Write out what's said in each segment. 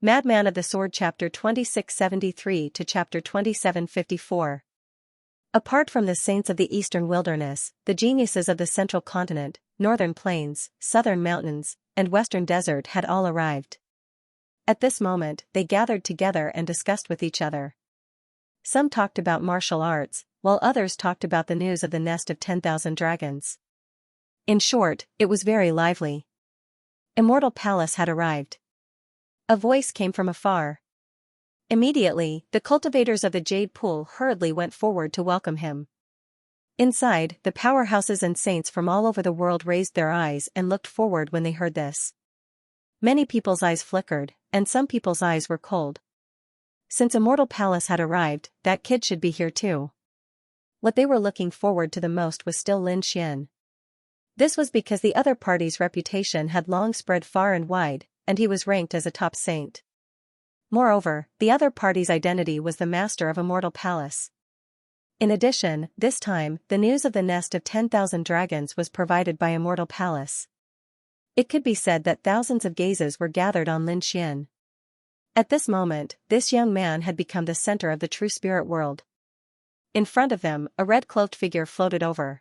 Madman of the Sword Chapter 2673 to Chapter 2754. Apart from the saints of the eastern wilderness, the geniuses of the central continent, northern plains, southern mountains, and western desert had all arrived. At this moment, they gathered together and discussed with each other. Some talked about martial arts, while others talked about the news of the nest of 10,000 dragons. In short, it was very lively. Immortal Palace had arrived. A voice came from afar. Immediately, the cultivators of the Jade Pool hurriedly went forward to welcome him. Inside, the powerhouses and saints from all over the world raised their eyes and looked forward when they heard this. Many people's eyes flickered, and some people's eyes were cold. Since Immortal Palace had arrived, that kid should be here too. What they were looking forward to the most was still Lin Xian. This was because the other party's reputation had long spread far and wide, and he was ranked as a top saint. Moreover, the other party's identity was the master of Immortal Palace. In addition, this time, the news of the nest of 10,000 dragons was provided by Immortal Palace. It could be said that thousands of gazes were gathered on Lin Xian. At this moment, this young man had become the center of the true spirit world. In front of them, a red-cloaked figure floated over.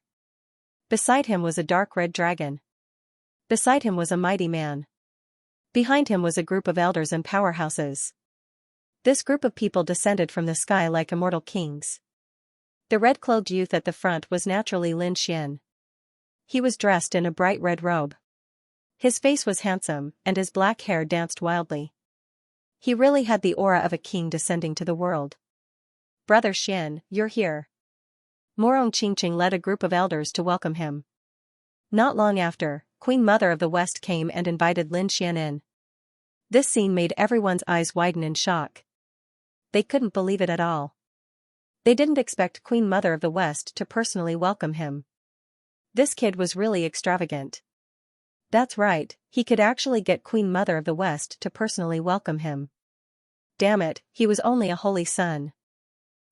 Beside him was a dark red dragon. Beside him was a mighty man. Behind him was a group of elders and powerhouses. This group of people descended from the sky like immortal kings. The red-clothed youth at the front was naturally Lin Xian. He was dressed in a bright red robe. His face was handsome, and his black hair danced wildly. He really had the aura of a king descending to the world. "Brother Xian, you're here." Morong Qingqing led a group of elders to welcome him. Not long after, Queen Mother of the West came and invited Lin Xian in. This scene made everyone's eyes widen in shock. They couldn't believe it at all. They didn't expect Queen Mother of the West to personally welcome him. This kid was really extravagant. That's right, he could actually get Queen Mother of the West to personally welcome him. Damn it, he was only a holy son.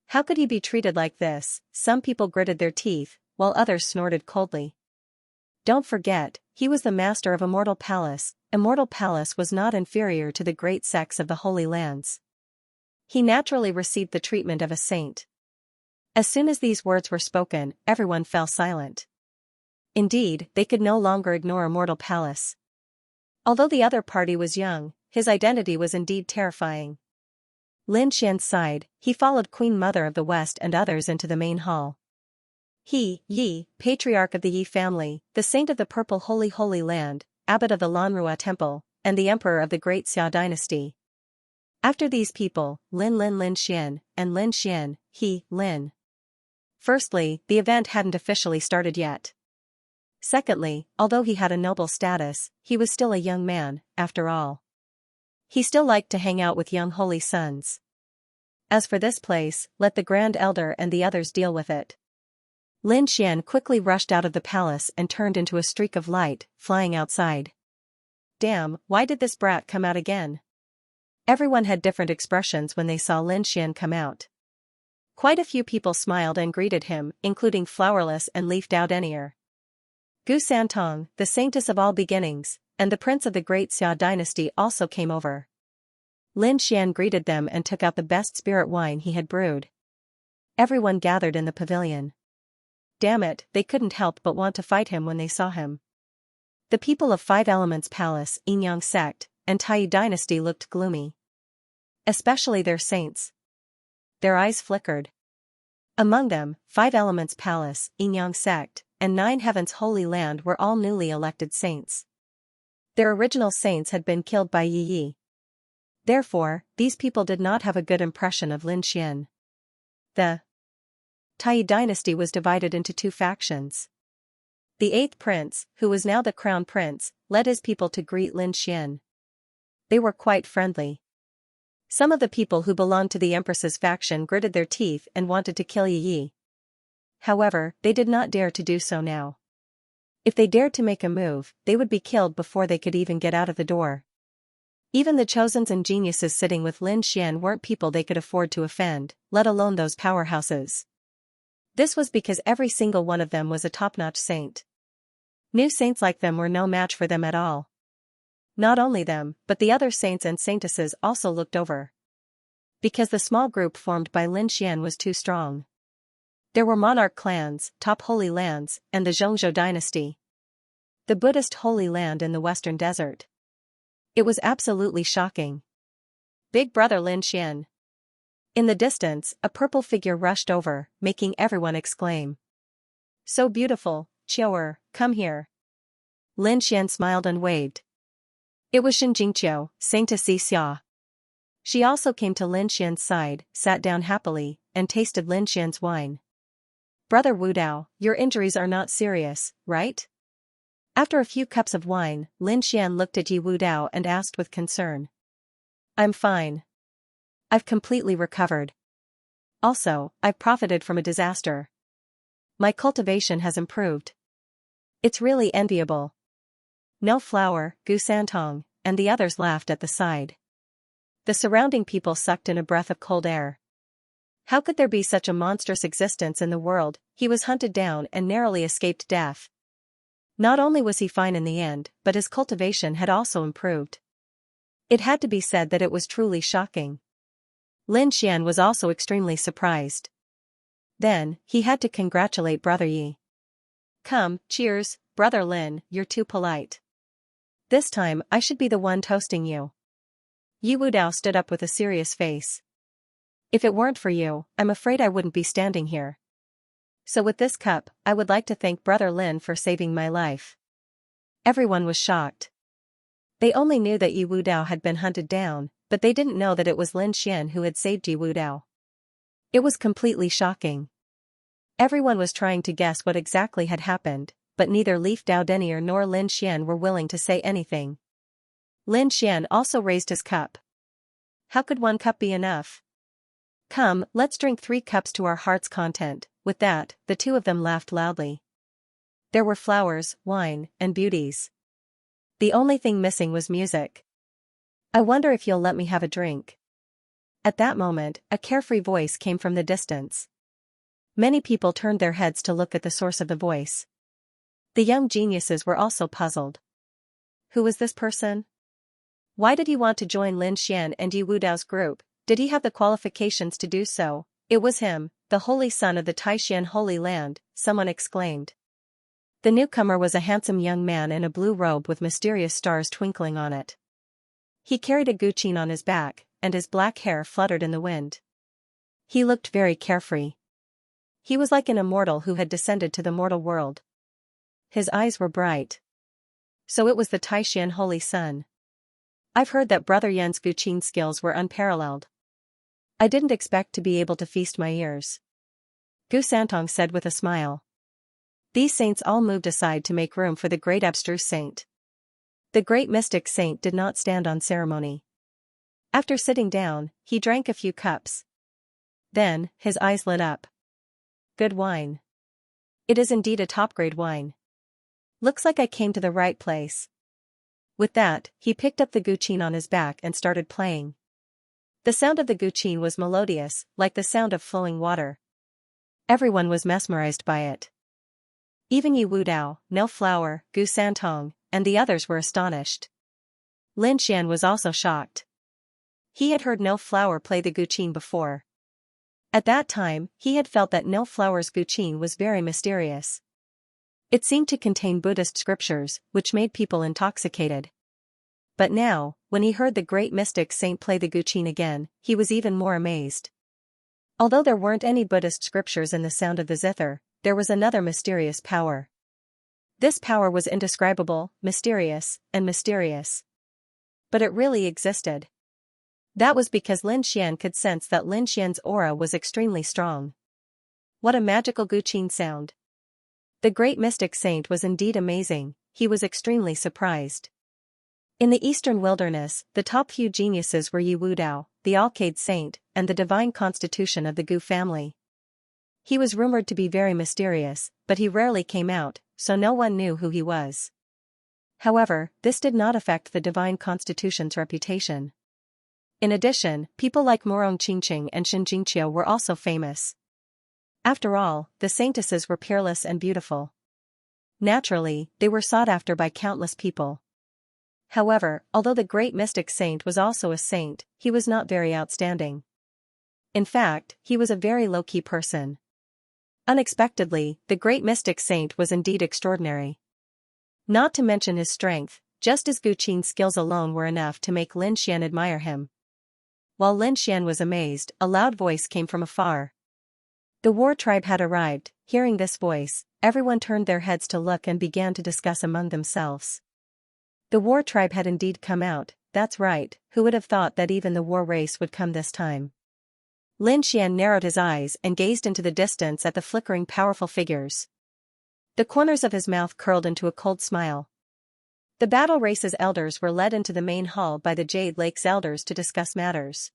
How could he be treated like this? Some people gritted their teeth, while others snorted coldly. Don't forget, he was the master of Immortal Palace. Immortal Palace was not inferior to the great sects of the Holy Lands. He naturally received the treatment of a saint. As soon as these words were spoken, everyone fell silent. Indeed, they could no longer ignore Immortal Palace. Although the other party was young, his identity was indeed terrifying. Lin Xian sighed. He followed Queen Mother of the West and others into the main hall. He, Yi, patriarch of the Yi family, the saint of the Purple Holy Land, abbot of the Lanrua Temple, and the emperor of the Great Xia dynasty. After these people, Lin Xian, and Lin Xian, he, Lin. Firstly, the event hadn't officially started yet. Secondly, although he had a noble status, he was still a young man, after all. He still liked to hang out with young holy sons. As for this place, let the Grand Elder and the others deal with it. Lin Xian quickly rushed out of the palace and turned into a streak of light, flying outside. Damn, why did this brat come out again? Everyone had different expressions when they saw Lin Xian come out. Quite a few people smiled and greeted him, including Flowerless and Leafed Out Enier. Gu Santong, the saintess of all beginnings, and the prince of the Great Xia dynasty also came over. Lin Xian greeted them and took out the best spirit wine he had brewed. Everyone gathered in the pavilion. Damn it, they couldn't help but want to fight him when they saw him. The people of Five Elements Palace, Yinyang sect, and Tai dynasty looked gloomy. Especially their saints. Their eyes flickered. Among them, Five Elements Palace, Yinyang sect, and Nine Heavens Holy Land were all newly elected saints. Their original saints had been killed by Yi. Therefore, these people did not have a good impression of Lin Xian. The Tai dynasty was divided into two factions. The eighth prince, who was now the crown prince, led his people to greet Lin Xian. They were quite friendly. Some of the people who belonged to the empress's faction gritted their teeth and wanted to kill Yi. However, they did not dare to do so now. If they dared to make a move, they would be killed before they could even get out of the door. Even the chosens and geniuses sitting with Lin Xian weren't people they could afford to offend, let alone those powerhouses. This was because every single one of them was a top-notch saint. New saints like them were no match for them at all. Not only them, but the other saints and saintesses also looked over. Because the small group formed by Lin Xian was too strong. There were monarch clans, top holy lands, and the Xianxia dynasty. The Buddhist holy land in the western desert. It was absolutely shocking. Big Brother Lin Xian. In the distance, a purple figure rushed over, making everyone exclaim. So beautiful, Qiu'er, come here. Lin Xian smiled and waved. It was Xianxia, Saintess Xianxia. She also came to Lin Xian's side, sat down happily, and tasted Lin Xian's wine. Brother Wu Dao, your injuries are not serious, right? After a few cups of wine, Lin Xian looked at Yi Wu Dao and asked with concern. I'm fine. I've completely recovered. Also, I've profited from a disaster. My cultivation has improved. It's really enviable. No Flower, Gu Santong, and the others laughed at the side. The surrounding people sucked in a breath of cold air. How could there be such a monstrous existence in the world? He was hunted down and narrowly escaped death. Not only was he fine in the end, but his cultivation had also improved. It had to be said that it was truly shocking. Lin Xian was also extremely surprised. Then, he had to congratulate Brother Yi. Come, cheers, Brother Lin, you're too polite. This time I should be the one toasting you. Yi Wu Dao stood up with a serious face. If it weren't for you, I'm afraid I wouldn't be standing here. So with this cup, I would like to thank Brother Lin for saving my life. Everyone was shocked. They only knew that Yi Wu Dao had been hunted down, but they didn't know that it was Lin Xian who had saved Yi Wu Dao. It was completely shocking. Everyone was trying to guess what exactly had happened, but neither Leaf Dao Denier nor Lin Xian were willing to say anything. Lin Xian also raised his cup. How could one cup be enough? Come, let's drink 3 cups to our heart's content. With that, the two of them laughed loudly. There were flowers, wine, and beauties. The only thing missing was music. I wonder if you'll let me have a drink. At that moment, a carefree voice came from the distance. Many people turned their heads to look at the source of the voice. The young geniuses were also puzzled. Who was this person? Why did he want to join Lin Xian and Yi Wu Dao's group? Did he have the qualifications to do so? It was him, the holy son of the Taishan Holy Land, someone exclaimed. The newcomer was a handsome young man in a blue robe with mysterious stars twinkling on it. He carried a guqin on his back, and his black hair fluttered in the wind. He looked very carefree. He was like an immortal who had descended to the mortal world. His eyes were bright. So it was the Taishan Holy Son. I've heard that Brother Yan's guqin skills were unparalleled. I didn't expect to be able to feast my ears. Gu Santong said with a smile. These saints all moved aside to make room for the great abstruse saint. The great mystic saint did not stand on ceremony. After sitting down, he drank a few cups. Then, his eyes lit up. Good wine. It is indeed a top-grade wine. Looks like I came to the right place. With that, he picked up the guqin on his back and started playing. The sound of the guqin was melodious, like the sound of flowing water. Everyone was mesmerized by it. Even Yi Wu Dao, No Flower, Gu Santong, and the others were astonished. Lin Xian was also shocked. He had heard No Flower play the guqin before. At that time, he had felt that No Flower's guqin was very mysterious. It seemed to contain Buddhist scriptures, which made people intoxicated. But now, when he heard the great mystic saint play the guqin again, he was even more amazed. Although there weren't any Buddhist scriptures in the sound of the zither, there was another mysterious power. This power was indescribable, mysterious, and mysterious. But it really existed. That was because Lin Xian could sense that Lin Xian's aura was extremely strong. What a magical guqin sound. The great mystic saint was indeed amazing. He was extremely surprised. In the eastern wilderness, the top few geniuses were Yi Wu Dao, the Alcade saint, and the divine constitution of the Gu family. He was rumored to be very mysterious, but he rarely came out, so no one knew who he was. However, this did not affect the divine constitution's reputation. In addition, people like Morong Qingqing and Xianxia were also famous. After all, the saintesses were peerless and beautiful. Naturally, they were sought after by countless people. However, although the great mystic saint was also a saint, he was not very outstanding. In fact, he was a very low-key person. Unexpectedly, the great mystic saint was indeed extraordinary. Not to mention his strength, just as Gu Qin's skills alone were enough to make Lin Xian admire him. While Lin Xian was amazed, a loud voice came from afar. The war tribe had arrived. Hearing this voice, everyone turned their heads to look and began to discuss among themselves. The war tribe had indeed come out, that's right, who would have thought that even the war race would come this time? Lin Xian narrowed his eyes and gazed into the distance at the flickering powerful figures. The corners of his mouth curled into a cold smile. The battle race's elders were led into the main hall by the Jade Lake's elders to discuss matters.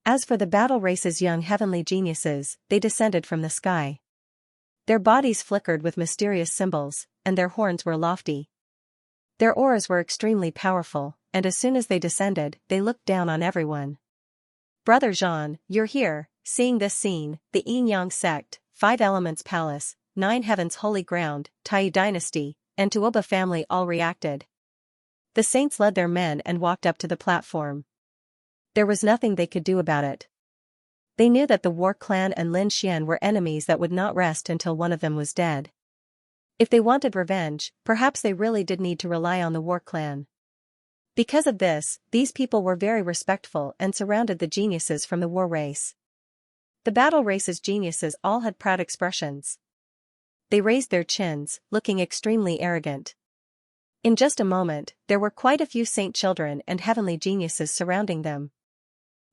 As for the battle race's young heavenly geniuses, they descended from the sky. Their bodies flickered with mysterious symbols, and their horns were lofty. Their auras were extremely powerful, and as soon as they descended, they looked down on everyone. Brother Zhan, you're here. Seeing this scene, the Yin-Yang sect, 5 Elements Palace, 9 Heavens Holy Ground, Tai Dynasty, and Tuoba family all reacted. The saints led their men and walked up to the platform. There was nothing they could do about it. They knew that the War Clan and Lin Xian were enemies that would not rest until one of them was dead. If they wanted revenge, perhaps they really did need to rely on the War Clan. Because of this, these people were very respectful and surrounded the geniuses from the war race. The battle race's geniuses all had proud expressions. They raised their chins, looking extremely arrogant. In just a moment, there were quite a few saint children and heavenly geniuses surrounding them.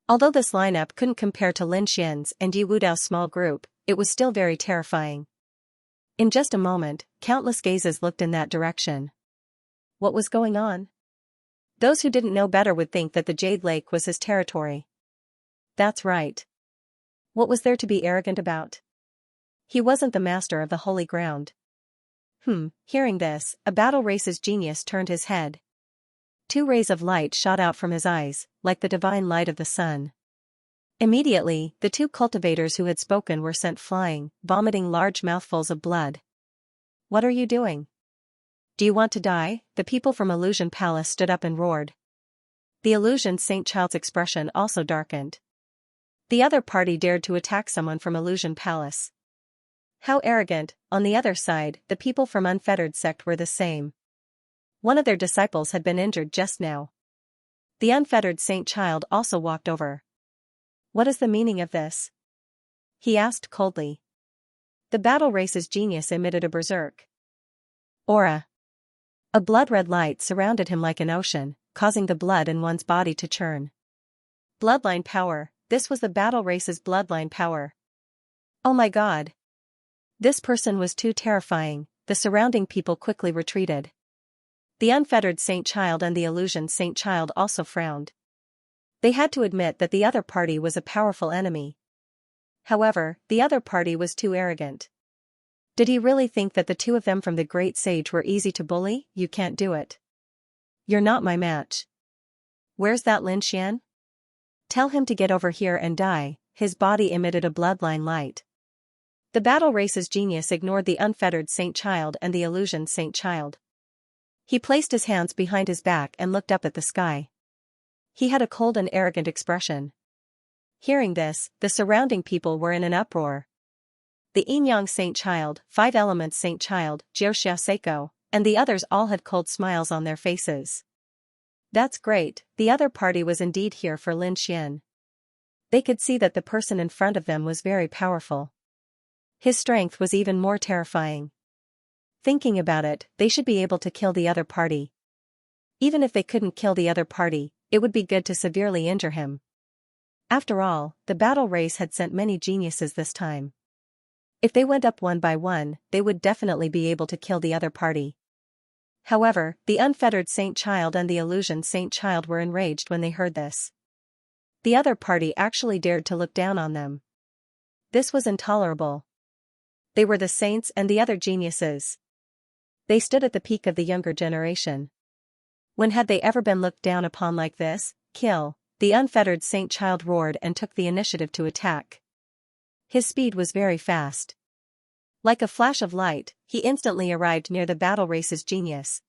Although this lineup couldn't compare to Lin Xian's and Yi Wudao's small group, it was still very terrifying. In just a moment, countless gazes looked in that direction. What was going on? Those who didn't know better would think that the Jade Lake was his territory. That's right. What was there to be arrogant about? He wasn't the master of the holy ground. Hearing this, a battle race's genius turned his head. 2 rays of light shot out from his eyes, like the divine light of the sun. Immediately, the 2 cultivators who had spoken were sent flying, vomiting large mouthfuls of blood. What are you doing? Do you want to die? The people from Illusion Palace stood up and roared. The Illusion Saint Child's expression also darkened. The other party dared to attack someone from Illusion Palace. How arrogant. On the other side, the people from Unfettered Sect were the same. One of their disciples had been injured just now. The Unfettered Saint Child also walked over. What is the meaning of this? He asked coldly. The battle race's genius emitted a berserk aura. A blood-red light surrounded him like an ocean, causing the blood in one's body to churn. Bloodline power. This was the battle race's bloodline power. Oh my god. This person was too terrifying. The surrounding people quickly retreated. The Unfettered Saint Child and the Illusion Saint Child also frowned. They had to admit that the other party was a powerful enemy. However, the other party was too arrogant. Did he really think that the 2 of them from the Great Sage were easy to bully? You can't do it. You're not my match. Where's that Lin Xian? Tell him to get over here and die. His body emitted a bloodline light. The battle race's genius ignored the Unfettered Saint Child and the Illusion Saint Child. He placed his hands behind his back and looked up at the sky. He had a cold and arrogant expression. Hearing this, the surrounding people were in an uproar. The Yin-Yang Saint Child, 5 Elements Saint Child, Xianxia Seiko, and the others all had cold smiles on their faces. That's great, the other party was indeed here for Lin Xian. They could see that the person in front of them was very powerful. His strength was even more terrifying. Thinking about it, they should be able to kill the other party. Even if they couldn't kill the other party, it would be good to severely injure him. After all, the battle race had sent many geniuses this time. If they went up one by one, they would definitely be able to kill the other party. However, the Unfettered Saint Child and the Illusion Saint Child were enraged when they heard this. The other party actually dared to look down on them. This was intolerable. They were the saints and the other geniuses. They stood at the peak of the younger generation. When had they ever been looked down upon like this? Kill! The Unfettered Saint Child roared and took the initiative to attack. His speed was very fast. Like a flash of light, he instantly arrived near the battle race's genius.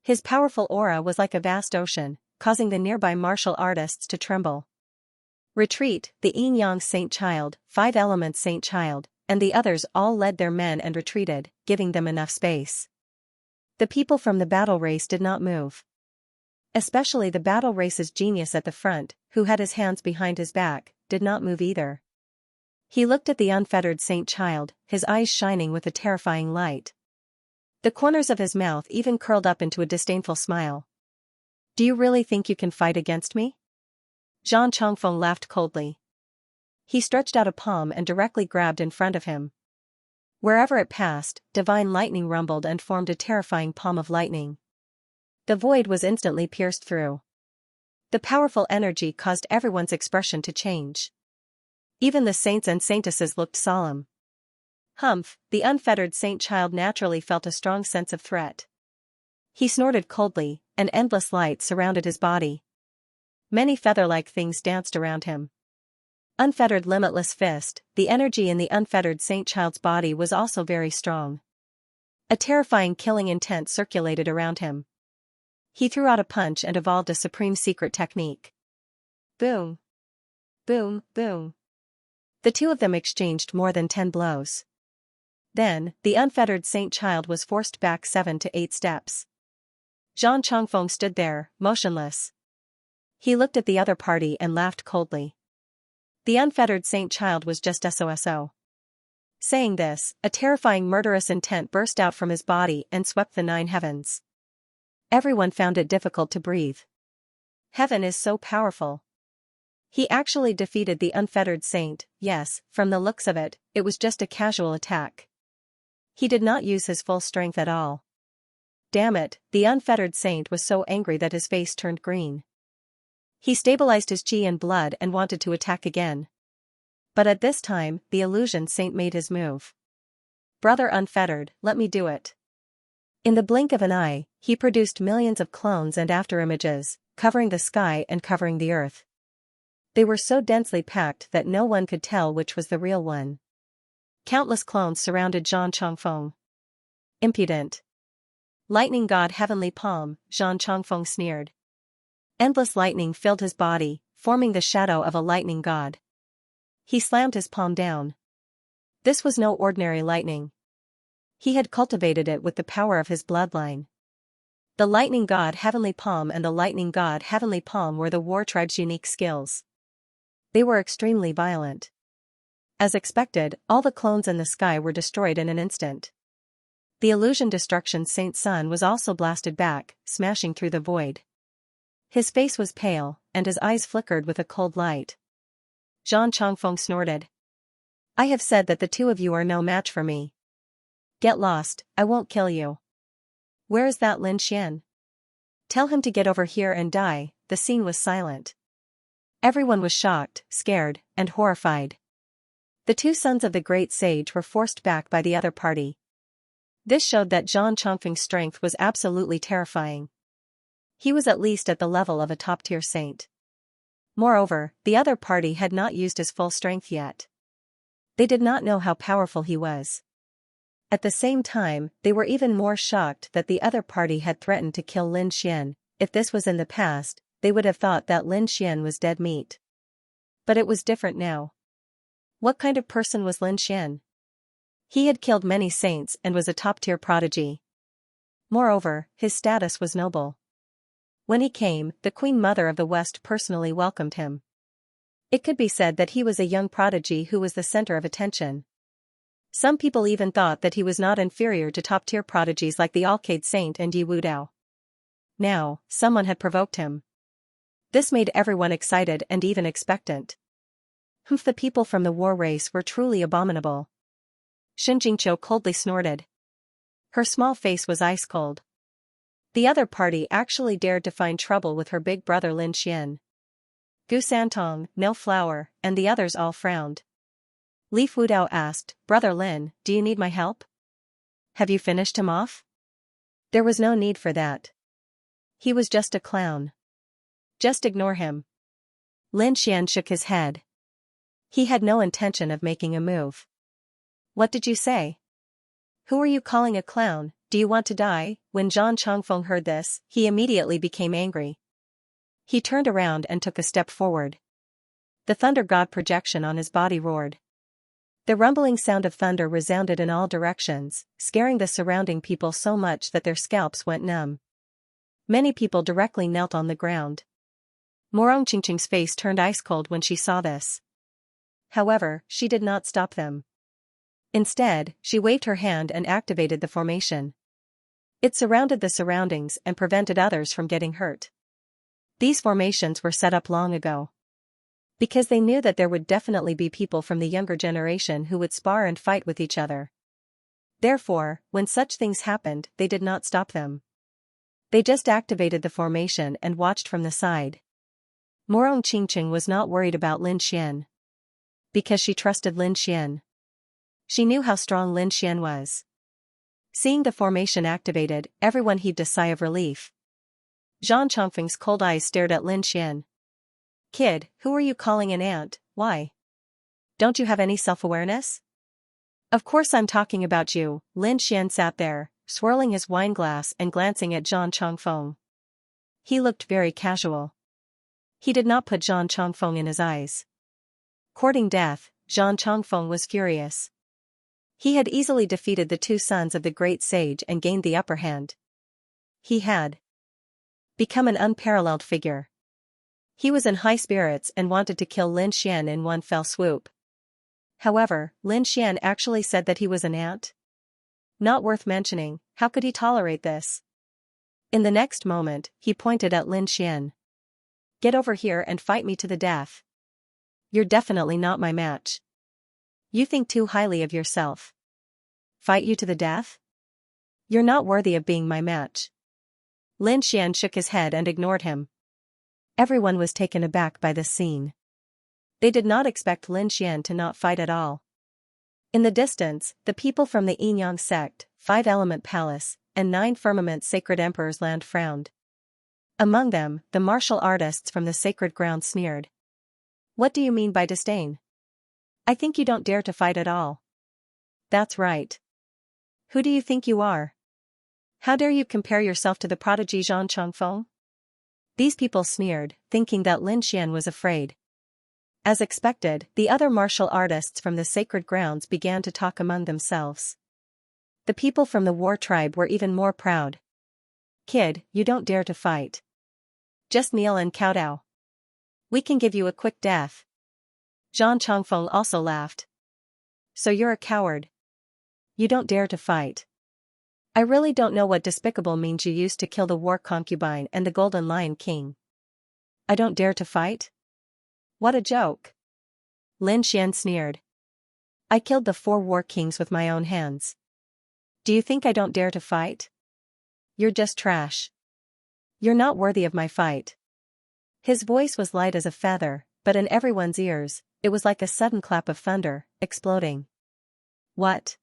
His powerful aura was like a vast ocean, causing the nearby martial artists to tremble. Retreat, the Yin-Yang Saint Child, Five Elements Saint Child, and the others all led their men and retreated, giving them enough space. The people from the battle race did not move. Especially the battle race's genius at the front, who had his hands behind his back, did not move either. He looked at the unfettered Saint Child, his eyes shining with a terrifying light. The corners of his mouth even curled up into a disdainful smile. "Do you really think you can fight against me?" Zhang Chongfeng laughed coldly. He stretched out a palm and directly grabbed in front of him. Wherever it passed, divine lightning rumbled and formed a terrifying palm of lightning. The void was instantly pierced through. The powerful energy caused everyone's expression to change. Even the saints and saintesses looked solemn. Humph, the unfettered Saint Child naturally felt a strong sense of threat. He snorted coldly, and endless light surrounded his body. Many feather-like things danced around him. Unfettered limitless fist, the energy in the unfettered Saint Child's body was also very strong. A terrifying killing intent circulated around him. He threw out a punch and evolved a supreme secret technique. Boom! Boom, boom. The two of them exchanged more than 10 blows. Then, the unfettered Saint Child was forced back 7 to 8 steps. Zhang Chongfeng stood there, motionless. He looked at the other party and laughed coldly. The unfettered Saint Child was just SOSO. Saying this, a terrifying murderous intent burst out from his body and swept the 9 heavens. Everyone found it difficult to breathe. Heaven is so powerful. He actually defeated the unfettered saint. Yes, from the looks of it, it was just a casual attack. He did not use his full strength at all. Damn it, the unfettered saint was so angry that his face turned green. He stabilized his chi and blood and wanted to attack again. But at this time, the illusion saint made his move. "Brother unfettered, let me do it." In the blink of an eye, he produced millions of clones and afterimages, covering the sky and covering the earth. They were so densely packed that no one could tell which was the real one. Countless clones surrounded Zhang Chongfeng. Impudent. Lightning God Heavenly Palm, Zhang Chongfeng sneered. Endless lightning filled his body, forming the shadow of a lightning god. He slammed his palm down. This was no ordinary lightning. He had cultivated it with the power of his bloodline. The lightning god Heavenly Palm and the lightning god Heavenly Palm were the war tribe's unique skills. They were extremely violent. As expected, all the clones in the sky were destroyed in an instant. The illusion destruction Saint Sun was also blasted back, smashing through the void. His face was pale, and his eyes flickered with a cold light. Zhang Chongfeng snorted. "I have said that the two of you are no match for me. Get lost, I won't kill you." "Where is that Lin Xian?" "Tell him to get over here and die." The scene was silent. Everyone was shocked, scared, and horrified. The two sons of the great sage were forced back by the other party. This showed that Zhang Chongfeng's strength was absolutely terrifying. He was at least at the level of a top-tier saint. Moreover, the other party had not used his full strength yet. They did not know how powerful he was. At the same time, they were even more shocked that the other party had threatened to kill Lin Xian. If this was in the past, they would have thought that Lin Xian was dead meat. But it was different now. What kind of person was Lin Xian? He had killed many saints and was a top-tier prodigy. Moreover, his status was noble. When he came, the Queen Mother of the West personally welcomed him. It could be said that he was a young prodigy who was the center of attention. Some people even thought that he was not inferior to top-tier prodigies like the Alcade Saint and Yi Wudao. Now, someone had provoked him. This made everyone excited and even expectant. The people from the war race were truly abominable. Shen Jingqiu coldly snorted. Her small face was ice-cold. The other party actually dared to find trouble with her big brother Lin Xian. Gu Santong, No Flower, and the others all frowned. Li Fudao asked, "Brother Lin, do you need my help? Have you finished him off?" There was no need for that. He was just a clown. Just ignore him. Lin Xian shook his head. He had no intention of making a move. "What did you say? Who are you calling a clown?" Do you want to die? When Zhang Changfeng heard this, he immediately became angry. He turned around and took a step forward. The thunder god projection on his body roared. The rumbling sound of thunder resounded in all directions, scaring the surrounding people so much that their scalps went numb. Many people directly knelt on the ground. Morong Qingqing's face turned ice-cold when she saw this. However, she did not stop them. Instead, she waved her hand and activated the formation. It surrounded the surroundings and prevented others from getting hurt. These formations were set up long ago, because they knew that there would definitely be people from the younger generation who would spar and fight with each other. Therefore, when such things happened, they did not stop them. They just activated the formation and watched from the side. Morong Qingqing was not worried about Lin Xian, because she trusted Lin Xian. She knew how strong Lin Xian was. Seeing the formation activated, everyone heaved a sigh of relief. Zhang Changfeng's cold eyes stared at Lin Xian. Kid, who are you calling an ant? Why? Don't you have any self-awareness? Of course I'm talking about you. Lin Xian sat there, swirling his wine glass and glancing at Zhang Changfeng. He looked very casual. He did not put Zhang Changfeng in his eyes. Courting death, Zhang Changfeng was furious. He had easily defeated the two sons of the great sage and gained the upper hand. He had become an unparalleled figure. He was in high spirits and wanted to kill Lin Xian in one fell swoop. However, Lin Xian actually said that he was an ant. Not worth mentioning, how could he tolerate this? In the next moment, he pointed at Lin Xian. Get over here and fight me to the death. You're definitely not my match. You think too highly of yourself. Fight you to the death? You're not worthy of being my match. Lin Xian shook his head and ignored him. Everyone was taken aback by this scene. They did not expect Lin Xian to not fight at all. In the distance, the people from the Yinyang sect, 5-element palace, and 9 firmament sacred emperor's land frowned. Among them, the martial artists from the sacred ground sneered. What do you mean by disdain? I think you don't dare to fight at all. That's right. Who do you think you are? How dare you compare yourself to the prodigy Zhang Changfeng? These people sneered, thinking that Lin Xian was afraid. As expected, the other martial artists from the sacred grounds began to talk among themselves. The people from the war tribe were even more proud. Kid, you don't dare to fight. Just kneel and kowtow. We can give you a quick death. Zhang Changfeng also laughed. So you're a coward. You don't dare to fight. I really don't know what despicable means you used to kill the war concubine and the golden lion king. I don't dare to fight? What a joke. Lin Xian sneered. I killed the 4 war kings with my own hands. Do you think I don't dare to fight? You're just trash. You're not worthy of my fight. His voice was light as a feather, but in everyone's ears, it was like a sudden clap of thunder, exploding. What?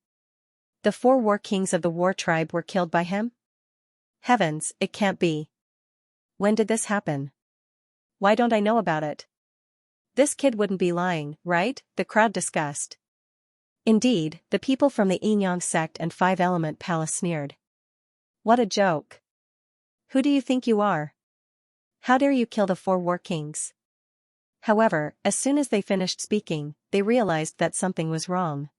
The 4 war kings of the war tribe were killed by him? Heavens, it can't be. When did this happen? Why don't I know about it? This kid wouldn't be lying, right? The crowd discussed. Indeed, the people from the Yinyang sect and 5-element palace sneered. What a joke. Who do you think you are? How dare you kill the 4 war kings? However, as soon as they finished speaking, they realized that something was wrong.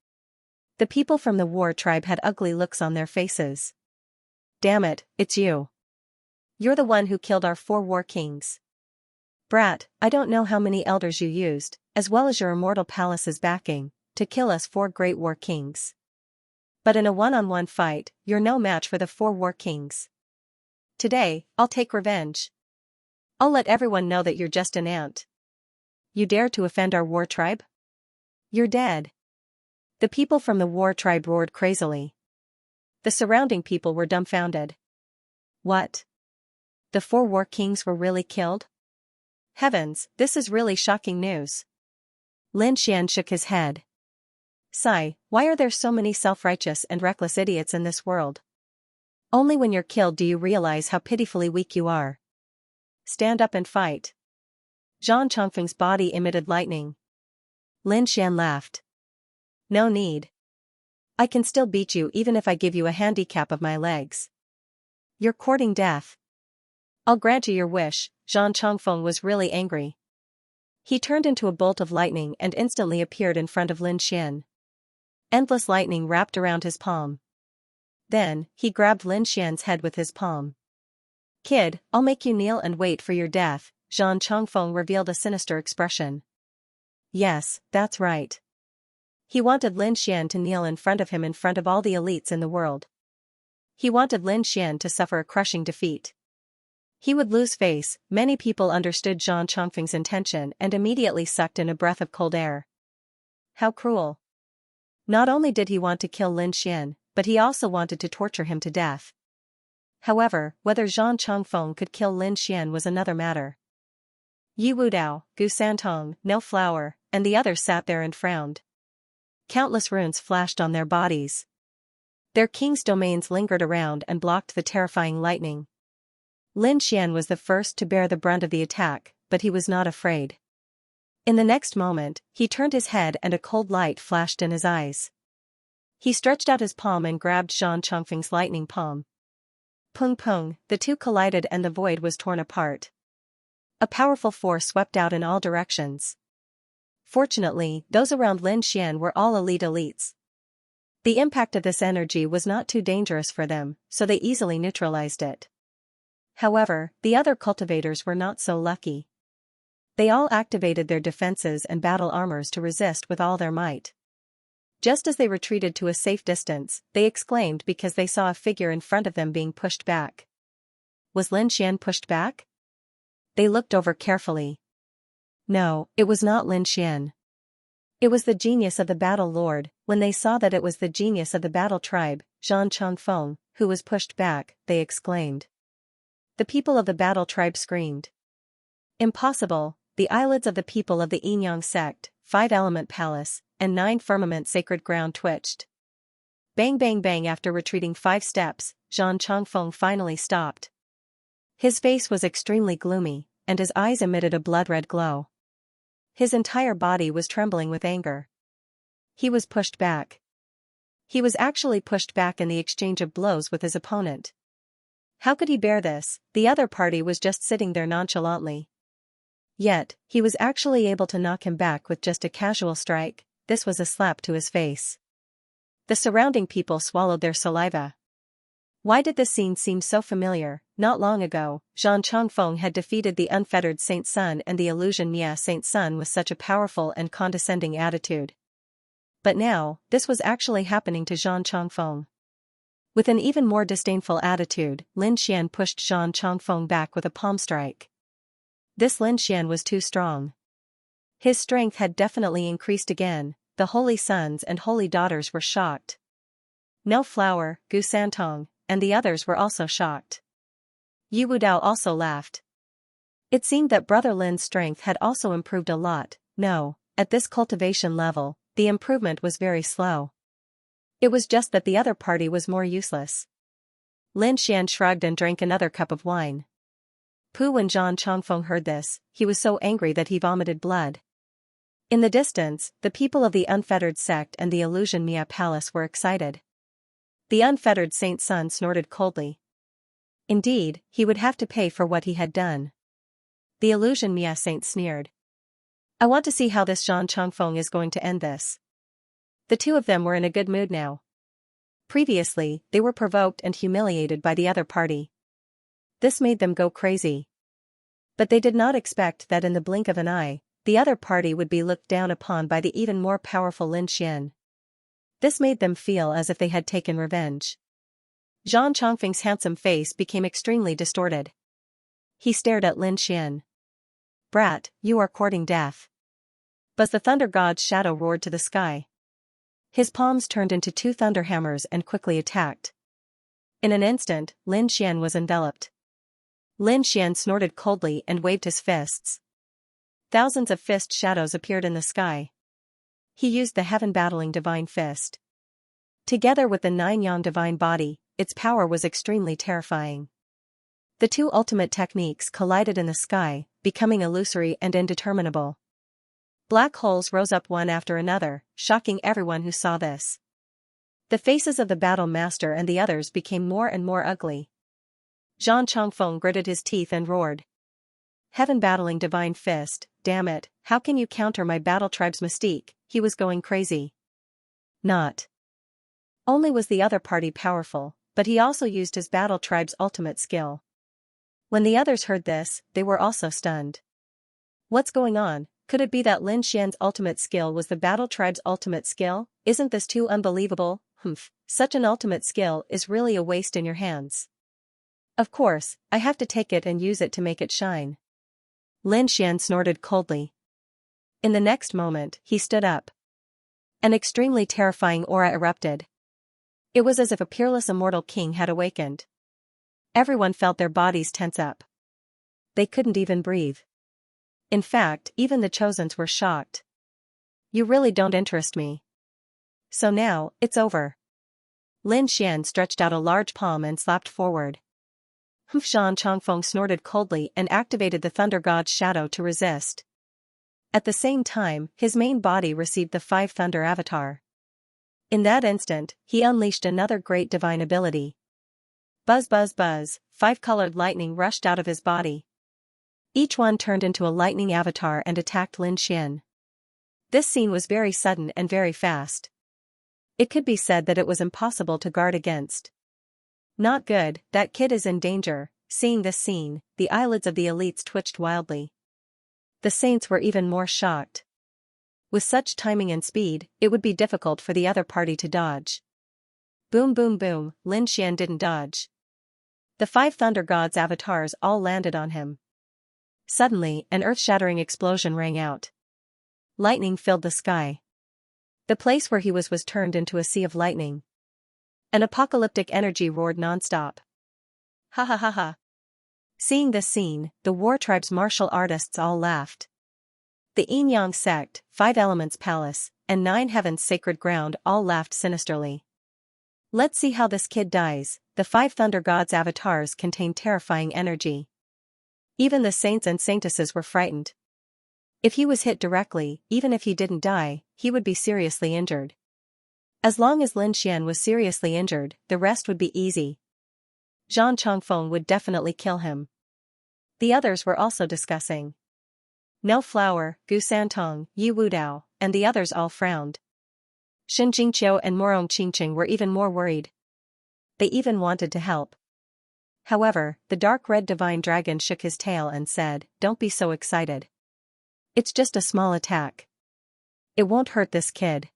The people from the war tribe had ugly looks on their faces. Damn it, it's you. You're the one who killed our 4 war kings. Brat, I don't know how many elders you used, as well as your immortal palace's backing, to kill us 4 great war kings. But in a one-on-one fight, you're no match for the 4 war kings. Today, I'll take revenge. I'll let everyone know that you're just an ant. You dare to offend our war tribe? You're dead. The people from the war tribe roared crazily. The surrounding people were dumbfounded. What? The 4 war kings were really killed? Heavens, this is really shocking news. Lin Xian shook his head. Sigh, why are there so many self-righteous and reckless idiots in this world? Only when you're killed do you realize how pitifully weak you are. Stand up and fight. Zhang Changfeng's body emitted lightning. Lin Xian laughed. No need. I can still beat you even if I give you a handicap of my legs. You're courting death. I'll grant you your wish. Zhang Chongfeng was really angry. He turned into a bolt of lightning and instantly appeared in front of Lin Xian. Endless lightning wrapped around his palm. Then, he grabbed Lin Xian's head with his palm. Kid, I'll make you kneel and wait for your death. Zhang Chongfeng revealed a sinister expression. Yes, that's right. He wanted Lin Xian to kneel in front of all the elites in the world. He wanted Lin Xian to suffer a crushing defeat. He would lose face. Many people understood Zhang Chongfeng's intention and immediately sucked in a breath of cold air. How cruel. Not only did he want to kill Lin Xian, but he also wanted to torture him to death. However, whether Zhang Chongfeng could kill Lin Xian was another matter. Yi Wudao, Gu Santong, No Flower, and the others sat there and frowned. Countless runes flashed on their bodies. Their king's domains lingered around and blocked the terrifying lightning. Lin Xian was the first to bear the brunt of the attack, but he was not afraid. In the next moment, he turned his head and a cold light flashed in his eyes. He stretched out his palm and grabbed Zhang Chongfeng's lightning palm. Pung pung, the two collided and the void was torn apart. A powerful force swept out in all directions. Fortunately, those around Lin Xian were all elite elites. The impact of this energy was not too dangerous for them, so they easily neutralized it. However, the other cultivators were not so lucky. They all activated their defenses and battle armors to resist with all their might. Just as they retreated to a safe distance, they exclaimed because they saw a figure in front of them being pushed back. Was Lin Xian pushed back? They looked over carefully. No, it was not Lin Xian. It was the genius of the battle lord. When they saw that it was the genius of the battle tribe, Zhang Chongfeng, who was pushed back, they exclaimed. The people of the battle tribe screamed. Impossible. The eyelids of the people of the Yinyang sect, 5-element palace, and 9 firmament sacred ground twitched. Bang bang bang. After retreating 5 steps, Zhang Chongfeng finally stopped. His face was extremely gloomy, and his eyes emitted a blood-red glow. His entire body was trembling with anger. He was pushed back. He was actually pushed back in the exchange of blows with his opponent. How could he bear this? The other party was just sitting there nonchalantly. Yet, he was actually able to knock him back with just a casual strike. This was a slap to his face. The surrounding people swallowed their saliva. Why did this scene seem so familiar? Not long ago, Zhang Chongfeng had defeated the unfettered Saint Sun and the illusion Mia Saint Sun with such a powerful and condescending attitude. But now, this was actually happening to Zhang Chongfeng. With an even more disdainful attitude, Lin Xian pushed Zhang Chongfeng back with a palm strike. This Lin Xian was too strong. His strength had definitely increased again. The holy sons and holy daughters were shocked. No Flower, Gu Santong, and the others were also shocked. Yi Wudao also laughed. It seemed that Brother Lin's strength had also improved a lot. No, at this cultivation level, the improvement was very slow. It was just that the other party was more useless. Lin Xian shrugged and drank another cup of wine. When Zhang Chongfeng heard this, he was so angry that he vomited blood. In the distance, the people of the unfettered sect and the illusion Mia Palace were excited. The unfettered Saint Sun snorted coldly. Indeed, he would have to pay for what he had done. The illusion Mia Saint sneered. I want to see how this Zhang Chongfeng is going to end this. The two of them were in a good mood now. Previously, they were provoked and humiliated by the other party. This made them go crazy. But they did not expect that in the blink of an eye, the other party would be looked down upon by the even more powerful Lin Xian. This made them feel as if they had taken revenge. Zhang Chongfeng's handsome face became extremely distorted. He stared at Lin Xian. Brat, you are courting death. But the thunder god's shadow roared to the sky. His palms turned into 2 thunder hammers and quickly attacked. In an instant, Lin Xian was enveloped. Lin Xian snorted coldly and waved his fists. Thousands of fist shadows appeared in the sky. He used the heaven-battling divine fist. Together with the 9-yang divine body, its power was extremely terrifying. The 2 ultimate techniques collided in the sky, becoming illusory and indeterminable. Black holes rose up one after another, shocking everyone who saw this. The faces of the battle master and the others became more and more ugly. Zhang Chongfeng gritted his teeth and roared. Heaven battling divine fist, damn it, how can you counter my battle tribe's mystique? He was going crazy. Not only was the other party powerful, but he also used his battle tribe's ultimate skill. When the others heard this, they were also stunned. What's going on? Could it be that Lin Xian's ultimate skill was the battle tribe's ultimate skill? Isn't this too unbelievable? Such an ultimate skill is really a waste in your hands. Of course, I have to take it and use it to make it shine. Lin Xian snorted coldly. In the next moment, he stood up. An extremely terrifying aura erupted. It was as if a peerless immortal king had awakened. Everyone felt their bodies tense up. They couldn't even breathe. In fact, even the Chosens were shocked. You really don't interest me. So now, it's over. Lin Xian stretched out a large palm and slapped forward. Zhang Chongfeng snorted coldly and activated the Thunder God's shadow to resist. At the same time, his main body received the 5 Thunder Avatar. In that instant, he unleashed another great divine ability. Buzz buzz buzz, 5 colored lightning rushed out of his body. Each one turned into a lightning avatar and attacked Lin Xian. This scene was very sudden and very fast. It could be said that it was impossible to guard against. Not good, that kid is in danger. Seeing this scene, the eyelids of the elites twitched wildly. The saints were even more shocked. With such timing and speed, it would be difficult for the other party to dodge. Boom boom boom, Lin Xian didn't dodge. The 5 Thunder Gods' avatars all landed on him. Suddenly, an earth-shattering explosion rang out. Lightning filled the sky. The place where he was turned into a sea of lightning. An apocalyptic energy roared non-stop. Ha ha ha ha. Seeing this scene, the war tribe's martial artists all laughed. The Yin-Yang sect, 5 Elements Palace, and 9 Heavens Sacred Ground all laughed sinisterly. Let's see how this kid dies. The 5 Thunder Gods' avatars contain terrifying energy. Even the saints and saintesses were frightened. If he was hit directly, even if he didn't die, he would be seriously injured. As long as Lin Xian was seriously injured, the rest would be easy. Zhang Chongfeng would definitely kill him. The others were also discussing. No Flower, Gu Santong, Yi Wudao, and the others all frowned. Shen Jingqiu and Morong Qingqing were even more worried. They even wanted to help. However, the dark red divine dragon shook his tail and said, "Don't be so excited. It's just a small attack. It won't hurt this kid."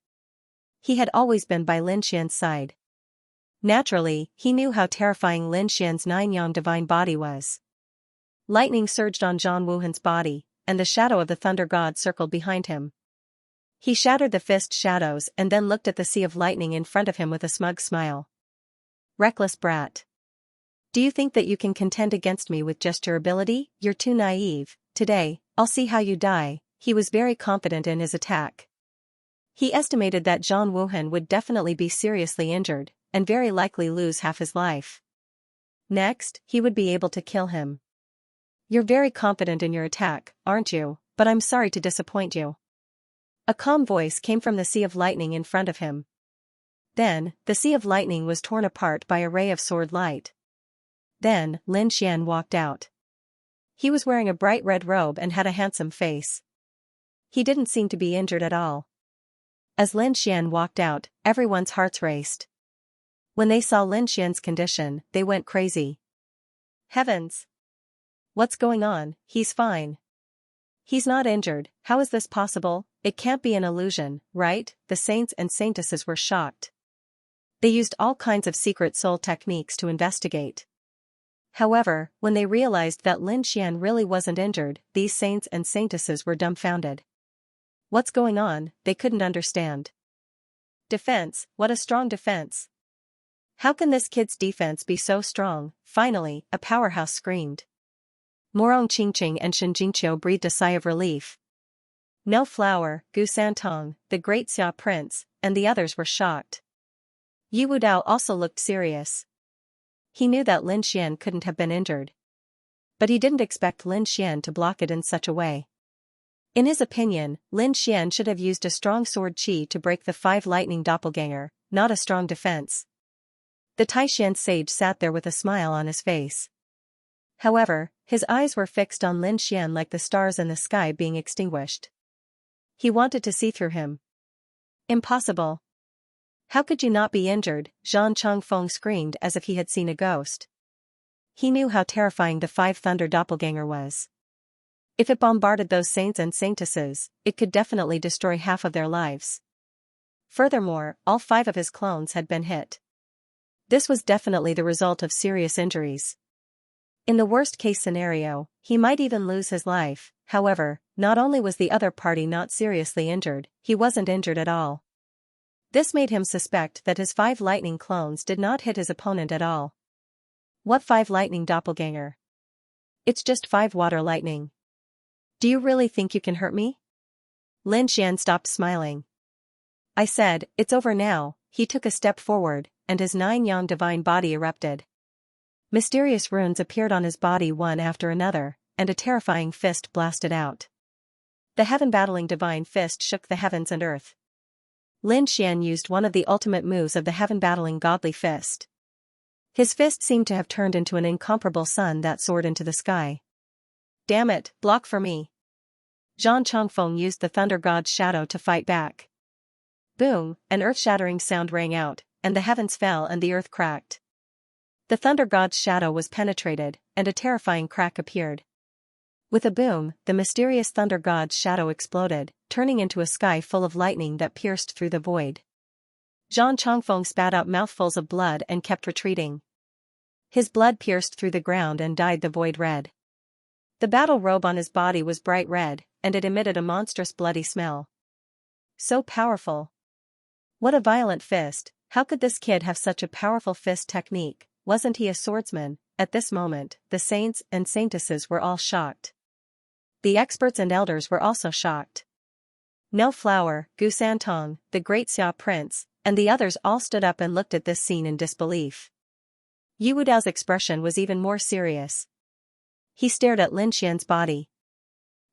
He had always been by Lin Xian's side. Naturally, he knew how terrifying Lin Xian's 9-yang divine body was. Lightning surged on Zhang Wuhan's body, and the shadow of the Thunder God circled behind him. He shattered the fist shadows and then looked at the sea of lightning in front of him with a smug smile. Reckless brat. Do you think that you can contend against me with just your ability? You're too naive. Today, I'll see how you die. He was very confident in his attack. He estimated that Zhang Wuhan would definitely be seriously injured, and very likely lose half his life. Next, he would be able to kill him. You're very confident in your attack, aren't you? But I'm sorry to disappoint you. A calm voice came from the sea of lightning in front of him. Then, the sea of lightning was torn apart by a ray of sword light. Then, Lin Xian walked out. He was wearing a bright red robe and had a handsome face. He didn't seem to be injured at all. As Lin Xian walked out, everyone's hearts raced. When they saw Lin Xian's condition, they went crazy. Heavens! What's going on? He's fine. He's not injured. How is this possible? It can't be an illusion, right? The saints and saintesses were shocked. They used all kinds of secret soul techniques to investigate. However, when they realized that Lin Xian really wasn't injured, these saints and saintesses were dumbfounded. What's going on? They couldn't understand. Defense, what a strong defense. How can this kid's defense be so strong? Finally, a powerhouse screamed. Morong Qingqing and Shen Jingqiu breathed a sigh of relief. No Flower, Gu Santong, the great Xia prince, and the others were shocked. Yi Wudao also looked serious. He knew that Lin Xian couldn't have been injured. But he didn't expect Lin Xian to block it in such a way. In his opinion, Lin Xian should have used a strong sword qi to break the 5 lightning doppelganger, not a strong defense. The Taishan sage sat there with a smile on his face. However, his eyes were fixed on Lin Xian like the stars in the sky being extinguished. He wanted to see through him. Impossible. How could you not be injured? Zhang Chongfeng screamed as if he had seen a ghost. He knew how terrifying the Five Thunder doppelganger was. If it bombarded those saints and saintesses, it could definitely destroy half of their lives. Furthermore, all 5 of his clones had been hit. This was definitely the result of serious injuries. In the worst-case scenario, he might even lose his life. However, not only was the other party not seriously injured, he wasn't injured at all. This made him suspect that his 5 lightning clones did not hit his opponent at all. What 5 lightning doppelganger? It's just 5 water lightning. Do you really think you can hurt me? Lin Xian stopped smiling. I said, it's over now. He took a step forward, and his 9 yang divine body erupted. Mysterious runes appeared on his body one after another, and a terrifying fist blasted out. The heaven-battling divine fist shook the heavens and earth. Lin Xian used one of the ultimate moves of the heaven-battling godly fist. His fist seemed to have turned into an incomparable sun that soared into the sky. Damn it, block for me. Zhang Chongfeng used the thunder god's shadow to fight back. Boom, an earth-shattering sound rang out, and the heavens fell and the earth cracked. The thunder god's shadow was penetrated, and a terrifying crack appeared. With a boom, the mysterious thunder god's shadow exploded, turning into a sky full of lightning that pierced through the void. Zhang Chongfeng spat out mouthfuls of blood and kept retreating. His blood pierced through the ground and dyed the void red. The battle robe on his body was bright red, and it emitted a monstrous bloody smell. So powerful. What a violent fist. How could this kid have such a powerful fist technique? Wasn't he a swordsman? At this moment, the saints and saintesses were all shocked. The experts and elders were also shocked. No Flower, Gu Santong, the great Xia prince, and the others all stood up and looked at this scene in disbelief. Yu Wudao's expression was even more serious. He stared at Lin Xian's body.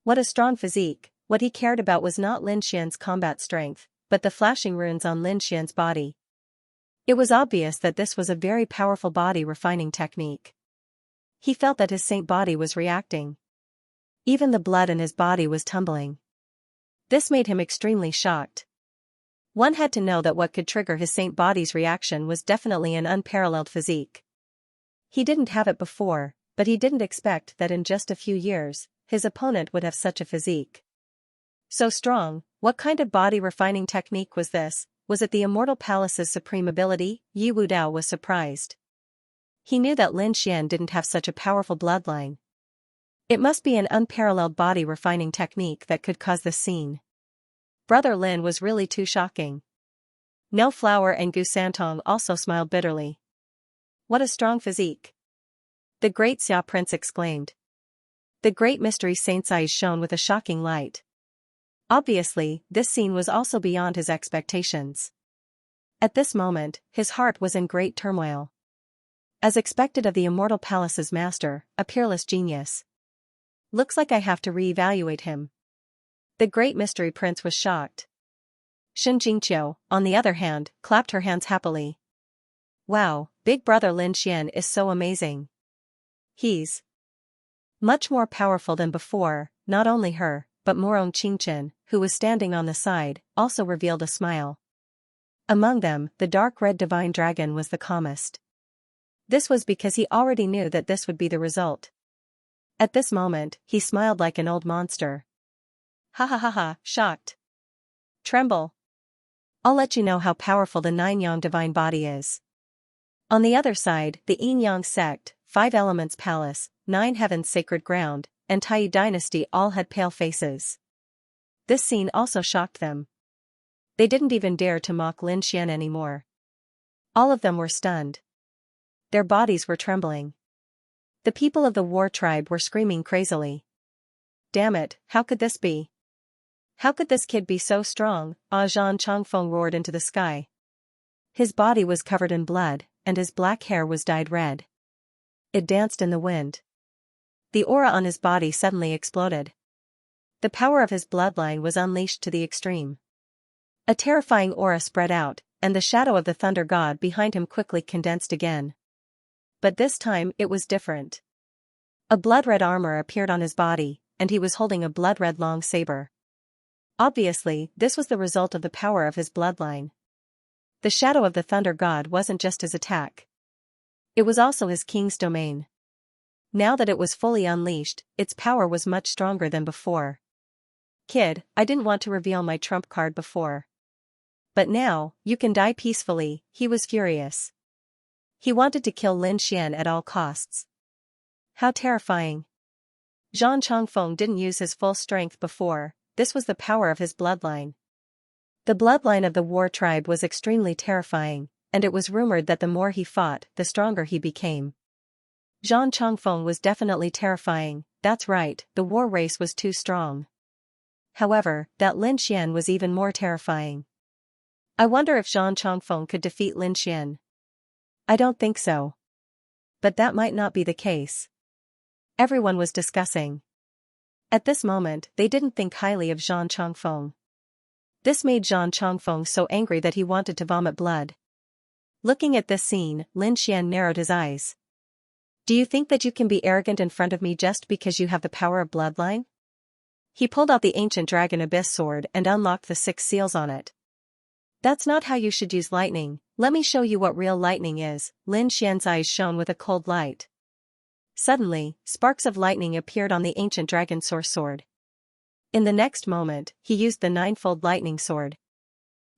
What a strong physique. What he cared about was not Lin Xian's combat strength, but the flashing runes on Lin Xian's body. It was obvious that this was a very powerful body refining technique. He felt that his saint body was reacting. Even the blood in his body was tumbling. This made him extremely shocked. One had to know that what could trigger his saint body's reaction was definitely an unparalleled physique. He didn't have it before, but he didn't expect that in just a few years, his opponent would have such a physique. So strong. What kind of body refining technique was this? Was it the Immortal Palace's supreme ability? Yu Wudao was surprised. He knew that Lin Xian didn't have such a powerful bloodline. It must be an unparalleled body refining technique that could cause this scene. Brother Lin was really too shocking. No Flower and Gu Santong also smiled bitterly. What a strong physique. The great Xia prince exclaimed. The great mystery saint's eyes shone with a shocking light. Obviously, this scene was also beyond his expectations. At this moment, his heart was in great turmoil. As expected of the Immortal Palace's master, a peerless genius. Looks like I have to re-evaluate him. The great mystery prince was shocked. Shen Jingqiu, on the other hand, clapped her hands happily. Wow, big brother Lin Xian is so amazing. He's much more powerful than before. Not only her, but Morong Qingchen, who was standing on the side, also revealed a smile. Among them, the dark red divine dragon was the calmest. This was because he already knew that this would be the result. At this moment, he smiled like an old monster. Ha ha ha ha, shocked. Tremble. I'll let you know how powerful the 9-yang divine body is. On the other side, the Yin-yang sect, 5 elements palace, 9 heavens sacred ground, and Tai dynasty all had pale faces. This scene also shocked them. They didn't even dare to mock Lin Xian anymore. All of them were stunned. Their bodies were trembling. The people of the war tribe were screaming crazily. Damn it, how could this be? How could this kid be so strong? Zhang Chongfeng roared into the sky. His body was covered in blood, and his black hair was dyed red. It danced in the wind. The aura on his body suddenly exploded. The power of his bloodline was unleashed to the extreme. A terrifying aura spread out, and the shadow of the thunder god behind him quickly condensed again. But this time it was different. A blood-red armor appeared on his body, and he was holding a blood-red long saber. Obviously, this was the result of the power of his bloodline. The shadow of the thunder god wasn't just his attack. It was also his king's domain. Now that it was fully unleashed, its power was much stronger than before. Kid, I didn't want to reveal my trump card before. But now, you can die peacefully, he was furious. He wanted to kill Lin Xian at all costs. How terrifying. Zhang Chongfeng didn't use his full strength before, this was the power of his bloodline. The bloodline of the war tribe was extremely terrifying, and it was rumored that the more he fought, the stronger he became. Zhang Chongfeng was definitely terrifying, that's right, the war race was too strong. However, that Lin Xian was even more terrifying. I wonder if Zhang Chongfeng could defeat Lin Xian. I don't think so. But that might not be the case. Everyone was discussing. At this moment, they didn't think highly of Zhang Chongfeng. This made Zhang Chongfeng so angry that he wanted to vomit blood. Looking at this scene, Lin Xian narrowed his eyes. Do you think that you can be arrogant in front of me just because you have the power of bloodline? He pulled out the ancient dragon abyss sword and unlocked the 6 seals on it. That's not how you should use lightning, let me show you what real lightning is. Lin Xian's eyes shone with a cold light. Suddenly, sparks of lightning appeared on the ancient dragon source sword. In the next moment, he used the 9-fold lightning sword.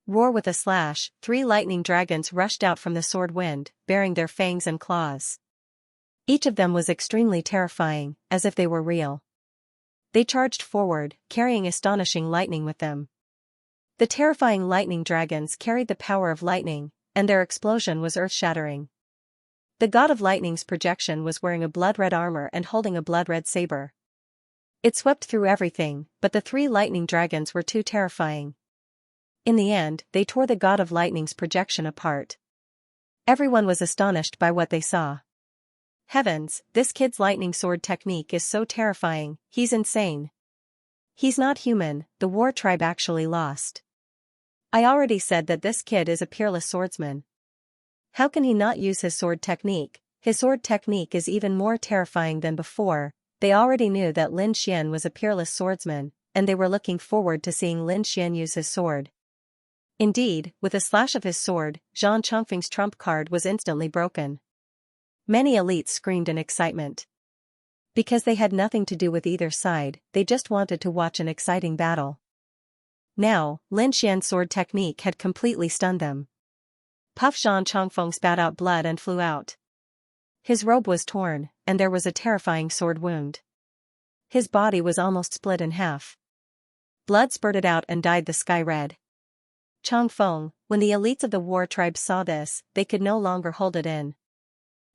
Roar with a slash, 3 lightning dragons rushed out from the sword wind, bearing their fangs and claws. Each of them was extremely terrifying, as if they were real. They charged forward, carrying astonishing lightning with them. The terrifying lightning dragons carried the power of lightning, and their explosion was earth-shattering. The god of lightning's projection was wearing a blood-red armor and holding a blood-red saber. It swept through everything, but the 3 lightning dragons were too terrifying. In the end, they tore the god of lightning's projection apart. Everyone was astonished by what they saw. Heavens, this kid's lightning sword technique is so terrifying, he's insane. He's not human, the war tribe actually lost. I already said that this kid is a peerless swordsman. How can he not use his sword technique? His sword technique is even more terrifying than before. They already knew that Lin Xian was a peerless swordsman, and they were looking forward to seeing Lin Xian use his sword. Indeed, with a slash of his sword, Zhang Chongfeng's trump card was instantly broken. Many elites screamed in excitement. Because they had nothing to do with either side, they just wanted to watch an exciting battle. Now, Lin Xian's sword technique had completely stunned them. Puff Zhang Chongfeng spat out blood and flew out. His robe was torn, and there was a terrifying sword wound. His body was almost split in half. Blood spurted out and dyed the sky red. Chongfeng, when the elites of the war tribe saw this, they could no longer hold it in.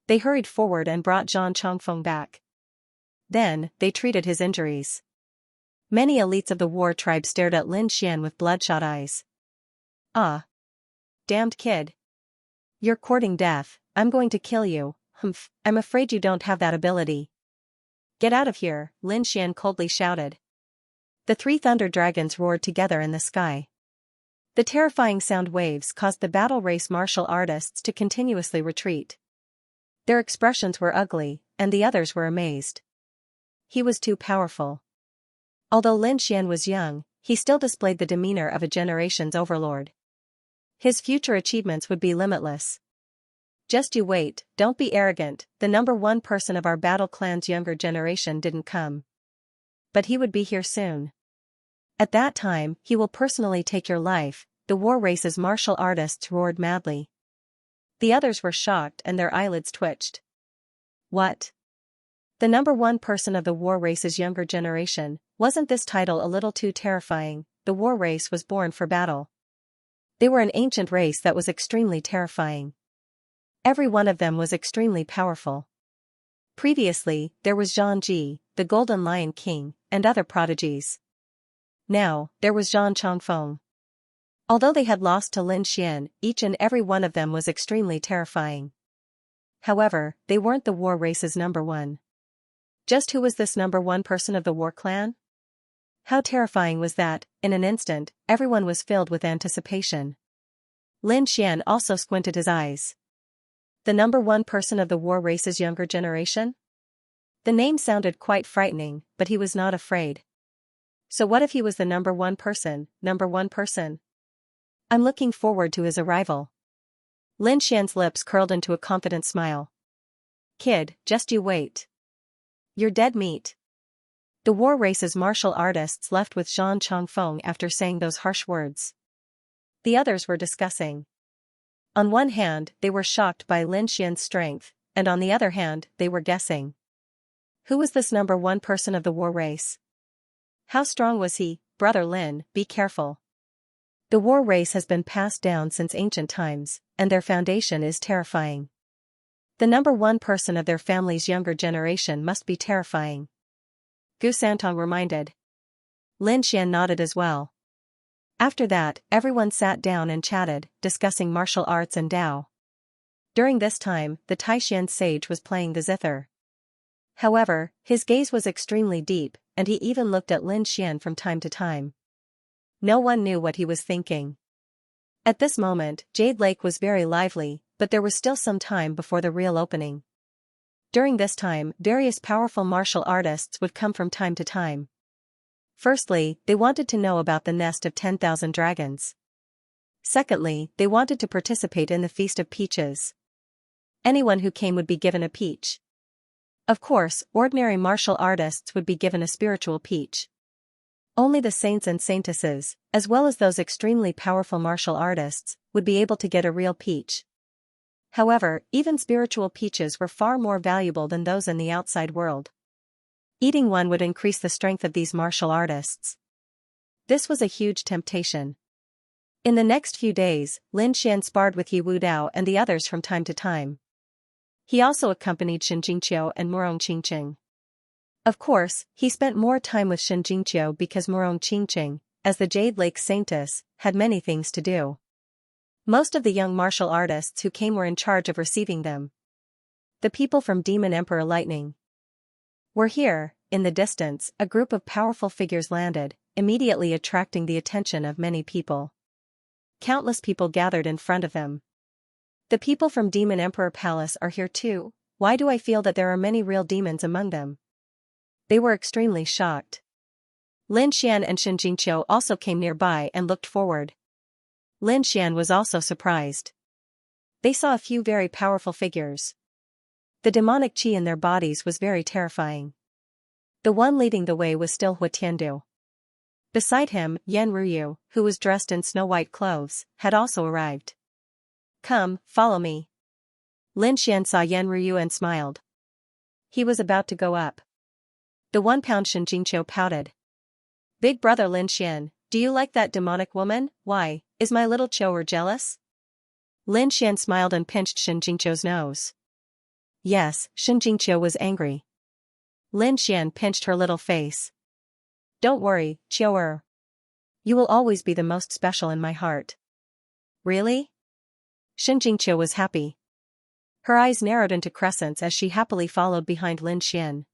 They hurried forward and brought Zhang Chongfeng back. Then, they treated his injuries. Many elites of the war tribe stared at Lin Xian with bloodshot eyes. Ah! Damned kid! You're courting death, I'm going to kill you, humph, I'm afraid you don't have that ability. Get out of here, Lin Xian coldly shouted. The 3 thunder dragons roared together in the sky. The terrifying sound waves caused the battle race martial artists to continuously retreat. Their expressions were ugly, and the others were amazed. He was too powerful. Although Lin Xian was young, he still displayed the demeanor of a generation's overlord. His future achievements would be limitless. Just you wait, don't be arrogant, the number 1 person of our battle clan's younger generation didn't come. But he would be here soon. At that time, he will personally take your life, the war race's martial artists roared madly. The others were shocked and their eyelids twitched. What? The number 1 person of the war race's younger generation, wasn't this title a little too terrifying? The war race was born for battle. They were an ancient race that was extremely terrifying. Every one of them was extremely powerful. Previously, there was Zhang Ji, the Golden Lion King, and other prodigies. Now, there was Zhang Chongfeng. Although they had lost to Lin Xian, each and every one of them was extremely terrifying. However, they weren't the war race's number 1. Just who was this number 1 person of the war clan? How terrifying was that? In an instant, everyone was filled with anticipation. Lin Xian also squinted his eyes. The number one person of the war race's younger generation? The name sounded quite frightening, but he was not afraid. So what if he was the number one person, number one person? I'm looking forward to his arrival. Lin Xian's lips curled into a confident smile. Kid, just you wait. You're dead meat. The war race's martial artists left with Zhang Chongfeng after saying those harsh words. The others were discussing. On one hand, they were shocked by Lin Xian's strength, and on the other hand, they were guessing. Who was this number one person of the war race? How strong was he? Brother Lin, be careful. The war race has been passed down since ancient times, and their foundation is terrifying. The number one person of their family's younger generation must be terrifying. Gu Santong reminded. Lin Xian nodded as well. After that, everyone sat down and chatted, discussing martial arts and Tao. During this time, the Taishan sage was playing the zither. However, his gaze was extremely deep, and he even looked at Lin Xian from time to time. No one knew what he was thinking. At this moment, Jade Lake was very lively, but there was still some time before the real opening. During this time, various powerful martial artists would come from time to time. Firstly, they wanted to know about the nest of 10,000 dragons. Secondly, they wanted to participate in the Feast of Peaches. Anyone who came would be given a peach. Of course, ordinary martial artists would be given a spiritual peach. Only the saints and saintesses, as well as those extremely powerful martial artists, would be able to get a real peach. However, even spiritual peaches were far more valuable than those in the outside world. Eating one would increase the strength of these martial artists. This was a huge temptation. In the next few days, Lin Xian sparred with Yi Wudao and the others from time to time. He also accompanied Shen Jingqiu and Murong Qingqing. Of course, he spent more time with Shen Jingqiu because Murong Qingqing, as the Jade Lake Saintess, had many things to do. Most of the young martial artists who came were in charge of receiving them. The people from Demon Emperor Lightning were here. In the distance, a group of powerful figures landed, immediately attracting the attention of many people. Countless people gathered in front of them. The people from Demon Emperor Palace are here too. Why do I feel that there are many real demons among them? They were extremely shocked. Lin Xian and Shen Jingqiu also came nearby and looked forward. Lin Xian was also surprised. They saw a few very powerful figures. The demonic qi in their bodies was very terrifying. The one leading the way was still Hua Tiandu. Beside him, Yan Ruyu, who was dressed in snow-white clothes, had also arrived. Come, follow me. Lin Xian saw Yan Ruyu and smiled. He was about to go up. The 1-pound Shen Jingqiu pouted. Big brother Lin Xian, do you like that demonic woman? Why, is my little Qiu'er jealous? Lin Xian smiled and pinched Shen Jingqiu's nose. Yes, Shen Jingqiu was angry. Lin Xian pinched her little face. Don't worry, Qiu'er. You will always be the most special in my heart. Really? Shen Jingqiu was happy. Her eyes narrowed into crescents as she happily followed behind Lin Xian.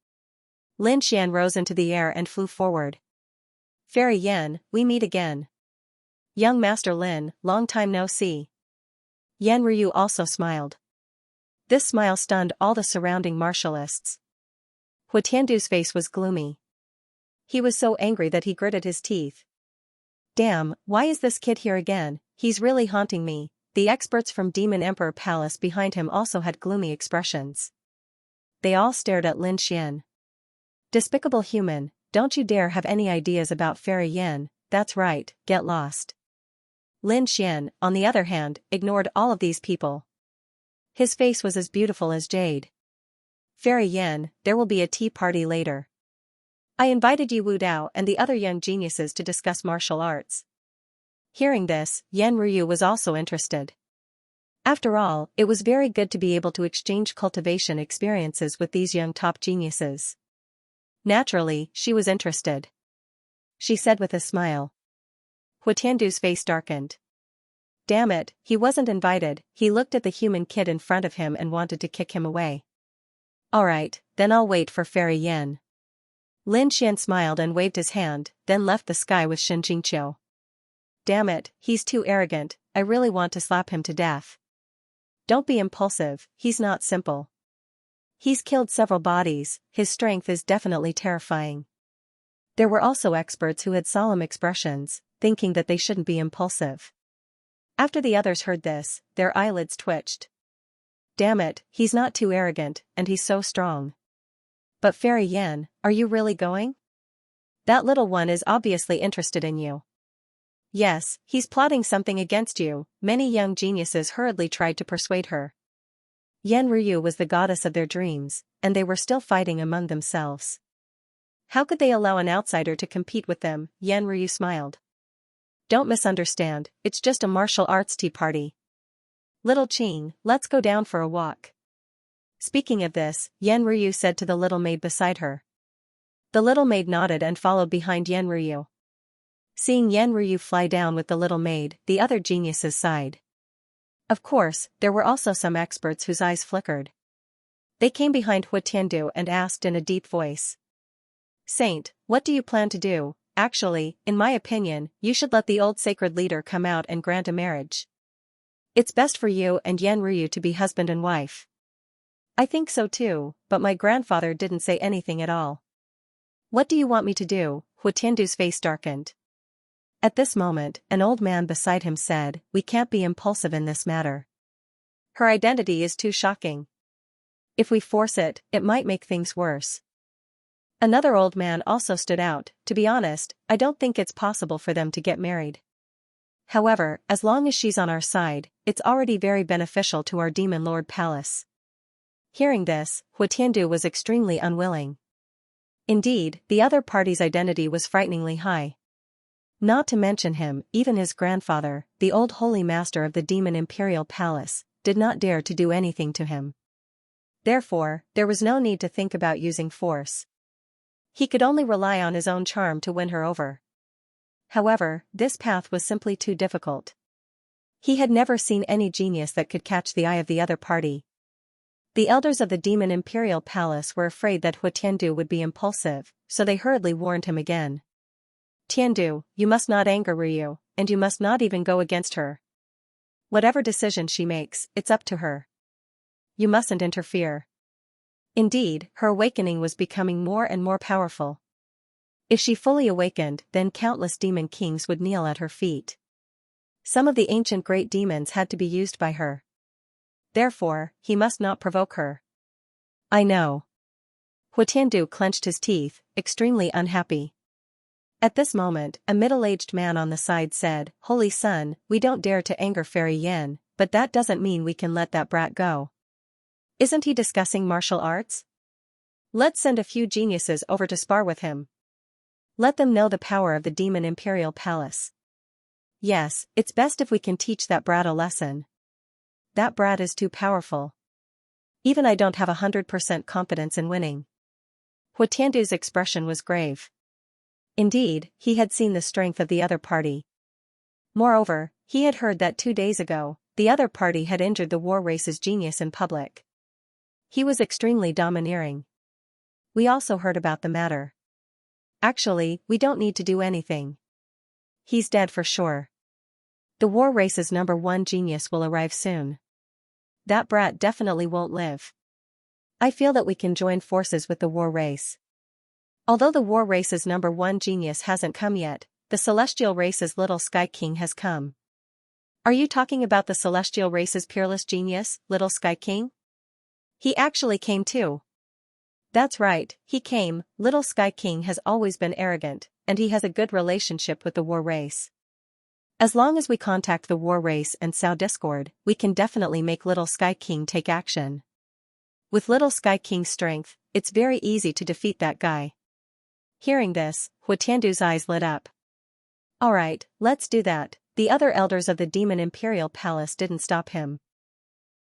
Lin Xian rose into the air and flew forward. Fairy Yan, we meet again. Young Master Lin, long time no see. Yan Ryu also smiled. This smile stunned all the surrounding martialists. Hua Tiandu's face was gloomy. He was so angry that he gritted his teeth. Damn, why is this kid here again? He's really haunting me. The experts from Demon Emperor Palace behind him also had gloomy expressions. They all stared at Lin Xian. Despicable human, don't you dare have any ideas about Fairy Yan, that's right, get lost. Lin Xian, on the other hand, ignored all of these people. His face was as beautiful as jade. Fairy Yan, there will be a tea party later. I invited Yi Wudao and the other young geniuses to discuss martial arts. Hearing this, Yan Ryu was also interested. After all, it was very good to be able to exchange cultivation experiences with these young top geniuses. Naturally, she was interested. She said with a smile. Hua Tiandu's face darkened. Damn it, he wasn't invited. He looked at the human kid in front of him and wanted to kick him away. Alright, then I'll wait for Fairy Yan. Lin Xian smiled and waved his hand, then left the sky with Shen Jingqiu. Damn it, he's too arrogant, I really want to slap him to death. Don't be impulsive, he's not simple. He's killed several bodies, his strength is definitely terrifying. There were also experts who had solemn expressions, thinking that they shouldn't be impulsive. After the others heard this, their eyelids twitched. Damn it, he's not too arrogant, and he's so strong. But Fairy Yan, are you really going? That little one is obviously interested in you. Yes, he's plotting something against you, many young geniuses hurriedly tried to persuade her. Yan Ryu was the goddess of their dreams, and they were still fighting among themselves. How could they allow an outsider to compete with them? Yan Ryu smiled. Don't misunderstand, it's just a martial arts tea party. Little Qing, let's go down for a walk. Speaking of this, Yan Ryu said to the little maid beside her. The little maid nodded and followed behind Yan Ryu. Seeing Yan Ryu fly down with the little maid, the other geniuses sighed. Of course, there were also some experts whose eyes flickered. They came behind Hu Tiandu and asked in a deep voice. Saint, what do you plan to do? Actually, in my opinion, you should let the old sacred leader come out and grant a marriage. It's best for you and Yan Ryu to be husband and wife. I think so too, but my grandfather didn't say anything at all. What do you want me to do? Hu Tiandu's face darkened. At this moment, an old man beside him said, we can't be impulsive in this matter. Her identity is too shocking. If we force it, it might make things worse. Another old man also stood out. To be honest, I don't think it's possible for them to get married. However, as long as she's on our side, it's already very beneficial to our Demon Lord Palace. Hearing this, Hu Tiandu was extremely unwilling. Indeed, the other party's identity was frighteningly high. Not to mention him, even his grandfather, the old holy master of the Demon Imperial Palace, did not dare to do anything to him. Therefore, there was no need to think about using force. He could only rely on his own charm to win her over. However, this path was simply too difficult. He had never seen any genius that could catch the eye of the other party. The elders of the Demon Imperial Palace were afraid that Hu Tiandu would be impulsive, so they hurriedly warned him again. Tiandu, you must not anger Ryu, and you must not even go against her. Whatever decision she makes, it's up to her. You mustn't interfere. Indeed, her awakening was becoming more and more powerful. If she fully awakened, then countless demon kings would kneel at her feet. Some of the ancient great demons had to be used by her. Therefore, he must not provoke her. I know. Hu Tiandu clenched his teeth, extremely unhappy. At this moment, a middle-aged man on the side said, Holy Son, we don't dare to anger Fairy Yan, but that doesn't mean we can let that brat go. Isn't he discussing martial arts? Let's send a few geniuses over to spar with him. Let them know the power of the Demon Imperial Palace. Yes, it's best if we can teach that brat a lesson. That brat is too powerful. Even I don't have 100% confidence in winning. Hu Tiandu's expression was grave. Indeed, he had seen the strength of the other party. Moreover, he had heard that 2 days ago, the other party had injured the war race's genius in public. He was extremely domineering. We also heard about the matter. Actually, we don't need to do anything. He's dead for sure. The war race's #1 genius will arrive soon. That brat definitely won't live. I feel that we can join forces with the war race. Although the war race's #1 genius hasn't come yet, the celestial race's little Sky King has come. Are you talking about the celestial race's peerless genius, little Sky King? He actually came too. That's right, he came. Little Sky King has always been arrogant, and he has a good relationship with the war race. As long as we contact the war race and sow discord, we can definitely make little Sky King take action. With little Sky King's strength, it's very easy to defeat that guy. Hearing this, Hu Tiandu's eyes lit up. Alright, let's do that. The other elders of the Demon Imperial Palace didn't stop him.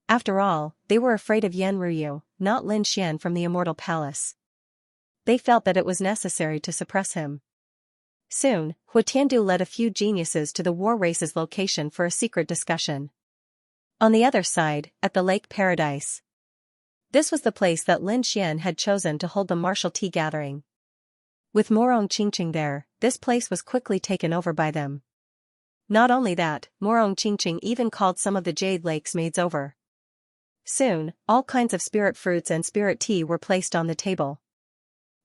After all, they were afraid of Yan Ryu, not Lin Xian from the Immortal Palace. They felt that it was necessary to suppress him. Soon, Hu Tiandu led a few geniuses to the war race's location for a secret discussion. On the other side, at the Lake Paradise. This was the place that Lin Xian had chosen to hold the martial tea gathering. With Morong Qingqing there, this place was quickly taken over by them. Not only that, Morong Qingqing even called some of the Jade Lake's maids over. Soon, all kinds of spirit fruits and spirit tea were placed on the table.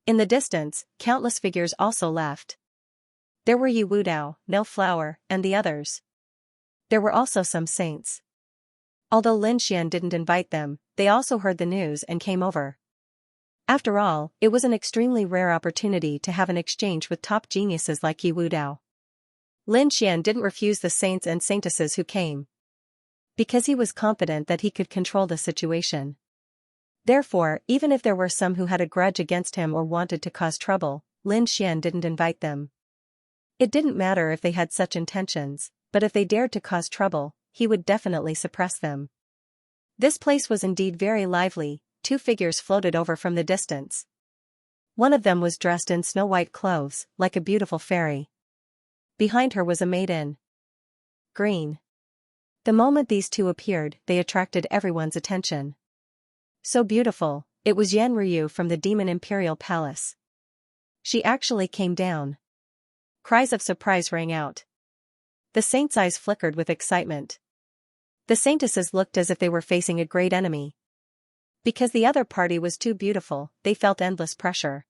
In the distance, countless figures also left. There were Yi Wudao, No Flower, and the others. There were also some saints. Although Lin Xian didn't invite them, they also heard the news and came over. After all, it was an extremely rare opportunity to have an exchange with top geniuses like Yi Wudao. Lin Xian didn't refuse the saints and saintesses who came, because he was confident that he could control the situation. Therefore, even if there were some who had a grudge against him or wanted to cause trouble, Lin Xian didn't invite them. It didn't matter if they had such intentions, but if they dared to cause trouble, he would definitely suppress them. This place was indeed very lively. Two figures floated over from the distance. One of them was dressed in snow-white clothes, like a beautiful fairy. Behind her was a maid in green. The moment these two appeared, they attracted everyone's attention. So beautiful, it was Yan Ryu from the Demon Imperial Palace. She actually came down. Cries of surprise rang out. The saints' eyes flickered with excitement. The saintesses looked as if they were facing a great enemy. Because the other party was too beautiful, they felt endless pressure.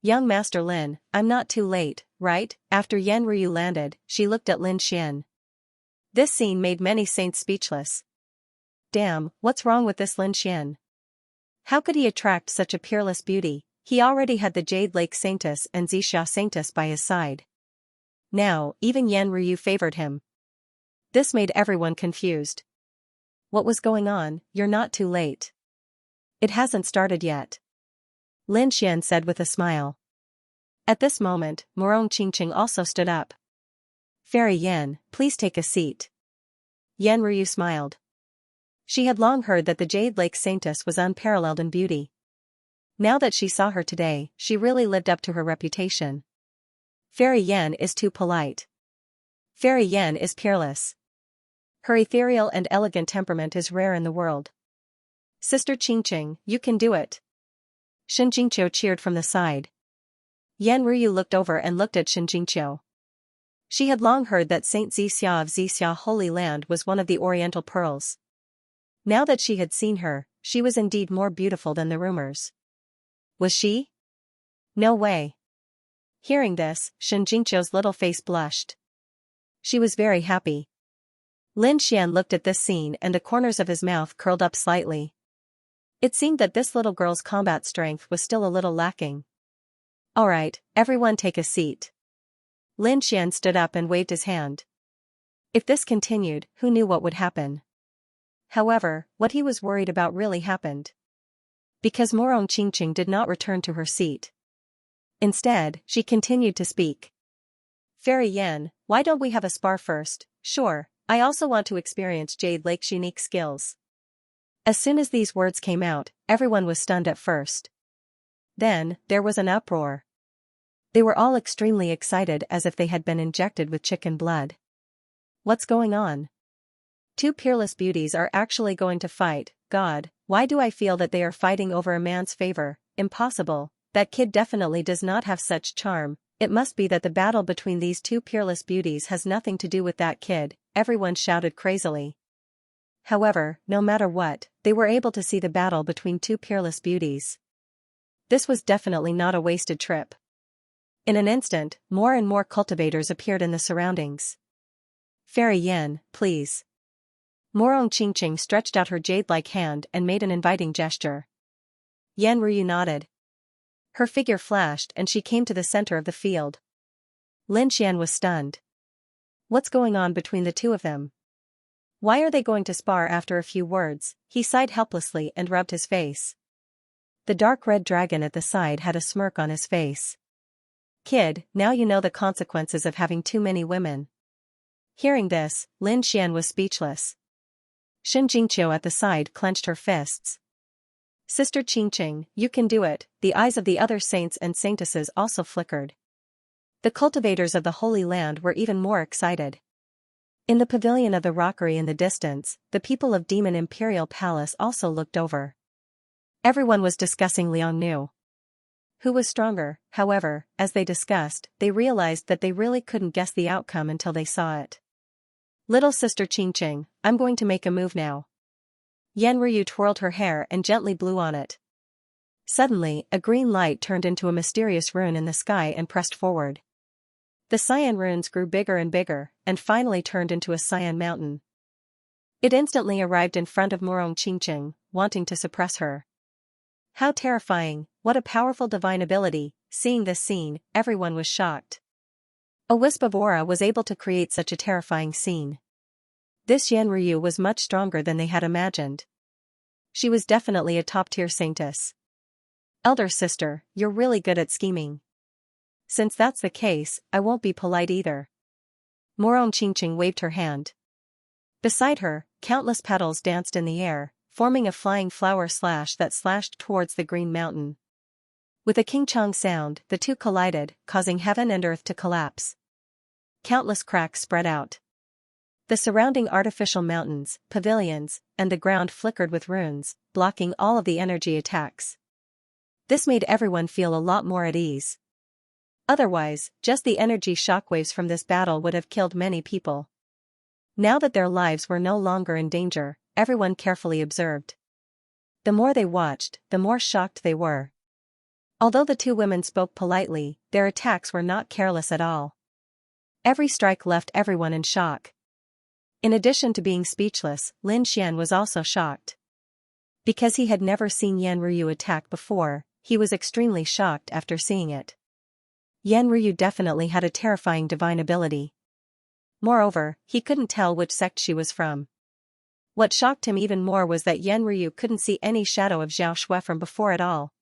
Young Master Lin, I'm not too late, right? After Yan Ryu landed, she looked at Lin Xian. This scene made many saints speechless. Damn, what's wrong with this Lin Xian? How could he attract such a peerless beauty? He already had the Jade Lake Saintess and Xianxia Saintess by his side. Now, even Yan Ryu favored him. This made everyone confused. What was going on? You're not too late. It hasn't started yet. Lin Xian said with a smile. At this moment, Morong Qingqing also stood up. Fairy Yan, please take a seat. Yan Ryu smiled. She had long heard that the Jade Lake Saintess was unparalleled in beauty. Now that she saw her today, she really lived up to her reputation. Fairy Yan is too polite. Fairy Yan is peerless. Her ethereal and elegant temperament is rare in the world. Sister Qingqing, you can do it. Shen Jingqiu cheered from the side. Yan Ryu looked over and looked at Shen Jingqiu. She had long heard that Saint Xianxia of Xianxia Holy Land was one of the Oriental Pearls. Now that she had seen her, she was indeed more beautiful than the rumors. Was she? No way. Hearing this, Shen Jingqiu's little face blushed. She was very happy. Lin Xian looked at this scene and the corners of his mouth curled up slightly. It seemed that this little girl's combat strength was still a little lacking. Alright, everyone take a seat. Lin Xian stood up and waved his hand. If this continued, who knew what would happen? However, what he was worried about really happened. Because Morong Qingqing did not return to her seat. Instead, she continued to speak. Fairy Yan, why don't we have a spar first? Sure, I also want to experience Jade Lake's unique skills. As soon as these words came out, everyone was stunned at first. Then, there was an uproar. They were all extremely excited as if they had been injected with chicken blood. What's going on? Two peerless beauties are actually going to fight. God, why do I feel that they are fighting over a man's favor? Impossible, that kid definitely does not have such charm. It must be that the battle between these two peerless beauties has nothing to do with that kid, everyone shouted crazily. However, no matter what, they were able to see the battle between two peerless beauties. This was definitely not a wasted trip. In an instant, more and more cultivators appeared in the surroundings. Fairy Yan, please. Morong Qingqing stretched out her jade-like hand and made an inviting gesture. Yan Ryu nodded. Her figure flashed and she came to the center of the field. Lin Xian was stunned. What's going on between the two of them? Why are they going to spar after a few words? He sighed helplessly and rubbed his face. The dark red dragon at the side had a smirk on his face. Kid, now you know the consequences of having too many women. Hearing this, Lin Xian was speechless. Shen Jingqiu at the side clenched her fists. Sister Qingqing, you can do it. The eyes of the other saints and saintesses also flickered. The cultivators of the Holy Land were even more excited. In the pavilion of the rockery in the distance, the people of Demon Imperial Palace also looked over. Everyone was discussing Liang Nu. who was stronger. However, as they discussed, they realized that they really couldn't guess the outcome until they saw it. Little sister Qingqing, I'm going to make a move now. Yan Ryu twirled her hair and gently blew on it. Suddenly, a green light turned into a mysterious rune in the sky and pressed forward. The cyan runes grew bigger and bigger, and finally turned into a cyan mountain. It instantly arrived in front of Morong Qingqing, wanting to suppress her. How terrifying, what a powerful divine ability. Seeing this scene, everyone was shocked. A wisp of aura was able to create such a terrifying scene. This Yan Ryu was much stronger than they had imagined. She was definitely a top-tier saintess. Elder sister, you're really good at scheming. Since that's the case, I won't be polite either. Morong Qingqing waved her hand. Beside her, countless petals danced in the air, forming a flying flower slash that slashed towards the green mountain. With a king-chong sound, the two collided, causing heaven and earth to collapse. Countless cracks spread out. The surrounding artificial mountains, pavilions, and the ground flickered with runes, blocking all of the energy attacks. This made everyone feel a lot more at ease. Otherwise, just the energy shockwaves from this battle would have killed many people. Now that their lives were no longer in danger, everyone carefully observed. The more they watched, the more shocked they were. Although the two women spoke politely, their attacks were not careless at all. Every strike left everyone in shock. In addition to being speechless, Lin Xian was also shocked. Because he had never seen Yan Ryu attack before, he was extremely shocked after seeing it. Yan Ryu definitely had a terrifying divine ability. Moreover, he couldn't tell which sect she was from. What shocked him even more was that Yan Ryu couldn't see any shadow of Zhao Shui from before at all.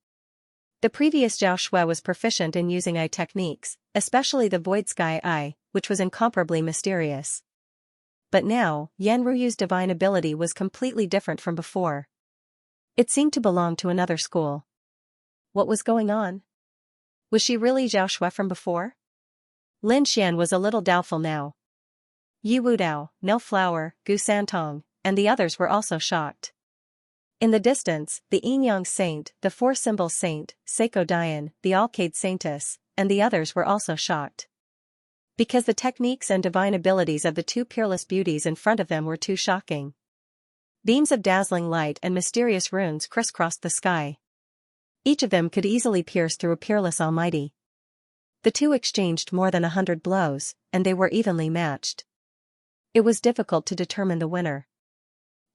The previous Zhao Shui was proficient in using eye techniques, especially the Void Sky Eye, which was incomparably mysterious. But now, Yan Ryu's divine ability was completely different from before. It seemed to belong to another school. What was going on? Was she really Zhao Shui from before? Lin Xian was a little doubtful now. Yi Wudao, No Flower, Gu Santong, and the others were also shocked. In the distance, the Yin-Yang Saint, the Four-Symbol Saint, Seiko Dian, the Alcade Saintess, and the others were also shocked. Because the techniques and divine abilities of the two peerless beauties in front of them were too shocking. Beams of dazzling light and mysterious runes crisscrossed the sky. Each of them could easily pierce through a peerless almighty. The two exchanged more than 100 blows, and they were evenly matched. It was difficult to determine the winner.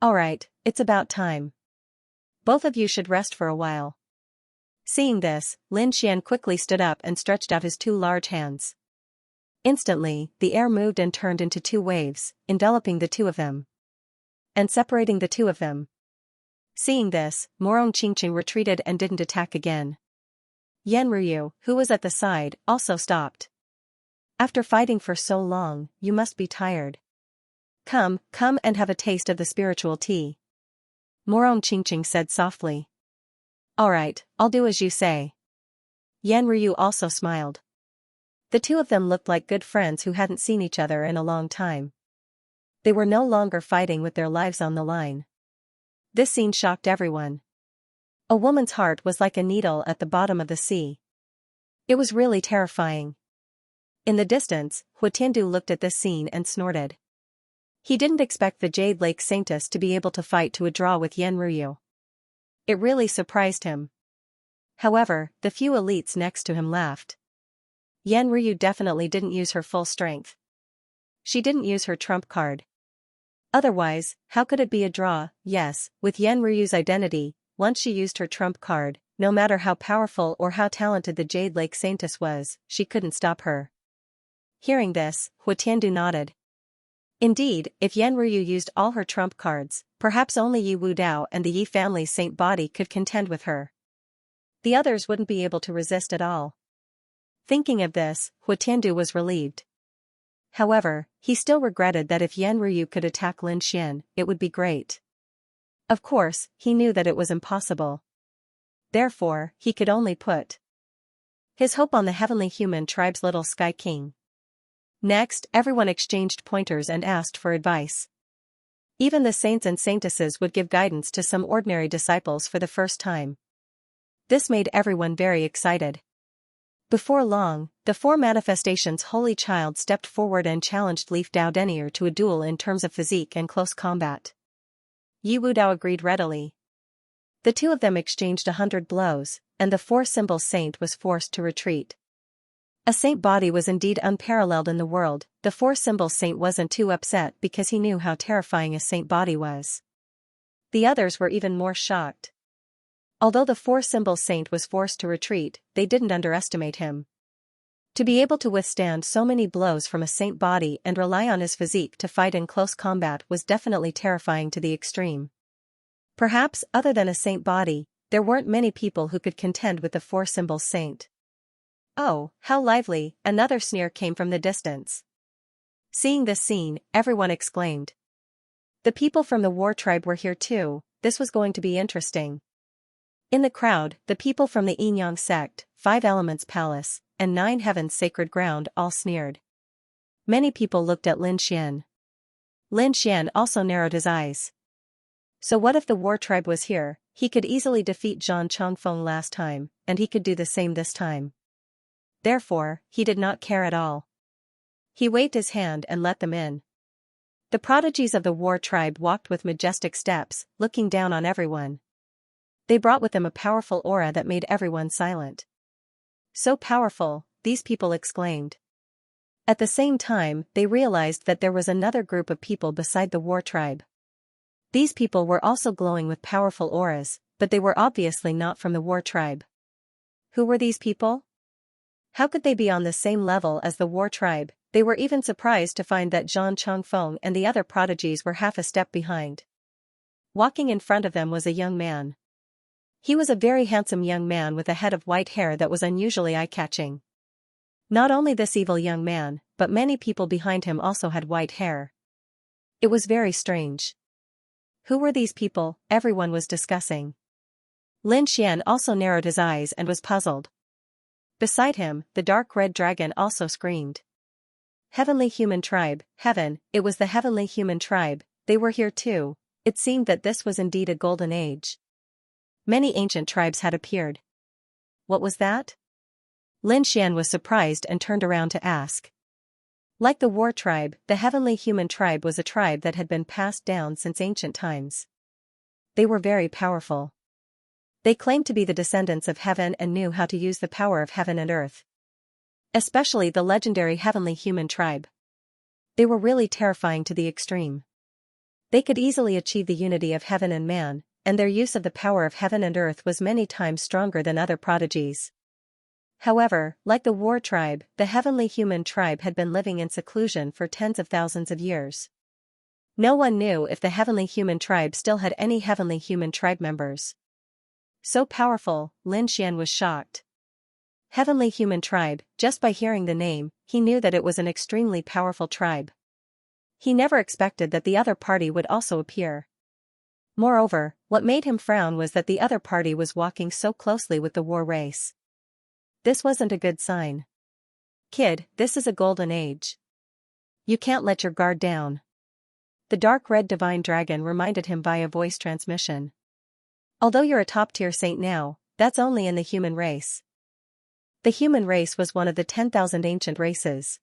Alright, it's about time. Both of you should rest for a while. Seeing this, Lin Xian quickly stood up and stretched out his two large hands. Instantly, the air moved and turned into two waves, enveloping the two of them. And separating the two of them. Seeing this, Morong Qingqing retreated and didn't attack again. Yan Ryu, who was at the side, also stopped. After fighting for so long, you must be tired. Come and have a taste of the spiritual tea. Morong Qingqing said softly. Alright, I'll do as you say. Yan Ryu also smiled. The two of them looked like good friends who hadn't seen each other in a long time. They were no longer fighting with their lives on the line. This scene shocked everyone. A woman's heart was like a needle at the bottom of the sea. It was really terrifying. In the distance, Huatiandu looked at this scene and snorted. He didn't expect the Jade Lake Saintess to be able to fight to a draw with Yan Ryu. It really surprised him. However, the few elites next to him laughed. Yan Ryu definitely didn't use her full strength. She didn't use her trump card. Otherwise, how could it be a draw? Yes, with Yan Ryu's identity, once she used her trump card, no matter how powerful or how talented the Jade Lake Saintess was, she couldn't stop her. Hearing this, Huatiandu nodded. Indeed, if Yan Ryu used all her trump cards, perhaps only Yi Wudao and the Yi family's saint body could contend with her. The others wouldn't be able to resist at all. Thinking of this, Huatiandu was relieved. However, he still regretted that if Yan Ryu could attack Lin Xian, it would be great. Of course, he knew that it was impossible. Therefore, he could only put his hope on the heavenly human tribe's little Sky King. Next, everyone exchanged pointers and asked for advice. Even the saints and saintesses would give guidance to some ordinary disciples for the first time. This made everyone very excited. Before long, the four manifestations' holy child stepped forward and challenged Leaf Dao Denier to a duel in terms of physique and close combat. Yi Wudao agreed readily. The two of them exchanged 100 blows, and the four-symbol saint was forced to retreat. A saint body was indeed unparalleled in the world. The four-symbol saint wasn't too upset because he knew how terrifying a saint body was. The others were even more shocked. Although the four-symbol saint was forced to retreat, they didn't underestimate him. To be able to withstand so many blows from a saint body and rely on his physique to fight in close combat was definitely terrifying to the extreme. Perhaps, other than a saint body, there weren't many people who could contend with the four-symbol saint. "Oh, how lively," another sneer came from the distance. Seeing this scene, everyone exclaimed. The people from the war tribe were here too. This was going to be interesting. In the crowd, the people from the Yinyang sect, 5 Elements Palace, and 9 Heavens Sacred Ground all sneered. Many people looked at Lin Xian. Lin Xian also narrowed his eyes. So what if the war tribe was here? He could easily defeat Zhang Chongfeng last time, and he could do the same this time. Therefore, he did not care at all. He waved his hand and let them in. The prodigies of the war tribe walked with majestic steps, looking down on everyone. They brought with them a powerful aura that made everyone silent. So powerful, these people exclaimed. At the same time, they realized that there was another group of people beside the war tribe. These people were also glowing with powerful auras, but they were obviously not from the war tribe. Who were these people? How could they be on the same level as the war tribe? They were even surprised to find that Zhang Chongfeng and the other prodigies were half a step behind. Walking in front of them was a young man. He was a very handsome young man with a head of white hair that was unusually eye-catching. Not only this evil young man, but many people behind him also had white hair. It was very strange. Who were these people? Everyone was discussing. Lin Xian also narrowed his eyes and was puzzled. Beside him, the dark red dragon also screamed. Heavenly Human Tribe, Heaven, it was the Heavenly Human Tribe, they were here too. It seemed that this was indeed a golden age. Many ancient tribes had appeared. What was that? Lin Xian was surprised and turned around to ask. Like the war tribe, the Heavenly Human Tribe was a tribe that had been passed down since ancient times. They were very powerful. They claimed to be the descendants of heaven and knew how to use the power of heaven and earth. Especially the legendary Heavenly Human Tribe. They were really terrifying to the extreme. They could easily achieve the unity of heaven and man, and their use of the power of heaven and earth was many times stronger than other prodigies. However, like the war tribe, the Heavenly Human Tribe had been living in seclusion for tens of thousands of years. No one knew if the Heavenly Human Tribe still had any Heavenly Human Tribe members. So powerful, Lin Xian was shocked. Heavenly Human Tribe, just by hearing the name, he knew that it was an extremely powerful tribe. He never expected that the other party would also appear. Moreover, what made him frown was that the other party was walking so closely with the war race. This wasn't a good sign. Kid, this is a golden age. You can't let your guard down. The dark red divine dragon reminded him via voice transmission. Although you're a top-tier saint now, that's only in the human race. The human race was one of the 10,000 ancient races.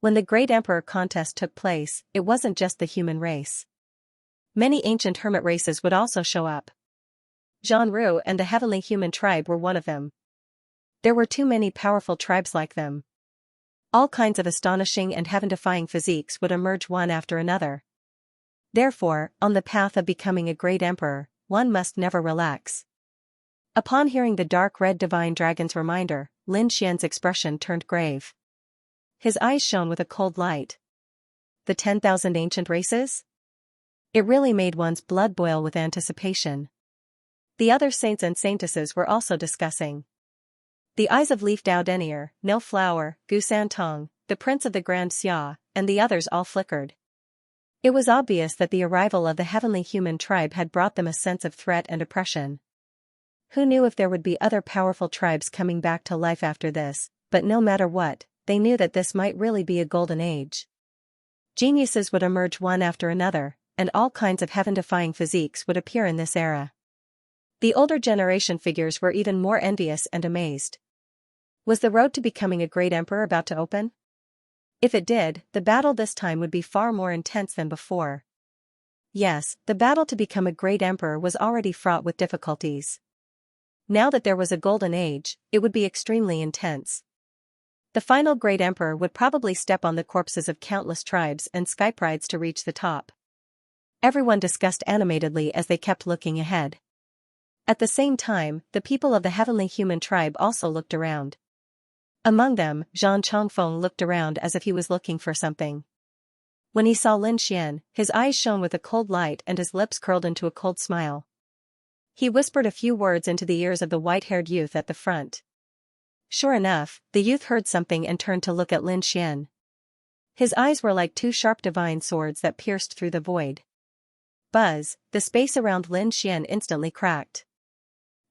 When the Great Emperor contest took place, it wasn't just the human race. Many ancient hermit races would also show up. Zhanru and the Heavenly Human Tribe were one of them. There were too many powerful tribes like them. All kinds of astonishing and heaven-defying physiques would emerge one after another. Therefore, on the path of becoming a great emperor, one must never relax. Upon hearing the dark red divine dragon's reminder, Lin Xian's expression turned grave. His eyes shone with a cold light. The 10,000 ancient races? It really made one's blood boil with anticipation. The other saints and saintesses were also discussing. The eyes of Leaf Dao Denier, No Flower, Gu Santong, the Prince of the Grand Xia, and the others all flickered. It was obvious that the arrival of the Heavenly Human Tribe had brought them a sense of threat and oppression. Who knew if there would be other powerful tribes coming back to life after this, but no matter what, they knew that this might really be a golden age. Geniuses would emerge one after another, and all kinds of heaven-defying physiques would appear in this era. The older generation figures were even more envious and amazed. Was the road to becoming a great emperor about to open? If it did, the battle this time would be far more intense than before. Yes, the battle to become a great emperor was already fraught with difficulties. Now that there was a golden age, it would be extremely intense. The final great emperor would probably step on the corpses of countless tribes and skyprides to reach the top. Everyone discussed animatedly as they kept looking ahead. At the same time, the people of the heavenly human tribe also looked around. Among them, Zhang Chongfeng looked around as if he was looking for something. When he saw Lin Xian, his eyes shone with a cold light and his lips curled into a cold smile. He whispered a few words into the ears of the white-haired youth at the front. Sure enough, the youth heard something and turned to look at Lin Xian. His eyes were like two sharp divine swords that pierced through the void. Buzz, the space around Lin Xian instantly cracked.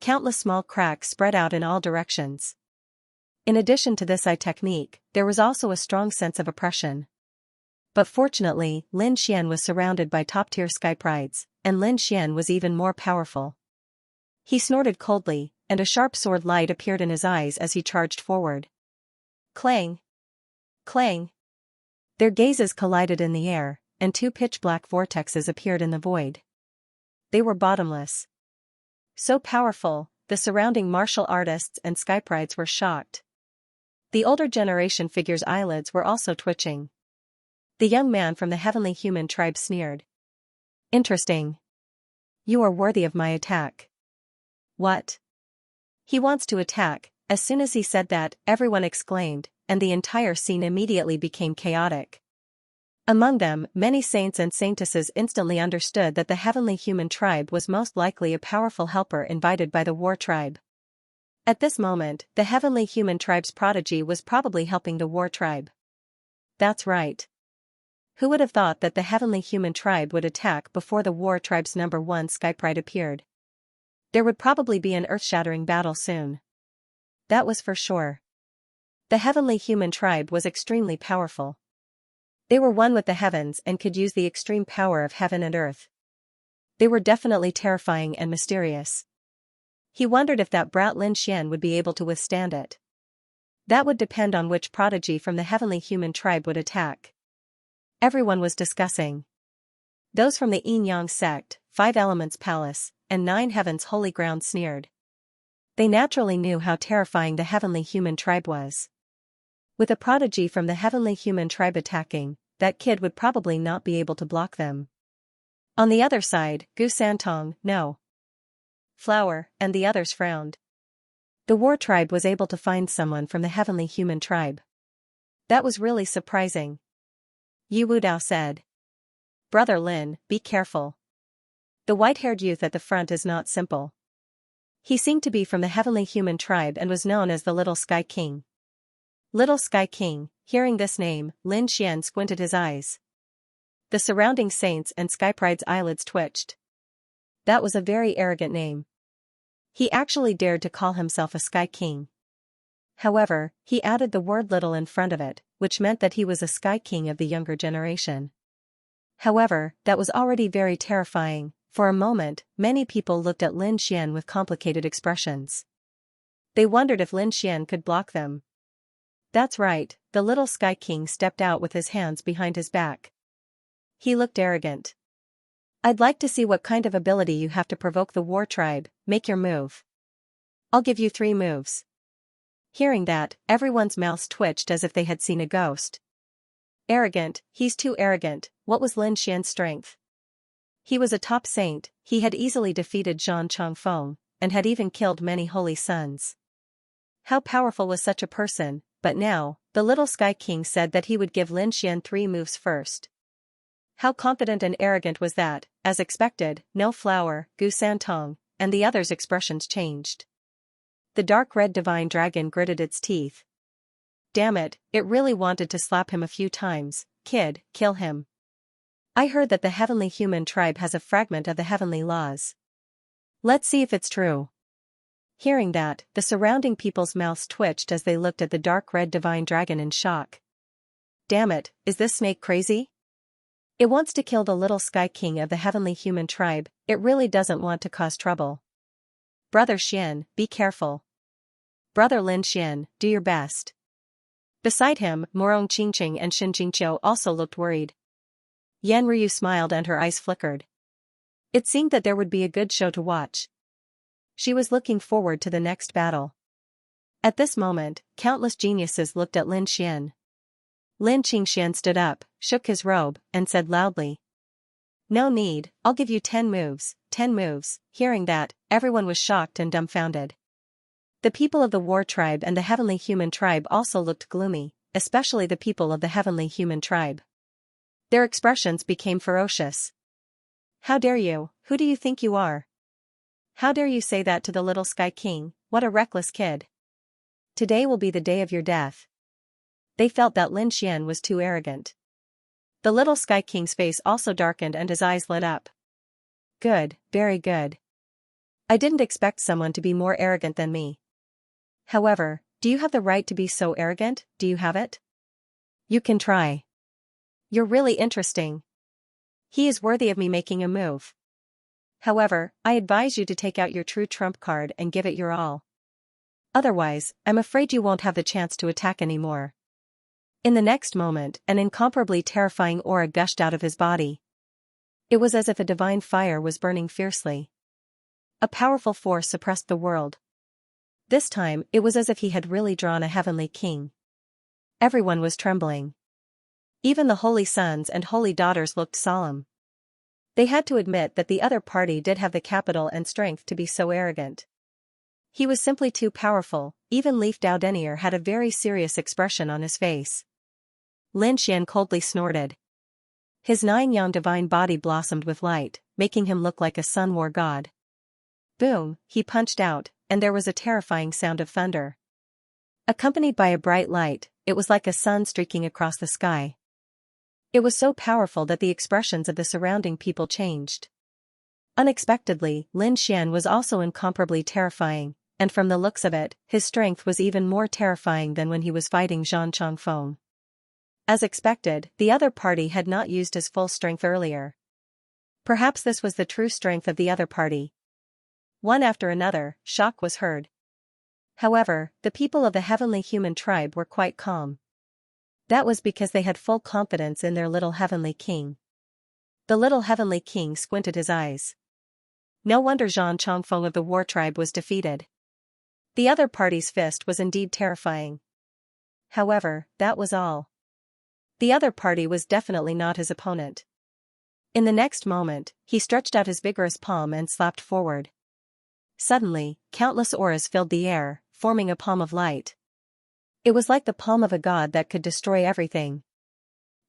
Countless small cracks spread out in all directions. In addition to this eye technique, there was also a strong sense of oppression. But fortunately, Lin Xian was surrounded by top-tier skyprides, and Lin Xian was even more powerful. He snorted coldly, and a sharp sword light appeared in his eyes as he charged forward. Clang! Clang! Their gazes collided in the air, and two pitch-black vortexes appeared in the void. They were bottomless. So powerful, the surrounding martial artists and skyprides were shocked. The older generation figure's eyelids were also twitching. The young man from the heavenly human tribe sneered. Interesting. You are worthy of my attack. What? He wants to attack. As soon as he said that, everyone exclaimed, and the entire scene immediately became chaotic. Among them, many saints and saintesses instantly understood that the heavenly human tribe was most likely a powerful helper invited by the war tribe. At this moment, the heavenly human tribe's prodigy was probably helping the war tribe. That's right. Who would have thought that the heavenly human tribe would attack before the war tribe's number one skypride appeared? There would probably be an earth-shattering battle soon. That was for sure. The heavenly human tribe was extremely powerful. They were one with the heavens and could use the extreme power of heaven and earth. They were definitely terrifying and mysterious. He wondered if that brat Lin Xian would be able to withstand it. That would depend on which prodigy from the heavenly human tribe would attack. Everyone was discussing. Those from the Yin-Yang sect, Five Elements Palace, and Nine Heavens Holy Ground sneered. They naturally knew how terrifying the heavenly human tribe was. With a prodigy from the heavenly human tribe attacking, that kid would probably not be able to block them. On the other side, Gu Santong, no. Flower, and the others frowned. The war tribe was able to find someone from the heavenly human tribe. That was really surprising. Yu Wudao said. Brother Lin, be careful. The white-haired youth at the front is not simple. He seemed to be from the heavenly human tribe and was known as the Little Sky King. Little Sky King, hearing this name, Lin Xian squinted his eyes. The surrounding saints and skypride's eyelids twitched. That was a very arrogant name. He actually dared to call himself a Sky King. However, he added the word little in front of it, which meant that he was a Sky King of the younger generation. However, that was already very terrifying. For a moment, many people looked at Lin Xian with complicated expressions. They wondered if Lin Xian could block them. That's right, the Little Sky King stepped out with his hands behind his back. He looked arrogant. I'd like to see what kind of ability you have to provoke the war tribe. Make your move. I'll give you 3 moves. Hearing that, everyone's mouths twitched as if they had seen a ghost. Arrogant, he's too arrogant. What was Lin Xian's strength? He was a top saint, he had easily defeated Zhang Chongfeng, and had even killed many holy sons. How powerful was such a person? But now, the Little Sky King said that he would give Lin Xian 3 moves first. How confident and arrogant was that? As expected, no Flower, Gu Santong, and the others' expressions changed. The dark red divine dragon gritted its teeth. Damn it, it really wanted to slap him a few times. Kid, kill him. I heard that the heavenly human tribe has a fragment of the heavenly laws. Let's see if it's true. Hearing that, the surrounding people's mouths twitched as they looked at the dark red divine dragon in shock. Damn it, is this snake crazy? It wants to kill the Little Sky King of the heavenly human tribe. It really doesn't want to cause trouble. Brother Xian, be careful. Brother Lin Xian, do your best. Beside him, Morong Qingqing and Shin Jingqiu also looked worried. Yan Ryu smiled and her eyes flickered. It seemed that there would be a good show to watch. She was looking forward to the next battle. At this moment, countless geniuses looked at Lin Xian. Lin Qingxian stood up, shook his robe, and said loudly, "No need, I'll give you 10 moves, 10 moves." Hearing that, everyone was shocked and dumbfounded. The people of the war tribe and the heavenly human tribe also looked gloomy, especially the people of the heavenly human tribe. Their expressions became ferocious. "How dare you, who do you think you are? How dare you say that to the little Sky King, what a reckless kid. Today will be the day of your death." They felt that Lin Xian was too arrogant. The little Sky King's face also darkened and his eyes lit up. "Good, very good. I didn't expect someone to be more arrogant than me. However, do you have the right to be so arrogant? Do you have it? You can try. You're really interesting. He is worthy of me making a move. However, I advise you to take out your true trump card and give it your all. Otherwise, I'm afraid you won't have the chance to attack anymore." In the next moment, an incomparably terrifying aura gushed out of his body. It was as if a divine fire was burning fiercely. A powerful force suppressed the world. This time, it was as if he had really drawn a heavenly king. Everyone was trembling. Even the holy sons and holy daughters looked solemn. They had to admit that the other party did have the capital and strength to be so arrogant. He was simply too powerful. Even Leaf Dao Denier had a very serious expression on his face. Lin Xian coldly snorted. His 9-yang divine body blossomed with light, making him look like a sun war god. Boom, he punched out, and there was a terrifying sound of thunder. Accompanied by a bright light, it was like a sun streaking across the sky. It was so powerful that the expressions of the surrounding people changed. Unexpectedly, Lin Xian was also incomparably terrifying, and from the looks of it, his strength was even more terrifying than when he was fighting Zhan Chongfeng. As expected, the other party had not used his full strength earlier. Perhaps this was the true strength of the other party. One after another, shock was heard. However, the people of the heavenly human tribe were quite calm. That was because they had full confidence in their little heavenly king. The little heavenly king squinted his eyes. No wonder Zhan Chongfeng of the war tribe was defeated. The other party's fist was indeed terrifying. However, that was all. The other party was definitely not his opponent. In the next moment, he stretched out his vigorous palm and slapped forward. Suddenly, countless auras filled the air, forming a palm of light. It was like the palm of a god that could destroy everything.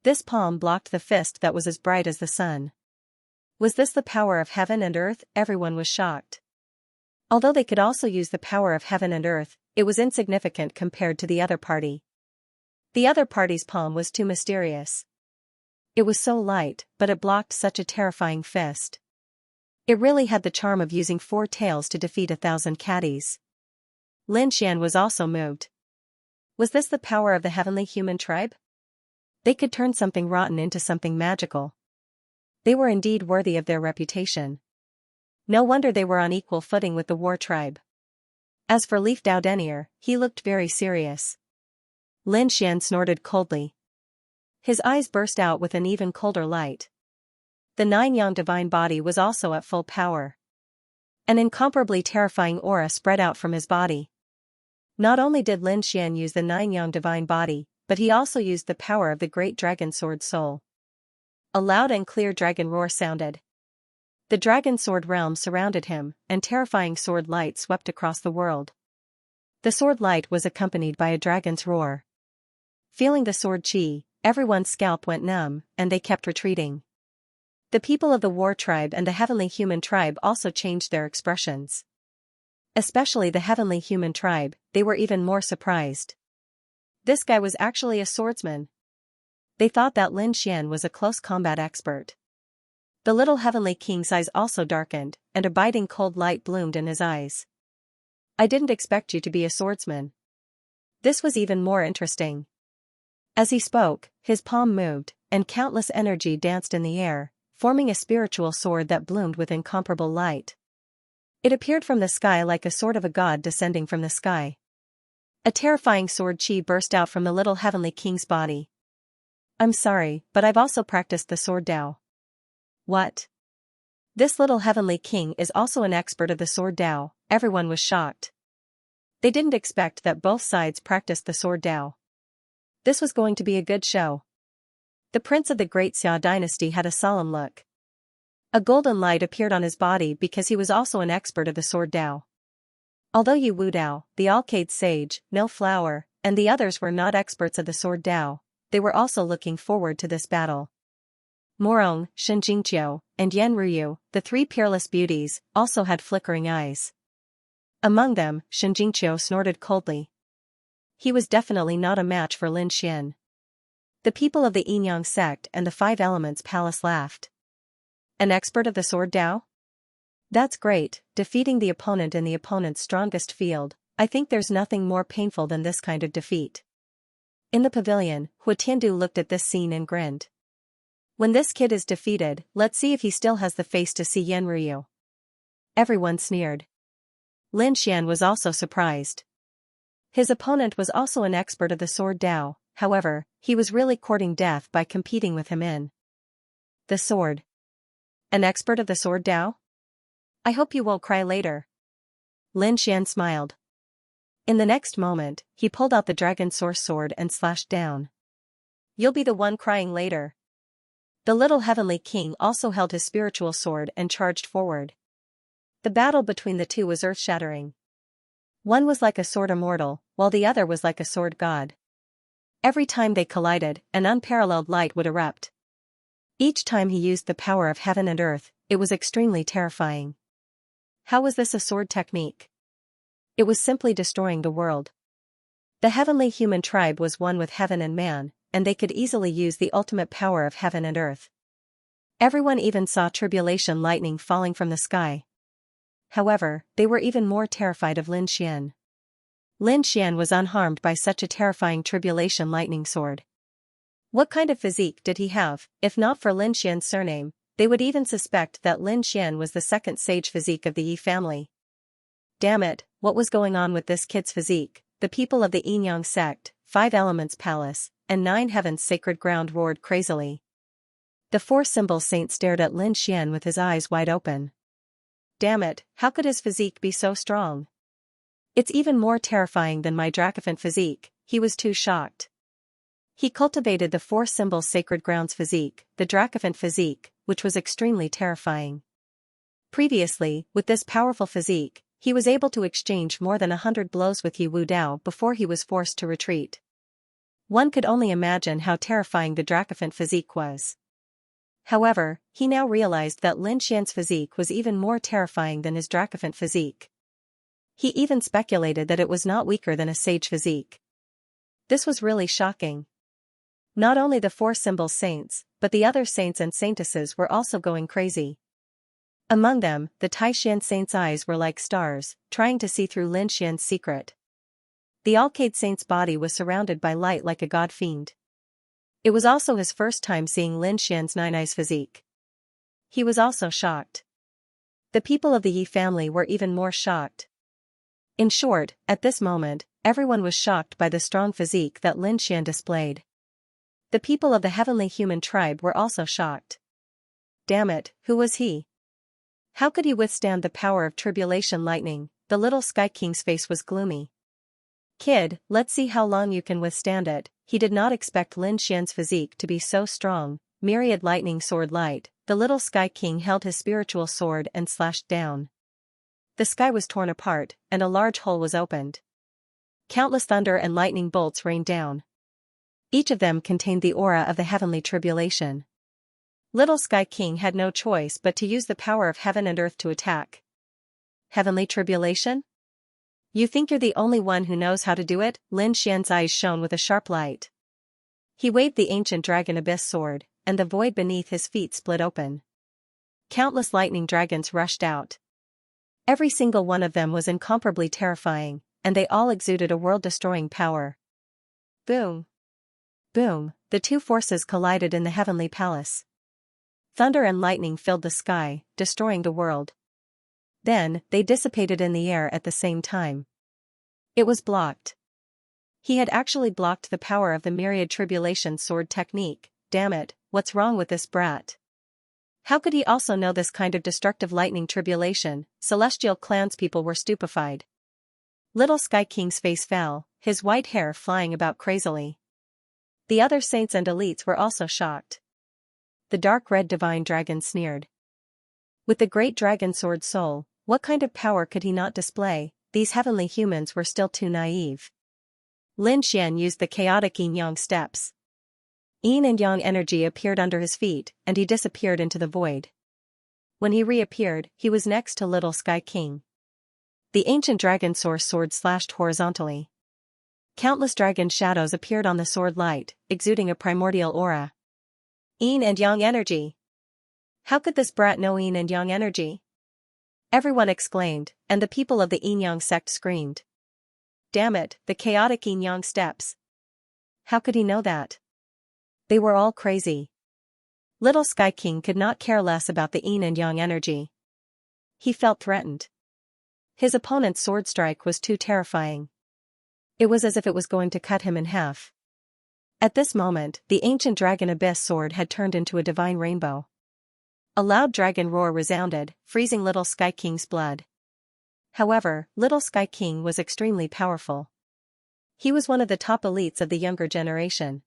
This palm blocked the fist that was as bright as the sun. Was this the power of heaven and earth? Everyone was shocked. Although they could also use the power of heaven and earth, it was insignificant compared to the other party. The other party's palm was too mysterious. It was so light, but it blocked such a terrifying fist. It really had the charm of using 4 tails to defeat 1,000 caddies. Lin Xian was also moved. Was this the power of the heavenly human tribe? They could turn something rotten into something magical. They were indeed worthy of their reputation. No wonder they were on equal footing with the war tribe. As for Leaf Dao Denier, he looked very serious. Lin Xian snorted coldly. His eyes burst out with an even colder light. The 9-yang divine body was also at full power. An incomparably terrifying aura spread out from his body. Not only did Lin Xian use the 9-yang divine body, but he also used the power of the great dragon sword soul. A loud and clear dragon roar sounded. The dragon sword realm surrounded him, and terrifying sword light swept across the world. The sword light was accompanied by a dragon's roar. Feeling the sword chi, everyone's scalp went numb, and they kept retreating. The people of the war tribe and the heavenly human tribe also changed their expressions. Especially the heavenly human tribe, they were even more surprised. This guy was actually a swordsman. They thought that Lin Xian was a close combat expert. The little heavenly king's eyes also darkened, and a biting cold light bloomed in his eyes. I didn't expect you to be a swordsman. This was even more interesting. As he spoke, his palm moved, and countless energy danced in the air, forming a spiritual sword that bloomed with incomparable light. It appeared from the sky like a sword of a god descending from the sky. A terrifying sword chi burst out from the little heavenly king's body. I'm sorry, but I've also practiced the sword Dao. What? This little heavenly king is also an expert of the sword Dao. Everyone was shocked. They didn't expect that both sides practiced the sword Dao. This was going to be a good show. The prince of the great Xia dynasty had a solemn look. A golden light appeared on his body because he was also an expert of the sword Dao. Although Yu Wu Dao, the Alcade sage, No Flower, and the others were not experts of the sword Dao, they were also looking forward to this battle. Morong, Xianxia, and Yan Ruyu, the three peerless beauties, also had flickering eyes. Among them, Xianxia snorted coldly. He was definitely not a match for Lin Xian. The people of the Yinyang sect and the Five Elements Palace laughed. An expert of the sword Dao? That's great, defeating the opponent in the opponent's strongest field. I think there's nothing more painful than this kind of defeat. In the pavilion, Hu Tiandu looked at this scene and grinned. When this kid is defeated, let's see if he still has the face to see Yan Ryu. Everyone sneered. Lin Xian was also surprised. His opponent was also an expert of the sword Dao, however, he was really courting death by competing with him in the sword. An expert of the sword Dao? I hope you won't cry later. Lin Xian smiled. In the next moment, he pulled out the dragon source sword and slashed down. You'll be the one crying later. The little heavenly king also held his spiritual sword and charged forward. The battle between the two was earth-shattering. One was like a sword immortal, while the other was like a sword god. Every time they collided, an unparalleled light would erupt. Each time he used the power of heaven and earth, it was extremely terrifying. How was this a sword technique? It was simply destroying the world. The heavenly human tribe was one with heaven and man, and they could easily use the ultimate power of heaven and earth. Everyone even saw tribulation lightning falling from the sky. However, they were even more terrified of Lin Xian. Lin Xian was unharmed by such a terrifying tribulation lightning sword. What kind of physique did he have? If not for Lin Xian's surname, they would even suspect that Lin Xian was the second sage physique of the Yi family. Damn it, what was going on with this kid's physique? The people of the Yinyang sect, Five Elements Palace, and Nine Heavens Sacred Ground roared crazily. The four symbol saint stared at Lin Xian with his eyes wide open. Damn it, how could his physique be so strong? It's even more terrifying than my Dracophant physique. He was too shocked. He cultivated the four symbol sacred grounds physique, the Dracophant physique, which was extremely terrifying. Previously, with this powerful physique, he was able to exchange more than 100 blows with Yu Wu Dao before he was forced to retreat. One could only imagine how terrifying the Dracophant physique was. However, he now realized that Lin Xian's physique was even more terrifying than his Dracophant physique. He even speculated that it was not weaker than a sage physique. This was really shocking. Not only the four symbol saints, but the other saints and saintesses were also going crazy. Among them, the Taishan saint's eyes were like stars, trying to see through Lin Xian's secret. The Alcade saint's body was surrounded by light like a god fiend. It was also his first time seeing Lin Xian's Nine Eyes physique. He was also shocked. The people of the Yi family were even more shocked. In short, at this moment, everyone was shocked by the strong physique that Lin Xian displayed. The people of the heavenly human tribe were also shocked. Damn it, who was he? How could he withstand the power of tribulation lightning? The little Sky King's face was gloomy. Kid, let's see how long you can withstand it. He did not expect Lin Xian's physique to be so strong. Myriad lightning sword light, the little Sky King held his spiritual sword and slashed down. The sky was torn apart, and a large hole was opened. Countless thunder and lightning bolts rained down. Each of them contained the aura of the heavenly tribulation. Little Sky King had no choice but to use the power of heaven and earth to attack. Heavenly tribulation? You think you're the only one who knows how to do it? Lin Xian's eyes shone with a sharp light. He waved the ancient dragon abyss sword, and the void beneath his feet split open. Countless lightning dragons rushed out. Every single one of them was incomparably terrifying, and they all exuded a world-destroying power. Boom! Boom! The two forces collided in the heavenly palace. Thunder and lightning filled the sky, destroying the world. Then, they dissipated in the air at the same time. It was blocked. He had actually blocked the power of the myriad tribulation sword technique. Damn it, what's wrong with this brat? How could he also know this kind of destructive lightning tribulation? Celestial clanspeople were stupefied. Little Sky King's face fell, his white hair flying about crazily. The other saints and elites were also shocked. The dark red divine dragon sneered. With the great dragon sword soul, what kind of power could he not display? These heavenly humans were still too naive. Lin Xian used the chaotic yin-yang steps. Yin and yang energy appeared under his feet, and he disappeared into the void. When he reappeared, he was next to Little Sky King. The ancient dragon source sword slashed horizontally. Countless dragon shadows appeared on the sword light, exuding a primordial aura. Yin and yang energy. How could this brat know yin and yang energy? Everyone exclaimed, and the people of the yin-yang sect screamed. Damn it, the chaotic yin-yang steps. How could he know that? They were all crazy. Little Sky King could not care less about the yin and yang energy. He felt threatened. His opponent's sword strike was too terrifying. It was as if it was going to cut him in half. At this moment, the ancient dragon abyss sword had turned into a divine rainbow. A loud dragon roar resounded, freezing Little Sky King's blood. However, Little Sky King was extremely powerful. He was one of the top elites of the younger generation.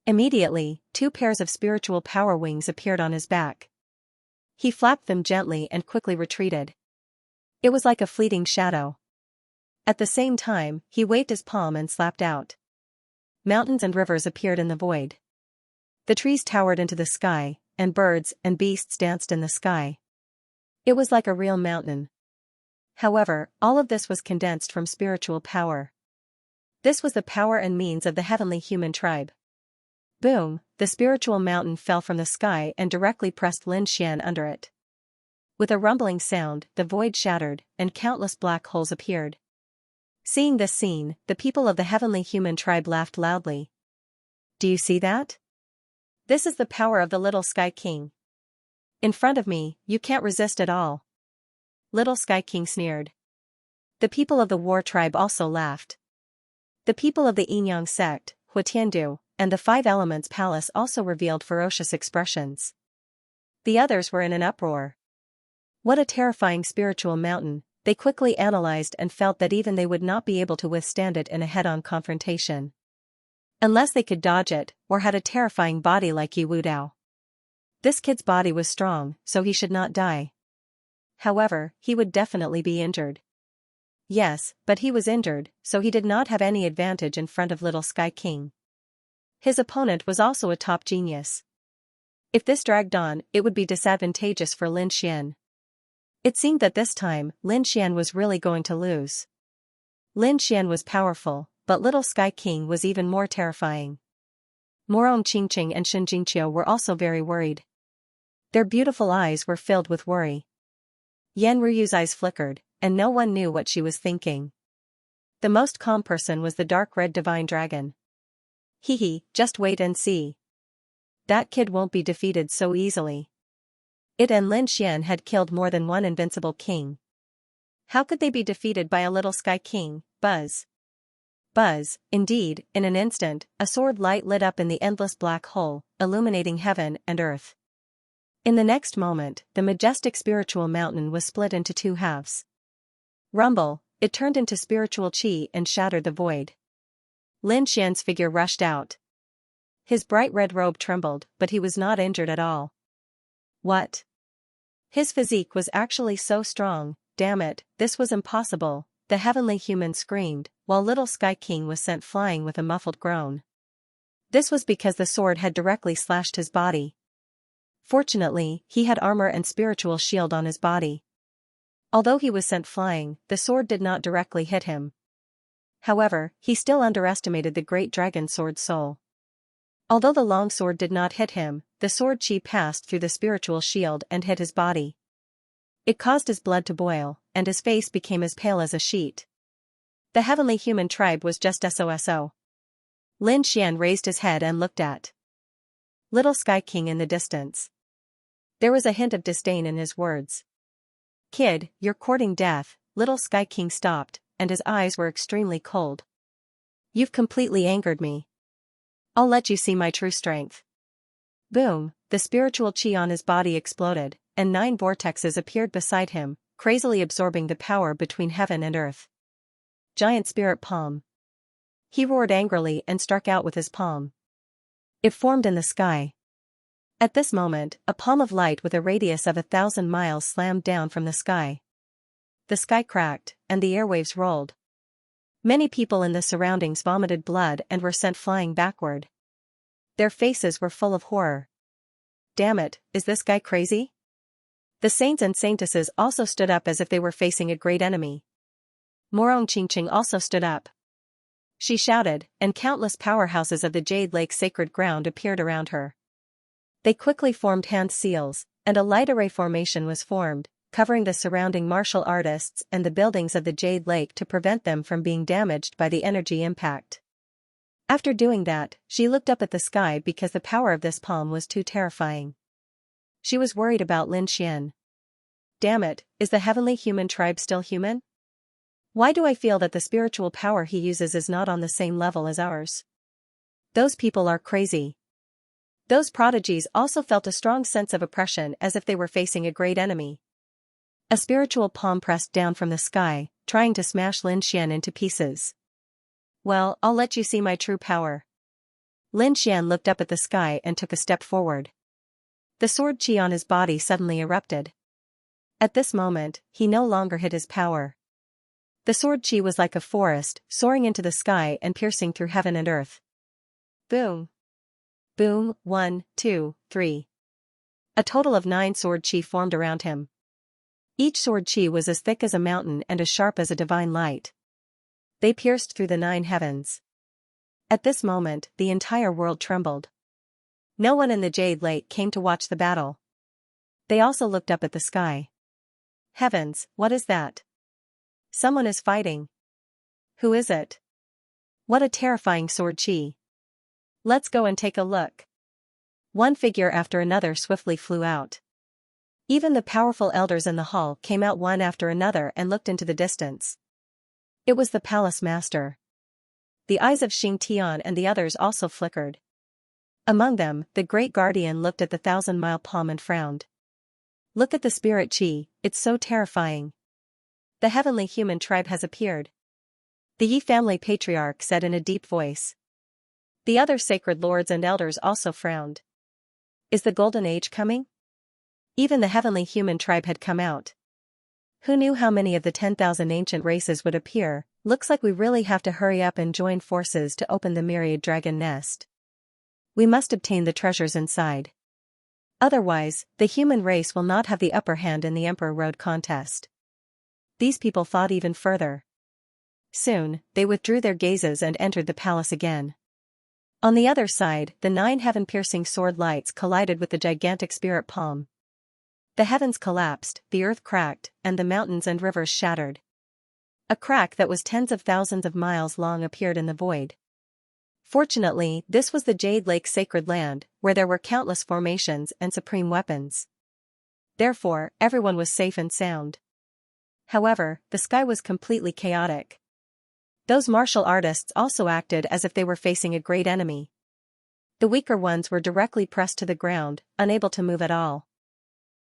Immediately, 2 pairs of spiritual power wings appeared on his back. He flapped them gently and quickly retreated. It was like a fleeting shadow. At the same time, he waved his palm and slapped out. Mountains and rivers appeared in the void. The trees towered into the sky, and birds and beasts danced in the sky. It was like a real mountain. However, all of this was condensed from spiritual power. This was the power and means of the heavenly human tribe. Boom, the spiritual mountain fell from the sky and directly pressed Lin Xian under it. With a rumbling sound, the void shattered, and countless black holes appeared. Seeing this scene, the people of the heavenly human tribe laughed loudly. Do you see that? This is the power of the Little Sky King. In front of me, you can't resist at all. Little Sky King sneered. The people of the war tribe also laughed. The people of the Yin-Yang sect, Huatiandu, and the 5 Elements Palace also revealed ferocious expressions. The others were in an uproar. What a terrifying spiritual mountain, they quickly analyzed and felt that even they would not be able to withstand it in a head-on confrontation. Unless they could dodge it, or had a terrifying body like Yi Wudao. This kid's body was strong, so he should not die. However, he would definitely be injured. Yes, but he was injured, so he did not have any advantage in front of Little Sky King. His opponent was also a top genius. If this dragged on, it would be disadvantageous for Lin Xian. It seemed that this time, Lin Xian was really going to lose. Lin Xian was powerful, but Little Sky King was even more terrifying. Morong Qingqing and Shen Jingqiu were also very worried. Their beautiful eyes were filled with worry. Yan Ruyu's eyes flickered, and no one knew what she was thinking. The most calm person was the dark red divine dragon. Hee, just wait and see. That kid won't be defeated so easily. It and Lin Xian had killed more than one invincible king. How could they be defeated by a Little Sky King? Buzz. Buzz, indeed, in an instant, a sword light lit up in the endless black hole, illuminating heaven and earth. In the next moment, the majestic spiritual mountain was split into 2 halves. Rumble, it turned into spiritual chi and shattered the void. Lin Xian's figure rushed out. His bright red robe trembled, but he was not injured at all. What? His physique was actually so strong, damn it, this was impossible, the heavenly human screamed, while Little Sky King was sent flying with a muffled groan. This was because the sword had directly slashed his body. Fortunately, he had armor and spiritual shield on his body. Although he was sent flying, the sword did not directly hit him. However, he still underestimated the great dragon sword's soul. Although the long sword did not hit him, the sword chi passed through the spiritual shield and hit his body. It caused his blood to boil, and his face became as pale as a sheet. The heavenly human tribe was just SOSO. Lin Xian raised his head and looked at Little Sky King in the distance. There was a hint of disdain in his words. Kid, you're courting death. Little Sky King stopped, and his eyes were extremely cold. You've completely angered me. I'll let you see my true strength. Boom, the spiritual chi on his body exploded, and 9 vortexes appeared beside him, crazily absorbing the power between heaven and earth. Giant spirit palm. He roared angrily and struck out with his palm. It formed in the sky. At this moment, a palm of light with a radius of 1,000 miles slammed down from the sky. The sky cracked, and the airwaves rolled. Many people in the surroundings vomited blood and were sent flying backward. Their faces were full of horror. Damn it, is this guy crazy? The saints and saintesses also stood up as if they were facing a great enemy. Morong Qingqing also stood up. She shouted, and countless powerhouses of the Jade Lake sacred ground appeared around her. They quickly formed hand seals, and a light array formation was formed, covering the surrounding martial artists and the buildings of the Jade Lake to prevent them from being damaged by the energy impact. After doing that, she looked up at the sky because the power of this palm was too terrifying. She was worried about Lin Xian. Damn it, is the heavenly human tribe still human? Why do I feel that the spiritual power he uses is not on the same level as ours? Those people are crazy. Those prodigies also felt a strong sense of oppression as if they were facing a great enemy. A spiritual palm pressed down from the sky, trying to smash Lin Xian into pieces. Well, I'll let you see my true power. Lin Xian looked up at the sky and took a step forward. The sword chi on his body suddenly erupted. At this moment, he no longer hid his power. The sword chi was like a forest, soaring into the sky and piercing through heaven and earth. Boom. Boom, 1, 2, 3. A total of 9 sword chi formed around him. Each sword chi was as thick as a mountain and as sharp as a divine light. They pierced through the 9 heavens. At this moment, the entire world trembled. No one in the Jade Lake came to watch the battle. They also looked up at the sky. Heavens, what is that? Someone is fighting. Who is it? What a terrifying sword chi. Let's go and take a look. One figure after another swiftly flew out. Even the powerful elders in the hall came out one after another and looked into the distance. It was the palace master. The eyes of Xing Tian and the others also flickered. Among them, the great guardian looked at the 1,000-mile palm and frowned. Look at the spirit chi, it's so terrifying. The heavenly human tribe has appeared. The Yi family patriarch said in a deep voice. The other sacred lords and elders also frowned. Is the golden age coming? Even the heavenly human tribe had come out. Who knew how many of the 10,000 ancient races would appear? Looks like we really have to hurry up and join forces to open the myriad dragon nest. We must obtain the treasures inside. Otherwise, the human race will not have the upper hand in the Emperor Road contest. These people thought even further. Soon, they withdrew their gazes and entered the palace again. On the other side, the 9 heaven-piercing sword lights collided with the gigantic spirit palm. The heavens collapsed, the earth cracked, and the mountains and rivers shattered. A crack that was tens of thousands of miles long appeared in the void. Fortunately, this was the Jade Lake sacred land, where there were countless formations and supreme weapons. Therefore, everyone was safe and sound. However, the sky was completely chaotic. Those martial artists also acted as if they were facing a great enemy. The weaker ones were directly pressed to the ground, unable to move at all.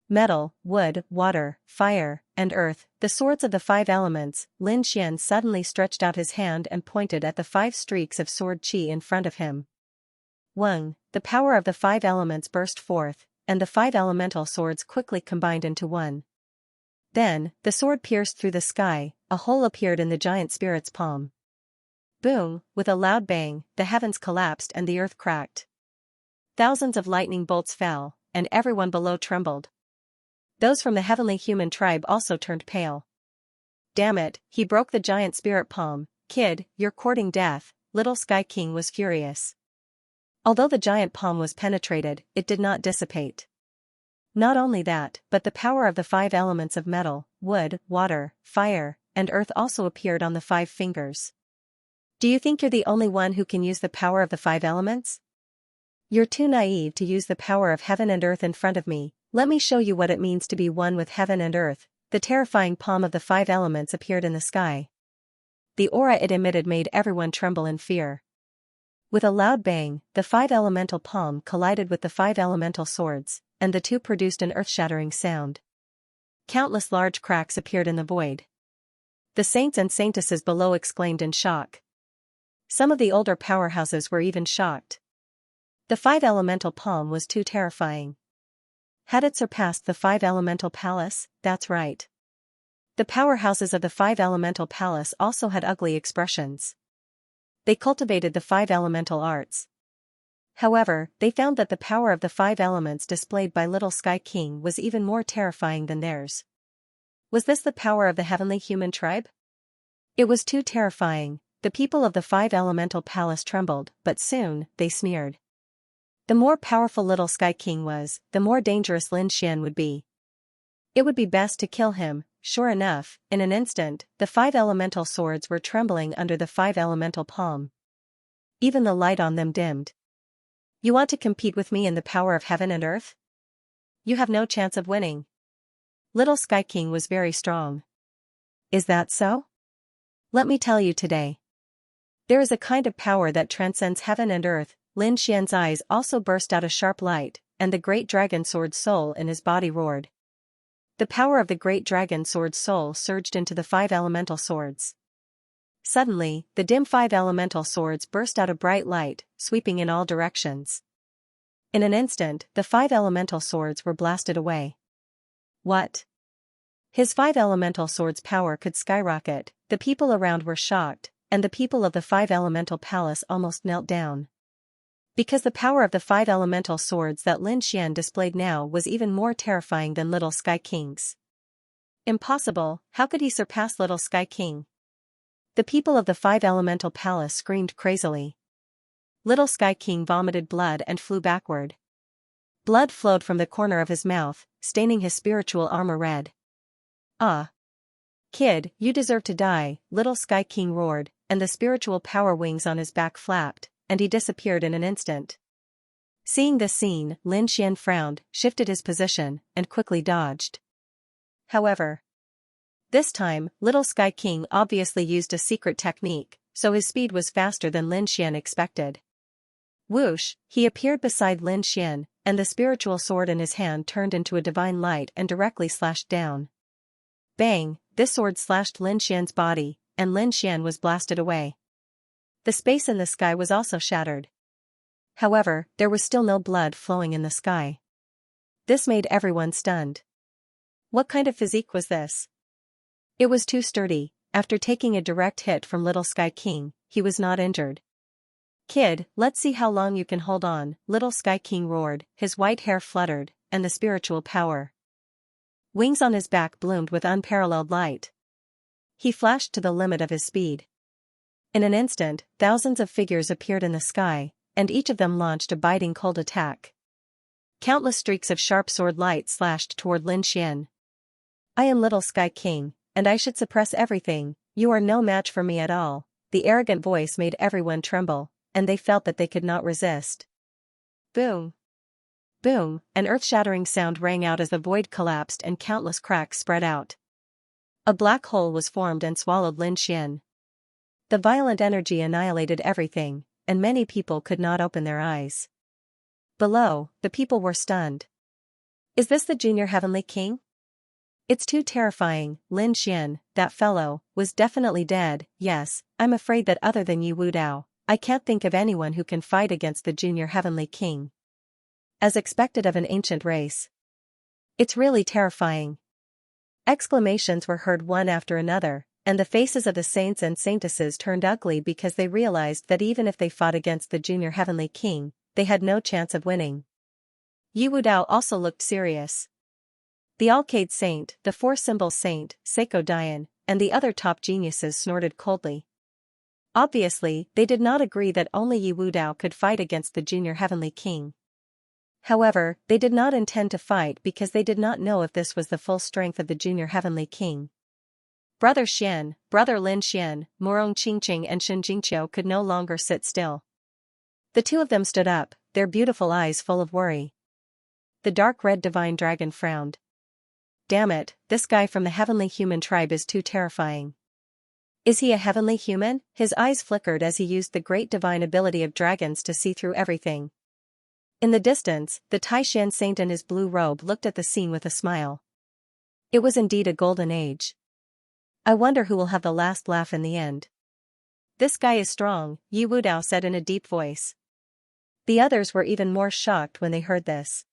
Metal, wood, water, fire, and earth, the swords of the 5 elements. Lin Xian suddenly stretched out his hand and pointed at the 5 streaks of sword chi in front of him. Wang, the power of the 5 elements burst forth, and the 5 elemental swords quickly combined into one. Then, the sword pierced through the sky, a hole appeared in the giant spirit's palm. Boom, with a loud bang, the heavens collapsed and the earth cracked. Thousands of lightning bolts fell, and everyone below trembled. Those from the heavenly human tribe also turned pale. Damn it, he broke the giant spirit palm. Kid, you're courting death. Little Sky King was furious. Although the giant palm was penetrated, it did not dissipate. Not only that, but the power of the 5 elements of metal, wood, water, fire, and earth also appeared on the 5 fingers. Do you think you're the only one who can use the power of the 5 elements? You're too naive to use the power of heaven and earth in front of me. Let me show you what it means to be one with heaven and earth. the terrifying palm of the five elements appeared in the sky. The aura it emitted made everyone tremble in fear. With a loud bang, the five elemental palm collided with the five elemental swords, and the two produced an earth-shattering sound. Countless large cracks appeared in the void. The saints and saintesses below exclaimed in shock. Some of the older powerhouses were even shocked. The five elemental palm was too terrifying. Had it surpassed the five elemental palace? That's right. The powerhouses of the five elemental palace also had ugly expressions. They cultivated the five elemental arts. However, they found that the power of the five elements displayed by Little Sky King was even more terrifying than theirs. Was this the power of the heavenly human tribe? It was too terrifying. The people of the five elemental palace trembled, but soon, they sneered. The more powerful Little Sky King was, the more dangerous Lin Xian would be. It would be best to kill him. Sure enough, in an instant, the five elemental swords were trembling under the five elemental palm. Even the light on them dimmed. You want to compete with me in the power of heaven and earth? You have no chance of winning. Little Sky King was very strong. Is that so? Let me tell you today. There is a kind of power that transcends heaven and earth. Lin Xian's eyes also burst out a sharp light, and the great dragon sword's soul in his body roared. The power of the great dragon sword's soul surged into the five elemental swords. Suddenly, the dim five elemental swords burst out a bright light, sweeping in all directions. In an instant, the five elemental swords were blasted away. What? His five elemental swords' power could skyrocket. The people around were shocked, and the people of the five elemental palace almost knelt down. Because the power of the five elemental swords that Lin Xian displayed now was even more terrifying than Little Sky King's. Impossible, how could he surpass Little Sky King? The people of the five elemental palace screamed crazily. Little Sky King vomited blood and flew backward. Blood flowed from the corner of his mouth, staining his spiritual armor red. Ah! Kid, you deserve to die, Little Sky King roared, and the spiritual power wings on his back flapped, and he disappeared in an instant. Seeing this scene, Lin Xian frowned, shifted his position, and quickly dodged. However, this time, Little Sky King obviously used a secret technique, so his speed was faster than Lin Xian expected. Whoosh, he appeared beside Lin Xian, and the spiritual sword in his hand turned into a divine light and directly slashed down. Bang, this sword slashed Lin Xian's body, and Lin Xian was blasted away. The space in the sky was also shattered. However, there was still no blood flowing in the sky. This made everyone stunned. What kind of physique was this? It was too sturdy. After taking a direct hit from Little Sky King, he was not injured. Kid, let's see how long you can hold on, Little Sky King roared, his white hair fluttered, and the spiritual power. Wings on his back bloomed with unparalleled light. He flashed to the limit of his speed. In an instant, thousands of figures appeared in the sky, and each of them launched a biting cold attack. Countless streaks of sharp sword light slashed toward Lin Xian. I am Little Sky King, and I should suppress everything. You are no match for me at all. The arrogant voice made everyone tremble, and they felt that they could not resist. Boom! Boom! An earth-shattering sound rang out as the void collapsed and countless cracks spread out. A black hole was formed and swallowed Lin Xian. The violent energy annihilated everything, and many people could not open their eyes. Below, the people were stunned. Is this the Junior Heavenly King? It's too terrifying. Lin Xian, that fellow, was definitely dead. Yes, I'm afraid that other than Yi Wudao, I can't think of anyone who can fight against the Junior Heavenly King. As expected of an ancient race. It's really terrifying. Exclamations were heard one after another, and the faces of the saints and saintesses turned ugly because they realized that even if they fought against the Junior Heavenly King, they had no chance of winning. Yi Wudao also looked serious. The Alcade Saint, the Four-Symbol Saint, Seiko Dian, and the other top geniuses snorted coldly. Obviously, they did not agree that only Yi Wudao could fight against the Junior Heavenly King. However, they did not intend to fight because they did not know if this was the full strength of the Junior Heavenly King. Brother Xian, Brother Lin Xian, Morong Qingqing and Shen Jingqiu could no longer sit still. The two of them stood up, their beautiful eyes full of worry. The dark red divine dragon frowned. damn it, this guy from the heavenly human tribe is too terrifying. Is he a heavenly human? His eyes flickered as he used the great divine ability of dragons to see through everything. In the distance, the Taishan saint in his blue robe looked at the scene with a smile. It was indeed a golden age. I wonder who will have the last laugh in the end. This guy is strong, Yi Wudao said in a deep voice. The others were even more shocked when they heard this.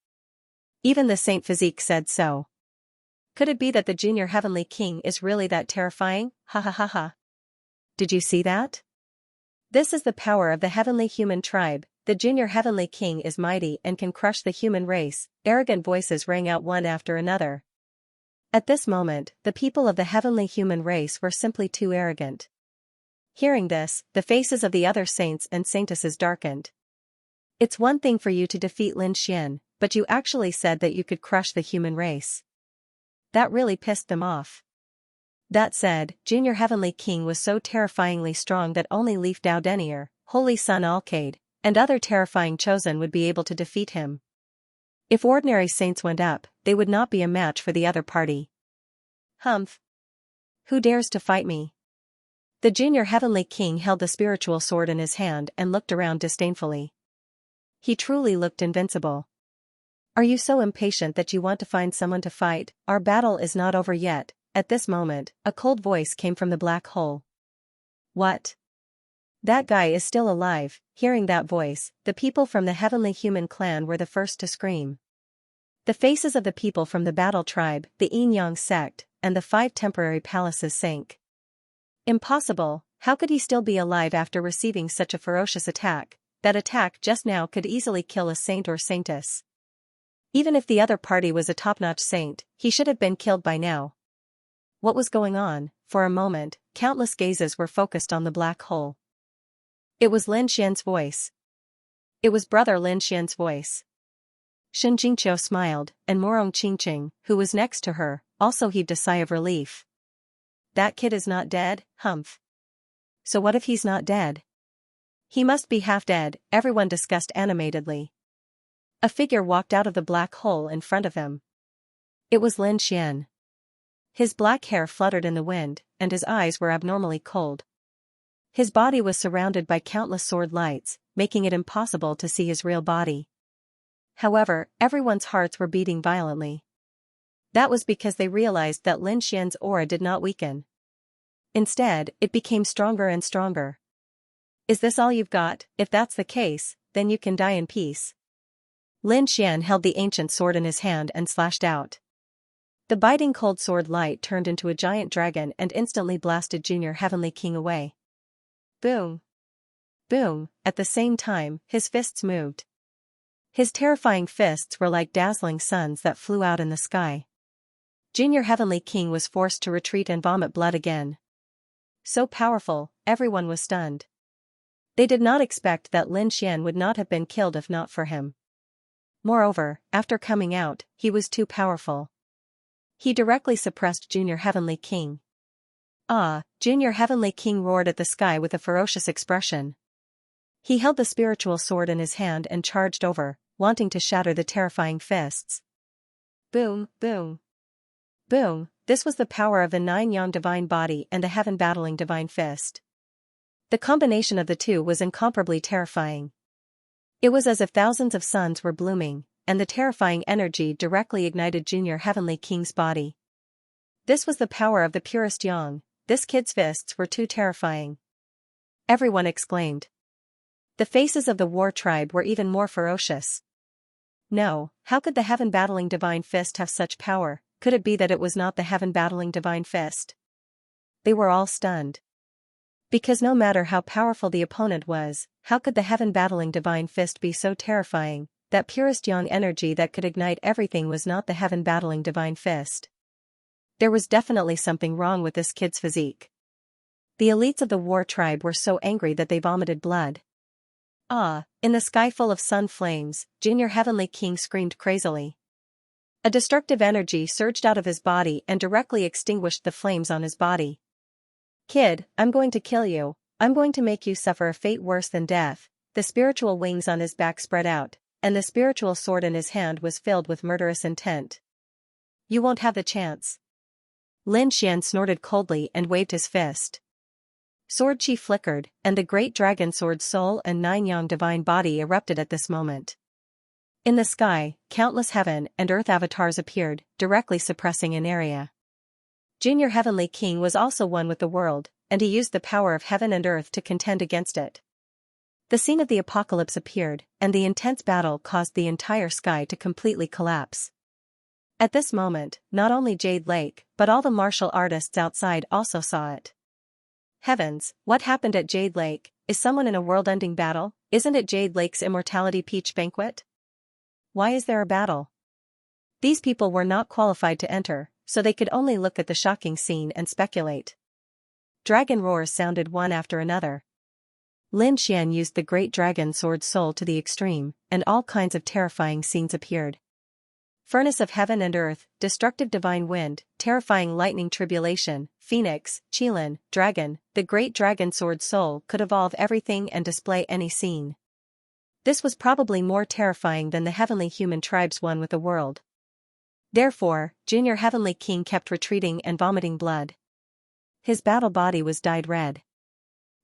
Even the Saint Physique said so. Could it be that the junior heavenly king is really that terrifying? Ha ha ha ha. Did you see that? This is the power of the heavenly human tribe. The junior heavenly king is mighty and can crush the human race. Arrogant voices rang out one after another. At this moment, the people of the heavenly human race were simply too arrogant. Hearing this, the faces of the other saints and saintesses darkened. It's one thing for you to defeat Lin Xian, but you actually said that you could crush the human race. That really pissed them off. That said, Junior Heavenly King was so terrifyingly strong that only Leaf Dao Denier, Holy Sun Alcade, and other terrifying chosen would be able to defeat him. If ordinary saints went up, they would not be a match for the other party. Humph! Who dares to fight me? The Junior Heavenly King held the spiritual sword in his hand and looked around disdainfully. He truly looked invincible. Are you so impatient that you want to find someone to fight? Our battle is not over yet. At this moment, a cold voice came from the black hole. What? That guy is still alive. Hearing that voice, the people from the heavenly human clan were the first to scream. The faces of the people from the battle tribe, the Yin Yang sect, and the 5 temporary palaces sank. Impossible, how could he still be alive after receiving such a ferocious attack? That attack just now could easily kill a saint or saintess. Even if the other party was a top-notch saint, he should have been killed by now. What was going on? For a moment, countless gazes were focused on the black hole. It was Lin Xian's voice. It was Brother Lin Xian's voice. Shen Jingqiu smiled, and Morong Qingqing, who was next to her, also heaved a sigh of relief. That kid is not dead, humph. So what if he's not dead? He must be half dead, everyone discussed animatedly. A figure walked out of the black hole in front of him. It was Lin Xian. His black hair fluttered in the wind, and his eyes were abnormally cold. His body was surrounded by countless sword lights, making it impossible to see his real body. However, everyone's hearts were beating violently. That was because they realized that Lin Xian's aura did not weaken. Instead, it became stronger and stronger. Is this all you've got? If that's the case, then you can die in peace. Lin Xian held the ancient sword in his hand and slashed out. The biting cold sword light turned into a giant dragon and instantly blasted Junior Heavenly King away. Boom! Boom! At the same time, his fists moved. His terrifying fists were like dazzling suns that flew out in the sky. Junior Heavenly King was forced to retreat and vomit blood again. So powerful, everyone was stunned. They did not expect that Lin Xian would not have been killed if not for him. Moreover, after coming out, he was too powerful. He directly suppressed Junior Heavenly King. Ah! Junior Heavenly King roared at the sky with a ferocious expression. He held the spiritual sword in his hand and charged over, wanting to shatter the terrifying fists. Boom, boom. Boom! This was the power of the 9 Yang divine body and the heaven-battling divine fist. The combination of the two was incomparably terrifying. It was as if thousands of suns were blooming, and the terrifying energy directly ignited Junior Heavenly King's body. This was the power of the purest Yang. This kid's fists were too terrifying. Everyone exclaimed. The faces of the war tribe were even more ferocious. No, how could the heaven-battling divine fist have such power? Could it be that it was not the heaven-battling divine fist? They were all stunned. Because no matter how powerful the opponent was, how could the heaven-battling divine fist be so terrifying? That purest Yang energy that could ignite everything was not the heaven-battling divine fist. There was definitely something wrong with this kid's physique. The elites of the war tribe were so angry that they vomited blood. Ah! In the sky full of sun flames, Junior Heavenly King screamed crazily. A destructive energy surged out of his body and directly extinguished the flames on his body. Kid, I'm going to kill you. I'm going to make you suffer a fate worse than death. The spiritual wings on his back spread out, and the spiritual sword in his hand was filled with murderous intent. You won't have the chance. Lin Xian snorted coldly and waved his fist. Sword chi flickered, and the great dragon sword soul and nine-yang divine body erupted at this moment. In the sky, countless heaven and earth avatars appeared, directly suppressing an area. Junior Heavenly King was also one with the world, and he used the power of heaven and earth to contend against it. The scene of the apocalypse appeared, and the intense battle caused the entire sky to completely collapse. At this moment, not only Jade Lake, but all the martial artists outside also saw it. Heavens, what happened at Jade Lake? Is someone in a world-ending battle? Isn't it Jade Lake's Immortality Peach Banquet? Why is there a battle? These people were not qualified to enter, so they could only look at the shocking scene and speculate. Dragon roars sounded one after another. Lin Xian used the great dragon sword soul to the extreme, and all kinds of terrifying scenes appeared. Furnace of heaven and earth, destructive divine wind, terrifying lightning tribulation, phoenix, qilin, dragon, the great dragon sword soul could evolve everything and display any scene. This was probably more terrifying than the heavenly human tribes one with the world. Therefore, Junior Heavenly King kept retreating and vomiting blood. His battle body was dyed red.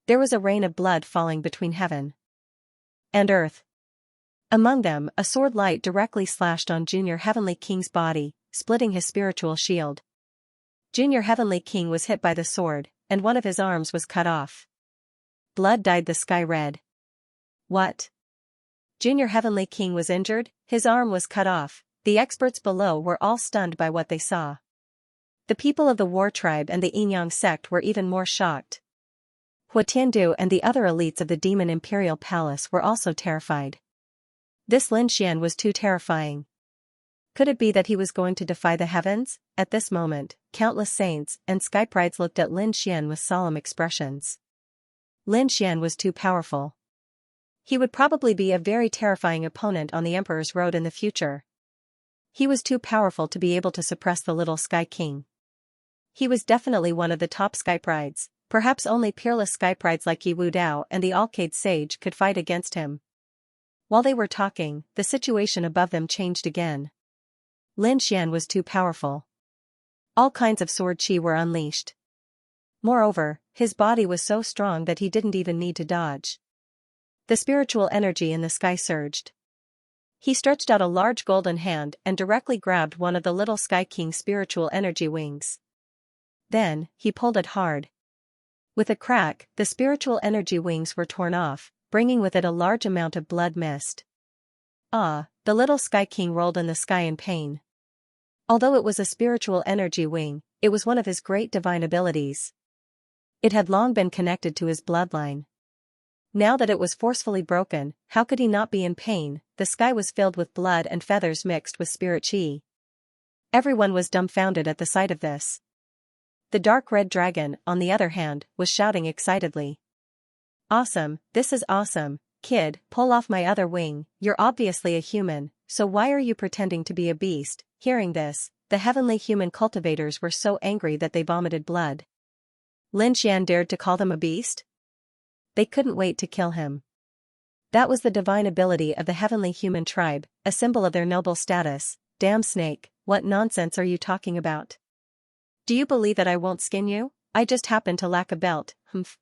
There was a rain of blood falling between heaven and earth. Among them, a sword light directly slashed on Junior Heavenly King's body, splitting his spiritual shield. Junior Heavenly King was hit by the sword, and one of his arms was cut off. Blood dyed the sky red. What? Junior Heavenly King was injured, his arm was cut off. The experts below were all stunned by what they saw. The people of the War Tribe and the Yin-Yang sect were even more shocked. Hua Tiandu and the other elites of the Demon Imperial Palace were also terrified. This Lin Xian was too terrifying. Could it be that he was going to defy the heavens? At this moment, countless saints and sky prides looked at Lin Xian with solemn expressions. Lin Xian was too powerful. He would probably be a very terrifying opponent on the Emperor's road in the future. He was too powerful to be able to suppress the little Sky King. He was definitely one of the top Sky Prides, perhaps only peerless Sky Prides like Yi Wu Dao and the Alcade Sage could fight against him. While they were talking, the situation above them changed again. Lin Xian was too powerful. All kinds of sword chi were unleashed. Moreover, his body was so strong that he didn't even need to dodge. The spiritual energy in the sky surged. He stretched out a large golden hand and directly grabbed one of the little Sky King's spiritual energy wings. Then, he pulled it hard. With a crack, the spiritual energy wings were torn off, bringing with it a large amount of blood mist. Ah, the little Sky King rolled in the sky in pain. Although it was a spiritual energy wing, it was one of his great divine abilities. It had long been connected to his bloodline. Now that it was forcefully broken, how could he not be in pain? The sky was filled with blood and feathers mixed with spirit chi. Everyone was dumbfounded at the sight of this. The dark red dragon, on the other hand, was shouting excitedly. Awesome, this is awesome, kid, pull off my other wing, you're obviously a human, so why are you pretending to be a beast? Hearing this, the heavenly human cultivators were so angry that they vomited blood. Lin Xian dared to call them a beast? They couldn't wait to kill him. That was the divine ability of the heavenly human tribe, a symbol of their noble status. Damn snake, what nonsense are you talking about? Do you believe that I won't skin you? I just happen to lack a belt.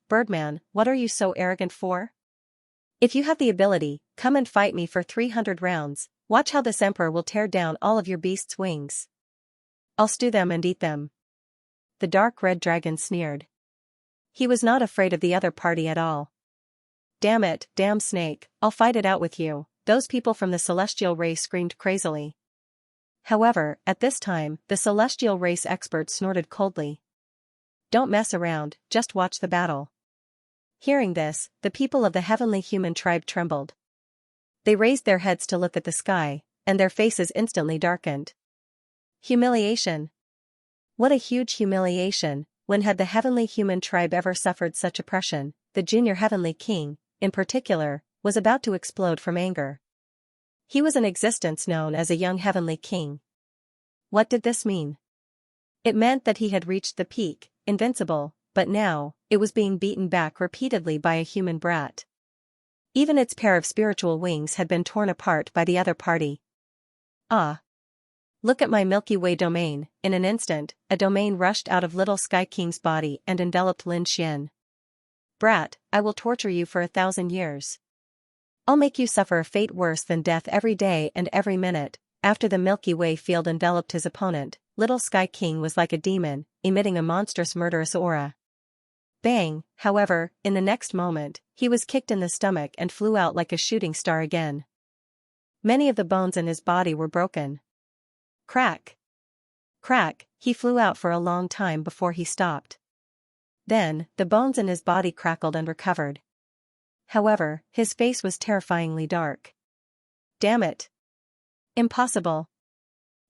Birdman, what are you so arrogant for? If you have the ability, come and fight me for 300 rounds, watch how this emperor will tear down all of your beast's wings. I'll stew them and eat them. The dark red dragon sneered. He was not afraid of the other party at all. Damn it, damn snake, I'll fight it out with you, those people from the celestial race screamed crazily. However, at this time, the celestial race expert snorted coldly. Don't mess around, just watch the battle. Hearing this, the people of the heavenly human tribe trembled. They raised their heads to look at the sky, and their faces instantly darkened. Humiliation. What a huge humiliation. When had the heavenly human tribe ever suffered such oppression? The junior heavenly king, in particular, was about to explode from anger. He was in existence known as a young heavenly king. What did this mean? It meant that he had reached the peak, invincible, but now, it was being beaten back repeatedly by a human brat. Even its pair of spiritual wings had been torn apart by the other party. Ah! Look at my Milky Way domain. In an instant, a domain rushed out of Little Sky King's body and enveloped Lin Xian. Brat, I will torture you for 1,000 years. I'll make you suffer a fate worse than death every day and every minute. After the Milky Way field enveloped his opponent, Little Sky King was like a demon, emitting a monstrous murderous aura. Bang, however, in the next moment, he was kicked in the stomach and flew out like a shooting star again. Many of the bones in his body were broken. Crack! Crack, he flew out for a long time before he stopped. Then, the bones in his body crackled and recovered. However, his face was terrifyingly dark. Damn it! Impossible!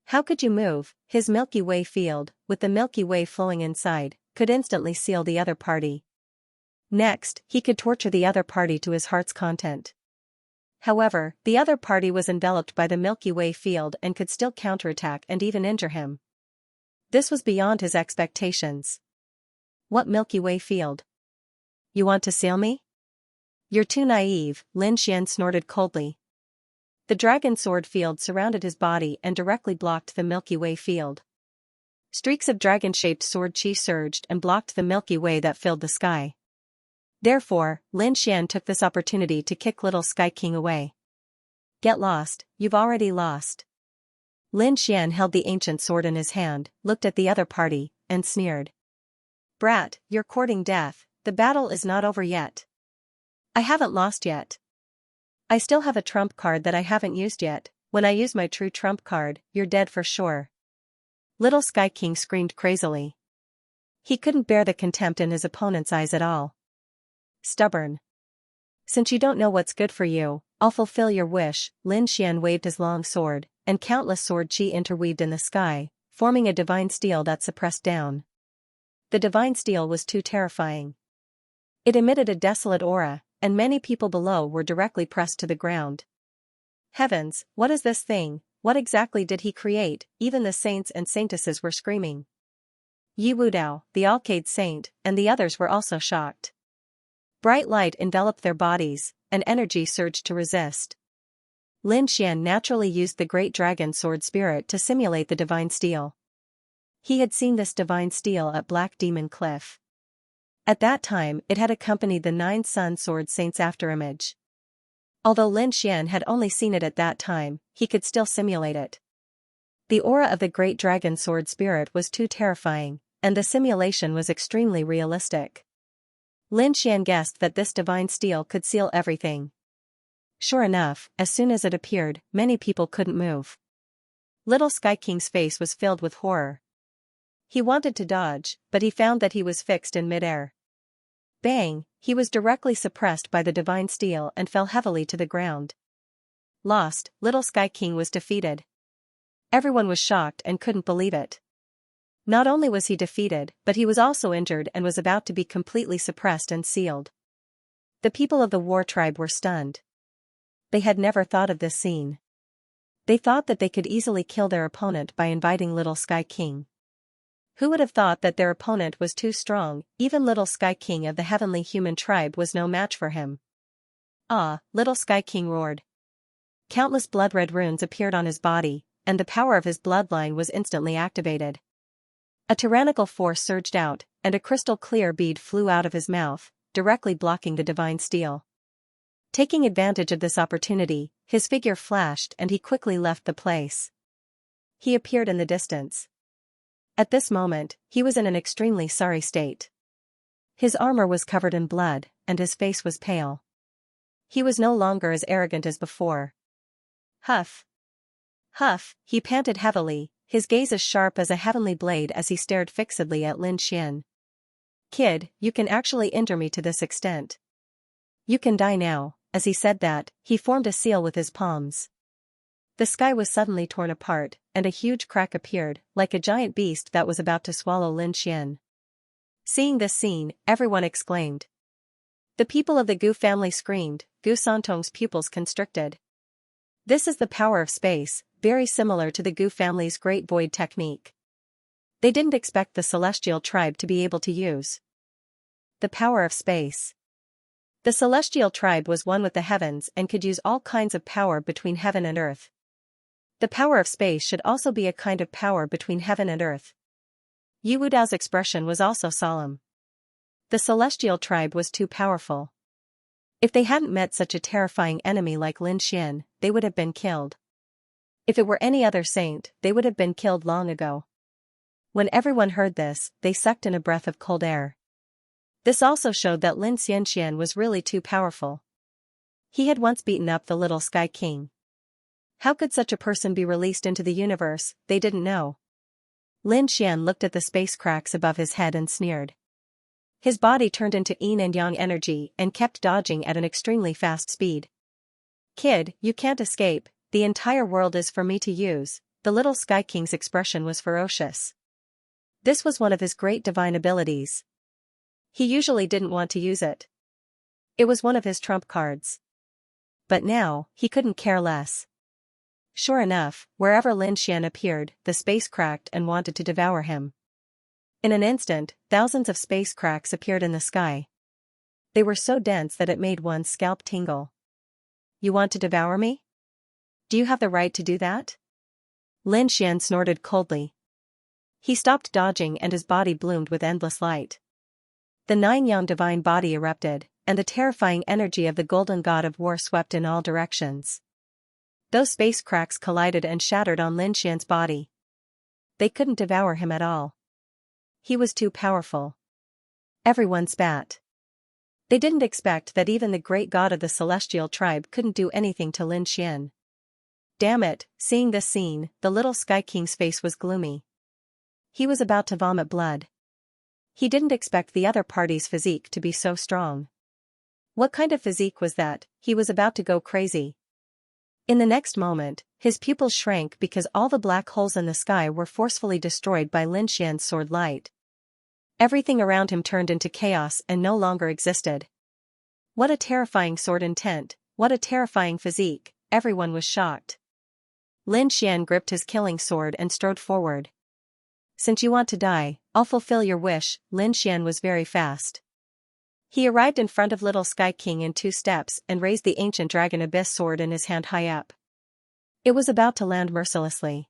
How could you move? His Milky Way field, with the Milky Way flowing inside, could instantly seal the other party. Next, he could torture the other party to his heart's content. However, the other party was enveloped by the Milky Way field and could still counterattack and even injure him. This was beyond his expectations. What Milky Way field? You want to seal me? You're too naive, Lin Xian snorted coldly. The dragon sword field surrounded his body and directly blocked the Milky Way field. Streaks of dragon-shaped sword chi surged and blocked the Milky Way that filled the sky. Therefore, Lin Xian took this opportunity to kick Little Sky King away. Get lost, you've already lost. Lin Xian held the ancient sword in his hand, looked at the other party, and sneered. Brat, you're courting death, the battle is not over yet. I haven't lost yet. I still have a trump card that I haven't used yet. When I use my true trump card, you're dead for sure. Little Sky King screamed crazily. He couldn't bear the contempt in his opponent's eyes at all. Stubborn. Since you don't know what's good for you, I'll fulfill your wish. Lin Xian waved his long sword, and countless sword chi interweaved in the sky, forming a divine steel that suppressed down. The divine steel was too terrifying. It emitted a desolate aura, and many people below were directly pressed to the ground. Heavens, what is this thing? What exactly did he create? Even the saints and saintesses were screaming. Yi Wudao, the Alcade Saint, and the others were also shocked. Bright light enveloped their bodies, and energy surged to resist. Lin Xian naturally used the great dragon sword spirit to simulate the divine steel. He had seen this divine steel at Black Demon Cliff. At that time it had accompanied the 9 Sun Sword Saints afterimage. Although Lin Xian had only seen it at that time, he could still simulate it. The aura of the great dragon sword spirit was too terrifying, and the simulation was extremely realistic. Lin Xian guessed that this divine steel could seal everything. Sure enough, as soon as it appeared, many people couldn't move. Little Sky King's face was filled with horror. He wanted to dodge, but he found that he was fixed in midair. Bang, he was directly suppressed by the divine steel and fell heavily to the ground. Lost, Little Sky King was defeated. Everyone was shocked and couldn't believe it. Not only was he defeated, but he was also injured and was about to be completely suppressed and sealed. The people of the war tribe were stunned. They had never thought of this scene. They thought that they could easily kill their opponent by inviting Little Sky King. Who would have thought that their opponent was too strong? Even Little Sky King of the heavenly human tribe was no match for him. Ah, Little Sky King roared. Countless blood-red runes appeared on his body, and the power of his bloodline was instantly activated. A tyrannical force surged out, and a crystal-clear bead flew out of his mouth, directly blocking the divine steel. Taking advantage of this opportunity, his figure flashed and he quickly left the place. He appeared in the distance. At this moment, he was in an extremely sorry state. His armor was covered in blood, and his face was pale. He was no longer as arrogant as before. Huff! Huff, he panted heavily, his gaze as sharp as a heavenly blade as he stared fixedly at Lin Xian. Kid, you can actually injure me to this extent. You can die now. As he said that, he formed a seal with his palms. The sky was suddenly torn apart, and a huge crack appeared, like a giant beast that was about to swallow Lin Xian. Seeing this scene, everyone exclaimed. The people of the Gu family screamed, Gu Santong's pupils constricted. This is the power of space, very similar to the Gu family's Great Void technique. They didn't expect the celestial tribe to be able to use the power of space. The celestial tribe was one with the heavens and could use all kinds of power between heaven and earth. The power of space should also be a kind of power between heaven and earth. Yu Wudao's expression was also solemn. The celestial tribe was too powerful. If they hadn't met such a terrifying enemy like Lin Xian, they would have been killed. If it were any other saint, they would have been killed long ago. When everyone heard this, they sucked in a breath of cold air. This also showed that Lin Xianxian was really too powerful. He had once beaten up the little Sky King. How could such a person be released into the universe? They didn't know. Lin Xian looked at the space cracks above his head and sneered. His body turned into yin and yang energy and kept dodging at an extremely fast speed. Kid, you can't escape, the entire world is for me to use. The little Sky King's expression was ferocious. This was one of his great divine abilities. He usually didn't want to use it. It was one of his trump cards. But now, he couldn't care less. Sure enough, wherever Lin Xian appeared, the space cracked and wanted to devour him. In an instant, thousands of space cracks appeared in the sky. They were so dense that it made one's scalp tingle. You want to devour me? Do you have the right to do that? Lin Xian snorted coldly. He stopped dodging and his body bloomed with endless light. The nine-yang divine body erupted, and the terrifying energy of the golden god of war swept in all directions. Those space cracks collided and shattered on Lin Xian's body. They couldn't devour him at all. He was too powerful. Everyone spat. They didn't expect that even the great god of the celestial tribe couldn't do anything to Lin Xian. Damn it, seeing this scene, the little Sky King's face was gloomy. He was about to vomit blood. He didn't expect the other party's physique to be so strong. What kind of physique was that? He was about to go crazy. In the next moment, his pupils shrank because all the black holes in the sky were forcefully destroyed by Lin Xian's sword light. Everything around him turned into chaos and no longer existed. What a terrifying sword intent, what a terrifying physique, everyone was shocked. Lin Xian gripped his killing sword and strode forward. Since you want to die, I'll fulfill your wish. Lin Xian was very fast. He arrived in front of little Sky King in 2 steps and raised the ancient dragon abyss sword in his hand high up. It was about to land mercilessly.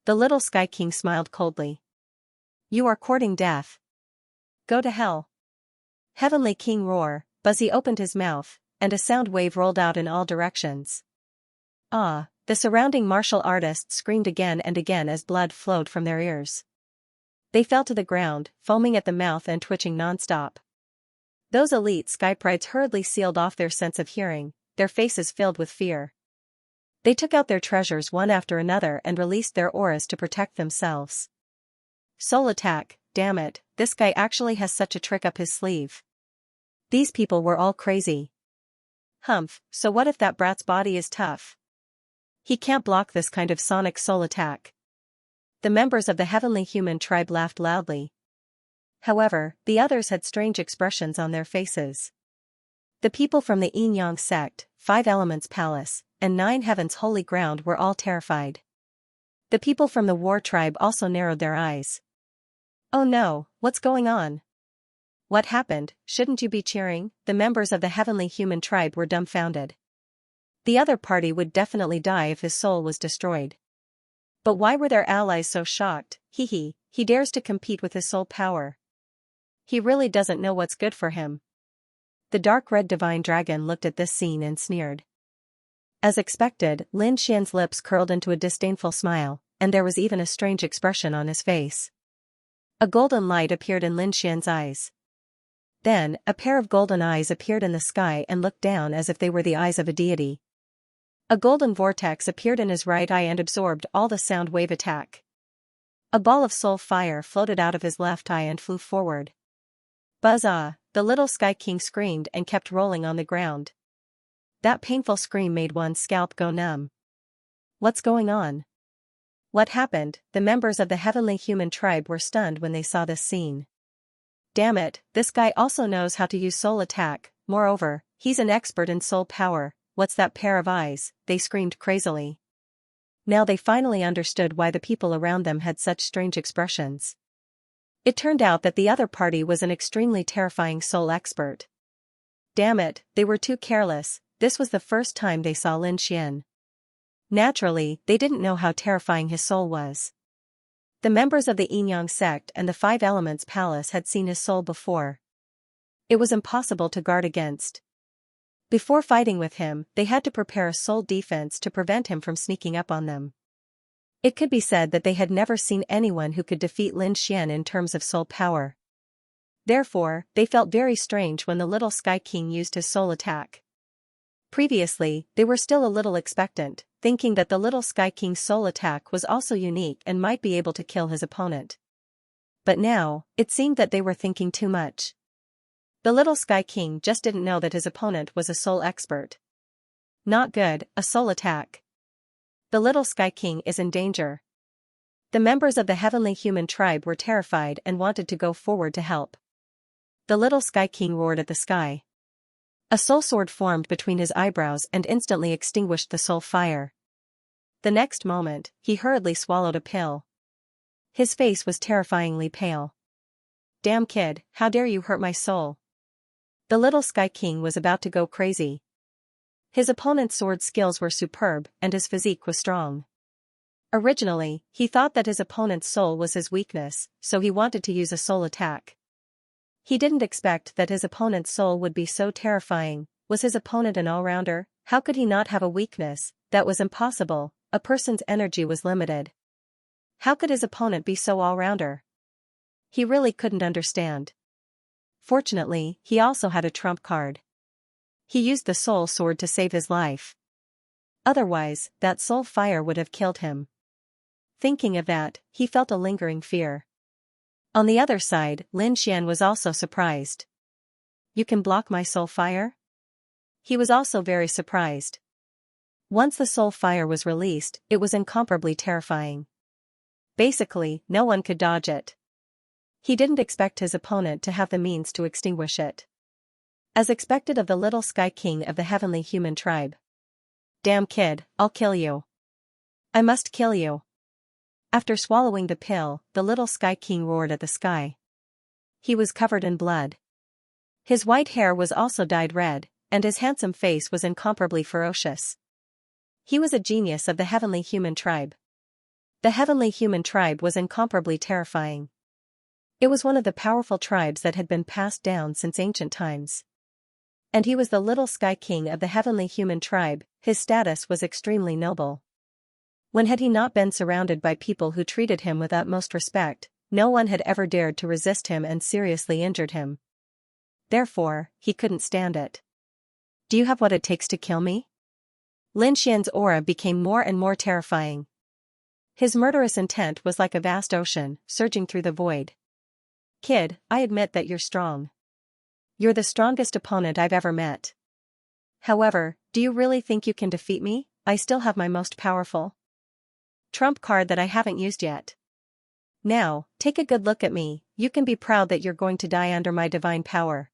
The little Sky King smiled coldly. You are courting death. Go to hell. Heavenly King roar, Buzzy opened his mouth, and a sound wave rolled out in all directions. Ah, the surrounding martial artists screamed again and again as blood flowed from their ears. They fell to the ground, foaming at the mouth and twitching non-stop. Those elite sky prides hurriedly sealed off their sense of hearing, their faces filled with fear. They took out their treasures one after another and released their auras to protect themselves. Soul attack, damn it, this guy actually has such a trick up his sleeve. These people were all crazy. Humph, so what if that brat's body is tough? He can't block this kind of sonic soul attack. The members of the heavenly human tribe laughed loudly. However, the others had strange expressions on their faces. The people from the Yin-Yang sect, 5 Elements Palace, and 9 Heavens Holy Ground were all terrified. The people from the War tribe also narrowed their eyes. Oh no, what's going on? What happened? Shouldn't you be cheering? The members of the heavenly human tribe were dumbfounded. The other party would definitely die if his soul was destroyed. But why were their allies so shocked? He dares to compete with his soul power. He really doesn't know what's good for him. The dark red divine dragon looked at this scene and sneered. As expected, Lin Xian's lips curled into a disdainful smile, and there was even a strange expression on his face. A golden light appeared in Lin Xian's eyes. Then, a pair of golden eyes appeared in the sky and looked down as if they were the eyes of a deity. A golden vortex appeared in his right eye and absorbed all the sound wave attack. A ball of soul fire floated out of his left eye and flew forward. Buzz-ah, the little Sky King screamed and kept rolling on the ground. That painful scream made one's scalp go numb. What's going on? What happened? The members of the heavenly human tribe were stunned when they saw this scene. Damn it, this guy also knows how to use soul attack, moreover, he's an expert in soul power. What's that pair of eyes? They screamed crazily. Now they finally understood why the people around them had such strange expressions. It turned out that the other party was an extremely terrifying soul expert. Damn it, they were too careless. This was the first time they saw Lin Xian. Naturally, they didn't know how terrifying his soul was. The members of the Yin-Yang sect and the Five Elements Palace had seen his soul before. It was impossible to guard against. Before fighting with him, they had to prepare a soul defense to prevent him from sneaking up on them. It could be said that they had never seen anyone who could defeat Lin Xian in terms of soul power. Therefore, they felt very strange when the little Sky King used his soul attack. Previously, they were still a little expectant, thinking that the little Sky King's soul attack was also unique and might be able to kill his opponent. But now, it seemed that they were thinking too much. The little Sky King just didn't know that his opponent was a soul expert. Not good, a soul attack. The little Sky King is in danger. The members of the heavenly human tribe were terrified and wanted to go forward to help. The little Sky King roared at the sky. A soul sword formed between his eyebrows and instantly extinguished the soul fire. The next moment, he hurriedly swallowed a pill. His face was terrifyingly pale. "Damn kid, how dare you hurt my soul?" The little Sky King was about to go crazy. His opponent's sword skills were superb and his physique was strong. Originally, he thought that his opponent's soul was his weakness, so he wanted to use a soul attack. He didn't expect that his opponent's soul would be so terrifying. Was his opponent an all-rounder? How could he not have a weakness? That was impossible, a person's energy was limited. How could his opponent be so all-rounder? He really couldn't understand. Fortunately, he also had a trump card. He used the soul sword to save his life. Otherwise, that soul fire would have killed him. Thinking of that, he felt a lingering fear. On the other side, Lin Xian was also surprised. "You can block my soul fire?" He was also very surprised. Once the soul fire was released, it was incomparably terrifying. Basically, no one could dodge it. He didn't expect his opponent to have the means to extinguish it. As expected of the little Sky King of the heavenly human tribe. "Damn kid, I'll kill you. I must kill you." After swallowing the pill, the little Sky King roared at the sky. He was covered in blood. His white hair was also dyed red, and his handsome face was incomparably ferocious. He was a genius of the heavenly human tribe. The heavenly human tribe was incomparably terrifying. It was one of the powerful tribes that had been passed down since ancient times. And he was the little Sky King of the heavenly human tribe. His status was extremely noble. When had he not been surrounded by people who treated him with utmost respect, no one had ever dared to resist him and seriously injured him. Therefore, he couldn't stand it. "Do you have what it takes to kill me?" Lin Xian's aura became more and more terrifying. His murderous intent was like a vast ocean, surging through the void. "Kid, I admit that you're strong. You're the strongest opponent I've ever met. However, do you really think you can defeat me? I still have my most powerful trump card that I haven't used yet. Now, take a good look at me. You can be proud that you're going to die under my divine power."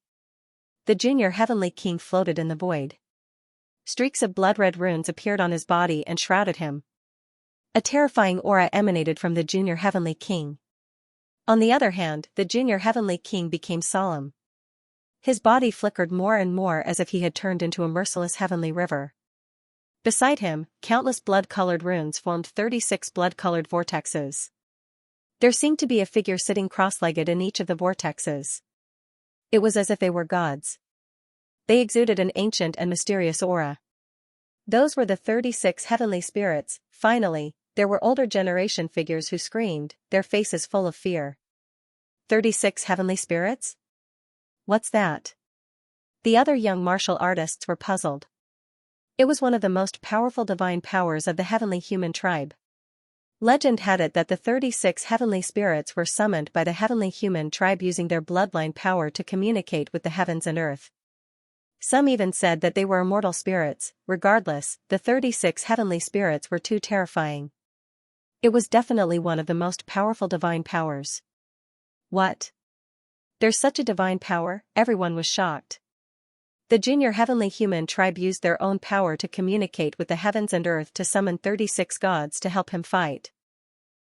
The junior heavenly king floated in the void. Streaks of blood-red runes appeared on his body and shrouded him. A terrifying aura emanated from the junior heavenly king. On the other hand, the junior heavenly king became solemn. His body flickered more and more as if he had turned into a merciless heavenly river. Beside him, countless blood-colored runes formed 36 blood-colored vortexes. There seemed to be a figure sitting cross-legged in each of the vortexes. It was as if they were gods. They exuded an ancient and mysterious aura. Those were the 36 heavenly spirits. Finally, there were older generation figures who screamed, their faces full of fear. 36 heavenly spirits? What's that? The other young martial artists were puzzled. It was one of the most powerful divine powers of the heavenly human tribe. Legend had it that the 36 heavenly spirits were summoned by the heavenly human tribe using their bloodline power to communicate with the heavens and earth. Some even said that they were immortal spirits. Regardless, the 36 heavenly spirits were too terrifying. It was definitely one of the most powerful divine powers. What? There's such a divine power? Everyone was shocked. The junior heavenly human tribe used their own power to communicate with the heavens and earth to summon 36 gods to help him fight.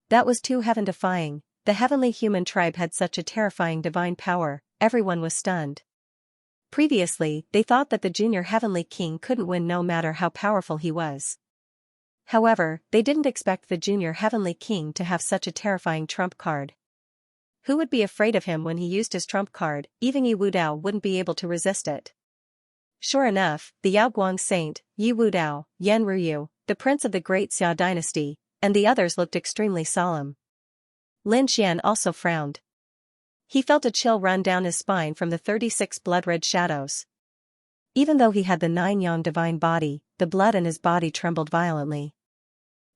That was too heaven-defying. The heavenly human tribe had such a terrifying divine power, everyone was stunned. Previously, they thought that the junior heavenly king couldn't win no matter how powerful he was. However, they didn't expect the junior heavenly king to have such a terrifying trump card. Who would be afraid of him when he used his trump card? Even Yi Wudao wouldn't be able to resist it. Sure enough, the Yaoguang saint, Yi Wudao, Yan Ruyu, the prince of the great Xia dynasty, and the others looked extremely solemn. Lin Xian also frowned. He felt a chill run down his spine from the 36 blood-red shadows. Even though he had the 9 yang divine body, the blood in his body trembled violently.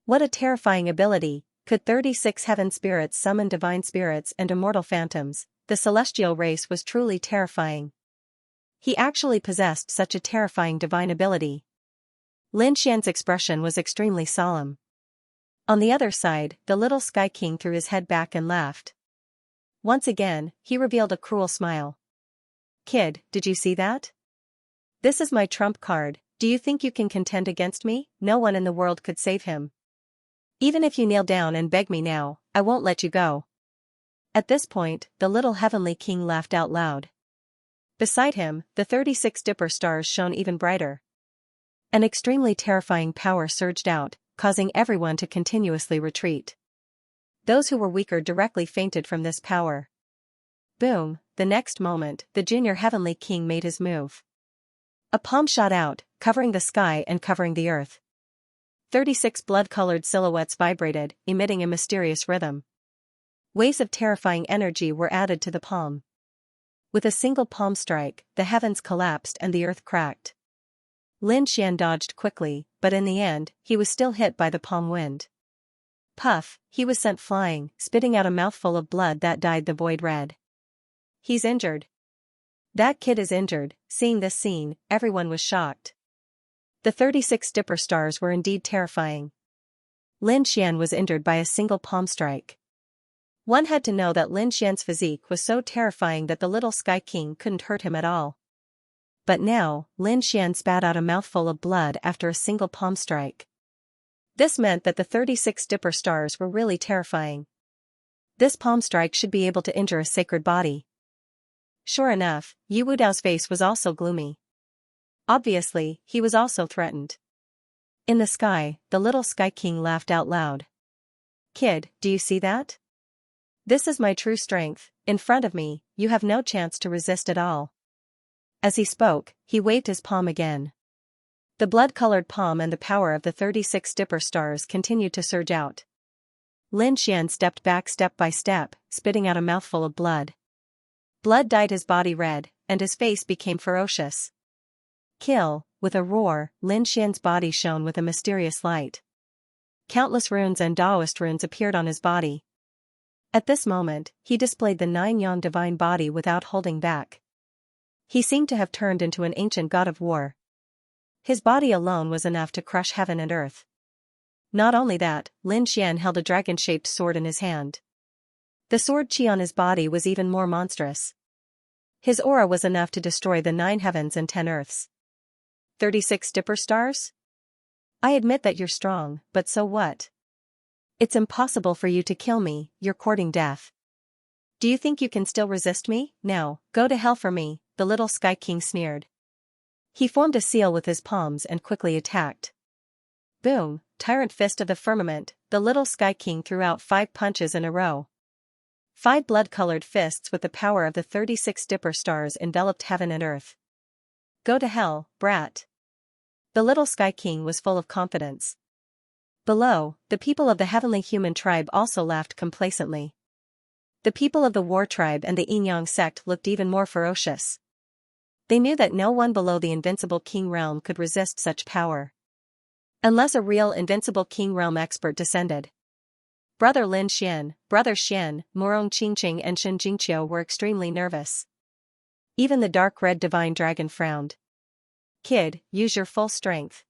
What a terrifying ability! Could 36 heaven spirits summon divine spirits and immortal phantoms? The celestial race was truly terrifying. He actually possessed such a terrifying divine ability. Lin Xian's expression was extremely solemn. On the other side, the little Sky King threw his head back and laughed. Once again, he revealed a cruel smile. Kid, did you see that? This is my trump card. Do you think you can contend against me? No one in the world could save him. Even if you kneel down and beg me now, I won't let you go. At this point, the little heavenly king laughed out loud. Beside him, the 36 dipper stars shone even brighter. An extremely terrifying power surged out, causing everyone to continuously retreat. Those who were weaker directly fainted from this power. Boom, the next moment, the junior heavenly king made his move. A palm shot out, covering the sky and covering the earth. 36 blood-colored silhouettes vibrated, emitting a mysterious rhythm. Waves of terrifying energy were added to the palm. With a single palm strike, the heavens collapsed and the earth cracked. Lin Xian dodged quickly, but in the end, he was still hit by the palm wind. Puff, he was sent flying, spitting out a mouthful of blood that dyed the void red. He's injured. That kid is injured. Seeing this scene, everyone was shocked. The 36 dipper stars were indeed terrifying. Lin Xian was injured by a single palm strike. One had to know that Lin Xian's physique was so terrifying that the little Sky King couldn't hurt him at all. But now, Lin Xian spat out a mouthful of blood after a single palm strike. This meant that the 36 dipper stars were really terrifying. This palm strike should be able to injure a sacred body. Sure enough, Yi Wudao's face was also gloomy. Obviously, he was also threatened. In the sky, the little Sky King laughed out loud. Kid, do you see that? This is my true strength. In front of me, you have no chance to resist at all. As he spoke, he waved his palm again. The blood-colored palm and the power of the 36 dipper stars continued to surge out. Lin Xian stepped back step by step, spitting out a mouthful of blood. Blood dyed his body red, and his face became ferocious. Kill! With a roar, Lin Xian's body shone with a mysterious light. Countless runes and Taoist runes appeared on his body. At this moment, he displayed the 9 yang divine body without holding back. He seemed to have turned into an ancient god of war. His body alone was enough to crush heaven and earth. Not only that, Lin Xian held a dragon-shaped sword in his hand. The sword chi on his body was even more monstrous. His aura was enough to destroy the 9 heavens and 10 earths. 36 dipper stars? I admit that you're strong, but so what? It's impossible for you to kill me, you're courting death. Do you think you can still resist me? No, go to hell for me, the little Sky King sneered. He formed a seal with his palms and quickly attacked. Boom, tyrant fist of the firmament, the little Sky King threw out 5 punches in a row. 5 blood-colored fists with the power of the 36 dipper stars enveloped heaven and earth. Go to hell, brat. The little Sky King was full of confidence. Below, the people of the heavenly human tribe also laughed complacently. The people of the war tribe and the Yin-Yang sect looked even more ferocious. They knew that no one below the invincible king realm could resist such power. Unless a real invincible king realm expert descended. Brother Lin Xian, Brother Xian, Morong Qingqing and Shen Jingqiu were extremely nervous. Even the dark red divine dragon frowned. Kid, use your full strength.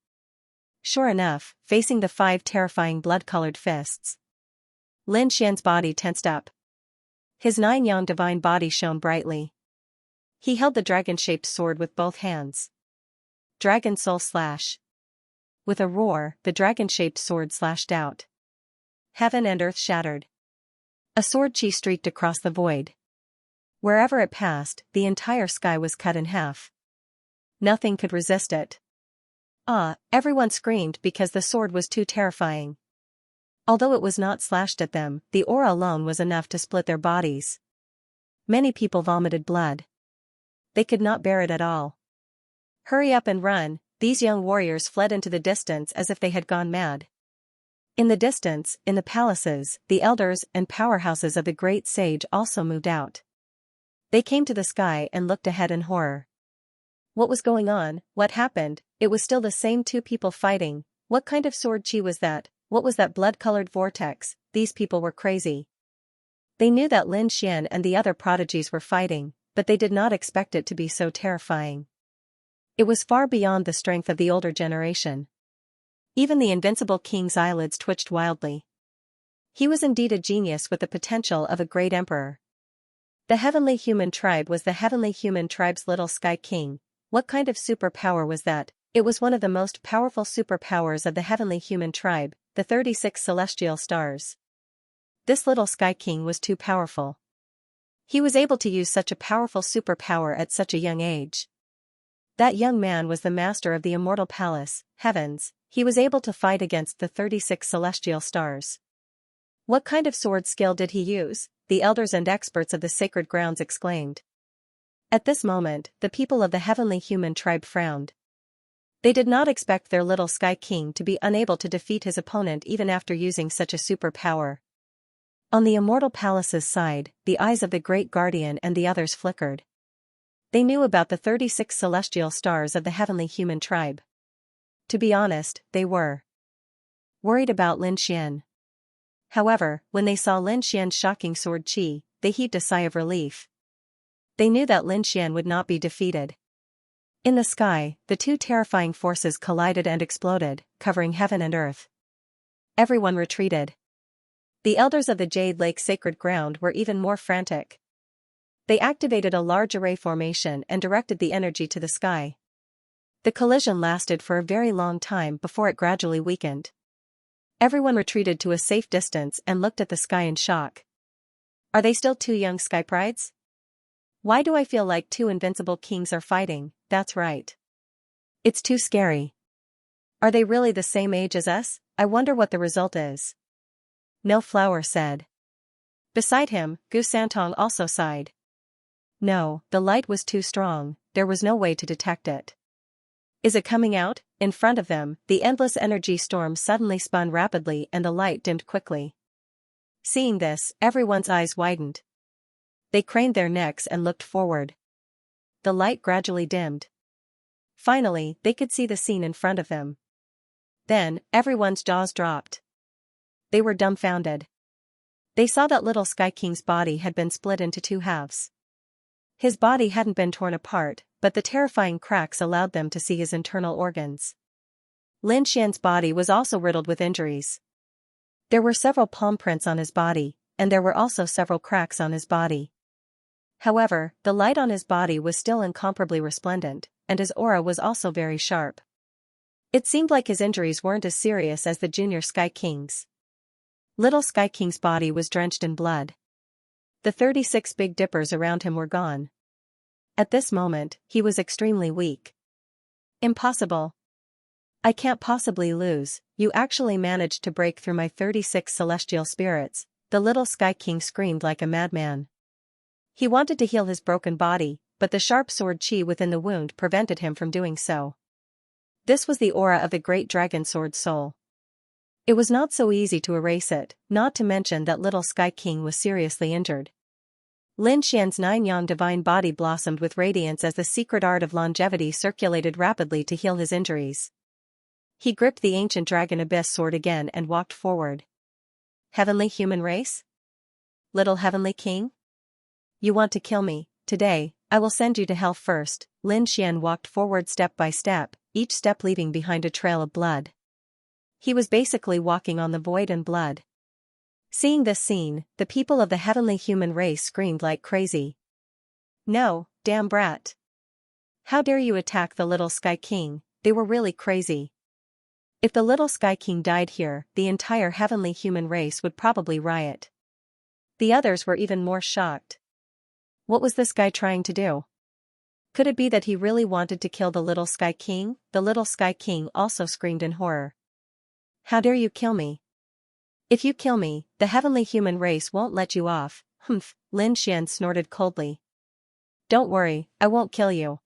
Sure enough, facing the 5 terrifying blood-colored fists, Lin Xian's body tensed up. His 9 yang divine body shone brightly. He held the dragon-shaped sword with both hands. Dragon Soul Slash. With a roar, the dragon-shaped sword slashed out. Heaven and earth shattered. A sword chi streaked across the void. Wherever it passed, the entire sky was cut in half. Nothing could resist it. Ah, everyone screamed because the sword was too terrifying. Although it was not slashed at them, the aura alone was enough to split their bodies. Many people vomited blood. They could not bear it at all. Hurry up and run, these young warriors fled into the distance as if they had gone mad. In the distance, in the palaces, the elders and powerhouses of the great sage also moved out. They came to the sky and looked ahead in horror. What was going on? What happened? It was still the same two people fighting. What kind of sword chi was that? What was that blood-colored vortex? These people were crazy. They knew that Lin Xian and the other prodigies were fighting, but they did not expect it to be so terrifying. It was far beyond the strength of the older generation. Even the invincible king's eyelids twitched wildly. He was indeed a genius with the potential of a great emperor. The heavenly human tribe was the heavenly human tribe's little sky king. What kind of superpower was that? It was one of the most powerful superpowers of the heavenly human tribe, the 36 celestial stars. This little sky king was too powerful. He was able to use such a powerful superpower at such a young age. That young man was the master of the immortal palace, heavens. He was able to fight against the 36 celestial stars. What kind of sword skill did he use? The elders and experts of the sacred grounds exclaimed. At this moment, the people of the heavenly human tribe frowned. They did not expect their little sky king to be unable to defeat his opponent even after using such a superpower. On the immortal palace's side, the eyes of the great guardian and the others flickered. They knew about the 36 celestial stars of the heavenly human tribe. To be honest, they were worried about Lin Xian. However, when they saw Lin Xian's shocking sword chi, they heaved a sigh of relief. They knew that Lin Xian would not be defeated. In the sky, the two terrifying forces collided and exploded, covering heaven and earth. Everyone retreated. The elders of the Jade Lake sacred ground were even more frantic. They activated a large array formation and directed the energy to the sky. The collision lasted for a very long time before it gradually weakened. Everyone retreated to a safe distance and looked at the sky in shock. Are they still two young sky prides? Why do I feel like two invincible kings are fighting? That's right. It's too scary. Are they really the same age as us? I wonder what the result is. No Flower said. Beside him, Gu Santong also sighed. No, the light was too strong, there was no way to detect it. Is it coming out? In front of them, the endless energy storm suddenly spun rapidly and the light dimmed quickly. Seeing this, everyone's eyes widened. They craned their necks and looked forward. The light gradually dimmed. Finally, they could see the scene in front of them. Then, everyone's jaws dropped. They were dumbfounded. They saw that little Sky King's body had been split into two halves. His body hadn't been torn apart, but the terrifying cracks allowed them to see his internal organs. Lin Xian's body was also riddled with injuries. There were several palm prints on his body, and there were also several cracks on his body. However, the light on his body was still incomparably resplendent, and his aura was also very sharp. It seemed like his injuries weren't as serious as the junior Sky King's. Little Sky King's body was drenched in blood. The 36 Big Dippers around him were gone. At this moment, he was extremely weak. Impossible. I can't possibly lose. You actually managed to break through my 36 celestial spirits, the little Sky King screamed like a madman. He wanted to heal his broken body, but the sharp sword chi within the wound prevented him from doing so. This was the aura of the great dragon sword soul. It was not so easy to erase it, not to mention that little Sky King was seriously injured. Lin Xian's nine-yang divine body blossomed with radiance as the secret art of longevity circulated rapidly to heal his injuries. He gripped the ancient dragon abyss sword again and walked forward. Heavenly human race? Little heavenly king? You want to kill me? Today, I will send you to hell first. Lin Xian walked forward step by step, each step leaving behind a trail of blood. He was basically walking on the void and blood. Seeing this scene, the people of the heavenly human race screamed like crazy. No, damn brat. How dare you attack the little Sky King? They were really crazy. If the little Sky King died here, the entire heavenly human race would probably riot. The others were even more shocked. What was this guy trying to do? Could it be that he really wanted to kill the little Sky King? The little Sky King also screamed in horror. How dare you kill me? If you kill me, the heavenly human race won't let you off. Humph, Lin Xian snorted coldly. Don't worry, I won't kill you.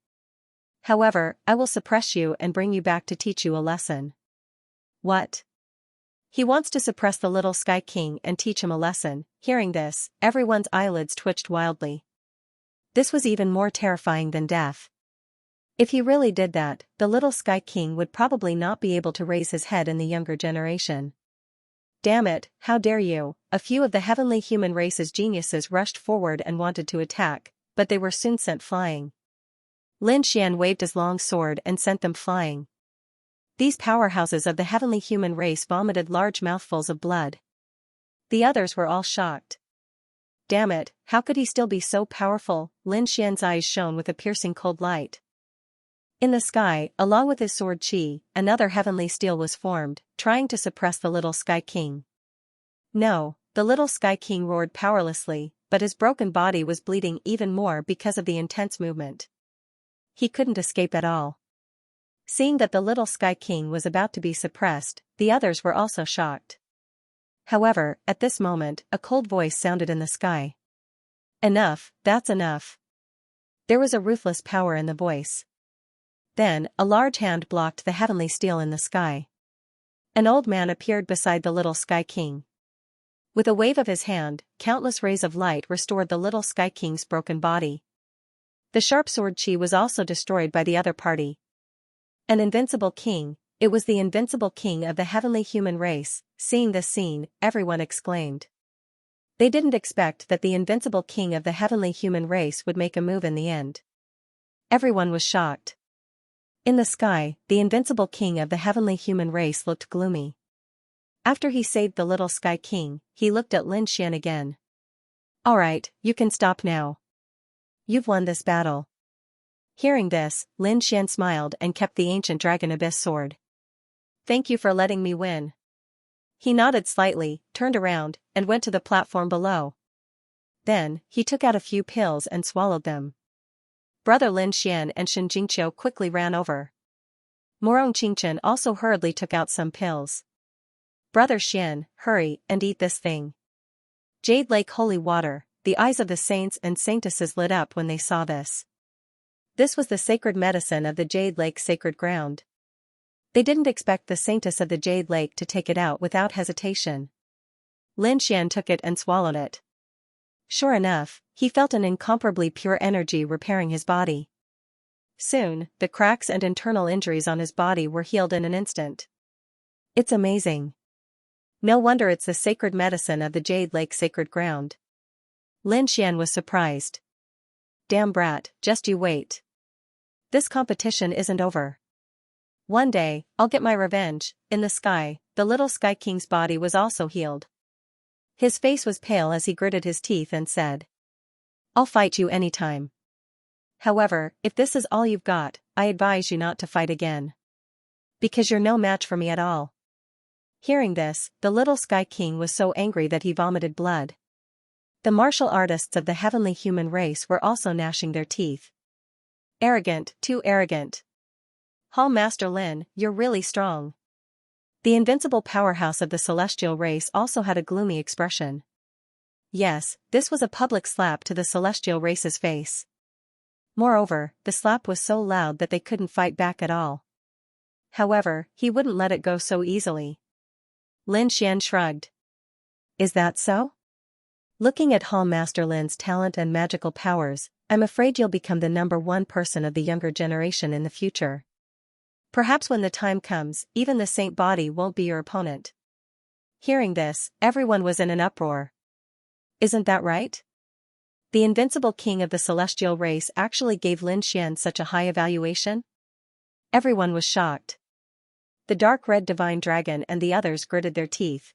However, I will suppress you and bring you back to teach you a lesson. What? He wants to suppress the little Sky King and teach him a lesson. Hearing this, everyone's eyelids twitched wildly. This was even more terrifying than death. If he really did that, the little Sky King would probably not be able to raise his head in the younger generation. Damn it, how dare you! A few of the heavenly human race's geniuses rushed forward and wanted to attack, but they were soon sent flying. Lin Xian waved his long sword and sent them flying. These powerhouses of the heavenly human race vomited large mouthfuls of blood. The others were all shocked. Damn it, how could he still be so powerful? Lin Xian's eyes shone with a piercing cold light. In the sky, along with his sword Qi, another heavenly steel was formed, trying to suppress the little Sky King. No, the little Sky King roared powerlessly, but his broken body was bleeding even more because of the intense movement. He couldn't escape at all. Seeing that the little Sky King was about to be suppressed, the others were also shocked. However, at this moment, a cold voice sounded in the sky. Enough, that's enough. There was a ruthless power in the voice. Then, a large hand blocked the heavenly steel in the sky. An old man appeared beside the little Sky King. With a wave of his hand, countless rays of light restored the little Sky King's broken body. The sharp sword Qi was also destroyed by the other party. An invincible king, it was the invincible king of the heavenly human race. Seeing this scene, everyone exclaimed. They didn't expect that the invincible king of the heavenly human race would make a move in the end. Everyone was shocked. In the sky, the invincible king of the heavenly human race looked gloomy. After he saved the little Sky King, he looked at Lin Xian again. Alright, you can stop now. You've won this battle. Hearing this, Lin Xian smiled and kept the ancient Dragon Abyss sword. Thank you for letting me win. He nodded slightly, turned around, and went to the platform below. Then, he took out a few pills and swallowed them. Brother Lin Xian and Shen Jingqiu quickly ran over. Morong Qingchen also hurriedly took out some pills. Brother Xian, hurry and eat this thing. Jade Lake Holy Water. The eyes of the saints and saintesses lit up when they saw this. This was the sacred medicine of the Jade Lake sacred ground. They didn't expect the saintess of the Jade Lake to take it out without hesitation. Lin Xian took it and swallowed it. Sure enough, he felt an incomparably pure energy repairing his body. Soon, the cracks and internal injuries on his body were healed in an instant. It's amazing. No wonder it's the sacred medicine of the Jade Lake sacred ground. Lin Xian was surprised. Damn brat, just you wait. This competition isn't over. One day, I'll get my revenge. In the sky, the little Sky King's body was also healed. His face was pale as he gritted his teeth and said, I'll fight you anytime. However, if this is all you've got, I advise you not to fight again. Because you're no match for me at all. Hearing this, the little Sky King was so angry that he vomited blood. The martial artists of the heavenly human race were also gnashing their teeth. Arrogant, too arrogant. Hall Master Lin, you're really strong. The invincible powerhouse of the celestial race also had a gloomy expression. Yes, this was a public slap to the celestial race's face. Moreover, the slap was so loud that they couldn't fight back at all. However, he wouldn't let it go so easily. Lin Xian shrugged. Is that so? Looking at Hall Master Lin's talent and magical powers, I'm afraid you'll become the #1 person of the younger generation in the future. Perhaps when the time comes, even the saint body won't be your opponent. Hearing this, everyone was in an uproar. Isn't that right? The invincible king of the celestial race actually gave Lin Xian such a high evaluation? Everyone was shocked. The dark red divine dragon and the others gritted their teeth.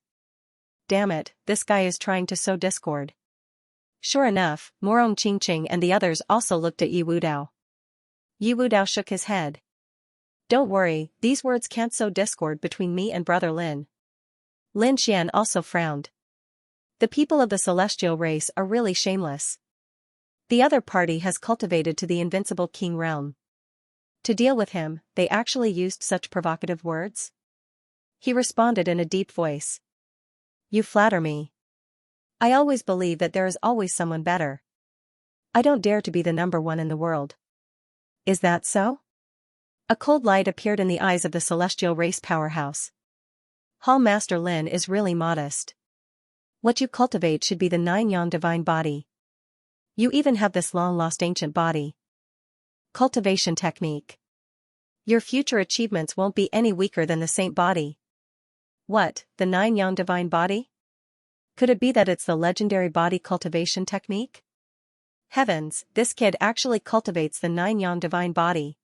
Damn it, this guy is trying to sow discord. Sure enough, Morong Qingqing and the others also looked at Yi Wudao. Yi Wudao shook his head. Don't worry, these words can't sow discord between me and Brother Lin. Lin Xian also frowned. The people of the celestial race are really shameless. The other party has cultivated to the invincible king realm. To deal with him, they actually used such provocative words? He responded in a deep voice. You flatter me. I always believe that there is always someone better. I don't dare to be the number one in the world. Is that so? A cold light appeared in the eyes of the celestial race powerhouse. Hall Master Lin is really modest. What you cultivate should be the 9-yang divine body. You even have this long-lost ancient body. Cultivation technique. Your future achievements won't be any weaker than the saint body. What, the 9-yang divine body? Could it be that it's the legendary body cultivation technique? Heavens, this kid actually cultivates the 9-yang divine body.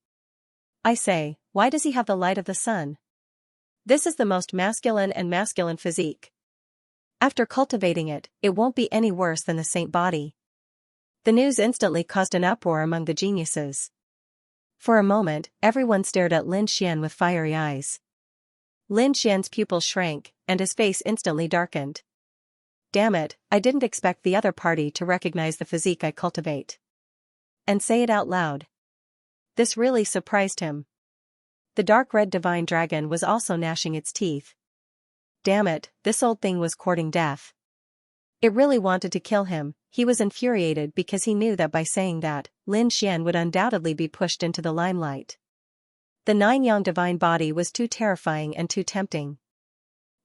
I say, why does he have the light of the sun? This is the most masculine physique. After cultivating it, it won't be any worse than the saint body. The news instantly caused an uproar among the geniuses. For a moment, everyone stared at Lin Xian with fiery eyes. Lin Xian's pupils shrank, and his face instantly darkened. Damn it, I didn't expect the other party to recognize the physique I cultivate. And say it out loud. This really surprised him. The dark red divine dragon was also gnashing its teeth. Damn it, this old thing was courting death. It really wanted to kill him. He was infuriated because he knew that by saying that, Lin Xian would undoubtedly be pushed into the limelight. The 9-yang divine body was too terrifying and too tempting.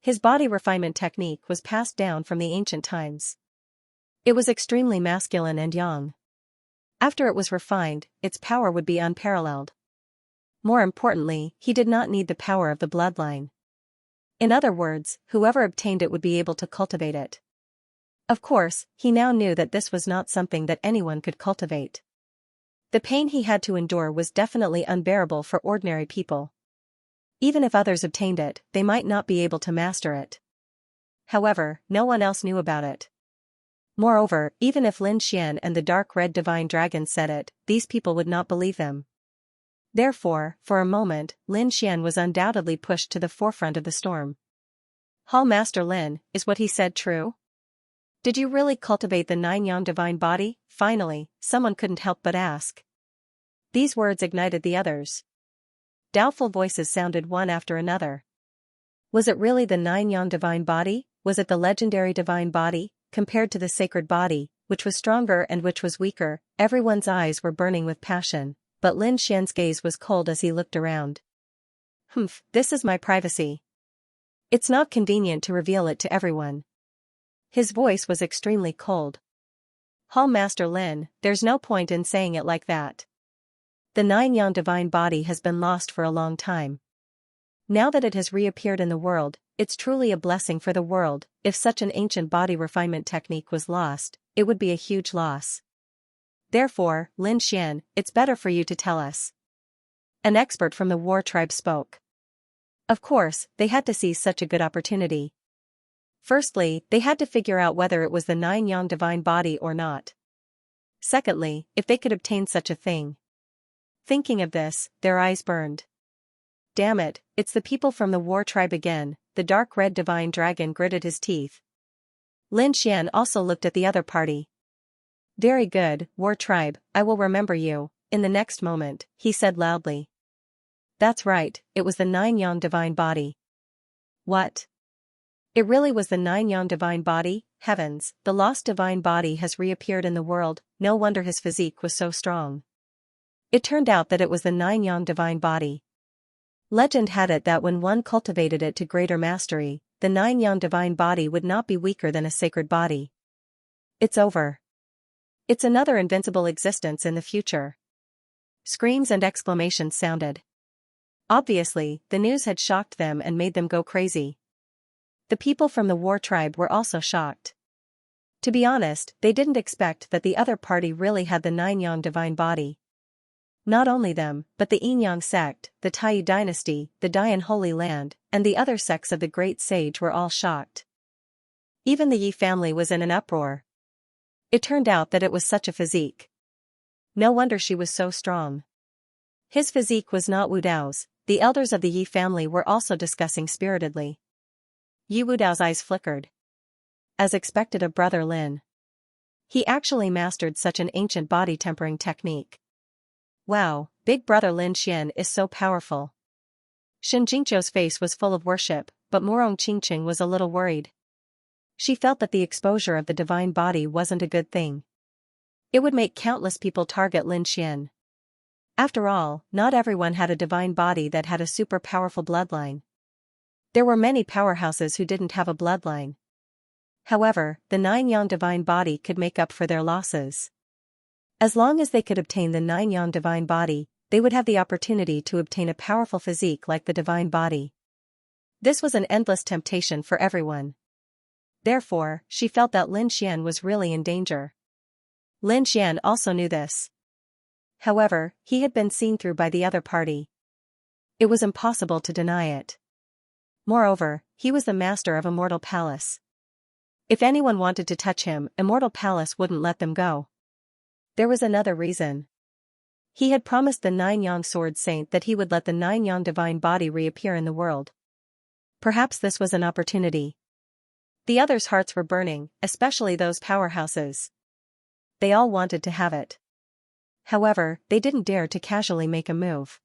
His body refinement technique was passed down from the ancient times. It was extremely masculine and yang. After it was refined, its power would be unparalleled. More importantly, he did not need the power of the bloodline. In other words, whoever obtained it would be able to cultivate it. Of course, he now knew that this was not something that anyone could cultivate. The pain he had to endure was definitely unbearable for ordinary people. Even if others obtained it, they might not be able to master it. However, no one else knew about it. Moreover, even if Lin Xian and the dark red divine dragon said it, these people would not believe them. Therefore, for a moment, Lin Xian was undoubtedly pushed to the forefront of the storm. Hall Master Lin, is what he said true? Did you really cultivate the 9-yang divine body? Finally, someone couldn't help but ask. These words ignited the others. Doubtful voices sounded one after another. Was it really the 9-yang divine body? Was it the legendary divine body, compared to the sacred body, which was stronger and which was weaker? Everyone's eyes were burning with passion, but Lin Xian's gaze was cold as he looked around. This is my privacy. It's not convenient to reveal it to everyone. His voice was extremely cold. Hall Master Lin, there's no point in saying it like that. The 9-yang divine body has been lost for a long time. Now that it has reappeared in the world, it's truly a blessing for the world. If such an ancient body refinement technique was lost, it would be a huge loss. Therefore, Lin Xian, it's better for you to tell us. An expert from the war tribe spoke. Of course, they had to seize such a good opportunity. Firstly, they had to figure out whether it was the 9-yang divine body or not. Secondly, if they could obtain such a thing. Thinking of this, their eyes burned. Damn it, it's the people from the war tribe again. The dark red divine dragon gritted his teeth. Lin Xian also looked at the other party. Very good, war tribe, I will remember you. In the next moment, he said loudly. That's right, it was the 9-yang divine body. What? It really was the 9-yang divine body? Heavens, the lost divine body has reappeared in the world. No wonder his physique was so strong. It turned out that it was the 9-yang divine body. Legend had it that when one cultivated it to greater mastery, the 9-yang divine body would not be weaker than a sacred body. It's over. It's another invincible existence in the future. Screams and exclamations sounded. Obviously, the news had shocked them and made them go crazy. The people from the war tribe were also shocked. To be honest, they didn't expect that the other party really had the 9-yang divine body. Not only them, but the Yin-yang sect, the Taiyu dynasty, the Dian Holy Land, and the other sects of the great sage were all shocked. Even the Yi family was in an uproar. It turned out that it was such a physique. No wonder she was so strong. His physique was not Wu Dao's. The elders of the Yi family were also discussing spiritedly. Yi Wu Dao's eyes flickered. As expected of Brother Lin. He actually mastered such an ancient body tempering technique. Wow, Big Brother Lin Xian is so powerful. Shen Jingqiu's face was full of worship, but Morong Qingqing was a little worried. She felt that the exposure of the divine body wasn't a good thing. It would make countless people target Lin Xian. After all, not everyone had a divine body that had a super powerful bloodline. There were many powerhouses who didn't have a bloodline. However, the 9-yang divine body could make up for their losses. As long as they could obtain the 9-yang divine body, they would have the opportunity to obtain a powerful physique like the divine body. This was an endless temptation for everyone. Therefore, she felt that Lin Xian was really in danger. Lin Xian also knew this. However, he had been seen through by the other party. It was impossible to deny it. Moreover, he was the master of Immortal Palace. If anyone wanted to touch him, Immortal Palace wouldn't let them go. There was another reason. He had promised the 9-yang sword saint that he would let the 9-yang divine body reappear in the world. Perhaps this was an opportunity. The others' hearts were burning, especially those powerhouses. They all wanted to have it. However, they didn't dare to casually make a move.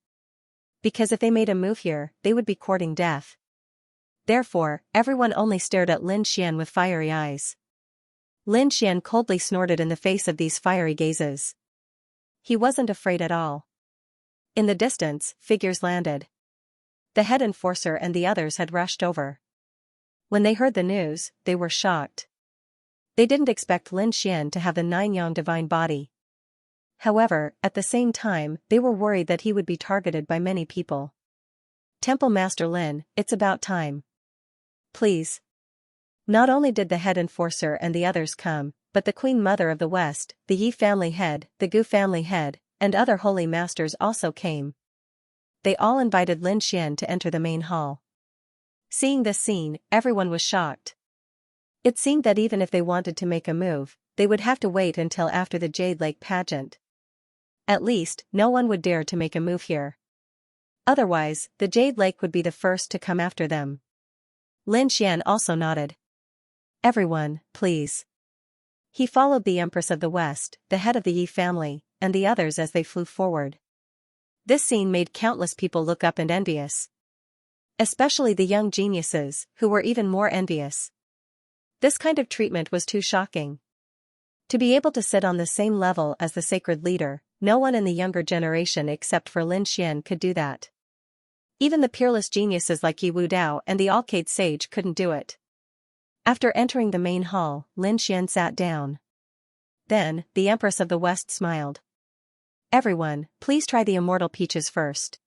Because if they made a move here, they would be courting death. Therefore, everyone only stared at Lin Xian with fiery eyes. Lin Xian coldly snorted in the face of these fiery gazes. He wasn't afraid at all. In the distance, figures landed. The head enforcer and the others had rushed over. When they heard the news, they were shocked. They didn't expect Lin Xian to have the 9-yang divine body. However, at the same time, they were worried that he would be targeted by many people. Temple Master Lin, it's about time. Please. Not only did the head enforcer and the others come, but the Queen Mother of the West, the Yi family head, the Gu family head, and other holy masters also came. They all invited Lin Xian to enter the main hall. Seeing this scene, everyone was shocked. It seemed that even if they wanted to make a move, they would have to wait until after the Jade Lake pageant. At least, no one would dare to make a move here. Otherwise, the Jade Lake would be the first to come after them. Lin Xian also nodded. Everyone, please. He followed the Empress of the West, the head of the Yi family, and the others as they flew forward. This scene made countless people look up and envious. Especially the young geniuses, who were even more envious. This kind of treatment was too shocking. To be able to sit on the same level as the sacred leader, no one in the younger generation except for Lin Xian could do that. Even the peerless geniuses like Yi Wudao and the Alcade Sage couldn't do it. After entering the main hall, Lin Xian sat down. Then, the Empress of the West smiled. Everyone, please try the immortal peaches first.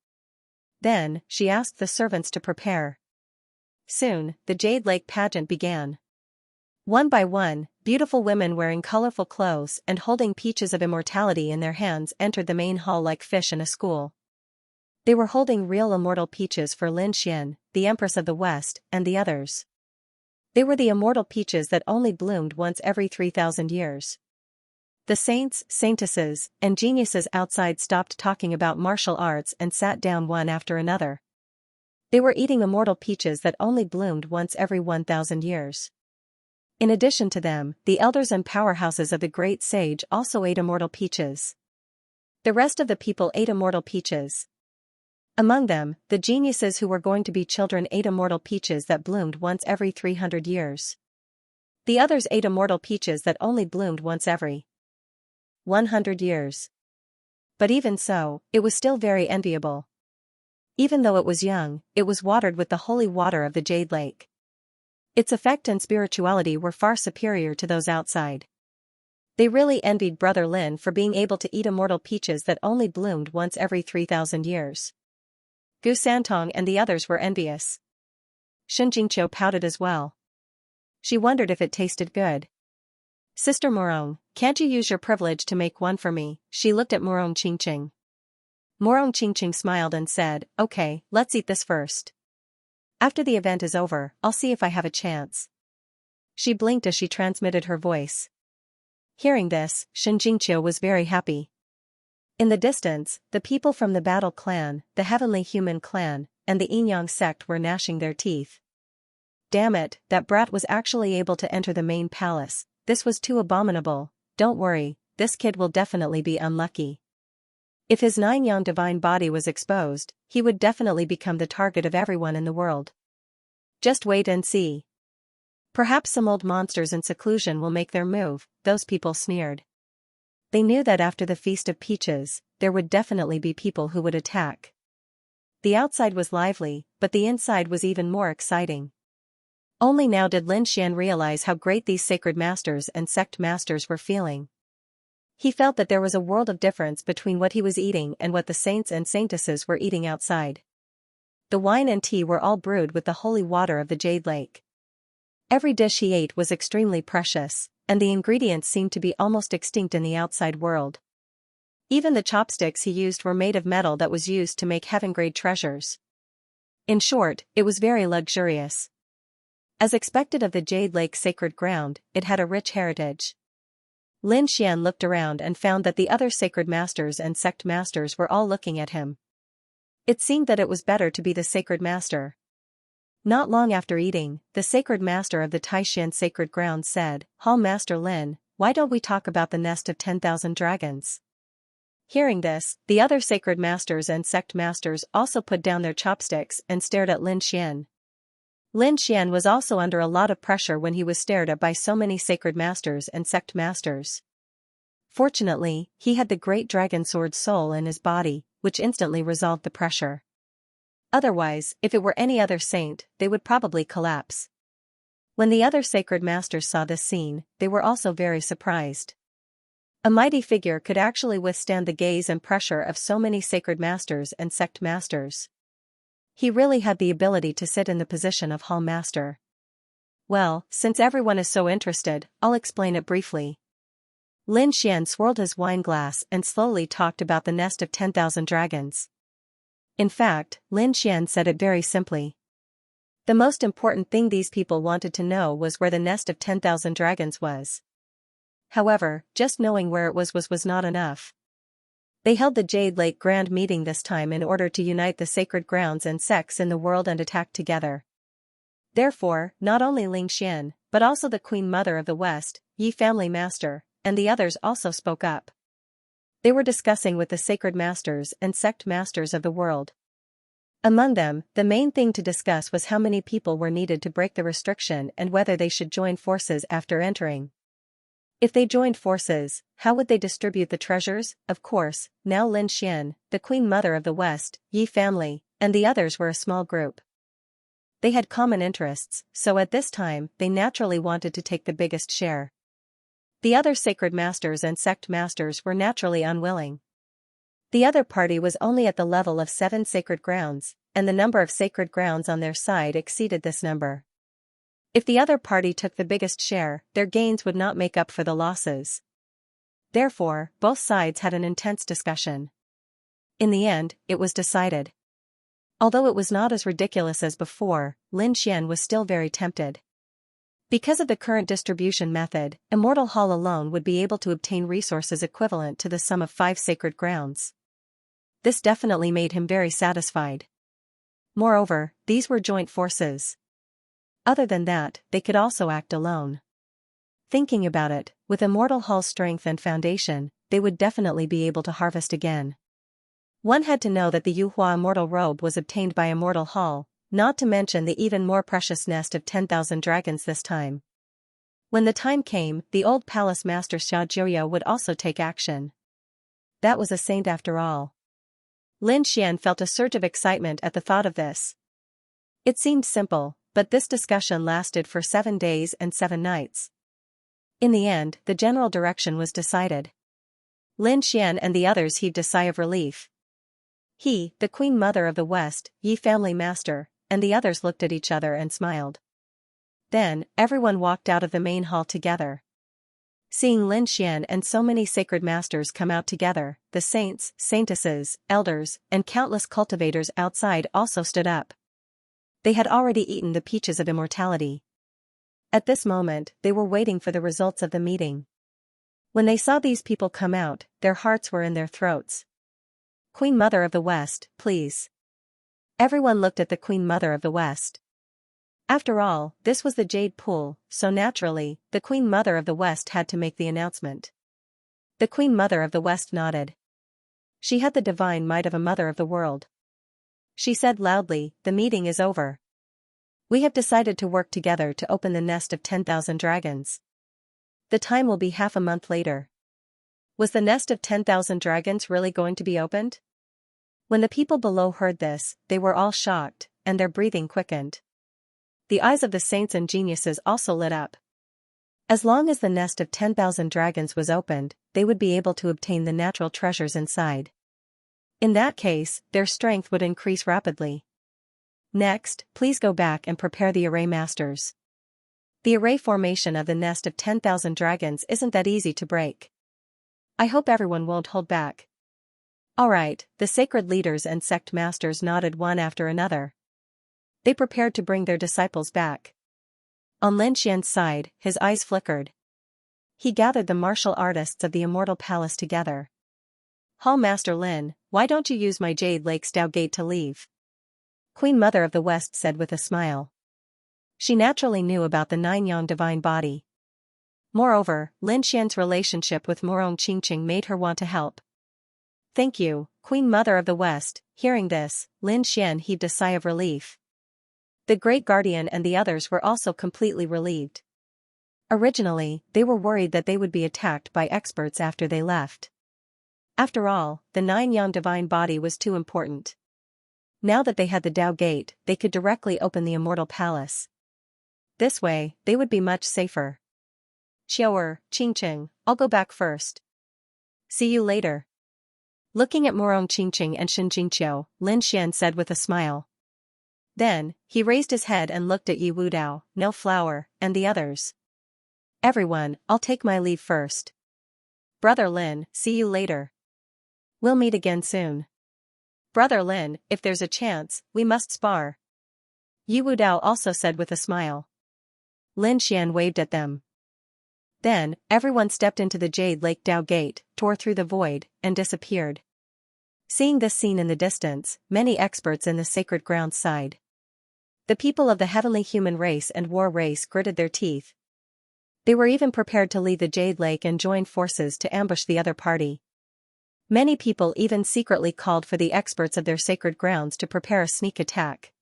Then, she asked the servants to prepare. Soon, the Jade Lake pageant began. One by one, beautiful women wearing colorful clothes and holding peaches of immortality in their hands entered the main hall like fish in a school. They were holding real immortal peaches for Lin Xian, the Empress of the West, and the others. They were the immortal peaches that only bloomed once every 3,000 years. The saints, saintesses, and geniuses outside stopped talking about martial arts and sat down one after another. They were eating immortal peaches that only bloomed once every 1,000 years. In addition to them, the elders and powerhouses of the great sage also ate immortal peaches. The rest of the people ate immortal peaches. Among them, the geniuses who were going to be children ate immortal peaches that bloomed once every 300 years. The others ate immortal peaches that only bloomed once every 100 years. But even so, it was still very enviable. Even though it was young, it was watered with the holy water of the Jade Lake. Its effect and spirituality were far superior to those outside. They really envied Brother Lin for being able to eat immortal peaches that only bloomed once every 3,000 years. Gu Santong and the others were envious. Shen Jingqiu pouted as well. She wondered if it tasted good. Sister Morong, can't you use your privilege to make one for me? She looked at Morong Qingqing. Morong Qingqing smiled and said, okay, let's eat this first. After the event is over, I'll see if I have a chance. She blinked as she transmitted her voice. Hearing this, Shen Jingqiu was very happy. In the distance, the people from the Battle Clan, the Heavenly Human Clan, and the Yin-Yang sect were gnashing their teeth. Damn it, that brat was actually able to enter the main palace, this was too abominable, "Don't worry, this kid will definitely be unlucky. If his 9-yang divine body was exposed, he would definitely become the target of everyone in the world. Just wait and see. Perhaps some old monsters in seclusion will make their move," those people sneered. They knew that after the Feast of Peaches, there would definitely be people who would attack. The outside was lively, but the inside was even more exciting. Only now did Lin Xian realize how great these sacred masters and sect masters were feeling. He felt that there was a world of difference between what he was eating and what the saints and saintesses were eating outside. The wine and tea were all brewed with the holy water of the Jade Lake. Every dish he ate was extremely precious, and the ingredients seemed to be almost extinct in the outside world. Even the chopsticks he used were made of metal that was used to make heaven-grade treasures. In short, it was very luxurious. As expected of the Jade Lake sacred ground, it had a rich heritage. Lin Xian looked around and found that the other sacred masters and sect masters were all looking at him. It seemed that it was better to be the sacred master. Not long after eating, the sacred master of the Taishan sacred ground said, "Hall Master Lin, why don't we talk about the nest of 10,000 dragons?" Hearing this, the other sacred masters and sect masters also put down their chopsticks and stared at Lin Xian. Lin Xian was also under a lot of pressure when he was stared at by so many sacred masters and sect masters. Fortunately, he had the great dragon sword soul in his body, which instantly resolved the pressure. Otherwise, if it were any other saint, they would probably collapse. When the other sacred masters saw this scene, they were also very surprised. A mighty figure could actually withstand the gaze and pressure of so many sacred masters and sect masters. He really had the ability to sit in the position of Hall Master. Well, since everyone is so interested, I'll explain it briefly. Lin Xian swirled his wine glass and slowly talked about the nest of 10,000 dragons. In fact, Lin Xian said it very simply. The most important thing these people wanted to know was where the nest of 10,000 dragons was. However, just knowing where it was not enough. They held the Jade Lake Grand Meeting this time in order to unite the sacred grounds and sects in the world and attack together. Therefore, not only Lin Xian, but also the Queen Mother of the West, Yi Family Master, and the others also spoke up. They were discussing with the sacred masters and sect masters of the world. Among them, the main thing to discuss was how many people were needed to break the restriction and whether they should join forces after entering. If they joined forces, how would they distribute the treasures? Of course, now Lin Xian, the Queen Mother of the West, Yi Family, and the others were a small group. They had common interests, so at this time, they naturally wanted to take the biggest share. The other sacred masters and sect masters were naturally unwilling. The other party was only at the level of 7 sacred grounds, and the number of sacred grounds on their side exceeded this number. If the other party took the biggest share, their gains would not make up for the losses. Therefore, both sides had an intense discussion. In the end, it was decided. Although it was not as ridiculous as before, Lin Xian was still very tempted. Because of the current distribution method, Immortal Hall alone would be able to obtain resources equivalent to the sum of 5 sacred grounds. This definitely made him very satisfied. Moreover, these were joint forces. Other than that, they could also act alone. Thinking about it, with Immortal Hall's strength and foundation, they would definitely be able to harvest again. One had to know that the Yuhua Immortal Robe was obtained by Immortal Hall, not to mention the even more precious nest of 10,000 dragons this time. When the time came, the old palace master Xiaojiu would also take action. That was a saint after all. Lin Xian felt a surge of excitement at the thought of this. It seemed simple, but this discussion lasted for 7 days and 7 nights. In the end, the general direction was decided. Lin Xian and the others heaved a sigh of relief. He, the Queen Mother of the West, Yi Family Master, and the others looked at each other and smiled. Then, everyone walked out of the main hall together. Seeing Lin Xian and so many sacred masters come out together, the saints, saintesses, elders, and countless cultivators outside also stood up. They had already eaten the peaches of immortality. At this moment, they were waiting for the results of the meeting. When they saw these people come out, their hearts were in their throats. Queen Mother of the West, please. Everyone looked at the Queen Mother of the West. After all, this was the Jade Pool, so naturally, the Queen Mother of the West had to make the announcement. The Queen Mother of the West nodded. She had the divine might of a mother of the world. She said loudly, "The meeting is over. We have decided to work together to open the nest of 10,000 dragons. The time will be half a month later." Was the nest of 10,000 dragons really going to be opened? When the people below heard this, they were all shocked, and their breathing quickened. The eyes of the saints and geniuses also lit up. As long as the nest of 10,000 dragons was opened, they would be able to obtain the natural treasures inside. In that case, their strength would increase rapidly. Next, please go back and prepare the array masters. The array formation of the nest of 10,000 dragons isn't that easy to break. I hope everyone won't hold back. Alright, the sacred leaders and sect masters nodded one after another. They prepared to bring their disciples back. On Lin Xian's side, his eyes flickered. He gathered the martial artists of the Immortal Palace together. "Hall Master Lin, why don't you use my Jade Lake Stow Gate to leave?" Queen Mother of the West said with a smile. She naturally knew about the Nine-Yang divine body. Moreover, Lin Xian's relationship with Morong Qingqing made her want to help. "Thank you, Queen Mother of the West." Hearing this, Lin Xian heaved a sigh of relief. The Great Guardian and the others were also completely relieved. Originally, they were worried that they would be attacked by experts after they left. After all, the Nine-Yang divine body was too important. Now that they had the Tao Gate, they could directly open the Immortal Palace. This way, they would be much safer. "Xiaoer, Qingqing, I'll go back first. See you later." Looking at Morong Qingqing and Shen Jingqiu, Lin Xian said with a smile. Then, he raised his head and looked at Yi Wudao, No Flower, and the others. "Everyone, I'll take my leave first. Brother Lin, see you later. We'll meet again soon. Brother Lin, if there's a chance, we must spar." Yi Wudao also said with a smile. Lin Xian waved at them. Then, everyone stepped into the Jade Lake Tao Gate, tore through the void, and disappeared. Seeing this scene in the distance, many experts in the sacred grounds sighed. The people of the heavenly human race and war race gritted their teeth. They were even prepared to leave the Jade Lake and join forces to ambush the other party. Many people even secretly called for the experts of their sacred grounds to prepare a sneak attack.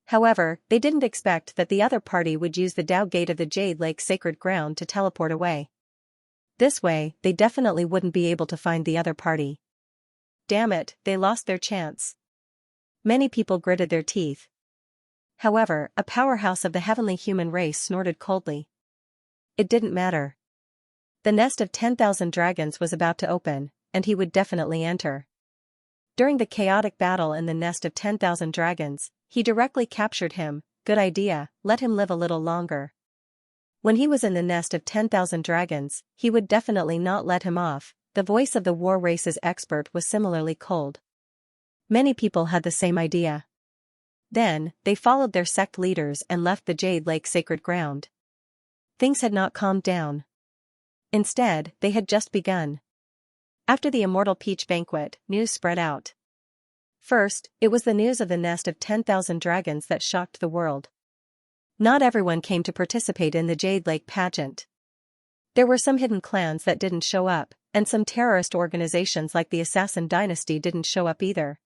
However, they didn't expect that the other party would use the Tao Gate of the Jade Lake sacred ground to teleport away. This way, they definitely wouldn't be able to find the other party. Damn it, they lost their chance. Many people gritted their teeth. However, a powerhouse of the heavenly human race snorted coldly. It didn't matter. The nest of 10,000 dragons was about to open, and he would definitely enter. During the chaotic battle in the nest of 10,000 dragons, he directly captured him. Good idea, let him live a little longer. When he was in the nest of 10,000 dragons, he would definitely not let him off. The voice of the war race's expert was similarly cold. Many people had the same idea. Then, they followed their sect leaders and left the Jade Lake sacred ground. Things had not calmed down. Instead, they had just begun. After the Immortal Peach Banquet, news spread out. First, it was the news of the nest of 10,000 dragons that shocked the world. Not everyone came to participate in the Jade Lake pageant. There were some hidden clans that didn't show up, and some terrorist organizations like the Assassin Dynasty didn't show up either.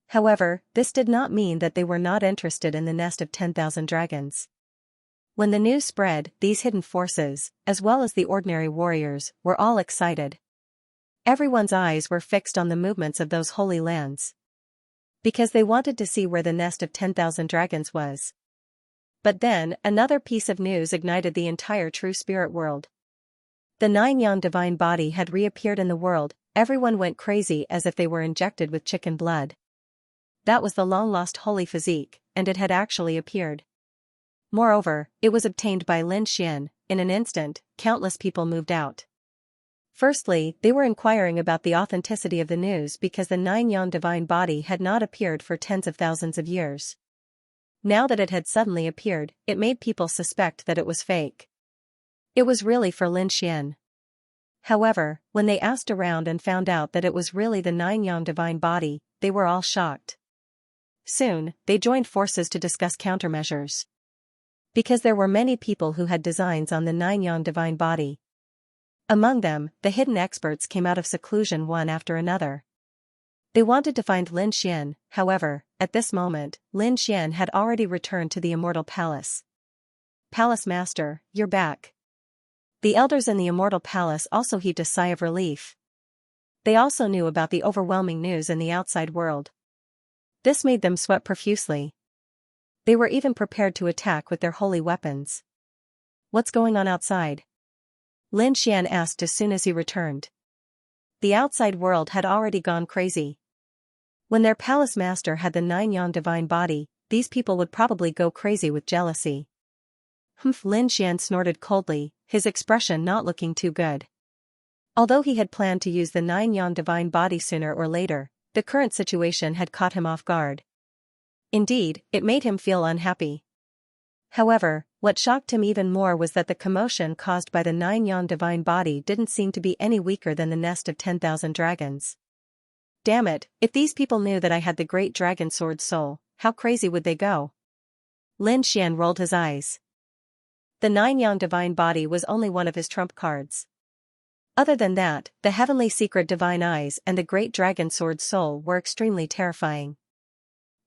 However, this did not mean that they were not interested in the nest of 10,000 dragons. When the news spread, these hidden forces, as well as the ordinary warriors, were all excited. Everyone's eyes were fixed on the movements of those holy lands. Because they wanted to see where the nest of 10,000 dragons was. But then, another piece of news ignited the entire true spirit world. The Nine-Yang divine body had reappeared in the world. Everyone went crazy as if they were injected with chicken blood. That was the long-lost holy physique, and it had actually appeared. Moreover, it was obtained by Lin Xian. In an instant, countless people moved out. Firstly, they were inquiring about the authenticity of the news because the Nine-Yang divine body had not appeared for tens of thousands of years. Now that it had suddenly appeared, it made people suspect that it was fake. It was really for Lin Xian. However, when they asked around and found out that it was really the Nine-Yang divine body, they were all shocked. Soon, they joined forces to discuss countermeasures. Because there were many people who had designs on the Nine-Yang divine body. Among them, the hidden experts came out of seclusion one after another. They wanted to find Lin Xian, however, at this moment, Lin Xian had already returned to the Immortal Palace. "Palace Master, you're back." The elders in the Immortal Palace also heaved a sigh of relief. They also knew about the overwhelming news in the outside world. This made them sweat profusely. They were even prepared to attack with their holy weapons. "What's going on outside?" Lin Xian asked as soon as he returned. The outside world had already gone crazy. When their palace master had the 9-yang divine body, these people would probably go crazy with jealousy. "Humph," Lin Xian snorted coldly, his expression not looking too good. Although he had planned to use the 9-yang divine body sooner or later, the current situation had caught him off guard. Indeed, it made him feel unhappy. However, what shocked him even more was that the commotion caused by the 9-yang divine body didn't seem to be any weaker than the nest of 10,000 dragons. Damn it, if these people knew that I had the great dragon sword soul, how crazy would they go? Lin Xian rolled his eyes. The 9-yang divine body was only one of his trump cards. Other than that, the heavenly secret divine eyes and the great dragon sword soul were extremely terrifying.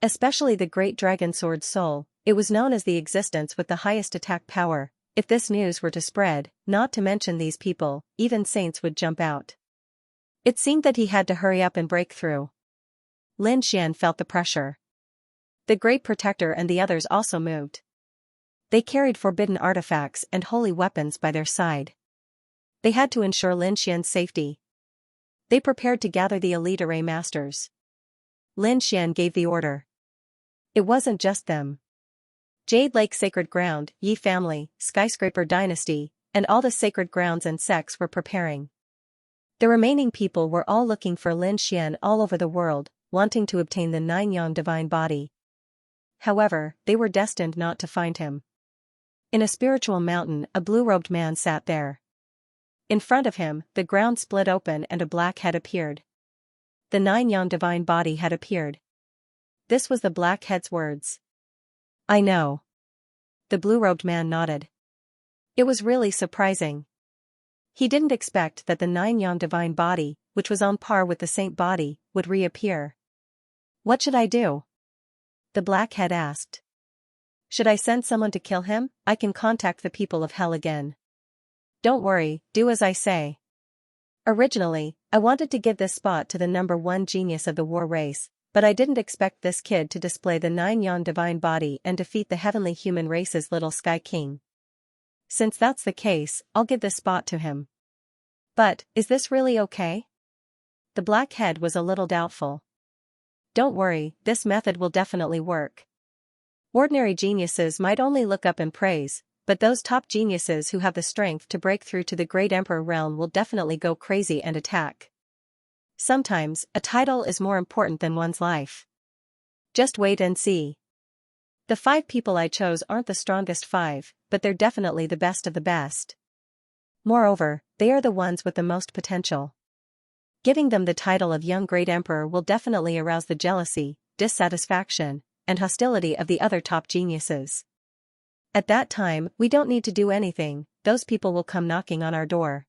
Especially the great dragon sword soul, it was known as the existence with the highest attack power. If this news were to spread, not to mention these people, even saints would jump out. It seemed that he had to hurry up and break through. Lin Xian felt the pressure. The Great Protector and the others also moved. They carried forbidden artifacts and holy weapons by their side. They had to ensure Lin Xian's safety. They prepared to gather the elite array masters. Lin Xian gave the order. It wasn't just them. Jade Lake Sacred Ground, Yi Family, Skyscraper Dynasty, and all the sacred grounds and sects were preparing. The remaining people were all looking for Lin Xian all over the world, wanting to obtain the 9-yang divine body. However, they were destined not to find him. In a spiritual mountain, a blue-robed man sat there. In front of him, the ground split open and a black head appeared. The 9-yang divine body had appeared. This was the black head's words. "I know." The blue-robed man nodded. It was really surprising. He didn't expect that the 9-yang divine body, which was on par with the saint body, would reappear. "What should I do?" the black head asked. "Should I send someone to kill him? I can contact the people of hell again." "Don't worry, do as I say." Originally, I wanted to give this spot to the #1 genius of the war race, but I didn't expect this kid to display the 9-yang divine body and defeat the heavenly human race's little Sky King. Since that's the case, I'll give this spot to him. But, is this really okay? The black head was a little doubtful. "Don't worry, this method will definitely work. Ordinary geniuses might only look up and praise, but those top geniuses who have the strength to break through to the great emperor realm will definitely go crazy and attack. Sometimes, a title is more important than one's life. Just wait and see. The 5 people I chose aren't the strongest 5, but they're definitely the best of the best. Moreover, they are the ones with the most potential. Giving them the title of young great emperor will definitely arouse the jealousy, dissatisfaction, and hostility of the other top geniuses. At that time, we don't need to do anything, those people will come knocking on our door."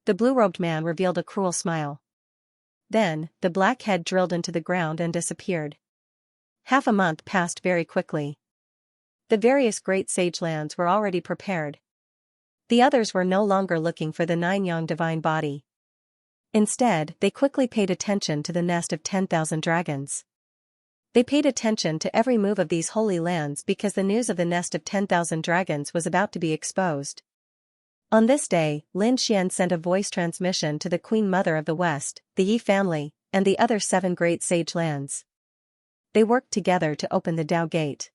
The blue-robed man revealed a cruel smile. Then, the black head drilled into the ground and disappeared. Half a month passed very quickly. The various great sage lands were already prepared. The others were no longer looking for the 9-yang divine body. Instead, they quickly paid attention to the nest of 10,000 dragons. They paid attention to every move of these holy lands because the news of the nest of 10,000 dragons was about to be exposed. On this day, Lin Xian sent a voice transmission to the Queen Mother of the West, the Yi family, and the other 7 great sage lands. They worked together to open the Dao Gate.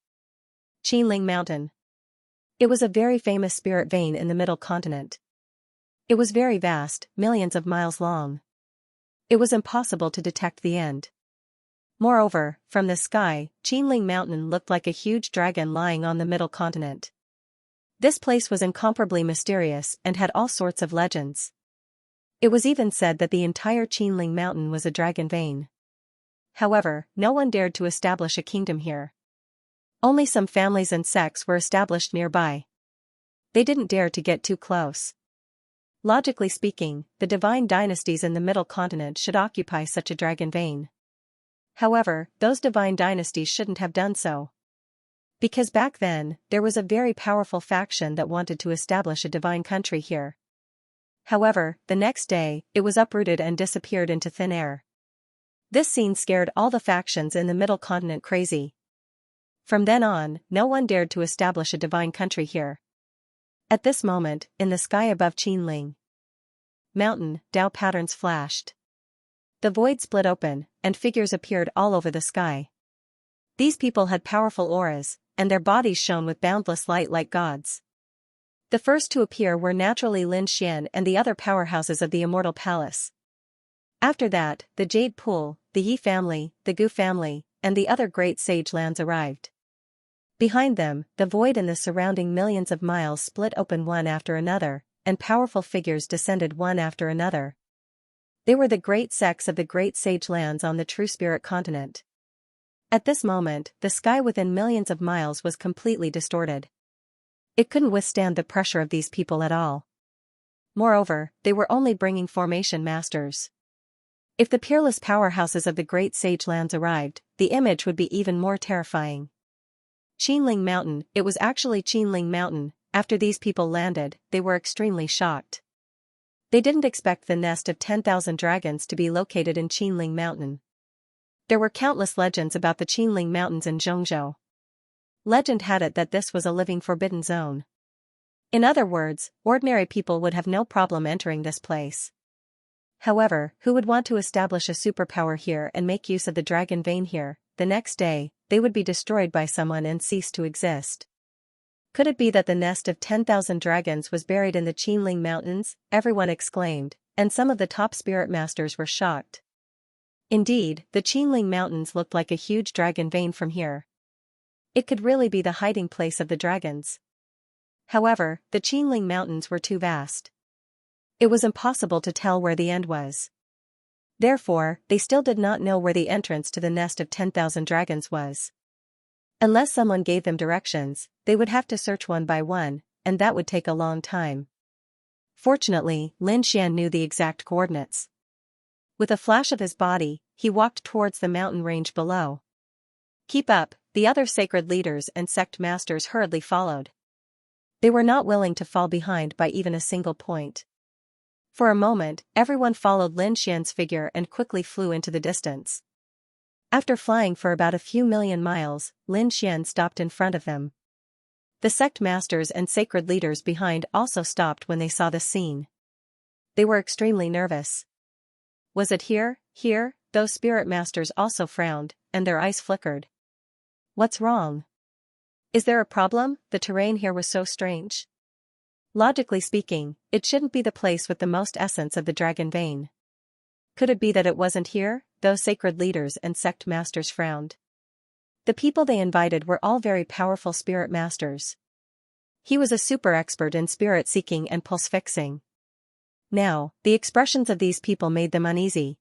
Qinling Mountain. It was a very famous spirit vein in the Middle Continent. It was very vast, millions of miles long. It was impossible to detect the end. Moreover, from the sky, Qinling Mountain looked like a huge dragon lying on the Middle Continent. This place was incomparably mysterious and had all sorts of legends. It was even said that the entire Qinling Mountain was a dragon vein. However, no one dared to establish a kingdom here. Only some families and sects were established nearby. They didn't dare to get too close. Logically speaking, the divine dynasties in the Middle Continent should occupy such a dragon vein. However, those divine dynasties shouldn't have done so. Because back then, there was a very powerful faction that wanted to establish a divine country here. However, the next day, it was uprooted and disappeared into thin air. This scene scared all the factions in the Middle Continent crazy. From then on, no one dared to establish a divine country here. At this moment, in the sky above Qinling Mountain, Dao patterns flashed. The void split open, and figures appeared all over the sky. These people had powerful auras, and their bodies shone with boundless light like gods. The first to appear were naturally Lin Xian and the other powerhouses of the Immortal Palace. After that, the Jade Pool, the Yi family, the Gu family, and the other great sage lands arrived. Behind them, the void and the surrounding millions of miles split open one after another, and powerful figures descended one after another. They were the great sects of the great sage lands on the True Spirit continent. At this moment, the sky within millions of miles was completely distorted. It couldn't withstand the pressure of these people at all. Moreover, they were only bringing formation masters. If the peerless powerhouses of the great sage lands arrived, the image would be even more terrifying. Qinling Mountain, it was actually Qinling Mountain. After these people landed, they were extremely shocked. They didn't expect the nest of 10,000 dragons to be located in Qinling Mountain. There were countless legends about the Qinling Mountains in Zhongzhou. Legend had it that this was a living forbidden zone. In other words, ordinary people would have no problem entering this place. However, who would want to establish a superpower here and make use of the dragon vein here? The next day, they would be destroyed by someone and cease to exist. Could it be that the nest of 10,000 dragons was buried in the Qinling Mountains? Everyone exclaimed, and some of the top spirit masters were shocked. Indeed, the Qinling Mountains looked like a huge dragon vein from here. It could really be the hiding place of the dragons. However, the Qinling Mountains were too vast. It was impossible to tell where the end was. Therefore, they still did not know where the entrance to the nest of 10,000 dragons was. Unless someone gave them directions, they would have to search one by one, and that would take a long time. Fortunately, Lin Xian knew the exact coordinates. With a flash of his body, he walked towards the mountain range below. Keep up, the other sacred leaders and sect masters hurriedly followed. They were not willing to fall behind by even a single point. For a moment, everyone followed Lin Xian's figure and quickly flew into the distance. After flying for about a few million miles, Lin Xian stopped in front of them. The sect masters and sacred leaders behind also stopped when they saw the scene. They were extremely nervous. Was it here? Here? Those spirit masters also frowned, and their eyes flickered. What's wrong? Is there a problem? The terrain here was so strange. Logically speaking, it shouldn't be the place with the most essence of the dragon vein. Could it be that it wasn't here? Those sacred leaders and sect masters frowned. The people they invited were all very powerful spirit masters. He was a super expert in spirit seeking and pulse fixing. Now, the expressions of these people made them uneasy.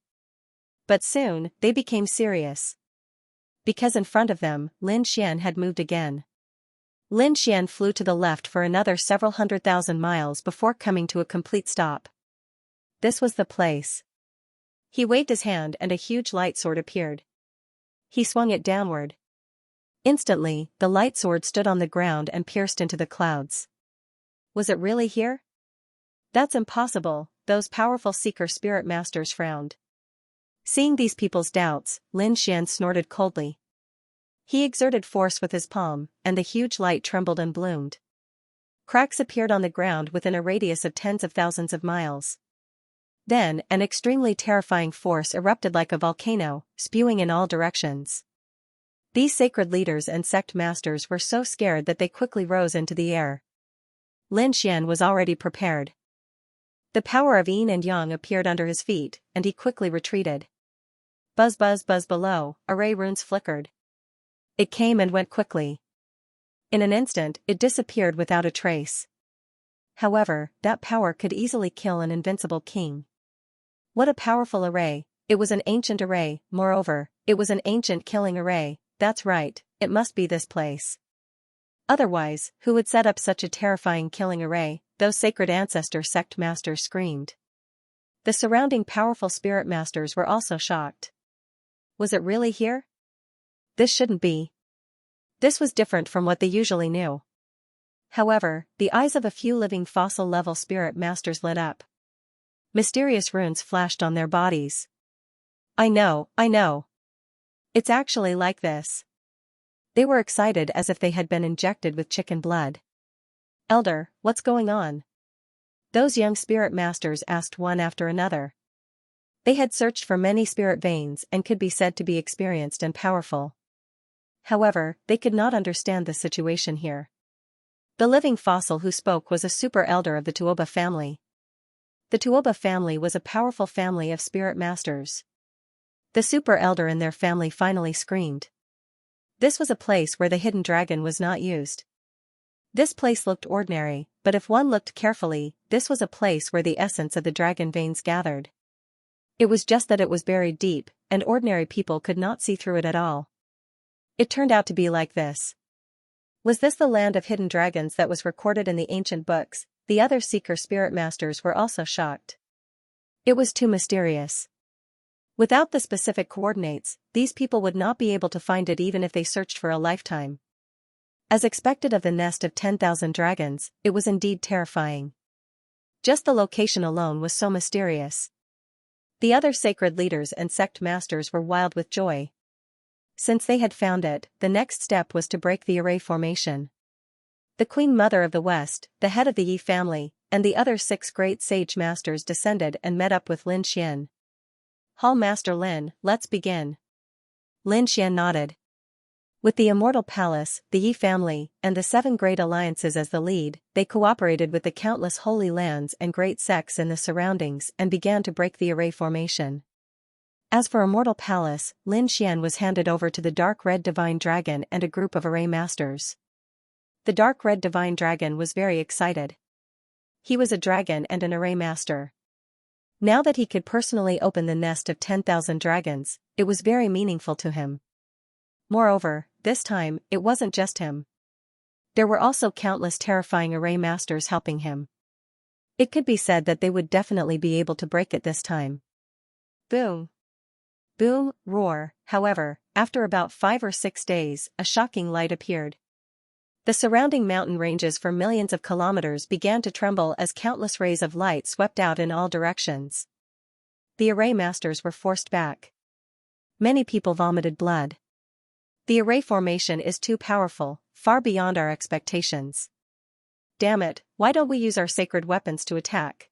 But soon, they became serious. Because in front of them, Lin Xian had moved again. Lin Xian flew to the left for another several 100,000 miles before coming to a complete stop. This was the place. He waved his hand and a huge light sword appeared. He swung it downward. Instantly, the light sword stood on the ground and pierced into the clouds. Was it really here? That's impossible, those powerful seeker spirit masters frowned. Seeing these people's doubts, Lin Xian snorted coldly. He exerted force with his palm, and the huge light trembled and bloomed. Cracks appeared on the ground within a radius of tens of thousands of miles. Then, an extremely terrifying force erupted like a volcano, spewing in all directions. These sacred leaders and sect masters were so scared that they quickly rose into the air. Lin Xian was already prepared. The power of yin and yang appeared under his feet, and he quickly retreated. Buzz buzz buzz below, array runes flickered. It came and went quickly. In an instant, it disappeared without a trace. However, that power could easily kill an invincible king. What a powerful array! It was an ancient array, moreover, it was an ancient killing array. That's right, it must be this place. Otherwise, who would set up such a terrifying killing array? Those sacred ancestor sect masters screamed. The surrounding powerful spirit masters were also shocked. Was it really here? This shouldn't be. This was different from what they usually knew. However, the eyes of a few living fossil-level spirit masters lit up. Mysterious runes flashed on their bodies. I know. It's actually like this. They were excited as if they had been injected with chicken blood. Elder, what's going on? Those young spirit masters asked one after another. They had searched for many spirit veins and could be said to be experienced and powerful. However, they could not understand the situation here. The living fossil who spoke was a super elder of the Tuoba family. The Tuoba family was a powerful family of spirit masters. The super elder in their family finally screamed. This was a place where the hidden dragon was not used. This place looked ordinary, but if one looked carefully, this was a place where the essence of the dragon veins gathered. It was just that it was buried deep, and ordinary people could not see through it at all. It turned out to be like this. Was this the land of hidden dragons that was recorded in the ancient books? The other seeker spirit masters were also shocked. It was too mysterious. Without the specific coordinates, these people would not be able to find it even if they searched for a lifetime. As expected of the nest of 10,000 dragons, it was indeed terrifying. Just the location alone was so mysterious. The other sacred leaders and sect masters were wild with joy. Since they had found it, the next step was to break the array formation. The Queen Mother of the West, the head of the Yi family, and the other 6 great sage masters descended and met up with Lin Xian. Hall Master Lin, let's begin. Lin Xian nodded. With the Immortal Palace, the Yi family, and the 7 great alliances as the lead, they cooperated with the countless holy lands and great sects in the surroundings and began to break the array formation. As for Immortal Palace, Lin Xian was handed over to the Dark Red Divine Dragon and a group of array masters. The Dark Red Divine Dragon was very excited. He was a dragon and an array master. Now that he could personally open the nest of 10,000 dragons, it was very meaningful to him. Moreover, this time, it wasn't just him. There were also countless terrifying array masters helping him. It could be said that they would definitely be able to break it this time. Boom! Boom, roar. However, after about 5 or 6 days, a shocking light appeared. The surrounding mountain ranges for millions of kilometers began to tremble as countless rays of light swept out in all directions. The array masters were forced back. Many people vomited blood. The array formation is too powerful, far beyond our expectations. Damn it, why don't we use our sacred weapons to attack?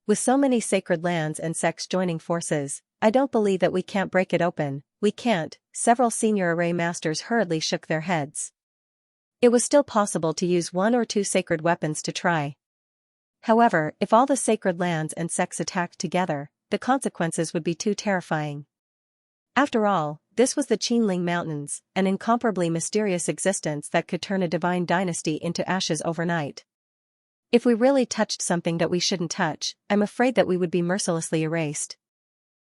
With so many sacred lands and sects joining forces, I don't believe that we can't break it open. We can't. Several senior array masters hurriedly shook their heads. It was still possible to use 1 or 2 sacred weapons to try. However, if all the sacred lands and sects attacked together, the consequences would be too terrifying. After all, this was the Qinling Mountains, an incomparably mysterious existence that could turn a divine dynasty into ashes overnight. If we really touched something that we shouldn't touch, I'm afraid that we would be mercilessly erased.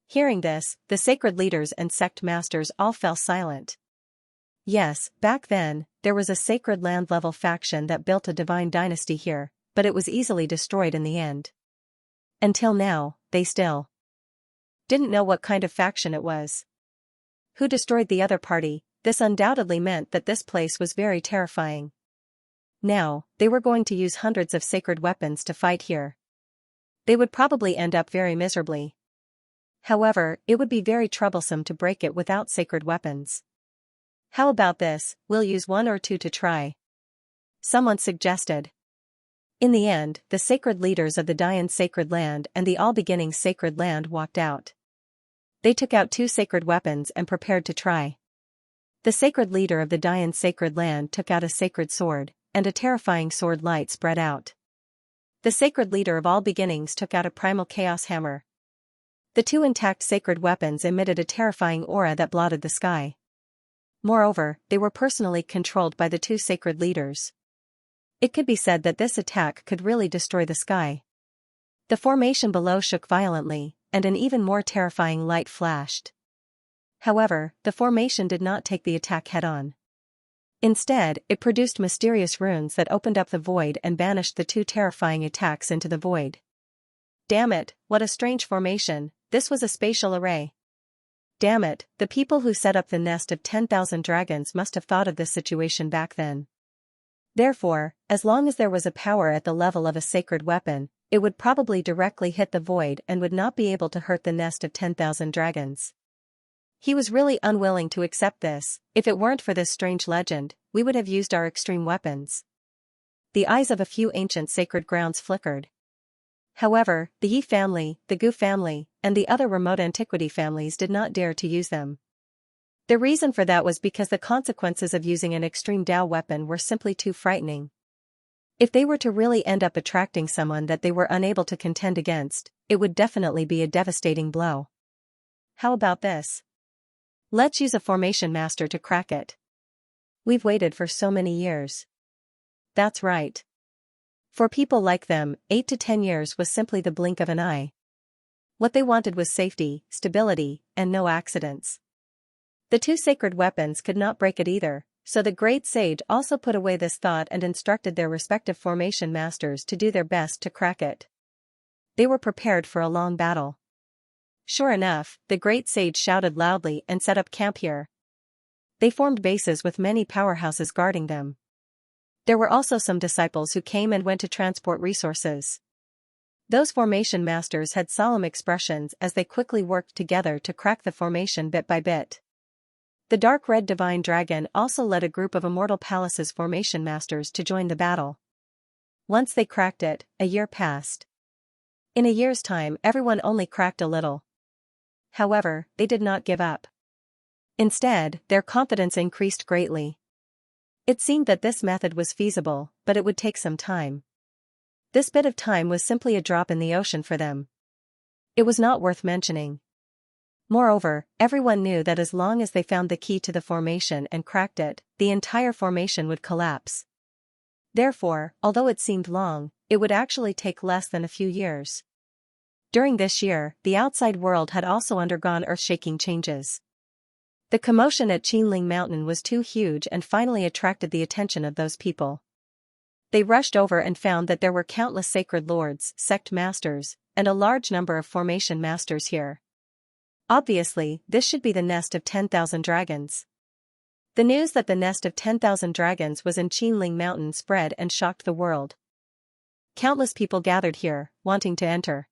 Hearing this, the sacred leaders and sect masters all fell silent. Yes, back then, there was a sacred land-level faction that built a divine dynasty here, but it was easily destroyed in the end. Until now, they still didn't know what kind of faction it was. Who destroyed the other party? This undoubtedly meant that this place was very terrifying. Now, they were going to use hundreds of sacred weapons to fight here. They would probably end up very miserably. However, it would be very troublesome to break it without sacred weapons. How about this, we'll use 1 or 2 to try. Someone suggested. In the end, the sacred leaders of the Dian Sacred Land and the All-Beginning Sacred Land walked out. They took out 2 sacred weapons and prepared to try. The sacred leader of the Dian Sacred Land took out a sacred sword, and a terrifying sword light spread out. The sacred leader of All Beginnings took out a primal chaos hammer. The 2 intact sacred weapons emitted a terrifying aura that blotted the sky. Moreover, they were personally controlled by the 2 sacred leaders. It could be said that this attack could really destroy the sky. The formation below shook violently, and an even more terrifying light flashed. However, the formation did not take the attack head-on. Instead, it produced mysterious runes that opened up the void and banished the two terrifying attacks into the void. Damn it, what a strange formation, this was a spatial array. Damn it, the people who set up the nest of 10,000 dragons must have thought of this situation back then. Therefore, as long as there was a power at the level of a sacred weapon, it would probably directly hit the void and would not be able to hurt the nest of 10,000 dragons. He was really unwilling to accept this. If it weren't for this strange legend, we would have used our extreme weapons. The eyes of a few ancient sacred grounds flickered. However, the Yi family, the Gu family, and the other remote antiquity families did not dare to use them. The reason for that was because the consequences of using an extreme Dao weapon were simply too frightening. If they were to really end up attracting someone that they were unable to contend against, it would definitely be a devastating blow. How about this? Let's use a formation master to crack it. We've waited for so many years. That's right. For people like them, 8 to 10 years was simply the blink of an eye. What they wanted was safety, stability, and no accidents. The two sacred weapons could not break it either, so the great sage also put away this thought and instructed their respective formation masters to do their best to crack it. They were prepared for a long battle. Sure enough, the great sage shouted loudly and set up camp here. They formed bases with many powerhouses guarding them. There were also some disciples who came and went to transport resources. Those formation masters had solemn expressions as they quickly worked together to crack the formation bit by bit. The dark red divine dragon also led a group of Immortal Palace's formation masters to join the battle. Once they cracked it, a year passed. In a year's time, everyone only cracked a little. However, they did not give up. Instead, their confidence increased greatly. It seemed that this method was feasible, but it would take some time. This bit of time was simply a drop in the ocean for them. It was not worth mentioning. Moreover, everyone knew that as long as they found the key to the formation and cracked it, the entire formation would collapse. Therefore, although it seemed long, it would actually take less than a few years. During this year, the outside world had also undergone earth-shaking changes. The commotion at Qinling Mountain was too huge and finally attracted the attention of those people. They rushed over and found that there were countless sacred lords, sect masters, and a large number of formation masters here. Obviously, this should be the nest of 10,000 dragons. The news that the nest of 10,000 dragons was in Qinling Mountain spread and shocked the world. Countless people gathered here, wanting to enter.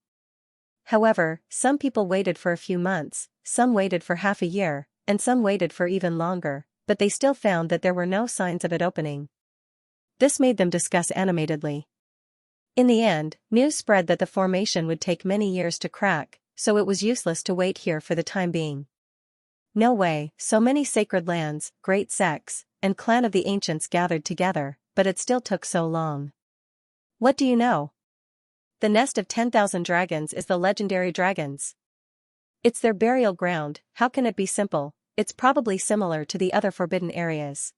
However, some people waited for a few months, some waited for half a year, and some waited for even longer, but they still found that there were no signs of it opening. This made them discuss animatedly. In the end, news spread that the formation would take many years to crack, so it was useless to wait here for the time being. No way, so many sacred lands, great sects, and clan of the ancients gathered together, but it still took so long. What do you know? The nest of 10,000 dragons is the legendary dragons. It's their burial ground. How can it be simple? It's probably similar to the other forbidden areas.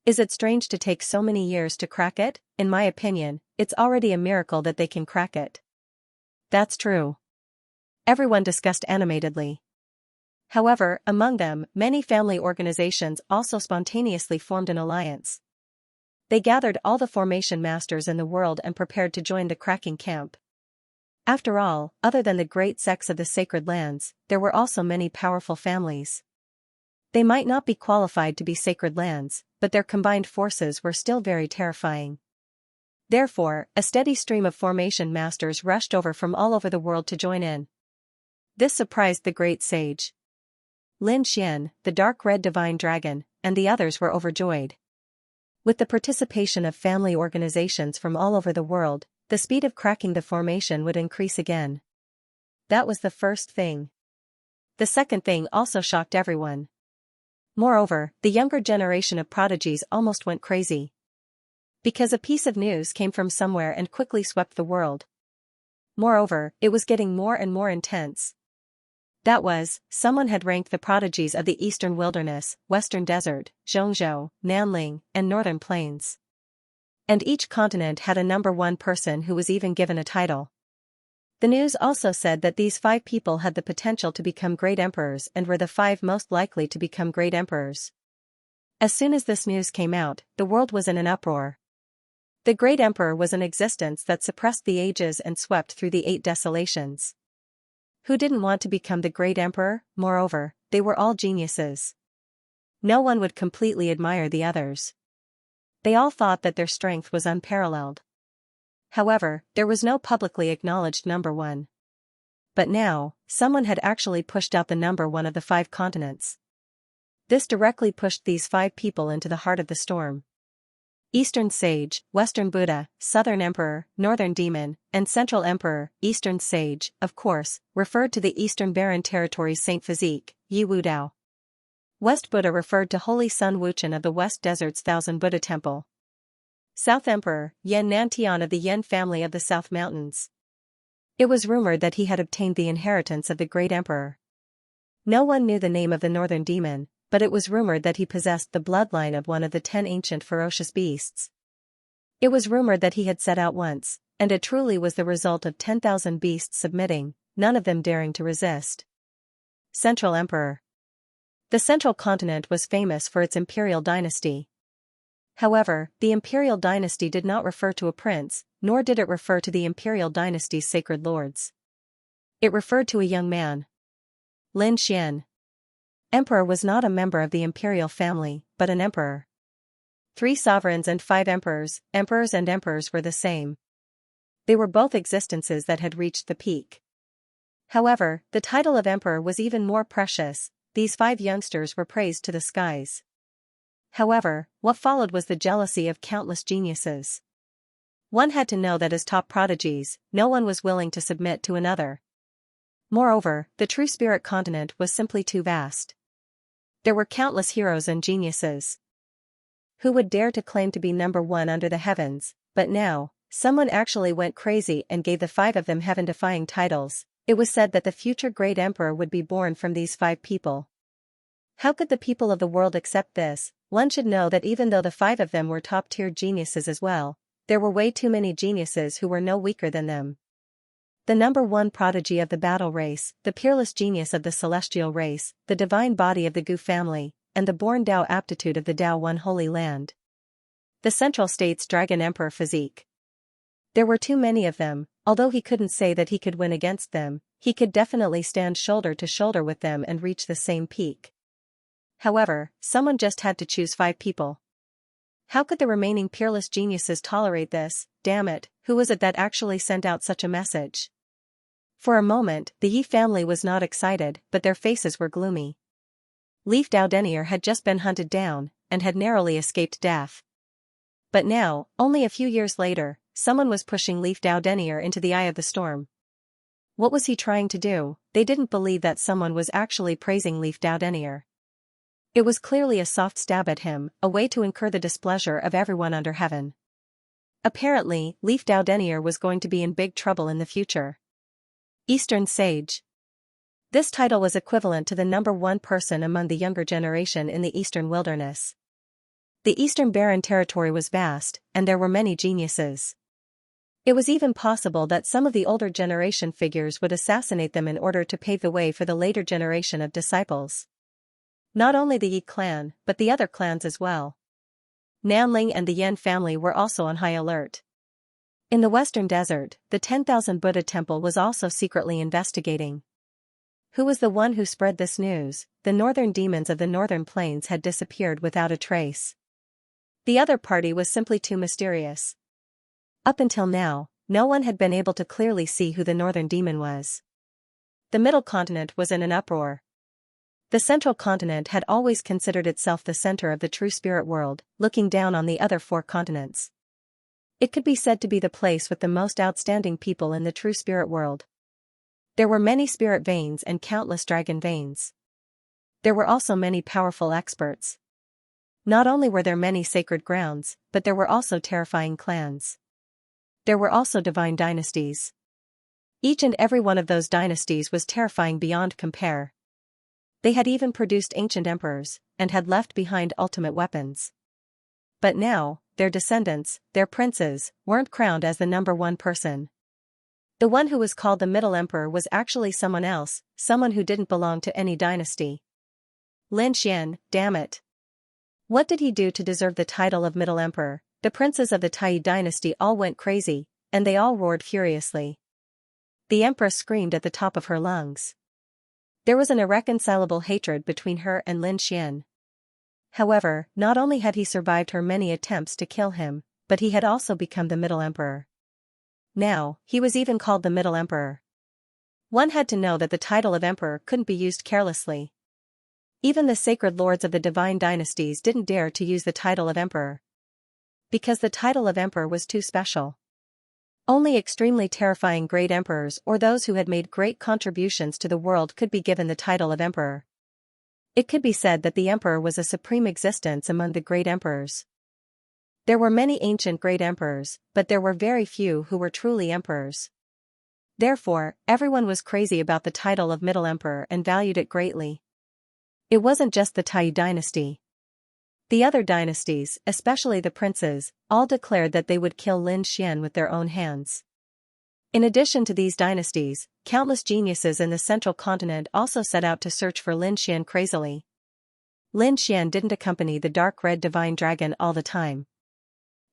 Is it strange to take so many years to crack it? In my opinion, it's already a miracle that they can crack it. That's true. Everyone discussed animatedly. However, among them, many family organizations also spontaneously formed an alliance. They gathered all the formation masters in the world and prepared to join the cracking camp. After all, other than the great sects of the sacred lands, there were also many powerful families. They might not be qualified to be sacred lands, but their combined forces were still very terrifying. Therefore, a steady stream of formation masters rushed over from all over the world to join in. This surprised the great sage. Lin Xian, the dark red divine dragon, and the others were overjoyed. With the participation of family organizations from all over the world, the speed of cracking the formation would increase again. That was the first thing. The second thing also shocked everyone. Moreover, the younger generation of prodigies almost went crazy. Because a piece of news came from somewhere and quickly swept the world. Moreover, it was getting more and more intense. That was, someone had ranked the prodigies of the Eastern Wilderness, Western Desert, Zhongzhou, Nanling, and Northern Plains. And each continent had a number one person who was even given a title. The news also said that these 5 people had the potential to become great emperors and were the 5 most likely to become great emperors. As soon as this news came out, the world was in an uproar. The great emperor was an existence that suppressed the ages and swept through the 8 desolations. Who didn't want to become the great emperor? Moreover, they were all geniuses. No one would completely admire the others. They all thought that their strength was unparalleled. However, there was no publicly acknowledged number one. But now, someone had actually pushed out the number one of the 5 continents. This directly pushed these 5 people into the heart of the storm. Eastern Sage, Western Buddha, Southern Emperor, Northern Demon, and Central Emperor. Eastern Sage, of course, referred to the Eastern Barren Territory's Saint Physique, Yi Wu Dao. West Buddha referred to Holy Sun Wuchen of the West Desert's Thousand Buddha Temple. South Emperor, Yen Nantian of the Yen family of the South Mountains. It was rumored that he had obtained the inheritance of the great emperor. No one knew the name of the Northern Demon, but it was rumored that he possessed the bloodline of one of the 10 ancient ferocious beasts. It was rumored that he had set out once, and it truly was the result of 10,000 beasts submitting, none of them daring to resist. Central Emperor. The Central Continent was famous for its imperial dynasty. However, the imperial dynasty did not refer to a prince, nor did it refer to the imperial dynasty's sacred lords. It referred to a young man. Lin Xian. Emperor was not a member of the imperial family, but an emperor. 3 sovereigns and 5 emperors and emperors were the same. They were both existences that had reached the peak. However, the title of emperor was even more precious. These 5 youngsters were praised to the skies. However, what followed was the jealousy of countless geniuses. One had to know that as top prodigies, no one was willing to submit to another. Moreover, the true spirit continent was simply too vast. There were countless heroes and geniuses who would dare to claim to be number one under the heavens, but now, someone actually went crazy and gave the 5 of them heaven-defying titles. It was said that the future great emperor would be born from these 5 people. How could the people of the world accept this? One should know that even though the 5 of them were top-tier geniuses as well, there were way too many geniuses who were no weaker than them. The number 1 prodigy of the battle race, the peerless genius of the celestial race, the divine body of the Gu family, and the born Dao aptitude of the Dao One Holy Land. The Central State's Dragon Emperor physique. There were too many of them. Although he couldn't say that he could win against them, he could definitely stand shoulder to shoulder with them and reach the same peak. However, someone just had to choose 5 people. How could the remaining peerless geniuses tolerate this? Damn it, who was it that actually sent out such a message? For a moment, the Yi family was not excited, but their faces were gloomy. Leaf Dao Denier had just been hunted down, and had narrowly escaped death. But now, only a few years later, someone was pushing Leaf Dao Denier into the eye of the storm. What was he trying to do? They didn't believe that someone was actually praising Leaf Dao Denier. It was clearly a soft stab at him, a way to incur the displeasure of everyone under heaven. Apparently, Leaf Dao Denier was going to be in big trouble in the future. Eastern Sage. This title was equivalent to the number 1 person among the younger generation in the Eastern Wilderness. The Eastern Barren Territory was vast, and there were many geniuses. It was even possible that some of the older generation figures would assassinate them in order to pave the way for the later generation of disciples. Not only the Yi clan, but the other clans as well. Nanling and the Yen family were also on high alert. In the Western Desert, the 10,000 Buddha Temple was also secretly investigating. Who was the one who spread this news? The northern demons of the northern plains had disappeared without a trace. The other party was simply too mysterious. Up until now, no one had been able to clearly see who the northern demon was. The middle continent was in an uproar. The central continent had always considered itself the center of the true spirit world, looking down on the other 4 continents. It could be said to be the place with the most outstanding people in the true spirit world. There were many spirit veins and countless dragon veins. There were also many powerful experts. Not only were there many sacred grounds, but there were also terrifying clans. There were also divine dynasties. Each and every one of those dynasties was terrifying beyond compare. They had even produced ancient emperors, and had left behind ultimate weapons. But now, their descendants, their princes, weren't crowned as the number 1 person. The one who was called the Middle Emperor was actually someone else, someone who didn't belong to any dynasty. Lin Xian, damn it. What did he do to deserve the title of Middle Emperor? The princes of the Tai dynasty all went crazy, and they all roared furiously. The empress screamed at the top of her lungs. There was an irreconcilable hatred between her and Lin Xian. However, not only had he survived her many attempts to kill him, but he had also become the Middle Emperor. Now, he was even called the Middle Emperor. One had to know that the title of emperor couldn't be used carelessly. Even the sacred lords of the divine dynasties didn't dare to use the title of emperor. Because the title of emperor was too special. Only extremely terrifying great emperors or those who had made great contributions to the world could be given the title of emperor. It could be said that the emperor was a supreme existence among the great emperors. There were many ancient great emperors, but there were very few who were truly emperors. Therefore, everyone was crazy about the title of Middle Emperor and valued it greatly. It wasn't just the Tai dynasty. The other dynasties, especially the princes, all declared that they would kill Lin Xian with their own hands. In addition to these dynasties, countless geniuses in the central continent also set out to search for Lin Xian crazily. Lin Xian didn't accompany the dark red divine dragon all the time.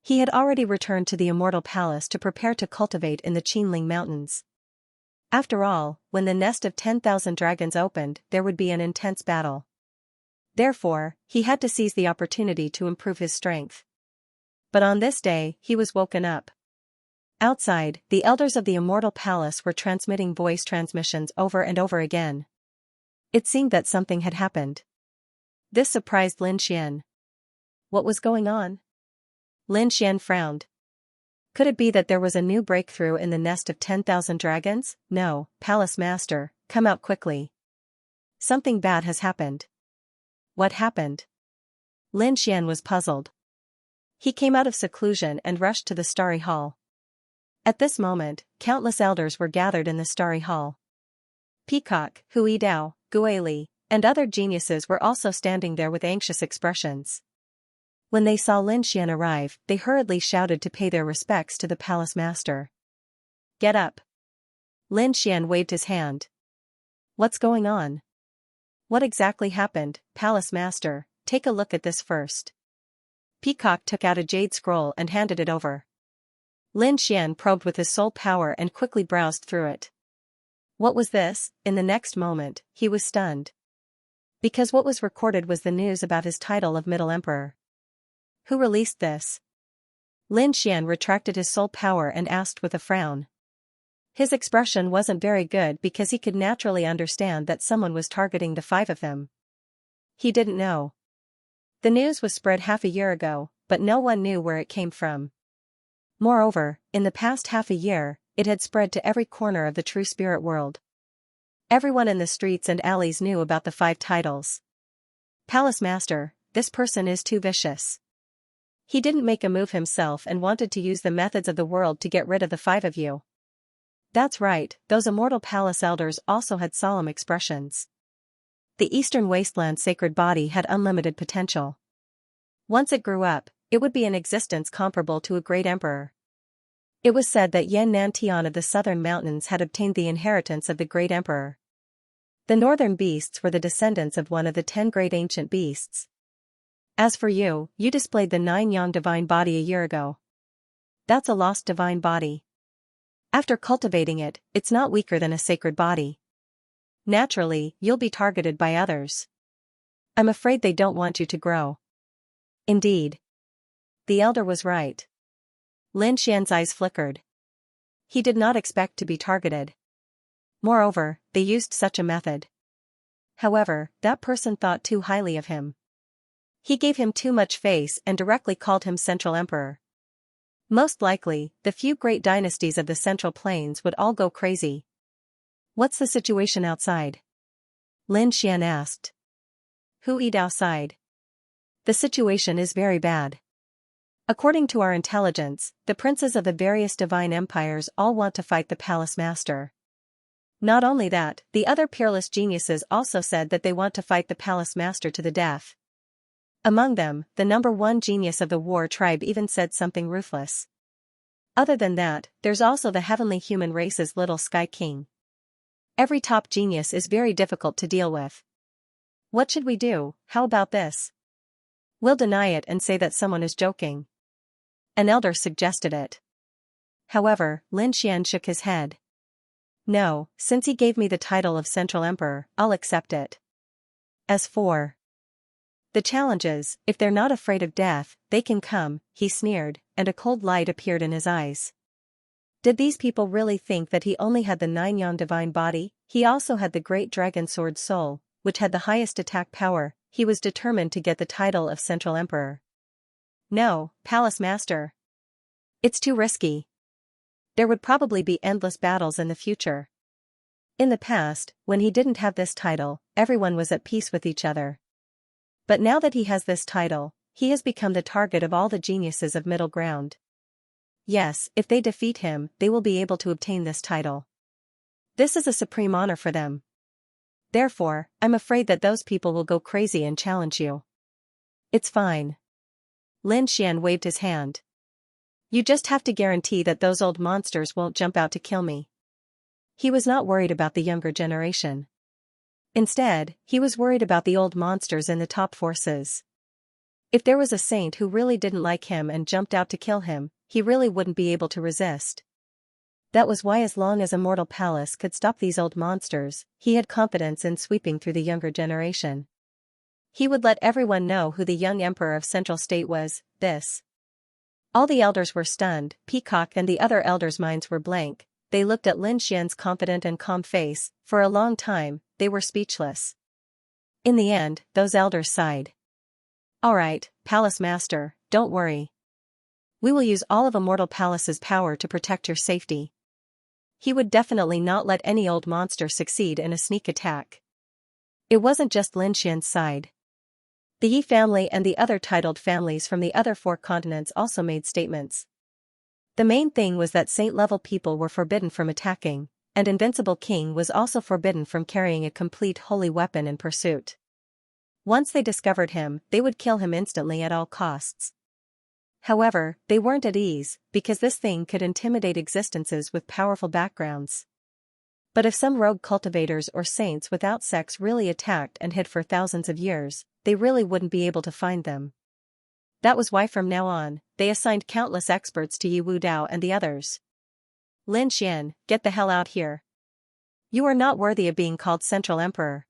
He had already returned to the immortal palace to prepare to cultivate in the Qinling Mountains. After all, when the nest of 10,000 dragons opened, there would be an intense battle. Therefore, he had to seize the opportunity to improve his strength. But on this day, he was woken up. Outside, the elders of the immortal palace were transmitting voice transmissions over and over again. It seemed that something had happened. This surprised Lin Xian. What was going on? Lin Xian frowned. Could it be that there was a new breakthrough in the nest of 10,000 dragons? No, Palace Master, come out quickly. Something bad has happened. What happened? Lin Xian was puzzled. He came out of seclusion and rushed to the starry hall. At this moment, countless elders were gathered in the starry hall. Peacock, Hui Dao, Guili, and other geniuses were also standing there with anxious expressions. When they saw Lin Xian arrive, they hurriedly shouted to pay their respects to the palace master. Get up. Lin Xian waved his hand. What's going on? What exactly happened, Palace Master? Take a look at this first. Peacock took out a jade scroll and handed it over. Lin Xian probed with his soul power and quickly browsed through it. What was this? In the next moment, he was stunned. Because what was recorded was the news about his title of Middle Emperor. Who released this? Lin Xian retracted his soul power and asked with a frown. His expression wasn't very good because he could naturally understand that someone was targeting the five of them. He didn't know. The news was spread half a year ago, but no one knew where it came from. Moreover, in the past half a year, it had spread to every corner of the true spirit world. Everyone in the streets and alleys knew about the 5 titles. Palace Master, this person is too vicious. He didn't make a move himself and wanted to use the methods of the world to get rid of the 5 of you. That's right, those immortal palace elders also had solemn expressions. The Eastern Wasteland sacred body had unlimited potential. Once it grew up, it would be an existence comparable to a great emperor. It was said that Yan Nantian of the southern mountains had obtained the inheritance of the great emperor. The northern beasts were the descendants of one of the 10 great ancient beasts. As for you, you displayed the 9 yang divine body a year ago. That's a lost divine body. After cultivating it, it's not weaker than a sacred body. Naturally, you'll be targeted by others. I'm afraid they don't want you to grow. Indeed. The elder was right. Lin Xian's eyes flickered. He did not expect to be targeted. Moreover, they used such a method. However, that person thought too highly of him. He gave him too much face and directly called him Central Emperor. Most likely, the few great dynasties of the Central Plains would all go crazy. What's the situation outside? Lin Xian asked. Who eat outside? The situation is very bad. According to our intelligence, the princes of the various divine empires all want to fight the palace master. Not only that, the other peerless geniuses also said that they want to fight the palace master to the death. Among them, the number 1 genius of the war tribe even said something ruthless. Other than that, there's also the heavenly human race's little sky king. Every top genius is very difficult to deal with. What should we do? How about this? We'll deny it and say that someone is joking. An elder suggested it. However, Lin Xian shook his head. No, since he gave me the title of Central Emperor, I'll accept it. As for the challenges, if they're not afraid of death, they can come, he sneered, and a cold light appeared in his eyes. Did these people really think that he only had the 9-yang divine body? He also had the great dragon sword soul, which had the highest attack power. He was determined to get the title of Central Emperor. No, Palace Master. It's too risky. There would probably be endless battles in the future. In the past, when he didn't have this title, everyone was at peace with each other. But now that he has this title, he has become the target of all the geniuses of Middle Ground. Yes, if they defeat him, they will be able to obtain this title. This is a supreme honor for them. Therefore, I'm afraid that those people will go crazy and challenge you. It's fine. Lin Xian waved his hand. You just have to guarantee that those old monsters won't jump out to kill me. He was not worried about the younger generation. Instead, he was worried about the old monsters in the top forces. If there was a saint who really didn't like him and jumped out to kill him, he really wouldn't be able to resist. That was why as long as Immortal Palace could stop these old monsters, he had confidence in sweeping through the younger generation. He would let everyone know who the young emperor of Central State was. All the elders were stunned. Peacock and the other elders' minds were blank. They looked at Lin Xian's confident and calm face. For a long time, they were speechless. In the end, those elders sighed. All right, Palace Master, don't worry. We will use all of Immortal Palace's power to protect your safety. He would definitely not let any old monster succeed in a sneak attack. It wasn't just Lin Xian's side. The Yi family and the other titled families from the other 4 continents also made statements. The main thing was that saint-level people were forbidden from attacking, and Invincible King was also forbidden from carrying a complete holy weapon in pursuit. Once they discovered him, they would kill him instantly at all costs. However, they weren't at ease, because this thing could intimidate existences with powerful backgrounds. But if some rogue cultivators or saints without sex really attacked and hid for thousands of years, they really wouldn't be able to find them. That was why from now on, they assigned countless experts to Yi Wudao and the others. Lin Xian, get the hell out here. You are not worthy of being called Central Emperor.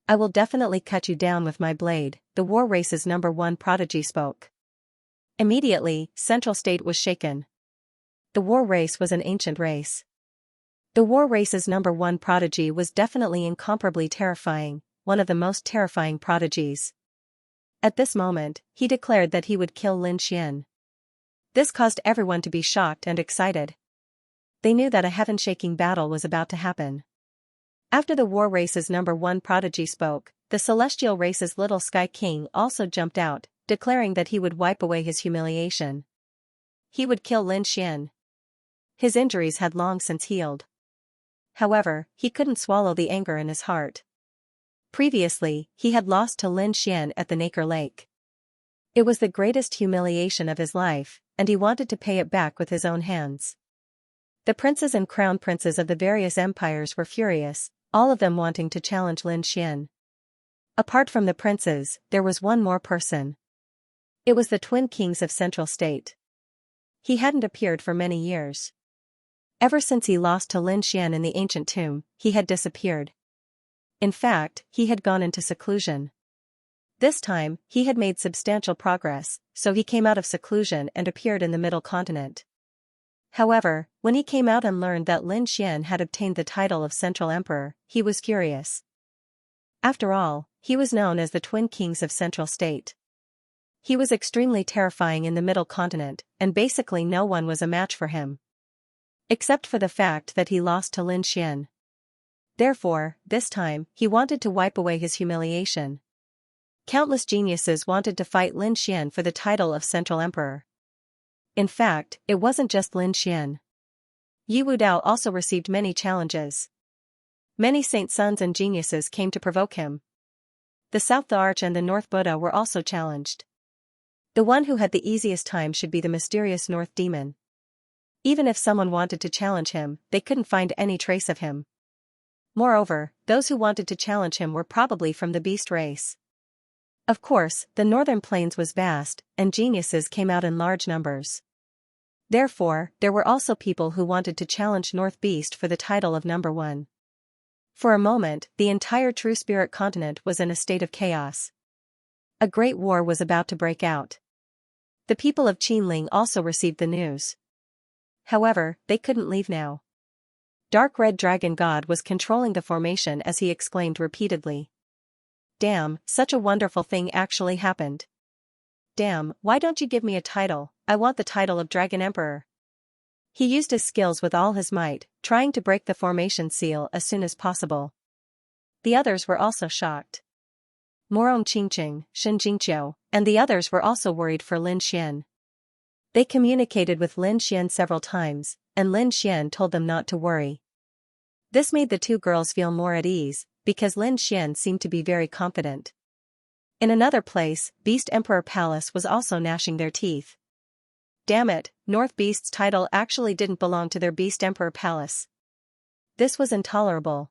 I will definitely cut you down with my blade, the war race's #1 prodigy spoke. Immediately, Central State was shaken. The war race was an ancient race. The war race's #1 prodigy was definitely incomparably terrifying, one of the most terrifying prodigies. At this moment, he declared that he would kill Lin Xian. This caused everyone to be shocked and excited. They knew that a heaven-shaking battle was about to happen. After the war race's #1 prodigy spoke, the celestial race's little Sky King also jumped out, declaring that he would wipe away his humiliation. He would kill Lin Xian. His injuries had long since healed. However, he couldn't swallow the anger in his heart. Previously, he had lost to Lin Xian at the Nacre Lake. It was the greatest humiliation of his life, and he wanted to pay it back with his own hands. The princes and crown princes of the various empires were furious, all of them wanting to challenge Lin Xian. Apart from the princes, there was one more person. It was the twin kings of Central State. He hadn't appeared for many years. Ever since he lost to Lin Xian in the ancient tomb, he had disappeared. In fact, he had gone into seclusion. This time, he had made substantial progress, so he came out of seclusion and appeared in the Middle Continent. However, when he came out and learned that Lin Xian had obtained the title of Central Emperor, he was furious. After all, he was known as the Twin Kings of Central State. He was extremely terrifying in the Middle Continent, and basically no one was a match for him. Except for the fact that he lost to Lin Xian. Therefore, this time, he wanted to wipe away his humiliation. Countless geniuses wanted to fight Lin Xian for the title of Central Emperor. In fact, it wasn't just Lin Xian. Yi Wudao also received many challenges. Many saint sons and geniuses came to provoke him. The South Arch and the North Buddha were also challenged. The one who had the easiest time should be the mysterious North Demon. Even if someone wanted to challenge him, they couldn't find any trace of him. Moreover, those who wanted to challenge him were probably from the beast race. Of course, the northern plains was vast, and geniuses came out in large numbers. Therefore, there were also people who wanted to challenge North Beast for the title of number one. For a moment, the entire True Spirit continent was in a state of chaos. A great war was about to break out. The people of Qinling also received the news. However, they couldn't leave now. Dark Red Dragon God was controlling the formation as he exclaimed repeatedly. Damn, such a wonderful thing actually happened. Damn, why don't you give me a title? I want the title of Dragon Emperor. He used his skills with all his might, trying to break the formation seal as soon as possible. The others were also shocked. Morong Qingqing, Shen Jingqiu, and the others were also worried for Lin Xian. They communicated with Lin Xian several times, and Lin Xian told them not to worry. This made the two girls feel more at ease, because Lin Xian seemed to be very confident. In another place, Beast Emperor Palace was also gnashing their teeth. Damn it, North Beast's title actually didn't belong to their Beast Emperor Palace. This was intolerable.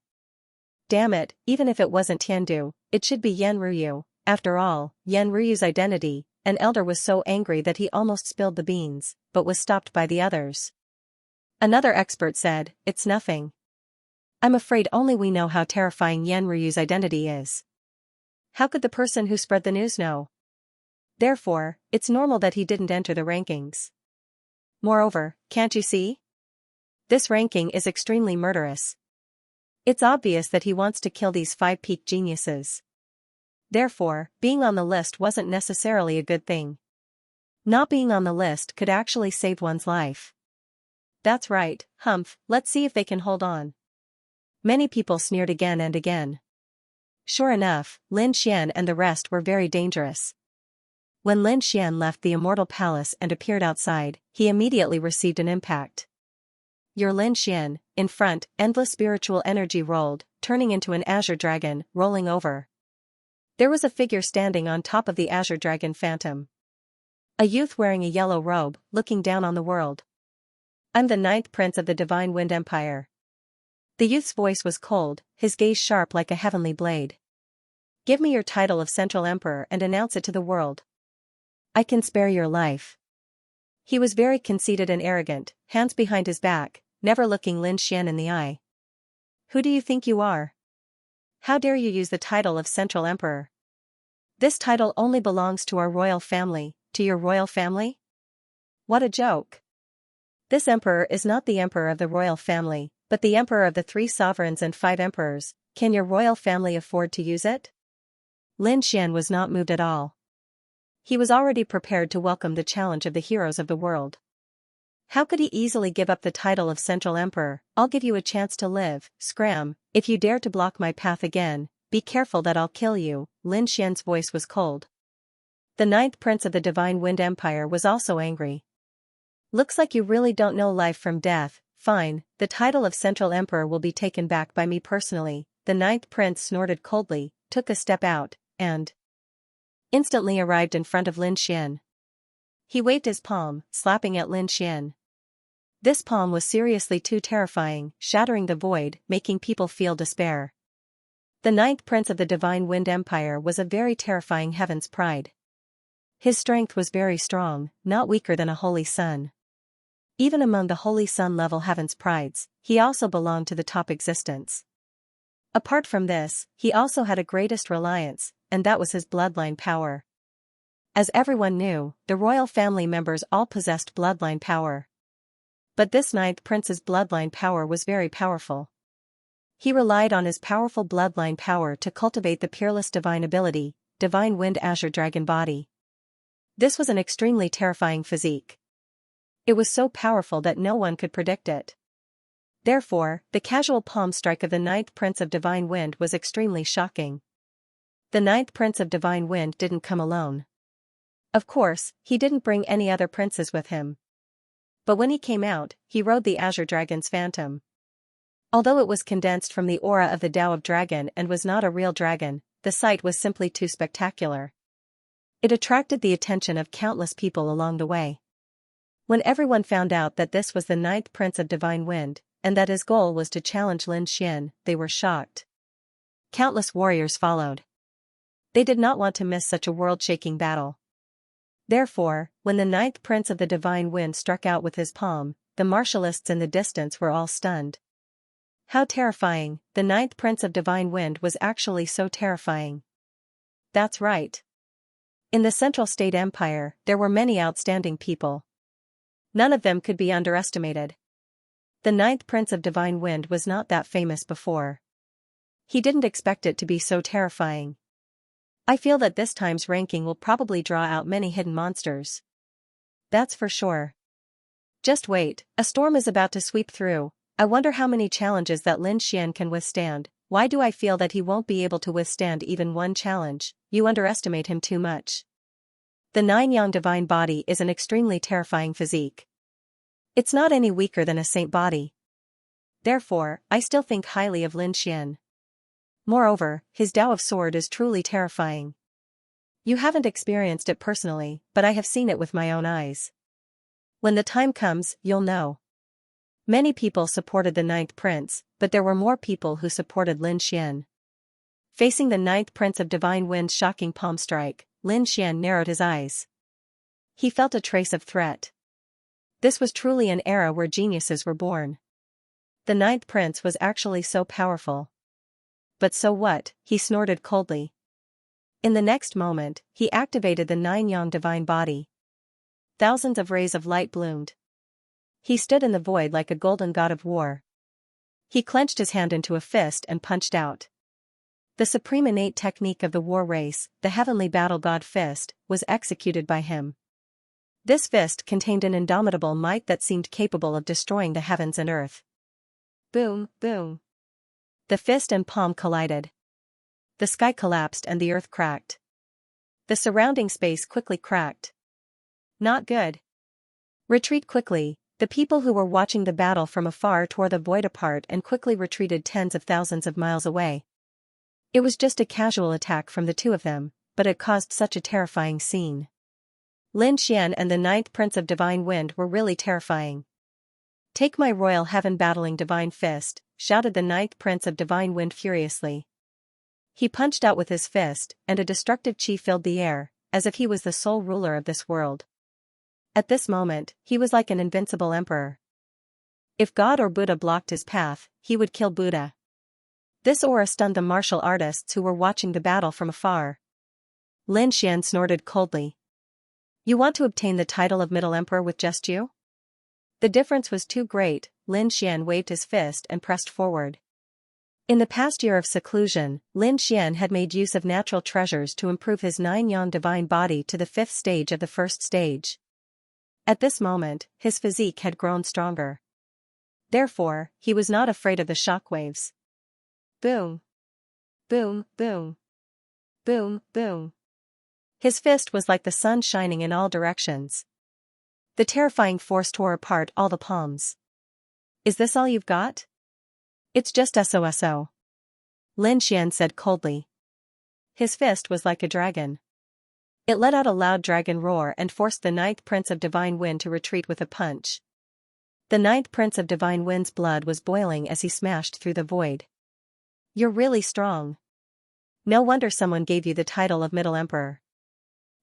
Damn it, even if it wasn't Tiandu, it should be Yan Ruyu. After all, Yan Ruyu's identity. An elder was so angry that he almost spilled the beans, but was stopped by the others. Another expert said, "It's nothing. I'm afraid only we know how terrifying Yan Ruyu's identity is. How could the person who spread the news know? Therefore, it's normal that he didn't enter the rankings. Moreover, can't you see? This ranking is extremely murderous. It's obvious that he wants to kill these 5 peak geniuses. Therefore, being on the list wasn't necessarily a good thing. Not being on the list could actually save one's life." That's right, humph, let's see if they can hold on. Many people sneered again and again. Sure enough, Lin Xian and the rest were very dangerous. When Lin Xian left the Immortal Palace and appeared outside, he immediately received an impact. Your Lin Xian, in front, endless spiritual energy rolled, turning into an azure dragon, rolling over. There was a figure standing on top of the azure dragon phantom. A youth wearing a yellow robe, looking down on the world. I'm the 9th prince of the Divine Wind Empire. The youth's voice was cold, his gaze sharp like a heavenly blade. Give me your title of Central Emperor and announce it to the world. I can spare your life. He was very conceited and arrogant, hands behind his back, never looking Lin Xian in the eye. Who do you think you are? How dare you use the title of Central Emperor? This title only belongs to our royal family, to your royal family? What a joke. This emperor is not the emperor of the royal family, but the emperor of the 3 sovereigns and 5 emperors. Can your royal family afford to use it? Lin Xian was not moved at all. He was already prepared to welcome the challenge of the heroes of the world. How could he easily give up the title of Central Emperor? I'll give you a chance to live, scram. If you dare to block my path again, be careful that I'll kill you. Lin Xian's voice was cold. The 9th prince of the Divine Wind Empire was also angry. Looks like you really don't know life from death. Fine, the title of Central Emperor will be taken back by me personally. The 9th prince snorted coldly, took a step out, and instantly arrived in front of Lin Xian. He waved his palm, slapping at Lin Xian. This palm was seriously too terrifying, shattering the void, making people feel despair. The 9th prince of the Divine Wind Empire was a very terrifying heaven's pride. His strength was very strong, not weaker than a holy sun. Even among the holy sun level heaven's prides, he also belonged to the top existence. Apart from this, he also had a greatest reliance, and that was his bloodline power. As everyone knew, the royal family members all possessed bloodline power. But this 9th prince's bloodline power was very powerful. He relied on his powerful bloodline power to cultivate the peerless divine ability, Divine Wind Azure Dragon Body. This was an extremely terrifying physique. It was so powerful that no one could predict it. Therefore, the casual palm strike of the 9th prince of Divine Wind was extremely shocking. The 9th prince of Divine Wind didn't come alone. Of course, he didn't bring any other princes with him. But when he came out, he rode the Azure Dragon's phantom. Although it was condensed from the aura of the Tao of Dragon and was not a real dragon, the sight was simply too spectacular. It attracted the attention of countless people along the way. When everyone found out that this was the 9th prince of Divine Wind, and that his goal was to challenge Lin Xian, they were shocked. Countless warriors followed. They did not want to miss such a world-shaking battle. Therefore, when the ninth prince of the divine wind struck out with his palm, the martialists in the distance were all stunned. How terrifying! The ninth prince of divine wind was actually so terrifying. That's right. In the Central State Empire, there were many outstanding people. None of them could be underestimated. The ninth prince of divine wind was not that famous before. He didn't expect it to be so terrifying. I feel that this time's ranking will probably draw out many hidden monsters. That's for sure. Just wait, a storm is about to sweep through. I wonder how many challenges that Lin Xian can withstand. Why do I feel that he won't be able to withstand even one challenge? You underestimate him too much. The nine yang divine body is an extremely terrifying physique. It's not any weaker than a saint body. Therefore, I still think highly of Lin Xian. Moreover, his Tao of Sword is truly terrifying. You haven't experienced it personally, but I have seen it with my own eyes. When the time comes, you'll know. Many people supported the ninth prince, but there were more people who supported Lin Xian. Facing the ninth prince of divine wind's shocking palm strike, Lin Xian narrowed his eyes. He felt a trace of threat. This was truly an era where geniuses were born. The ninth prince was actually so powerful. But so what? He snorted coldly. In the next moment, he activated the nine yang divine body. Thousands of rays of light bloomed. He stood in the void like a golden god of war. He clenched his hand into a fist and punched out. The supreme innate technique of the war race, the heavenly battle god fist, was executed by him. This fist contained an indomitable might that seemed capable of destroying the heavens and earth. Boom, boom. The fist and palm collided. The sky collapsed and the earth cracked. The surrounding space quickly cracked. Not good. Retreat quickly. The people who were watching the battle from afar tore the void apart and quickly retreated tens of thousands of miles away. It was just a casual attack from the two of them, but it caused such a terrifying scene. Lin Xian and the ninth prince of divine wind were really terrifying. Take my royal heaven battling divine fist, shouted the ninth prince of divine wind furiously. He punched out with his fist, and a destructive chi filled the air, as if he was the sole ruler of this world. At this moment, he was like an invincible emperor. If God or Buddha blocked his path, he would kill Buddha. This aura stunned the martial artists who were watching the battle from afar. Lin Xian snorted coldly. You want to obtain the title of Middle Emperor with just you? The difference was too great. Lin Xian waved his fist and pressed forward. In the past year of seclusion, Lin Xian had made use of natural treasures to improve his nine yang divine body to the 5th stage of the 1st stage. At this moment, his physique had grown stronger. Therefore, he was not afraid of the shockwaves. Boom. Boom, boom. Boom, boom. His fist was like the sun shining in all directions. The terrifying force tore apart all the palms. Is this all you've got? It's just SOSO. Lin Xian said coldly. His fist was like a dragon. It let out a loud dragon roar and forced the ninth prince of divine wind to retreat with a punch. The ninth prince of divine wind's blood was boiling as he smashed through the void. You're really strong. No wonder someone gave you the title of Middle Emperor.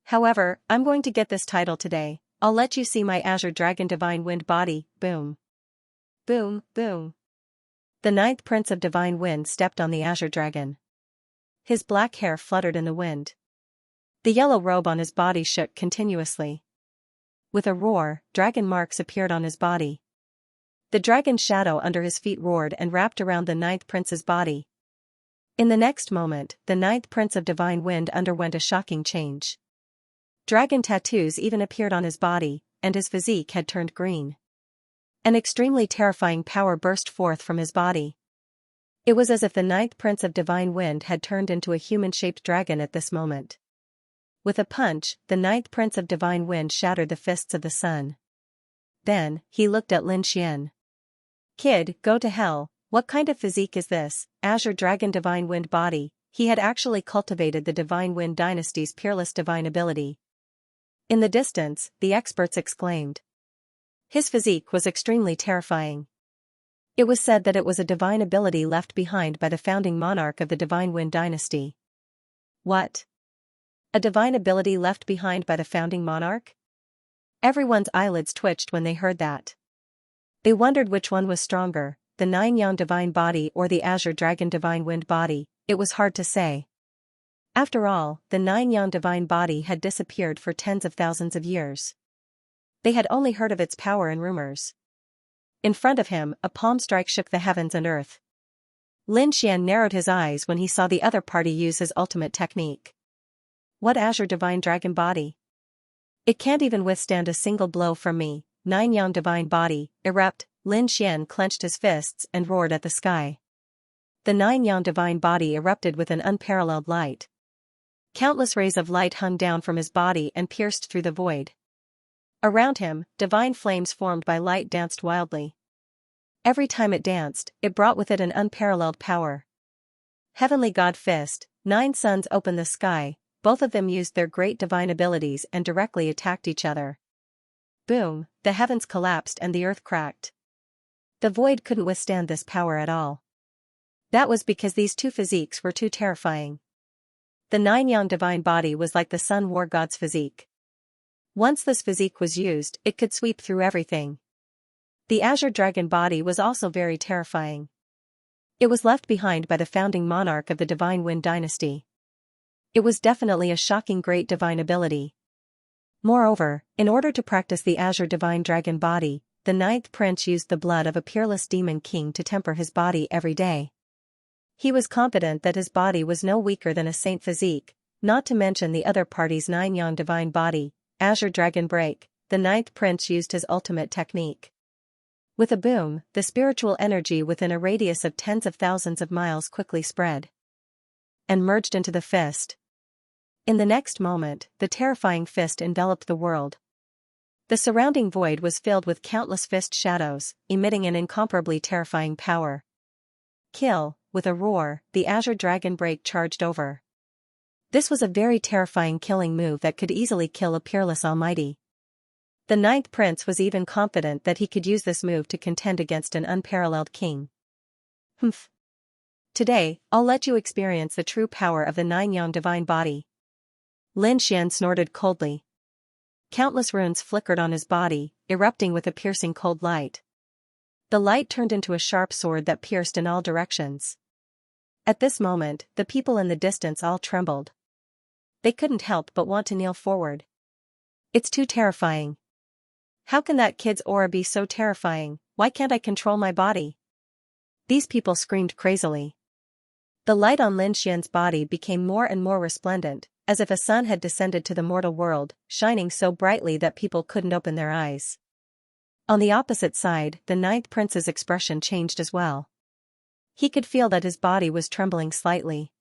However, I'm going to get this title today. I'll let you see my Azure Dragon Divine Wind body. Boom. Boom, boom. The ninth prince of divine wind stepped on the Azure Dragon. His black hair fluttered in the wind. The yellow robe on his body shook continuously. With a roar, dragon marks appeared on his body. The dragon's shadow under his feet roared and wrapped around the ninth prince's body. In the next moment, the ninth prince of divine wind underwent a shocking change. Dragon tattoos even appeared on his body, and his physique had turned green. An extremely terrifying power burst forth from his body. It was as if the ninth prince of divine wind had turned into a human-shaped dragon at this moment. With a punch, the ninth prince of divine wind shattered the fists of the sun. Then, he looked at Lin Xian. Kid, go to hell. What kind of physique is this? Azure Dragon Divine Wind body. He had actually cultivated the Divine Wind dynasty's peerless divine ability. In the distance, the experts exclaimed. His physique was extremely terrifying. It was said that it was a divine ability left behind by the founding monarch of the Divine Wind dynasty. What? A divine ability left behind by the founding monarch? Everyone's eyelids twitched when they heard that. They wondered which one was stronger, the Nine-Yang divine body or the Azure Dragon divine wind body. It was hard to say. After all, the Nine-Yang divine body had disappeared for tens of thousands of years. They had only heard of its power in rumors. In front of him, a palm strike shook the heavens and earth. Lin Xian narrowed his eyes when he saw the other party use his ultimate technique. What Azure divine dragon body? It can't even withstand a single blow from me. Nine-Yang divine body, erupt. Lin Xian clenched his fists and roared at the sky. The Nine-Yang divine body erupted with an unparalleled light. Countless rays of light hung down from his body and pierced through the void. Around him, divine flames formed by light danced wildly. Every time it danced, it brought with it an unparalleled power. Heavenly God Fist, 9 suns opened the sky, both of them used their great divine abilities and directly attacked each other. Boom, the heavens collapsed and the earth cracked. The void couldn't withstand this power at all. That was because these two physiques were too terrifying. The Nine-Yang divine body was like the Sun War God's physique. Once this physique was used, it could sweep through everything. The Azure Dragon body was also very terrifying. It was left behind by the founding monarch of the Divine Wind dynasty. It was definitely a shocking great divine ability. Moreover, in order to practice the Azure Divine Dragon body, the 9th prince used the blood of a peerless demon king to temper his body every day. He was confident that his body was no weaker than a saint physique, not to mention the other party's Nine-Yang divine body, Azure Dragon Break. The 9th prince used his ultimate technique. With a boom, the spiritual energy within a radius of tens of thousands of miles quickly spread and merged into the fist. In the next moment, the terrifying fist enveloped the world. The surrounding void was filled with countless fist shadows, emitting an incomparably terrifying power. Kill. With a roar, the Azure Dragon Break charged over. This was a very terrifying killing move that could easily kill a peerless almighty. The 9th prince was even confident that he could use this move to contend against an unparalleled king. Humph. Today, I'll let you experience the true power of the Nine-Yang divine body. Lin Xian snorted coldly. Countless runes flickered on his body, erupting with a piercing cold light. The light turned into a sharp sword that pierced in all directions. At this moment, the people in the distance all trembled. They couldn't help but want to kneel forward. It's too terrifying. How can that kid's aura be so terrifying? Why can't I control my body? These people screamed crazily. The light on Lin Xian's body became more and more resplendent, as if a sun had descended to the mortal world, shining so brightly that people couldn't open their eyes. On the opposite side, the 9th prince's expression changed as well. He could feel that his body was trembling slightly.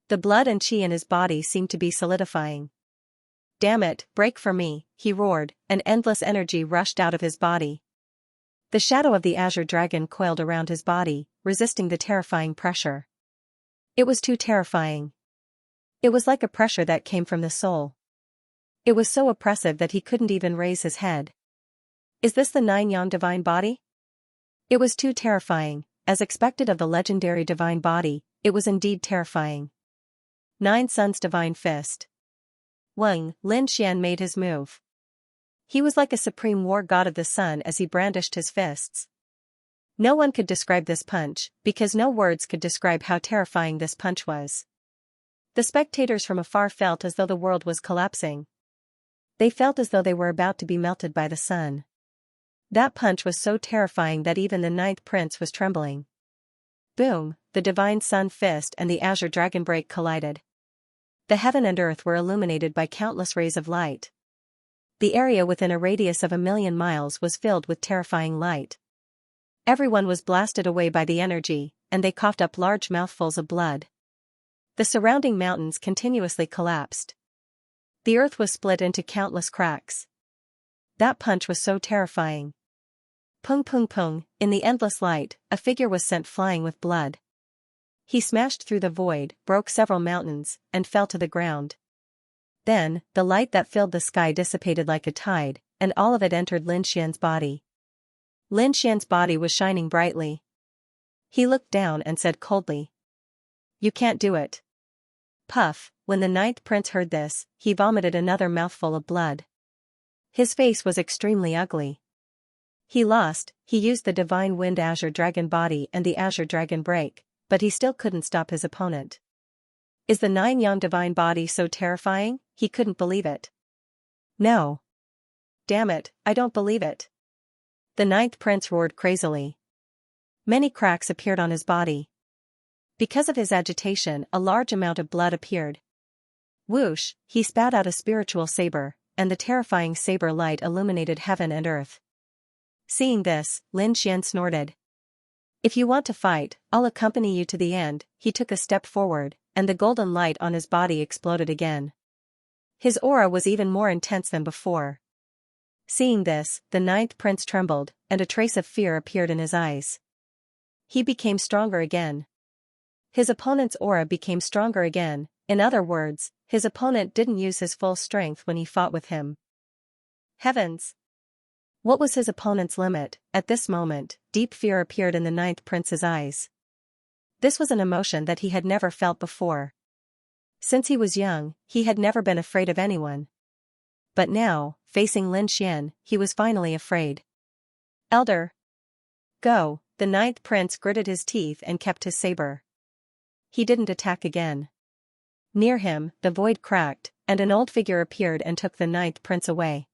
The blood and chi in his body seemed to be solidifying. Damn it, break for me, he roared, and endless energy rushed out of his body. The shadow of the Azure Dragon coiled around his body, resisting the terrifying pressure. It was too terrifying. It was like a pressure that came from the soul. It was so oppressive that he couldn't even raise his head. Is this the Nine-Yang divine body? It was too terrifying. As expected of the legendary divine body, it was indeed terrifying. 9 suns divine fist. Wang, Lin Xian made his move. He was like a supreme war god of the sun as he brandished his fists. No one could describe this punch, because no words could describe how terrifying this punch was. The spectators from afar felt as though the world was collapsing. They felt as though they were about to be melted by the sun. That punch was so terrifying that even the 9th prince was trembling. Boom, the divine sun fist and the Azure Dragon Break collided. The heaven and earth were illuminated by countless rays of light. The area within a radius of 1,000,000 miles was filled with terrifying light. Everyone was blasted away by the energy, and they coughed up large mouthfuls of blood. The surrounding mountains continuously collapsed. The earth was split into countless cracks. That punch was so terrifying. Pung pung pung, in the endless light, a figure was sent flying with blood. He smashed through the void, broke several mountains, and fell to the ground. Then, the light that filled the sky dissipated like a tide, and all of it entered Lin Xian's body. Lin Xian's body was shining brightly. He looked down and said coldly, "You can't do it." Puff, when the ninth prince heard this, he vomited another mouthful of blood. His face was extremely ugly. He used the divine wind azure dragon body and the azure dragon break, but he still couldn't stop his opponent. Is the nine yang divine body so terrifying? He couldn't believe it. No. Damn it, I don't believe it. The ninth prince roared crazily. Many cracks appeared on his body. Because of his agitation, a large amount of blood appeared. Whoosh, he spat out a spiritual saber, and the terrifying saber light illuminated heaven and earth. Seeing this, Lin Xian snorted. If you want to fight, I'll accompany you to the end. He took a step forward, and the golden light on his body exploded again. His aura was even more intense than before. Seeing this, the ninth prince trembled, and a trace of fear appeared in his eyes. He became stronger again. His opponent's aura became stronger again. In other words, his opponent didn't use his full strength when he fought with him. Heavens! What was his opponent's limit? At this moment, deep fear appeared in the ninth prince's eyes. This was an emotion that he had never felt before. Since he was young, he had never been afraid of anyone. But now, facing Lin Xian, he was finally afraid. Elder! Go! The ninth prince gritted his teeth and kept his saber. He didn't attack again. Near him, the void cracked, and an old figure appeared and took the ninth prince away.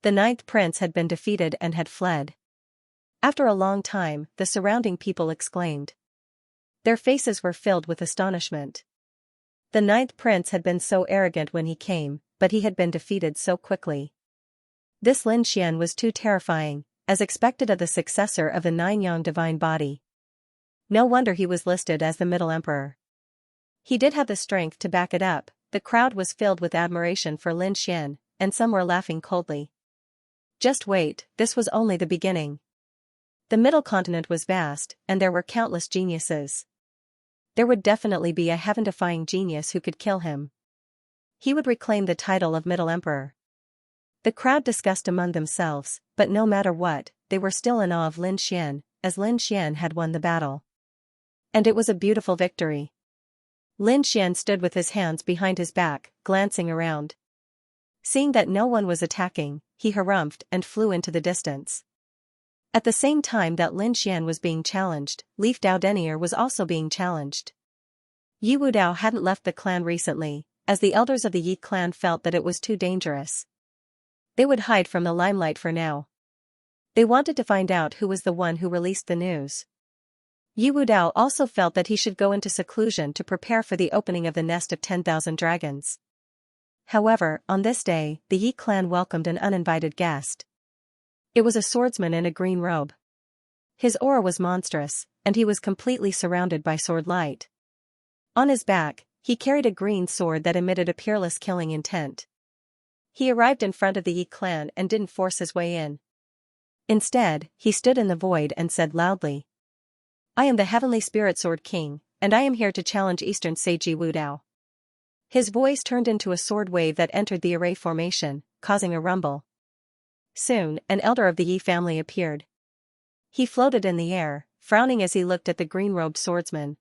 The ninth prince had been defeated and had fled. After a long time, the surrounding people exclaimed. Their faces were filled with astonishment. The ninth prince had been so arrogant when he came, but he had been defeated so quickly. This Lin Xian was too terrifying, as expected of the successor of the nine yang divine body. No wonder he was listed as the Middle Emperor. He did have the strength to back it up. The crowd was filled with admiration for Lin Xian, and some were laughing coldly. Just wait, this was only the beginning. The middle continent was vast, and there were countless geniuses. There would definitely be a heaven-defying genius who could kill him. He would reclaim the title of Middle Emperor. The crowd discussed among themselves, but no matter what, they were still in awe of Lin Xian, as Lin Xian had won the battle. And it was a beautiful victory. Lin Xian stood with his hands behind his back, glancing around. Seeing that no one was attacking, he harumphed and flew into the distance. At the same time that Lin Xian was being challenged, Leaf Dao Denier was also being challenged. Yi Wu Dao hadn't left the clan recently, as the elders of the Yi clan felt that it was too dangerous. They would hide from the limelight for now. They wanted to find out who was the one who released the news. Yi Wu Dao also felt that he should go into seclusion to prepare for the opening of the nest of 10,000 dragons. However, on this day, the Yi clan welcomed an uninvited guest. It was a swordsman in a green robe. His aura was monstrous, and he was completely surrounded by sword light. On his back, he carried a green sword that emitted a peerless killing intent. He arrived in front of the Yi clan and didn't force his way in. Instead, he stood in the void and said loudly, I am the Heavenly Spirit Sword King, and I am here to challenge Eastern Sage Yi Wu Dao. His voice turned into a sword wave that entered the array formation, causing a rumble. Soon, an elder of the Yi family appeared. He floated in the air, frowning as he looked at the green-robed swordsman.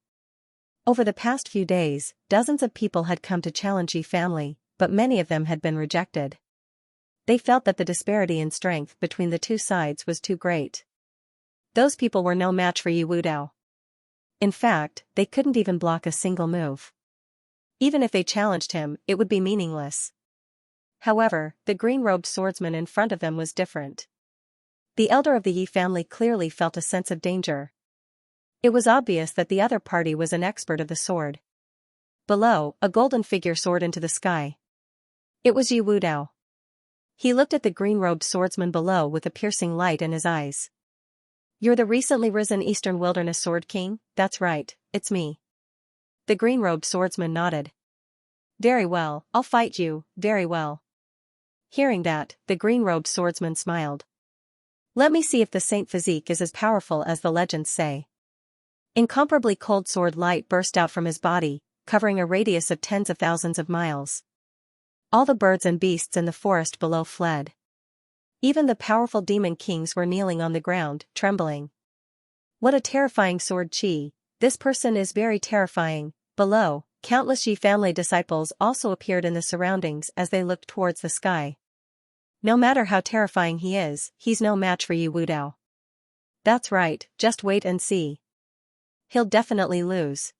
Over the past few days, dozens of people had come to challenge Yi family, but many of them had been rejected. They felt that the disparity in strength between the two sides was too great. Those people were no match for Yi Wu Dao. In fact, they couldn't even block a single move. Even if they challenged him, it would be meaningless. However, the green-robed swordsman in front of them was different. The elder of the Yi family clearly felt a sense of danger. It was obvious that the other party was an expert of the sword. Below, a golden figure soared into the sky. It was Yi Wu Dao. He looked at the green-robed swordsman below with a piercing light in his eyes. You're the recently risen Eastern Wilderness Sword King? That's right, it's me. The green-robed swordsman nodded. Very well, I'll fight you, very well. Hearing that, the green-robed swordsman smiled. Let me see if the Saint physique is as powerful as the legends say. Incomparably cold sword light burst out from his body, covering a radius of tens of thousands of miles. All the birds and beasts in the forest below fled. Even the powerful demon kings were kneeling on the ground, trembling. What a terrifying sword chi, this person is very terrifying. Below, Countless Yi family disciples also appeared in the surroundings as they looked towards the sky. No matter how terrifying he is, he's no match for Yi Wudao. That's right, just wait and see. He'll definitely lose.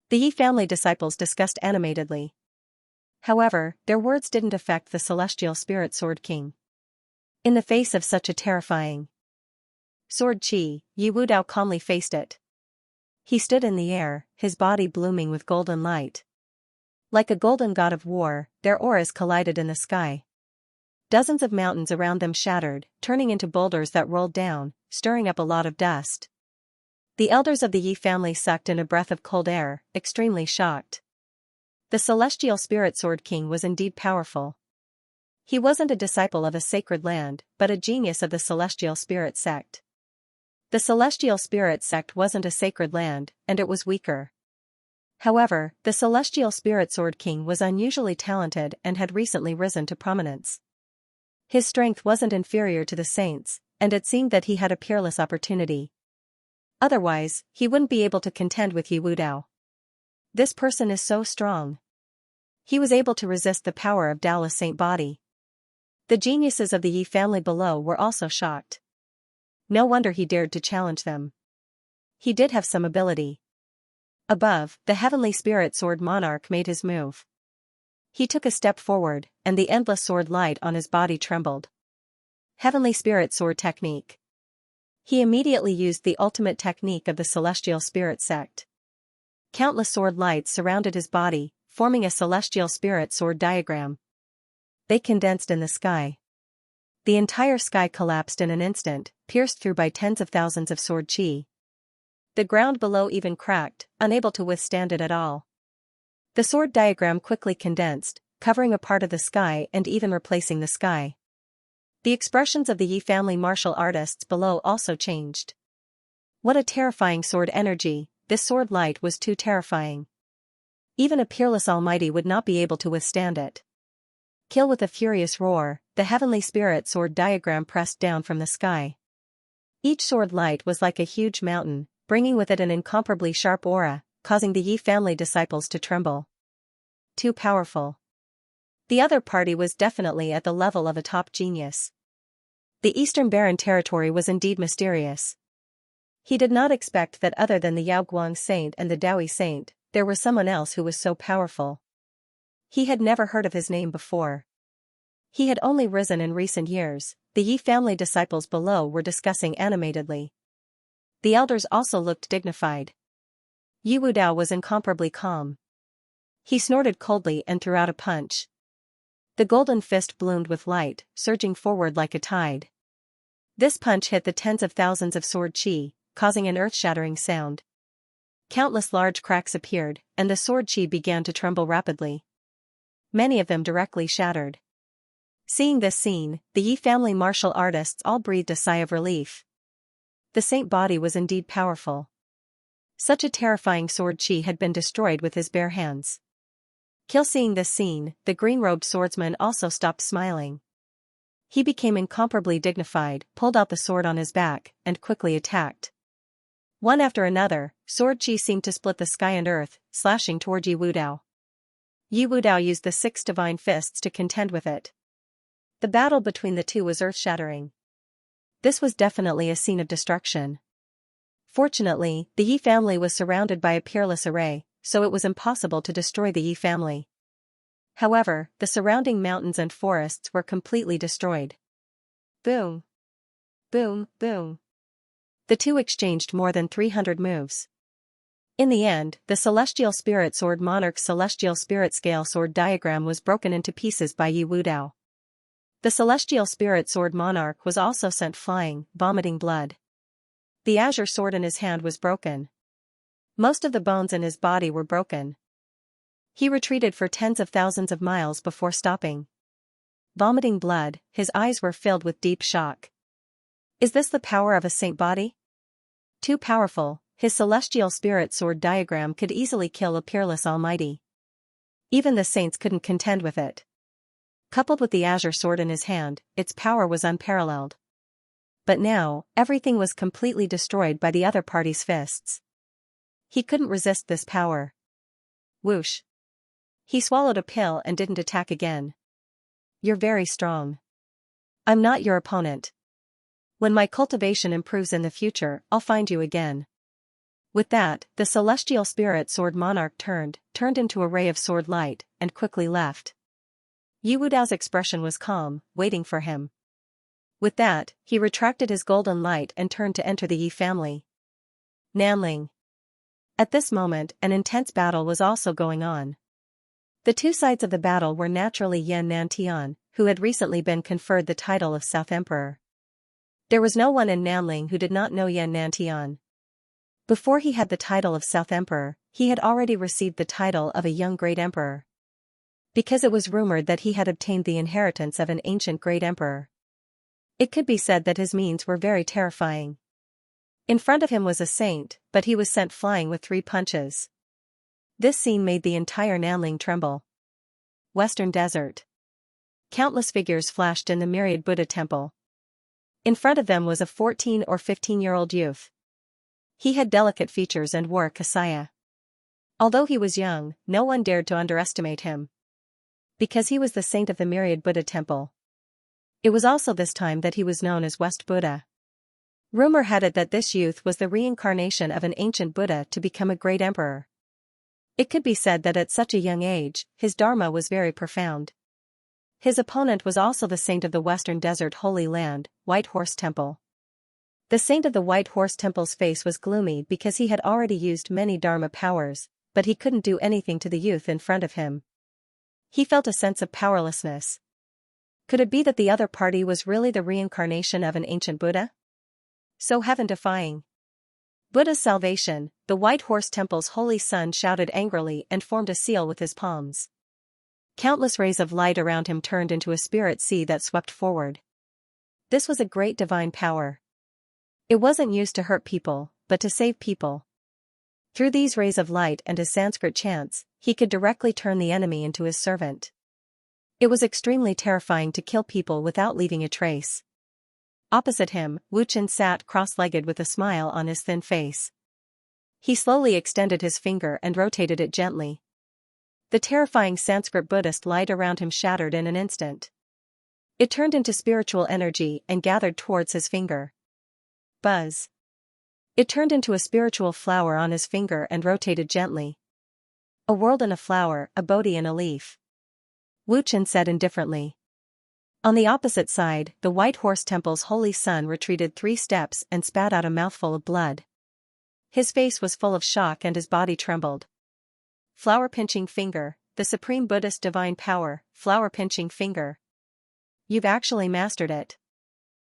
The Yi family disciples discussed animatedly. However, their words didn't affect the celestial spirit Sword King. In the face of such a terrifying sword chi, Yi Wudao calmly faced it. He stood in the air, his body blooming with golden light. Like a golden god of war, their auras collided in the sky. Dozens of mountains around them shattered, turning into boulders that rolled down, stirring up a lot of dust. The elders of the Yi family sucked in a breath of cold air, extremely shocked. The celestial spirit Sword King was indeed powerful. He wasn't a disciple of a sacred land, but a genius of the celestial spirit sect. The celestial spirit sect wasn't a sacred land, and it was weaker. However, the celestial spirit Sword King was unusually talented and had recently risen to prominence. His strength wasn't inferior to the saints, and it seemed that he had a peerless opportunity. Otherwise, he wouldn't be able to contend with Yi Wudao. This person is so strong. He was able to resist the power of Dao's saint body. The geniuses of the Yi family below were also shocked. No wonder he dared to challenge them. He did have some ability. Above, the heavenly spirit sword monarch made his move. He took a step forward, and the endless sword light on his body trembled. Heavenly spirit sword technique. He immediately used the ultimate technique of the celestial spirit sect. Countless sword lights surrounded his body, forming a celestial spirit sword diagram. They condensed in the sky. The entire sky collapsed in an instant, pierced through by tens of thousands of sword chi. The ground below even cracked, unable to withstand it at all. The sword diagram quickly condensed, covering a part of the sky and even replacing the sky. The expressions of the Yi family martial artists below also changed. What a terrifying sword energy, this sword light was too terrifying. Even a peerless almighty would not be able to withstand it. Kill with a furious roar, the heavenly spirit sword diagram pressed down from the sky. Each sword light was like a huge mountain, bringing with it an incomparably sharp aura, causing the Yi family disciples to tremble. Too powerful. The other party was definitely at the level of a top genius. The Eastern Barren territory was indeed mysterious. He did not expect that other than the Yaoguang saint and the Daoi saint, there was someone else who was so powerful. He had never heard of his name before. He had only risen in recent years. The Yi family disciples below were discussing animatedly. The elders also looked dignified. Yi Wudao was incomparably calm. He snorted coldly and threw out a punch. The golden fist bloomed with light, surging forward like a tide. This punch hit the tens of thousands of sword chi, causing an earth-shattering sound. Countless large cracks appeared, and the sword chi began to tremble rapidly. Many of them directly shattered. Seeing this scene, the Yi family martial artists all breathed a sigh of relief. The saint body was indeed powerful. Such a terrifying sword chi had been destroyed with his bare hands. Seeing this scene, the green-robed swordsman also stopped smiling. He became incomparably dignified, pulled out the sword on his back, and quickly attacked. One after another, sword chi seemed to split the sky and earth, slashing toward Yi Wudao. Yi Wudao used the 6 divine fists to contend with it. The battle between the two was earth-shattering. This was definitely a scene of destruction. Fortunately, the Yi family was surrounded by a peerless array, so it was impossible to destroy the Yi family. However, the surrounding mountains and forests were completely destroyed. Boom! Boom! Boom! The two exchanged more than 300 moves. In the end, the Celestial Spirit Sword Monarch's Celestial Spirit Scale Sword diagram was broken into pieces by Yi Wudao. The Celestial Spirit Sword Monarch was also sent flying, vomiting blood. The azure sword in his hand was broken. Most of the bones in his body were broken. He retreated for tens of thousands of miles before stopping. Vomiting blood, his eyes were filled with deep shock. Is this the power of a saint body? Too powerful, his celestial spirit sword diagram could easily kill a peerless almighty. Even the saints couldn't contend with it. Coupled with the azure sword in his hand, its power was unparalleled. But now, everything was completely destroyed by the other party's fists. He couldn't resist this power. Whoosh. He swallowed a pill and didn't attack again. You're very strong. I'm not your opponent. When my cultivation improves in the future, I'll find you again. With that, the celestial spirit sword monarch turned into a ray of sword light, and quickly left. Yu Wudao's expression was calm, waiting for him. With that, he retracted his golden light and turned to enter the Yi family. Nanling. At this moment, an intense battle was also going on. The two sides of the battle were naturally Yan Nantian, who had recently been conferred the title of South Emperor. There was no one in Nanling who did not know Yan Nantian. Before he had the title of South Emperor, he had already received the title of a young Great Emperor. Because it was rumored that he had obtained the inheritance of an ancient Great Emperor. It could be said that his means were very terrifying. In front of him was a saint, but he was sent flying with 3 punches. This scene made the entire Nanling tremble. Western Desert. Countless figures flashed in the myriad Buddha temple. In front of them was a 14 or 15-year-old youth. He had delicate features and wore a kasaya. Although he was young, no one dared to underestimate him. Because he was the saint of the myriad Buddha temple. It was also this time that he was known as West Buddha. Rumor had it that this youth was the reincarnation of an ancient Buddha to become a great emperor. It could be said that at such a young age, his dharma was very profound. His opponent was also the saint of the Western Desert Holy Land, White Horse Temple. The saint of the White Horse Temple's face was gloomy because he had already used many dharma powers, but he couldn't do anything to the youth in front of him. He felt a sense of powerlessness. Could it be that the other party was really the reincarnation of an ancient Buddha? So heaven-defying. Buddha's salvation, the White Horse Temple's holy son shouted angrily and formed a seal with his palms. Countless rays of light around him turned into a spirit sea that swept forward. This was a great divine power. It wasn't used to hurt people, but to save people. Through these rays of light and his Sanskrit chants, he could directly turn the enemy into his servant. It was extremely terrifying to kill people without leaving a trace. Opposite him, Wu Chen sat cross-legged with a smile on his thin face. He slowly extended his finger and rotated it gently. The terrifying Sanskrit Buddhist light around him shattered in an instant. It turned into spiritual energy and gathered towards his finger. Buzz. It turned into a spiritual flower on his finger and rotated gently. A world in a flower, a Bodhi in a leaf. Wu Chen said indifferently. On the opposite side, the White Horse Temple's holy son retreated 3 steps and spat out a mouthful of blood. His face was full of shock and his body trembled. Flower-pinching finger, the supreme Buddhist divine power, flower-pinching finger. You've actually mastered it.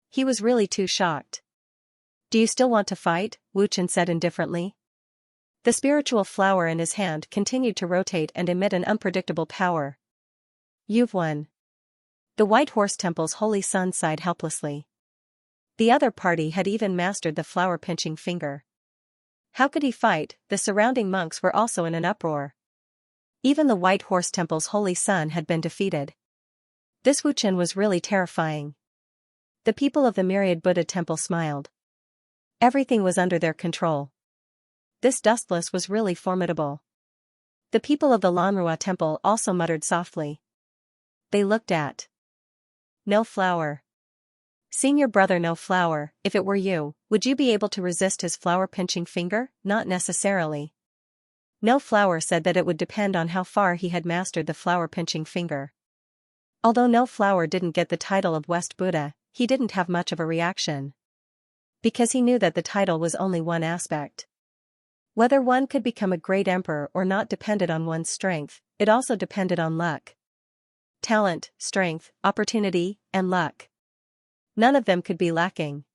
He was really too shocked. Do you still want to fight? Wu Chen said indifferently. The spiritual flower in his hand continued to rotate and emit an unpredictable power. You've won. The White Horse Temple's holy son sighed helplessly. The other party had even mastered the flower-pinching finger. How could he fight? The surrounding monks were also in an uproar. Even the White Horse Temple's holy son had been defeated. This Wu Chen was really terrifying. The people of the myriad Buddha temple smiled. Everything was under their control. This dustless was really formidable. The people of the Lanrua temple also muttered softly. They looked at. No flower. Senior brother no flower, if it were you, would you be able to resist his flower-pinching finger? Not necessarily. No flower said that it would depend on how far he had mastered the flower-pinching finger. Although No Flower didn't get the title of West Buddha, he didn't have much of a reaction. Because he knew that the title was only one aspect. Whether one could become a great emperor or not depended on one's strength, it also depended on luck. Talent, strength, opportunity, and luck. None of them could be lacking.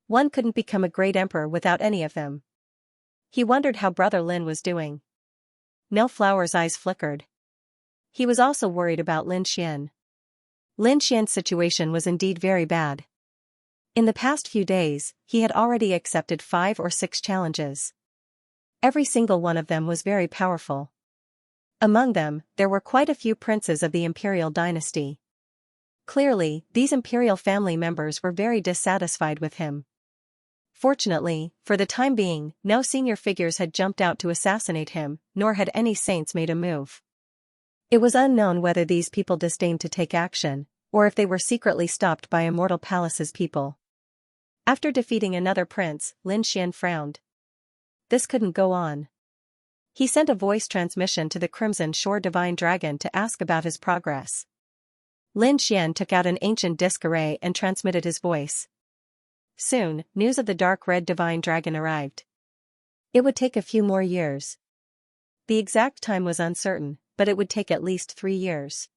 One couldn't become a great emperor without any of them. He wondered how Brother Lin was doing. No Flower's eyes flickered. He was also worried about Lin Xian. Lin Xian's situation was indeed very bad. In the past few days, he had already accepted 5 or 6 challenges. Every single one of them was very powerful. Among them, there were quite a few princes of the imperial dynasty. Clearly, these imperial family members were very dissatisfied with him. Fortunately, for the time being, no senior figures had jumped out to assassinate him, nor had any saints made a move. It was unknown whether these people disdained to take action, or if they were secretly stopped by Immortal Palace's people. After defeating another prince, Lin Xian frowned. This couldn't go on. He sent a voice transmission to the Crimson Shore Divine Dragon to ask about his progress. Lin Xian took out an ancient disc array and transmitted his voice. Soon, news of the Dark Red Divine Dragon arrived. It would take a few more years. The exact time was uncertain, but it would take at least 3 years.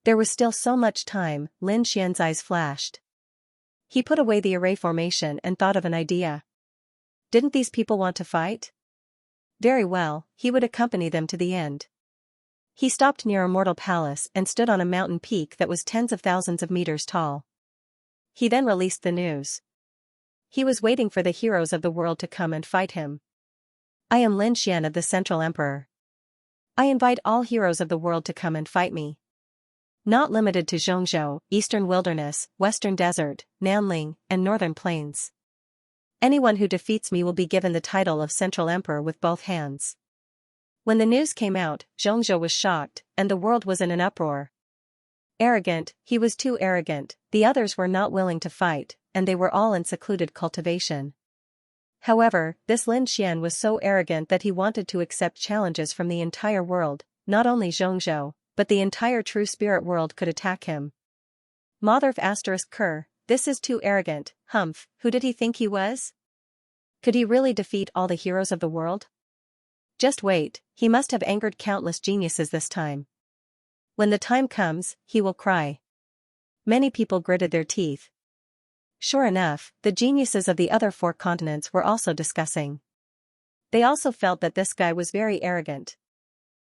There was still so much time. Lin Xian's eyes flashed. He put away the array formation and thought of an idea. Didn't these people want to fight? Very well, he would accompany them to the end. He stopped near Immortal Palace and stood on a mountain peak that was tens of thousands of meters tall. He then released the news. He was waiting for the heroes of the world to come and fight him. I am Lin Xian of the Central Emperor. I invite all heroes of the world to come and fight me. Not limited to Xianxia, Eastern Wilderness, Western Desert, Nanling, and Northern Plains. Anyone who defeats me will be given the title of Central Emperor with both hands. When the news came out, Xianxia was shocked, and the world was in an uproar. Arrogant, he was too arrogant, the others were not willing to fight, and they were all in secluded cultivation. However, this Lin Xian was so arrogant that he wanted to accept challenges from the entire world, not only Xianxia, but the entire true spirit world could attack him. Motherf *Ker, this is too arrogant. Humph, who did he think he was? Could he really defeat all the heroes of the world? Just wait, he must have angered countless geniuses this time. When the time comes, he will cry. Many people gritted their teeth. Sure enough, the geniuses of the other 4 continents were also discussing. They also felt that this guy was very arrogant.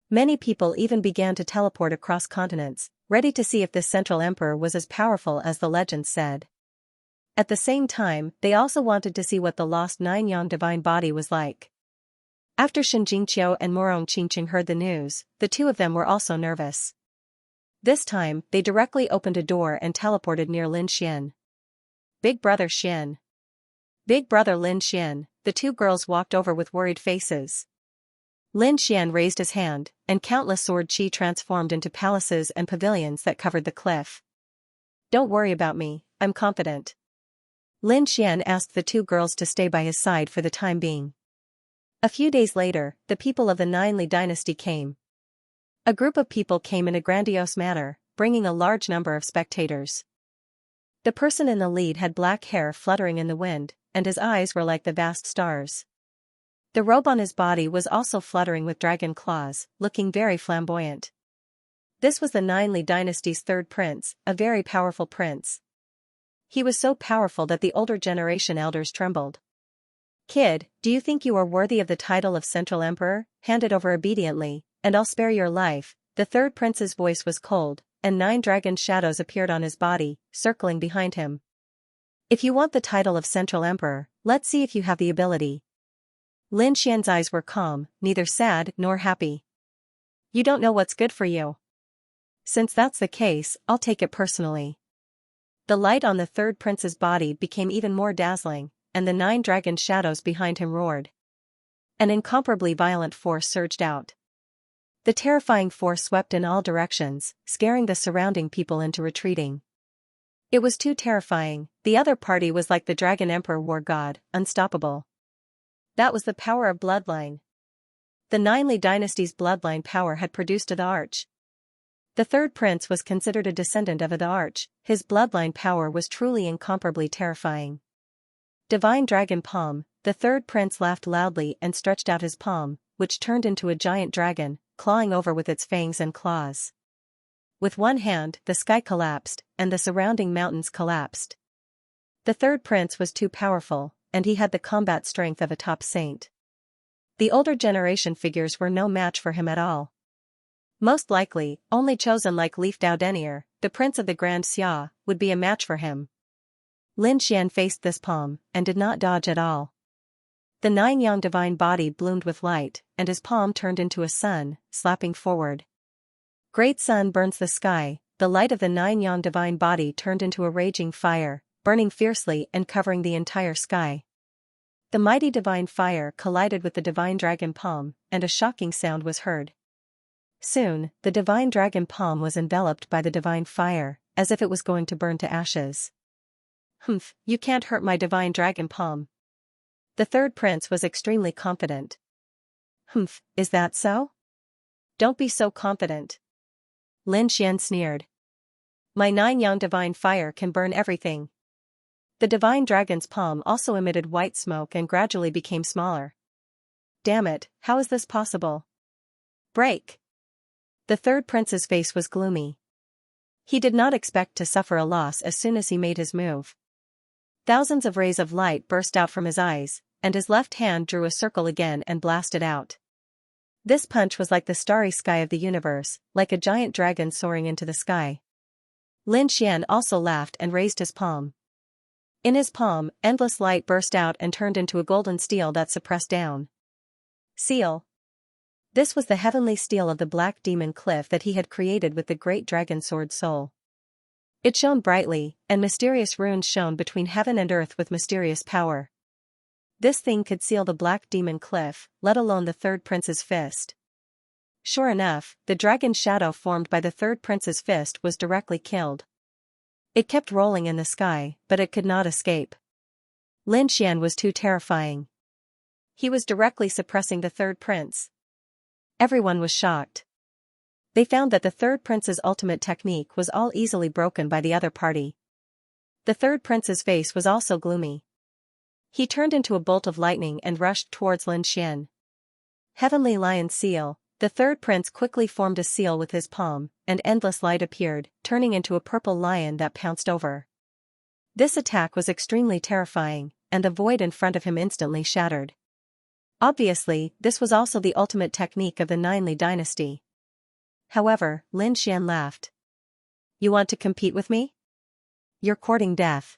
Many people even began to teleport across continents, ready to see if this Central Emperor was as powerful as the legends said. At the same time, they also wanted to see what the lost 9-yang divine body was like. After Xianxia and Morong Qingqing heard the news, the two of them were also nervous. This time, they directly opened a door and teleported near Lin Xian. Big brother Xian. Big brother Lin Xian, the 2 girls walked over with worried faces. Lin Xian raised his hand, and countless sword chi transformed into palaces and pavilions that covered the cliff. Don't worry about me, I'm confident. Lin Xian asked the 2 girls to stay by his side for the time being. A few days later, the people of the Nine Li dynasty came. A group of people came in a grandiose manner, bringing a large number of spectators. The person in the lead had black hair fluttering in the wind, and his eyes were like the vast stars. The robe on his body was also fluttering with dragon claws, looking very flamboyant. This was the Nine Li dynasty's 3rd prince, a very powerful prince. He was so powerful that the older generation elders trembled. Kid, do you think you are worthy of the title of Central Emperor? Hand it over obediently, and I'll spare your life. The 3rd prince's voice was cold, and 9 dragon shadows appeared on his body, circling behind him. If you want the title of Central Emperor, let's see if you have the ability. Lin Xian's eyes were calm, neither sad nor happy. You don't know what's good for you. Since that's the case, I'll take it personally. The light on the 3rd prince's body became even more dazzling, and the 9 dragon shadows behind him roared. An incomparably violent force surged out. The terrifying force swept in all directions, scaring the surrounding people into retreating. It was too terrifying. The other party was like the Dragon Emperor War God, unstoppable. That was the power of bloodline. The Nine Li dynasty's bloodline power had produced the Arch. The 3rd prince was considered a descendant of the Arch. His bloodline power was truly incomparably terrifying. Divine Dragon Palm, the 3rd prince laughed loudly and stretched out his palm, which turned into a giant dragon, clawing over with its fangs and claws. With one hand, the sky collapsed, and the surrounding mountains collapsed. The 3rd prince was too powerful, and he had the combat strength of a top saint. The older generation figures were no match for him at all. Most likely, only chosen like Leaf Dao Denier, the prince of the Grand Xia, would be a match for him. Lin Xian faced this palm, and did not dodge at all. The 9-yang divine body bloomed with light, and his palm turned into a sun, slapping forward. Great sun burns the sky. The light of the 9-yang divine body turned into a raging fire, burning fiercely and covering the entire sky. The mighty divine fire collided with the divine dragon palm, and a shocking sound was heard. Soon, the divine dragon palm was enveloped by the divine fire, as if it was going to burn to ashes. "Humph, you can't hurt my divine dragon palm." The third prince was extremely confident. "Humph, is that so? Don't be so confident." Lin Xian sneered. "My 9-yang divine fire can burn everything." The divine dragon's palm also emitted white smoke and gradually became smaller. "Damn it, how is this possible? Break!" The third prince's face was gloomy. He did not expect to suffer a loss as soon as he made his move. Thousands of rays of light burst out from his eyes, and his left hand drew a circle again and blasted out. This punch was like the starry sky of the universe, like a giant dragon soaring into the sky. Lin Xian also laughed and raised his palm. In his palm, endless light burst out and turned into a golden steel that suppressed down. Seal. This was the heavenly steel of the black demon cliff that he had created with the great dragon sword soul. It shone brightly, and mysterious runes shone between heaven and earth with mysterious power. This thing could seal the black demon cliff, let alone the third prince's fist. Sure enough, the dragon shadow formed by the third prince's fist was directly killed. It kept rolling in the sky, but it could not escape. Lin Xian was too terrifying. He was directly suppressing the third prince. Everyone was shocked. They found that the third prince's ultimate technique was all easily broken by the other party. The third prince's face was also gloomy. He turned into a bolt of lightning and rushed towards Lin Xian. Heavenly Lion Seal. The third prince quickly formed a seal with his palm, and endless light appeared, turning into a purple lion that pounced over. This attack was extremely terrifying, and the void in front of him instantly shattered. Obviously, this was also the ultimate technique of the Nine Li dynasty. However, Lin Xian laughed. "You want to compete with me? You're courting death."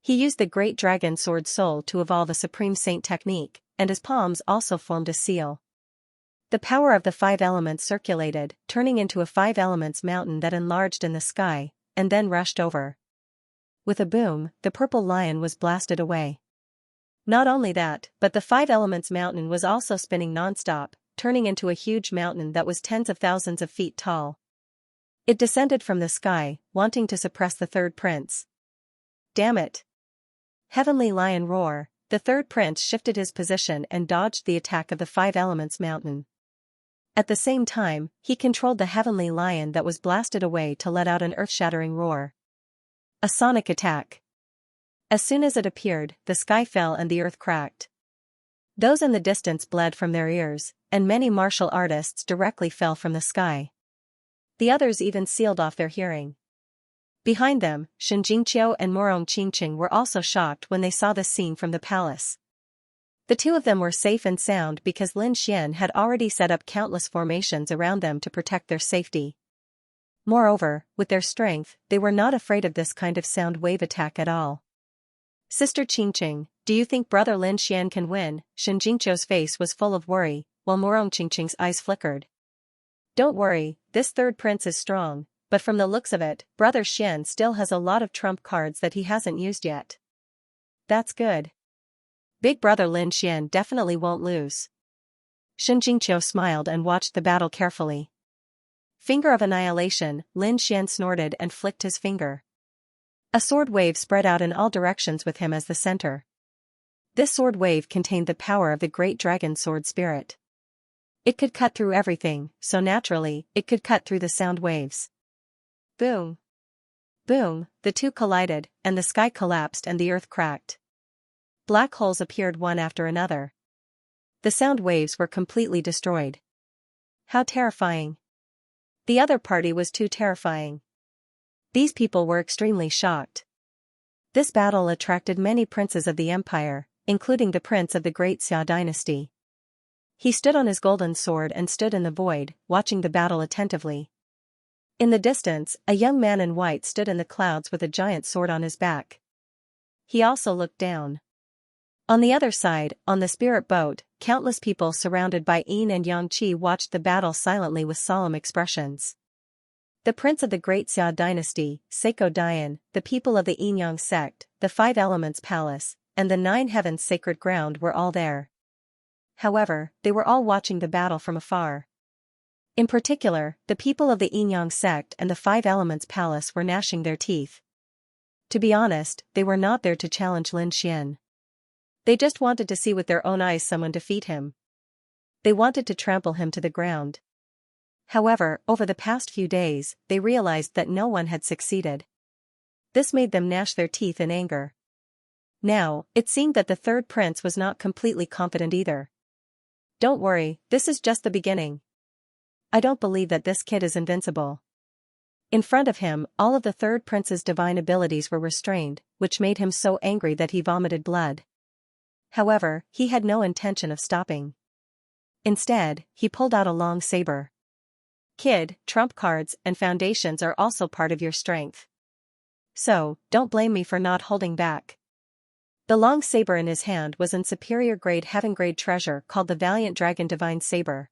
He used the great dragon sword soul to evolve a supreme saint technique, and his palms also formed a seal. The power of the 5 elements circulated, turning into a 5 elements mountain that enlarged in the sky, and then rushed over. With a boom, the purple lion was blasted away. Not only that, but the 5 elements mountain was also spinning non-stop, turning into a huge mountain that was tens of thousands of feet tall. It descended from the sky, wanting to suppress the third prince. "Damn it!" Heavenly Lion roar. The third prince shifted his position and dodged the attack of the 5 elements mountain. At the same time, he controlled the heavenly lion that was blasted away to let out an earth-shattering roar. A sonic attack. As soon as it appeared, the sky fell and the earth cracked. Those in the distance bled from their ears, and many martial artists directly fell from the sky. The others even sealed off their hearing. Behind them, Xianxia and Qingqing were also shocked when they saw the scene from the palace. The two of them were safe and sound because Lin Xian had already set up countless formations around them to protect their safety. Moreover, with their strength, they were not afraid of this kind of sound wave attack at all. "Sister Qingqing, do you think brother Lin Xian can win?" Xianxingqia's face was full of worry, while Qingqing's eyes flickered. "Don't worry, this third prince is strong, but from the looks of it, brother Xian still has a lot of trump cards that he hasn't used yet." "That's good. Big brother Lin Xian definitely won't lose." Xianxingqia smiled and watched the battle carefully. "Finger of annihilation," Lin Xian snorted and flicked his finger. A sword wave spread out in all directions with him as the center. This sword wave contained the power of the great dragon sword spirit. It could cut through everything, so naturally, it could cut through the sound waves. Boom! Boom! The two collided, and the sky collapsed and the earth cracked. Black holes appeared one after another. The sound waves were completely destroyed. How terrifying! The other party was too terrifying. These people were extremely shocked. This battle attracted many princes of the empire, including the prince of the great Xia dynasty. He stood on his golden sword and stood in the void, watching the battle attentively. In the distance, a young man in white stood in the clouds with a giant sword on his back. He also looked down. On the other side, on the spirit boat, countless people surrounded by Yin and Yang Qi watched the battle silently with solemn expressions. The prince of the great Xia dynasty, Seiko Dian, the people of the Yin Yang sect, the 5 Elements Palace, and the 9 heavens sacred ground were all there. However, they were all watching the battle from afar. In particular, the people of the Yinyang sect and the 5 Elements Palace were gnashing their teeth. To be honest, they were not there to challenge Lin Xian. They just wanted to see with their own eyes someone defeat him. They wanted to trample him to the ground. However, over the past few days, they realized that no one had succeeded. This made them gnash their teeth in anger. Now, it seemed that the third prince was not completely confident either. Don't worry, this is just the beginning. I don't believe that this kid is invincible. In front of him, all of the third prince's divine abilities were restrained, which made him so angry that he vomited blood. However, he had no intention of stopping. Instead, he pulled out a long saber. Kid, trump cards and foundations are also part of your strength. So, don't blame me for not holding back. The long saber in his hand was an superior grade heaven grade treasure called the Valiant Dragon Divine Saber.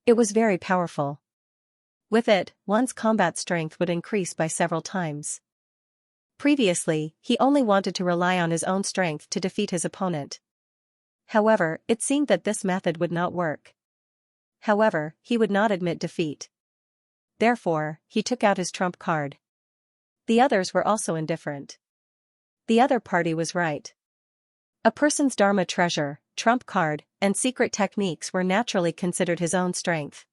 It was very powerful. With it, one's combat strength would increase by several times. Previously, he only wanted to rely on his own strength to defeat his opponent. However, it seemed that this method would not work. However, he would not admit defeat. Therefore, he took out his trump card. The others were also indifferent. The other party was right. A person's dharma treasure, trump card, and secret techniques were naturally considered his own strength.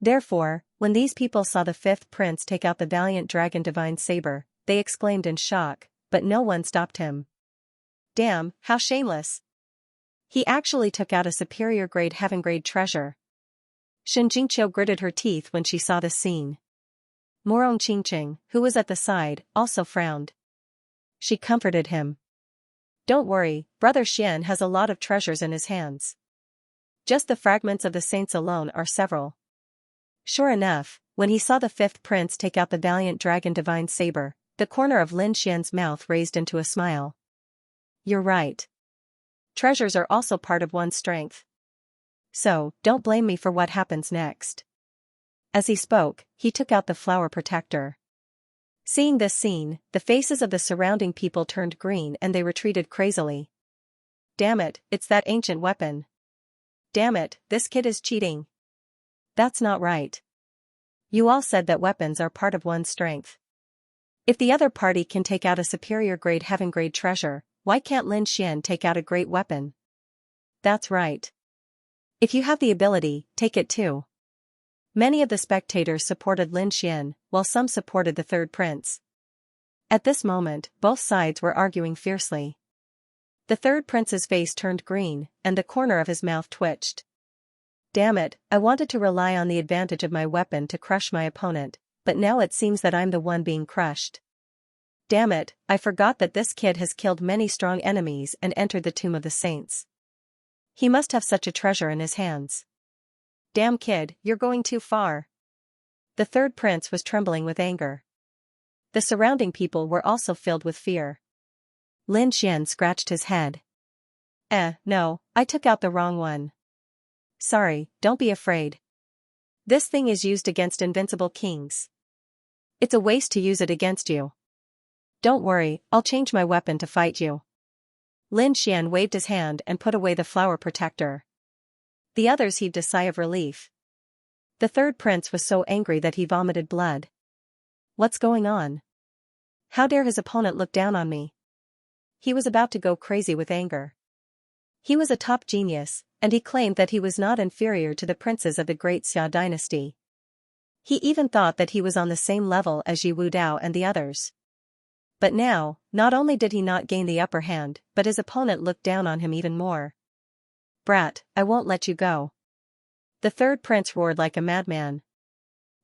Therefore, when these people saw the 5th prince take out the Valiant Dragon Divine Saber, they exclaimed in shock, but no one stopped him. Damn, how shameless! He actually took out a superior grade heaven grade treasure. Xianxia gritted her teeth when she saw this scene. Morong Qingqing, who was at the side, also frowned. She comforted him. Don't worry, Brother Xian has a lot of treasures in his hands. Just the fragments of the saints alone are several. Sure enough, when he saw the 5th prince take out the Valiant Dragon Divine Saber, the corner of Lin Xian's mouth raised into a smile. You're right. Treasures are also part of one's strength. So, don't blame me for what happens next. As he spoke, he took out the flower protector. Seeing this scene, the faces of the surrounding people turned green and they retreated crazily. Damn it, it's that ancient weapon. Damn it, this kid is cheating. That's not right. You all said that weapons are part of one's strength. If the other party can take out a superior grade heaven grade treasure, why can't Lin Xian take out a great weapon? That's right. If you have the ability, take it too. Many of the spectators supported Lin Xian, while some supported the third prince. At this moment, both sides were arguing fiercely. The third prince's face turned green, and the corner of his mouth twitched. Damn it, I wanted to rely on the advantage of my weapon to crush my opponent, but now it seems that I'm the one being crushed. Damn it, I forgot that this kid has killed many strong enemies and entered the tomb of the saints. He must have such a treasure in his hands. Damn kid, you're going too far. The third prince was trembling with anger. The surrounding people were also filled with fear. Lin Xian scratched his head. No, I took out the wrong one. Sorry, don't be afraid. This thing is used against invincible kings. It's a waste to use it against you. Don't worry, I'll change my weapon to fight you. Lin Xian waved his hand and put away the flower protector. The others heaved a sigh of relief. The third prince was so angry that he vomited blood. What's going on? How dare his opponent look down on me? He was about to go crazy with anger. He was a top genius, and he claimed that he was not inferior to the princes of the great Xia dynasty. He even thought that he was on the same level as Yi Wudao and the others. But now, not only did he not gain the upper hand, but his opponent looked down on him even more. Brat, I won't let you go. The third prince roared like a madman.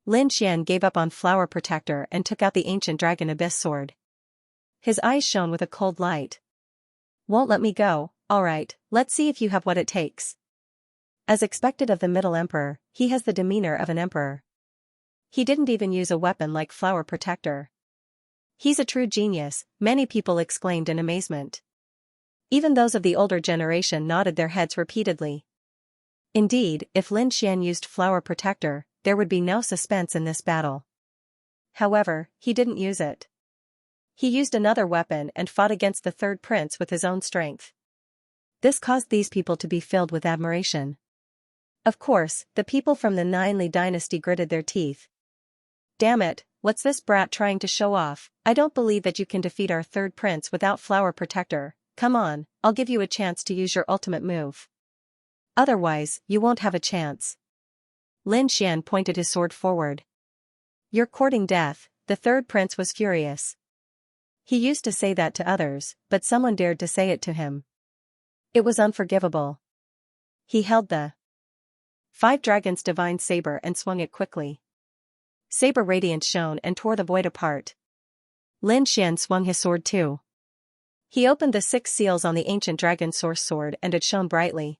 Lin Xian gave up on flower protector and took out the ancient dragon abyss sword. His eyes shone with a cold light. Won't let me go, alright, let's see if you have what it takes. As expected of the Middle Emperor, he has the demeanor of an emperor. He didn't even use a weapon like flower protector. He's a true genius, many people exclaimed in amazement. Even those of the older generation nodded their heads repeatedly. Indeed, if Lin Xian used flower protector, there would be no suspense in this battle. However, he didn't use it. He used another weapon and fought against the third prince with his own strength. This caused these people to be filled with admiration. Of course, the people from the Ninely dynasty gritted their teeth. Damn it, what's this brat trying to show off? I don't believe that you can defeat our third prince without Flower Protector. Come on, I'll give you a chance to use your ultimate move. Otherwise, you won't have a chance. Lin Xian pointed his sword forward. You're courting death. The third prince was furious. He used to say that to others, but someone dared to say it to him. It was unforgivable. He held the 5 Dragons Divine Saber and swung it quickly. Saber radiance shone and tore the void apart. Lin Xian swung his sword too. He opened the 6 seals on the ancient dragon source sword and it shone brightly.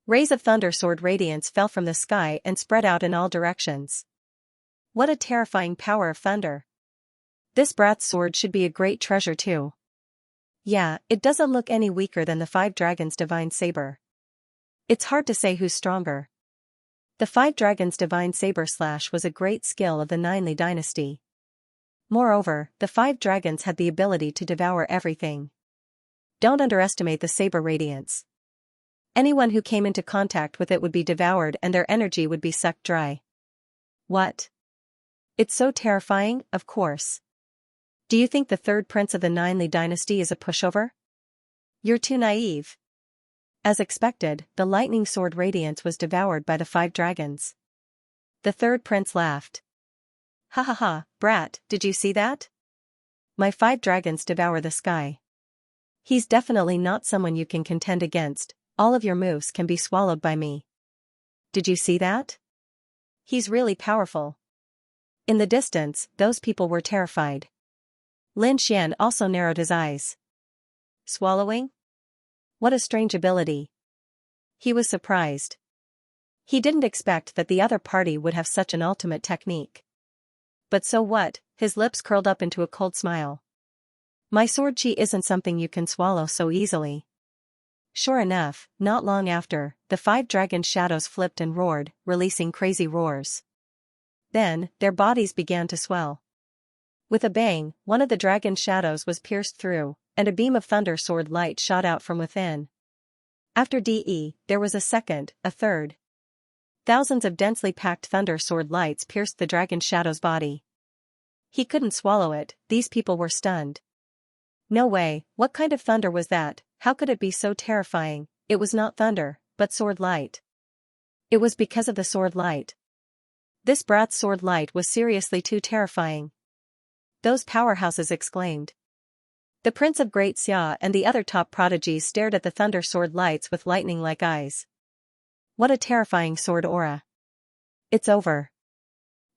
Rays of thunder sword radiance fell from the sky and spread out in all directions. What a terrifying power of thunder. This brat's sword should be a great treasure too. Yeah, it doesn't look any weaker than the 5 Dragons Divine Saber. It's hard to say who's stronger. The 5 Dragons Divine Saber slash was a great skill of the Ninely dynasty. Moreover, the 5 dragons had the ability to devour everything. Don't underestimate the saber radiance. Anyone who came into contact with it would be devoured and their energy would be sucked dry. What? It's so terrifying, of course. Do you think the third prince of the Ninely dynasty is a pushover? You're too naive. As expected, the lightning sword radiance was devoured by the 5 dragons. The third prince laughed. Ha ha ha, brat, did you see that? My 5 dragons devour the sky. He's definitely not someone you can contend against, all of your moves can be swallowed by me. Did you see that? He's really powerful. In the distance, those people were terrified. Lin Xian also narrowed his eyes. Swallowing? What a strange ability. He was surprised. He didn't expect that the other party would have such an ultimate technique. But so what? His lips curled up into a cold smile. My sword chi isn't something you can swallow so easily. Sure enough, not long after, the 5 dragon shadows flipped and roared, releasing crazy roars. Then, their bodies began to swell. With a bang, one of the dragon shadows was pierced through, and a beam of thunder sword light shot out from within. After there was a second, a third. Thousands of densely packed thunder sword lights pierced the dragon shadow's body. He couldn't swallow it, these people were stunned. No way, what kind of thunder was that? How could it be so terrifying? It was not thunder, but sword light. It was because of the sword light. This brat's sword light was seriously too terrifying. Those powerhouses exclaimed. The Prince of Great Xia and the other top prodigies stared at the thunder sword lights with lightning-like eyes. What a terrifying sword aura. It's over.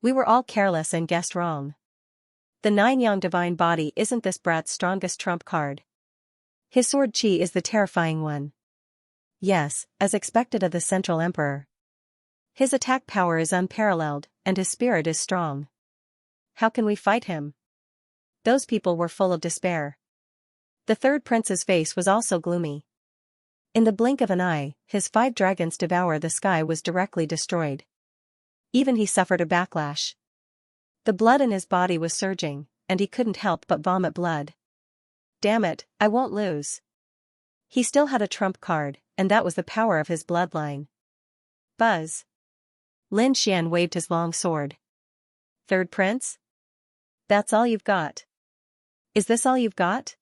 We were all careless and guessed wrong. The 9-yang divine body isn't this brat's strongest trump card. His sword chi is the terrifying one. Yes, as expected of the Central Emperor. His attack power is unparalleled, and his spirit is strong. How can we fight him? Those people were full of despair. The third prince's face was also gloomy. In the blink of an eye, his 5 dragons devour the sky was directly destroyed. Even he suffered a backlash. The blood in his body was surging, and he couldn't help but vomit blood. Damn it, I won't lose. He still had a trump card, and that was the power of his bloodline. Buzz. Lin Xian waved his long sword. Third prince? That's all you've got? Is this all you've got?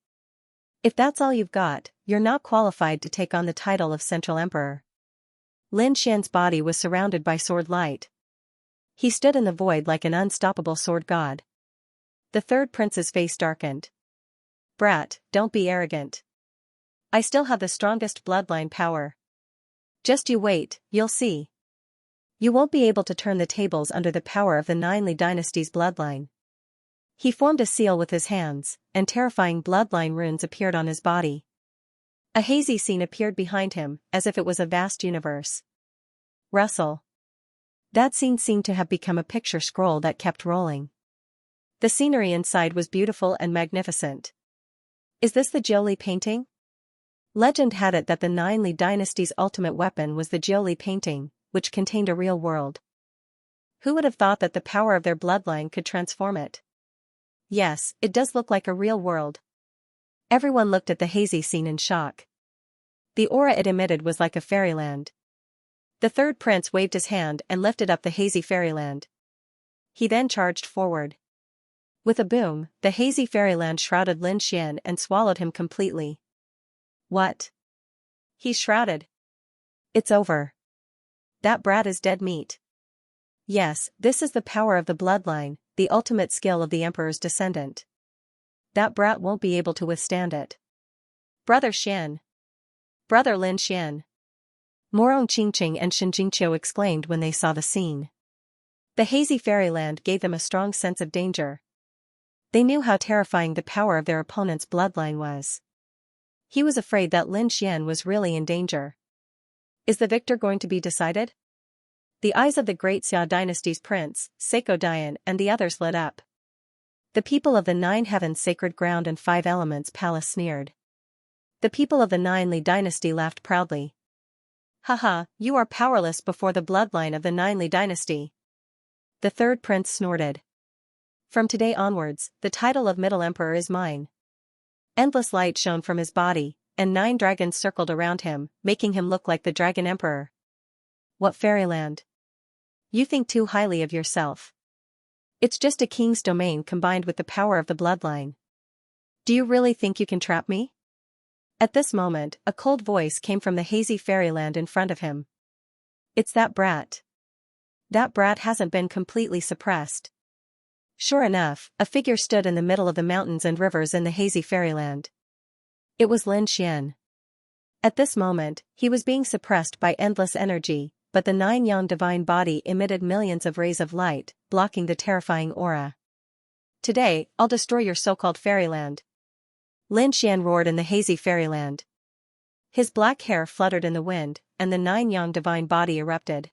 If that's all you've got, you're not qualified to take on the title of Central Emperor. Lin Xian's body was surrounded by sword light. He stood in the void like an unstoppable sword god. The third prince's face darkened. Brat, don't be arrogant. I still have the strongest bloodline power. Just you wait, you'll see. You won't be able to turn the tables under the power of the Ninely dynasty's bloodline. He formed a seal with his hands, and terrifying bloodline runes appeared on his body. A hazy scene appeared behind him, as if it was a vast universe. Rustle. That scene seemed to have become a picture scroll that kept rolling. The scenery inside was beautiful and magnificent. Is this the Jiuli painting? Legend had it that the Ninely dynasty's ultimate weapon was the Jiuli painting, which contained a real world. Who would have thought that the power of their bloodline could transform it? Yes, it does look like a real world. Everyone looked at the hazy scene in shock. The aura it emitted was like a fairyland. The third prince waved his hand and lifted up the hazy fairyland. He then charged forward. With a boom, the hazy fairyland shrouded Lin Xian and swallowed him completely. What? He's shrouded. It's over. That brat is dead meat. Yes, this is the power of the bloodline, the ultimate skill of the emperor's descendant. That brat won't be able to withstand it. Brother Xian. Brother Lin Xian. Morong Qingqing and Shen Jingqiu exclaimed when they saw the scene. The hazy fairyland gave them a strong sense of danger. They knew how terrifying the power of their opponent's bloodline was. He was afraid that Lin Xian was really in danger. Is the victor going to be decided? The eyes of the great Xia dynasty's prince, Seiko Dian, and the others lit up. The people of the Nine Heavens Sacred Ground and Five Elements Palace sneered. The people of the Nine Li dynasty laughed proudly. Haha, you are powerless before the bloodline of the Nine Li dynasty. The third prince snorted. From today onwards, the title of Middle Emperor is mine. Endless light shone from his body, and 9 dragons circled around him, making him look like the Dragon Emperor. What fairyland? You think too highly of yourself. It's just a king's domain combined with the power of the bloodline. Do you really think you can trap me? At this moment, a cold voice came from the hazy fairyland in front of him. It's that brat. That brat hasn't been completely suppressed. Sure enough, a figure stood in the middle of the mountains and rivers in the hazy fairyland. It was Lin Xian. At this moment, he was being suppressed by endless energy, but the 9 yang divine body emitted millions of rays of light, blocking the terrifying aura. Today, I'll destroy your so-called fairyland. Lin Xian roared in the hazy fairyland. His black hair fluttered in the wind, and the 9 yang divine body erupted.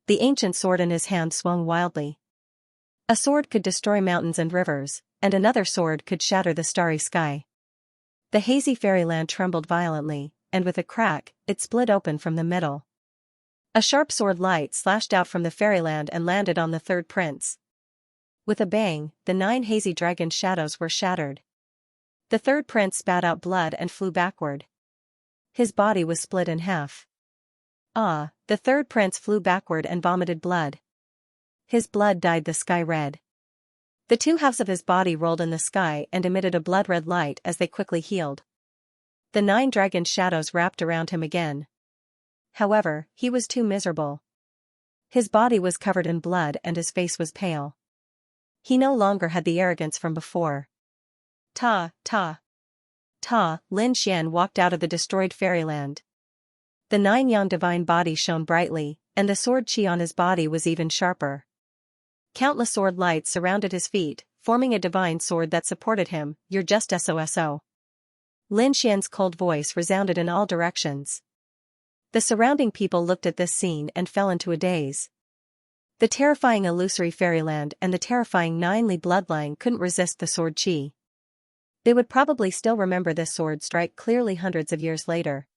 The ancient sword in his hand swung wildly. A sword could destroy mountains and rivers, and another sword could shatter the starry sky. The hazy fairyland trembled violently, and with a crack, it split open from the middle. A sharp sword light slashed out from the fairyland and landed on the third prince. With a bang, the 9 hazy dragon shadows were shattered. The third prince spat out blood and flew backward. His body was split in half. Ah, the third prince flew backward and vomited blood. His blood dyed the sky red. The 2 halves of his body rolled in the sky and emitted a blood-red light as they quickly healed. The 9 dragon shadows wrapped around him again. However, he was too miserable. His body was covered in blood and his face was pale. He no longer had the arrogance from before. Ta, Lin Xian walked out of the destroyed fairyland. The 9 yang divine body shone brightly, and the sword chi on his body was even sharper. Countless sword lights surrounded his feet, forming a divine sword that supported him. You're just SOSO. Lin Xian's cold voice resounded in all directions. The surrounding people looked at this scene and fell into a daze. The terrifying illusory fairyland and the terrifying 9 Li bloodline couldn't resist the sword chi. They would probably still remember this sword strike clearly hundreds of years later.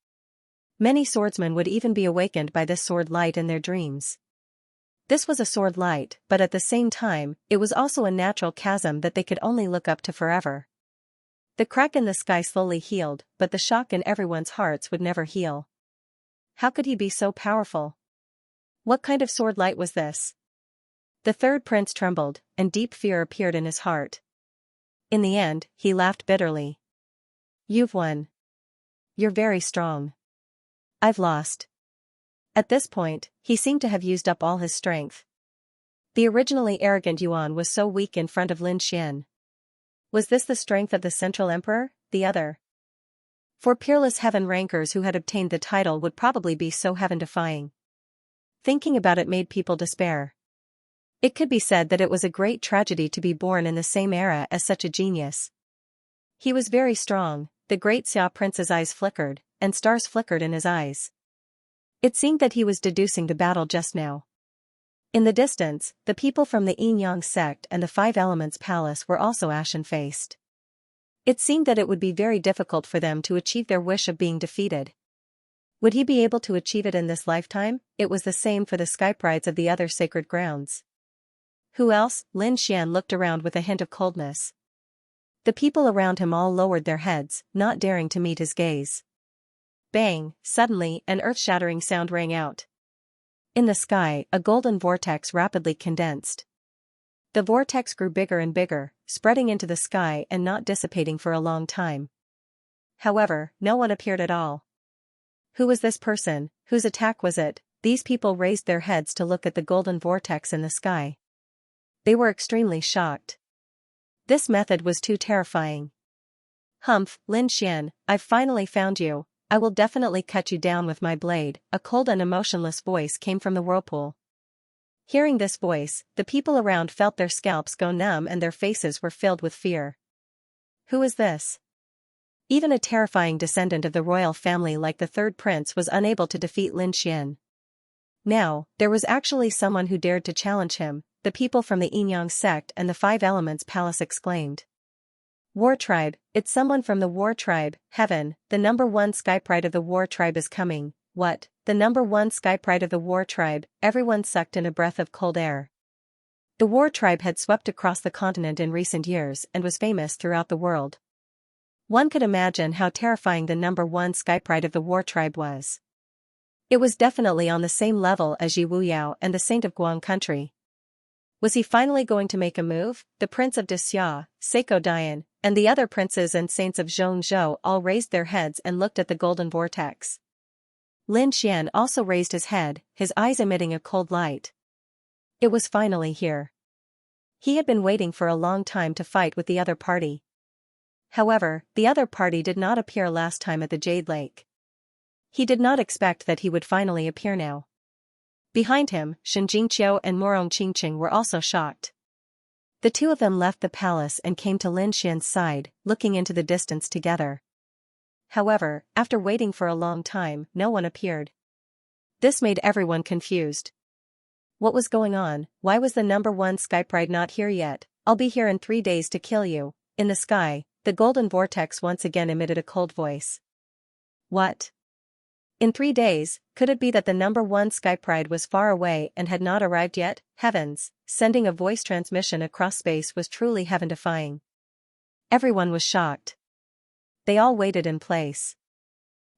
Many swordsmen would even be awakened by this sword light in their dreams. This was a sword light, but at the same time, it was also a natural chasm that they could only look up to forever. The crack in the sky slowly healed, but the shock in everyone's hearts would never heal. How could he be so powerful? What kind of sword light was this? The third prince trembled, and deep fear appeared in his heart. In the end, he laughed bitterly. You've won. You're very strong. I've lost. At this point, he seemed to have used up all his strength. The originally arrogant Yuan was so weak in front of Lin Xian. Was this the strength of the Central Emperor? The other? For peerless heaven rankers who had obtained the title would probably be so heaven-defying. Thinking about it made people despair. It could be said that it was a great tragedy to be born in the same era as such a genius. He was very strong. The great Xia prince's eyes flickered, and stars flickered in his eyes. It seemed that he was deducing the battle just now. In the distance, the people from the Yin Yang sect and the Five Elements Palace were also ashen-faced. It seemed that it would be very difficult for them to achieve their wish of being defeated. Would he be able to achieve it in this lifetime? It was the same for the sky brides of the other sacred grounds. Who else? Lin Xian looked around with a hint of coldness. The people around him all lowered their heads, not daring to meet his gaze. Bang! Suddenly, an earth-shattering sound rang out. In the sky, a golden vortex rapidly condensed. The vortex grew bigger and bigger, spreading into the sky and not dissipating for a long time. However, no one appeared at all. Who was this person? Whose attack was it? These people raised their heads to look at the golden vortex in the sky. They were extremely shocked. This method was too terrifying. Humph, Lin Xian, I've finally found you. I will definitely cut you down with my blade. A cold and emotionless voice came from the whirlpool. Hearing this voice, the people around felt their scalps go numb and their faces were filled with fear. Who is this? Even a terrifying descendant of the royal family like the third prince was unable to defeat Lin Xian. Now, there was actually someone who dared to challenge him, the people from the Yinyang sect and the Five Elements Palace exclaimed. War Tribe, it's someone from the War Tribe. Heaven, the number one Sky Pride of the War Tribe is coming. What? The number one Sky Pride of the War Tribe? Everyone sucked in a breath of cold air. The War Tribe had swept across the continent in recent years and was famous throughout the world. One could imagine how terrifying the number one Sky Pride of the War Tribe was. It was definitely on the same level as Yi Wuyao and the Saint of Guang Country. Was he finally going to make a move? The Prince of Xia, Seiko Dian, and the other princes and saints of Zhongzhou all raised their heads and looked at the golden vortex. Lin Xian also raised his head, his eyes emitting a cold light. It was finally here. He had been waiting for a long time to fight with the other party. However, the other party did not appear last time at the Jade Lake. He did not expect that he would finally appear now. Behind him, Xianxia and Morong Qingqing were also shocked. The two of them left the palace and came to Lin Xian's side, looking into the distance together. However, after waiting for a long time, no one appeared. This made everyone confused. What was going on? Why was the number one Sky Pride not here yet? I'll be here in 3 days to kill you. In the sky, the golden vortex once again emitted a cold voice. What? In 3 days, could it be that the number one Sky Pride was far away and had not arrived yet? Heavens, sending a voice transmission across space was truly heaven-defying. Everyone was shocked. They all waited in place.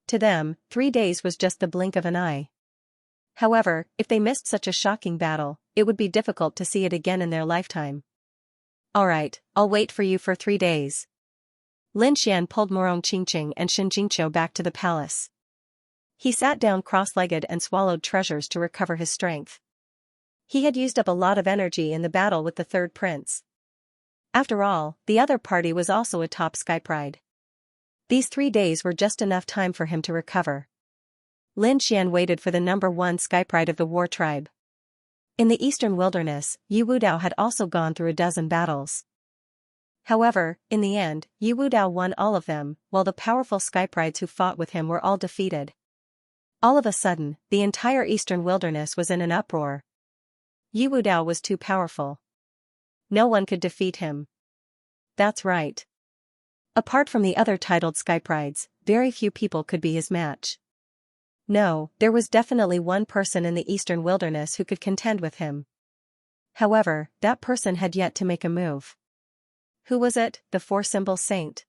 To them, 3 days was just the blink of an eye. However, if they missed such a shocking battle, it would be difficult to see it again in their lifetime. Alright, I'll wait for you for 3 days. Lin Xian pulled Morong Qingqing and Xianxia back to the palace. He sat down cross-legged and swallowed treasures to recover his strength. He had used up a lot of energy in the battle with the third prince. After all, the other party was also a top Sky Pride. These 3 days were just enough time for him to recover. Lin Xian waited for the number one Sky Pride of the War Tribe. In the eastern wilderness, Yi Wudao had also gone through a dozen battles. However, in the end, Yi Wudao won all of them, while the powerful Sky Prides who fought with him were all defeated. All of a sudden, the entire eastern wilderness was in an uproar. Yi Wudao was too powerful. No one could defeat him. That's right. Apart from the other titled Sky Prides, very few people could be his match. No, there was definitely one person in the eastern wilderness who could contend with him. However, that person had yet to make a move. Who was it? The four-symbol saint.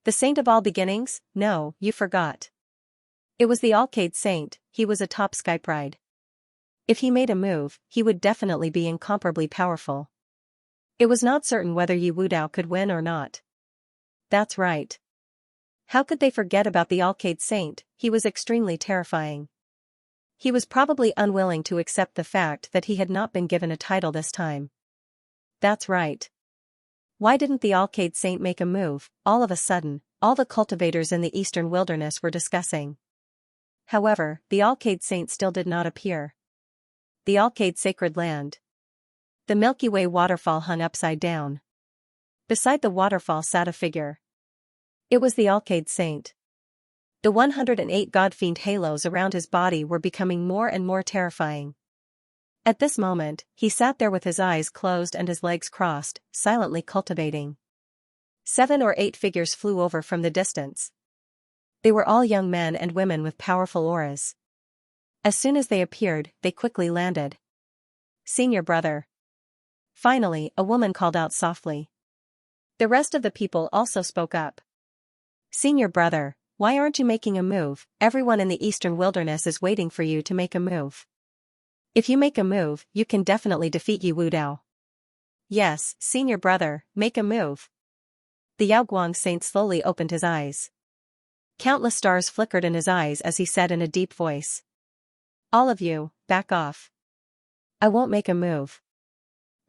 The saint of all beginnings? No, you forgot. It was the Alcade Saint. He was a top Sky Pride. If he made a move, he would definitely be incomparably powerful. It was not certain whether Yi Wudao could win or not. That's right. How could they forget about the Alcade Saint? He was extremely terrifying. He was probably unwilling to accept the fact that he had not been given a title this time. That's right. Why didn't the Alcade Saint make a move? All of a sudden, all the cultivators in the eastern wilderness were discussing. However, the Alcade Saint still did not appear. The Alcade Sacred Land. The Milky Way waterfall hung upside down. Beside the waterfall sat a figure. It was the Alcade Saint. The 108 god-fiend halos around his body were becoming more and more terrifying. At this moment, he sat there with his eyes closed and his legs crossed, silently cultivating. 7 or 8 figures flew over from the distance. They were all young men and women with powerful auras. As soon as they appeared, they quickly landed. Senior brother. Finally, a woman called out softly. The rest of the people also spoke up. Senior brother, why aren't you making a move? Everyone in the eastern wilderness is waiting for you to make a move. If you make a move, you can definitely defeat Yi Wudao. Yes, senior brother, make a move. The Yaoguang saint slowly opened his eyes. Countless stars flickered in his eyes as he said in a deep voice. All of you, back off. I won't make a move.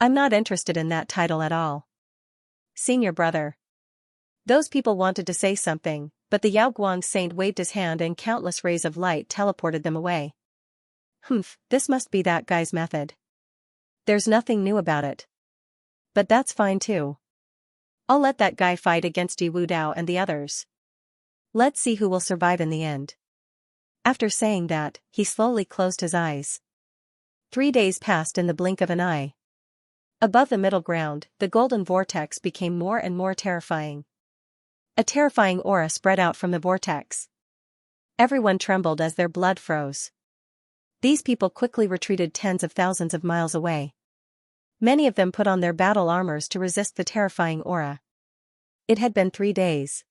I'm not interested in that title at all. Senior brother. Those people wanted to say something, but the Yaoguang saint waved his hand and countless rays of light teleported them away. Humph, this must be that guy's method. There's nothing new about it. But that's fine too. I'll let that guy fight against Yi Wudao and the others. Let's see who will survive in the end. After saying that, he slowly closed his eyes. 3 days passed in the blink of an eye. Above the middle ground, the golden vortex became more and more terrifying. A terrifying aura spread out from the vortex. Everyone trembled as their blood froze. These people quickly retreated tens of thousands of miles away. Many of them put on their battle armors to resist the terrifying aura. It had been 3 days.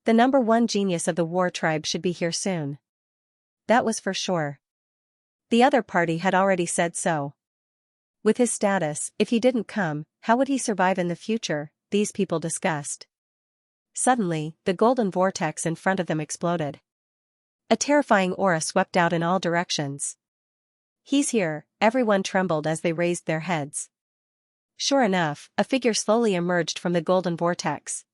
The number one genius of the war tribe should be here soon. That was for sure. The other party had already said so. With his status, if he didn't come, how would he survive in the future? These people discussed. Suddenly, the golden vortex in front of them exploded. A terrifying aura swept out in all directions. He's here, everyone trembled as they raised their heads. Sure enough, a figure slowly emerged from the golden vortex.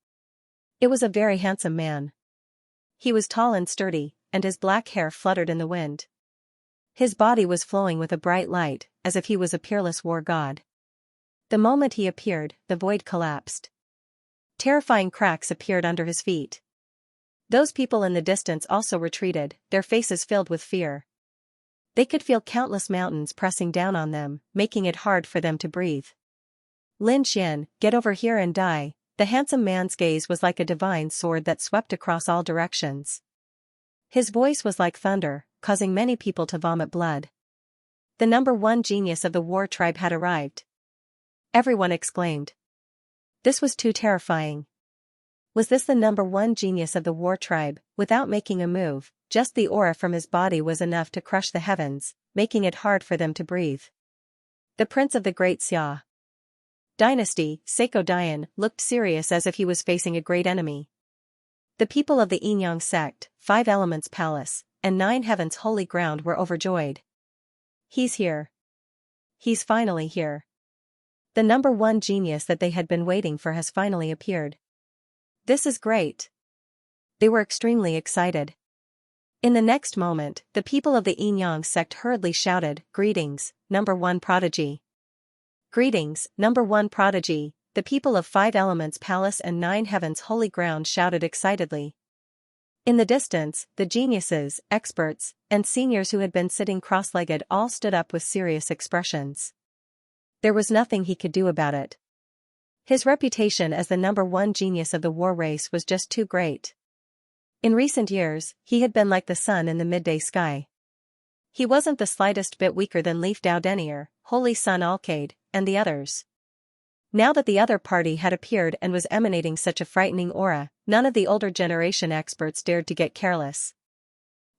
It was a very handsome man. He was tall and sturdy, and his black hair fluttered in the wind. His body was flowing with a bright light, as if he was a peerless war god. The moment he appeared, the void collapsed. Terrifying cracks appeared under his feet. Those people in the distance also retreated, their faces filled with fear. They could feel countless mountains pressing down on them, making it hard for them to breathe. Lin Xian, get over here and die. The handsome man's gaze was like a divine sword that swept across all directions. His voice was like thunder, causing many people to vomit blood. The number one genius of the war tribe had arrived. Everyone exclaimed. This was too terrifying. Was this the number one genius of the war tribe? Without making a move, just the aura from his body was enough to crush the heavens, making it hard for them to breathe. The prince of the great Xia dynasty, Seiko Dian, looked serious as if he was facing a great enemy. The people of the Yinyang sect, 5 Elements Palace, and 9 Heavens Holy Ground were overjoyed. He's here. He's finally here. The number one genius that they had been waiting for has finally appeared. This is great. They were extremely excited. In the next moment, the people of the Yinyang sect hurriedly shouted, "Greetings, number one prodigy." Greetings, number one prodigy, the people of 5 Elements Palace and 9 Heavens Holy Ground shouted excitedly. In the distance, the geniuses, experts, and seniors who had been sitting cross-legged all stood up with serious expressions. There was nothing he could do about it. His reputation as the number one genius of the war race was just too great. In recent years, he had been like the sun in the midday sky. He wasn't the slightest bit weaker than Leaf Dao Denier, Holy Sun Alcade, and the others. Now that the other party had appeared and was emanating such a frightening aura, none of the older generation experts dared to get careless.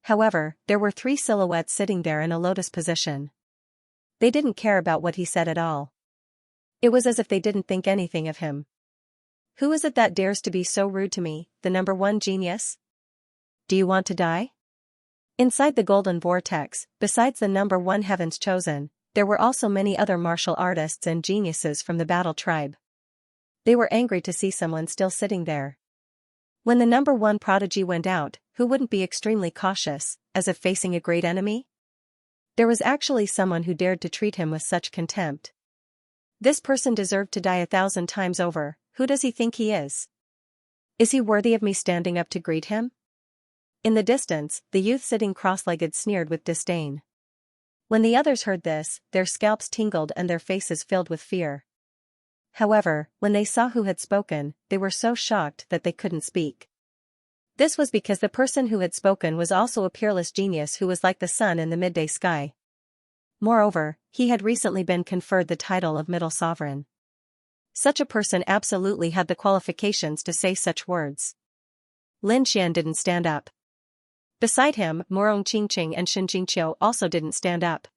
However, there were 3 silhouettes sitting there in a lotus position. They didn't care about what he said at all. It was as if they didn't think anything of him. Who is it that dares to be so rude to me, the number one genius? Do you want to die? Inside the golden vortex, besides the number one heavens chosen, there were also many other martial artists and geniuses from the battle tribe. They were angry to see someone still sitting there. When the number one prodigy went out, who wouldn't be extremely cautious, as if facing a great enemy? There was actually someone who dared to treat him with such contempt. This person deserved to die 1,000 times over. Who does he think he is? Is he worthy of me standing up to greet him? In the distance, the youth sitting cross-legged sneered with disdain. When the others heard this, their scalps tingled and their faces filled with fear. However, when they saw who had spoken, they were so shocked that they couldn't speak. This was because the person who had spoken was also a peerless genius who was like the sun in the midday sky. Moreover, he had recently been conferred the title of Middle Sovereign. Such a person absolutely had the qualifications to say such words. Lin Xian didn't stand up. Beside him, Morong Qingqing and Xianxia also didn't stand up.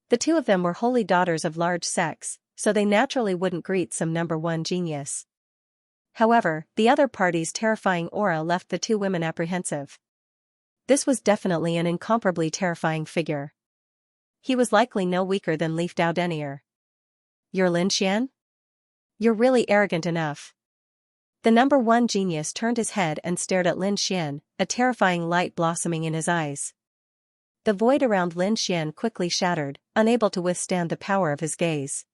The two of them were holy daughters of large sects, so they naturally wouldn't greet some number one genius. However, the other party's terrifying aura left the two women apprehensive. This was definitely an incomparably terrifying figure. He was likely no weaker than Leaf Dao Denier. "You're Lin Xian? You're really arrogant enough." The number one genius turned his head and stared at Lin Xian, a terrifying light blossoming in his eyes. The void around Lin Xian quickly shattered, unable to withstand the power of his gaze.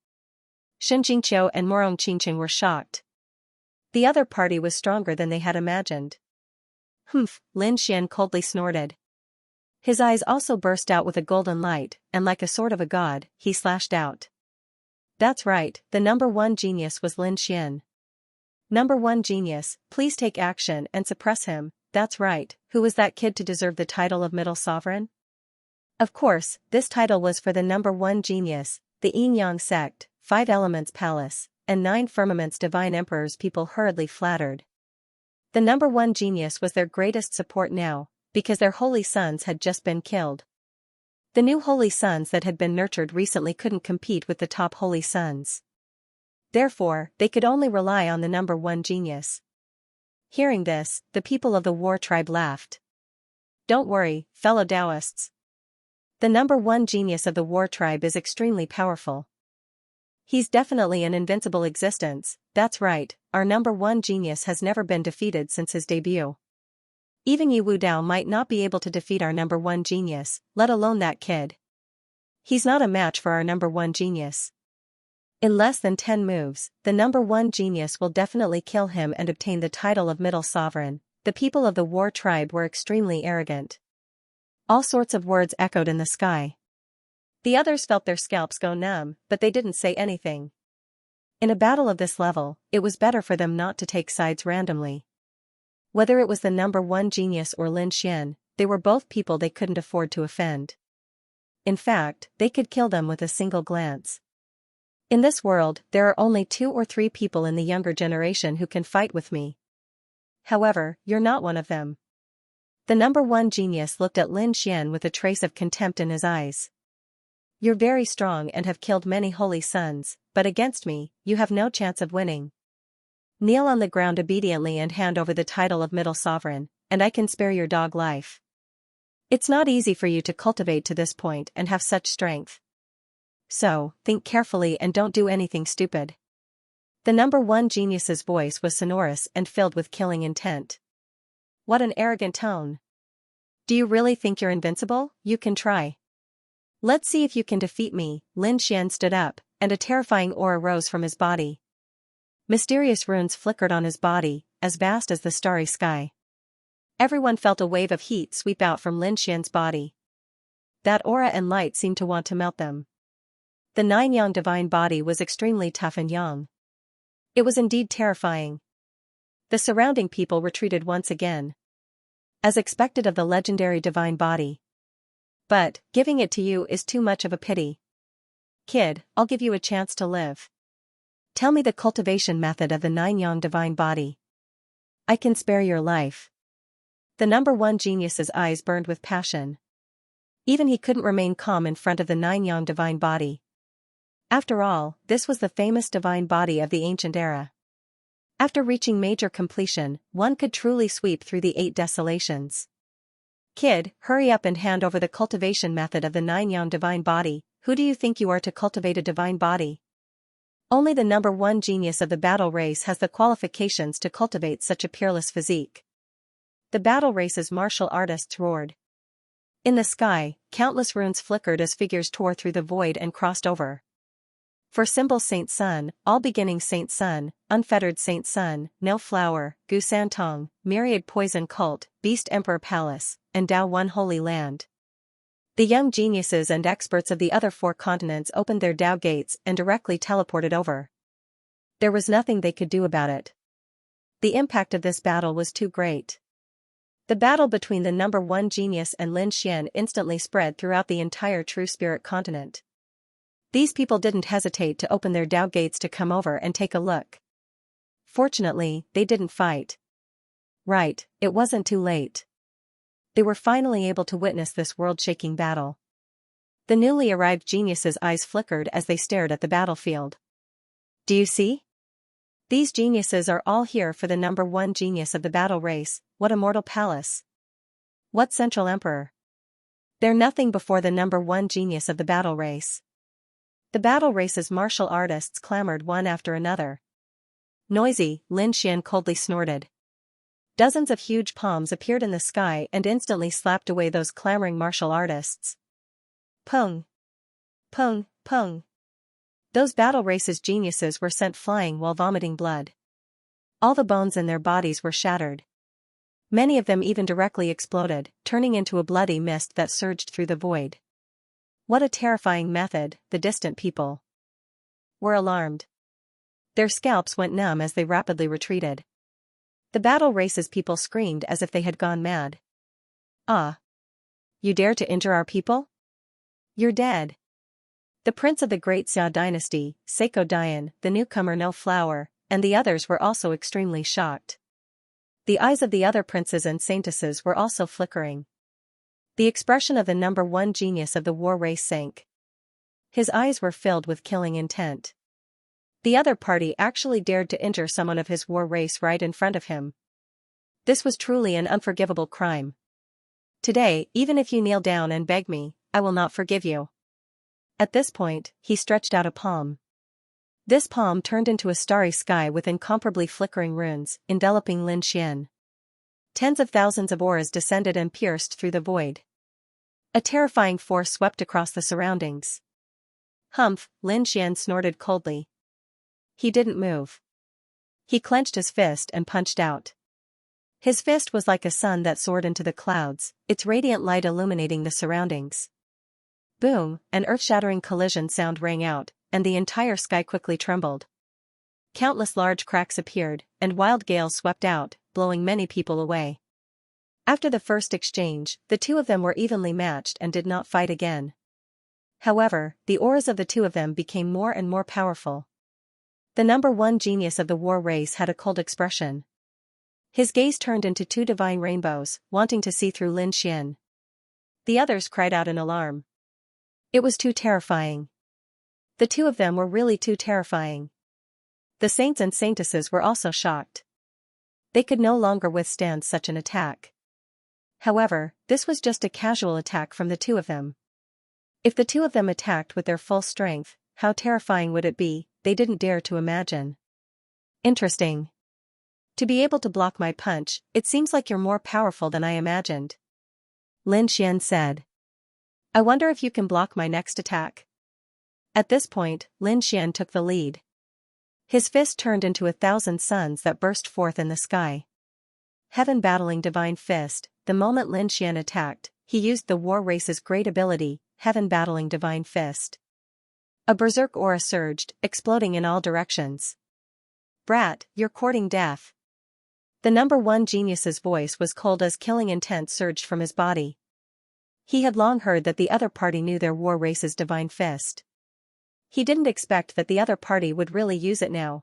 Shen Jingqiu and Morong Qingqing were shocked. The other party was stronger than they had imagined. "Humph," Lin Xian coldly snorted. His eyes also burst out with a golden light, and like a sword of a god, he slashed out. That's right, the number one genius was Lin Xian. "Number one genius, please take action and suppress him." "That's right, who was that kid to deserve the title of Middle Sovereign?" Of course, this title was for the number one genius, the Yin-Yang sect, 5 Elements Palace, and 9 Firmaments Divine Emperors. People hurriedly flattered. The number one genius was their greatest support now, because their holy sons had just been killed. The new holy sons that had been nurtured recently couldn't compete with the top holy sons. Therefore, they could only rely on the number one genius. Hearing this, the people of the war tribe laughed. "Don't worry, fellow Taoists. The number one genius of the war tribe is extremely powerful. He's definitely an invincible existence. That's right, our number one genius has never been defeated since his debut. Even Yi Wu Dao might not be able to defeat our number one genius, let alone that kid. He's not a match for our number one genius. In less than 10 moves, the number one genius will definitely kill him and obtain the title of Middle Sovereign." The people of the war tribe were extremely arrogant. All sorts of words echoed in the sky. The others felt their scalps go numb, but they didn't say anything. In a battle of this level, it was better for them not to take sides randomly. Whether it was the number one genius or Lin Xian, they were both people they couldn't afford to offend. In fact, they could kill them with a single glance. In this world, there are only 2 or 3 people in the younger generation who can fight with me. However, you're not one of them. The number one genius looked at Lin Xian with a trace of contempt in his eyes. "You're very strong and have killed many holy sons, but against me, you have no chance of winning. Kneel on the ground obediently and hand over the title of Middle Sovereign, and I can spare your dog life. It's not easy for you to cultivate to this point and have such strength. So, think carefully and don't do anything stupid." The number one genius's voice was sonorous and filled with killing intent. What an arrogant tone. "Do you really think you're invincible? You can try. Let's see if you can defeat me." Lin Xian stood up, and a terrifying aura rose from his body. Mysterious runes flickered on his body, as vast as the starry sky. Everyone felt a wave of heat sweep out from Lin Xian's body. That aura and light seemed to want to melt them. The 9 Yang divine body was extremely tough and yang. It was indeed terrifying. The surrounding people retreated once again. As expected of the legendary divine body. "But, giving it to you is too much of a pity. Kid, I'll give you a chance to live. Tell me the cultivation method of the 9 Yang divine body. I can spare your life." The number one genius's eyes burned with passion. Even he couldn't remain calm in front of the 9 Yang divine body. After all, this was the famous divine body of the ancient era. After reaching major completion, one could truly sweep through the 8 desolations. "Kid, hurry up and hand over the cultivation method of the 9 Yang divine body. Who do you think you are to cultivate a divine body? Only the number one genius of the battle race has the qualifications to cultivate such a peerless physique." The battle race's martial artists roared. In the sky, countless runes flickered as figures tore through the void and crossed over. For symbol Saint Sun, all beginning Saint Sun, unfettered Saint Sun, no flower, Gu Santong, myriad poison cult, beast emperor palace, and Tao one holy land. The young geniuses and experts of the other 4 continents opened their Tao gates and directly teleported over. There was nothing they could do about it. The impact of this battle was too great. The battle between the number one genius and Lin Xian instantly spread throughout the entire True Spirit continent. These people didn't hesitate to open their Dao gates to come over and take a look. Fortunately, they didn't fight. Right, it wasn't too late. They were finally able to witness this world-shaking battle. The newly arrived geniuses' eyes flickered as they stared at the battlefield. Do you see? These geniuses are all here for the number one genius of the battle race. What a mortal palace. What central emperor? They're nothing before the number one genius of the battle race. The battle race's martial artists clamored one after another. Noisy, Lin Xian coldly snorted. Dozens of huge palms appeared in the sky and instantly slapped away those clamoring martial artists. Pung! Pung! Pung! Those battle race's geniuses were sent flying while vomiting blood. All the bones in their bodies were shattered. Many of them even directly exploded, turning into a bloody mist that surged through the void. What a terrifying method, the distant people were alarmed. Their scalps went numb as they rapidly retreated. The battle race's people screamed as if they had gone mad. Ah! You dare to injure our people? You're dead. The prince of the great Xia dynasty, Seiko Dian, the newcomer No Flower, and the others were also extremely shocked. The eyes of the other princes and saintesses were also flickering. The expression of the number one genius of the war race sank. His eyes were filled with killing intent. The other party actually dared to injure someone of his war race right in front of him. This was truly an unforgivable crime. Today, even if you kneel down and beg me, I will not forgive you. At this point, he stretched out a palm. This palm turned into a starry sky with incomparably flickering runes, enveloping Lin Xian. Tens of thousands of auras descended and pierced through the void. A terrifying force swept across the surroundings. Humph, Lin Xian snorted coldly. He didn't move. He clenched his fist and punched out. His fist was like a sun that soared into the clouds, its radiant light illuminating the surroundings. Boom, an earth-shattering collision sound rang out, and the entire sky quickly trembled. Countless large cracks appeared, and wild gales swept out, blowing many people away. After the first exchange, the two of them were evenly matched and did not fight again. However, the auras of the two of them became more and more powerful. The number one genius of the war race had a cold expression. His gaze turned into two divine rainbows, wanting to see through Lin Xian. The others cried out in alarm. It was too terrifying. The two of them were really too terrifying. The saints and saintesses were also shocked. They could no longer withstand such an attack. However, this was just a casual attack from the two of them. If the two of them attacked with their full strength, how terrifying would it be? They didn't dare to imagine. Interesting. To be able to block my punch, it seems like you're more powerful than I imagined. Lin Xian said. I wonder if you can block my next attack. At this point, Lin Xian took the lead. His fist turned into 1,000 suns that burst forth in the sky. Heaven battling divine fist. The moment Lin Xian attacked, he used the war race's great ability, Heaven battling divine fist. A berserk aura surged, exploding in all directions. Brat, you're courting death. The number one genius's voice was cold as killing intent surged from his body. He had long heard that the other party knew their war race's divine fist. He didn't expect that the other party would really use it now.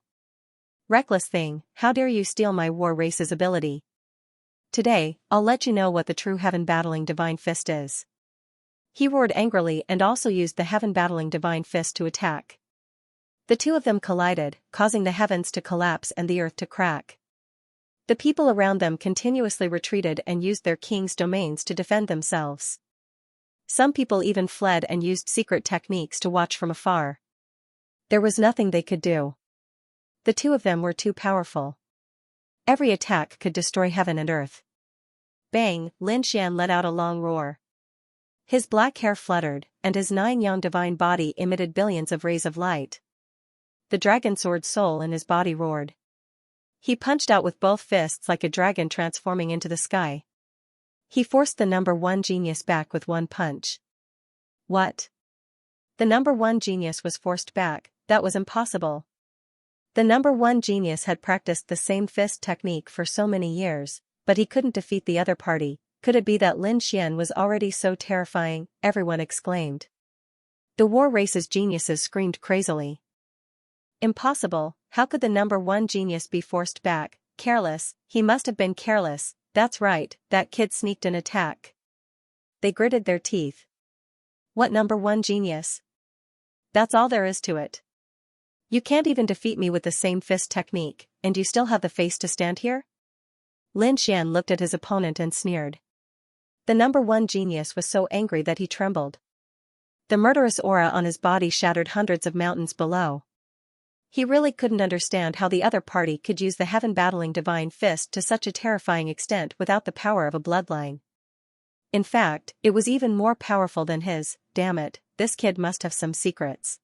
Reckless thing, how dare you steal my war race's ability? Today, I'll let you know what the true heaven battling divine fist is. He roared angrily and also used the heaven battling divine fist to attack. The two of them collided, causing the heavens to collapse and the earth to crack. The people around them continuously retreated and used their king's domains to defend themselves. Some people even fled and used secret techniques to watch from afar. There was nothing they could do. The two of them were too powerful. Every attack could destroy heaven and earth. Bang, Lin Xian let out a long roar. His black hair fluttered, and his 9-yang divine body emitted billions of rays of light. The dragon sword soul in his body roared. He punched out with both fists like a dragon transforming into the sky. He forced the number one genius back with one punch. What? The number one genius was forced back. That was impossible. The number one genius had practiced the same fist technique for so many years, but he couldn't defeat the other party. Could it be that Lin Xian was already so terrifying? Everyone exclaimed. The war race's geniuses screamed crazily. Impossible, how could the number one genius be forced back? Careless, he must have been careless, that's right, that kid sneaked an attack. They gritted their teeth. What number one genius? That's all there is to it. You can't even defeat me with the same fist technique, and you still have the face to stand here? Lin Xian looked at his opponent and sneered. The number one genius was so angry that he trembled. The murderous aura on his body shattered hundreds of mountains below. He really couldn't understand how the other party could use the heaven-battling divine fist to such a terrifying extent without the power of a bloodline. In fact, it was even more powerful than his. Damn it, this kid must have some secrets.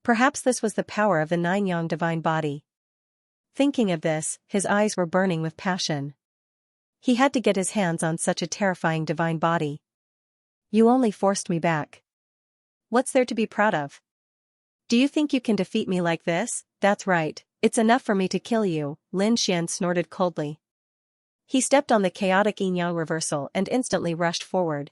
Perhaps this was the power of the nine-yang divine body. Thinking of this, his eyes were burning with passion. He had to get his hands on such a terrifying divine body. You only forced me back. What's there to be proud of? Do you think you can defeat me like this? That's right, it's enough for me to kill you, Lin Xian snorted coldly. He stepped on the chaotic yin-yang reversal and instantly rushed forward.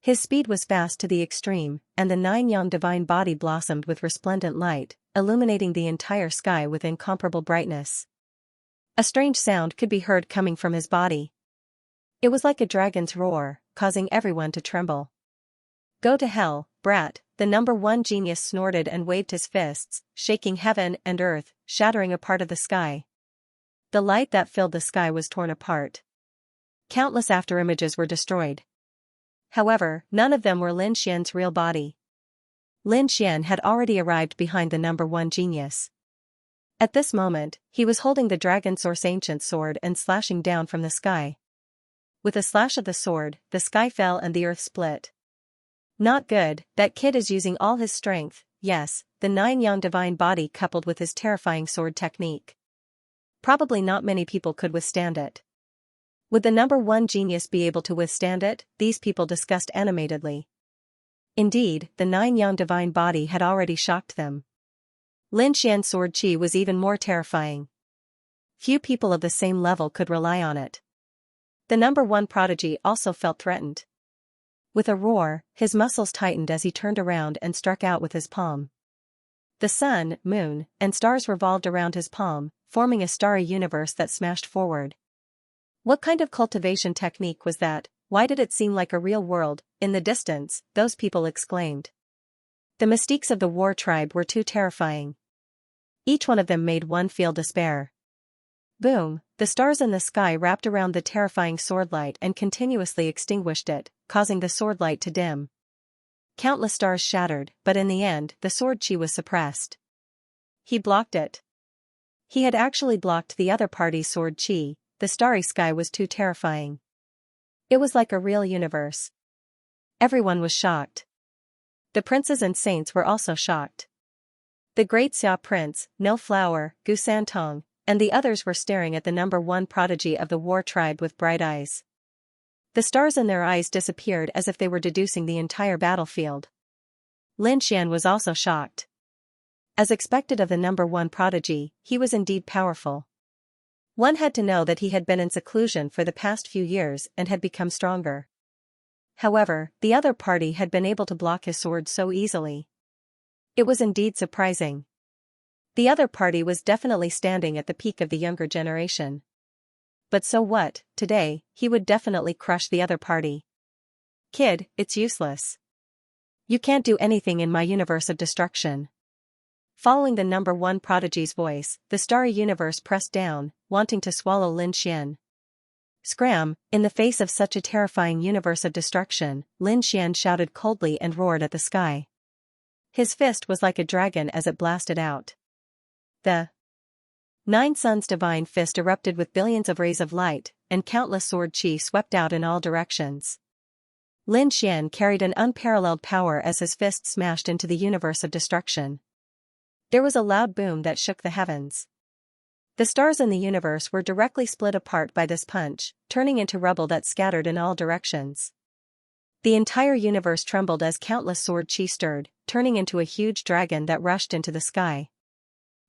His speed was fast to the extreme, and the nine-yang divine body blossomed with resplendent light, illuminating the entire sky with incomparable brightness. A strange sound could be heard coming from his body. It was like a dragon's roar, causing everyone to tremble. Go to hell, brat, the number one genius snorted and waved his fists, shaking heaven and earth, shattering a part of the sky. The light that filled the sky was torn apart. Countless afterimages were destroyed. However, none of them were Lin Xian's real body. Lin Xian had already arrived behind the number one genius. At this moment, he was holding the dragon source ancient sword and slashing down from the sky. With a slash of the sword, the sky fell and the earth split. Not good, that kid is using all his strength. Yes, the nine-yang divine body coupled with his terrifying sword technique. Probably not many people could withstand it. Would the number one genius be able to withstand it? These people discussed animatedly. Indeed, the nine-yang divine body had already shocked them. Lin Xian's sword chi was even more terrifying. Few people of the same level could rely on it. The number one prodigy also felt threatened. With a roar, his muscles tightened as he turned around and struck out with his palm. The sun, moon, and stars revolved around his palm, forming a starry universe that smashed forward. What kind of cultivation technique was that? Why did it seem like a real world? In the distance, those people exclaimed. The mystiques of the war tribe were too terrifying. Each one of them made one feel despair. Boom, the stars in the sky wrapped around the terrifying swordlight and continuously extinguished it, causing the swordlight to dim. Countless stars shattered, but in the end, the sword chi was suppressed. He blocked it. He had actually blocked the other party's sword chi. The starry sky was too terrifying. It was like a real universe. Everyone was shocked. The princes and saints were also shocked. The great Xia prince, No Flower, Gu Santong, and the others were staring at the number one prodigy of the war tribe with bright eyes. The stars in their eyes disappeared as if they were deducing the entire battlefield. Lin Xian was also shocked. As expected of the number one prodigy, he was indeed powerful. One had to know that he had been in seclusion for the past few years and had become stronger. However, the other party had been able to block his sword so easily. It was indeed surprising. The other party was definitely standing at the peak of the younger generation. But so what, today, he would definitely crush the other party. Kid, it's useless. You can't do anything in my universe of destruction. Following the number one prodigy's voice, the starry universe pressed down, wanting to swallow Lin Xian. Scram, in the face of such a terrifying universe of destruction, Lin Xian shouted coldly and roared at the sky. His fist was like a dragon as it blasted out. The Nine Suns' divine fist erupted with billions of rays of light, and countless sword chi swept out in all directions. Lin Xian carried an unparalleled power as his fist smashed into the universe of destruction. There was a loud boom that shook the heavens. The stars in the universe were directly split apart by this punch, turning into rubble that scattered in all directions. The entire universe trembled as countless sword chi stirred, turning into a huge dragon that rushed into the sky.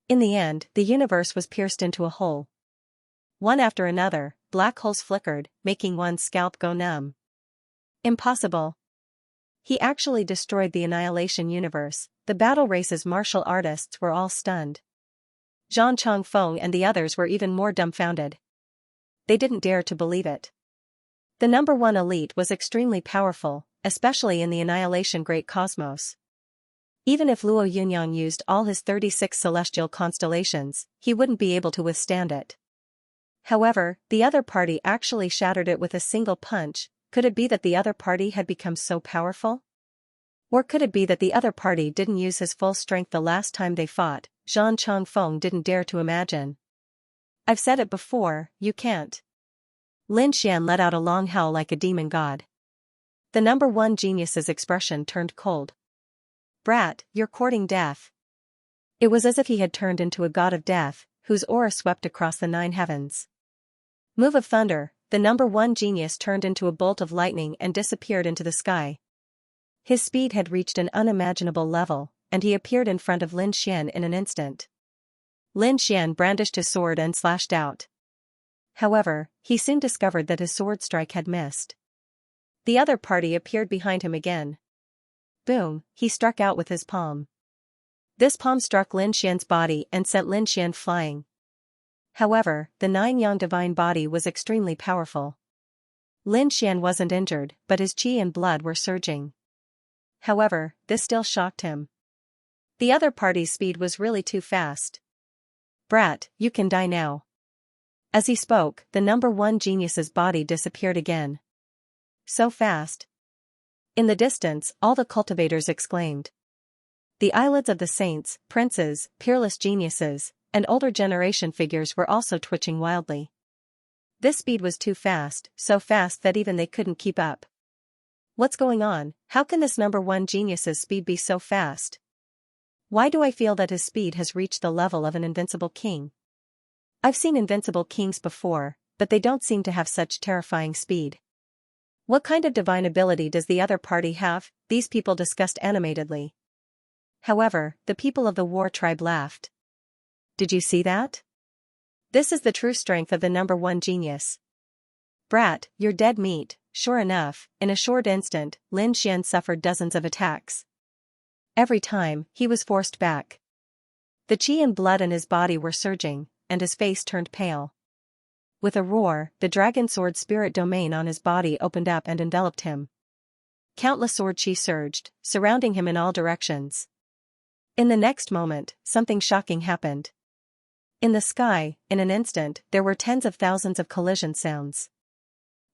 In the end, the universe was pierced into a hole. One after another, black holes flickered, making one's scalp go numb. Impossible. He actually destroyed the Annihilation universe. The battle race's martial artists were all stunned. Zhang Chongfeng and the others were even more dumbfounded. They didn't dare to believe it. The number one elite was extremely powerful, especially in the Annihilation Great Cosmos. Even if Luo Yunyang used all his 36 celestial constellations, he wouldn't be able to withstand it. However, the other party actually shattered it with a single punch. Could it be that the other party had become so powerful? Or could it be that the other party didn't use his full strength the last time they fought? Zhang Chongfeng didn't dare to imagine. I've said it before, you can't. Lin Xian let out a long howl like a demon god. The number one genius's expression turned cold. Brat, you're courting death. It was as if he had turned into a god of death, whose aura swept across the 9 heavens. Move of thunder, the number one genius turned into a bolt of lightning and disappeared into the sky. His speed had reached an unimaginable level, and he appeared in front of Lin Xian in an instant. Lin Xian brandished his sword and slashed out. However, he soon discovered that his sword strike had missed. The other party appeared behind him again. Boom, he struck out with his palm. This palm struck Lin Xian's body and sent Lin Xian flying. However, the 9-yang divine body was extremely powerful. Lin Xian wasn't injured, but his qi and blood were surging. However, this still shocked him. The other party's speed was really too fast. Brat, you can die now. As he spoke, the number one genius's body disappeared again. So fast. In the distance, all the cultivators exclaimed. The eyelids of the saints, princes, peerless geniuses, and older generation figures were also twitching wildly. This speed was too fast, so fast that even they couldn't keep up. What's going on? How can this number one genius's speed be so fast? Why do I feel that his speed has reached the level of an invincible king? I've seen invincible kings before, but they don't seem to have such terrifying speed. What kind of divine ability does the other party have? These people discussed animatedly. However, the people of the war tribe laughed. Did you see that? This is the true strength of the number one genius. Brat, you're dead meat. Sure enough, in a short instant, Lin Xian suffered dozens of attacks. Every time, he was forced back. The qi and blood in his body were surging, and his face turned pale. With a roar, the dragon sword spirit domain on his body opened up and enveloped him. Countless sword qi surged, surrounding him in all directions. In the next moment, something shocking happened. In the sky, in an instant, there were tens of thousands of collision sounds.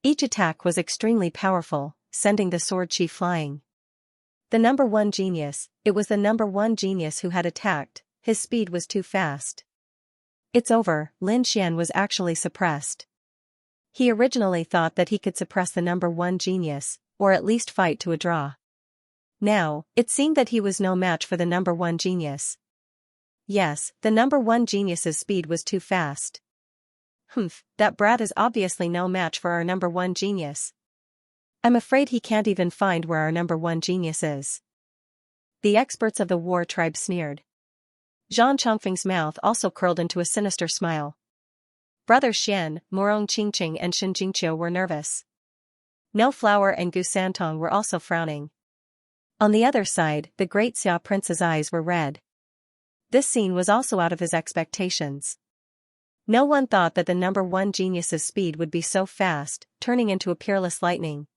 Each attack was extremely powerful, sending the sword qi flying. The number one genius, it was the number one genius who had attacked, his speed was too fast. It's over, Lin Xian was actually suppressed. He originally thought that he could suppress the number one genius, or at least fight to a draw. Now, it seemed that he was no match for the number one genius. Yes, the number one genius's speed was too fast. That brat is obviously no match for our number one genius. I'm afraid he can't even find where our number one genius is. The experts of the war tribe sneered. Zhang Chongfeng's mouth also curled into a sinister smile. Brother Xian, Morong Qingqing and Shen Jingqiu were nervous. No Flower and Gu Santong were also frowning. On the other side, the great Xia prince's eyes were red. This scene was also out of his expectations. No one thought that the number one genius's speed would be so fast, turning into a peerless lightning.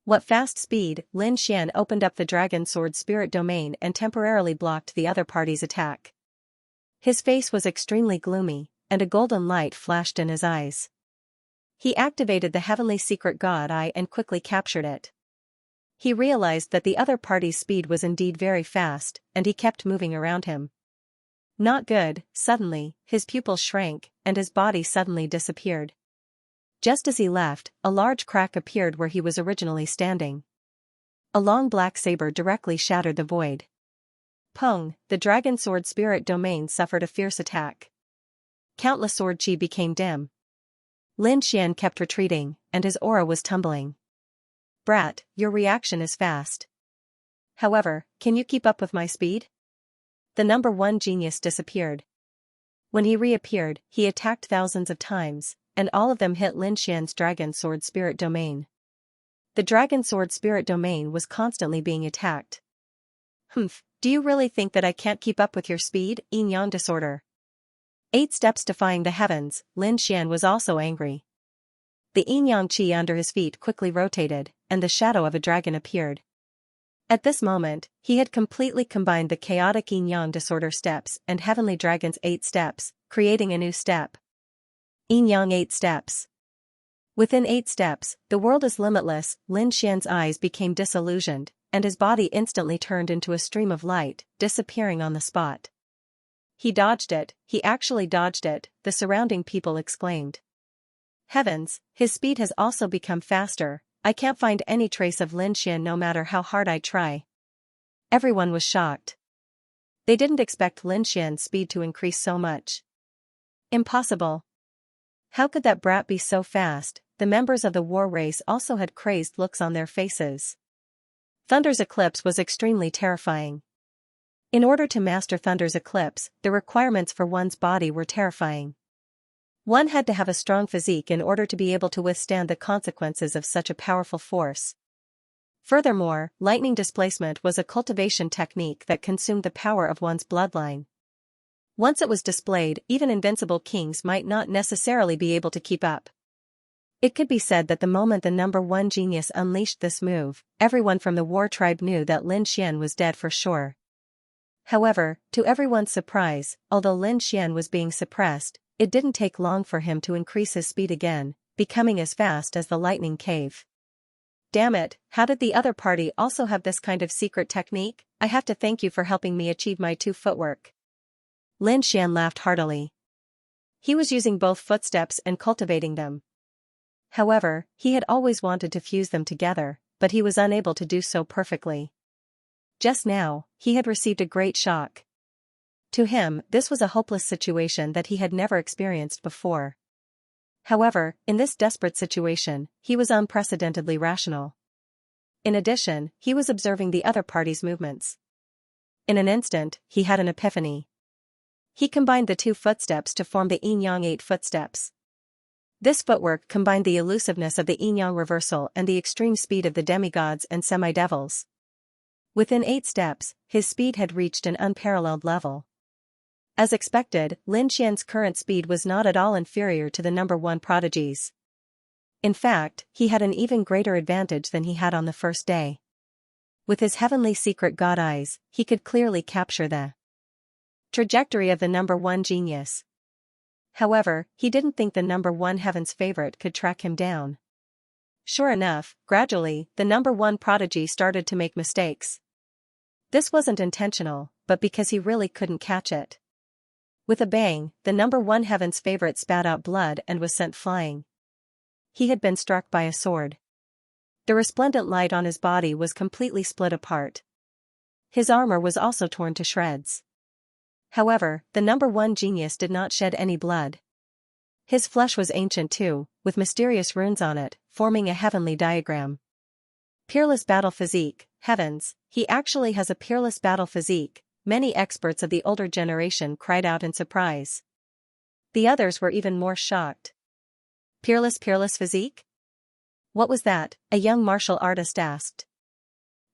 What fast speed! Lin Xian opened up the dragon sword spirit domain and temporarily blocked the other party's attack. His face was extremely gloomy, and a golden light flashed in his eyes. He activated the heavenly secret god eye and quickly captured it. He realized that the other party's speed was indeed very fast, and he kept moving around him. Not good. Suddenly, his pupils shrank, and his body suddenly disappeared. Just as he left, a large crack appeared where he was originally standing. A long black saber directly shattered the void. Pong, the dragon sword spirit domain suffered a fierce attack. Countless sword qi became dim. Lin Xian kept retreating, and his aura was tumbling. Brat, your reaction is fast. However, can you keep up with my speed? The number one genius disappeared. When he reappeared, he attacked thousands of times, and all of them hit Lin Xian's dragon sword spirit domain. The dragon sword spirit domain was constantly being attacked. Humph, do you really think that I can't keep up with your speed? Yin-yang disorder. 8 steps defying the heavens. Lin Xian was also angry. The yin-yang qi under his feet quickly rotated, and the shadow of a dragon appeared. At this moment, he had completely combined the chaotic yin-yang disorder steps and heavenly dragon's 8 steps, creating a new step. Yin-yang 8 steps. Within 8 steps, the world is limitless. Lin Xian's eyes became disillusioned, and his body instantly turned into a stream of light, disappearing on the spot. He dodged it, he actually dodged it, the surrounding people exclaimed. Heavens, his speed has also become faster. I can't find any trace of Lin Xian no matter how hard I try. Everyone was shocked. They didn't expect Lin Xian's speed to increase so much. Impossible. How could that brat be so fast? The members of the war race also had crazed looks on their faces. Thunder's eclipse was extremely terrifying. In order to master Thunder's eclipse, the requirements for one's body were terrifying. One had to have a strong physique in order to be able to withstand the consequences of such a powerful force. Furthermore, lightning displacement was a cultivation technique that consumed the power of one's bloodline. Once it was displayed, even invincible kings might not necessarily be able to keep up. It could be said that the moment the number 1 genius unleashed this move, everyone from the war tribe knew that Lin Xian was dead for sure. However, to everyone's surprise, although Lin Xian was being suppressed, it didn't take long for him to increase his speed again, becoming as fast as the lightning cave. Damn it, how did the other party also have this kind of secret technique? I have to thank you for helping me achieve my 2 footwork. Lin Xian laughed heartily. He was using both footsteps and cultivating them. However, he had always wanted to fuse them together, but he was unable to do so perfectly. Just now, he had received a great shock. To him, this was a hopeless situation that he had never experienced before. However, in this desperate situation, he was unprecedentedly rational. In addition, he was observing the other party's movements. In an instant, he had an epiphany. He combined the 2 footsteps to form the yin-yang 8 footsteps. This footwork combined the elusiveness of the yin-yang reversal and the extreme speed of the demigods and semi-devils. Within 8 steps, his speed had reached an unparalleled level. As expected, Lin Xian's current speed was not at all inferior to the number 1 prodigy's. In fact, he had an even greater advantage than he had on the first day. With his heavenly secret god eyes, he could clearly capture the trajectory of the number 1 genius. However, he didn't think the number 1 heaven's favorite could track him down. Sure enough, gradually, the number 1 prodigy started to make mistakes. This wasn't intentional, but because he really couldn't catch it. With a bang, the number 1 heaven's favorite spat out blood and was sent flying. He had been struck by a sword. The resplendent light on his body was completely split apart. His armor was also torn to shreds. However, the number 1 genius did not shed any blood. His flesh was ancient too, with mysterious runes on it, forming a heavenly diagram. Peerless battle physique, heavens, he actually has a peerless battle physique. Many experts of the older generation cried out in surprise. The others were even more shocked. Peerless physique? What was that? A young martial artist asked.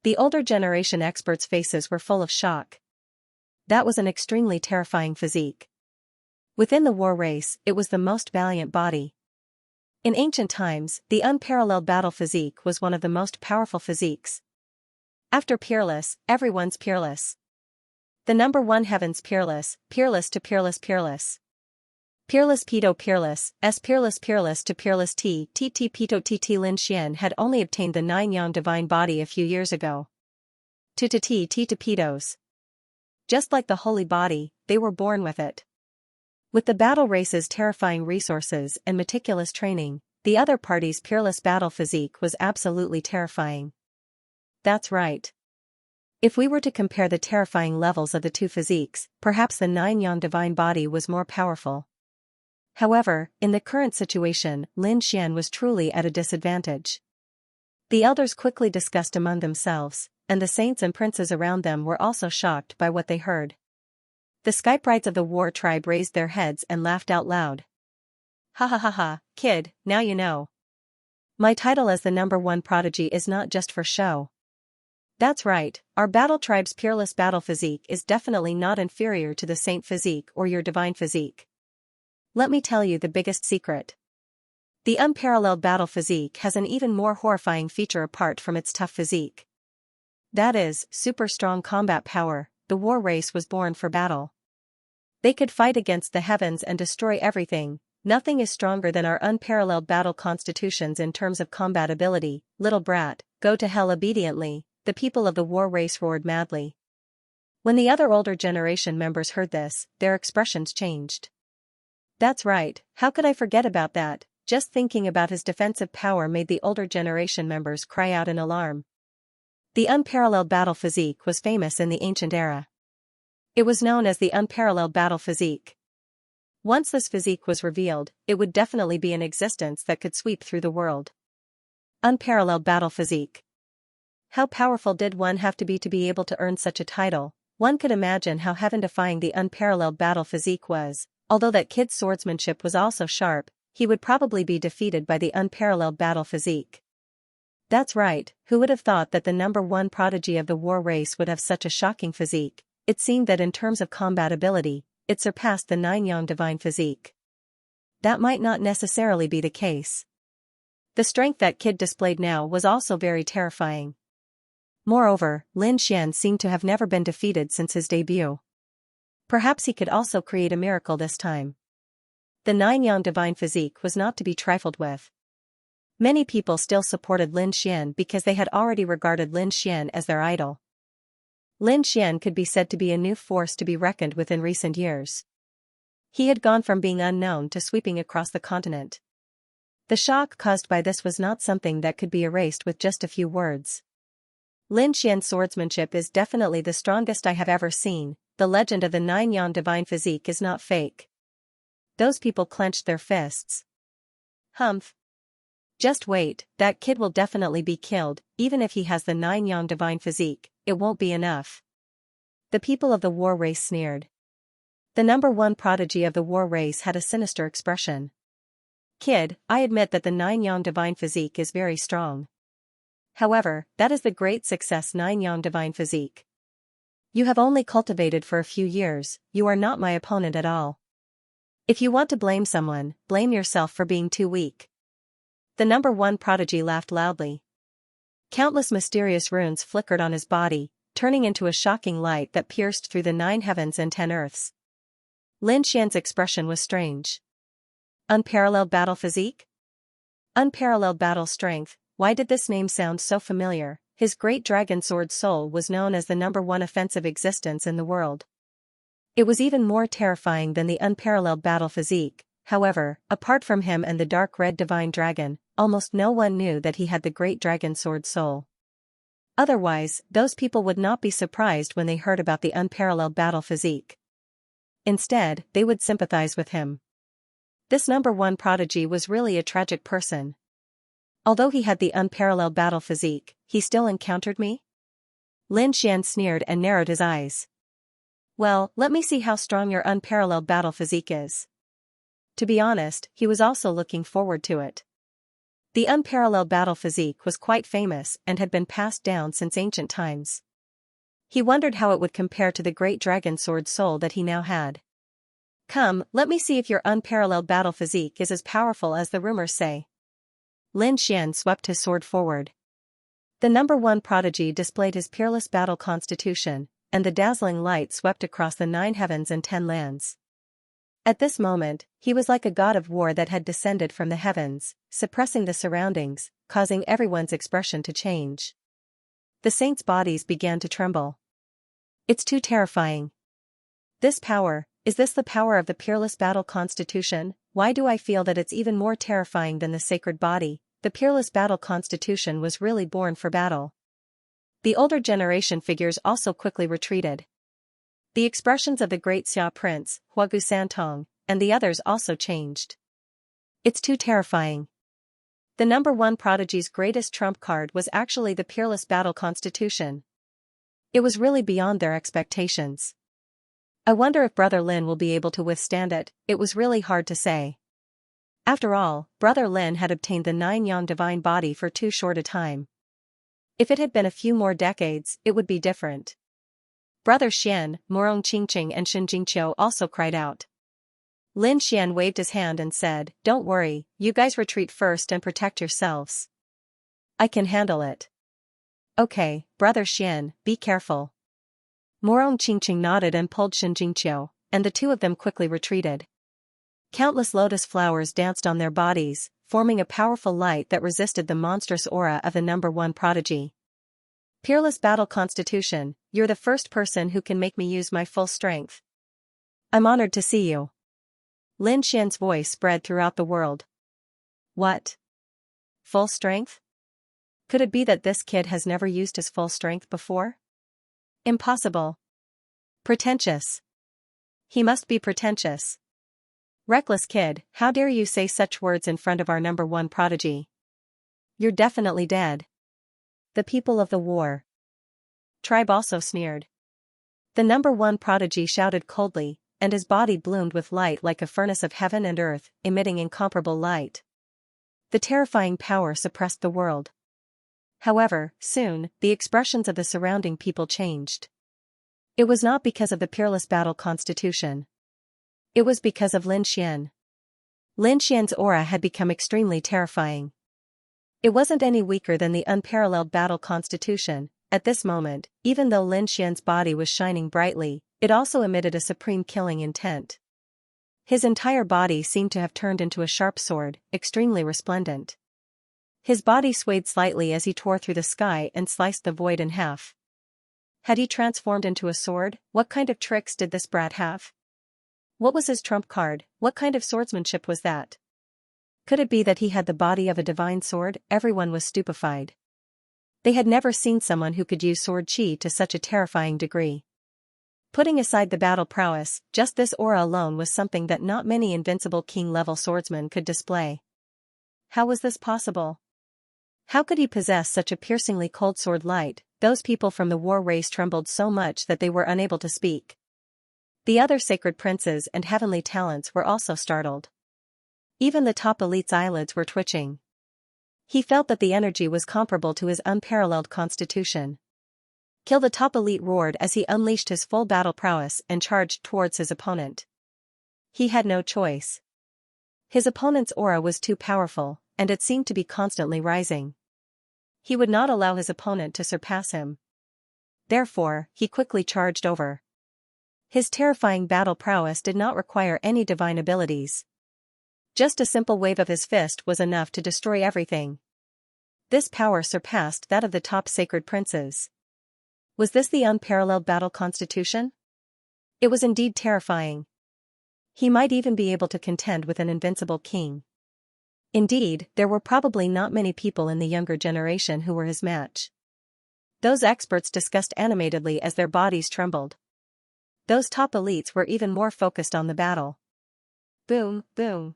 The older generation experts' faces were full of shock. That was an extremely terrifying physique. Within the war race, it was the most valiant body. In ancient times, the unparalleled battle physique was one of the most powerful physiques. After peerless, everyone's peerless. The number 1 heaven's peerless, peerless to peerless peerless. Peerless peto peerless, s peerless peerless to peerless t peto tt Lin Xian had only obtained the 9 yang divine body a few years ago. To petos. Just like the holy body, they were born with it. With the battle race's terrifying resources and meticulous training, the other party's peerless battle physique was absolutely terrifying. That's right. If we were to compare the terrifying levels of the 2 physiques, perhaps the 9 yang divine body was more powerful. However, in the current situation, Lin Xian was truly at a disadvantage. The elders quickly discussed among themselves, and the saints and princes around them were also shocked by what they heard. The skyprites of the war tribe raised their heads and laughed out loud. Ha ha ha ha, kid, now you know. My title as the number one prodigy is not just for show. That's right, our battle tribe's peerless battle physique is definitely not inferior to the saint physique or your divine physique. Let me tell you the biggest secret. The unparalleled battle physique has an even more horrifying feature apart from its tough physique. That is, super strong combat power. The war race was born for battle. They could fight against the heavens and destroy everything. Nothing is stronger than our unparalleled battle constitutions in terms of combat ability. Little brat, go to hell obediently, the people of the war race roared madly. When the other older generation members heard this, their expressions changed. That's right, how could I forget about that? Just thinking about his defensive power made the older generation members cry out in alarm. The unparalleled battle physique was famous in the ancient era. It was known as the unparalleled battle physique. Once this physique was revealed, it would definitely be an existence that could sweep through the world. Unparalleled battle physique. How powerful did one have to be able to earn such a title? One could imagine how heaven-defying the unparalleled battle physique was. Although that kid's swordsmanship was also sharp, he would probably be defeated by the unparalleled battle physique. That's right, who would have thought that the number one prodigy of the war race would have such a shocking physique? It seemed that in terms of combat ability, it surpassed the 9-yang divine physique. That might not necessarily be the case. The strength that kid displayed now was also very terrifying. Moreover, Lin Xian seemed to have never been defeated since his debut. Perhaps he could also create a miracle this time. The 9-yang divine physique was not to be trifled with. Many people still supported Lin Xian because they had already regarded Lin Xian as their idol. Lin Xian could be said to be a new force to be reckoned with in recent years. He had gone from being unknown to sweeping across the continent. The shock caused by this was not something that could be erased with just a few words. Lin Xian's swordsmanship is definitely the strongest I have ever seen. The legend of the 9-yang divine physique is not fake. Those people clenched their fists. Humph. Just wait, that kid will definitely be killed, even if he has the 9-yang divine physique, it won't be enough. The people of the war race sneered. The number one prodigy of the war race had a sinister expression. Kid, I admit that the 9-yang divine physique is very strong. However, that is the great success 9-yang divine physique. You have only cultivated for a few years, you are not my opponent at all. If you want to blame someone, blame yourself for being too weak. The number one prodigy laughed loudly. Countless mysterious runes flickered on his body, turning into a shocking light that pierced through the 9 heavens and 10 earths. Lin Xian's expression was strange. Unparalleled battle physique? Unparalleled battle strength. Why did this name sound so familiar? His great dragon sword soul was known as the number one offensive existence in the world. It was even more terrifying than the unparalleled battle physique. However, apart from him and the dark red divine dragon, almost no one knew that he had the great dragon sword soul. Otherwise, those people would not be surprised when they heard about the unparalleled battle physique. Instead, they would sympathize with him. This number one prodigy was really a tragic person. Although he had the unparalleled battle physique, he still encountered me? Lin Xian sneered and narrowed his eyes. Well, let me see how strong your unparalleled battle physique is. To be honest, he was also looking forward to it. The unparalleled battle physique was quite famous and had been passed down since ancient times. He wondered how it would compare to the great dragon sword soul that he now had. Come, let me see if your unparalleled battle physique is as powerful as the rumors say. Lin Xian swept his sword forward. The number one prodigy displayed his peerless battle constitution, and the dazzling light swept across the 9 heavens and 10 lands. At this moment, he was like a god of war that had descended from the heavens, suppressing the surroundings, causing everyone's expression to change. The saints' bodies began to tremble. It's too terrifying. This power, is this the power of the peerless battle constitution? Why do I feel that it's even more terrifying than the sacred body? The peerless battle constitution was really born for battle. The older generation figures also quickly retreated. The expressions of the great Xia prince, Huagu Santong, and the others also changed. It's too terrifying. The number one prodigy's greatest trump card was actually the peerless battle constitution. It was really beyond their expectations. I wonder if Brother Lin will be able to withstand it. It was really hard to say. After all, Brother Lin had obtained the 9-yang divine body for too short a time. If it had been a few more decades, it would be different. Brother Xian, Morong Qingqing and Shen Jingqiu also cried out. Lin Xian waved his hand and said, "Don't worry, you guys retreat first and protect yourselves. I can handle it." "Okay, Brother Xian, be careful." Morong Qingqing nodded and pulled Shen Jingqiu, and the two of them quickly retreated. Countless lotus flowers danced on their bodies, forming a powerful light that resisted the monstrous aura of the number 1 prodigy. "Peerless battle constitution, you're the first person who can make me use my full strength. I'm honored to see you." Lin Xian's voice spread throughout the world. What? Full strength? Could it be that this kid has never used his full strength before? Impossible. Pretentious. He must be pretentious. Reckless kid, how dare you say such words in front of our number 1 prodigy? You're definitely dead. The people of the war tribe also sneered. The number 1 prodigy shouted coldly, and his body bloomed with light like a furnace of heaven and earth, emitting incomparable light. The terrifying power suppressed the world. However, soon, the expressions of the surrounding people changed. It was not because of the peerless battle constitution. It was because of Lin Xian. Lin Xian's aura had become extremely terrifying. It wasn't any weaker than the unparalleled battle constitution. At this moment, even though Lin Xian's body was shining brightly, it also emitted a supreme killing intent. His entire body seemed to have turned into a sharp sword, extremely resplendent. His body swayed slightly as he tore through the sky and sliced the void in half. Had he transformed into a sword? What kind of tricks did this brat have? What was his trump card? What kind of swordsmanship was that? Could it be that he had the body of a divine sword? Everyone was stupefied. They had never seen someone who could use sword chi to such a terrifying degree. Putting aside the battle prowess, just this aura alone was something that not many invincible king-level swordsmen could display. How was this possible? How could he possess such a piercingly cold sword light? Those people from the war race trembled so much that they were unable to speak. The other sacred princes and heavenly talents were also startled. Even the top elite's eyelids were twitching. He felt that the energy was comparable to his unparalleled constitution. Kill! The top elite roared as he unleashed his full battle prowess and charged towards his opponent. He had no choice. His opponent's aura was too powerful, and it seemed to be constantly rising. He would not allow his opponent to surpass him. Therefore, he quickly charged over. His terrifying battle prowess did not require any divine abilities. Just a simple wave of his fist was enough to destroy everything. This power surpassed that of the top sacred princes. Was this the unparalleled battle constitution? It was indeed terrifying. He might even be able to contend with an invincible king. Indeed, there were probably not many people in the younger generation who were his match. Those experts discussed animatedly as their bodies trembled. Those top elites were even more focused on the battle. Boom, boom.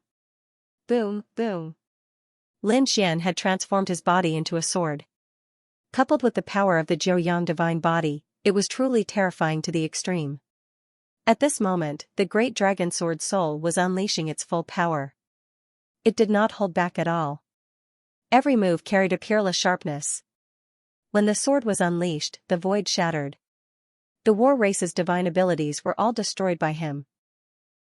Boom, boom. Lin Xian had transformed his body into a sword. Coupled with the power of the Jiuyang divine body, it was truly terrifying to the extreme. At this moment, the great dragon sword soul was unleashing its full power. It did not hold back at all. Every move carried a peerless sharpness. When the sword was unleashed, the void shattered. The war race's divine abilities were all destroyed by him.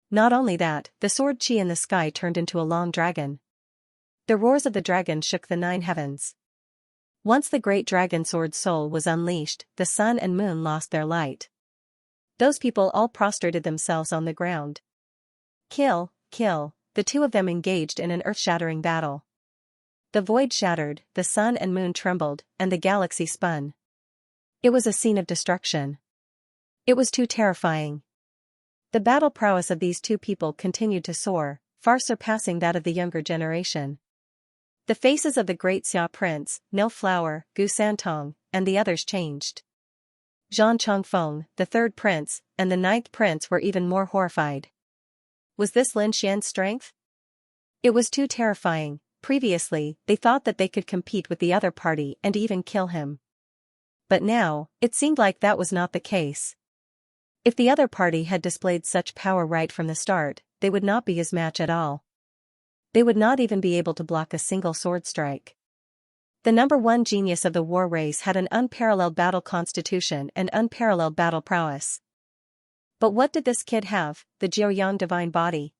Not only that, the sword chi in the sky turned into a long dragon. The roars of the dragon shook the 9 heavens. Once the great dragon sword soul was unleashed, the sun and moon lost their light. Those people all prostrated themselves on the ground. Kill, kill, the two of them engaged in an earth-shattering battle. The void shattered, the sun and moon trembled, and the galaxy spun. It was a scene of destruction. It was too terrifying. The battle prowess of these two people continued to soar, far surpassing that of the younger generation. The faces of the great Xia prince, No Flower, Gu Santong, and the others changed. Zhang Chongfeng, the third prince, and the 9th prince were even more horrified. Was this Lin Xian's strength? It was too terrifying. Previously, they thought that they could compete with the other party and even kill him. But now, it seemed like that was not the case. If the other party had displayed such power right from the start, they would not be his match at all. They would not even be able to block a single sword strike. The number one genius of the war race had an unparalleled battle constitution and unparalleled battle prowess. But what did this kid have, the Jiuyang divine body?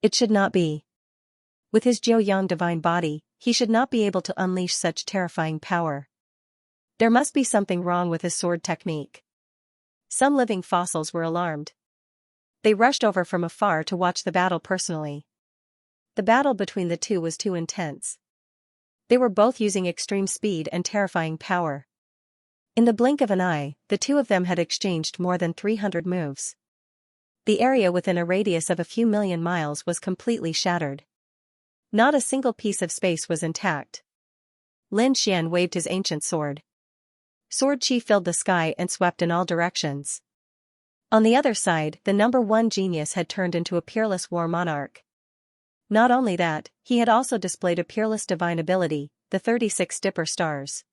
It should not be. With his Jiuyang divine body, he should not be able to unleash such terrifying power. There must be something wrong with his sword technique. Some living fossils were alarmed. They rushed over from afar to watch the battle personally. The battle between the two was too intense. They were both using extreme speed and terrifying power. In the blink of an eye, the two of them had exchanged more than 300 moves. The area within a radius of a few million miles was completely shattered. Not a single piece of space was intact. Lin Xian waved his ancient sword. Sword chi filled the sky and swept in all directions. On the other side, the number one genius had turned into a peerless war monarch. Not only that, he had also displayed a peerless divine ability, the 36 Dipper stars.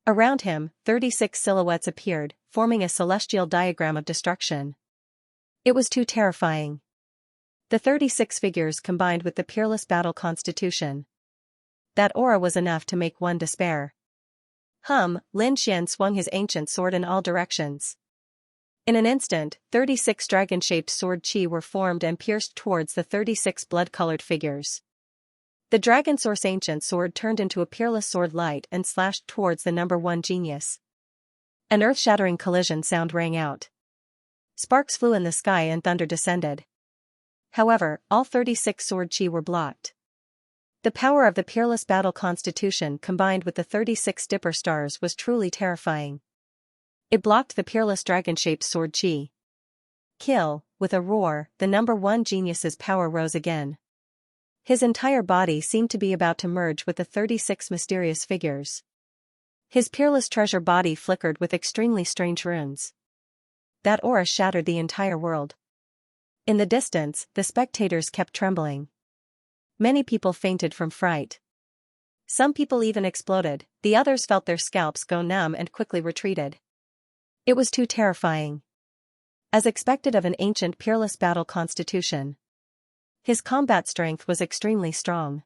Around him, 36 silhouettes appeared, forming a celestial diagram of destruction. It was too terrifying. The 36 figures combined with the peerless battle constitution. That aura was enough to make one despair. Lin Xian swung his ancient sword in all directions. In an instant, 36 dragon-shaped sword chi were formed and pierced towards the 36 blood-colored figures. The dragon source ancient sword turned into a peerless sword light and slashed towards the number one genius. An earth-shattering collision sound rang out. Sparks flew in the sky and thunder descended. However, all 36 sword chi were blocked. The power of the peerless battle constitution combined with the 36 Dipper stars was truly terrifying. It blocked the peerless dragon-shaped sword chi. Kill, with a roar, the number one genius's power rose again. His entire body seemed to be about to merge with the 36 mysterious figures. His peerless treasure body flickered with extremely strange runes. That aura shattered the entire world. In the distance, the spectators kept trembling. Many people fainted from fright. Some people even exploded, the others felt their scalps go numb and quickly retreated. It was too terrifying. As expected of an ancient peerless battle constitution. His combat strength was extremely strong.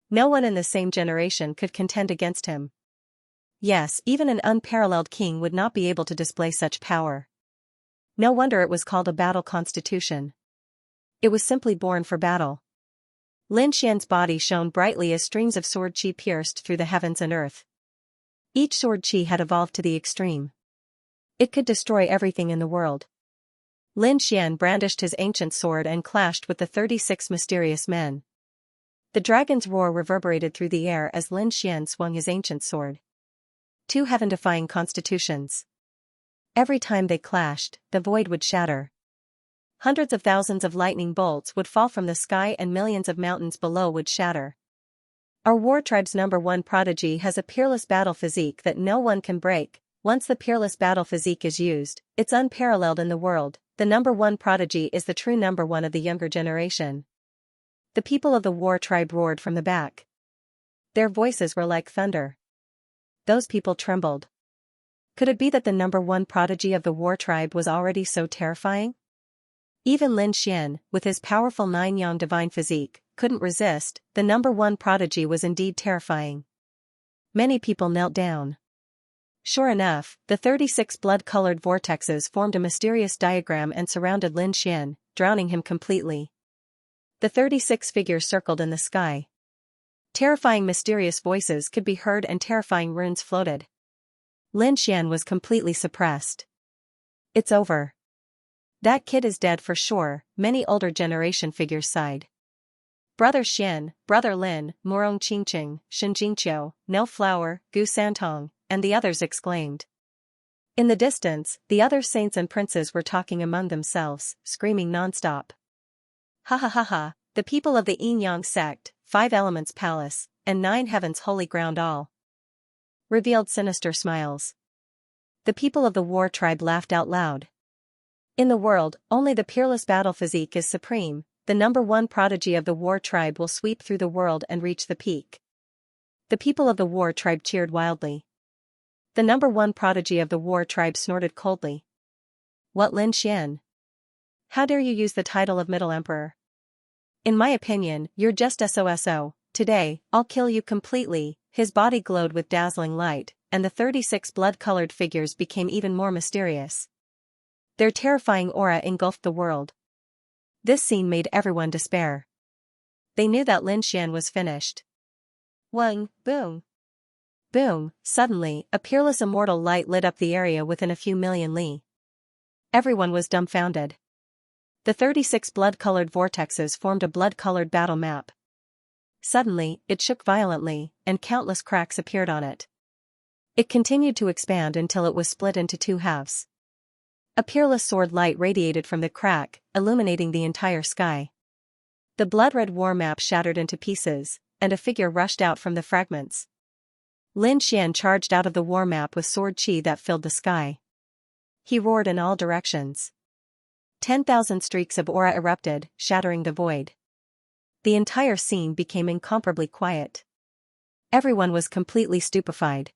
No one in the same generation could contend against him. Yes, even an unparalleled king would not be able to display such power. No wonder it was called a battle constitution. It was simply born for battle. Lin Xian's body shone brightly as streams of sword chi pierced through the heavens and earth. Each sword chi had evolved to the extreme. It could destroy everything in the world. Lin Xian brandished his ancient sword and clashed with the 36 mysterious men. The dragon's roar reverberated through the air as Lin Xian swung his ancient sword. Two heaven-defying constitutions. Every time they clashed, the void would shatter. Hundreds of thousands of lightning bolts would fall from the sky and millions of mountains below would shatter. Our war tribe's number one prodigy has a peerless battle physique that no one can break. Once the peerless battle physique is used, it's unparalleled in the world. The number one prodigy is the true number one of the younger generation. The people of the war tribe roared from the back. Their voices were like thunder. Those people trembled. Could it be that the number one prodigy of the war tribe was already so terrifying? Even Lin Xian, with his powerful nine-yang divine physique, couldn't resist. The number one prodigy was indeed terrifying. Many people knelt down. Sure enough, the 36 blood-colored vortexes formed a mysterious diagram and surrounded Lin Xian, drowning him completely. The 36 figures circled in the sky. Terrifying mysterious voices could be heard and terrifying runes floated. Lin Xian was completely suppressed. It's over. That kid is dead for sure, many older generation figures sighed. Brother Xian, Brother Lin, Morong Qingqing, Shen Jingqiu, No Flower, Gu Santong, and the others exclaimed. In the distance, the other saints and princes were talking among themselves, screaming non-stop. Ha ha ha ha, the people of the Yin-Yang sect, 5 elements palace, and 9 heavens holy ground all. Revealed sinister smiles. The people of the war tribe laughed out loud. In the world, only the peerless battle physique is supreme. The number one prodigy of the war tribe will sweep through the world and reach the peak. The people of the war tribe cheered wildly. The number one prodigy of the war tribe snorted coldly. What, Lin Xian? How dare you use the title of Middle Emperor? In my opinion, you're just SOSO. Today, I'll kill you completely." His body glowed with dazzling light, and the 36 blood-colored figures became even more mysterious. Their terrifying aura engulfed the world. This scene made everyone despair. They knew that Lin Xian was finished. Wang, boom. Boom, suddenly, a peerless immortal light lit up the area within a few million li. Everyone was dumbfounded. The 36 blood-colored vortexes formed a blood-colored battle map. Suddenly, it shook violently, and countless cracks appeared on it. It continued to expand until it was split into two halves. A peerless sword light radiated from the crack, illuminating the entire sky. The blood-red war map shattered into pieces, and a figure rushed out from the fragments. Lin Xian charged out of the war map with sword chi that filled the sky. He roared in all directions. 10,000 streaks of aura erupted, shattering the void. The entire scene became incomparably quiet. Everyone was completely stupefied.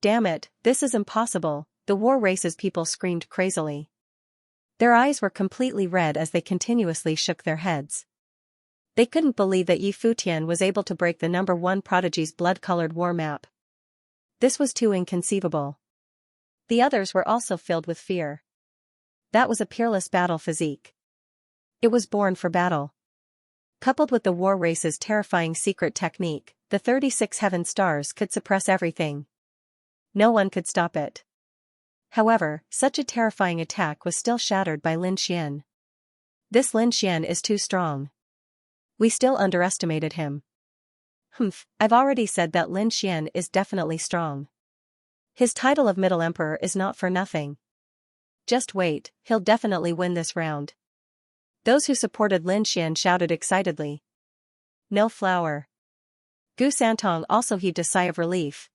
"Damn it, this is impossible," the war race's people screamed crazily. Their eyes were completely red as they continuously shook their heads. They couldn't believe that Yi Futian was able to break the number 1 prodigy's blood-colored war map. This was too inconceivable. The others were also filled with fear. That was a peerless battle physique. It was born for battle. Coupled with the war race's terrifying secret technique, the 36 heaven stars could suppress everything. No one could stop it. However, such a terrifying attack was still shattered by Lin Xian. This Lin Xian is too strong. We still underestimated him. I've already said that Lin Xian is definitely strong. His title of Middle Emperor is not for nothing. Just wait, he'll definitely win this round. Those who supported Lin Xian shouted excitedly. No flower. Gu Santong also heaved a sigh of relief.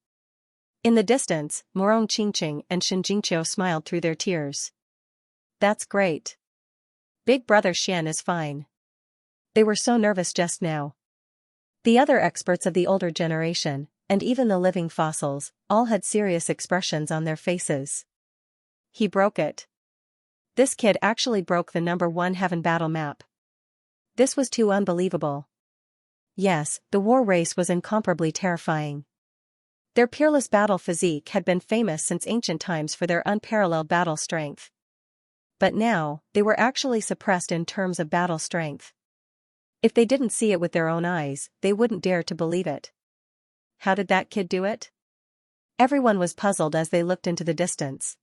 In the distance, Morong Qingqing and Shen Jingqiu smiled through their tears. That's great. Big brother Xian is fine. They were so nervous just now. The other experts of the older generation, and even the living fossils, all had serious expressions on their faces. He broke it. This kid actually broke the number 1 heaven battle map. This was too unbelievable. Yes, the war race was incomparably terrifying. Their peerless battle physique had been famous since ancient times for their unparalleled battle strength. But now, they were actually suppressed in terms of battle strength. If they didn't see it with their own eyes, they wouldn't dare to believe it. How did that kid do it? Everyone was puzzled as they looked into the distance.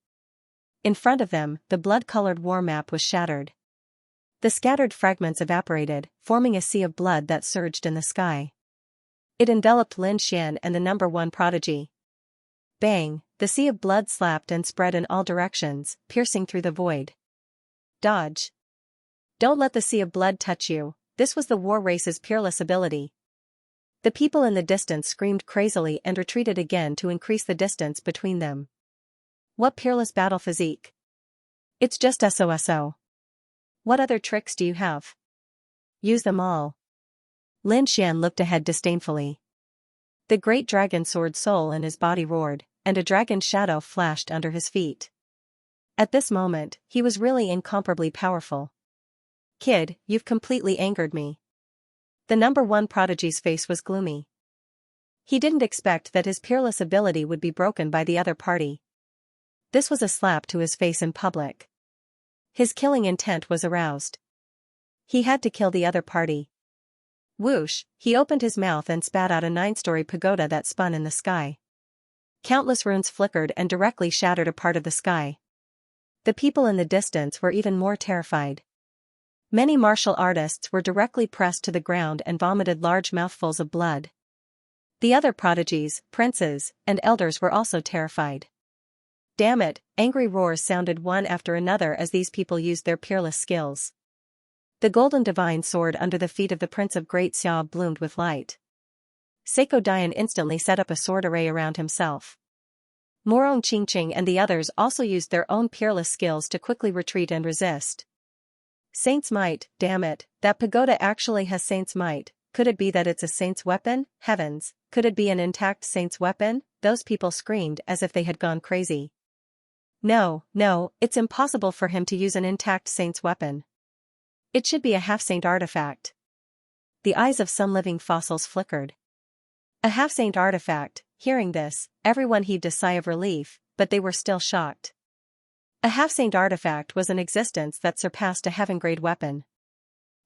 In front of them, the blood-colored war map was shattered. The scattered fragments evaporated, forming a sea of blood that surged in the sky. It enveloped Lin Xian and the number 1 prodigy. Bang, the sea of blood slapped and spread in all directions, piercing through the void. Dodge. Don't let the sea of blood touch you. This was the war race's peerless ability. The people in the distance screamed crazily and retreated again to increase the distance between them. What peerless battle physique? It's just SOSO. What other tricks do you have? Use them all. Lin Xian looked ahead disdainfully. The great dragon sword soul in his body roared, and a dragon shadow flashed under his feet. At this moment, he was really incomparably powerful. Kid, you've completely angered me. The number 1 prodigy's face was gloomy. He didn't expect that his peerless ability would be broken by the other party. This was a slap to his face in public. His killing intent was aroused. He had to kill the other party. Whoosh, he opened his mouth and spat out a 9-story pagoda that spun in the sky. Countless runes flickered and directly shattered a part of the sky. The people in the distance were even more terrified. Many martial artists were directly pressed to the ground and vomited large mouthfuls of blood. The other prodigies, princes, and elders were also terrified. Damn it, angry roars sounded one after another as these people used their peerless skills. The golden divine sword under the feet of the Prince of Great Xia bloomed with light. Seiko Dian instantly set up a sword array around himself. Morong Qingqing and the others also used their own peerless skills to quickly retreat and resist. Saint's might, damn it, that pagoda actually has saint's might. Could it be that it's a saint's weapon? Heavens, could it be an intact saint's weapon? Those people screamed as if they had gone crazy. No, it's impossible for him to use an intact saint's weapon. It should be a half-saint artifact. the eyes of some living fossils flickered. A half-saint artifact. Hearing this, everyone heaved a sigh of relief, but they were still shocked. A half-saint artifact was an existence that surpassed a heaven-grade weapon.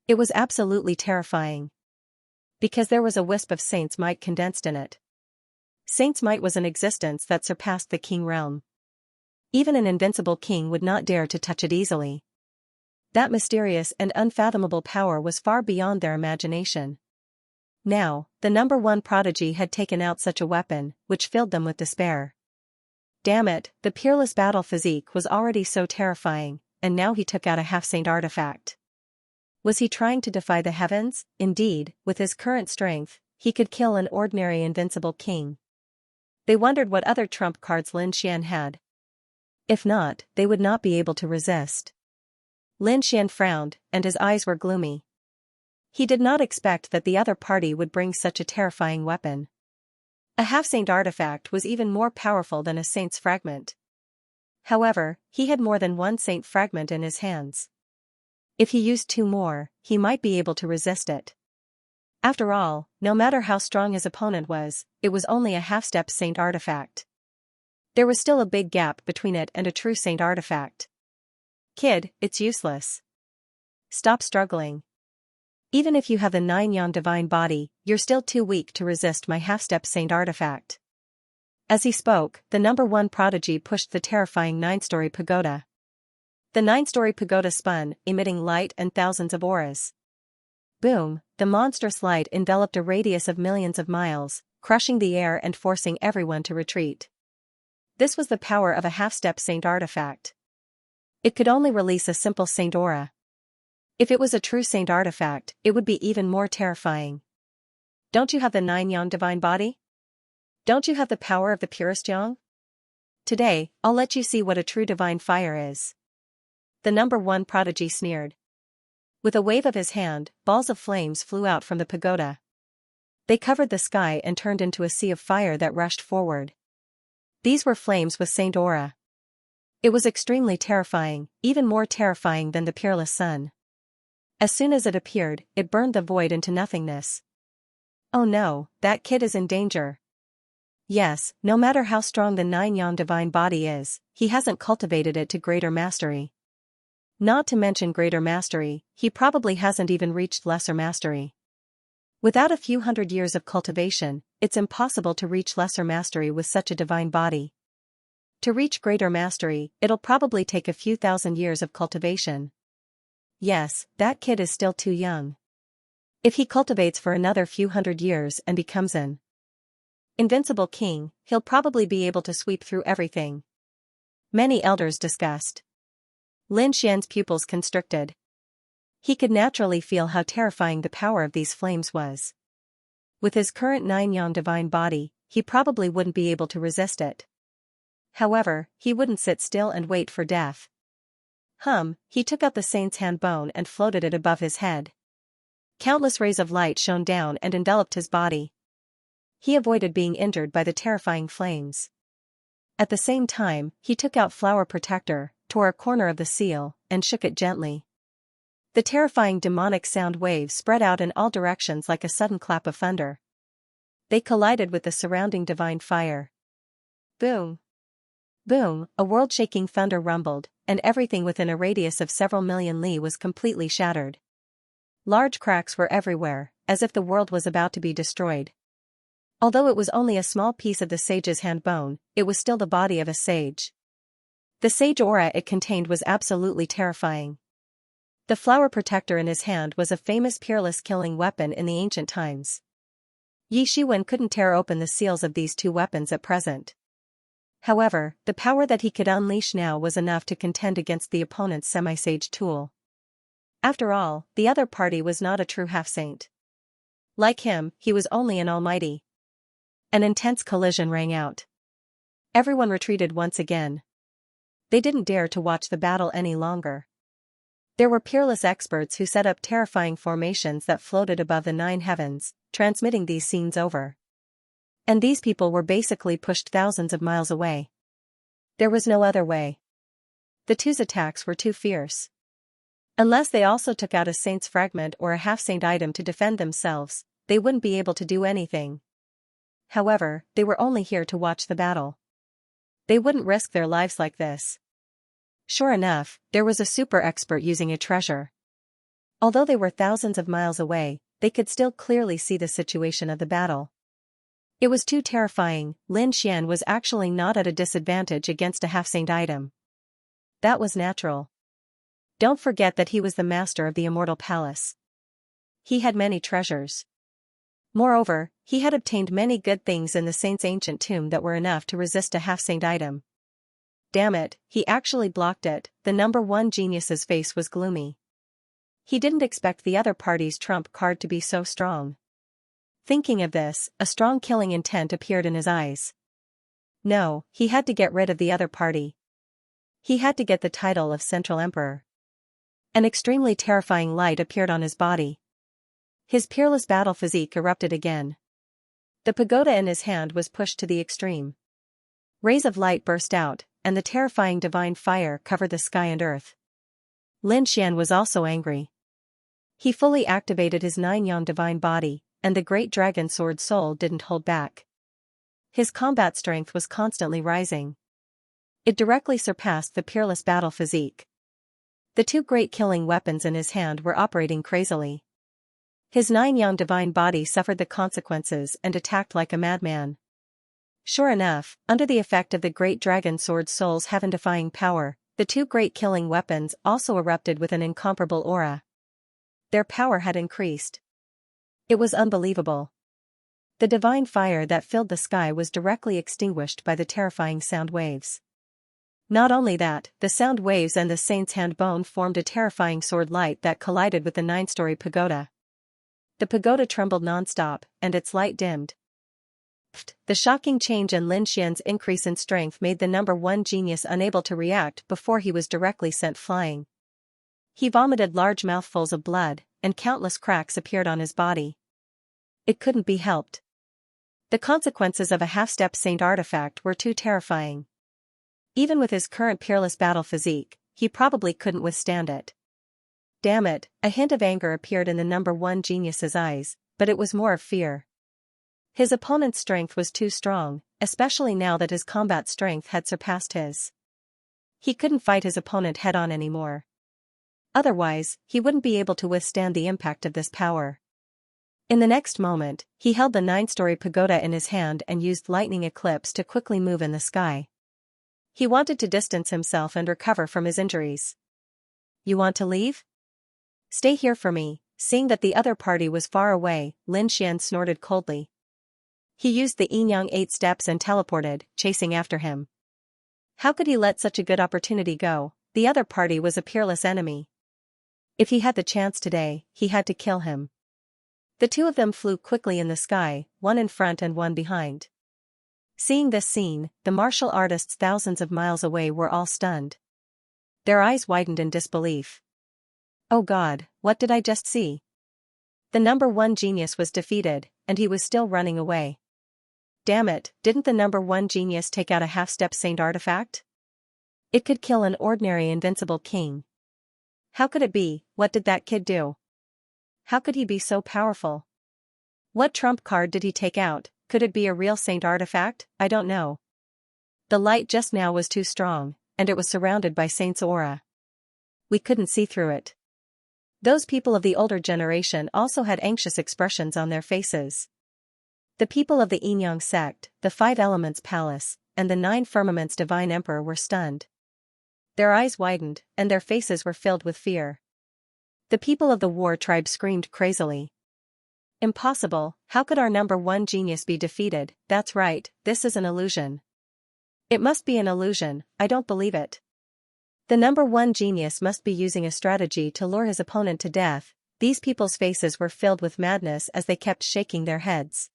It was absolutely terrifying. Because there was a wisp of saint's might condensed in it. Saint's might was an existence that surpassed the king realm. Even an invincible king would not dare to touch it easily. That mysterious and unfathomable power was far beyond their imagination. Now, the number one prodigy had taken out such a weapon, which filled them with despair. Damn it, the peerless battle physique was already so terrifying, and now he took out a half-saint artifact. Was he trying to defy the heavens? Indeed, with his current strength, he could kill an ordinary invincible king. They wondered what other trump cards Xianxia had. If not, they would not be able to resist. Xianxia frowned, and his eyes were gloomy. He did not expect that the other party would bring such a terrifying weapon. A half-saint artifact was even more powerful than a saint's fragment. However, he had more than one saint fragment in his hands. If he used two more, he might be able to resist it. After all, no matter how strong his opponent was, it was only a half-step saint artifact. There was still a big gap between it and a true saint artifact. Kid, it's useless. Stop struggling. Even if you have the 9-yan divine body, you're still too weak to resist my half-step saint artifact. As he spoke, the number one prodigy pushed the terrifying 9-story pagoda. The 9-story pagoda spun, emitting light and thousands of auras. Boom, the monstrous light enveloped a radius of millions of miles, crushing the air and forcing everyone to retreat. This was the power of a half-step saint artifact. It could only release a simple saint aura. If it was a true saint artifact, it would be even more terrifying. Don't you have the 9-yan divine body? Don't you have the power of the purest yang? Today, I'll let you see what a true divine fire is. The number one prodigy sneered. With a wave of his hand, balls of flames flew out from the pagoda. They covered the sky and turned into a sea of fire that rushed forward. These were flames with saint aura. It was extremely terrifying, even more terrifying than the peerless sun. As soon as it appeared, it burned the void into nothingness. Oh no, that kid is in danger. Yes, no matter how strong the 9-yan divine body is, he hasn't cultivated it to greater mastery. Not to mention greater mastery, he probably hasn't even reached lesser mastery. Without a few hundred years of cultivation, it's impossible to reach lesser mastery with such a divine body. To reach greater mastery, it'll probably take a few thousand years of cultivation. Yes, that kid is still too young. If he cultivates for another few hundred years and becomes an invincible king, he'll probably be able to sweep through everything. Many elders discussed. Xianxia's pupils constricted. He could naturally feel how terrifying the power of these flames was. With his current 9-yan divine body, he probably wouldn't be able to resist it. However, he wouldn't sit still and wait for death. He took out the saint's hand bone and floated it above his head. Countless rays of light shone down and enveloped his body. He avoided being injured by the terrifying flames. At the same time, he took out Flower Protector, tore a corner of the seal, and shook it gently. The terrifying demonic sound waves spread out in all directions like a sudden clap of thunder. They collided with the surrounding divine fire. Boom! Boom, a world-shaking thunder rumbled, and everything within a radius of several million li was completely shattered. Large cracks were everywhere, as if the world was about to be destroyed. Although it was only a small piece of the sage's hand bone, it was still the body of a sage. The sage aura it contained was absolutely terrifying. The flower protector in his hand was a famous peerless killing weapon in the ancient times. Yi Shiwen couldn't tear open the seals of these two weapons at present. However, the power that he could unleash now was enough to contend against the opponent's semi-sage tool. After all, the other party was not a true half-saint. Like him, he was only an almighty. An intense collision rang out. Everyone retreated once again. They didn't dare to watch the battle any longer. There were peerless experts who set up terrifying formations that floated above the 9 heavens, transmitting these scenes over. And these people were basically pushed thousands of miles away. There was no other way. The two's attacks were too fierce. Unless they also took out a saint's fragment or a half-saint item to defend themselves, they wouldn't be able to do anything. However, they were only here to watch the battle. They wouldn't risk their lives like this. Sure enough, there was a super expert using a treasure. Although they were thousands of miles away, they could still clearly see the situation of the battle. It was too terrifying. Lin Xian was actually not at a disadvantage against a half-saint item. That was natural. Don't forget that he was the master of the Immortal Palace. He had many treasures. Moreover, he had obtained many good things in the saint's ancient tomb that were enough to resist a half-saint item. Damn it, he actually blocked it. The number one genius's face was gloomy. He didn't expect the other party's trump card to be so strong. Thinking of this, a strong killing intent appeared in his eyes. No, he had to get rid of the other party. He had to get the title of Central Emperor. An extremely terrifying light appeared on his body. His peerless battle physique erupted again. The pagoda in his hand was pushed to the extreme. Rays of light burst out, and the terrifying divine fire covered the sky and earth. Lin Xian was also angry. He fully activated his 9-yang divine body, and the great dragon sword soul didn't hold back. His combat strength was constantly rising. It directly surpassed the peerless battle physique. The two great killing weapons in his hand were operating crazily. His 9-yang divine body suffered the consequences and attacked like a madman. Sure enough, under the effect of the great dragon sword soul's heaven-defying power, the two great killing weapons also erupted with an incomparable aura. Their power had increased. It was unbelievable. The divine fire that filled the sky was directly extinguished by the terrifying sound waves. Not only that, the sound waves and the saint's hand bone formed a terrifying sword light that collided with the 9-story pagoda. The pagoda trembled non-stop, and its light dimmed. The shocking change in Lin Xian's increase in strength made the number one genius unable to react before he was directly sent flying. He vomited large mouthfuls of blood, and countless cracks appeared on his body. It couldn't be helped. The consequences of a half-step saint artifact were too terrifying. Even with his current peerless battle physique, he probably couldn't withstand it. Damn it, a hint of anger appeared in the number one genius's eyes, but it was more of fear. His opponent's strength was too strong, especially now that his combat strength had surpassed his. He couldn't fight his opponent head-on anymore. Otherwise, he wouldn't be able to withstand the impact of this power. In the next moment, he held the 9-story pagoda in his hand and used lightning eclipse to quickly move in the sky. He wanted to distance himself and recover from his injuries. You want to leave? Stay here for me. Seeing that the other party was far away, Lin Xian snorted coldly. He used the yin-yang 8 steps and teleported, chasing after him. How could he let such a good opportunity go? The other party was a peerless enemy. If he had the chance today, he had to kill him. The two of them flew quickly in the sky, one in front and one behind. Seeing this scene, the martial artists thousands of miles away were all stunned. Their eyes widened in disbelief. Oh God, what did I just see? The number one genius was defeated, and he was still running away. Damn it, didn't the number one genius take out a half-step saint artifact? It could kill an ordinary invincible king. How could it be? What did that kid do? How could he be so powerful? What trump card did he take out? Could it be a real saint artifact? I don't know. The light just now was too strong, and it was surrounded by saint's aura. We couldn't see through it. Those people of the older generation also had anxious expressions on their faces. The people of the Yin-Yang sect, the 5 Elements Palace, and the 9 Firmaments Divine Emperor were stunned. Their eyes widened, and their faces were filled with fear. The people of the war tribe screamed crazily. Impossible, how could our number one genius be defeated? That's right, this is an illusion. It must be an illusion, I don't believe it. The number one genius must be using a strategy to lure his opponent to death. These people's faces were filled with madness as they kept shaking their heads.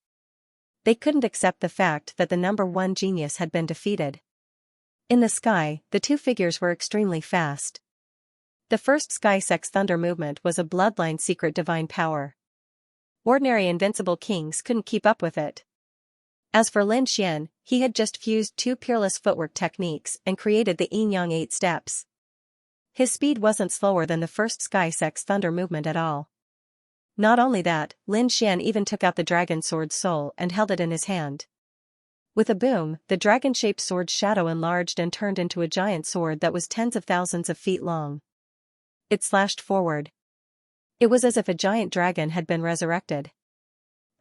They couldn't accept the fact that the number one genius had been defeated. In the sky, the two figures were extremely fast. The first Sky Sex Thunder movement was a bloodline secret divine power. Ordinary invincible kings couldn't keep up with it. As for Lin Xian, he had just fused 2 peerless footwork techniques and created the Yin-Yang 8 steps. His speed wasn't slower than the first Sky-Sex thunder movement at all. Not only that, Lin Xian even took out the dragon sword soul and held it in his hand. With a boom, the dragon-shaped sword's shadow enlarged and turned into a giant sword that was tens of thousands of feet long. It slashed forward. It was as if a giant dragon had been resurrected.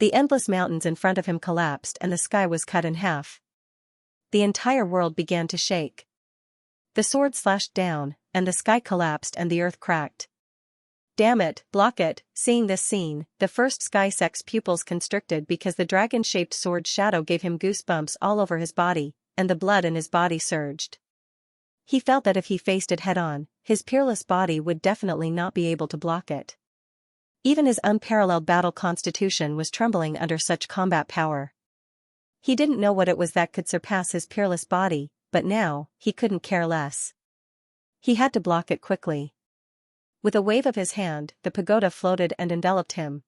The endless mountains in front of him collapsed and the sky was cut in half. The entire world began to shake. The sword slashed down, and the sky collapsed and the earth cracked. Damn it, block it. Seeing this scene, the first Sky-Sex pupils constricted because the dragon-shaped sword shadow gave him goosebumps all over his body, and the blood in his body surged. He felt that if he faced it head-on, his peerless body would definitely not be able to block it. Even his unparalleled battle constitution was trembling under such combat power. He didn't know what it was that could surpass his peerless body, but now, he couldn't care less. He had to block it quickly. With a wave of his hand, the pagoda floated and enveloped him.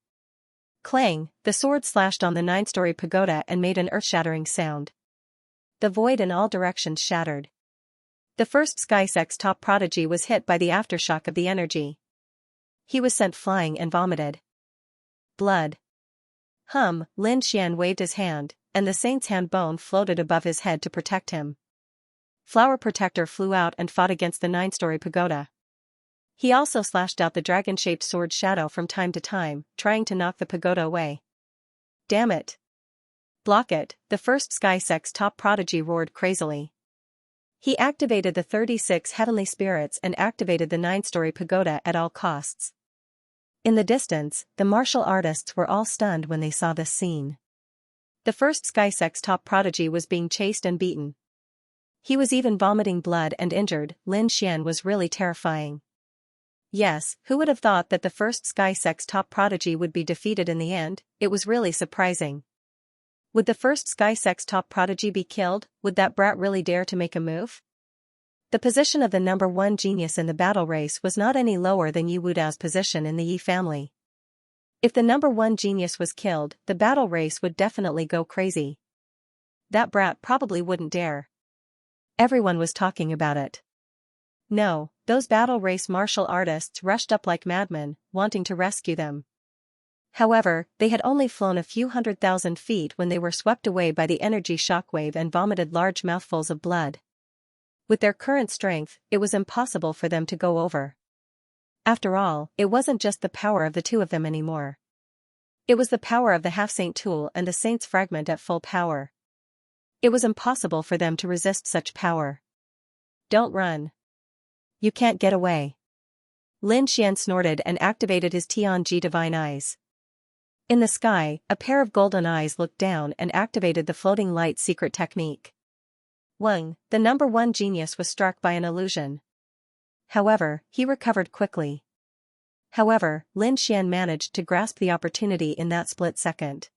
Clang, the sword slashed on the 9-story pagoda and made an earth-shattering sound. The void in all directions shattered. The first Sky-Sex top prodigy was hit by the aftershock of the energy. He was sent flying and vomited blood. Lin Xian waved his hand, and the saint's hand bone floated above his head to protect him. Flower Protector flew out and fought against the 9-story pagoda. He also slashed out the dragon-shaped sword shadow from time to time, trying to knock the pagoda away. Damn it! Block it, the first Sky-Sex top prodigy roared crazily. He activated the 36 heavenly spirits and activated the 9-story pagoda at all costs. In the distance, the martial artists were all stunned when they saw this scene. The first Sky-Sex top prodigy was being chased and beaten. He was even vomiting blood and injured. Lin Xian was really terrifying. Yes, who would have thought that the first Sky-Sex top prodigy would be defeated in the end? It was really surprising. Would the first Sky-Sex top prodigy be killed? Would that brat really dare to make a move? The position of the number 1 genius in the battle race was not any lower than Yi Wudao's position in the Yi family. If the number 1 genius was killed, the battle race would definitely go crazy. That brat probably wouldn't dare. Everyone was talking about it. No, those battle race martial artists rushed up like madmen, wanting to rescue them. However, they had only flown a few 100,000 feet when they were swept away by the energy shockwave and vomited large mouthfuls of blood. With their current strength, it was impossible for them to go over. After all, it wasn't just the power of the two of them anymore. It was the power of the half-saint tool and the saint's fragment at full power. It was impossible for them to resist such power. Don't run. You can't get away. Lin Xian snorted and activated his Tianji divine eyes. In the sky, a pair of golden eyes looked down and activated the floating light secret technique. Wang, the number 1 genius, was struck by an illusion. However, he recovered quickly. However, Lin Xian managed to grasp the opportunity in that split second.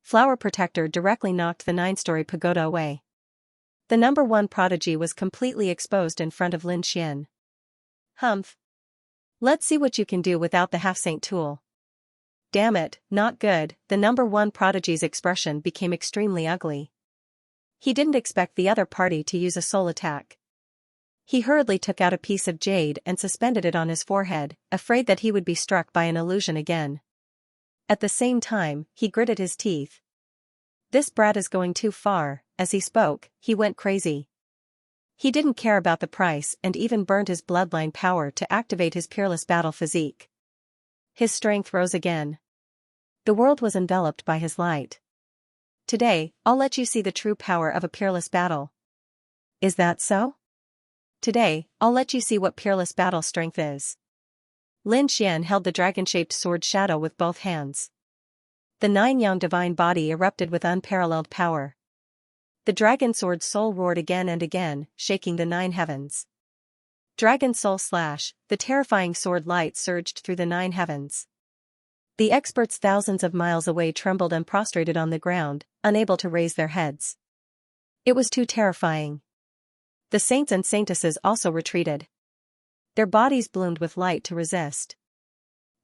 Flower Protector directly knocked the 9-story pagoda away. The number 1 prodigy was completely exposed in front of Lin Xian. Humph. Let's see what you can do without the half-saint tool. Damn it, not good. The number 1 prodigy's expression became extremely ugly. He didn't expect the other party to use a soul attack. He hurriedly took out a piece of jade and suspended it on his forehead, afraid that he would be struck by an illusion again. At the same time, he gritted his teeth. This brat is going too far. As he spoke, he went crazy. He didn't care about the price and even burned his bloodline power to activate his peerless battle physique. His strength rose again. The world was enveloped by his light. Today, I'll let you see the true power of a peerless battle. Is that so? Today, I'll let you see what peerless battle strength is. Lin Xian held the dragon-shaped sword shadow with both hands. The 9-yang divine body erupted with unparalleled power. The dragon sword soul roared again and again, shaking the 9 heavens. Dragon soul slash, the terrifying sword light surged through the 9 heavens. The experts thousands of miles away trembled and prostrated on the ground, unable to raise their heads. It was too terrifying. The saints and saintesses also retreated. Their bodies bloomed with light to resist.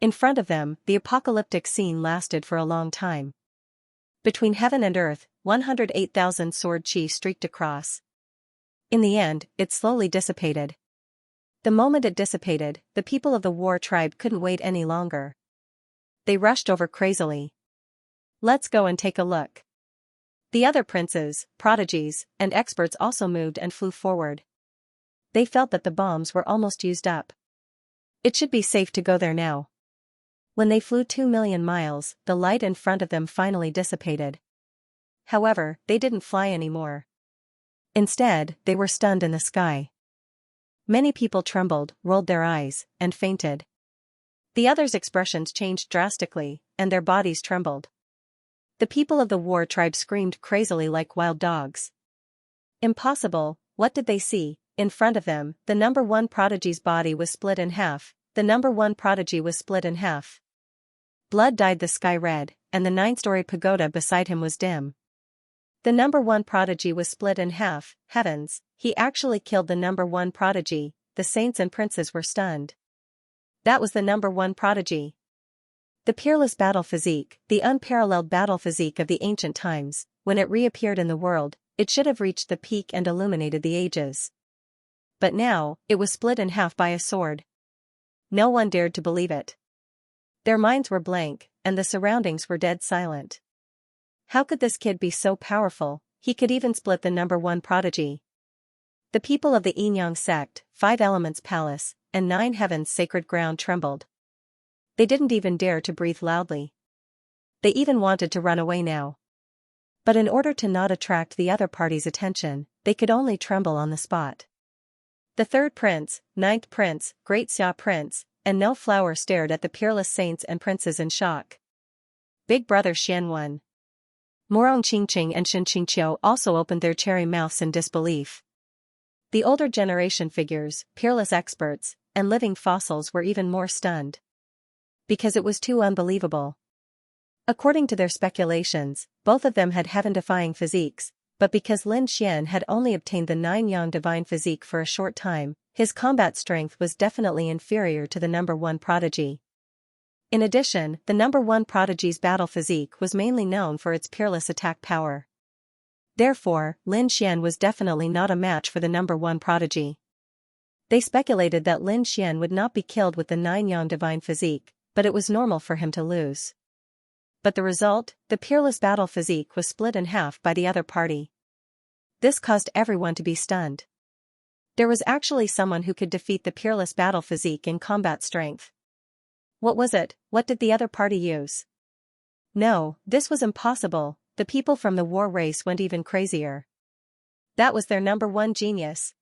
In front of them, the apocalyptic scene lasted for a long time. Between heaven and earth, 108,000 sword chi streaked across. In the end, it slowly dissipated. The moment it dissipated, the people of the war tribe couldn't wait any longer. They rushed over crazily. Let's go and take a look. The other princes, prodigies, and experts also moved and flew forward. They felt that the bombs were almost used up. It should be safe to go there now. When they flew 2,000,000 miles, the light in front of them finally dissipated. However, they didn't fly anymore. Instead, they were stunned in the sky. Many people trembled, rolled their eyes, and fainted. The others' expressions changed drastically, and their bodies trembled. The people of the war tribe screamed crazily like wild dogs. Impossible, what did they see? In front of them, the number one prodigy's body was split in half. The number one prodigy was split in half. Blood dyed the sky red, and the 9-story pagoda beside him was dim. The number one prodigy was split in half. Heavens, he actually killed the number one prodigy. The saints and princes were stunned. That was the number one prodigy. The peerless battle physique, the unparalleled battle physique of the ancient times, when it reappeared in the world, it should have reached the peak and illuminated the ages. But now, it was split in half by a sword. No one dared to believe it. Their minds were blank, and the surroundings were dead silent. How could this kid be so powerful? He could even split the number one prodigy. The people of the Yin-Yang sect, 5 elements palace, and 9 heavens sacred ground trembled. They didn't even dare to breathe loudly. They even wanted to run away now. But in order to not attract the other party's attention, they could only tremble on the spot. The 3rd prince, 9th prince, Great Xia prince, and No Flower stared at the peerless saints and princes in shock. Big brother Xianxia, Morong Qingqing and Xianxia also opened their cherry mouths in disbelief. The older generation figures, peerless experts, and living fossils were even more stunned. Because it was too unbelievable. According to their speculations, both of them had heaven-defying physiques, but because Lin Xian had only obtained the 9-yang divine physique for a short time, his combat strength was definitely inferior to the number one prodigy. In addition, the number one prodigy's battle physique was mainly known for its peerless attack power. Therefore, Lin Xian was definitely not a match for the number one prodigy. They speculated that Lin Xian would not be killed with the 9-yang divine physique, but it was normal for him to lose. But the result, the peerless battle physique was split in half by the other party. This caused everyone to be stunned. There was actually someone who could defeat the peerless battle physique in combat strength. What was it? What did the other party use? No, this was impossible. The people from the war race went even crazier. That was their number one genius.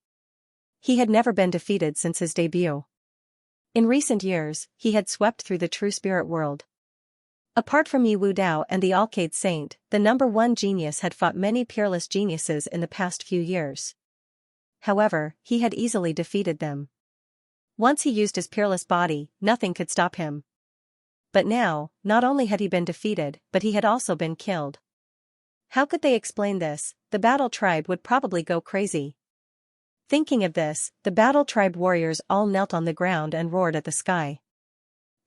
He had never been defeated since his debut. In recent years, he had swept through the true spirit world. Apart from Yi Wu Dao and the Alcade Saint, the number one genius had fought many peerless geniuses in the past few years. However, he had easily defeated them. Once he used his peerless body, nothing could stop him. But now, not only had he been defeated, but he had also been killed. How could they explain this? The battle tribe would probably go crazy. Thinking of this, the battle tribe warriors all knelt on the ground and roared at the sky.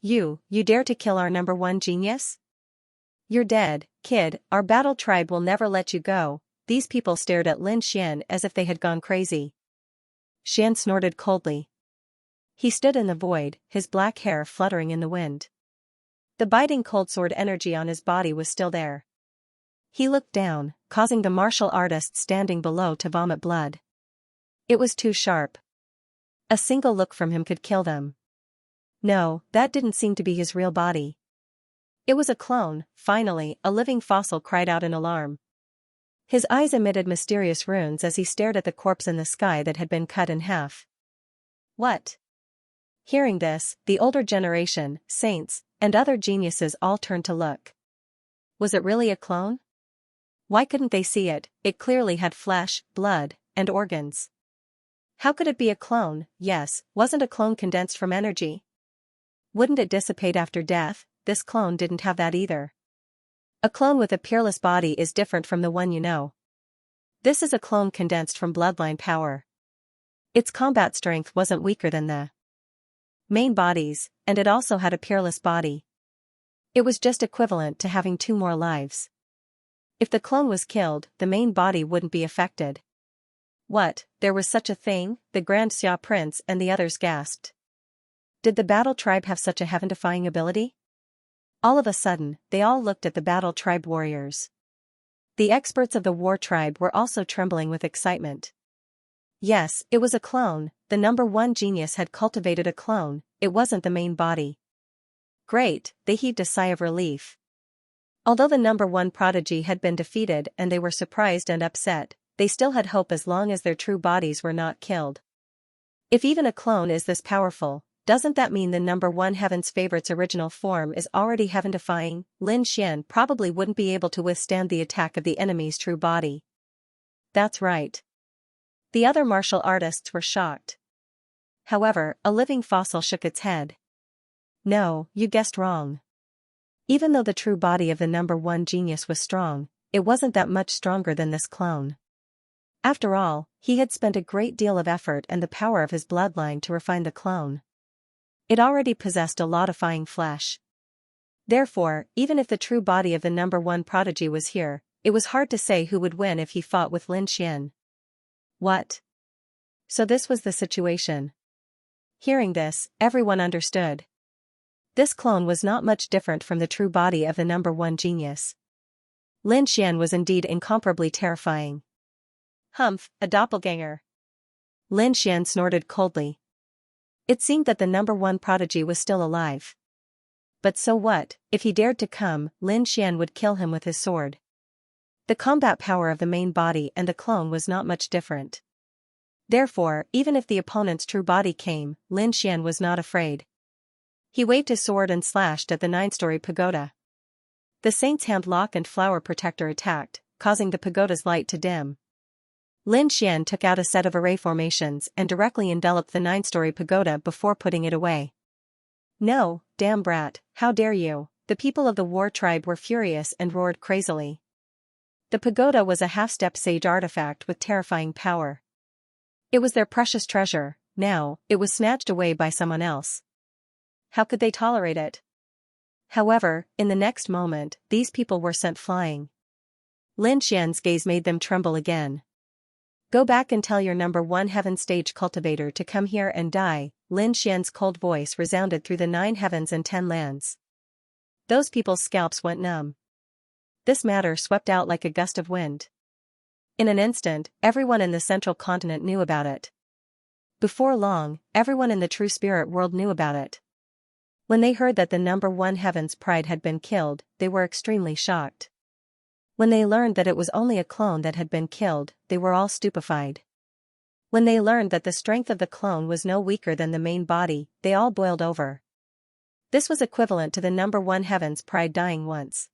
You dare to kill our number one genius? You're dead, kid, our battle tribe will never let you go. These people stared at Lin Xian as if they had gone crazy. Xian snorted coldly. He stood in the void, his black hair fluttering in the wind. The biting cold sword energy on his body was still there. He looked down, causing the martial artist standing below to vomit blood. It was too sharp. A single look from him could kill them. No, that didn't seem to be his real body. It was a clone. Finally, a living fossil cried out in alarm. His eyes emitted mysterious runes as he stared at the corpse in the sky that had been cut in half. What? Hearing this, the older generation, saints, and other geniuses all turned to look. Was it really a clone? Why couldn't they see it? It clearly had flesh, blood, and organs. How could it be a clone? Yes, wasn't a clone condensed from energy? Wouldn't it dissipate after death? This clone didn't have that either. A clone with a peerless body is different from the one you know. This is a clone condensed from bloodline power. Its combat strength wasn't weaker than the main bodies, and it also had a peerless body. It was just equivalent to having 2 more lives. If the clone was killed, the main body wouldn't be affected. What, there was such a thing? The Grand Xia Prince and the others gasped. Did the battle tribe have such a heaven-defying ability? All of a sudden, they all looked at the battle tribe warriors. The experts of the war tribe were also trembling with excitement. Yes, it was a clone. The number one genius had cultivated a clone. It wasn't the main body. Great, they heaved a sigh of relief. Although the number one prodigy had been defeated and they were surprised and upset, they still had hope as long as their true bodies were not killed. If even a clone is this powerful, doesn't that mean the number one heaven's favorite's original form is already heaven-defying? Lin Xian probably wouldn't be able to withstand the attack of the enemy's true body. That's right. The other martial artists were shocked. However, a living fossil shook its head. No, you guessed wrong. Even though the true body of the number one genius was strong, it wasn't that much stronger than this clone. After all, he had spent a great deal of effort and the power of his bloodline to refine the clone. It already possessed a lot of fine flesh. Therefore, even if the true body of the number one prodigy was here, it was hard to say who would win if he fought with Lin Xian. What? So this was the situation. Hearing this, everyone understood. This clone was not much different from the true body of the number one genius. Lin Xian was indeed incomparably terrifying. Humph, a doppelganger. Lin Xian snorted coldly. It seemed that the number one prodigy was still alive. But so what, if he dared to come, Lin Xian would kill him with his sword. The combat power of the main body and the clone was not much different. Therefore, even if the opponent's true body came, Lin Xian was not afraid. He waved his sword and slashed at the 9-story pagoda. The saint's hand lock and flower protector attacked, causing the pagoda's light to dim. Lin Xian took out a set of array formations and directly enveloped the 9-story pagoda before putting it away. No, damn brat, how dare you! The people of the war tribe were furious and roared crazily. The pagoda was a half-step sage artifact with terrifying power. It was their precious treasure. Now, it was snatched away by someone else. How could they tolerate it? However, in the next moment, these people were sent flying. Lin Xian's gaze made them tremble again. Go back and tell your number one heaven stage cultivator to come here and die. Lin Xian's cold voice resounded through the 9 heavens and 10 lands. Those people's scalps went numb. This matter swept out like a gust of wind. In an instant, everyone in the central continent knew about it. Before long, everyone in the true spirit world knew about it. When they heard that the number one heaven's pride had been killed, they were extremely shocked. When they learned that it was only a clone that had been killed, they were all stupefied. When they learned that the strength of the clone was no weaker than the main body, they all boiled over. This was equivalent to the number one heaven's pride dying once.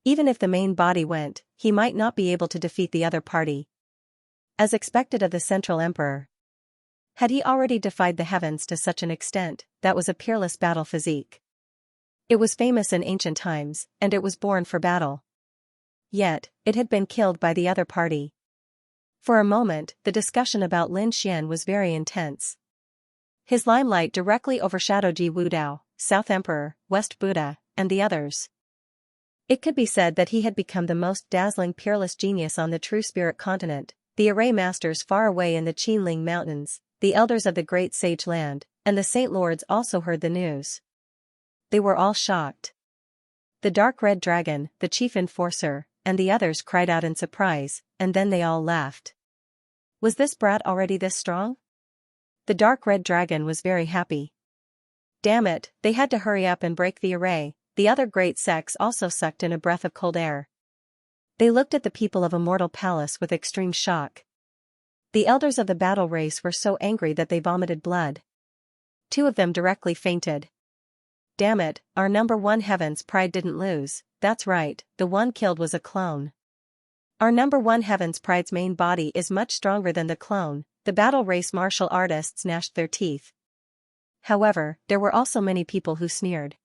Even if the main body went, he might not be able to defeat the other party. As expected of the Central Emperor. Had he already defied the heavens to such an extent, that was a peerless battle physique. It was famous in ancient times, and it was born for battle. Yet, it had been killed by the other party. For a moment, the discussion about Lin Xian was very intense. His limelight directly overshadowed Ji Wudao, South Emperor, West Buddha, and the others. It could be said that he had become the most dazzling peerless genius on the true spirit continent, the array masters far away in the Qinling Mountains, the elders of the great sage land, and the saint lords also heard the news. They were all shocked. The dark red dragon, the chief enforcer, and the others cried out in surprise, and then they all laughed. Was this brat already this strong? The dark red dragon was very happy. Damn it, they had to hurry up and break the array. The other great sects also sucked in a breath of cold air. They looked at the people of Immortal Palace with extreme shock. The elders of the battle race were so angry that they vomited blood. 2 of them directly fainted. Damn it, our number one heaven's pride didn't lose. That's right, the one killed was a clone. Our number one heaven's pride's main body is much stronger than the clone. The battle race martial artists gnashed their teeth. However, there were also many people who sneered.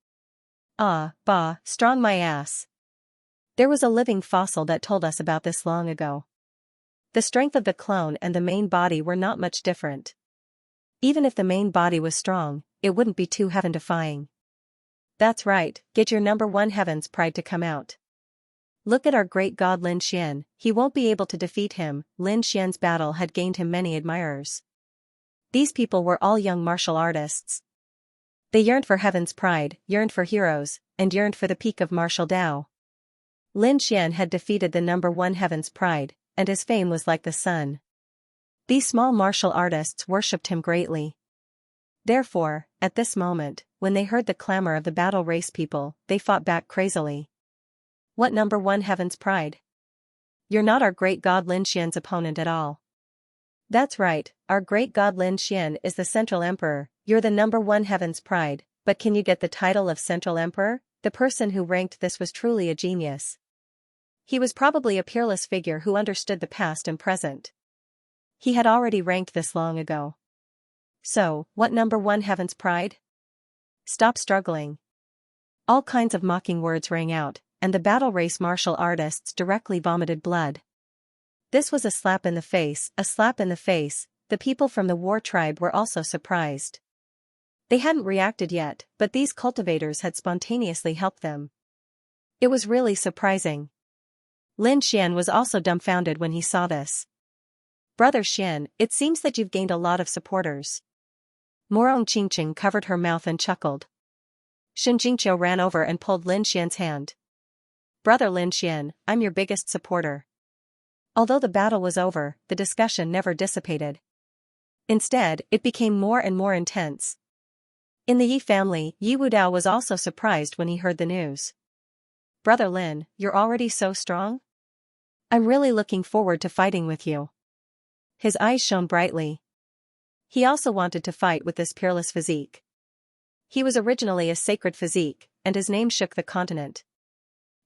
Ah, bah, strong my ass. There was a living fossil that told us about this long ago. The strength of the clone and the main body were not much different. Even if the main body was strong, it wouldn't be too heaven-defying. That's right, get your number one heaven's pride to come out. Look at our great god Lin Xian, he won't be able to defeat him. Lin Xian's battle had gained him many admirers. These people were all young martial artists. They yearned for heaven's pride, yearned for heroes, and yearned for the peak of martial Tao. Lin Xian had defeated the number one heaven's pride, and his fame was like the sun. These small martial artists worshipped him greatly. Therefore, at this moment, when they heard the clamor of the battle race people, they fought back crazily. What number one heaven's pride? You're not our great god Lin Xian's opponent at all. That's right, our great god Lin Xian is the Central Emperor. You're the number one heaven's pride, but can you get the title of Central Emperor? The person who ranked this was truly a genius. He was probably a peerless figure who understood the past and present. He had already ranked this long ago. So, what number one heaven's pride? Stop struggling. All kinds of mocking words rang out, and the battle race martial artists directly vomited blood. This was a slap in the face, a slap in the face. The people from the war tribe were also surprised. They hadn't reacted yet, but these cultivators had spontaneously helped them. It was really surprising. Lin Xian was also dumbfounded when he saw this. Brother Xian, it seems that you've gained a lot of supporters. Morong Qingqing covered her mouth and chuckled. Xianxia ran over and pulled Lin Xian's hand. Brother Lin Xian, I'm your biggest supporter. Although the battle was over, the discussion never dissipated. Instead, it became more and more intense. In the Yi family, Yi Wudao was also surprised when he heard the news. Brother Lin, you're already so strong? I'm really looking forward to fighting with you. His eyes shone brightly. He also wanted to fight with this peerless physique. He was originally a sacred physique, and his name shook the continent.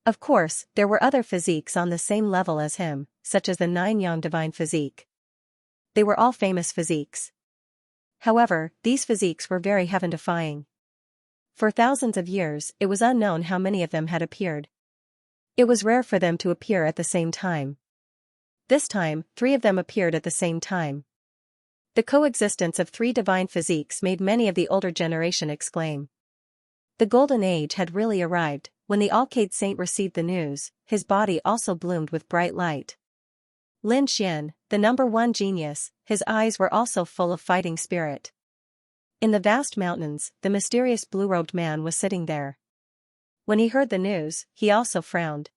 Of course, there were other physiques on the same level as him, such as the Nine-Yang divine physique. They were all famous physiques. However, these physiques were very heaven-defying. For thousands of years, it was unknown how many of them had appeared. It was rare for them to appear at the same time. This time, 3 of them appeared at the same time. The coexistence of 3 divine physiques made many of the older generation exclaim. The golden age had really arrived. When the Alcade Saint received the news, his body also bloomed with bright light. Lin Xian, the number one genius, his eyes were also full of fighting spirit. In the vast mountains, the mysterious blue-robed man was sitting there. When he heard the news, he also frowned.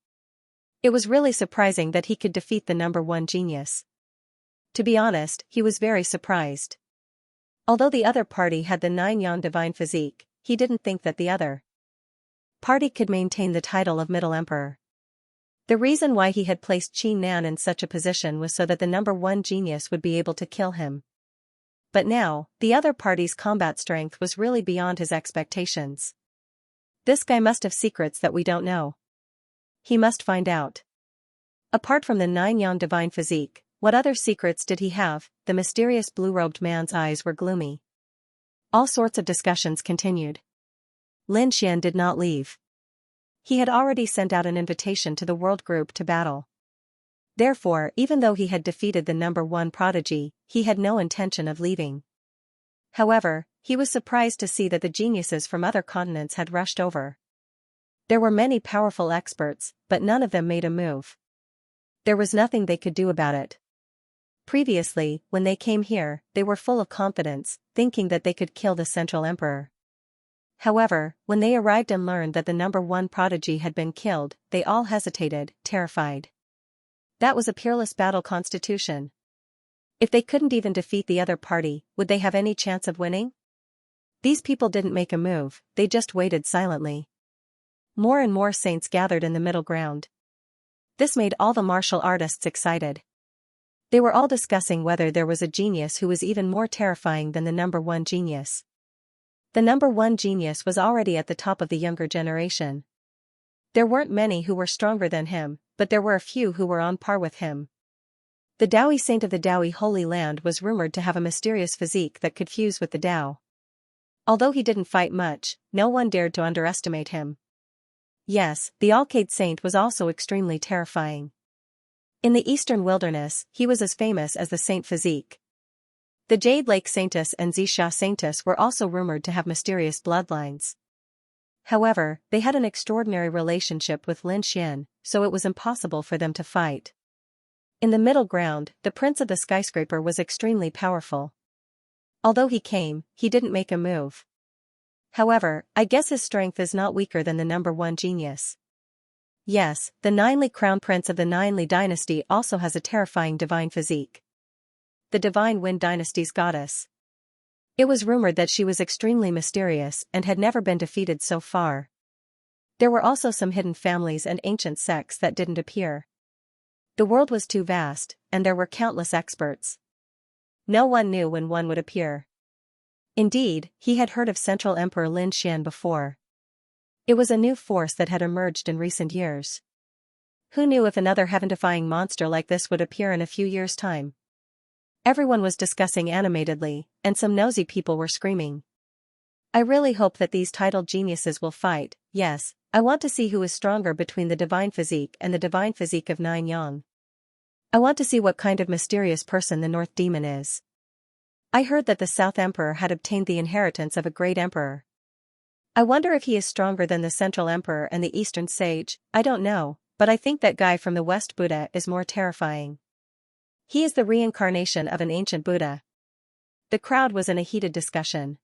It was really surprising that he could defeat the number one genius. To be honest, he was very surprised. Although the other party had the Nine-Yang divine physique, he didn't think that the other party could maintain the title of Middle Emperor. The reason why he had placed Qi Nan in such a position was so that the number one genius would be able to kill him. But now, the other party's combat strength was really beyond his expectations. This guy must have secrets that we don't know. He must find out. Apart from the Nine-Yang divine physique, what other secrets did he have? The mysterious blue-robed man's eyes were gloomy. All sorts of discussions continued. Lin Xian did not leave. He had already sent out an invitation to the world group to battle. Therefore, even though he had defeated the number one prodigy, he had no intention of leaving. However, he was surprised to see that the geniuses from other continents had rushed over. There were many powerful experts, but none of them made a move. There was nothing they could do about it. Previously, when they came here, they were full of confidence, thinking that they could kill the Central Emperor. However, when they arrived and learned that the number one prodigy had been killed, they all hesitated, terrified. That was a peerless battle constitution. If they couldn't even defeat the other party, would they have any chance of winning? These people didn't make a move, they just waited silently. More and more saints gathered in the middle ground. This made all the martial artists excited. They were all discussing whether there was a genius who was even more terrifying than the number one genius. The number one genius was already at the top of the younger generation. There weren't many who were stronger than him, but there were a few who were on par with him. The Daoi saint of the Daoi Holy Land was rumored to have a mysterious physique that could fuse with the Tao. Although he didn't fight much, no one dared to underestimate him. Yes, the Alcade Saint was also extremely terrifying. In the eastern wilderness, he was as famous as the Saint physique. The Jade Lake Saintess and Xianxia Saintess were also rumored to have mysterious bloodlines. However, they had an extraordinary relationship with Lin Xian, so it was impossible for them to fight. In the middle ground, the prince of the skyscraper was extremely powerful. Although he came, he didn't make a move. However, I guess his strength is not weaker than the number one genius. Yes, the Ninely crown prince of the Ninely dynasty also has a terrifying divine physique. The divine Wind dynasty's goddess. It was rumored that she was extremely mysterious and had never been defeated so far. There were also some hidden families and ancient sects that didn't appear. The world was too vast, and there were countless experts. No one knew when one would appear. Indeed, he had heard of Central Emperor Lin Xian before. It was a new force that had emerged in recent years. Who knew if another heaven-defying monster like this would appear in a few years' time? Everyone was discussing animatedly, and some nosy people were screaming. I really hope that these titled geniuses will fight. Yes, I want to see who is stronger between the divine physique and the divine physique of Nine Yang. I want to see what kind of mysterious person the North Demon is. I heard that the South Emperor had obtained the inheritance of a great emperor. I wonder if he is stronger than the Central Emperor and the Eastern Sage. I don't know, but I think that guy from the West Buddha is more terrifying. He is the reincarnation of an ancient Buddha. The crowd was in a heated discussion.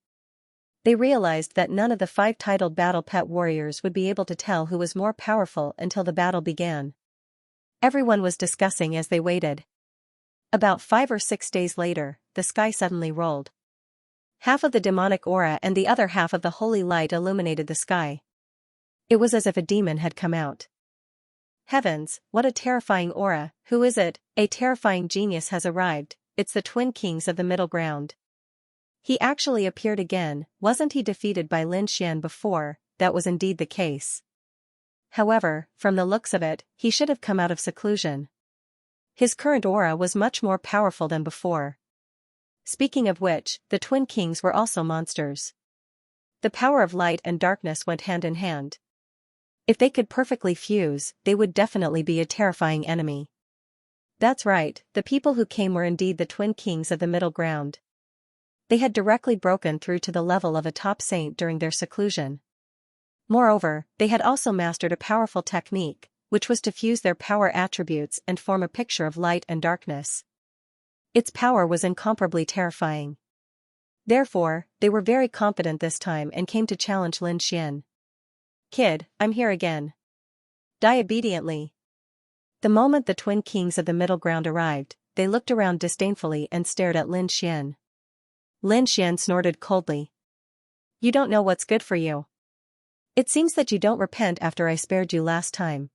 They realized that none of the 5 titled battle pet warriors would be able to tell who was more powerful until the battle began. Everyone was discussing as they waited. About 5 or 6 days later, the sky suddenly rolled. Half of the demonic aura and the other half of the holy light illuminated the sky. It was as if a demon had come out. Heavens, what a terrifying aura! Who is it? A terrifying genius has arrived. It's the twin kings of the middle ground. He actually appeared again. Wasn't he defeated by Lin Xian before? That was indeed the case. However, from the looks of it, he should have come out of seclusion. His current aura was much more powerful than before. Speaking of which, the twin kings were also monsters. The power of light and darkness went hand in hand. If they could perfectly fuse, they would definitely be a terrifying enemy. That's right, the people who came were indeed the twin kings of the middle ground. They had directly broken through to the level of a top saint during their seclusion. Moreover, they had also mastered a powerful technique, which was to fuse their power attributes and form a picture of light and darkness. Its power was incomparably terrifying. Therefore, they were very confident this time and came to challenge Lin Xian. Kid, I'm here again. Die obediently. The moment the twin kings of the middle ground arrived, they looked around disdainfully and stared at Lin Xian. Lin Xian snorted coldly. You don't know what's good for you. It seems that you don't repent after I spared you last time.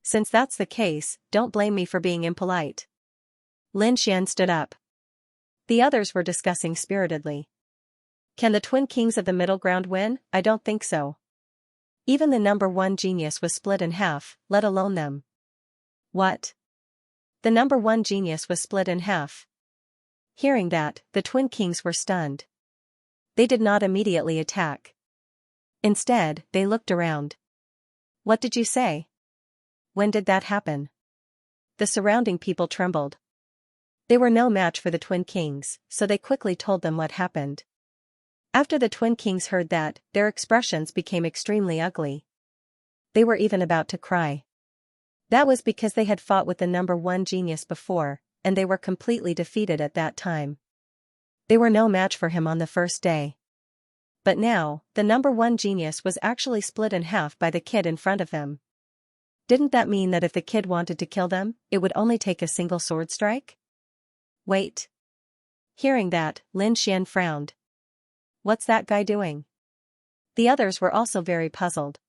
Since that's the case, don't blame me for being impolite. Lin Xian stood up. The others were discussing spiritedly. Can the twin kings of the middle ground win? I don't think so. Even the number one genius was split in half, let alone them. What? The number one genius was split in half. Hearing that, the twin kings were stunned. They did not immediately attack. Instead, they looked around. What did you say? When did that happen? The surrounding people trembled. They were no match for the twin kings, so they quickly told them what happened. After the twin kings heard that, their expressions became extremely ugly. They were even about to cry. That was because they had fought with the number one genius before, and they were completely defeated at that time. They were no match for him on the first day. But now, the number one genius was actually split in half by the kid in front of them. Didn't that mean that if the kid wanted to kill them, it would only take a single sword strike? Wait. Hearing that, Lin Xian frowned. What's that guy doing? The others were also very puzzled.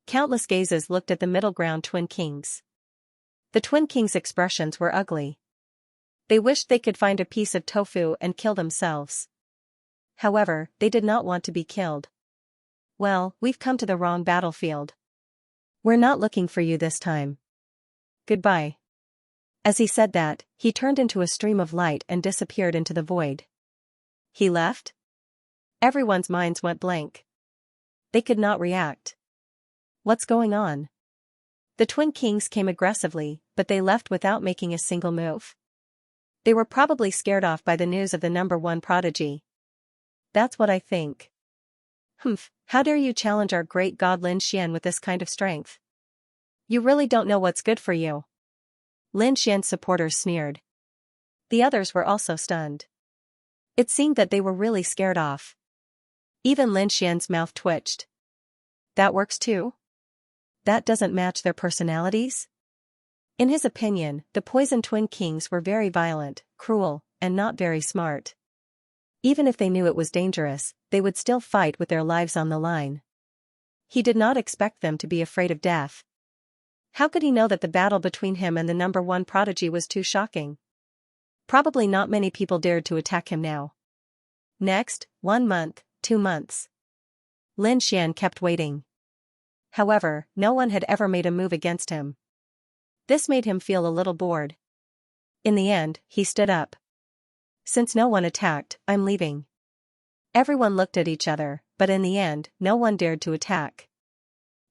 Countless gazes looked at the middle ground twin kings. The twin kings' expressions were ugly. They wished they could find a piece of tofu and kill themselves. However, they did not want to be killed. Well, we've come to the wrong battlefield. We're not looking for you this time. Goodbye. As he said that, he turned into a stream of light and disappeared into the void. He left? Everyone's minds went blank. They could not react. What's going on? The twin kings came aggressively, but they left without making a single move. They were probably scared off by the news of the number one prodigy. That's what I think. Humph, How dare you challenge our great god Lin Xian with this kind of strength? You really don't know what's good for you. Lin Xian's supporters sneered. The others were also stunned. It seemed that they were really scared off. Even Lin Xian's mouth twitched. That works too? That doesn't match their personalities? In his opinion, the Poison Twin Kings were very violent, cruel, and not very smart. Even if they knew it was dangerous, they would still fight with their lives on the line. He did not expect them to be afraid of death. How could he know that the battle between him and the number one prodigy was too shocking? Probably not many people dared to attack him now. Next, 1 month, 2 months. Lin Xian kept waiting. However, no one had ever made a move against him. This made him feel a little bored. In the end, he stood up. Since no one attacked, I'm leaving. Everyone looked at each other, but in the end, no one dared to attack.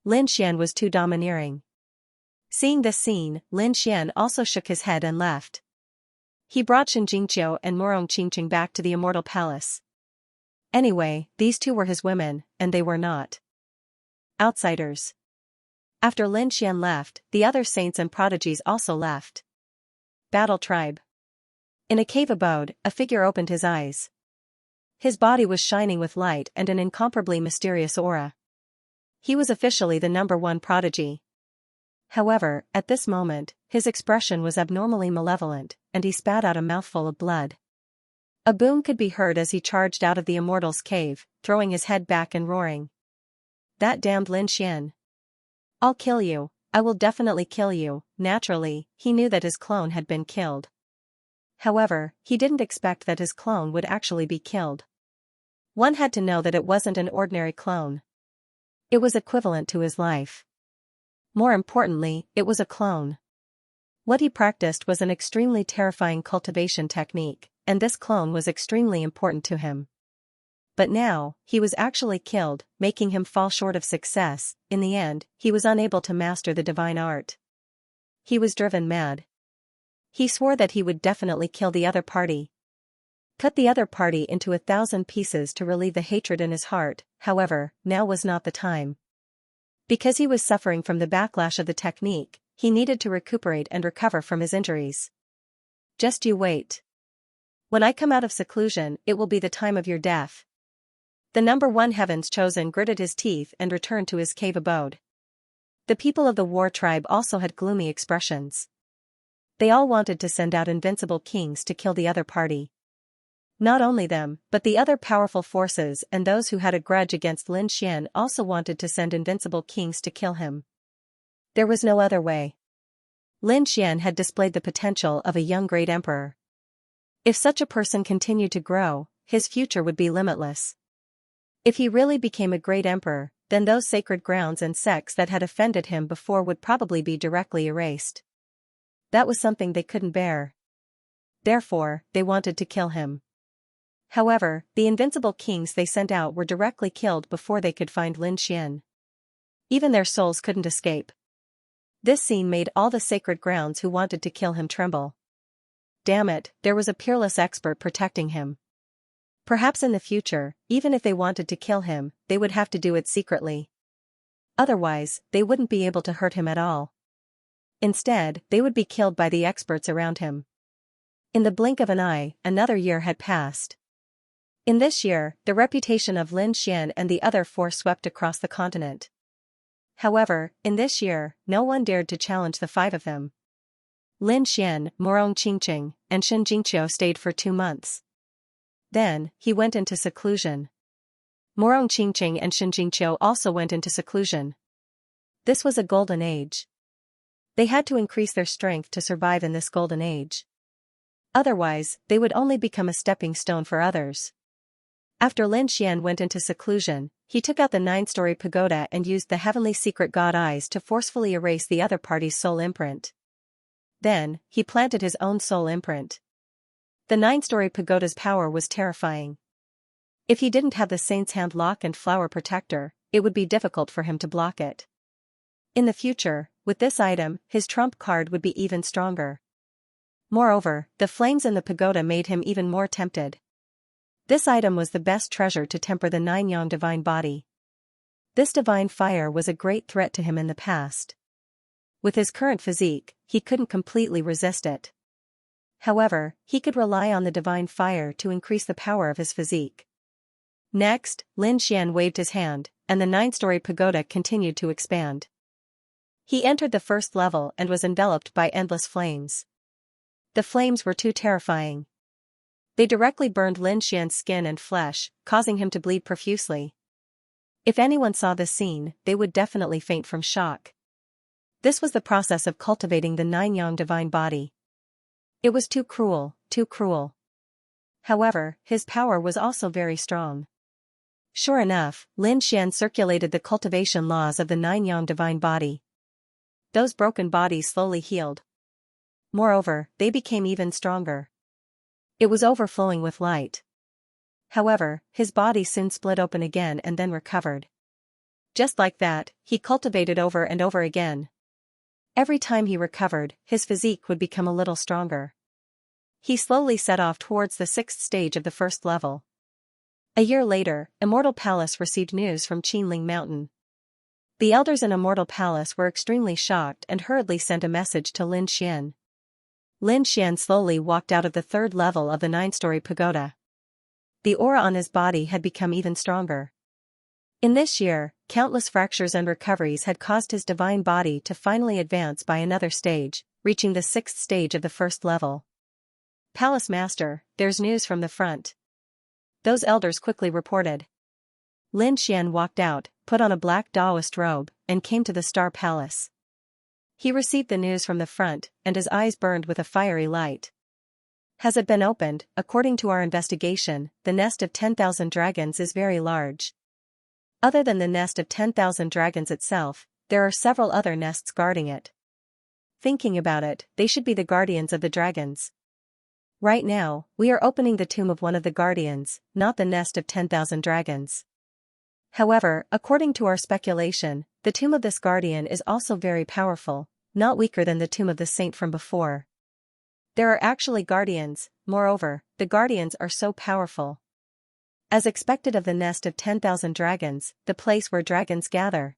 Lin Xian was too domineering. Seeing this scene, Lin Xian also shook his head and left. He brought Xianxia and Murong Qingqing back to the Immortal Palace. Anyway, these two were his women, and they were not outsiders. After Lin Xian left, the other saints and prodigies also left. Battle Tribe. In a cave abode, a figure opened his eyes. His body was shining with light and an incomparably mysterious aura. He was officially the number one prodigy. However, at this moment, his expression was abnormally malevolent, and he spat out a mouthful of blood. A boom could be heard as he charged out of the Immortal's cave, throwing his head back and roaring. That damned Lin Xian. I'll kill you, I will definitely kill you. Naturally, he knew that his clone had been killed. However, he didn't expect that his clone would actually be killed. One had to know that it wasn't an ordinary clone. It was equivalent to his life. More importantly, it was a clone. What he practiced was an extremely terrifying cultivation technique, and this clone was extremely important to him. But now, he was actually killed, making him fall short of success. In the end, he was unable to master the divine art. He was driven mad. He swore that he would definitely kill the other party. Cut the other party into 1,000 pieces to relieve the hatred in his heart. However, now was not the time. Because he was suffering from the backlash of the technique, he needed to recuperate and recover from his injuries. Just you wait. When I come out of seclusion, it will be the time of your death. The number one Heaven's Chosen gritted his teeth and returned to his cave abode. The people of the war tribe also had gloomy expressions. They all wanted to send out invincible kings to kill the other party. Not only them, but the other powerful forces and those who had a grudge against Lin Xian also wanted to send invincible kings to kill him. There was no other way. Lin Xian had displayed the potential of a young great emperor. If such a person continued to grow, his future would be limitless. If he really became a great emperor, then those sacred grounds and sects that had offended him before would probably be directly erased. That was something they couldn't bear. Therefore, they wanted to kill him. However, the invincible kings they sent out were directly killed before they could find Lin Xian. Even their souls couldn't escape. This scene made all the sacred grounds who wanted to kill him tremble. Damn it, there was a peerless expert protecting him. Perhaps in the future, even if they wanted to kill him, they would have to do it secretly. Otherwise, they wouldn't be able to hurt him at all. Instead, they would be killed by the experts around him. In the blink of an eye, another year had passed. In this year, the reputation of Lin Xian and the other four swept across the continent. However, in this year, no one dared to challenge the 5 of them. Lin Xian, Murong Qingqing, and Xianxia stayed for 2 months. Then, he went into seclusion. Murong Qingqing and Xianxia also went into seclusion. This was a golden age. They had to increase their strength to survive in this golden age. Otherwise, they would only become a stepping stone for others. After Lin Xian went into seclusion, he took out the 9-story pagoda and used the heavenly secret god eyes to forcefully erase the other party's soul imprint. Then, he planted his own soul imprint. The 9-story pagoda's power was terrifying. If he didn't have the saint's hand lock and flower protector, it would be difficult for him to block it. In the future, with this item, his trump card would be even stronger. Moreover, the flames in the pagoda made him even more tempted. This item was the best treasure to temper the 9-yang divine body. This divine fire was a great threat to him in the past. With his current physique, he couldn't completely resist it. However, he could rely on the divine fire to increase the power of his physique. Next, Lin Xian waved his hand, and the 9-story pagoda continued to expand. He entered the first level and was enveloped by endless flames. The flames were too terrifying. They directly burned Lin Xian's skin and flesh, causing him to bleed profusely. If anyone saw this scene, they would definitely faint from shock. This was the process of cultivating the 9-yang divine body. It was too cruel, too cruel. However, his power was also very strong. Sure enough, Lin Xian circulated the cultivation laws of the 9-yang divine body. Those broken bodies slowly healed. Moreover, they became even stronger. It was overflowing with light. However, his body soon split open again and then recovered. Just like that, he cultivated over and over again. Every time he recovered, his physique would become a little stronger. He slowly set off towards the 6th stage of the first level. A year later, Immortal Palace received news from Qinling Mountain. The elders in Immortal Palace were extremely shocked and hurriedly sent a message to Lin Xian. Lin Xian slowly walked out of the 3rd level of the 9-story pagoda. The aura on his body had become even stronger. In this year, countless fractures and recoveries had caused his divine body to finally advance by another stage, reaching the 6th stage of the 1st level. Palace Master, there's news from the front. Those elders quickly reported. Lin Xian walked out, put on a black Taoist robe, and came to the Star Palace. He received the news from the front, and his eyes burned with a fiery light. Has it been opened? According to our investigation, the nest of 10,000 dragons is very large. Other than the nest of 10,000 dragons itself, there are several other nests guarding it. Thinking about it, they should be the guardians of the dragons. Right now, we are opening the tomb of one of the guardians, not the nest of 10,000 dragons. However, according to our speculation, the tomb of this guardian is also very powerful, not weaker than the tomb of the saint from before. There are actually guardians, moreover, the guardians are so powerful. As expected of the nest of 10,000 dragons, the place where dragons gather.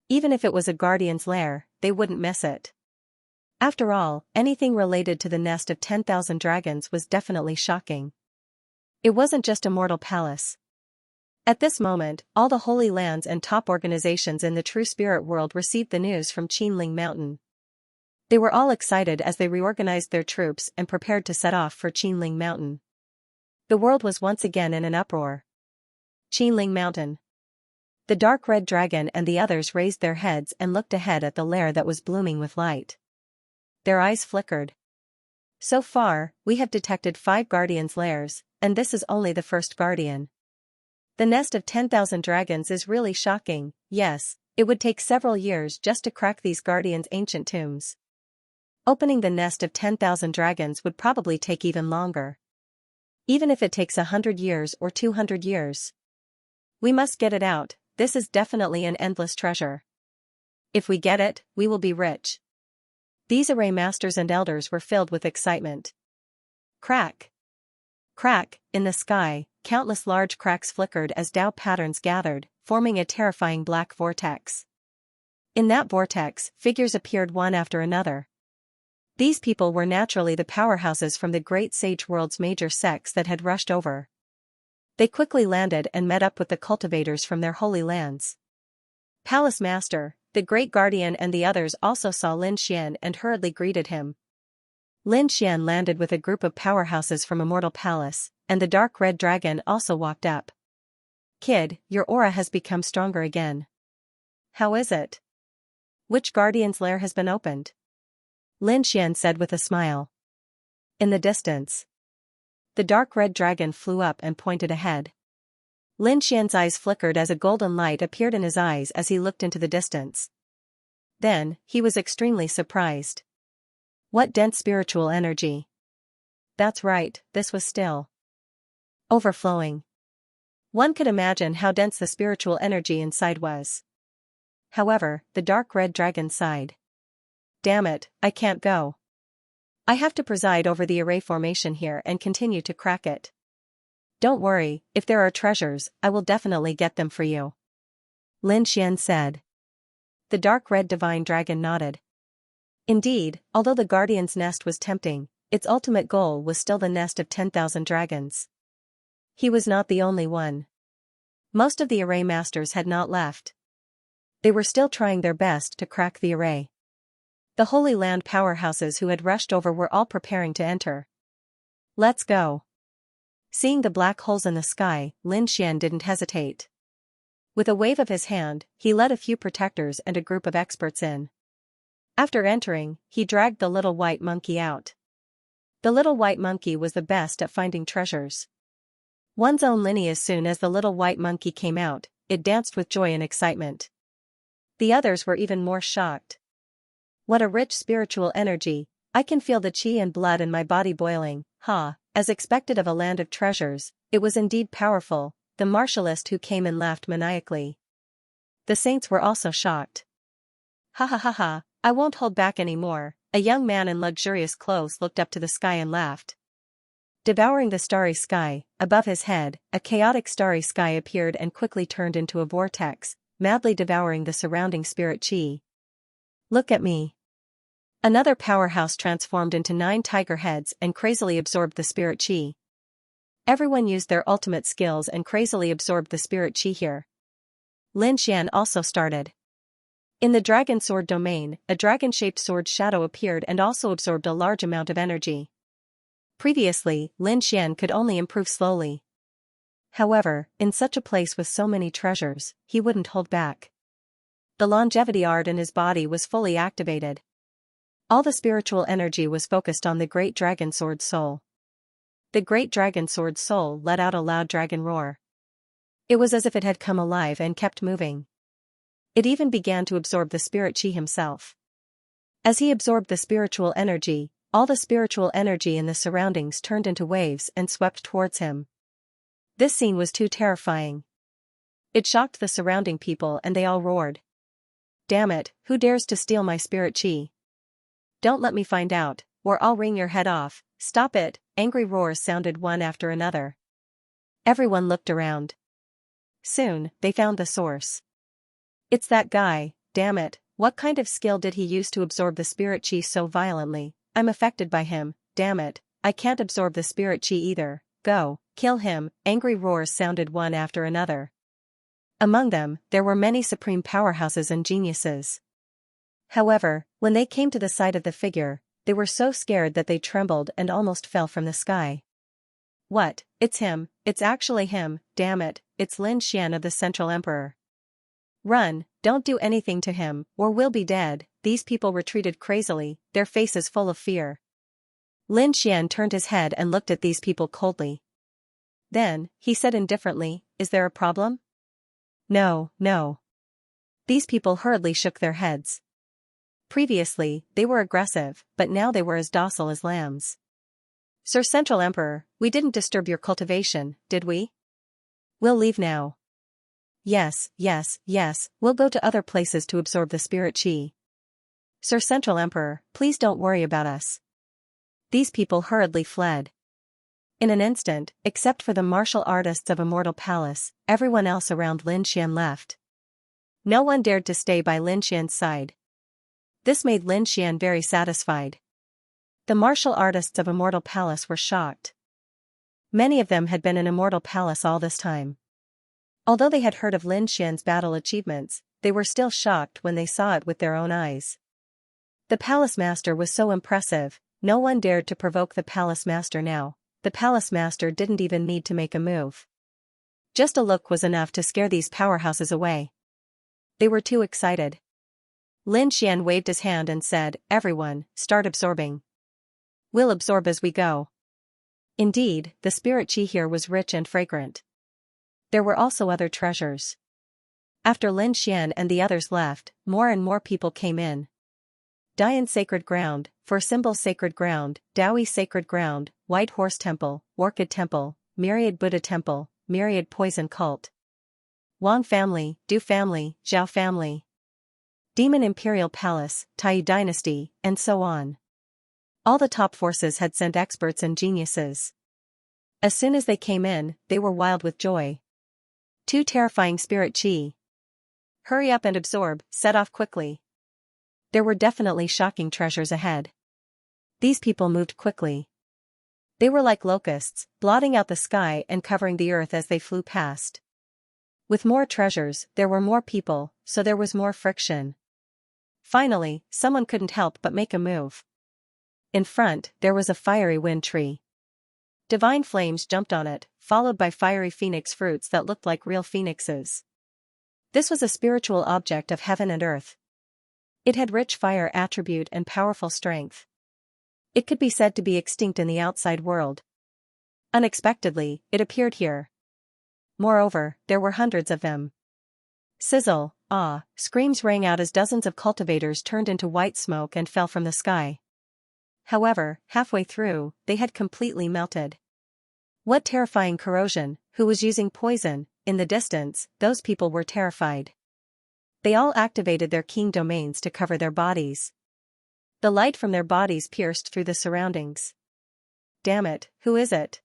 Even if it was a guardian's lair, they wouldn't miss it. After all, anything related to the nest of 10,000 dragons was definitely shocking. It wasn't just Immortal Palace. At this moment, all the Holy Lands and top organizations in the true spirit world received the news from Qinling Mountain. They were all excited as they reorganized their troops and prepared to set off for Qinling Mountain. The world was once again in an uproar. Qinling Mountain. The dark red dragon and the others raised their heads and looked ahead at the lair that was blooming with light. Their eyes flickered. So far, we have detected 5 guardians' lairs, and this is only the first guardian. The nest of 10,000 dragons is really shocking. Yes, it would take several years just to crack these guardians' ancient tombs. Opening the nest of 10,000 dragons would probably take even longer. Even if it takes 100 years or 200 years. We must get it out, this is definitely an endless treasure. If we get it, we will be rich. These array masters and elders were filled with excitement. Crack! Crack! In the sky, countless large cracks flickered as Tao patterns gathered, forming a terrifying black vortex. In that vortex, figures appeared one after another. These people were naturally the powerhouses from the great sage world's major sects that had rushed over. They quickly landed and met up with the cultivators from their holy lands. Palace Master, the great guardian and the others also saw Lin Xian and hurriedly greeted him. Lin Xian landed with a group of powerhouses from Immortal Palace, and the dark red dragon also walked up. Kid, your aura has become stronger again. How is it? Which guardian's lair has been opened? Lin Xian said with a smile. In the distance. The dark red dragon flew up and pointed ahead. Lin Xian's eyes flickered as a golden light appeared in his eyes as he looked into the distance. Then, he was extremely surprised. What dense spiritual energy. That's right, this was still overflowing. One could imagine how dense the spiritual energy inside was. However, the dark red dragon sighed. Damn it, I can't go. I have to preside over the array formation here and continue to crack it. Don't worry, if there are treasures, I will definitely get them for you. Lin Xian said. The dark red divine dragon nodded. Indeed, although the guardian's nest was tempting, its ultimate goal was still the nest of 10,000 dragons. He was not the only one. Most of the array masters had not left. They were still trying their best to crack the array. The Holy Land powerhouses who had rushed over were all preparing to enter. Let's go. Seeing the black holes in the sky, Lin Xian didn't hesitate. With a wave of his hand, he led a few protectors and a group of experts in. After entering, he dragged the little white monkey out. The little white monkey was the best at finding treasures. One's own Linny. As soon as the little white monkey came out, it danced with joy and excitement. The others were even more shocked. What a rich spiritual energy, I can feel the chi and blood in my body boiling, ha, as expected of a land of treasures, it was indeed powerful, the martialist who came in laughed maniacally. The saints were also shocked. Ha ha ha ha, I won't hold back anymore, a young man in luxurious clothes looked up to the sky and laughed. Devouring the starry sky, above his head, a chaotic starry sky appeared and quickly turned into a vortex, madly devouring the surrounding spirit chi. Look at me. Another powerhouse transformed into 9 tiger heads and crazily absorbed the spirit chi. Everyone used their ultimate skills and crazily absorbed the spirit chi here. Lin Xian also started. In the dragon sword domain, a dragon-shaped sword shadow appeared and also absorbed a large amount of energy. Previously, Lin Xian could only improve slowly. However, in such a place with so many treasures, he wouldn't hold back. The longevity art in his body was fully activated. All the spiritual energy was focused on the great dragon sword soul. The great dragon sword soul let out a loud dragon roar. It was as if it had come alive and kept moving. It even began to absorb the spirit chi himself. As he absorbed the spiritual energy, all the spiritual energy in the surroundings turned into waves and swept towards him. This scene was too terrifying. It shocked the surrounding people and they all roared. Damn it, who dares to steal my spirit chi? Don't let me find out, or I'll wring your head off, stop it, angry roars sounded one after another. Everyone looked around. Soon, they found the source. It's that guy, damn it, what kind of skill did he use to absorb the spirit chi so violently? I'm affected by him, damn it, I can't absorb the spirit chi either, go, kill him, angry roars sounded one after another. Among them, there were many supreme powerhouses and geniuses. However, when they came to the sight of the figure, they were so scared that they trembled and almost fell from the sky. What, it's him, it's actually him, damn it, it's Lin Xian of the Central Emperor. Run, don't do anything to him, or we'll be dead. These people retreated crazily, their faces full of fear. Lin Xian turned his head and looked at these people coldly. Then, he said indifferently, is there a problem? No, no. These people hurriedly shook their heads. Previously, they were aggressive, but now they were as docile as lambs. Sir Central Emperor, we didn't disturb your cultivation, did we? We'll leave now. Yes, yes, yes, we'll go to other places to absorb the spirit chi. Sir Central Emperor, please don't worry about us. These people hurriedly fled. In an instant, except for the martial artists of Immortal Palace, everyone else around Lin Xian left. No one dared to stay by Lin Xian's side. This made Lin Xian very satisfied. The martial artists of Immortal Palace were shocked. Many of them had been in Immortal Palace all this time. Although they had heard of Lin Xian's battle achievements, they were still shocked when they saw it with their own eyes. The Palace Master was so impressive, no one dared to provoke the Palace Master now. The Palace Master didn't even need to make a move. Just a look was enough to scare these powerhouses away. They were too excited. Lin Xian waved his hand and said, everyone, start absorbing. We'll absorb as we go. Indeed, the spirit chi here was rich and fragrant. There were also other treasures. After Lin Xian and the others left, more and more people came in. Dian Sacred Ground, For Symbol Sacred Ground, Dowie Sacred Ground, White Horse Temple, Orchid Temple, Myriad Buddha Temple, Myriad Poison Cult. Wang Family, Du Family, Zhao Family. Demon Imperial Palace, Taiyu Dynasty, and so on. All the top forces had sent experts and geniuses. As soon as they came in, they were wild with joy. Too terrifying spirit chi. Hurry up and absorb, set off quickly. There were definitely shocking treasures ahead. These people moved quickly. They were like locusts, blotting out the sky and covering the earth as they flew past. With more treasures, there were more people, so there was more friction. Finally, someone couldn't help but make a move. In front, there was a fiery wind tree. Divine flames jumped on it, followed by fiery phoenix fruits that looked like real phoenixes. This was a spiritual object of heaven and earth. It had rich fire attribute and powerful strength. It could be said to be extinct in the outside world. Unexpectedly, it appeared here. Moreover, there were hundreds of them. Sizzle, screams rang out as dozens of cultivators turned into white smoke and fell from the sky. However, halfway through, they had completely melted. What terrifying corrosion! Who was using poison? In the distance, those people were terrified. They all activated their Qing domains to cover their bodies. The light from their bodies pierced through the surroundings. Damn it, who is it?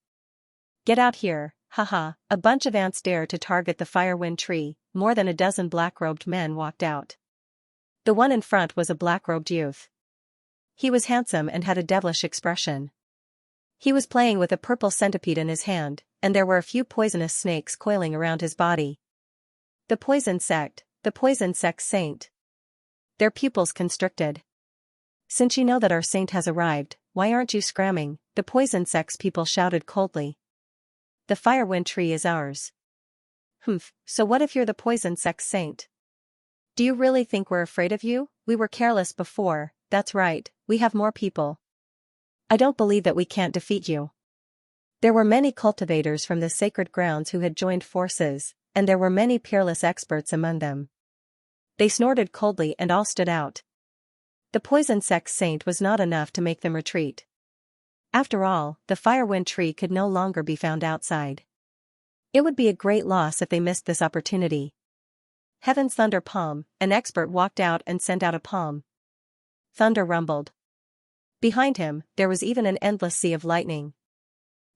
Get out here, haha, a bunch of ants dared to target the firewind tree. More than a dozen black-robed men walked out. The one in front was a black-robed youth. He was handsome and had a devilish expression. He was playing with a purple centipede in his hand, and there were a few poisonous snakes coiling around his body. The poison sect saint. Their pupils constricted. Since you know that our saint has arrived, why aren't you scramming? The poison sect's people shouted coldly. The firewind tree is ours. Humph, so what if you're the poison sect saint? Do you really think we're afraid of you? We were careless before, that's right, we have more people. I don't believe that we can't defeat you. There were many cultivators from the sacred grounds who had joined forces, and there were many peerless experts among them. They snorted coldly and all stood out. The poison sect saint was not enough to make them retreat. After all, the firewind tree could no longer be found outside. It would be a great loss if they missed this opportunity. Heaven's thunder palm, an expert walked out and sent out a palm. Thunder rumbled. Behind him, there was even an endless sea of lightning.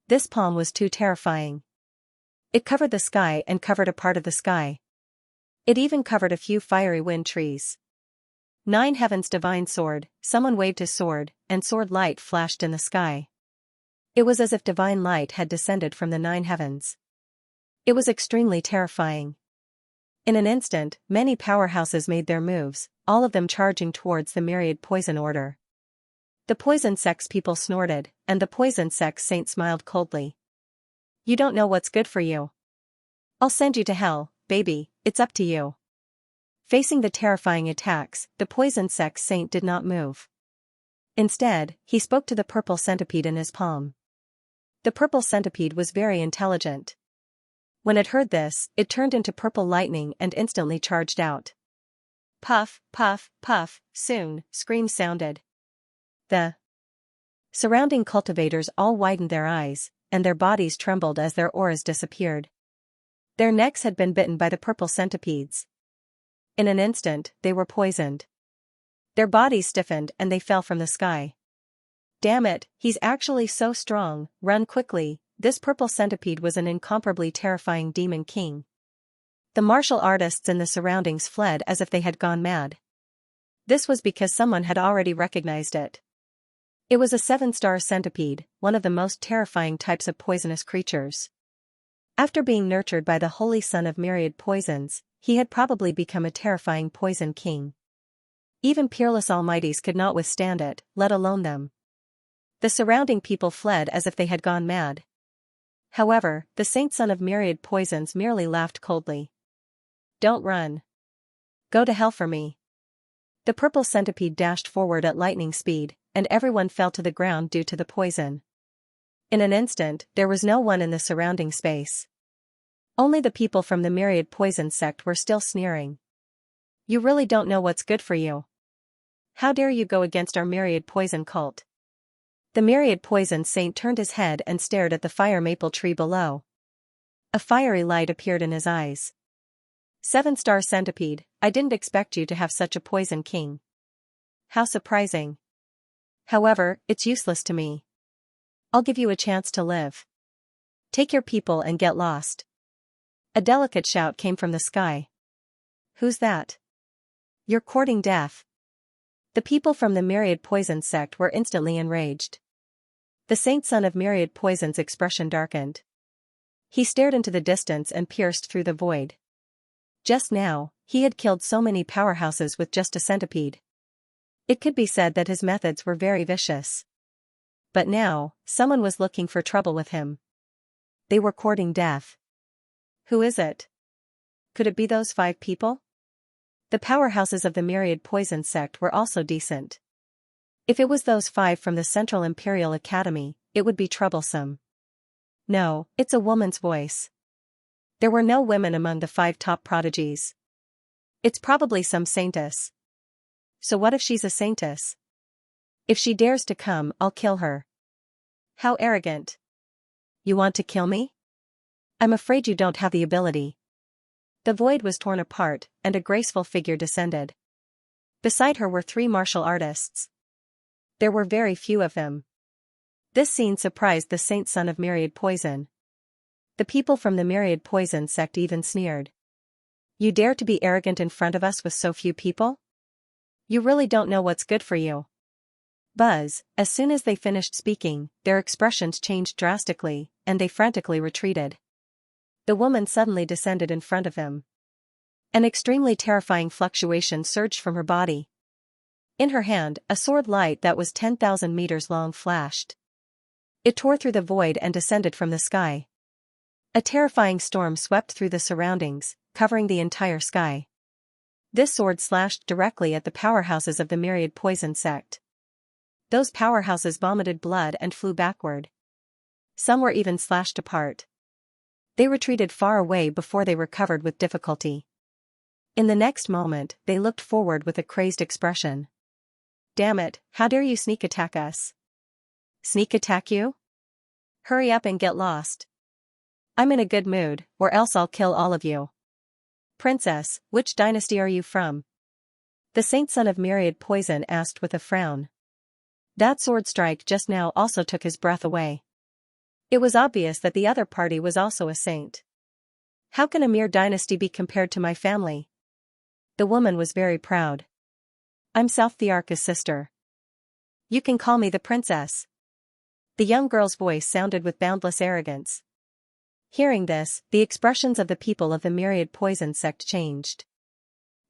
This palm was too terrifying. It covered the sky and covered a part of the sky. It even covered a few fiery wind trees. 9 Heaven's divine sword, someone waved his sword, and sword light flashed in the sky. It was as if divine light had descended from the 9 heavens. It was extremely terrifying. In an instant, many powerhouses made their moves, all of them charging towards the myriad poison order. The poison sect's people snorted, and the poison sect saint smiled coldly. You don't know what's good for you. I'll send you to hell, baby, it's up to you. Facing the terrifying attacks, the poison sect saint did not move. Instead, he spoke to the purple centipede in his palm. The purple centipede was very intelligent. When it heard this, it turned into purple lightning and instantly charged out. Puff, puff, puff, soon, screams sounded. The surrounding cultivators all widened their eyes, and their bodies trembled as their auras disappeared. Their necks had been bitten by the purple centipedes. In an instant, they were poisoned. Their bodies stiffened and they fell from the sky. Damn it, he's actually so strong, run quickly. This purple centipede was an incomparably terrifying demon king. The martial artists in the surroundings fled as if they had gone mad. This was because someone had already recognized it. It was a 7-star centipede, one of the most terrifying types of poisonous creatures. After being nurtured by the holy son of myriad poisons, he had probably become a terrifying poison king. Even peerless almighties could not withstand it, let alone them. The surrounding people fled as if they had gone mad. However, the saint son of myriad poisons merely laughed coldly. Don't run. Go to hell for me. The purple centipede dashed forward at lightning speed, and everyone fell to the ground due to the poison. In an instant, there was no one in the surrounding space. Only the people from the myriad poison sect were still sneering. You really don't know what's good for you. How dare you go against our myriad poison cult? The myriad poison saint turned his head and stared at the fire maple tree below. A fiery light appeared in his eyes. 7-star centipede, I didn't expect you to have such a poison king. How surprising. However, it's useless to me. I'll give you a chance to live. Take your people and get lost. A delicate shout came from the sky. Who's that? You're courting death. The people from the Myriad Poison sect were instantly enraged. The saint son of Myriad Poison's expression darkened. He stared into the distance and pierced through the void. Just now, he had killed so many powerhouses with just a centipede. It could be said that his methods were very vicious. But now, someone was looking for trouble with him. They were courting death. Who is it? Could it be those 5 people? The powerhouses of the Myriad Poison sect were also decent. If it was those 5 from the Central Imperial Academy, it would be troublesome. No, it's a woman's voice. There were no women among the 5 top prodigies. It's probably some saintess. So what if she's a saintess? If she dares to come, I'll kill her. How arrogant. You want to kill me? I'm afraid you don't have the ability. The void was torn apart, and a graceful figure descended. Beside her were 3 martial artists. There were very few of them. This scene surprised the saint son of Myriad Poison. The people from the Myriad Poison sect even sneered. You dare to be arrogant in front of us with so few people? You really don't know what's good for you. Buzz, as soon as they finished speaking, their expressions changed drastically, and they frantically retreated. The woman suddenly descended in front of him. An extremely terrifying fluctuation surged from her body. In her hand, a sword light that was 10,000 meters long flashed. It tore through the void and descended from the sky. A terrifying storm swept through the surroundings, covering the entire sky. This sword slashed directly at the powerhouses of the Myriad Poison sect. Those powerhouses vomited blood and flew backward. Some were even slashed apart. They retreated far away before they recovered with difficulty. In the next moment, they looked forward with a crazed expression. Damn it, how dare you sneak attack us? Sneak attack you? Hurry up and get lost. I'm in a good mood, or else I'll kill all of you. Princess, which dynasty are you from? The saint son of Myriad Poison asked with a frown. That sword strike just now also took his breath away. It was obvious that the other party was also a saint. How can a mere dynasty be compared to my family? The woman was very proud. I'm South Thearka's sister. You can call me the princess. The young girl's voice sounded with boundless arrogance. Hearing this, the expressions of the people of the Myriad Poison sect changed.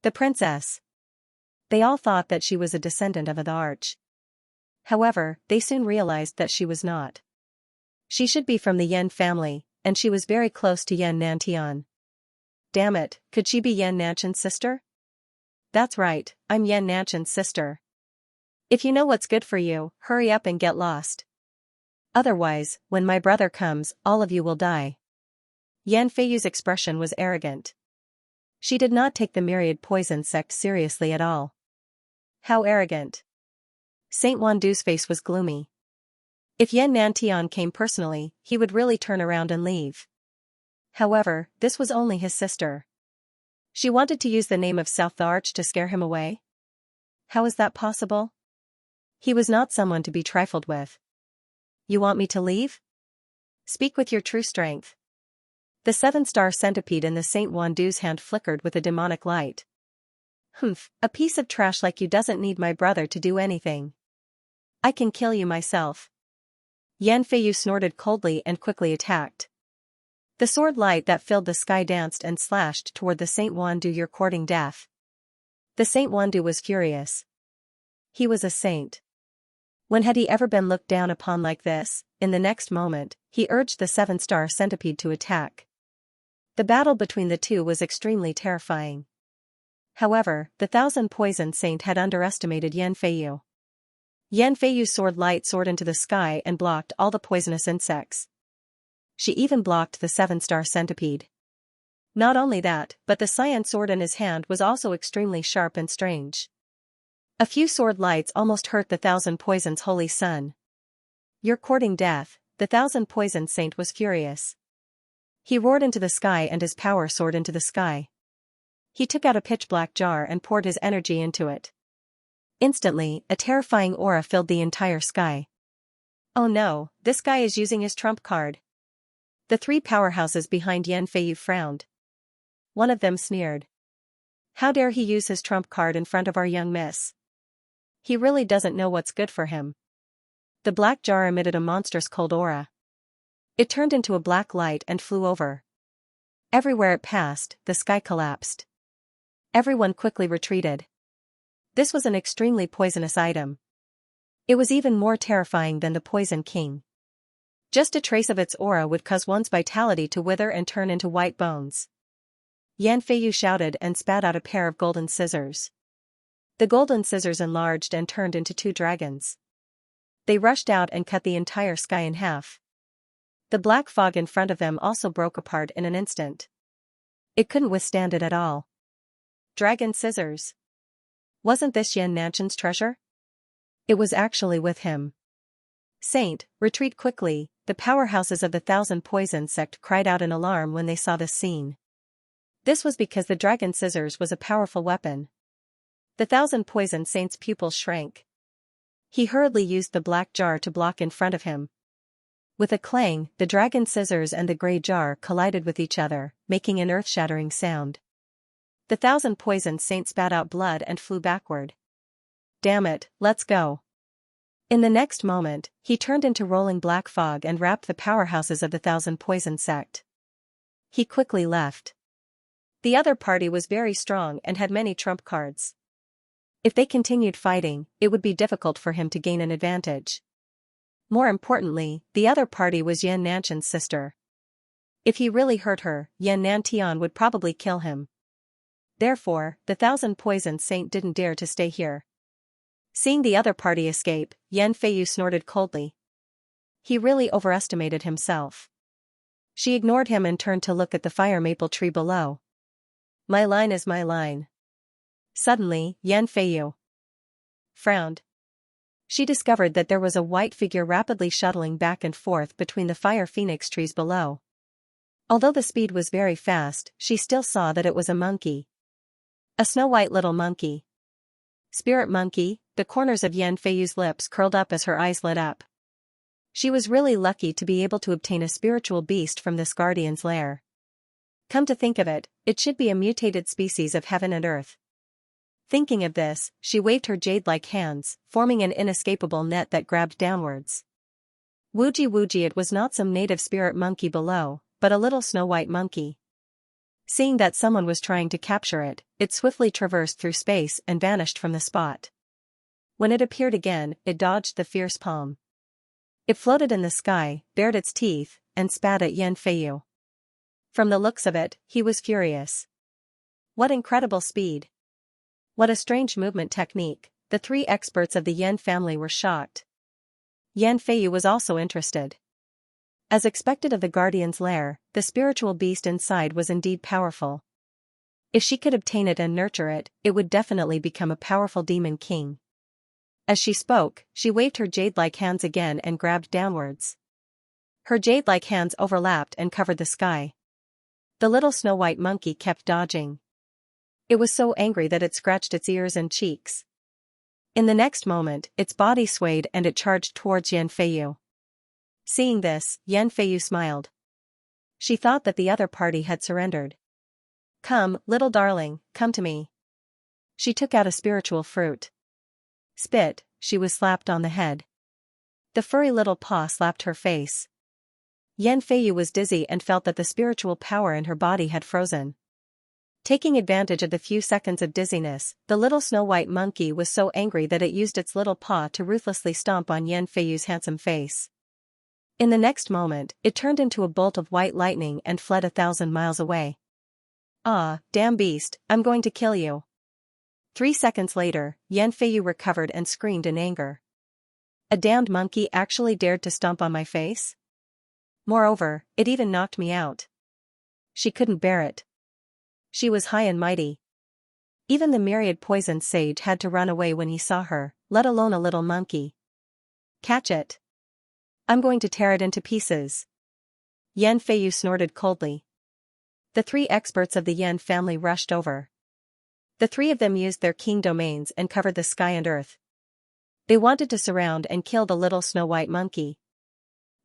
The princess. They all thought that she was a descendant of the Arch. However, they soon realized that she was not. She should be from the Yen family, and she was very close to Yen Nantian. Damn it, could she be Yen Nanchan's sister? That's right, I'm Yen Nanchan's sister. If you know what's good for you, hurry up and get lost. Otherwise, when my brother comes, all of you will die. Yan Feiyu's expression was arrogant. She did not take the Myriad Poison sect seriously at all. How arrogant. Saint Wandu's face was gloomy. If Yen Nantian came personally, he would really turn around and leave. However, this was only his sister. She wanted to use the name of South the Arch to scare him away? How is that possible? He was not someone to be trifled with. You want me to leave? Speak with your true strength. The 7-star centipede in the Saint Wandu's hand flickered with a demonic light. Humph, a piece of trash like you doesn't need my brother to do anything. I can kill you myself. Yan Feiyu snorted coldly and quickly attacked. The sword light that filled the sky danced and slashed toward the Saint Wandu. You're courting death. The Saint Wandu was furious. He was a saint. When had he ever been looked down upon like this? In the next moment, he urged the 7-star centipede to attack. The battle between the two was extremely terrifying. However, the 1,000 Poison Saint had underestimated Yan Feiyu. Yan Feiyu's sword light soared into the sky and blocked all the poisonous insects. She even blocked the 7-star centipede. Not only that, but the cyan sword in his hand was also extremely sharp and strange. A few sword lights almost hurt the 1,000 Poison's holy son. You're courting death, the 1,000 Poison Saint was furious. He roared into the sky and his power soared into the sky. He took out a pitch-black jar and poured his energy into it. Instantly, a terrifying aura filled the entire sky. Oh no, this guy is using his trump card. The 3 powerhouses behind Yan Feiyu frowned. One of them sneered. How dare he use his trump card in front of our young miss? He really doesn't know what's good for him. The black jar emitted a monstrous cold aura. It turned into a black light and flew over. Everywhere it passed, the sky collapsed. Everyone quickly retreated. This was an extremely poisonous item. It was even more terrifying than the Poison King. Just a trace of its aura would cause one's vitality to wither and turn into white bones. Yan Feiyu shouted and spat out a pair of golden scissors. The golden scissors enlarged and turned into 2 dragons. They rushed out and cut the entire sky in half. The black fog in front of them also broke apart in an instant. It couldn't withstand it at all. Dragon scissors. Wasn't this Xianxia's treasure? It was actually with him. Saint, retreat quickly, the powerhouses of the Thousand Poison sect cried out in alarm when they saw this scene. This was because the dragon scissors was a powerful weapon. The Thousand Poison Saint's pupils shrank. He hurriedly used the black jar to block in front of him. With a clang, the dragon scissors and the grey jar collided with each other, making an earth-shattering sound. The Thousand Poison Saint spat out blood and flew backward. Damn it, let's go. In the next moment, he turned into rolling black fog and wrapped the powerhouses of the Thousand Poison sect. He quickly left. The other party was very strong and had many trump cards. If they continued fighting, it would be difficult for him to gain an advantage. More importantly, the other party was Yan Nanshan's sister. If he really hurt her, Yan Nantian would probably kill him. Therefore, the Thousand Poison Saint didn't dare to stay here. Seeing the other party escape, Yan Feiyu snorted coldly. He really overestimated himself. She ignored him and turned to look at the fire maple tree below. My line is my line. Suddenly, Yan Feiyu frowned. She discovered that there was a white figure rapidly shuttling back and forth between the fire phoenix trees below. Although the speed was very fast, she still saw that it was a monkey. A snow-white little monkey. Spirit monkey, the corners of Yan Feiyu's lips curled up as her eyes lit up. She was really lucky to be able to obtain a spiritual beast from this guardian's lair. Come to think of it, it should be a mutated species of heaven and earth. Thinking of this, she waved her jade-like hands, forming an inescapable net that grabbed downwards. Wooji wooji, it was not some native spirit monkey below, but a little snow-white monkey. Seeing that someone was trying to capture it, it swiftly traversed through space and vanished from the spot. When it appeared again, it dodged the fierce palm. It floated in the sky, bared its teeth, and spat at Yan Feiyu. From the looks of it, he was furious. What incredible speed! What a strange movement technique! The 3 experts of the Yan family were shocked. Yan Feiyu was also interested. As expected of the guardian's lair, the spiritual beast inside was indeed powerful. If she could obtain it and nurture it, it would definitely become a powerful demon king. As she spoke, she waved her jade-like hands again and grabbed downwards. Her jade-like hands overlapped and covered the sky. The little snow-white monkey kept dodging. It was so angry that it scratched its ears and cheeks. In the next moment, its body swayed and it charged towards Yan Feiyu. Seeing this, Yan Feiyu smiled. She thought that the other party had surrendered. Come, little darling, come to me. She took out a spiritual fruit. Spit, she was slapped on the head. The furry little paw slapped her face. Yan Feiyu was dizzy and felt that the spiritual power in her body had frozen. Taking advantage of the few seconds of dizziness, the little snow-white monkey was so angry that it used its little paw to ruthlessly stomp on Yan Feiyu's handsome face. In the next moment, it turned into a bolt of white lightning and fled 1,000 miles away. Ah, damn beast, I'm going to kill you. 3 seconds later, Yan Feiyu recovered and screamed in anger. A damned monkey actually dared to stomp on my face? Moreover, it even knocked me out. She couldn't bear it. She was high and mighty. Even the myriad poisoned sage had to run away when he saw her, let alone a little monkey. Catch it. I'm going to tear it into pieces. Yan Feiyu snorted coldly. The 3 experts of the Yan family rushed over. The 3 of them used their king domains and covered the sky and earth. They wanted to surround and kill the little snow-white monkey.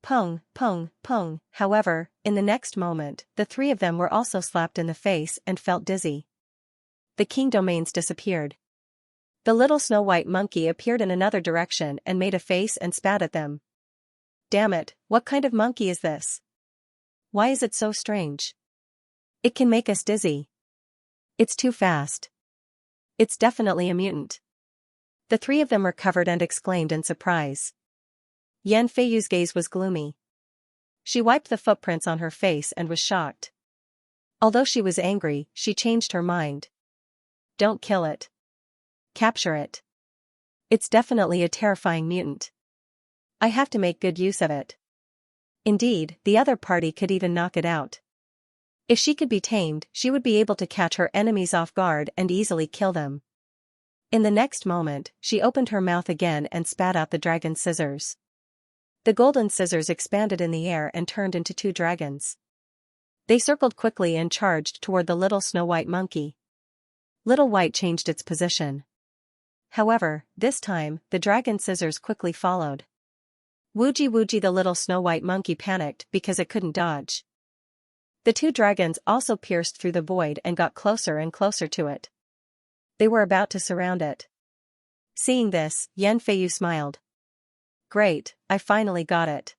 Pong, pong, pong. However, in the next moment, the 3 of them were also slapped in the face and felt dizzy. the king domains disappeared. The little snow-white monkey appeared in another direction and made a face and spat at them. Damn it, what kind of monkey is this? Why is it so strange? It can make us dizzy. It's too fast. It's definitely a mutant. The three of them recovered and exclaimed in surprise. Yan Feiyu's gaze was gloomy. She wiped the footprints on her face and was shocked. Although she was angry, she changed her mind. Don't kill it. Capture it. It's definitely a terrifying mutant. I have to make good use of it. Indeed, the other party could even knock it out. If she could be tamed, she would be able to catch her enemies off guard and easily kill them. In the next moment, she opened her mouth again and spat out the dragon scissors. The golden scissors expanded in the air and turned into two dragons. They circled quickly and charged toward the little snow-white monkey. Little White changed its position. However, this time, the dragon scissors quickly followed. Woogie woogie, the little snow-white monkey panicked because it couldn't dodge. The two dragons also pierced through the void and got closer and closer to it. They were about to surround it. Seeing this, Yan Feiyu smiled. Great, I finally got it.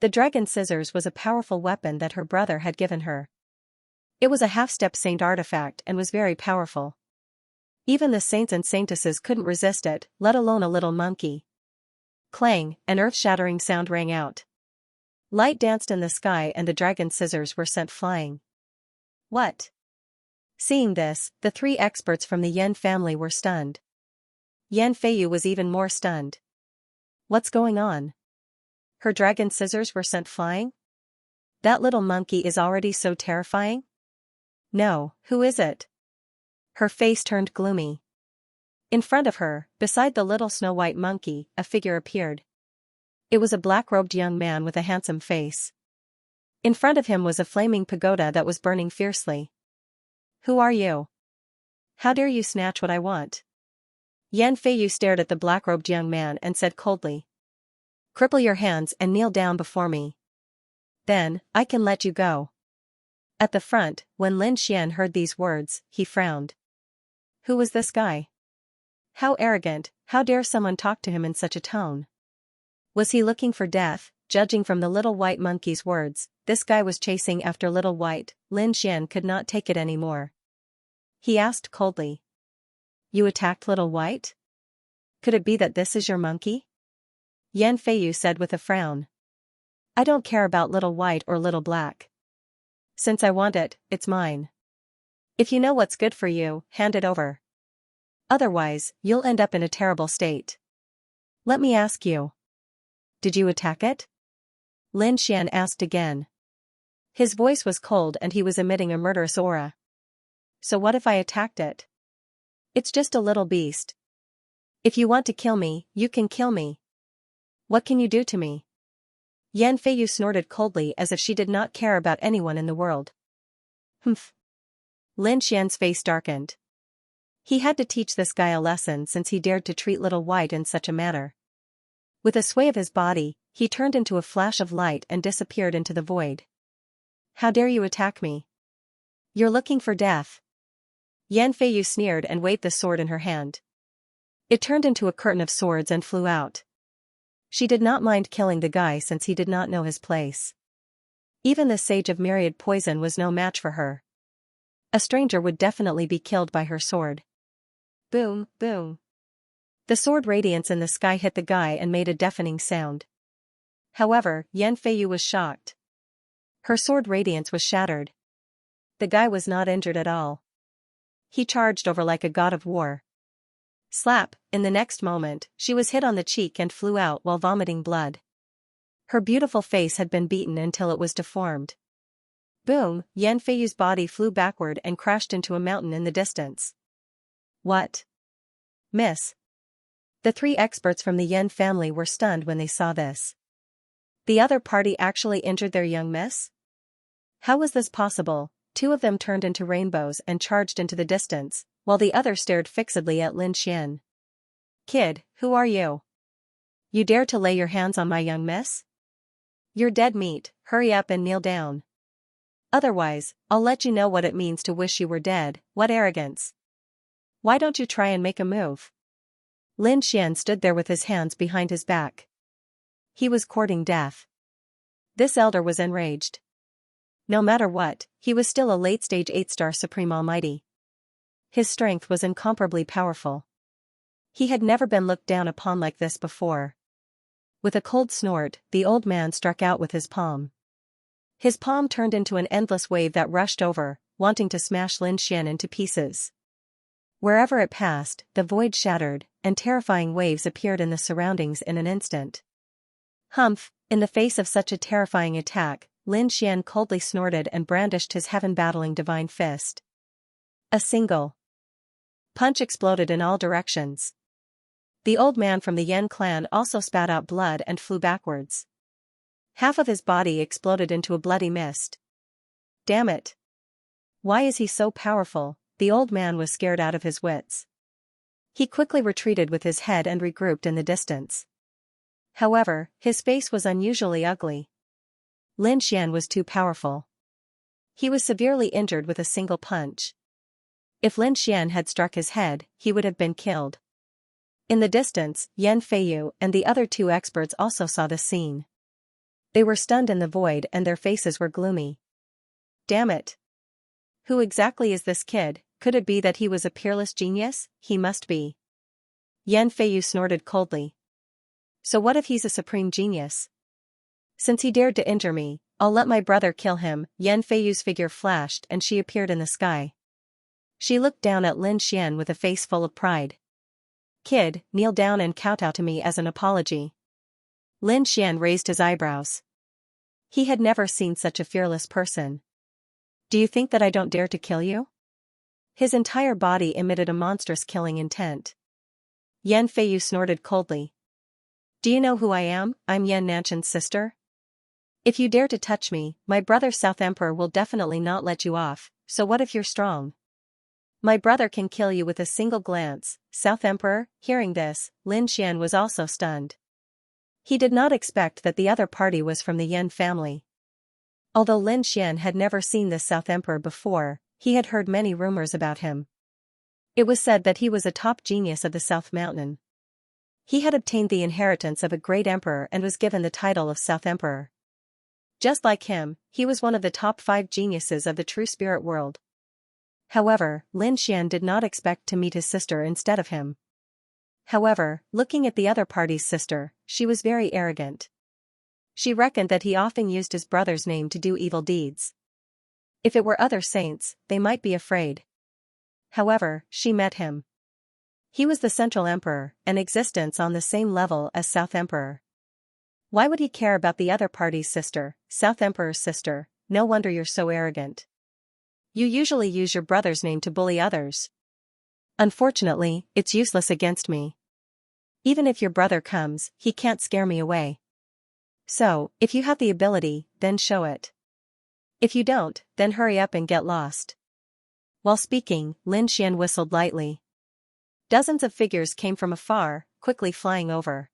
The dragon scissors was a powerful weapon that her brother had given her. It was a half-step saint artifact and was very powerful. Even the saints and saintesses couldn't resist it, let alone a little monkey. Clang, an earth-shattering sound rang out. Light danced in the sky and the dragon scissors were sent flying. What? Seeing this, the three experts from the Yan family were stunned. Yan Feiyu was even more stunned. What's going on? Her dragon scissors were sent flying? That little monkey is already so terrifying? No, who is it? Her face turned gloomy. In front of her, beside the little snow-white monkey, a figure appeared. It was a black-robed young man with a handsome face. In front of him was a flaming pagoda that was burning fiercely. Who are you? How dare you snatch what I want? Yan Feiyu stared at the black-robed young man and said coldly. Cripple your hands and kneel down before me. Then, I can let you go. At the front, when Lin Xian heard these words, he frowned. Who was this guy? How arrogant, how dare someone talk to him in such a tone? Was he looking for death? Judging from the little white monkey's words, this guy was chasing after Little White. Lin Xian could not take it anymore. He asked coldly. You attacked Little White? Could it be that this is your monkey? Yan Feiyu said with a frown. I don't care about Little White or Little Black. Since I want it, it's mine. If you know what's good for you, hand it over. Otherwise, you'll end up in a terrible state. Let me ask you. Did you attack it? Lin Xian asked again. His voice was cold and he was emitting a murderous aura. So what if I attacked it? It's just a little beast. If you want to kill me, you can kill me. What can you do to me? Yan Feiyu snorted coldly as if she did not care about anyone in the world. Humph. Lin Xian's face darkened. He had to teach this guy a lesson since he dared to treat Little White in such a manner. With a sway of his body, he turned into a flash of light and disappeared into the void. How dare you attack me? You're looking for death. Yan Feiyu sneered and waved the sword in her hand. It turned into a curtain of swords and flew out. She did not mind killing the guy since he did not know his place. Even the Sage of Myriad Poison was no match for her. A stranger would definitely be killed by her sword. Boom, boom. The sword radiance in the sky hit the guy and made a deafening sound. However, Yan Feiyu was shocked. Her sword radiance was shattered. The guy was not injured at all. He charged over like a god of war. Slap, in the next moment, she was hit on the cheek and flew out while vomiting blood. Her beautiful face had been beaten until it was deformed. Boom, Yan Feiyu's body flew backward and crashed into a mountain in the distance. What? Miss. The three experts from the Yan family were stunned when they saw this. The other party actually injured their young miss? How was this possible? Two of them turned into rainbows and charged into the distance, while the other stared fixedly at Lin Xian. Kid, who are you? You dare to lay your hands on my young miss? You're dead meat, hurry up and kneel down. Otherwise, I'll let you know what it means to wish you were dead. What arrogance. Why don't you try and make a move? Lin Xian stood there with his hands behind his back. He was courting death. This elder was enraged. No matter what, he was still a late-stage 8-star Supreme Almighty. His strength was incomparably powerful. He had never been looked down upon like this before. With a cold snort, the old man struck out with his palm. His palm turned into an endless wave that rushed over, wanting to smash Lin Xian into pieces. Wherever it passed, the void shattered, and terrifying waves appeared in the surroundings in an instant. Humph! In the face of such a terrifying attack, Lin Xian coldly snorted and brandished his heaven-battling divine fist. A single punch exploded in all directions. The old man from the Yan clan also spat out blood and flew backwards. Half of his body exploded into a bloody mist. Damn it! Why is he so powerful? The old man was scared out of his wits. He quickly retreated with his head and regrouped in the distance. However, his face was unusually ugly. Lin Xian was too powerful. He was severely injured with a single punch. If Lin Xian had struck his head, he would have been killed. In the distance, Yan Feiyu and the other two experts also saw the scene. They were stunned in the void and their faces were gloomy. Damn it! Who exactly is this kid? Could it be that he was a peerless genius? He must be. Yan Feiyu snorted coldly. So what if he's a supreme genius? Since he dared to injure me, I'll let my brother kill him. Yan Feiyu's figure flashed and she appeared in the sky. She looked down at Lin Xian with a face full of pride. Kid, kneel down and kowtow to me as an apology. Lin Xian raised his eyebrows. He had never seen such a fearless person. Do you think that I don't dare to kill you? His entire body emitted a monstrous killing intent. Yan Feiyu snorted coldly. Do you know who I am? I'm Yan Nanchan's sister. If you dare to touch me, my brother South Emperor will definitely not let you off, so what if you're strong? My brother can kill you with a single glance. South Emperor. Hearing this, Lin Xian was also stunned. He did not expect that the other party was from the Yan family. Although Lin Xian had never seen this South Emperor before, he had heard many rumors about him. It was said that he was a top genius of the South Mountain. He had obtained the inheritance of a great emperor and was given the title of South Emperor. Just like him, he was one of the top 5 geniuses of the true spirit world. However, Lin Xian did not expect to meet his sister instead of him. However, looking at the other party's sister, she was very arrogant. She reckoned that he often used his brother's name to do evil deeds. If it were other saints, they might be afraid. However, she met him. He was the Central Emperor, an existence on the same level as South Emperor. Why would he care about the other party's sister, South Emperor's sister? No wonder you're so arrogant. You usually use your brother's name to bully others. Unfortunately, it's useless against me. Even if your brother comes, he can't scare me away. So, if you have the ability, then show it. If you don't, then hurry up and get lost. While speaking, Lin Xian whistled lightly. Dozens of figures came from afar, quickly flying over.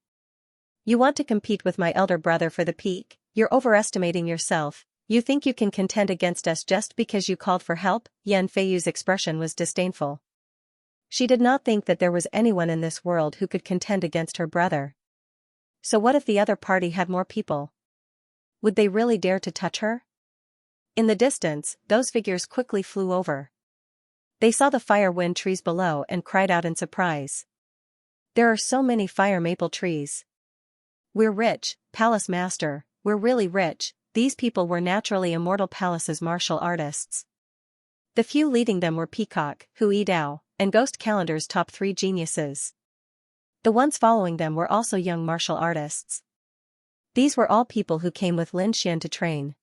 You want to compete with my elder brother for the peak? You're overestimating yourself. You think you can contend against us just because you called for help? Yan Feiyu's expression was disdainful. She did not think that there was anyone in this world who could contend against her brother. So what if the other party had more people? Would they really dare to touch her? In the distance, those figures quickly flew over. They saw the fire wind trees below and cried out in surprise. There are so many fire maple trees. We're rich, Palace Master, we're really rich. These people were naturally Immortal Palace's martial artists. The few leading them were Peacock, Hu Dao, and Ghost Calendar's top 3 geniuses. The ones following them were also young martial artists. These were all people who came with Lin Xian to train.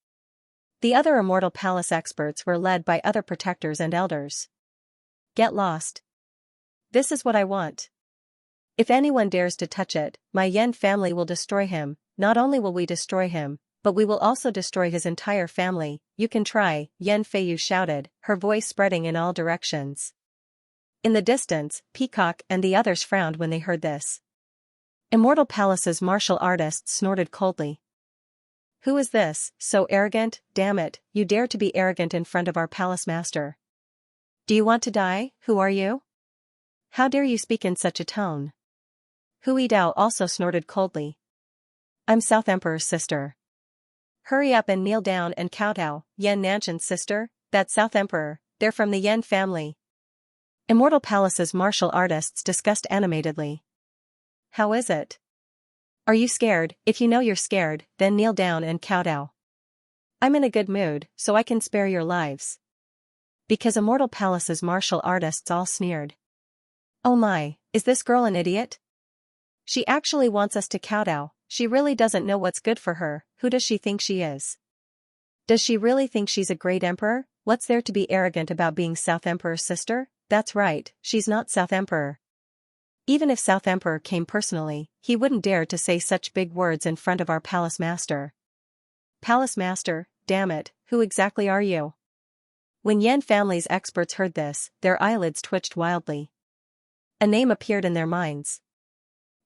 The other Immortal Palace experts were led by other protectors and elders. Get lost. This is what I want. If anyone dares to touch it, my Yan family will destroy him. Not only will we destroy him, but we will also destroy his entire family. You can try, Yan Feiyu shouted, her voice spreading in all directions. In the distance, Peacock and the others frowned when they heard this. Immortal Palace's martial artists snorted coldly. Who is this, so arrogant? Damn it, you dare to be arrogant in front of our palace master. Do you want to die? Who are you? How dare you speak in such a tone? Hui Dao also snorted coldly. I'm South Emperor's sister. Hurry up and kneel down and kowtow, Yan Nanshan's sister, that South Emperor, they're from the Yan family. Immortal Palace's martial artists discussed animatedly. How is it? Are you scared? If you know you're scared, then kneel down and kowtow. I'm in a good mood, so I can spare your lives. Because Immortal Palace's martial artists all sneered. Oh my, is this girl an idiot? She actually wants us to kowtow. She really doesn't know what's good for her. Who does she think she is? Does she really think she's a great emperor? What's there to be arrogant about being South Emperor's sister? That's right, she's not South Emperor. Even if South Emperor came personally, he wouldn't dare to say such big words in front of our palace master. Palace master, damn it, who exactly are you? When Yan family's experts heard this, their eyelids twitched wildly. A name appeared in their minds.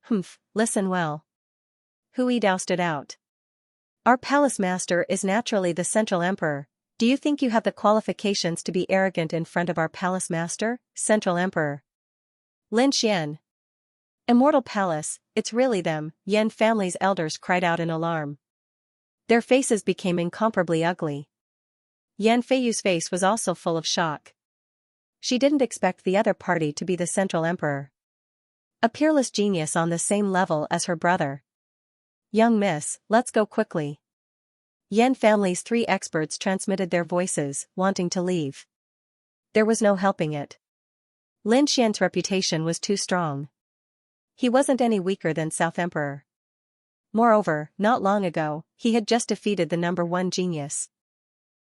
Humph, listen well. Hui Dao stood out. Our palace master is naturally the central emperor. Do you think you have the qualifications to be arrogant in front of our palace master, central emperor? Lin Xian. Immortal Palace, it's really them, Yan family's elders cried out in alarm. Their faces became incomparably ugly. Yan Feiyu's face was also full of shock. She didn't expect the other party to be the central emperor. A peerless genius on the same level as her brother. Young miss, let's go quickly. Yan family's 3 experts transmitted their voices, wanting to leave. There was no helping it. Lin Xian's reputation was too strong. He wasn't any weaker than South Emperor. Moreover, not long ago, he had just defeated the #1 genius.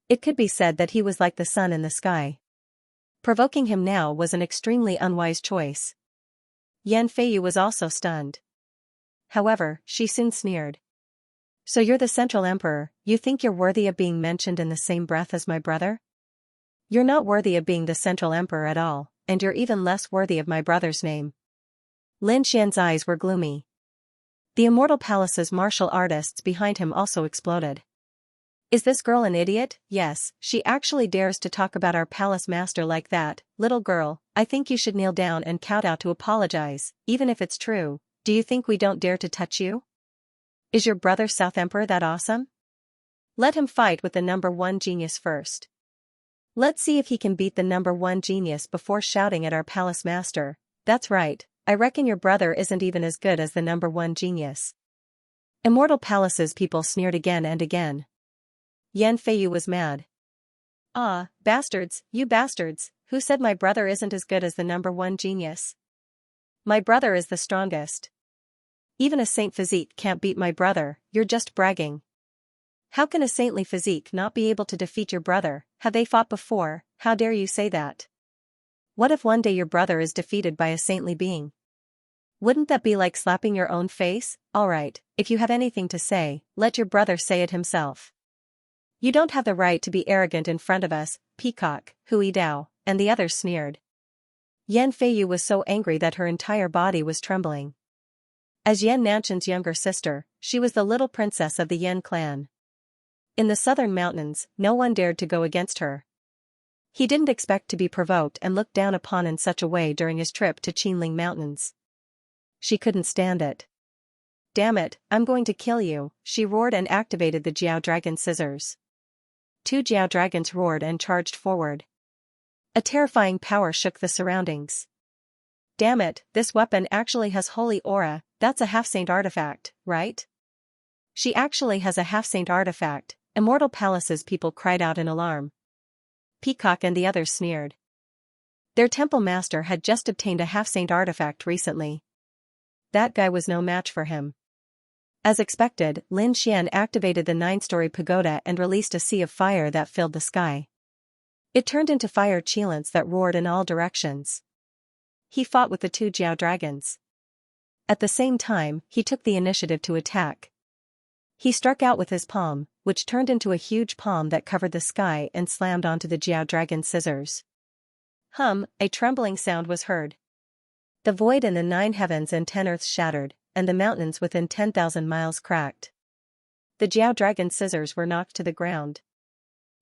It could be said that he was like the sun in the sky. Provoking him now was an extremely unwise choice. Yan Feiyu was also stunned. However, she soon sneered. So you're the central emperor, you think you're worthy of being mentioned in the same breath as my brother? You're not worthy of being the central emperor at all, and you're even less worthy of my brother's name. Lin Xian's eyes were gloomy. The Immortal Palace's martial artists behind him also exploded. Is this girl an idiot? Yes, she actually dares to talk about our palace master like that. Little girl, I think you should kneel down and kowtow to apologize, even if it's true. Do you think we don't dare to touch you? Is your brother South Emperor that awesome? Let him fight with the #1 genius first. Let's see if he can beat the #1 genius before shouting at our palace master. That's right, I reckon your brother isn't even as good as the #1 genius. Immortal Palace's people sneered again and again. Yan Feiyu was mad. Ah, bastards, you bastards, who said my brother isn't as good as the #1 genius? My brother is the strongest. Even a saint physique can't beat my brother, you're just bragging. How can a saintly physique not be able to defeat your brother? Have they fought before? How dare you say that? What if one day your brother is defeated by a saintly being? Wouldn't that be like slapping your own face? Alright, if you have anything to say, let your brother say it himself. You don't have the right to be arrogant in front of us, peacock, Hui Dao, and the others sneered. Yan Feiyu was so angry that her entire body was trembling. As Yan Nanshan's younger sister, she was the little princess of the Yan clan. In the southern mountains, no one dared to go against her. He didn't expect to be provoked and looked down upon in such a way during his trip to Qinling Mountains. She couldn't stand it. Damn it, I'm going to kill you, she roared and activated the Jiao Dragon scissors. 2 Jiao Dragons roared and charged forward. A terrifying power shook the surroundings. Damn it, this weapon actually has holy aura, that's a half-saint artifact, right? She actually has a half-saint artifact, Immortal Palace's people cried out in alarm. Peacock and the others sneered. Their temple master had just obtained a half-saint artifact recently. That guy was no match for him. As expected, Lin Xian activated the 9-story pagoda and released a sea of fire that filled the sky. It turned into fire cheilants that roared in all directions. He fought with the 2 Jiao dragons. At the same time, he took the initiative to attack. He struck out with his palm, which turned into a huge palm that covered the sky and slammed onto the Jiao dragon scissors. A trembling sound was heard. The void in the 9 heavens and 10 earths shattered, and the mountains within 10,000 miles cracked. The Jiao dragon scissors were knocked to the ground.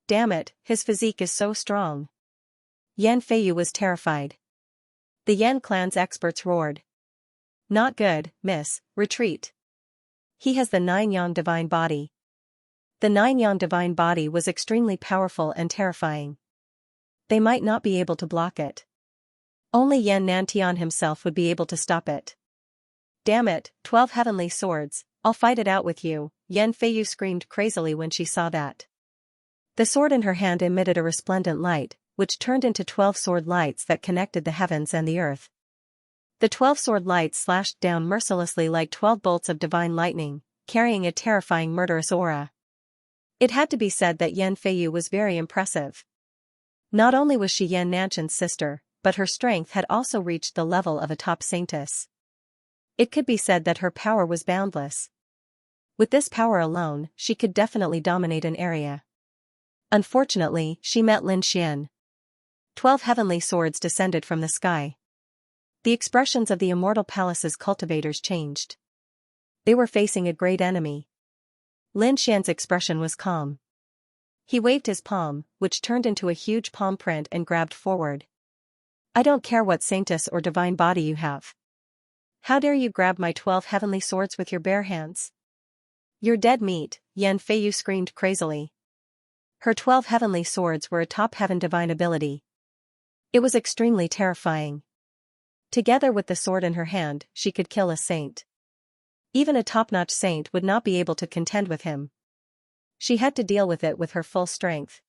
Damn it, his physique is so strong. Yan Feiyu was terrified. The Yan clan's experts roared. Not good, miss, retreat. He has the 9-yang divine body. The 9-yang divine body was extremely powerful and terrifying. They might not be able to block it. Only Yan Nantian himself would be able to stop it. Damn it, 12 heavenly swords, I'll fight it out with you, Yan Feiyu screamed crazily when she saw that. The sword in her hand emitted a resplendent light, which turned into 12 sword lights that connected the heavens and the earth. The 12 sword lights slashed down mercilessly like 12 bolts of divine lightning, carrying a terrifying murderous aura. It had to be said that Yan Feiyu was very impressive. Not only was she Yan Nanchan's sister, but her strength had also reached the level of a top saintess. It could be said that her power was boundless. With this power alone, she could definitely dominate an area. Unfortunately, she met Lin Xian. 12 heavenly swords descended from the sky. The expressions of the Immortal Palace's cultivators changed. They were facing a great enemy. Lin Xian's expression was calm. He waved his palm, which turned into a huge palm print and grabbed forward. I don't care what saintess or divine body you have. How dare you grab my 12 heavenly swords with your bare hands? You're dead meat, Yan Feiyu screamed crazily. Her 12 heavenly swords were a top heaven divine ability. It was extremely terrifying. Together with the sword in her hand, she could kill a saint. Even a top-notch saint would not be able to contend with him. She had to deal with it with her full strength.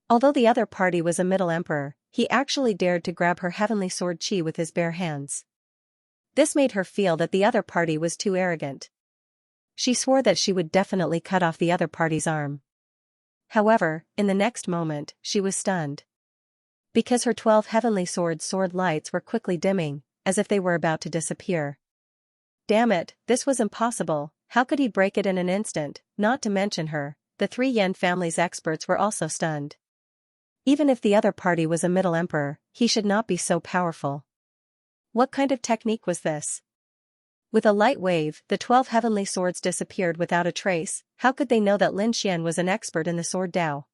Although the other party was a middle emperor, he actually dared to grab her heavenly sword Qi with his bare hands. This made her feel that the other party was too arrogant. She swore that she would definitely cut off the other party's arm. However, in the next moment, she was stunned. Because her 12 heavenly sword lights were quickly dimming, as if they were about to disappear. Damn it, this was impossible, how could he break it in an instant? Not to mention her, the 3 Yan family's experts were also stunned. Even if the other party was a middle emperor, he should not be so powerful. What kind of technique was this? With a light wave, the 12 heavenly swords disappeared without a trace. How could they know that Lin Xian was an expert in the sword Dao?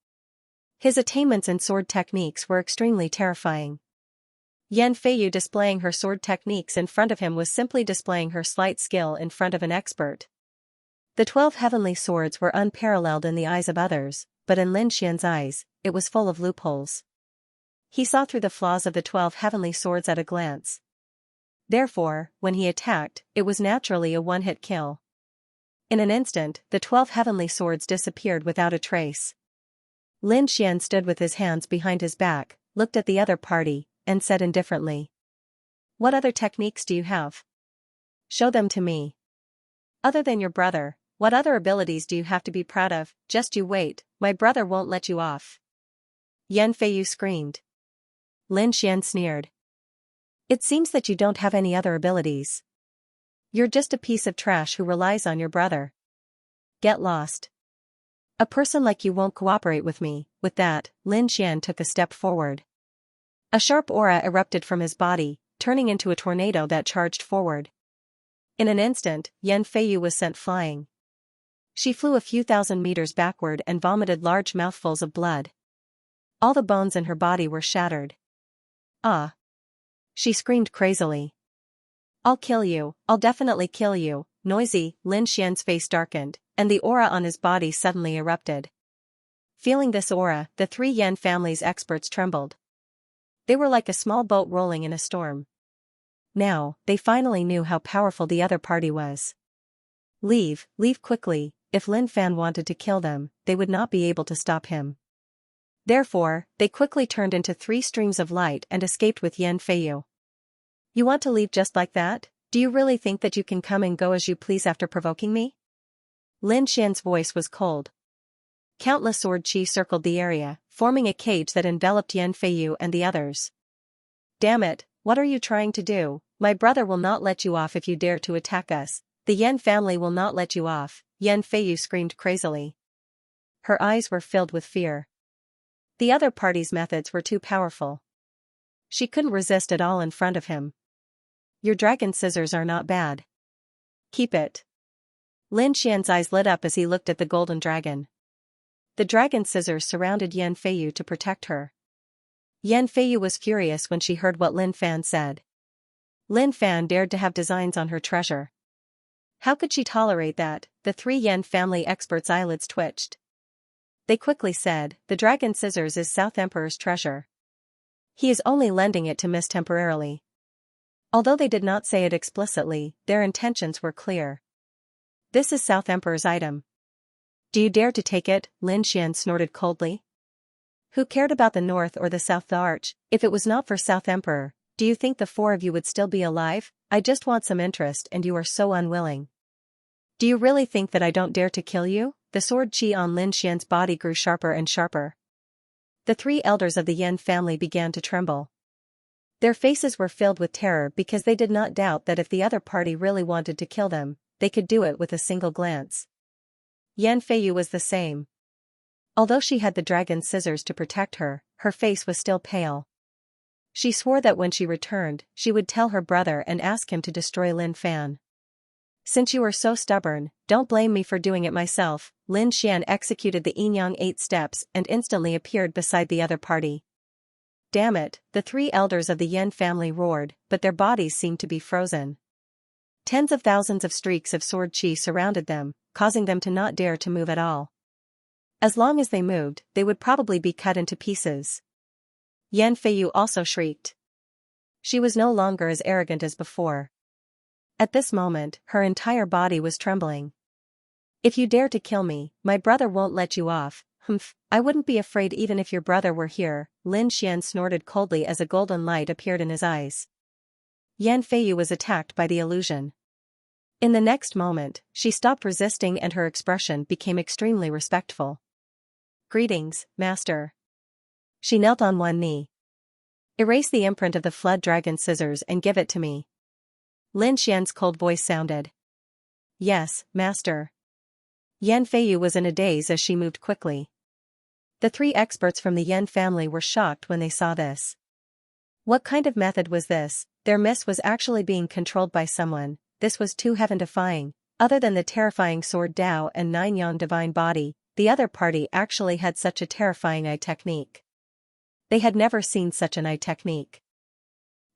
His attainments in sword techniques were extremely terrifying. Yan Feiyu displaying her sword techniques in front of him was simply displaying her slight skill in front of an expert. The 12 heavenly swords were unparalleled in the eyes of others, but in Lin Xian's eyes, it was full of loopholes. He saw through the flaws of the 12 heavenly swords at a glance. Therefore, when he attacked, it was naturally a one-hit kill. In an instant, the 12 heavenly swords disappeared without a trace. Lin Xian stood with his hands behind his back, looked at the other party, and said indifferently. What other techniques do you have? Show them to me. Other than your brother, what other abilities do you have to be proud of? Just you wait, my brother won't let you off. Yan Feiyu screamed. Lin Xian sneered. It seems that you don't have any other abilities. You're just a piece of trash who relies on your brother. Get lost. A person like you won't cooperate with me. With that, Lin Xian took a step forward. A sharp aura erupted from his body, turning into a tornado that charged forward. In an instant, Yan Feiyu was sent flying. She flew a few thousand meters backward and vomited large mouthfuls of blood. All the bones in her body were shattered. Ah! She screamed crazily. I'll kill you, I'll definitely kill you, noisy, Lin Xian's face darkened, and the aura on his body suddenly erupted. Feeling this aura, the 3 Yan family's experts trembled. They were like a small boat rolling in a storm. Now, they finally knew how powerful the other party was. Leave quickly, if Lin Fan wanted to kill them, they would not be able to stop him. Therefore, they quickly turned into 3 streams of light and escaped with Yan Feiyu. You want to leave just like that? Do you really think that you can come and go as you please after provoking me? Lin Xian's voice was cold. Countless sword chi circled the area, forming a cage that enveloped Yan Feiyu and the others. Damn it, what are you trying to do? My brother will not let you off if you dare to attack us. The Yan family will not let you off, Yan Feiyu screamed crazily. Her eyes were filled with fear. The other party's methods were too powerful. She couldn't resist at all in front of him. Your dragon scissors are not bad. Keep it. Lin Xian's eyes lit up as he looked at the golden dragon. The dragon scissors surrounded Yan Feiyu to protect her. Yan Feiyu was furious when she heard what Lin Fan said. Lin Fan dared to have designs on her treasure. How could she tolerate that? The three Yan family experts' eyelids twitched. They quickly said, the dragon scissors is South Emperor's treasure. He is only lending it to Miss temporarily. Although they did not say it explicitly, their intentions were clear. This is South Emperor's item. Do you dare to take it? Lin Xian snorted coldly. Who cared about the North or the South? The Arch, if it was not for South Emperor, do you think the four of you would still be alive? I just want some interest and you are so unwilling. Do you really think that I don't dare to kill you? The sword chi on Lin Xian's body grew sharper and sharper. The three elders of the Yan family began to tremble. Their faces were filled with terror because they did not doubt that if the other party really wanted to kill them, they could do it with a single glance. Yan Feiyu was the same. Although she had the dragon's scissors to protect her, her face was still pale. She swore that when she returned, she would tell her brother and ask him to destroy Lin Fan. Since you are so stubborn, don't blame me for doing it myself. Lin Xian executed the Yinyang 8 steps and instantly appeared beside the other party. Damn it, the three elders of the Yan family roared, but their bodies seemed to be frozen. Tens of thousands of streaks of sword chi surrounded them, causing them to not dare to move at all. As long as they moved, they would probably be cut into pieces. Yan Feiyu also shrieked. She was no longer as arrogant as before. At this moment, her entire body was trembling. If you dare to kill me, my brother won't let you off. Humph, I wouldn't be afraid even if your brother were here. Lin Xian snorted coldly as a golden light appeared in his eyes. Yan Feiyu was attacked by the illusion. In the next moment, she stopped resisting and her expression became extremely respectful. Greetings, master. She knelt on one knee. Erase the imprint of the flood dragon scissors and give it to me. Lin Xian's cold voice sounded. Yes, master. Yan Feiyu was in a daze as she moved quickly. The three experts from the Yan family were shocked when they saw this. What kind of method was this? Their miss was actually being controlled by someone. This was too heaven-defying. Other than the terrifying sword Dao and Nine Yang divine body, the other party actually had such a terrifying eye technique. They had never seen such an eye technique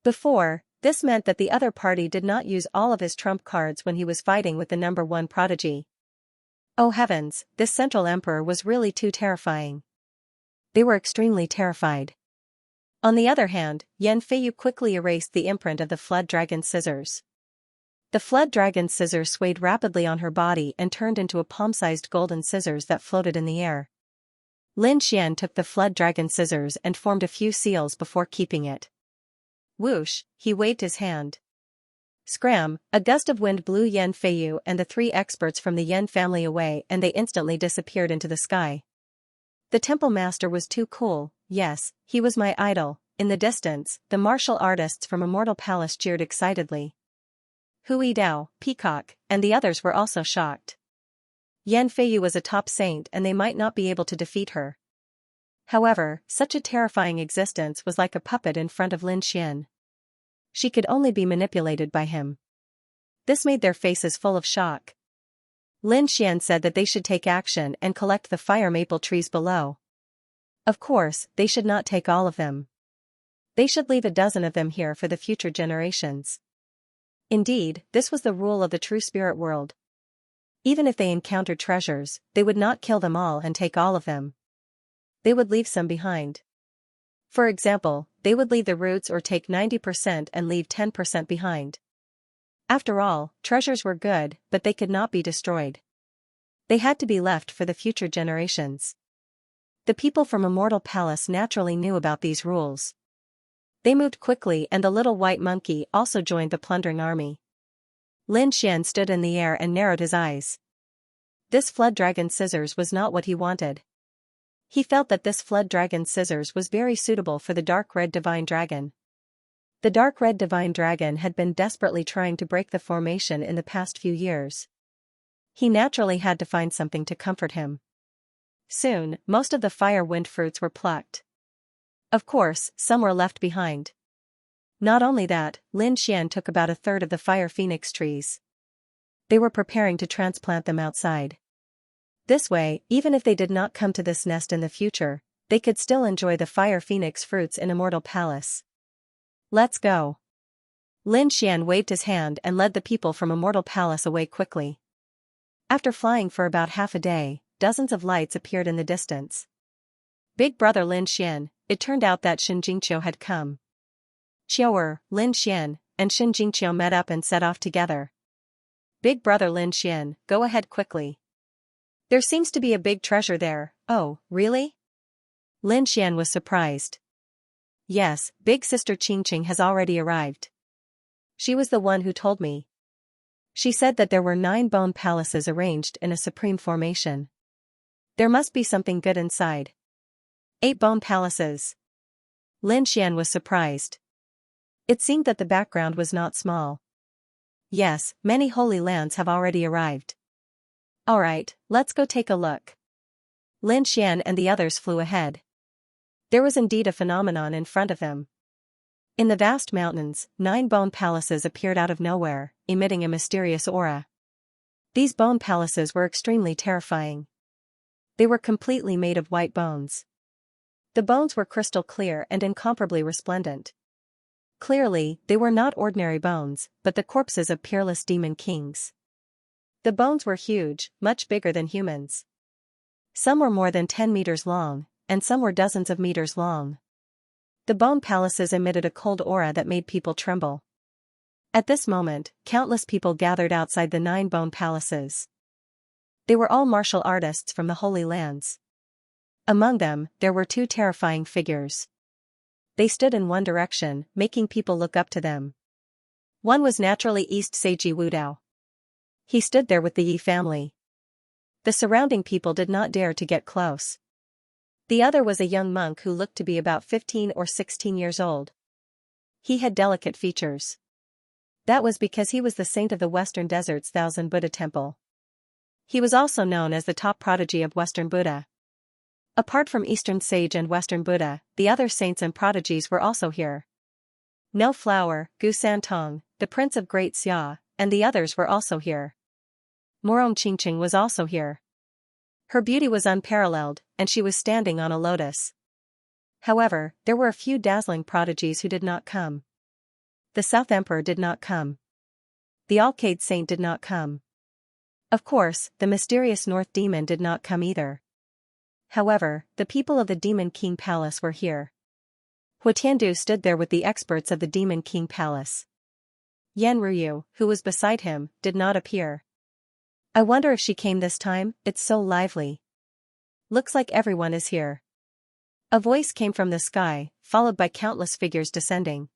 before. This meant that the other party did not use all of his trump cards when he was fighting with the number one prodigy. Oh heavens, this Central Emperor was really too terrifying. They were extremely terrified. On the other hand, Yan Feiyu quickly erased the imprint of the flood dragon scissors. The flood dragon scissors swayed rapidly on her body and turned into a palm-sized golden scissors that floated in the air. Lin Xian took the flood dragon scissors and formed a few seals before keeping it. Whoosh, he waved his hand. Scram, a gust of wind blew Yan Feiyu and the three experts from the Yan family away and they instantly disappeared into the sky. The temple master was too cool. Yes, he was my idol. In the distance, the martial artists from Immortal Palace cheered excitedly. Hui Dao, Peacock, and the others were also shocked. Yan Feiyu was a top saint and they might not be able to defeat her. However, such a terrifying existence was like a puppet in front of Lin Xian. She could only be manipulated by him. This made their faces full of shock. Lin Xian said that they should take action and collect the fire maple trees below. Of course, they should not take all of them. They should leave a dozen of them here for the future generations. Indeed, this was the rule of the true spirit world. Even if they encountered treasures, they would not kill them all and take all of them. They would leave some behind. For example, they would leave the roots or take 90% and leave 10% behind. After all, treasures were good, but they could not be destroyed. They had to be left for the future generations. The people from Immortal Palace naturally knew about these rules. They moved quickly and the little white monkey also joined the plundering army. Lin Xian stood in the air and narrowed his eyes. This flood dragon scissors was not what he wanted. He felt that this flood dragon scissors was very suitable for the dark red divine dragon. The dark red divine dragon had been desperately trying to break the formation in the past few years. He naturally had to find something to comfort him. Soon, most of the fire wind fruits were plucked. Of course, some were left behind. Not only that, Lin Xian took about a third of the fire phoenix trees. They were preparing to transplant them outside. This way, even if they did not come to this nest in the future, they could still enjoy the fire phoenix fruits in Immortal Palace. Let's go. Lin Xian waved his hand and led the people from Immortal Palace away quickly. After flying for about half a day, dozens of lights appeared in the distance. Big brother Lin Xian, it turned out that Xianxia had come. Qiu'er, Lin Xian, and Xianxia met up and set off together. Big brother Lin Xian, go ahead quickly. There seems to be a big treasure there. Oh, really? Lin Xian was surprised. Yes, big sister Qingqing has already arrived. She was the one who told me. She said that there were 9 bone palaces arranged in a supreme formation. There must be something good inside. 8 bone palaces. Lin Xian was surprised. It seemed that the background was not small. Yes, many holy lands have already arrived. Alright, let's go take a look. Lin Xian and the others flew ahead. There was indeed a phenomenon in front of them. In the vast mountains, 9 bone palaces appeared out of nowhere, emitting a mysterious aura. These bone palaces were extremely terrifying. They were completely made of white bones. The bones were crystal clear and incomparably resplendent. Clearly, they were not ordinary bones, but the corpses of peerless demon kings. The bones were huge, much bigger than humans. Some were more than 10 meters long, and some were dozens of meters long. The bone palaces emitted a cold aura that made people tremble. At this moment, countless people gathered outside the 9 bone palaces. They were all martial artists from the Holy Lands. Among them, there were 2 terrifying figures. They stood in one direction, making people look up to them. One was naturally East Seiji Wudao. He stood there with the Yi family. The surrounding people did not dare to get close. The other was a young monk who looked to be about 15 or 16 years old. He had delicate features. That was because he was the saint of the Western Desert's Thousand Buddha Temple. He was also known as the top prodigy of Western Buddha. Apart from Eastern Sage and Western Buddha, the other saints and prodigies were also here. No Flower, Gu Santong, the Prince of Great Xia, and the others were also here. Morong Qingqing was also here. Her beauty was unparalleled, and she was standing on a lotus. However, there were a few dazzling prodigies who did not come. The South Emperor did not come. The Alcade Saint did not come. Of course, the mysterious North Demon did not come either. However, the people of the Demon King Palace were here. Hu Tiandu stood there with the experts of the Demon King Palace. Yan Ruyu, who was beside him, did not appear. I wonder if she came this time, it's so lively. Looks like everyone is here. A voice came from the sky, followed by countless figures descending.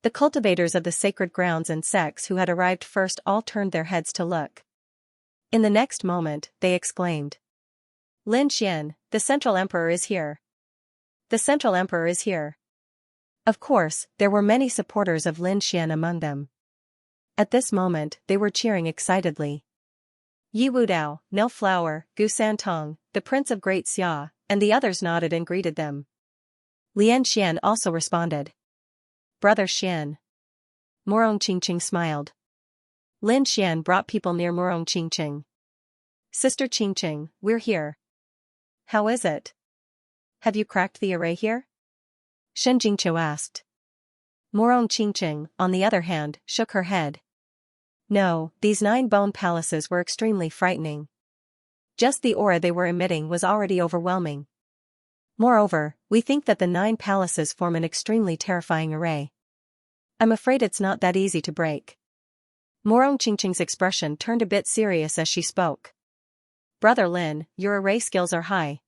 The cultivators of the sacred grounds and sects who had arrived first all turned their heads to look. In the next moment, they exclaimed. Lin Xian, the Central Emperor is here. The Central Emperor is here. Of course, there were many supporters of Lin Xian among them. At this moment, they were cheering excitedly. Yi Wudao, No Flower, Gu Santong, the Prince of Great Xia, and the others nodded and greeted them. Lian Xian also responded. Brother Xian. Morong Qingqing smiled. Lin Xian brought people near Morong Qingqing. Sister Qingqing, we're here. How is it? Have you cracked the array here? Shen Jingqiu asked. Morong Qingqing, on the other hand, shook her head. No, these 9 bone palaces were extremely frightening. Just the aura they were emitting was already overwhelming. Moreover, we think that the 9 palaces form an extremely terrifying array. I'm afraid it's not that easy to break. Morong Qingqing's expression turned a bit serious as she spoke. Brother Lin, your array skills are high.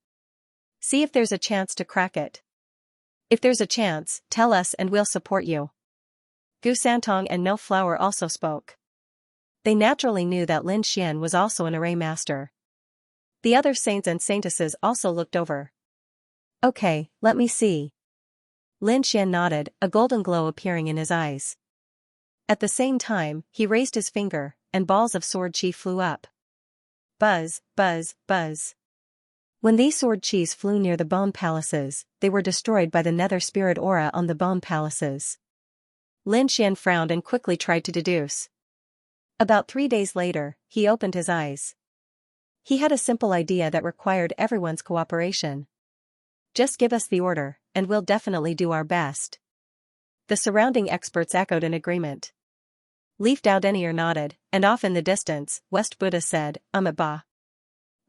See if there's a chance to crack it. If there's a chance, tell us and we'll support you. Gu Santong and No Flower also spoke. They naturally knew that Lin Xian was also an array master. The other saints and saintesses also looked over. Okay, let me see. Lin Xian nodded, a golden glow appearing in his eyes. At the same time, he raised his finger, and balls of sword chi flew up. Buzz, buzz, buzz. When these sword chis flew near the bone palaces, they were destroyed by the nether spirit aura on the bone palaces. Lin Xian frowned and quickly tried to deduce. About 3 days later, he opened his eyes. He had a simple idea that required everyone's cooperation. Just give us the order, and we'll definitely do our best. The surrounding experts echoed in agreement. Leaf Dao Denier nodded, and off in the distance, West Buddha said, Ba.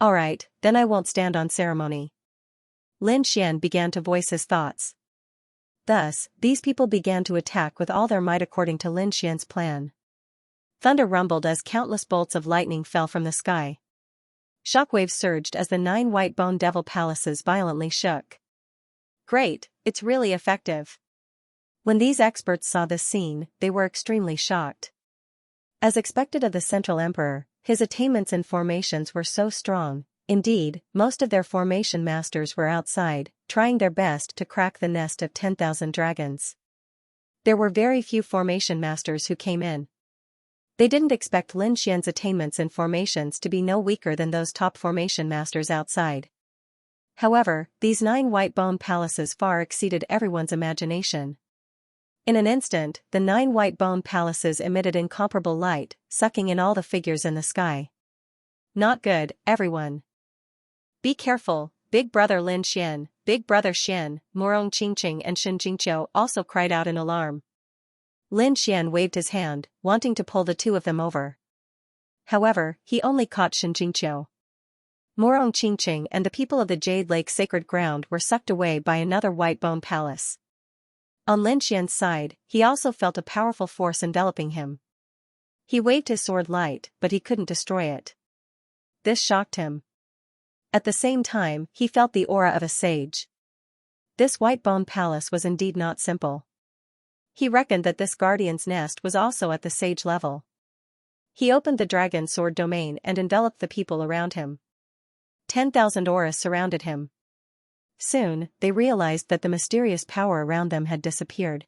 Alright, then I won't stand on ceremony. Lin Xian began to voice his thoughts. Thus, these people began to attack with all their might according to Lin Xian's plan. Thunder rumbled as countless bolts of lightning fell from the sky. Shockwaves surged as the 9 white bone devil palaces violently shook. Great, it's really effective. When these experts saw this scene, they were extremely shocked. As expected of the Central Emperor, his attainments in formations were so strong. Indeed, most of their formation masters were outside, trying their best to crack the nest of 10,000 dragons. There were very few formation masters who came in. They didn't expect Lin Xian's attainments in formations to be no weaker than those top formation masters outside. However, these 9 white bone palaces far exceeded everyone's imagination. In an instant, the 9 white bone palaces emitted incomparable light, sucking in all the figures in the sky. Not good, everyone. Be careful, Big Brother Lin Xian, Big Brother Xian, Morong Qingqing and Xianxia also cried out in alarm. Lin Xian waved his hand, wanting to pull the 2 of them over. However, he only caught Xianxia. Morong Qingqing and the people of the Jade Lake Sacred Ground were sucked away by another white bone palace. On Lin Xian's side, he also felt a powerful force enveloping him. He waved his sword light, but he couldn't destroy it. This shocked him. At the same time, he felt the aura of a sage. This white bone palace was indeed not simple. He reckoned that this guardian's nest was also at the sage level. He opened the dragon sword domain and enveloped the people around him. 10,000 auras surrounded him. Soon, they realized that the mysterious power around them had disappeared.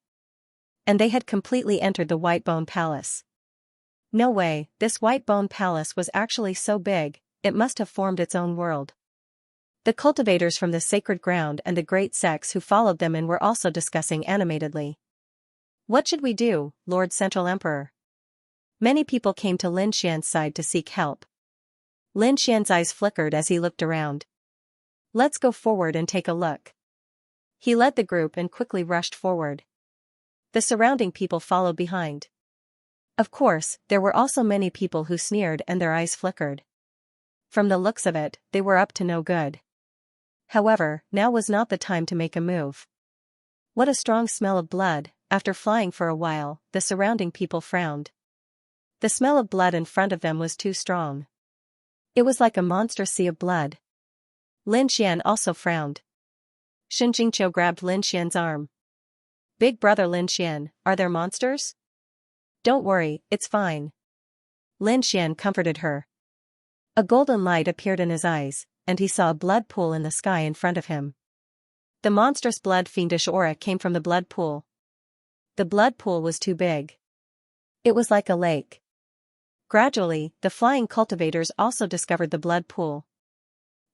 And they had completely entered the white bone palace. No way, this white bone palace was actually so big, it must have formed its own world. The cultivators from the sacred ground and the great sects who followed them in were also discussing animatedly. What should we do, Lord Central Emperor? Many people came to Lin Xian's side to seek help. Lin Xian's eyes flickered as he looked around. Let's go forward and take a look. He led the group and quickly rushed forward. The surrounding people followed behind. Of course, there were also many people who sneered and their eyes flickered. From the looks of it, they were up to no good. However, now was not the time to make a move. What a strong smell of blood. After flying for a while, the surrounding people frowned. The smell of blood in front of them was too strong. It was like a monstrous sea of blood. Lin Xian also frowned. Xianxia grabbed Lin Xian's arm. Big Brother Lin Xian, are there monsters? Don't worry, it's fine. Lin Xian comforted her. A golden light appeared in his eyes, and he saw a blood pool in the sky in front of him. The monstrous blood fiendish aura came from the blood pool. The blood pool was too big. It was like a lake. Gradually, the flying cultivators also discovered the blood pool.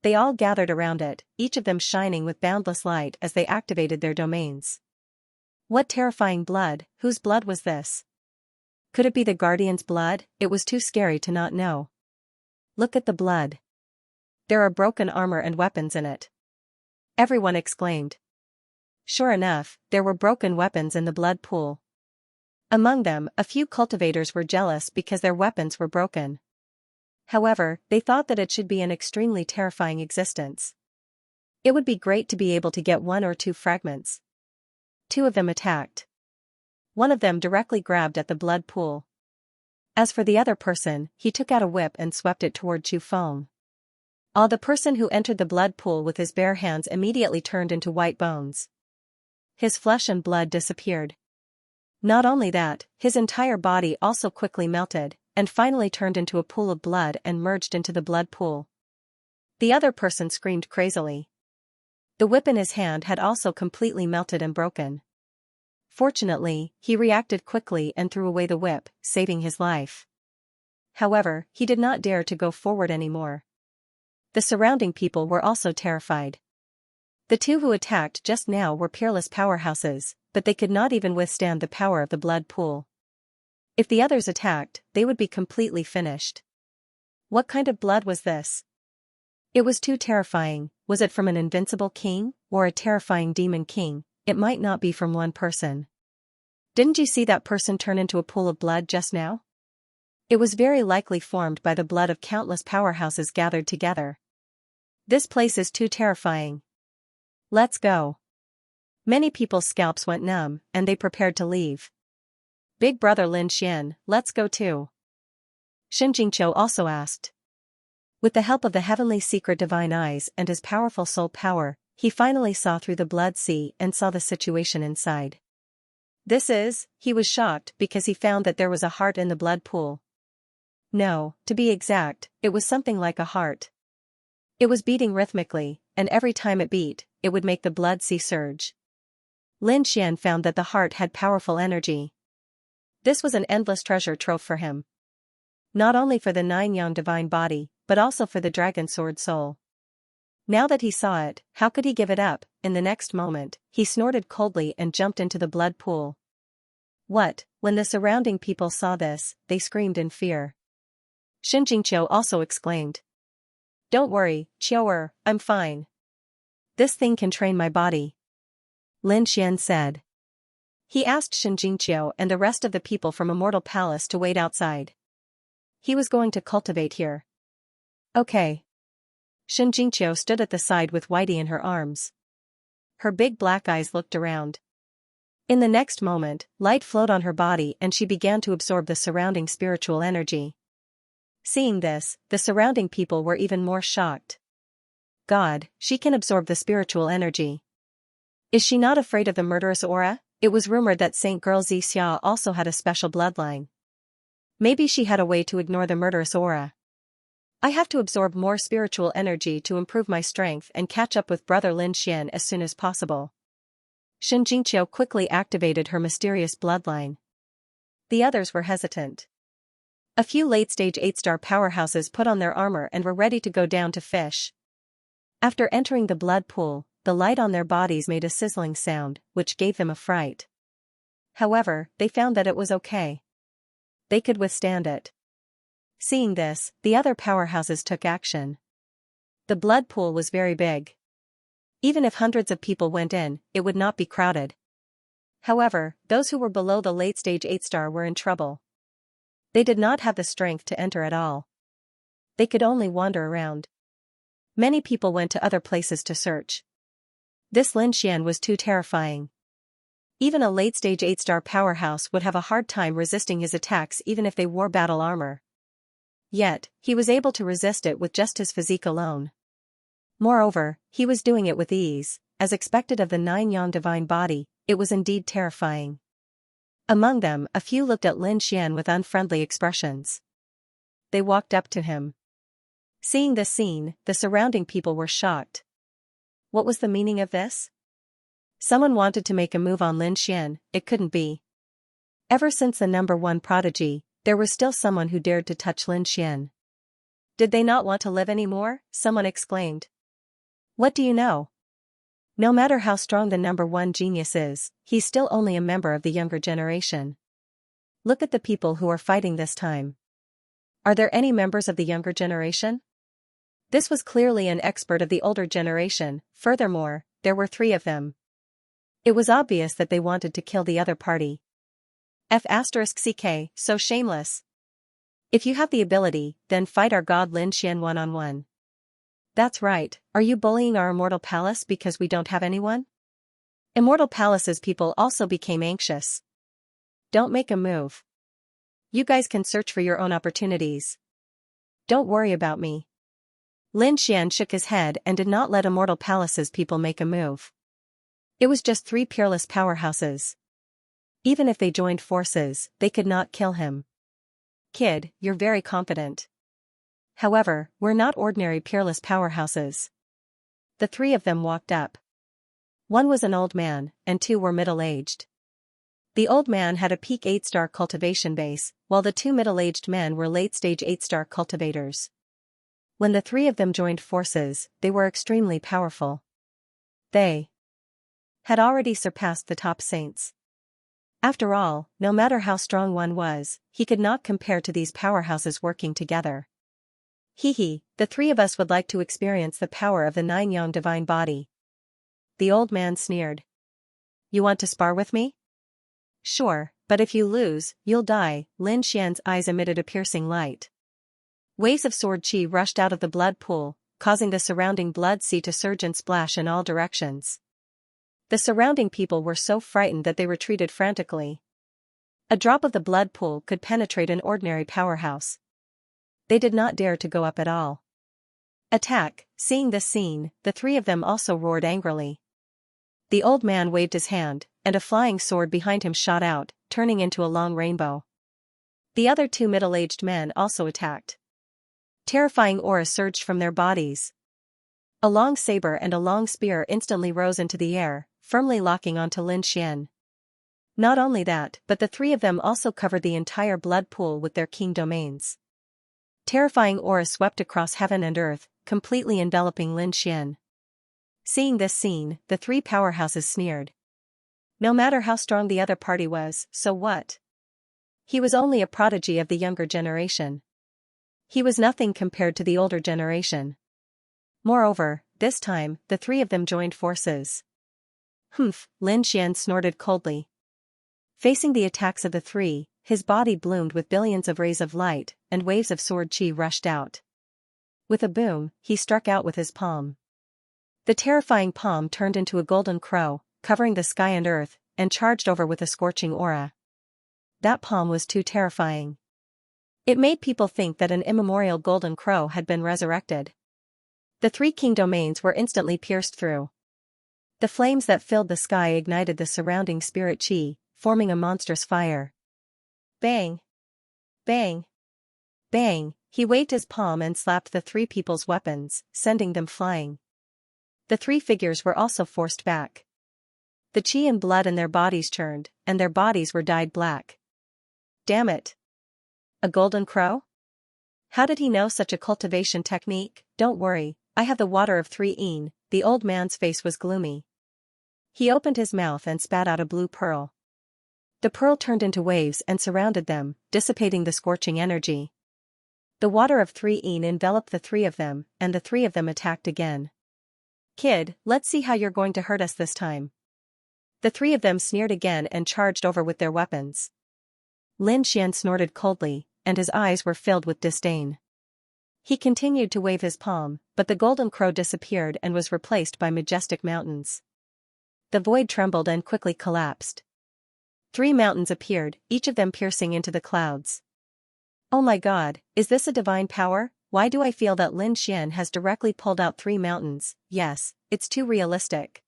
They all gathered around it, each of them shining with boundless light as they activated their domains. What terrifying blood, whose blood was this? Could it be the Guardian's blood? It was too scary to not know. Look at the blood. There are broken armor and weapons in it. Everyone exclaimed. Sure enough, there were broken weapons in the blood pool. Among them, a few cultivators were jealous because their weapons were broken. However, they thought that it should be an extremely terrifying existence. It would be great to be able to get 1 or 2 fragments. 2 of them attacked. One of them directly grabbed at the blood pool. As for the other person, he took out a whip and swept it toward Chu Feng. The person who entered the blood pool with his bare hands immediately turned into white bones. His flesh and blood disappeared. Not only that, his entire body also quickly melted, and finally turned into a pool of blood and merged into the blood pool. The other person screamed crazily. The whip in his hand had also completely melted and broken. Fortunately, he reacted quickly and threw away the whip, saving his life. However, he did not dare to go forward anymore. The surrounding people were also terrified. The 2 who attacked just now were peerless powerhouses, but they could not even withstand the power of the blood pool. If the others attacked, they would be completely finished. What kind of blood was this? It was too terrifying. Was it from an invincible king, or a terrifying demon king, it might not be from one person. Didn't you see that person turn into a pool of blood just now? It was very likely formed by the blood of countless powerhouses gathered together. This place is too terrifying. Let's go. Many people's scalps went numb, and they prepared to leave. Big brother Lin Xian, let's go too. Xianxia also asked. With the help of the heavenly secret divine eyes and his powerful soul power, he finally saw through the blood sea and saw the situation inside. He was shocked because he found that there was a heart in the blood pool. No, to be exact, it was something like a heart. It was beating rhythmically, and every time it beat, it would make the blood sea surge. Lin Xian found that the heart had powerful energy. This was an endless treasure trove for him. Not only for the 9-yang divine body, but also for the dragon sword soul. Now that he saw it, how could he give it up? In the next moment, he snorted coldly and jumped into the blood pool. What? When the surrounding people saw this, they screamed in fear. Xianxia also exclaimed. Don't worry, Qiu'er, I'm fine. This thing can train my body. Lin Xian said. He asked Xianxia and the rest of the people from Immortal Palace to wait outside. He was going to cultivate here. Okay. Xianxia stood at the side with Whitey in her arms. Her big black eyes looked around. In the next moment, light flowed on her body and she began to absorb the surrounding spiritual energy. Seeing this, the surrounding people were even more shocked. God, she can absorb the spiritual energy. Is she not afraid of the murderous aura? It was rumored that Saint Girl Xianxia also had a special bloodline. Maybe she had a way to ignore the murderous aura. I have to absorb more spiritual energy to improve my strength and catch up with brother Lin Xian as soon as possible. Xianxia quickly activated her mysterious bloodline. The others were hesitant. A few late-stage 8-star powerhouses put on their armor and were ready to go down to fish. After entering the blood pool, the light on their bodies made a sizzling sound, which gave them a fright. However, they found that it was okay. They could withstand it. Seeing this, the other powerhouses took action. The blood pool was very big. Even if hundreds of people went in, it would not be crowded. However, those who were below the late-stage 8-star were in trouble. They did not have the strength to enter at all. They could only wander around. Many people went to other places to search. This Lin Xian was too terrifying. Even a late-stage 8-star powerhouse would have a hard time resisting his attacks even if they wore battle armor. Yet, he was able to resist it with just his physique alone. Moreover, he was doing it with ease, as expected of the 9-yang divine body. It was indeed terrifying. Among them, a few looked at Lin Xian with unfriendly expressions. They walked up to him. Seeing this scene, the surrounding people were shocked. What was the meaning of this? Someone wanted to make a move on Lin Xian, it couldn't be. Ever since the number 1 prodigy, there was still someone who dared to touch Lin Xian. Did they not want to live anymore? Someone exclaimed. What do you know? No matter how strong the number 1 genius is, he's still only a member of the younger generation. Look at the people who are fighting this time. Are there any members of the younger generation? This was clearly an expert of the older generation. Furthermore, there were 3 of them. It was obvious that they wanted to kill the other party. F***ck, so shameless. If you have the ability, then fight our god Lin Xian one-on-one. That's right, are you bullying our Immortal Palace because we don't have anyone? Immortal Palace's people also became anxious. Don't make a move. You guys can search for your own opportunities. Don't worry about me. Lin Xian shook his head and did not let Immortal Palace's people make a move. It was just 3 peerless powerhouses. Even if they joined forces, they could not kill him. Kid, you're very confident. However, we're not ordinary peerless powerhouses. The 3 of them walked up. 1 was an old man, and 2 were middle-aged. The old man had a peak 8-star cultivation base, while the 2 middle-aged men were late-stage 8-star cultivators. When the 3 of them joined forces, they were extremely powerful. They had already surpassed the top saints. After all, no matter how strong one was, he could not compare to these powerhouses working together. The 3 of us would like to experience the power of the 9-yang divine body. the old man sneered. You want to spar with me? Sure, but if you lose, you'll die. Lin Xian's eyes emitted a piercing light. Waves of sword qi rushed out of the blood pool, causing the surrounding blood sea to surge and splash in all directions. The surrounding people were so frightened that they retreated frantically. A drop of the blood pool could penetrate an ordinary powerhouse. They did not dare to go up at all. Attack! Seeing this scene, the three of them also roared angrily. The old man waved his hand, and a flying sword behind him shot out, turning into a long rainbow. The other two middle-aged men also attacked. Terrifying aura surged from their bodies. A long saber and a long spear instantly rose into the air, firmly locking onto Lin Xian. Not only that, but the three of them also covered the entire blood pool with their keen domains. Terrifying aura swept across heaven and earth, completely enveloping Lin Xian. Seeing this scene, the three powerhouses sneered. No matter how strong the other party was, so what? He was only a prodigy of the younger generation. He was nothing compared to the older generation. Moreover, this time, the three of them joined forces. Humph, Lin Xian snorted coldly. Facing the attacks of the three, his body bloomed with billions of rays of light, and waves of sword qi rushed out. With a boom, he struck out with his palm. The terrifying palm turned into a golden crow, covering the sky and earth, and charged over with a scorching aura. That palm was too terrifying. It made people think that an immemorial golden crow had been resurrected. The three king domains were instantly pierced through. The flames that filled the sky ignited the surrounding spirit qi, forming a monstrous fire. Bang! Bang! Bang! He waved his palm and slapped the three people's weapons, sending them flying. The three figures were also forced back. The qi and blood in their bodies churned, and their bodies were dyed black. Damn it! A golden crow? How did he know such a cultivation technique? Don't worry, I have the water of 3 The old man's face was gloomy. He opened his mouth and spat out a blue pearl. The pearl turned into waves and surrounded them, dissipating the scorching energy. The water of 3 enveloped the three of them, and the three of them attacked again. Kid, let's see how you're going to hurt us this time. The three of them sneered again and charged over with their weapons. Lin Xian snorted coldly, and his eyes were filled with disdain. He continued to wave his palm, but the golden crow disappeared and was replaced by majestic mountains. The void trembled and quickly collapsed. 3 mountains appeared, each of them piercing into the clouds. Oh my god, is this a divine power? Why do I feel that Lin Xian has directly pulled out 3 mountains? Yes, it's too realistic.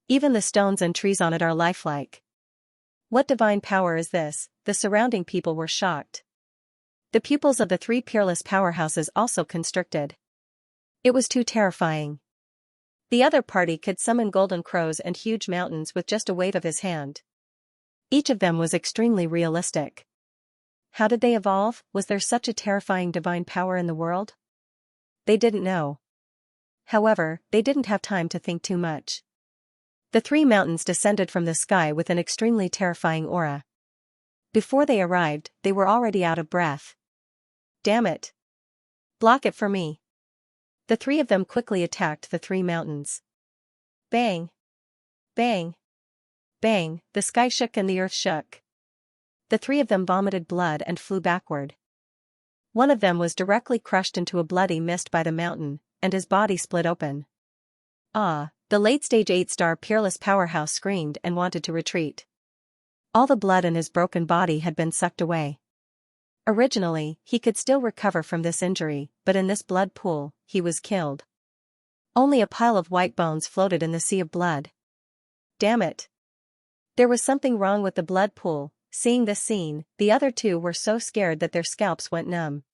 Even the stones and trees on it are lifelike. What divine power is this? The surrounding people were shocked. The pupils of the 3 peerless powerhouses also constricted. It was too terrifying. The other party could summon golden crows and huge mountains with just a wave of his hand. Each of them was extremely realistic. How did they evolve? Was there such a terrifying divine power in the world? They didn't know. However, they didn't have time to think too much. The 3 mountains descended from the sky with an extremely terrifying aura. Before they arrived, they were already out of breath. Damn it! Block it for me. The 3 of them quickly attacked the 3 mountains. Bang! Bang! Bang! The sky shook and the earth shook. The 3 of them vomited blood and flew backward. One of them was directly crushed into a bloody mist by the mountain, and his body split open. Ah! The late-stage 8-star peerless powerhouse screamed and wanted to retreat. All the blood in his broken body had been sucked away. Originally, he could still recover from this injury, but in this blood pool, he was killed. Only a pile of white bones floated in the sea of blood. Damn it! There was something wrong with the blood pool. Seeing this scene, the other 2 were so scared that their scalps went numb.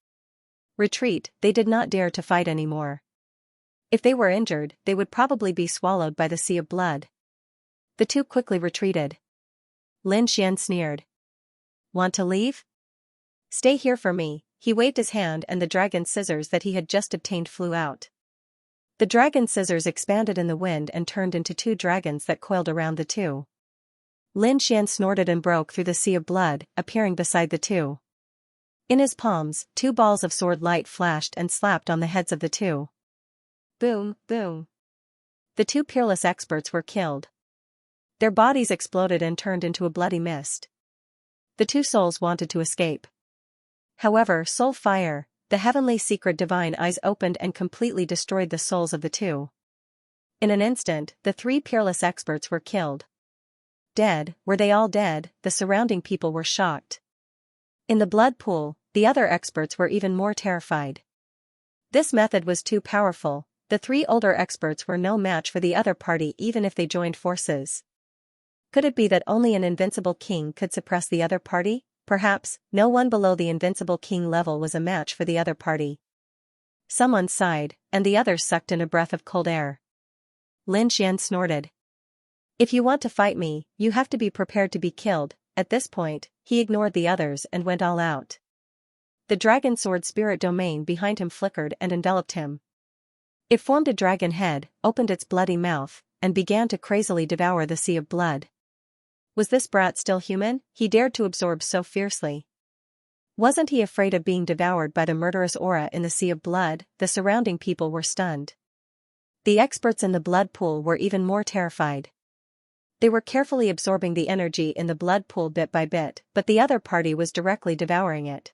Retreat, they did not dare to fight anymore. If they were injured, they would probably be swallowed by the sea of blood. The 2 quickly retreated. Lin Xian sneered. Want to leave? Stay here for me. He waved his hand and the dragon scissors that he had just obtained flew out. The dragon scissors expanded in the wind and turned into 2 dragons that coiled around the 2. Lin Xian snorted and broke through the sea of blood, appearing beside the 2. In his palms, 2 balls of sword light flashed and slapped on the heads of the 2. Boom, boom. the two peerless experts were killed. Their bodies exploded and turned into a bloody mist. The two souls wanted to escape. However, soul fire, the heavenly secret divine eyes opened and completely destroyed the souls of the two. In an instant, the three peerless experts were killed. Dead, were they all dead? The surrounding people were shocked. In the blood pool, the other experts were even more terrified. This method was too powerful. The three older experts were no match for the other party even if they joined forces. Could it be that only an invincible king could suppress the other party? Perhaps, no one below the invincible king level was a match for the other party. Someone sighed, and the others sucked in a breath of cold air. Lin Xian snorted. If you want to fight me, you have to be prepared to be killed. At this point, he ignored the others and went all out. The dragon sword spirit domain behind him flickered and enveloped him. It formed a dragon head, opened its bloody mouth, and began to crazily devour the sea of blood. Was this brat still human? He dared to absorb so fiercely. Wasn't he afraid of being devoured by the murderous aura in the sea of blood? The surrounding people were stunned. The experts in the blood pool were even more terrified. They were carefully absorbing the energy in the blood pool bit by bit, but the other party was directly devouring it.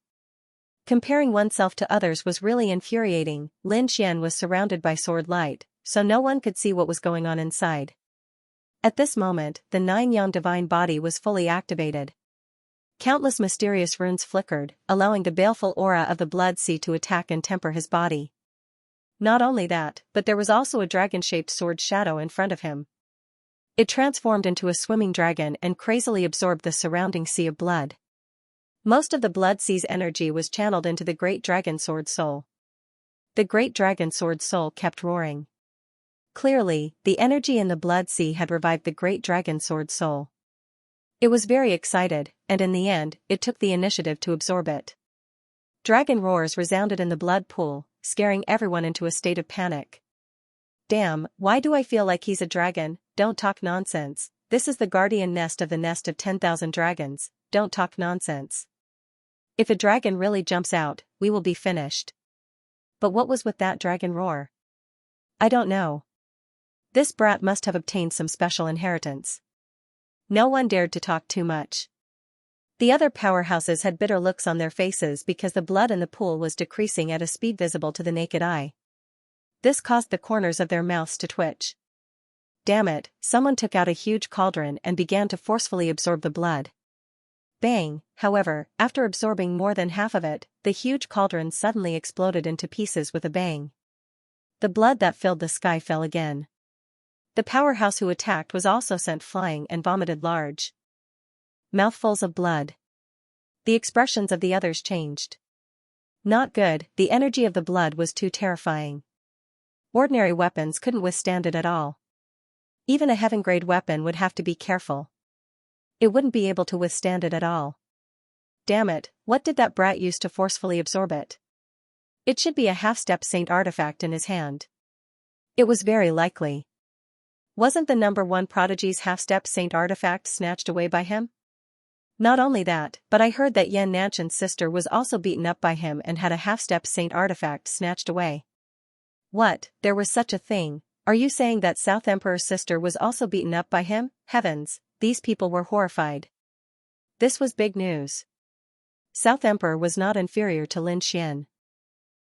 Comparing oneself to others was really infuriating. Lin Xian was surrounded by sword light, so no one could see what was going on inside. At this moment, the nine-yang divine body was fully activated. Countless mysterious runes flickered, allowing the baleful aura of the blood sea to attack and temper his body. Not only that, but there was also a dragon-shaped sword shadow in front of him. It transformed into a swimming dragon and crazily absorbed the surrounding sea of blood. Most of the blood sea's energy was channeled into the great dragon sword soul. The great dragon sword soul kept roaring. Clearly, the energy in the blood sea had revived the great dragon sword soul. It was very excited, and in the end, it took the initiative to absorb it. Dragon roars resounded in the blood pool, scaring everyone into a state of panic. Damn, why do I feel like he's a dragon? Don't talk nonsense. This is the guardian nest of the nest of 10,000 dragons. Don't talk nonsense. If a dragon really jumps out, we will be finished. But what was with that dragon roar? I don't know. This brat must have obtained some special inheritance. No one dared to talk too much. The other powerhouses had bitter looks on their faces because the blood in the pool was decreasing at a speed visible to the naked eye. This caused the corners of their mouths to twitch. Damn it, someone took out a huge cauldron and began to forcefully absorb the blood. Bang, however, after absorbing more than half of it, the huge cauldron suddenly exploded into pieces with a bang. The blood that filled the sky fell again. The powerhouse who attacked was also sent flying and vomited large mouthfuls of blood. The expressions of the others changed. Not good, the energy of the blood was too terrifying. Ordinary weapons couldn't withstand it at all. Even a heaven-grade weapon would have to be careful. It wouldn't be able to withstand it at all. Damn it, what did that brat use to forcefully absorb it? It should be a half-step saint artifact in his hand. It was very likely. Wasn't the number one prodigy's half-step saint artifact snatched away by him? Not only that, but I heard that Yan Nanshan's sister was also beaten up by him and had a half-step saint artifact snatched away. What, there was such a thing? Are you saying that South Emperor's sister was also beaten up by him? Heavens, these people were horrified. This was big news. South Emperor was not inferior to Lin Xian.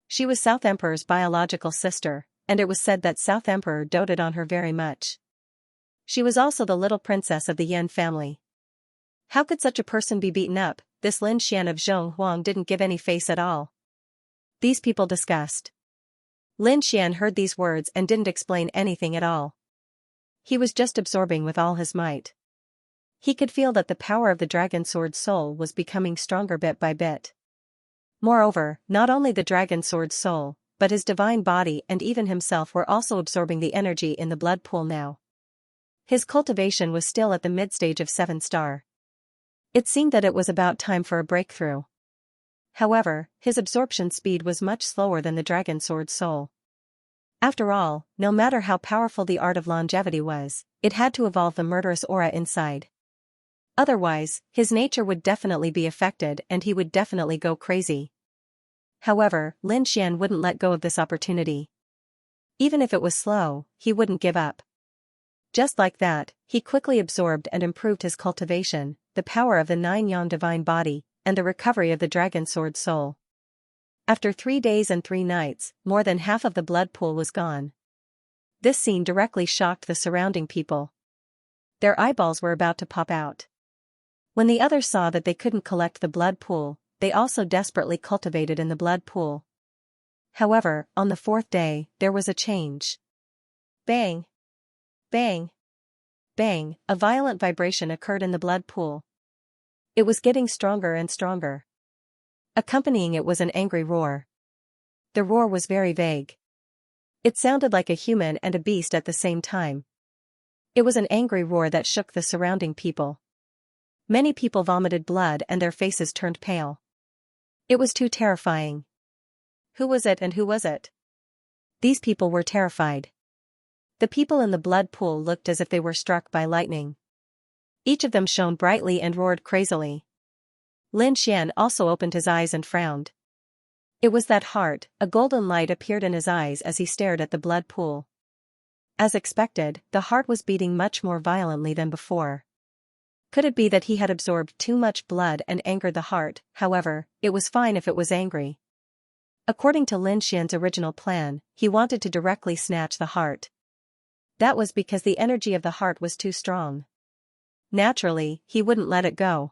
She was South Emperor's biological sister, and it was said that South Emperor doted on her very much. She was also the little princess of the Yan family. How could such a person be beaten up? This Lin Xian of Zhonghuang didn't give any face at all. These people discussed. Lin Xian heard these words and didn't explain anything at all. He was just absorbing with all his might. He could feel that the power of the dragon sword soul was becoming stronger bit by bit. Moreover, not only the dragon sword soul, but his divine body and even himself were also absorbing the energy in the blood pool now. His cultivation was still at the mid-stage of 7-star. It seemed that it was about time for a breakthrough. However, his absorption speed was much slower than the dragon sword soul. After all, no matter how powerful the art of longevity was, it had to evolve the murderous aura inside. Otherwise, his nature would definitely be affected and he would definitely go crazy. However, Lin Xian wouldn't let go of this opportunity. Even if it was slow, he wouldn't give up. Just like that, he quickly absorbed and improved his cultivation, the power of the 9 Yan divine body, and the recovery of the dragon sword soul. After 3 days and 3 nights, more than half of the blood pool was gone. This scene directly shocked the surrounding people. Their eyeballs were about to pop out. When the others saw that they couldn't collect the blood pool, they also desperately cultivated in the blood pool. However, on the 4th day, there was a change. Bang! Bang! Bang! A violent vibration occurred in the blood pool. It was getting stronger and stronger. Accompanying it was an angry roar. The roar was very vague. It sounded like a human and a beast at the same time. It was an angry roar that shook the surrounding people. Many people vomited blood and their faces turned pale. It was too terrifying. Who was it and who was it? These people were terrified. The people in the blood pool looked as if they were struck by lightning. Each of them shone brightly and roared crazily. Lin Xian also opened his eyes and frowned. It was that heart. A golden light appeared in his eyes as he stared at the blood pool. As expected, the heart was beating much more violently than before. Could it be that he had absorbed too much blood and angered the heart? However, it was fine if it was angry. According to Lin Xian's original plan, he wanted to directly snatch the heart. That was because the energy of the heart was too strong. Naturally, he wouldn't let it go.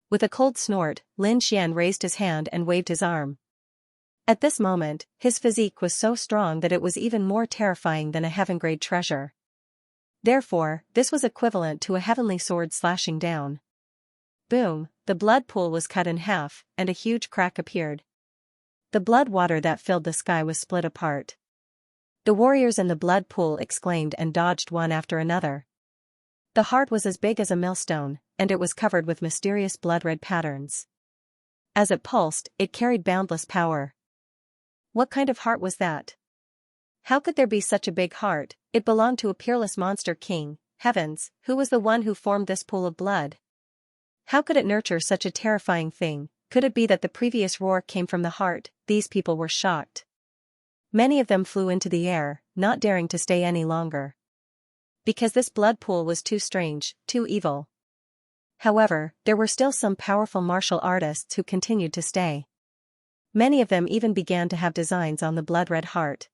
With a cold snort, Lin Xian raised his hand and waved his arm. At this moment, his physique was so strong that it was even more terrifying than a heaven-grade treasure. Therefore, this was equivalent to a heavenly sword slashing down. Boom, the blood pool was cut in half, and a huge crack appeared. The blood water that filled the sky was split apart. The warriors in the blood pool exclaimed and dodged one after another. The heart was as big as a millstone, and it was covered with mysterious blood-red patterns. As it pulsed, it carried boundless power. What kind of heart was that? How could there be such a big heart? It belonged to a peerless monster king. Heavens, who was the one who formed this pool of blood? How could it nurture such a terrifying thing? Could it be that the previous roar came from the heart? These people were shocked. Many of them flew into the air, not daring to stay any longer. Because this blood pool was too strange, too evil. However, there were still some powerful martial artists who continued to stay. Many of them even began to have designs on the blood-red heart.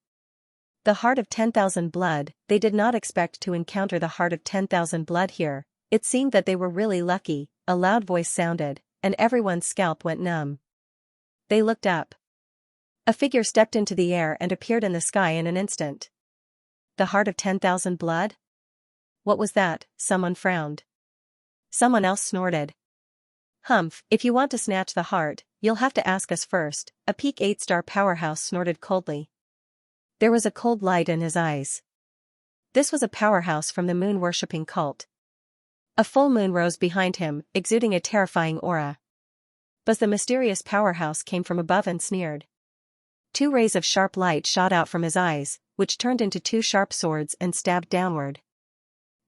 The heart of 10,000 blood. They did not expect to encounter the heart of 10,000 blood here. It seemed that they were really lucky. A loud voice sounded, and everyone's scalp went numb. They looked up. A figure stepped into the air and appeared in the sky in an instant. The heart of 10,000 blood? What was that? Someone frowned. Someone else snorted. Humph, if you want to snatch the heart, you'll have to ask us first. A peak 8-star powerhouse snorted coldly. There was a cold light in his eyes. This was a powerhouse from the moon-worshipping cult. A full moon rose behind him, exuding a terrifying aura. But the mysterious powerhouse came from above and sneered. 2 rays of sharp light shot out from his eyes, which turned into 2 sharp swords and stabbed downward.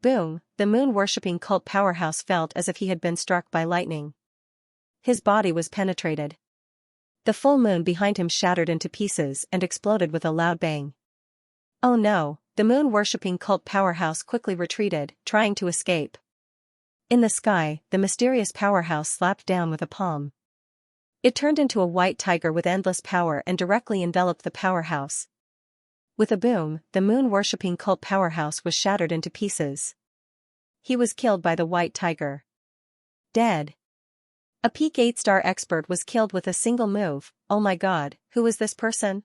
Boom, the moon-worshipping cult powerhouse felt as if he had been struck by lightning. His body was penetrated. The full moon behind him shattered into pieces and exploded with a loud bang. Oh no, the moon-worshipping cult powerhouse quickly retreated, trying to escape. In the sky, the mysterious powerhouse slapped down with a palm. It turned into a white tiger with endless power and directly enveloped the powerhouse. With a boom, the moon-worshipping cult powerhouse was shattered into pieces. He was killed by the white tiger. Dead. A peak 8-star expert was killed with a single move. Oh my god, who was this person?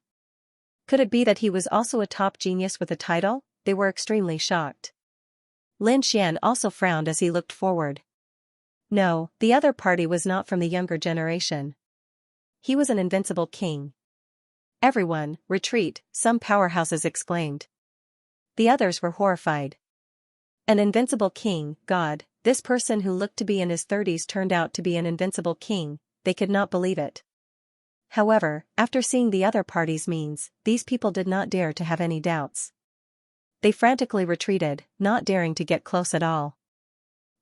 Could it be that he was also a top genius with a title? They were extremely shocked. Lin Xian also frowned as he looked forward. No, the other party was not from the younger generation. He was an invincible king. Everyone, retreat, some powerhouses exclaimed. The others were horrified. An invincible king, God, this person who looked to be in his 30s turned out to be an invincible king, they could not believe it. However, after seeing the other party's means, these people did not dare to have any doubts. They frantically retreated, not daring to get close at all.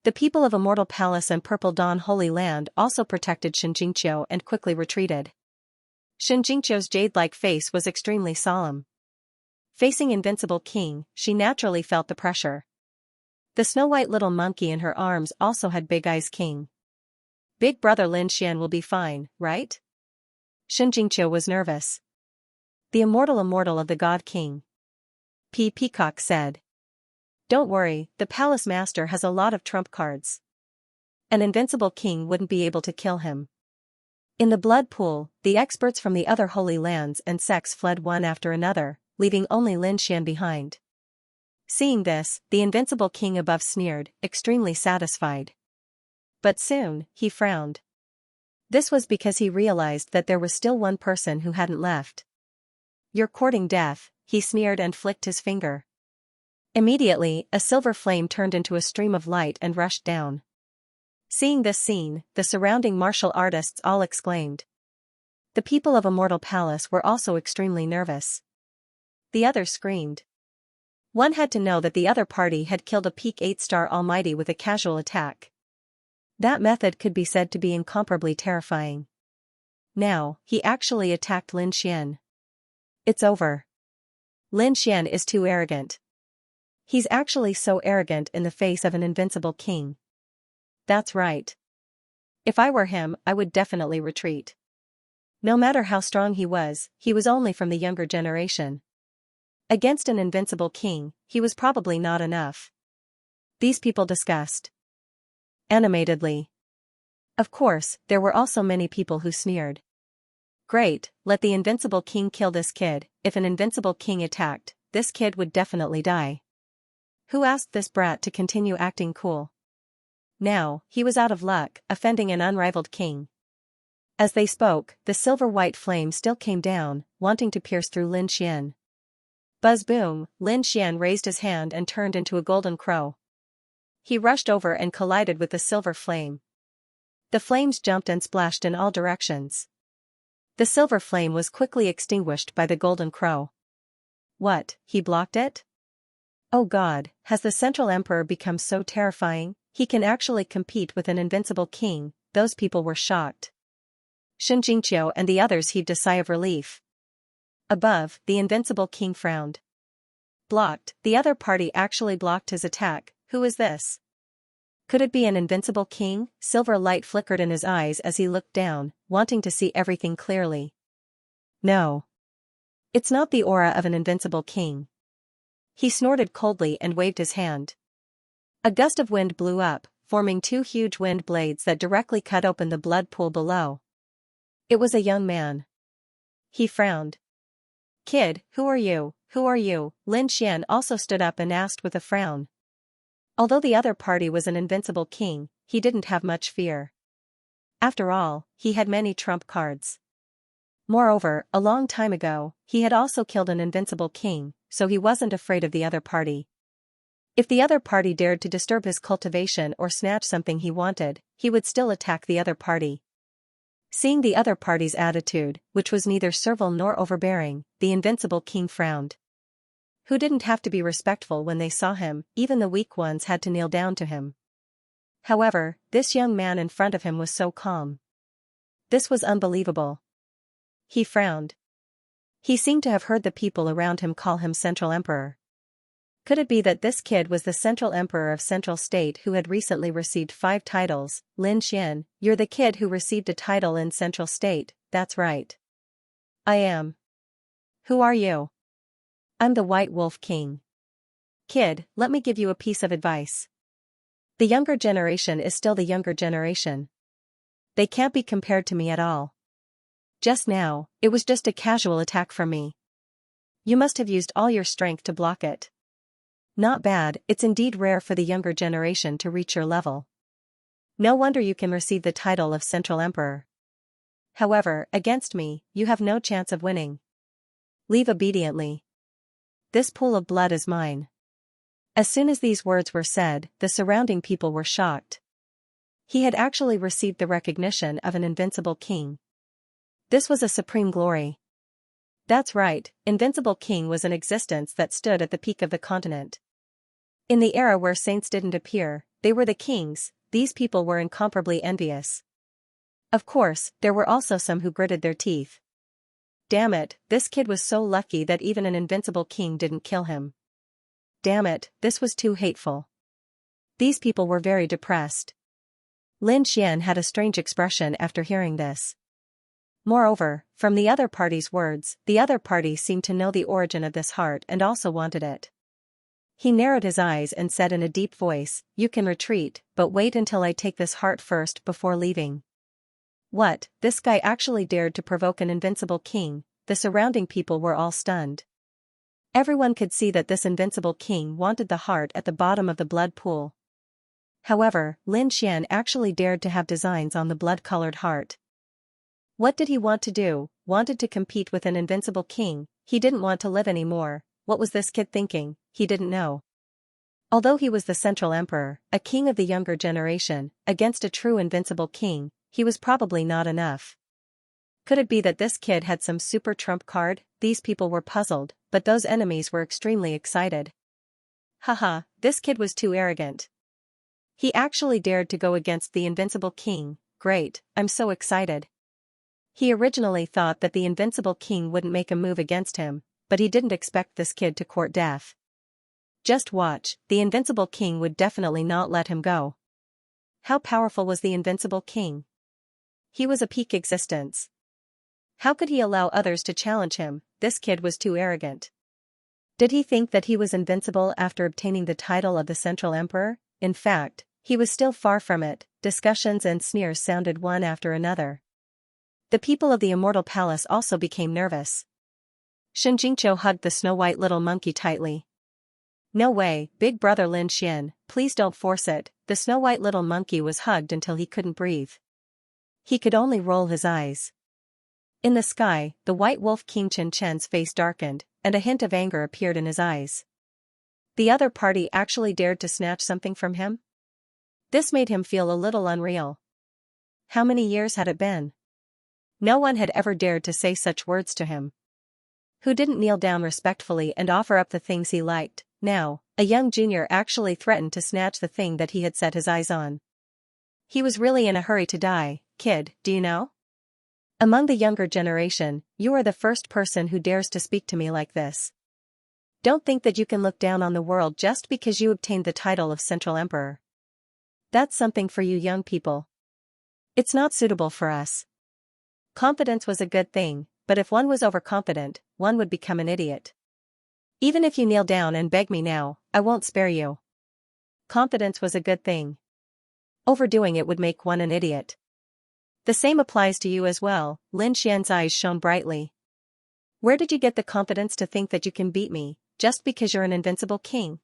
The people of Immortal Palace and Purple Dawn Holy Land also protected Xianxia and quickly retreated. Xianxia's jade-like face was extremely solemn. Facing Invincible King, she naturally felt the pressure. The snow-white little monkey in her arms also had Big Eyes King. Big brother Lin Xian will be fine, right? Xianxia was nervous. The immortal of the God King. Peacock said. Don't worry, the palace master has a lot of trump cards. An invincible king wouldn't be able to kill him. In the blood pool, the experts from the other holy lands and sects fled one after another, leaving only Lin Xian behind. Seeing this, the invincible king above sneered, extremely satisfied. But soon, he frowned. This was because he realized that there was still one person who hadn't left. You're courting death, he sneered and flicked his finger. Immediately, a silver flame turned into a stream of light and rushed down. Seeing this scene, the surrounding martial artists all exclaimed. The people of Immortal Palace were also extremely nervous. The others screamed. One had to know that the other party had killed a peak 8-star almighty with a casual attack. That method could be said to be incomparably terrifying. Now, he actually attacked Lin Xian. It's over. Lin Xian is too arrogant. He's actually so arrogant in the face of an invincible king. That's right. If I were him, I would definitely retreat. No matter how strong he was only from the younger generation. Against an invincible king, he was probably not enough. These people discussed animatedly. Of course, there were also many people who sneered. Great, let the invincible king kill this kid. If an invincible king attacked, this kid would definitely die. Who asked this brat to continue acting cool? Now, he was out of luck, offending an unrivaled king. As they spoke, the silver-white flame still came down, wanting to pierce through Lin Xian. Buzz boom, Lin Xian raised his hand and turned into a golden crow. He rushed over and collided with the silver flame. The flames jumped and splashed in all directions. The silver flame was quickly extinguished by the golden crow. What, he blocked it? Oh God, has the Central Emperor become so terrifying? He can actually compete with an invincible king. Those people were shocked. Xianxia and the others heaved a sigh of relief. Above, the invincible king frowned. Blocked, the other party actually blocked his attack. Who is this? Could it be an invincible king? Silver light flickered in his eyes as he looked down, wanting to see everything clearly. No. It's not the aura of an invincible king. He snorted coldly and waved his hand. A gust of wind blew up, forming two huge wind blades that directly cut open the blood pool below. It was a young man. He frowned. Kid, who are you? Who are you? Lin Xian also stood up and asked with a frown. Although the other party was an invincible king, he didn't have much fear. After all, he had many trump cards. Moreover, a long time ago, he had also killed an invincible king, so he wasn't afraid of the other party. If the other party dared to disturb his cultivation or snatch something he wanted, he would still attack the other party. Seeing the other party's attitude, which was neither servile nor overbearing, the invincible king frowned. Who didn't have to be respectful when they saw him? Even the weak ones had to kneel down to him. However, this young man in front of him was so calm. This was unbelievable. He frowned. He seemed to have heard the people around him call him Central Emperor. Could it be that this kid was the Central Emperor of Central State who had recently received 5 titles? Lin Xian, you're the kid who received a title in Central State, that's right. I am. Who are you? I'm the White Wolf King. Kid, let me give you a piece of advice. The younger generation is still the younger generation. They can't be compared to me at all. Just now, it was just a casual attack from me. You must have used all your strength to block it. Not bad, it's indeed rare for the younger generation to reach your level. No wonder you can receive the title of Central Emperor. However, against me, you have no chance of winning. Leave obediently. This pool of blood is mine. As soon as these words were said, the surrounding people were shocked. He had actually received the recognition of an invincible king. This was a supreme glory. That's right, Invincible King was an existence that stood at the peak of the continent. In the era where saints didn't appear, they were the kings. These people were incomparably envious. Of course, there were also some who gritted their teeth. Damn it, this kid was so lucky that even an invincible king didn't kill him. Damn it, this was too hateful. These people were very depressed. Lin Xian had a strange expression after hearing this. Moreover, from the other party's words, the other party seemed to know the origin of this heart and also wanted it. He narrowed his eyes and said in a deep voice, "You can retreat, but wait until I take this heart first before leaving." What, this guy actually dared to provoke an invincible king? The surrounding people were all stunned. Everyone could see that this invincible king wanted the heart at the bottom of the blood pool. However, Lin Xian actually dared to have designs on the blood-colored heart. What did he want to do? Wanted to compete with an invincible king. He didn't want to live anymore. What was this kid thinking? He didn't know. Although he was the central emperor, a king of the younger generation, against a true invincible king, he was probably not enough. Could it be that this kid had some super trump card? These people were puzzled, but those enemies were extremely excited. Haha, this kid was too arrogant. He actually dared to go against the invincible king. Great, I'm so excited. He originally thought that the invincible king wouldn't make a move against him, but he didn't expect this kid to court death. Just watch, the invincible king would definitely not let him go. How powerful was the invincible king? He was a peak existence. How could he allow others to challenge him? This kid was too arrogant. Did he think that he was invincible after obtaining the title of the Central Emperor? In fact, he was still far from it. Discussions and sneers sounded one after another. The people of the Immortal Palace also became nervous. Xianxia hugged the snow-white little monkey tightly. "No way, big brother Lin Xian, please don't force it." The snow-white little monkey was hugged until he couldn't breathe. He could only roll his eyes. In the sky, the white wolf King Chen-chen's face darkened, and a hint of anger appeared in his eyes. The other party actually dared to snatch something from him? This made him feel a little unreal. How many years had it been? No one had ever dared to say such words to him. Who didn't kneel down respectfully and offer up the things he liked? Now, a young junior actually threatened to snatch the thing that he had set his eyes on. He was really in a hurry to die. Kid, do you know? Among the younger generation, you are the first person who dares to speak to me like this. Don't think that you can look down on the world just because you obtained the title of Central Emperor. That's something for you young people. It's not suitable for us. Confidence was a good thing, but if one was overconfident, one would become an idiot. Even if you kneel down and beg me now, I won't spare you. Confidence was a good thing. Overdoing it would make one an idiot. The same applies to you as well. Lin Xian's eyes shone brightly. Where did you get the confidence to think that you can beat me, just because you're an invincible king?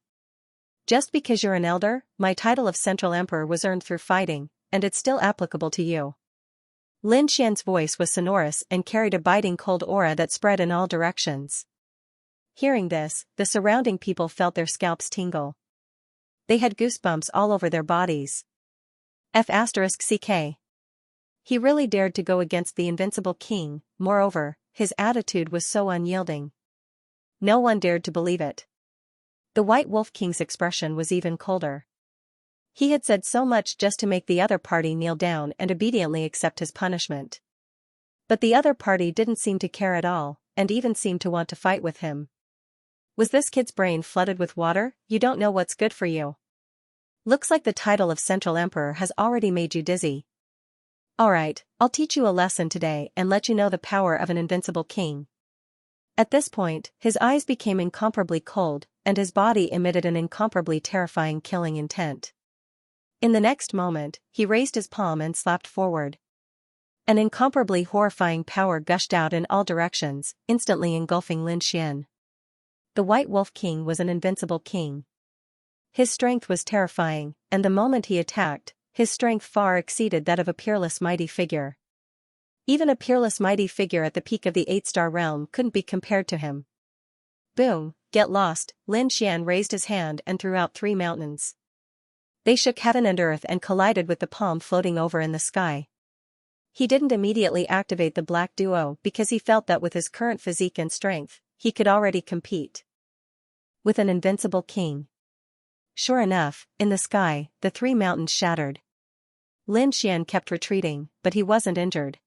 Just because you're an elder? My title of Central Emperor was earned through fighting, and it's still applicable to you. Lin Xian's voice was sonorous and carried a biting cold aura that spread in all directions. Hearing this, the surrounding people felt their scalps tingle. They had goosebumps all over their bodies. F***ck. He really dared to go against the invincible king. Moreover, his attitude was so unyielding. No one dared to believe it. The White Wolf King's expression was even colder. He had said so much just to make the other party kneel down and obediently accept his punishment. But the other party didn't seem to care at all, and even seemed to want to fight with him. Was this kid's brain flooded with water? You don't know what's good for you. Looks like the title of Central Emperor has already made you dizzy. Alright, I'll teach you a lesson today and let you know the power of an invincible king. At this point, his eyes became incomparably cold, and his body emitted an incomparably terrifying killing intent. In the next moment, he raised his palm and slapped forward. An incomparably horrifying power gushed out in all directions, instantly engulfing Lin Xian. The White Wolf King was an invincible king. His strength was terrifying, and the moment he attacked, his strength far exceeded that of a peerless mighty figure. Even a peerless mighty figure at the peak of the 8-star realm couldn't be compared to him. Boom, get lost. Lin Xian raised his hand and threw out 3 mountains. They shook heaven and earth and collided with the palm floating over in the sky. He didn't immediately activate the Black Duo because he felt that with his current physique and strength, he could already compete with an invincible king. Sure enough, in the sky, the 3 mountains shattered. Lin Xian kept retreating, but he wasn't injured.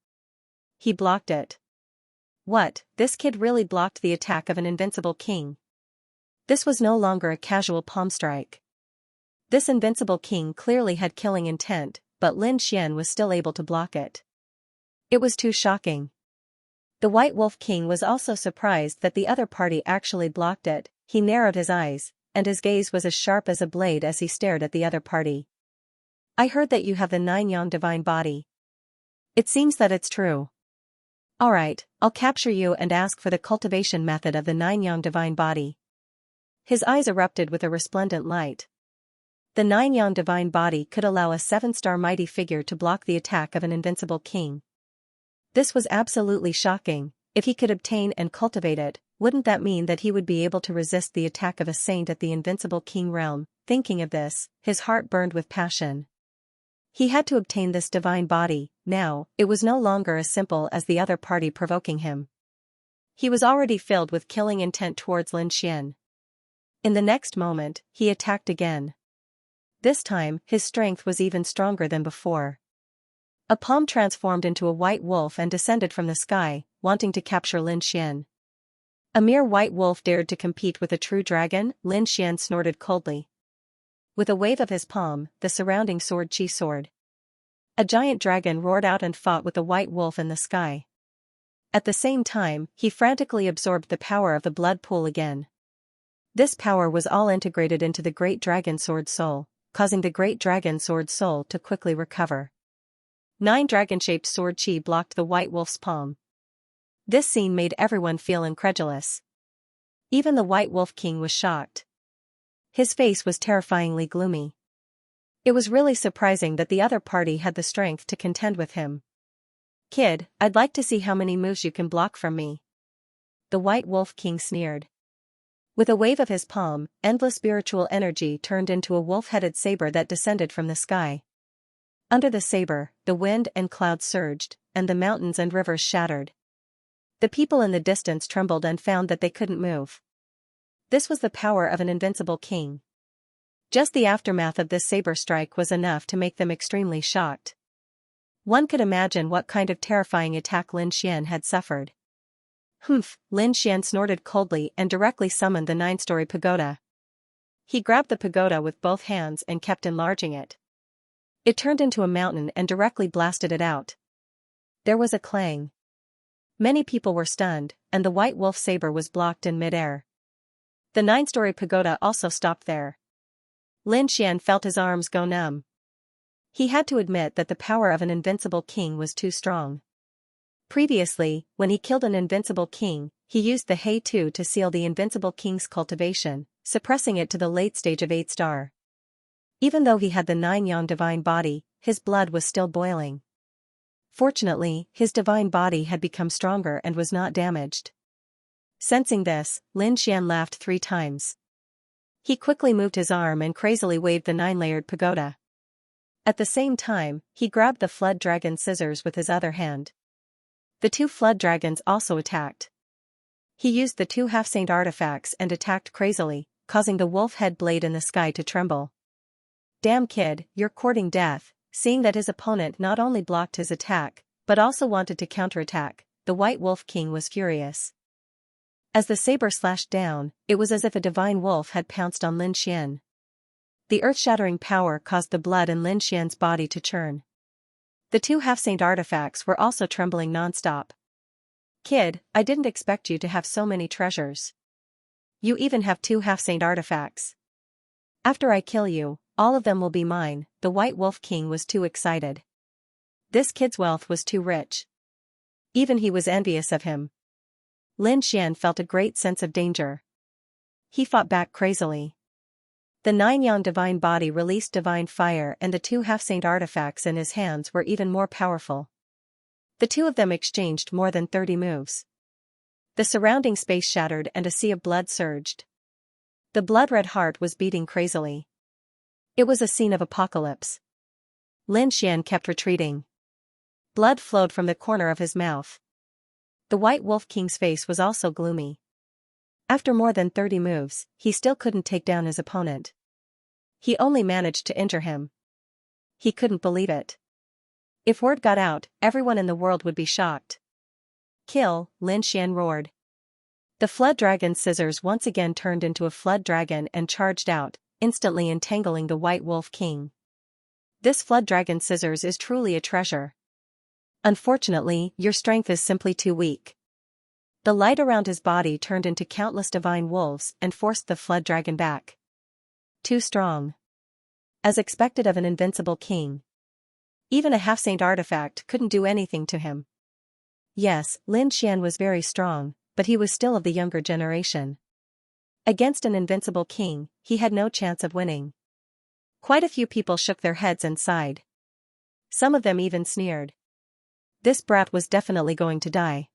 He blocked it. What, this kid really blocked the attack of an invincible king? This was no longer a casual palm strike. This invincible king clearly had killing intent, but Lin Xian was still able to block it. It was too shocking. The White Wolf King was also surprised that the other party actually blocked it. He narrowed his eyes, and his gaze was as sharp as a blade as he stared at the other party. I heard that you have the 9-yang divine body. It seems that it's true. Alright, I'll capture you and ask for the cultivation method of the 9-yang divine body. His eyes erupted with a resplendent light. The 9-yang divine body could allow a 7-star mighty figure to block the attack of an invincible king. This was absolutely shocking. If he could obtain and cultivate it, wouldn't that mean that he would be able to resist the attack of a saint at the invincible king realm? Thinking of this, his heart burned with passion. He had to obtain this divine body. Now, it was no longer as simple as the other party provoking him. He was already filled with killing intent towards Lin Xian. In the next moment, he attacked again. This time, his strength was even stronger than before. A palm transformed into a white wolf and descended from the sky, wanting to capture Lin Xian. A mere white wolf dared to compete with a true dragon? Lin Xian snorted coldly. With a wave of his palm, the surrounding sword chi soared. A giant dragon roared out and fought with the white wolf in the sky. At the same time, he frantically absorbed the power of the blood pool again. This power was all integrated into the great dragon sword soul, causing the great dragon sword soul to quickly recover. 9 dragon-shaped sword chi blocked the white wolf's palm. This scene made everyone feel incredulous. Even the White Wolf King was shocked. His face was terrifyingly gloomy. It was really surprising that the other party had the strength to contend with him. Kid, I'd like to see how many moves you can block from me. The White Wolf King sneered. With a wave of his palm, endless spiritual energy turned into a wolf-headed saber that descended from the sky. Under the saber, the wind and clouds surged, and the mountains and rivers shattered. The people in the distance trembled and found that they couldn't move. This was the power of an invincible king. Just the aftermath of this saber strike was enough to make them extremely shocked. One could imagine what kind of terrifying attack Lin Xian had suffered. Humph, Lin Xian snorted coldly and directly summoned the 9-story pagoda. He grabbed the pagoda with both hands and kept enlarging it. It turned into a mountain and directly blasted it out. There was a clang. Many people were stunned, and the white wolf saber was blocked in midair. The 9-story pagoda also stopped there. Lin Xian felt his arms go numb. He had to admit that the power of an invincible king was too strong. Previously, when he killed an invincible king, he used the Hei-2 to seal the invincible king's cultivation, suppressing it to the late stage of 8-star. Even though he had the 9-yang divine body, his blood was still boiling. Fortunately, his divine body had become stronger and was not damaged. Sensing this, Lin Xian laughed 3 times. He quickly moved his arm and crazily waved the 9-layered pagoda. At the same time, he grabbed the flood dragon scissors with his other hand. The 2 flood dragons also attacked. He used the 2 half-saint artifacts and attacked crazily, causing the wolf-head blade in the sky to tremble. Damn kid, you're courting death. Seeing that his opponent not only blocked his attack, but also wanted to counterattack, the White Wolf King was furious. As the saber slashed down, it was as if a divine wolf had pounced on Lin Xian. The earth-shattering power caused the blood in Lin Xian's body to churn. The 2 half-saint artifacts were also trembling non-stop. Kid, I didn't expect you to have so many treasures. You even have 2 half-saint artifacts. After I kill you, all of them will be mine. The White Wolf King was too excited. This kid's wealth was too rich. Even he was envious of him. Lin Xian felt a great sense of danger. He fought back crazily. The 9-yang divine body released divine fire, and the 2 half-saint artifacts in his hands were even more powerful. The 2 of them exchanged more than 30 moves. The surrounding space shattered and a sea of blood surged. The blood-red heart was beating crazily. It was a scene of apocalypse. Lin Xian kept retreating. Blood flowed from the corner of his mouth. The White Wolf King's face was also gloomy. After more than 30 moves, he still couldn't take down his opponent. He only managed to injure him. He couldn't believe it. If word got out, everyone in the world would be shocked. Kill, Lin Xian roared. The flood dragon's scissors once again turned into a flood dragon and charged out, instantly entangling the White Wolf King. This flood dragon scissors is truly a treasure. Unfortunately, your strength is simply too weak. The light around his body turned into countless divine wolves and forced the flood dragon back. Too strong. As expected of an invincible king. Even a half-saint artifact couldn't do anything to him. Yes, Lin Xian was very strong, but he was still of the younger generation. Against an invincible king, he had no chance of winning. Quite a few people shook their heads and sighed. Some of them even sneered. This brat was definitely going to die.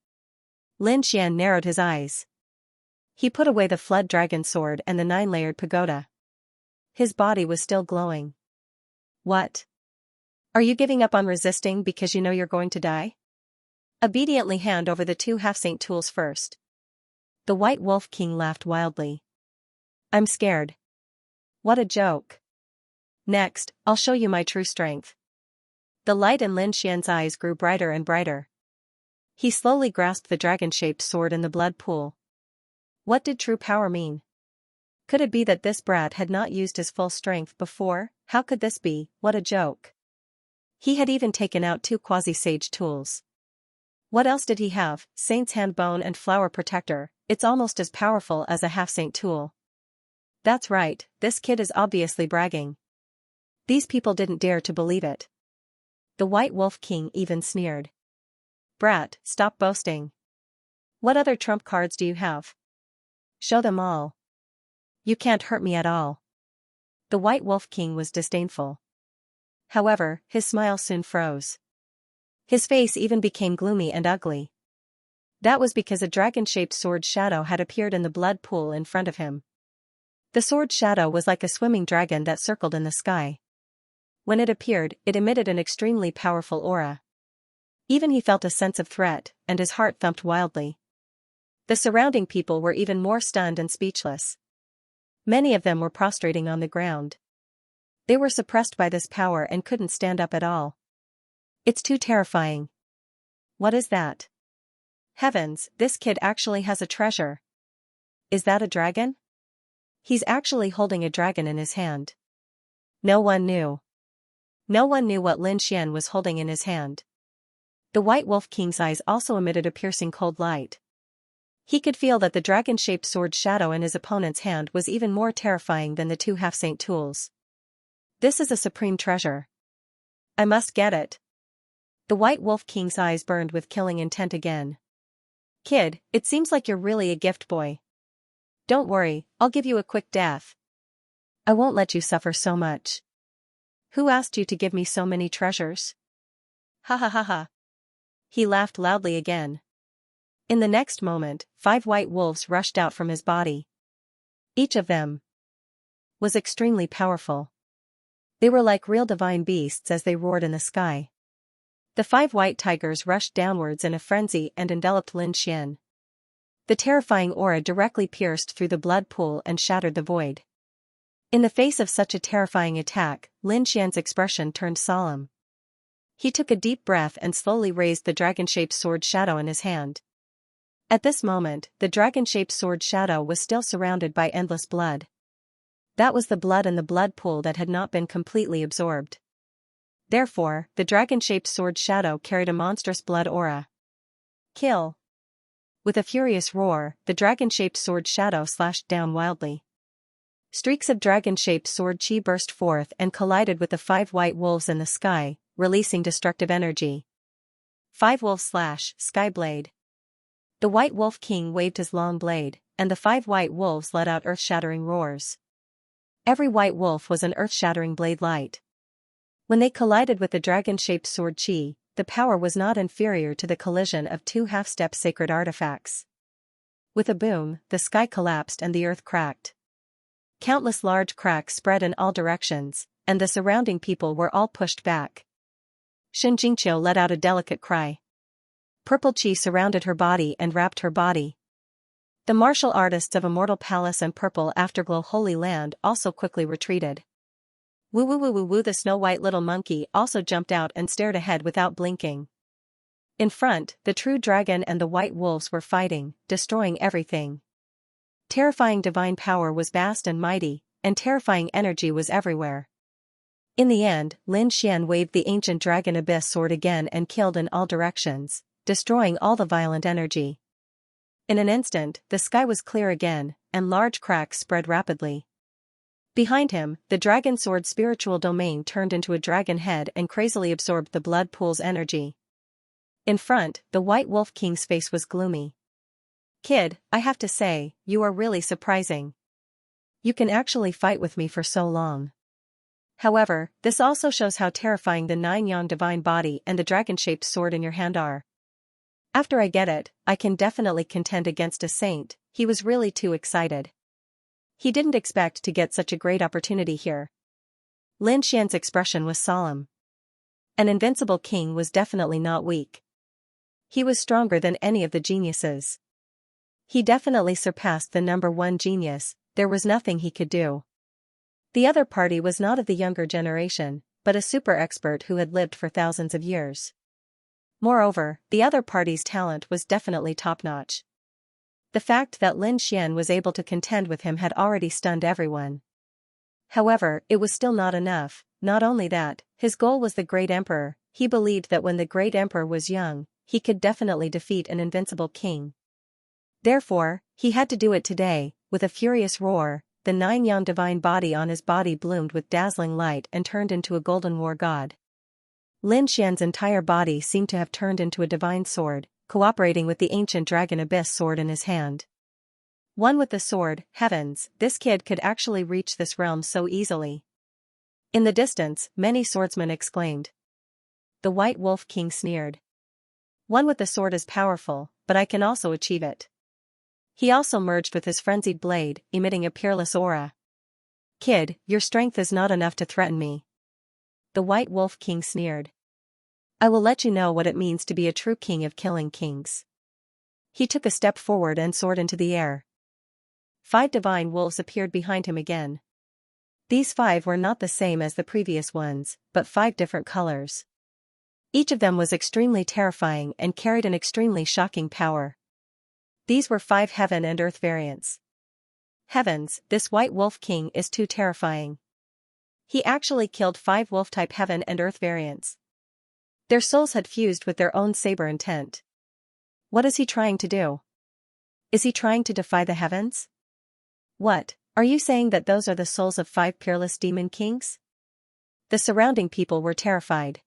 Lin Xian narrowed his eyes. He put away the flood dragon sword and the 9-layered pagoda. His body was still glowing. What? Are you giving up on resisting because you know you're going to die? Obediently hand over the 2 half-saint tools first. The White Wolf King laughed wildly. I'm scared. What a joke. Next, I'll show you my true strength. The light in Lin Xian's eyes grew brighter and brighter. He slowly grasped the dragon-shaped sword in the blood pool. What did true power mean? Could it be that this brat had not used his full strength before? How could this be? What a joke. He had even taken out 2 quasi-sage tools. What else did he have? Saint's Hand Bone and Flower Protector. It's almost as powerful as a half-saint tool. That's right, this kid is obviously bragging. These people didn't dare to believe it. The White Wolf King even sneered. Brat, stop boasting. What other trump cards do you have? Show them all. You can't hurt me at all. The White Wolf King was disdainful. However, his smile soon froze. His face even became gloomy and ugly. That was because a dragon-shaped sword shadow had appeared in the blood pool in front of him. The sword shadow was like a swimming dragon that circled in the sky. When it appeared, it emitted an extremely powerful aura. Even he felt a sense of threat, and his heart thumped wildly. The surrounding people were even more stunned and speechless. Many of them were prostrating on the ground. They were suppressed by this power and couldn't stand up at all. It's too terrifying. What is that? Heavens, this kid actually has a treasure. Is that a dragon? He's actually holding a dragon in his hand. No one knew. No one knew what Lin Xian was holding in his hand. The White Wolf King's eyes also emitted a piercing cold light. He could feel that the dragon-shaped sword shadow in his opponent's hand was even more terrifying than the 2 half-saint tools. This is a supreme treasure. I must get it. The White Wolf King's eyes burned with killing intent again. Kid, it seems like you're really a gift boy. Don't worry, I'll give you a quick death. I won't let you suffer so much. Who asked you to give me so many treasures? Ha ha ha ha. He laughed loudly again. In the next moment, 5 white wolves rushed out from his body. Each of them was extremely powerful. They were like real divine beasts as they roared in the sky. The 5 white tigers rushed downwards in a frenzy and enveloped Lin Xian. The terrifying aura directly pierced through the blood pool and shattered the void. In the face of such a terrifying attack, Lin Xian's expression turned solemn. He took a deep breath and slowly raised the dragon-shaped sword shadow in his hand. At this moment, the dragon-shaped sword shadow was still surrounded by endless blood. That was the blood in the blood pool that had not been completely absorbed. Therefore, the dragon-shaped sword shadow carried a monstrous blood aura. Kill! With a furious roar, the dragon-shaped sword shadow slashed down wildly. Streaks of dragon-shaped sword chi burst forth and collided with the 5 white wolves in the sky, releasing destructive energy. 5 wolf slash, sky blade. The White Wolf King waved his long blade, and the 5 white wolves let out earth-shattering roars. Every white wolf was an earth-shattering blade light. When they collided with the dragon-shaped sword chi, the power was not inferior to the collision of 2 half-step sacred artifacts. With a boom, the sky collapsed and the earth cracked. Countless large cracks spread in all directions, and the surrounding people were all pushed back. Xianxia let out a delicate cry. Purple chi surrounded her body and wrapped her body. The martial artists of Immortal Palace and Purple Afterglow Holy Land also quickly retreated. Woo woo woo woo woo. The snow-white little monkey also jumped out and stared ahead without blinking. In front, the true dragon and the white wolves were fighting, destroying everything. Terrifying divine power was vast and mighty, and terrifying energy was everywhere. In the end, Lin Xian waved the ancient dragon abyss sword again and killed in all directions, destroying all the violent energy. In an instant, the sky was clear again, and large cracks spread rapidly. Behind him, the dragon sword's spiritual domain turned into a dragon head and crazily absorbed the blood pool's energy. In front, the White Wolf King's face was gloomy. "Kid, I have to say, you are really surprising. You can actually fight with me for so long. However, this also shows how terrifying the 9-yang divine body and the dragon-shaped sword in your hand are. After I get it, I can definitely contend against a saint." He was really too excited. He didn't expect to get such a great opportunity here. Lin Xian's expression was solemn. An invincible king was definitely not weak. He was stronger than any of the geniuses. He definitely surpassed the number one genius. There was nothing he could do. The other party was not of the younger generation, but a super expert who had lived for thousands of years. Moreover, the other party's talent was definitely top-notch. The fact that Lin Xian was able to contend with him had already stunned everyone. However, it was still not enough. Not only that, his goal was the Great Emperor. He believed that when the Great Emperor was young, he could definitely defeat an invincible king. Therefore, he had to do it today. With a furious roar, the 9-yang divine body on his body bloomed with dazzling light and turned into a golden war god. Lin Xian's entire body seemed to have turned into a divine sword, cooperating with the ancient dragon abyss sword in his hand. One with the sword. Heavens, this kid could actually reach this realm so easily. In the distance, many swordsmen exclaimed. The White Wolf King sneered. One with the sword is powerful, but I can also achieve it. He also merged with his frenzied blade, emitting a peerless aura. Kid, your strength is not enough to threaten me. The White Wolf King sneered. I will let you know what it means to be a true king of killing kings. He took a step forward and soared into the air. 5 divine wolves appeared behind him again. These 5 were not the same as the previous ones, but 5 different colors. Each of them was extremely terrifying and carried an extremely shocking power. These were 5 heaven and earth variants. Heavens, this White Wolf King is too terrifying. He actually killed 5 wolf-type heaven and earth variants. Their souls had fused with their own saber intent. What is he trying to do? Is he trying to defy the heavens? What, are you saying that those are the souls of 5 peerless demon kings? The surrounding people were terrified.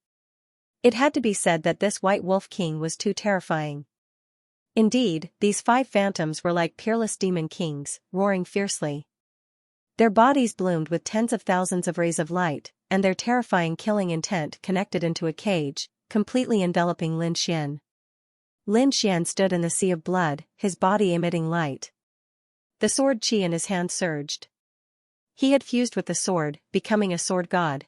It had to be said that this White Wolf King was too terrifying. Indeed, these 5 phantoms were like peerless demon kings, roaring fiercely. Their bodies bloomed with tens of thousands of rays of light, and their terrifying killing intent connected into a cage, completely enveloping Lin Xian. Lin Xian stood in the sea of blood, his body emitting light. The sword chi in his hand surged. He had fused with the sword, becoming a sword god.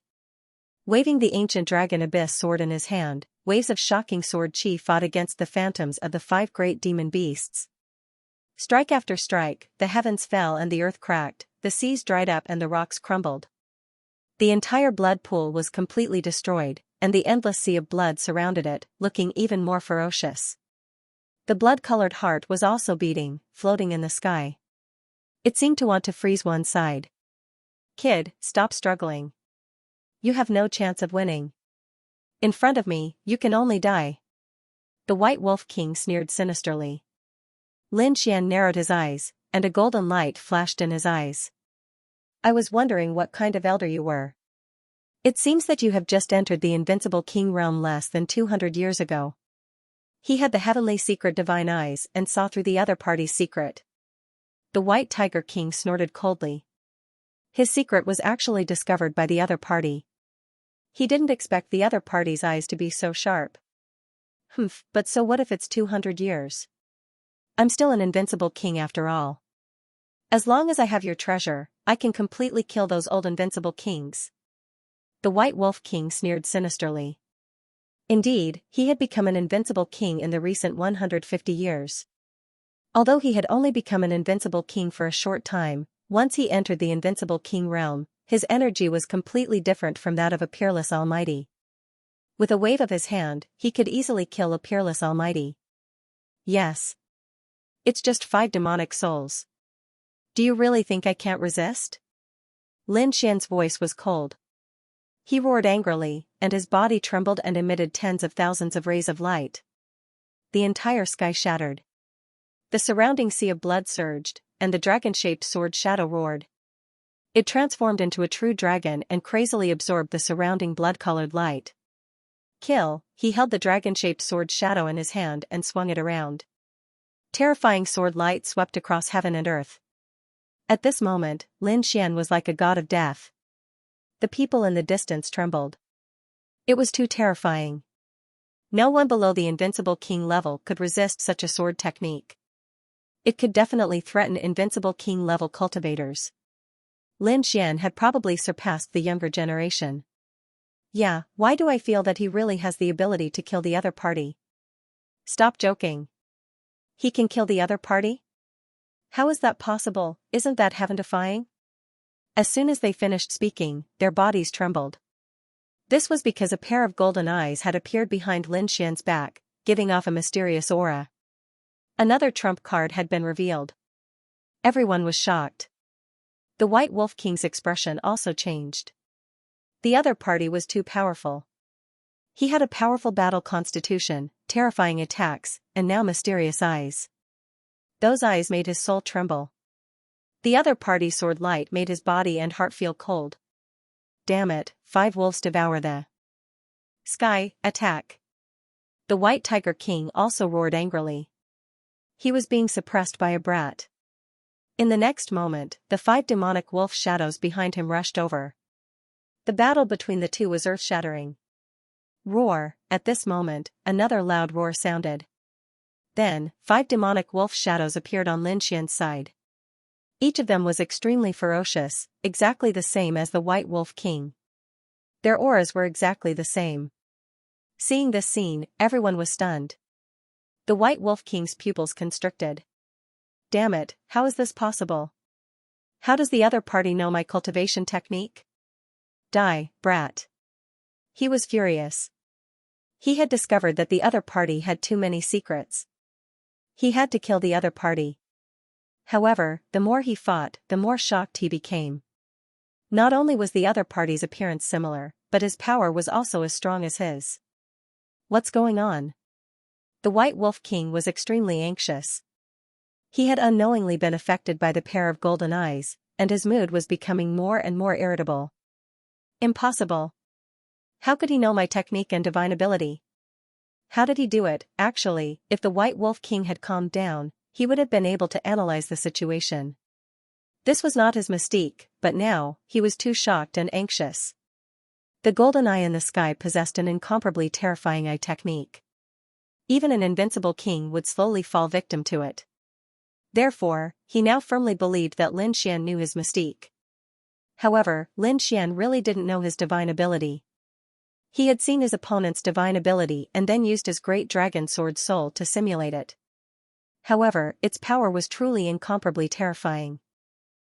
Waving the ancient dragon abyss sword in his hand, waves of shocking sword chi fought against the phantoms of the 5 great demon beasts. Strike after strike, the heavens fell and the earth cracked, the seas dried up and the rocks crumbled. The entire blood pool was completely destroyed, and the endless sea of blood surrounded it, looking even more ferocious. The blood-colored heart was also beating, floating in the sky. It seemed to want to freeze one side. Kid, stop struggling. You have no chance of winning. In front of me, you can only die. The White Wolf King sneered sinisterly. Lin Xian narrowed his eyes, and a golden light flashed in his eyes. I was wondering what kind of elder you were. It seems that you have just entered the invincible king realm less than 200 years ago. He had the heavenly secret divine eyes and saw through the other party's secret. The White Tiger King snorted coldly. His secret was actually discovered by the other party. He didn't expect the other party's eyes to be so sharp. But so what if it's 200 years? I'm still an invincible king after all. As long as I have your treasure, I can completely kill those old invincible kings. The White Wolf King sneered sinisterly. Indeed, he had become an invincible king in the recent 150 years. Although he had only become an invincible king for a short time, once he entered the invincible king realm, his energy was completely different from that of a peerless almighty. With a wave of his hand, he could easily kill a peerless almighty. Yes. It's just 5 demonic souls. Do you really think I can't resist? Lin Xian's voice was cold. He roared angrily, and his body trembled and emitted tens of thousands of rays of light. The entire sky shattered. The surrounding sea of blood surged, and the dragon-shaped sword shadow roared. It transformed into a true dragon and crazily absorbed the surrounding blood-colored light. Kill, he held the dragon-shaped sword shadow in his hand and swung it around. Terrifying sword light swept across heaven and earth. At this moment, Lin Xian was like a god of death. The people in the distance trembled. It was too terrifying. No one below the Invincible King level could resist such a sword technique. It could definitely threaten Invincible King level cultivators. Lin Xian had probably surpassed the younger generation. Yeah, why do I feel that he really has the ability to kill the other party? Stop joking. He can kill the other party? How is that possible? Isn't that heaven-defying? As soon as they finished speaking, their bodies trembled. This was because a pair of golden eyes had appeared behind Lin Xian's back, giving off a mysterious aura. Another trump card had been revealed. Everyone was shocked. The White Wolf King's expression also changed. The other party was too powerful. He had a powerful battle constitution, terrifying attacks, and now mysterious eyes. Those eyes made his soul tremble. The other party's sword light made his body and heart feel cold. Damn it, 5 wolves devour the sky, attack. The White Tiger King also roared angrily. He was being suppressed by a brat. In the next moment, the 5 demonic wolf shadows behind him rushed over. The battle between the two was earth-shattering. Roar, at this moment, another loud roar sounded. Then, 5 demonic wolf shadows appeared on Lin Xian's side. Each of them was extremely ferocious, exactly the same as the White Wolf King. Their auras were exactly the same. Seeing this scene, everyone was stunned. The White Wolf King's pupils constricted. Damn it, how is this possible? How does the other party know my cultivation technique? Die, brat. He was furious. He had discovered that the other party had too many secrets. He had to kill the other party. However, the more he fought, the more shocked he became. Not only was the other party's appearance similar, but his power was also as strong as his. What's going on? The White Wolf King was extremely anxious. He had unknowingly been affected by the pair of golden eyes, and his mood was becoming more and more irritable. Impossible. How could he know my technique and divine ability? How did he do it? Actually, if the White Wolf King had calmed down, he would have been able to analyze the situation. This was not his mystique, but now, he was too shocked and anxious. The golden eye in the sky possessed an incomparably terrifying eye technique. Even an invincible king would slowly fall victim to it. Therefore, he now firmly believed that Lin Xian knew his mystique. However, Lin Xian really didn't know his divine ability. He had seen his opponent's divine ability and then used his great dragon sword soul to simulate it. However, its power was truly incomparably terrifying.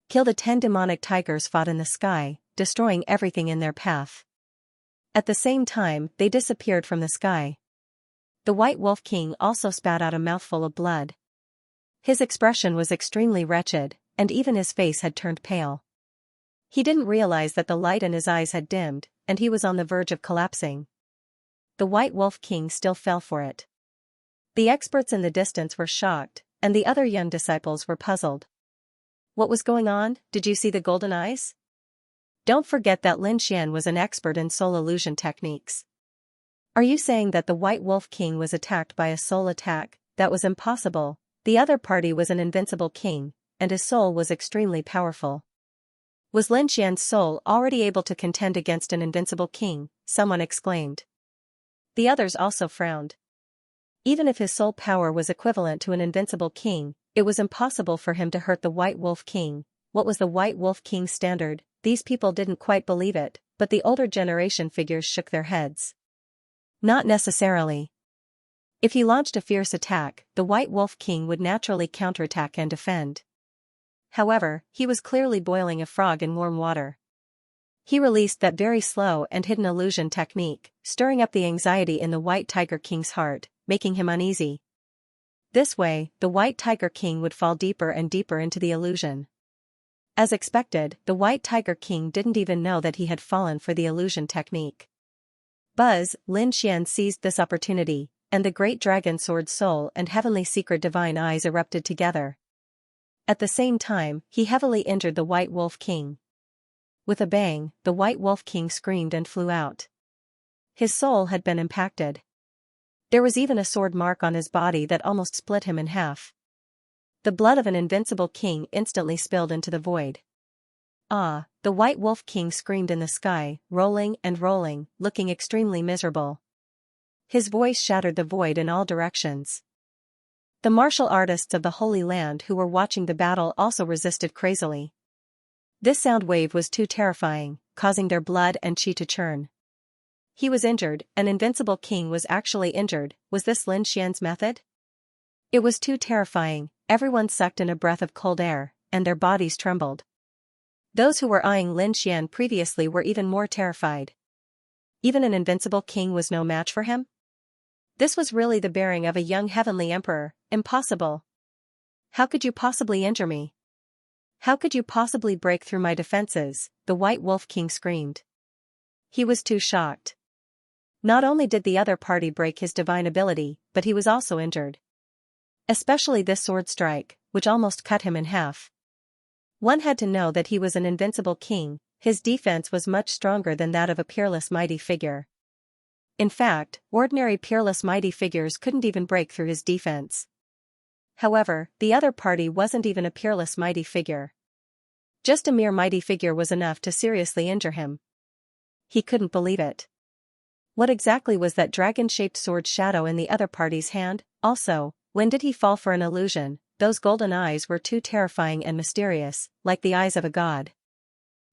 Kill the 10 demonic tigers fought in the sky, destroying everything in their path. At the same time, they disappeared from the sky. The White Wolf King also spat out a mouthful of blood. His expression was extremely wretched, and even his face had turned pale. He didn't realize that the light in his eyes had dimmed, and he was on the verge of collapsing. The White Wolf King still fell for it. The experts in the distance were shocked, and the other young disciples were puzzled. What was going on? Did you see the golden eyes? Don't forget that Lin Xian was an expert in soul illusion techniques. Are you saying that the White Wolf King was attacked by a soul attack? That was impossible. The other party was an invincible king, and his soul was extremely powerful. Was Lin Xian's soul already able to contend against an invincible king? Someone exclaimed. The others also frowned. Even if his soul power was equivalent to an invincible king, it was impossible for him to hurt the White Wolf King. What was the White Wolf King's standard? These people didn't quite believe it, but the older generation figures shook their heads. Not necessarily. If he launched a fierce attack, the White Wolf King would naturally counterattack and defend. However, he was clearly boiling a frog in warm water. He released that very slow and hidden illusion technique, stirring up the anxiety in the White Tiger King's heart, making him uneasy. This way, the White Tiger King would fall deeper and deeper into the illusion. As expected, the White Tiger King didn't even know that he had fallen for the illusion technique. Buzz, Lin Xian seized this opportunity, and the great dragon sword soul and heavenly secret divine eyes erupted together. At the same time, he heavily injured the White Wolf King. With a bang, the White Wolf King screamed and flew out. His soul had been impacted. There was even a sword mark on his body that almost split him in half. The blood of an invincible king instantly spilled into the void. Ah, the White Wolf King screamed in the sky, rolling and rolling, looking extremely miserable. His voice shattered the void in all directions. The martial artists of the Holy Land who were watching the battle also resisted crazily. This sound wave was too terrifying, causing their blood and chi to churn. He was injured, an invincible king was actually injured. Was this Lin Xian's method? It was too terrifying. Everyone sucked in a breath of cold air, and their bodies trembled. Those who were eyeing Lin Xian previously were even more terrified. Even an invincible king was no match for him? This was really the bearing of a young heavenly emperor. Impossible. How could you possibly injure me? How could you possibly break through my defenses? The White Wolf King screamed. He was too shocked. Not only did the other party break his divine ability, but he was also injured. Especially this sword strike, which almost cut him in half. One had to know that he was an invincible king. His defense was much stronger than that of a peerless mighty figure. In fact, ordinary peerless mighty figures couldn't even break through his defense. However, the other party wasn't even a peerless mighty figure. Just a mere mighty figure was enough to seriously injure him. He couldn't believe it. What exactly was that dragon-shaped sword shadow in the other party's hand? Also, when did he fall for an illusion? Those golden eyes were too terrifying and mysterious, like the eyes of a god.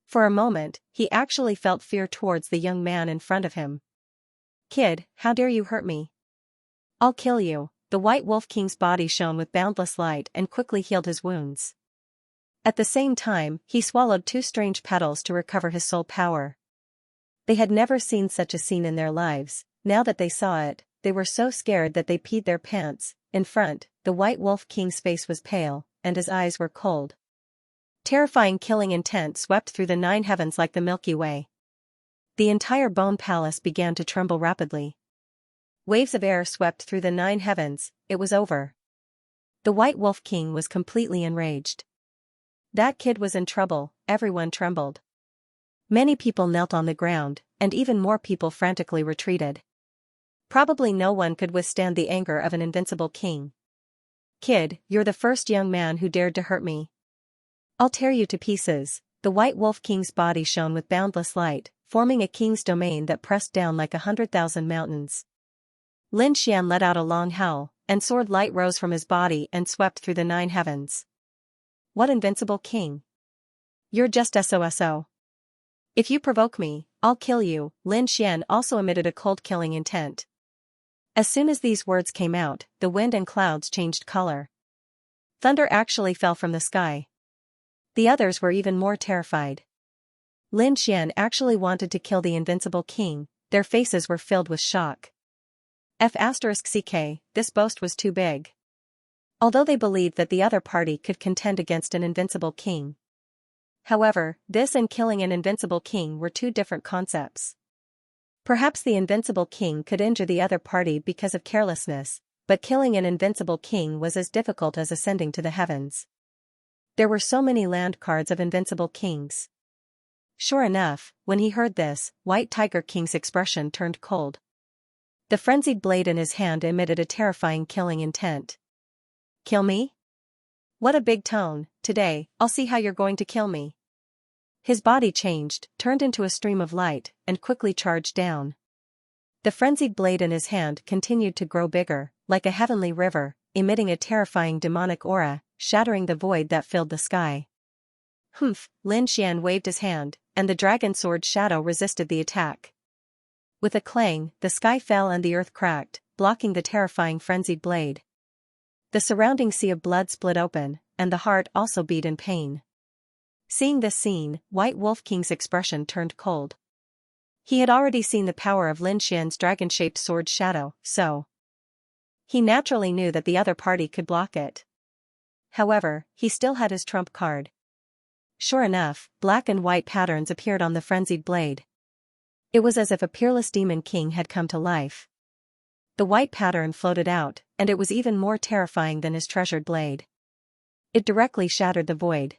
For a moment, he actually felt fear towards the young man in front of him. Kid, how dare you hurt me? I'll kill you. The White Wolf King's body shone with boundless light and quickly healed his wounds. At the same time, he swallowed 2 strange petals to recover his soul power. They had never seen such a scene in their lives. Now that they saw it, they were so scared that they peed their pants. In front, the White Wolf King's face was pale, and his eyes were cold. Terrifying killing intent swept through the 9 heavens like the Milky Way. The entire bone palace began to tremble rapidly. Waves of air swept through the 9 heavens. It was over. The White Wolf King was completely enraged. That kid was in trouble. Everyone trembled. Many people knelt on the ground, and even more people frantically retreated. Probably no one could withstand the anger of an invincible king. Kid, you're the first young man who dared to hurt me. I'll tear you to pieces. The White Wolf King's body shone with boundless light, forming a king's domain that pressed down like 100,000 mountains. Lin Xian let out a long howl, and sword light rose from his body and swept through the 9 heavens. What invincible king? You're just SOSO. If you provoke me, I'll kill you. Lin Xian also emitted a cold killing intent. As soon as these words came out, the wind and clouds changed color. Thunder actually fell from the sky. The others were even more terrified. Lin Xian actually wanted to kill the invincible king. Their faces were filled with shock. F***ck, this boast was too big. Although they believed that the other party could contend against an invincible king. However, this and killing an invincible king were 2 different concepts. Perhaps the invincible king could injure the other party because of carelessness, but killing an invincible king was as difficult as ascending to the heavens. There were so many land cards of invincible kings. Sure enough, when he heard this, White Tiger King's expression turned cold. The frenzied blade in his hand emitted a terrifying killing intent. Kill me? What a big tone. Today, I'll see how you're going to kill me. His body changed, turned into a stream of light, and quickly charged down. The frenzied blade in his hand continued to grow bigger, like a heavenly river, emitting a terrifying demonic aura, shattering the void that filled the sky. Humph, Lin Xian waved his hand, and the dragon sword shadow resisted the attack. With a clang, the sky fell and the earth cracked, blocking the terrifying frenzied blade. The surrounding sea of blood split open, and the heart also beat in pain. Seeing this scene, White Wolf King's expression turned cold. He had already seen the power of Lin Xian's dragon-shaped sword shadow, so he naturally knew that the other party could block it. However, he still had his trump card. Sure enough, black and white patterns appeared on the frenzied blade. It was as if a peerless demon king had come to life. The white pattern floated out, and it was even more terrifying than his treasured blade. It directly shattered the void.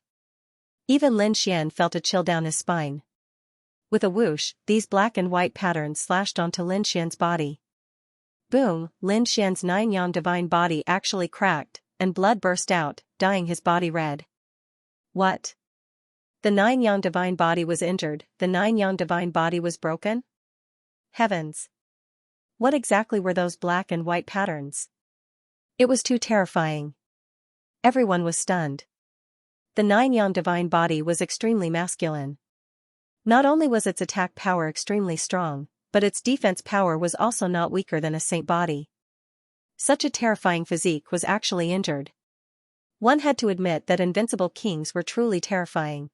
Even Lin Xian felt a chill down his spine. With a whoosh, these black and white patterns slashed onto Lin Xian's body. Boom, Lin Xian's 9-yang divine body actually cracked, and blood burst out, dyeing his body red. What? The 9-yang divine body was injured, the 9-yang divine body was broken? Heavens! What exactly were those black and white patterns? It was too terrifying. Everyone was stunned. The 9-yang divine body was extremely masculine. Not only was its attack power extremely strong, but its defense power was also not weaker than a saint body. Such a terrifying physique was actually injured. One had to admit that invincible kings were truly terrifying.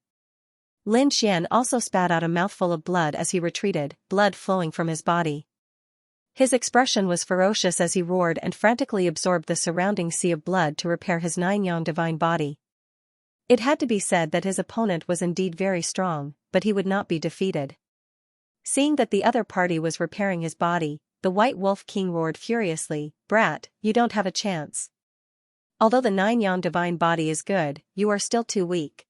Lin Xian also spat out a mouthful of blood as he retreated, blood flowing from his body. His expression was ferocious as he roared and frantically absorbed the surrounding sea of blood to repair his 9-yang divine body. It had to be said that his opponent was indeed very strong, but he would not be defeated. Seeing that the other party was repairing his body, the White Wolf King roared furiously, "Brat, you don't have a chance. Although the 9-yang divine body is good, you are still too weak.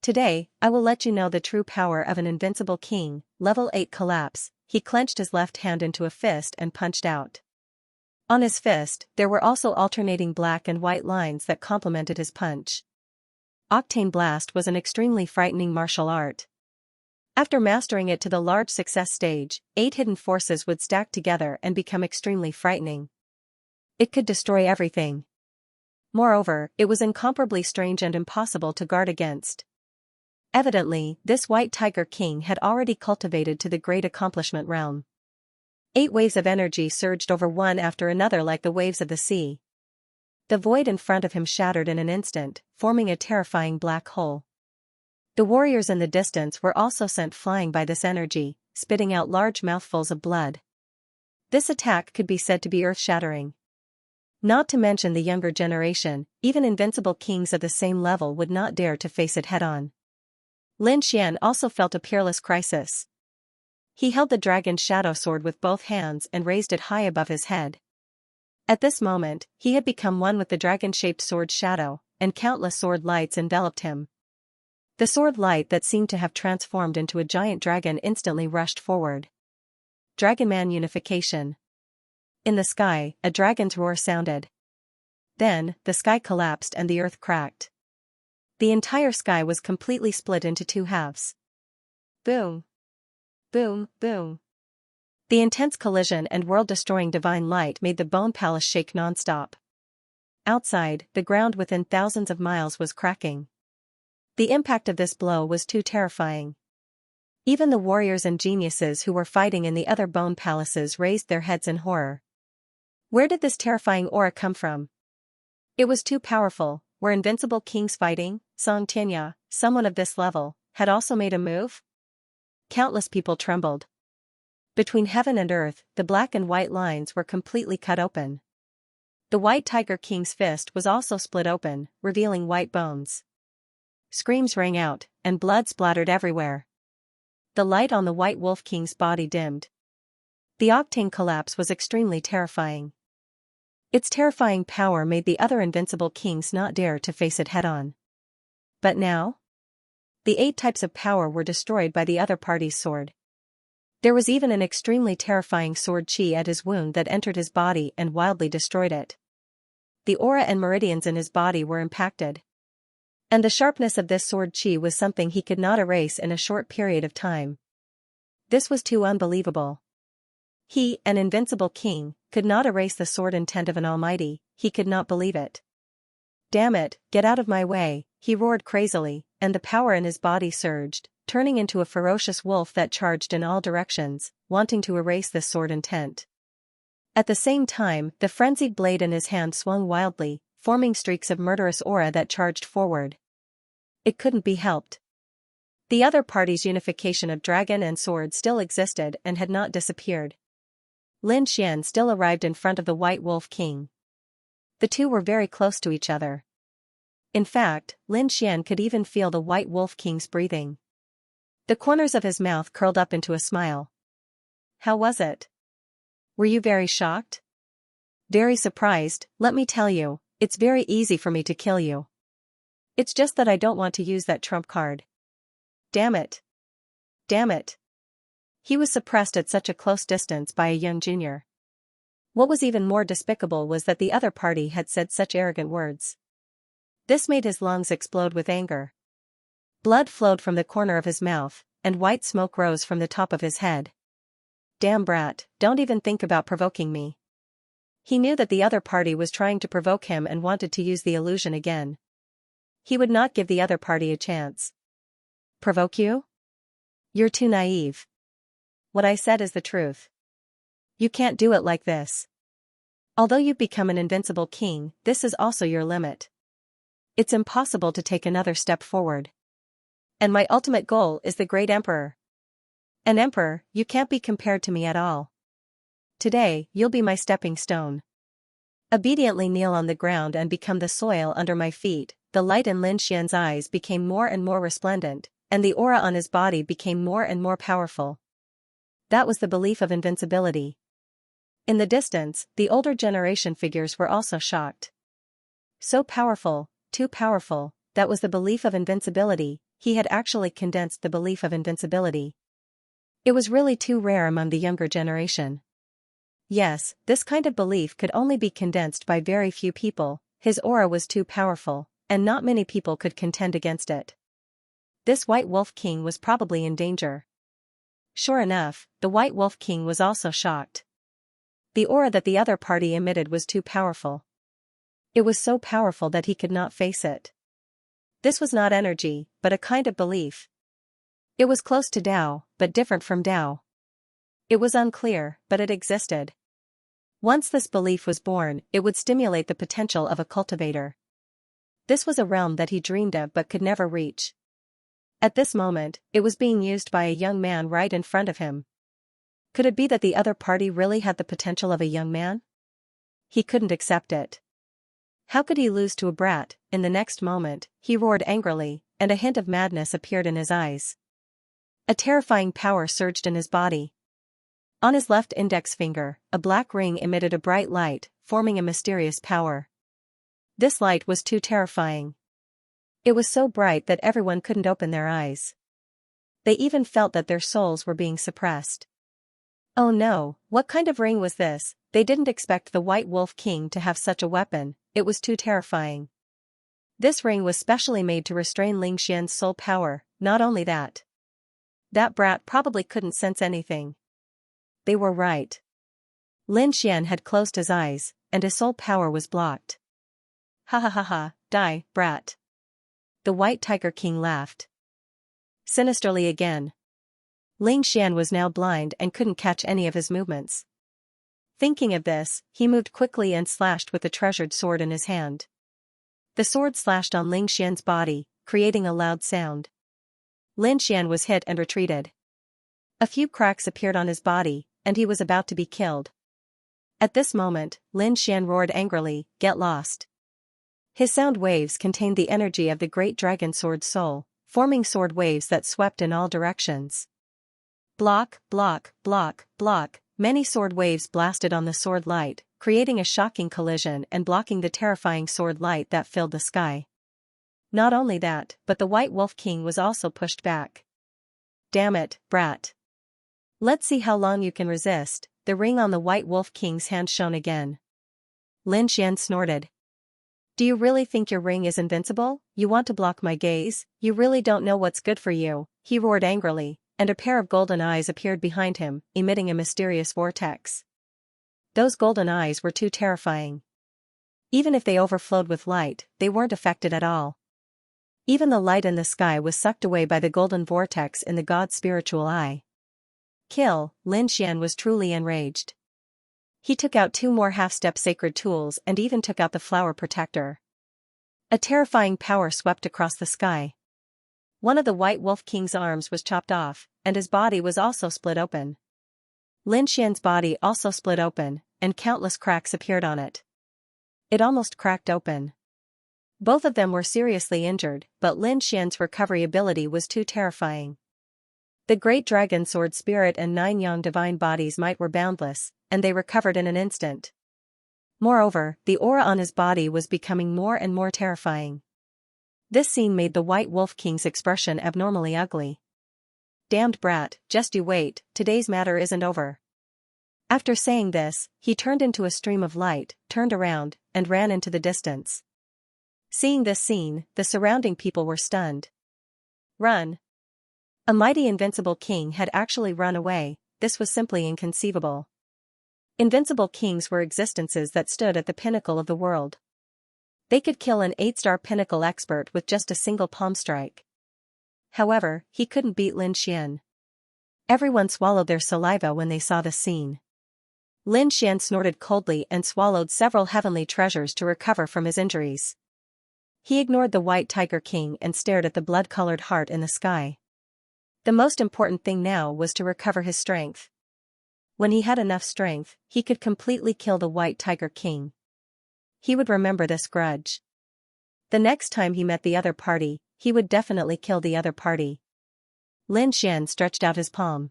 Today, I will let you know the true power of an invincible king." Level 8 collapse. He clenched his left hand into a fist and punched out. On his fist, there were also alternating black and white lines that complemented his punch. Octane Blast was an extremely frightening martial art. After mastering it to the large success stage, 8 hidden forces would stack together and become extremely frightening. It could destroy everything. Moreover, it was incomparably strange and impossible to guard against. Evidently, this White Tiger King had already cultivated to the great accomplishment realm. 8 waves of energy surged over one after another like the waves of the sea. The void in front of him shattered in an instant, forming a terrifying black hole. The warriors in the distance were also sent flying by this energy, spitting out large mouthfuls of blood. This attack could be said to be earth-shattering. Not to mention the younger generation, even invincible kings of the same level would not dare to face it head-on. Lin Xian also felt a peerless crisis. He held the dragon's shadow sword with both hands and raised it high above his head. At this moment, he had become one with the dragon-shaped sword's shadow, and countless sword lights enveloped him. The sword light that seemed to have transformed into a giant dragon instantly rushed forward. Dragonman unification. In the sky, a dragon's roar sounded. Then, the sky collapsed and the earth cracked. The entire sky was completely split into 2 halves. Boom. Boom, boom. The intense collision and world-destroying divine light made the Bone Palace shake non-stop. Outside, the ground within thousands of miles was cracking. The impact of this blow was too terrifying. Even the warriors and geniuses who were fighting in the other bone palaces raised their heads in horror. Where did this terrifying aura come from? It was too powerful. Were invincible kings fighting? Xianxia, someone of this level, had also made a move? Countless people trembled. Between heaven and earth, the black and white lines were completely cut open. The White Tiger King's fist was also split open, revealing white bones. Screams rang out, and blood splattered everywhere. The light on the White Wolf King's body dimmed. The octane collapse was extremely terrifying. Its terrifying power made the other invincible kings not dare to face it head-on. But now? The 8 types of power were destroyed by the other party's sword. There was even an extremely terrifying sword chi at his wound that entered his body and wildly destroyed it. The aura and meridians in his body were impacted. And the sharpness of this sword chi was something he could not erase in a short period of time. This was too unbelievable. He, an invincible king, could not erase the sword intent of an almighty. He could not believe it. "Damn it, get out of my way," he roared crazily, and the power in his body surged, turning into a ferocious wolf that charged in all directions, wanting to erase this sword intent. At the same time, the frenzied blade in his hand swung wildly, forming streaks of murderous aura that charged forward. It couldn't be helped. The other party's unification of dragon and sword still existed and had not disappeared. Lin Xian still arrived in front of the White Wolf King. The two were very close to each other. In fact, Lin Xian could even feel the White Wolf King's breathing. The corners of his mouth curled up into a smile. How was it? Were you very shocked? Very surprised, let me tell you, it's very easy for me to kill you. It's just that I don't want to use that trump card. Damn it. Damn it. He was suppressed at such a close distance by a young junior. What was even more despicable was that the other party had said such arrogant words. This made his lungs explode with anger. Blood flowed from the corner of his mouth, and white smoke rose from the top of his head. Damn brat, don't even think about provoking me. He knew that the other party was trying to provoke him and wanted to use the illusion again. He would not give the other party a chance. Provoke you? You're too naive. What I said is the truth. You can't do it like this. Although you've become an invincible king, this is also your limit. It's impossible to take another step forward. And my ultimate goal is the great emperor. An emperor, you can't be compared to me at all. Today, you'll be my stepping stone. Obediently kneel on the ground and become the soil under my feet. The light in Lin Xian's eyes became more and more resplendent, and the aura on his body became more and more powerful. That was the belief of invincibility. In the distance, the older generation figures were also shocked. So powerful, too powerful, that was the belief of invincibility. He had actually condensed the belief of invincibility. It was really too rare among the younger generation. Yes, this kind of belief could only be condensed by very few people. His aura was too powerful, and not many people could contend against it. This White Wolf King was probably in danger. Sure enough, the White Wolf King was also shocked. The aura that the other party emitted was too powerful. It was so powerful that he could not face it. This was not energy, but a kind of belief. It was close to Tao, but different from Tao. It was unclear, but it existed. Once this belief was born, it would stimulate the potential of a cultivator. This was a realm that he dreamed of but could never reach. At this moment, it was being used by a young man right in front of him. Could it be that the other party really had the potential of a young man? He couldn't accept it. How could he lose to a brat? In the next moment, he roared angrily, and a hint of madness appeared in his eyes. A terrifying power surged in his body. On his left index finger, a black ring emitted a bright light, forming a mysterious power. This light was too terrifying. It was so bright that everyone couldn't open their eyes. They even felt that their souls were being suppressed. Oh no, what kind of ring was this? They didn't expect the White Wolf King to have such a weapon. It was too terrifying. This ring was specially made to restrain Lin Xian's soul power. Not only that. That brat probably couldn't sense anything. They were right. Lin Xian had closed his eyes, and his soul power was blocked. Ha ha ha ha, die, brat. The White Tiger King laughed sinisterly again. Lin Xian was now blind and couldn't catch any of his movements. Thinking of this, he moved quickly and slashed with the treasured sword in his hand. The sword slashed on Lin Xian's body, creating a loud sound. Lin Xian was hit and retreated. A few cracks appeared on his body, and he was about to be killed. At this moment, Lin Xian roared angrily, "Get lost." His sound waves contained the energy of the great dragon sword soul, forming sword waves that swept in all directions. Block, block, block, block, many sword waves blasted on the sword light, creating a shocking collision and blocking the terrifying sword light that filled the sky. Not only that, but the White Wolf King was also pushed back. Damn it, brat. Let's see how long you can resist. The ring on the White Wolf King's hand shone again. Lin Xian snorted. Do you really think your ring is invincible? You want to block my gaze? You really don't know what's good for you, he roared angrily, and a pair of golden eyes appeared behind him, emitting a mysterious vortex. Those golden eyes were too terrifying. Even if they overflowed with light, they weren't affected at all. Even the light in the sky was sucked away by the golden vortex in the god's spiritual eye. Kill, Lin Xian was truly enraged. He took out 2 more half-step sacred tools and even took out the flower protector. A terrifying power swept across the sky. One of the White Wolf King's arms was chopped off, and his body was also split open. Lin Xian's body also split open, and countless cracks appeared on it. It almost cracked open. Both of them were seriously injured, but Lin Xian's recovery ability was too terrifying. The great dragon sword spirit and 9 yang divine bodies might were boundless, and they recovered in an instant. Moreover, the aura on his body was becoming more and more terrifying. This scene made the White Wolf King's expression abnormally ugly. "Damned brat, just you wait, today's matter isn't over." After saying this, he turned into a stream of light, turned around, and ran into the distance. Seeing this scene, the surrounding people were stunned. Run! A mighty invincible king had actually run away. This was simply inconceivable. Invincible kings were existences that stood at the pinnacle of the world. They could kill an 8-star pinnacle expert with just a single palm strike. However, he couldn't beat Lin Xian. Everyone swallowed their saliva when they saw the scene. Lin Xian snorted coldly and swallowed several heavenly treasures to recover from his injuries. He ignored the White Tiger King and stared at the blood-colored heart in the sky. The most important thing now was to recover his strength. When he had enough strength, he could completely kill the White Tiger King. He would remember this grudge. The next time he met the other party, he would definitely kill the other party. Lin Xian stretched out his palm.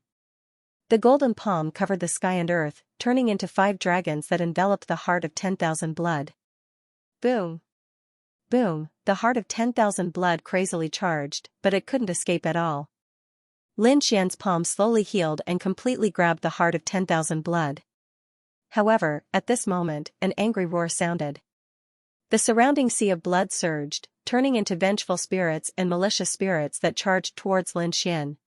The golden palm covered the sky and earth, turning into 5 dragons that enveloped the heart of 10,000 blood. Boom! Boom! The heart of 10,000 blood crazily charged, but it couldn't escape at all. Lin Xian's palm slowly healed and completely grabbed the heart of 10,000 blood. However, at this moment, an angry roar sounded. The surrounding sea of blood surged, turning into vengeful spirits and malicious spirits that charged towards Lin Xian.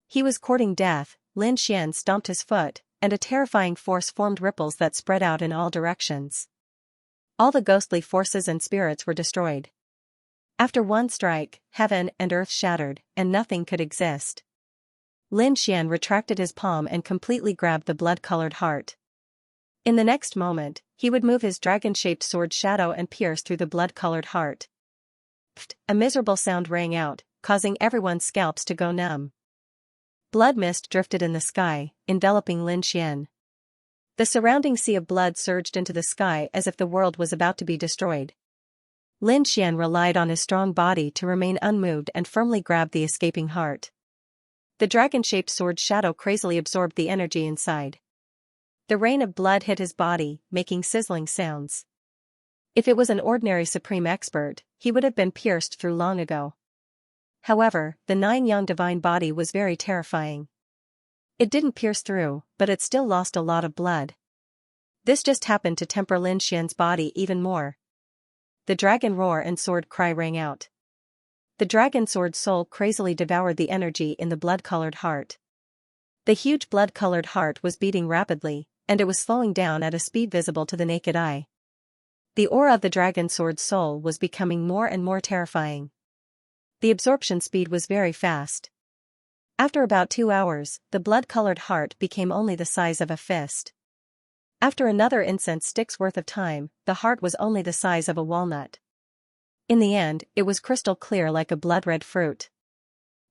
He was courting death. Lin Xian stomped his foot, and a terrifying force formed ripples that spread out in all directions. All the ghostly forces and spirits were destroyed. After one strike, heaven and earth shattered, and nothing could exist. Lin Xian retracted his palm and completely grabbed the blood-colored heart. In the next moment, he would move his dragon-shaped sword shadow and pierce through the blood-colored heart. Pfft! A miserable sound rang out, causing everyone's scalps to go numb. Blood mist drifted in the sky, enveloping Lin Xian. The surrounding sea of blood surged into the sky as if the world was about to be destroyed. Lin Xian relied on his strong body to remain unmoved and firmly grabbed the escaping heart. The dragon-shaped sword shadow crazily absorbed the energy inside. The rain of blood hit his body, making sizzling sounds. If it was an ordinary supreme expert, he would have been pierced through long ago. However, the 9 yang divine body was very terrifying. It didn't pierce through, but it still lost a lot of blood. This just happened to temper Lin Xian's body even more. The dragon roar and sword cry rang out. The dragon sword soul crazily devoured the energy in the blood-colored heart. The huge blood-colored heart was beating rapidly, and it was slowing down at a speed visible to the naked eye. The aura of the dragon sword soul was becoming more and more terrifying. The absorption speed was very fast. After about 2 hours, the blood-colored heart became only the size of a fist. After another incense stick's worth of time, the heart was only the size of a walnut. In the end, it was crystal clear like a blood-red fruit.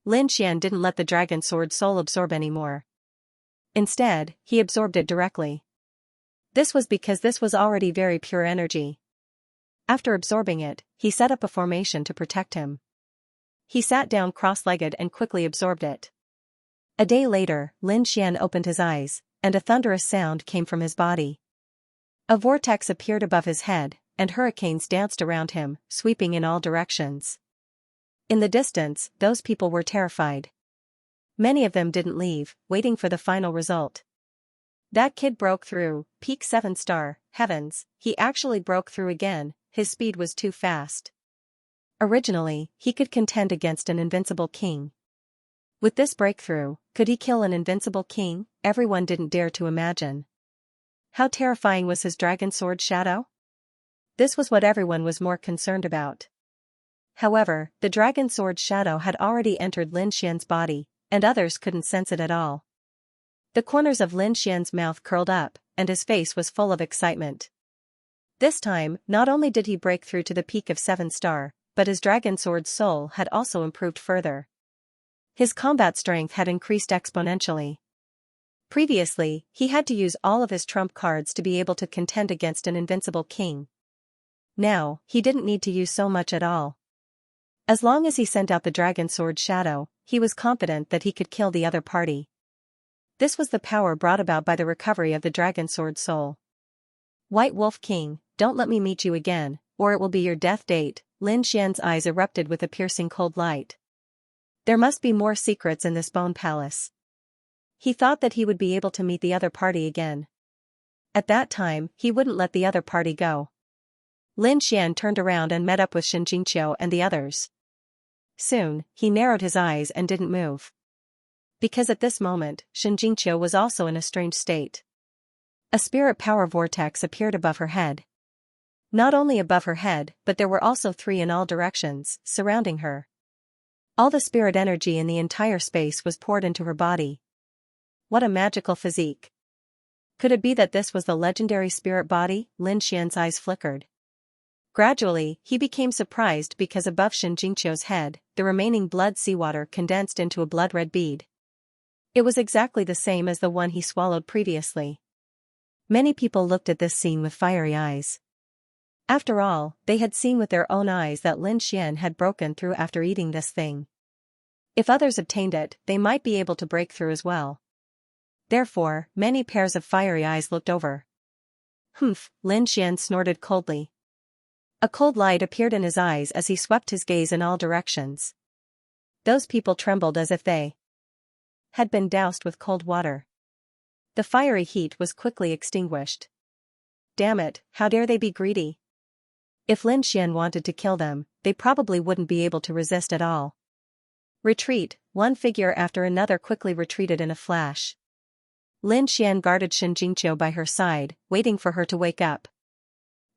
Lin Xian didn't let the dragon sword soul absorb anymore. Instead, he absorbed it directly. This was because this was already very pure energy. After absorbing it, he set up a formation to protect him. He sat down cross-legged and quickly absorbed it. A day later, Lin Xian opened his eyes, and a thunderous sound came from his body. A vortex appeared above his head, and hurricanes danced around him, sweeping in all directions. In the distance, those people were terrified. Many of them didn't leave, waiting for the final result. That kid broke through, peak 7-star, heavens, he actually broke through again, his speed was too fast. Originally, he could contend against an invincible king. With this breakthrough, could he kill an invincible king? Everyone didn't dare to imagine. How terrifying was his dragon sword shadow? This was what everyone was more concerned about. However, the dragon sword shadow had already entered Lin Xian's body, and others couldn't sense it at all. The corners of Lin Xian's mouth curled up, and his face was full of excitement. This time, not only did he break through to the peak of 7-star, but his dragon sword soul had also improved further. His combat strength had increased exponentially. Previously, he had to use all of his trump cards to be able to contend against an invincible king. Now, he didn't need to use so much at all. As long as he sent out the dragon sword shadow, he was confident that he could kill the other party. This was the power brought about by the recovery of the dragon sword soul. White Wolf King, don't let me meet you again, or it will be your death date. Lin Xian's eyes erupted with a piercing cold light. There must be more secrets in this bone palace. He thought that he would be able to meet the other party again. At that time, he wouldn't let the other party go. Lin Xian turned around and met up with Xianxia and the others. Soon, he narrowed his eyes and didn't move. Because at this moment, Xianxia was also in a strange state. A spirit power vortex appeared above her head. Not only above her head, but there were also 3 in all directions, surrounding her. All the spirit energy in the entire space was poured into her body. What a magical physique. Could it be that this was the legendary spirit body? Lin Xian's eyes flickered. Gradually, he became surprised because above Xianxia's head, the remaining blood seawater condensed into a blood-red bead. It was exactly the same as the one he swallowed previously. Many people looked at this scene with fiery eyes. After all, they had seen with their own eyes that Lin Xian had broken through after eating this thing. If others obtained it, they might be able to break through as well. Therefore, many pairs of fiery eyes looked over. Humph, Lin Xian snorted coldly. A cold light appeared in his eyes as he swept his gaze in all directions. Those people trembled as if they had been doused with cold water. The fiery heat was quickly extinguished. Damn it, how dare they be greedy? If Lin Xian wanted to kill them, they probably wouldn't be able to resist at all. Retreat, one figure after another quickly retreated in a flash. Lin Xian guarded Xianxia by her side, waiting for her to wake up.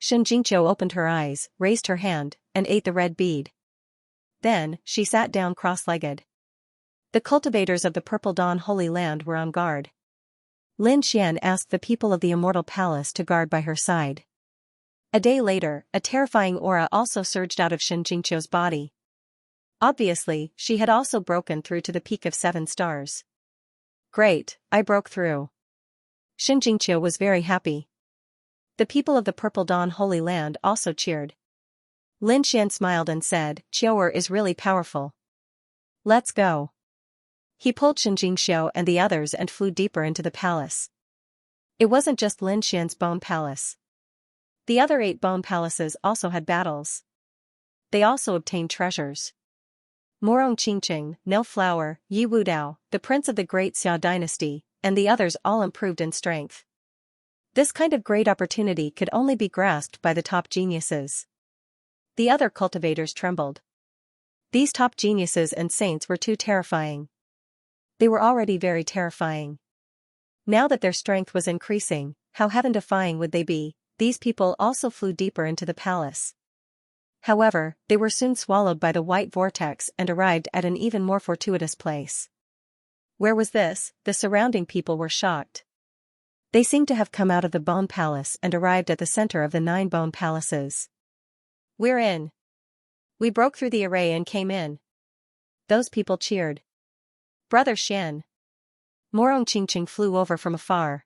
Xianxia opened her eyes, raised her hand, and ate the red bead. Then, she sat down cross-legged. The cultivators of the Purple Dawn Holy Land were on guard. Lin Xian asked the people of the Immortal Palace to guard by her side. A day later, a terrifying aura also surged out of Xianxia's body. Obviously, she had also broken through to the Peak of 7 Stars. Great, I broke through. Xianxia was very happy. The people of the Purple Dawn Holy Land also cheered. Lin Xian smiled and said, "Qiu'er is really powerful. Let's go." He pulled Xianxia and the others and flew deeper into the palace. It wasn't just Lin Xian's bone palace. The other 8 bone palaces also had battles. They also obtained treasures. Morong Qingqing, No Flower, Yi Wudao, the prince of the Great Xia dynasty, and the others all improved in strength. This kind of great opportunity could only be grasped by the top geniuses. The other cultivators trembled. These top geniuses and saints were too terrifying. They were already very terrifying. Now that their strength was increasing, how heaven-defying would they be? These people also flew deeper into the palace. However, they were soon swallowed by the white vortex and arrived at an even more fortuitous place. Where was this? The surrounding people were shocked. They seemed to have come out of the Bone Palace and arrived at the center of the 9 bone palaces. We're in. We broke through the array and came in. Those people cheered. Brother Xian. Morong Qingqing flew over from afar.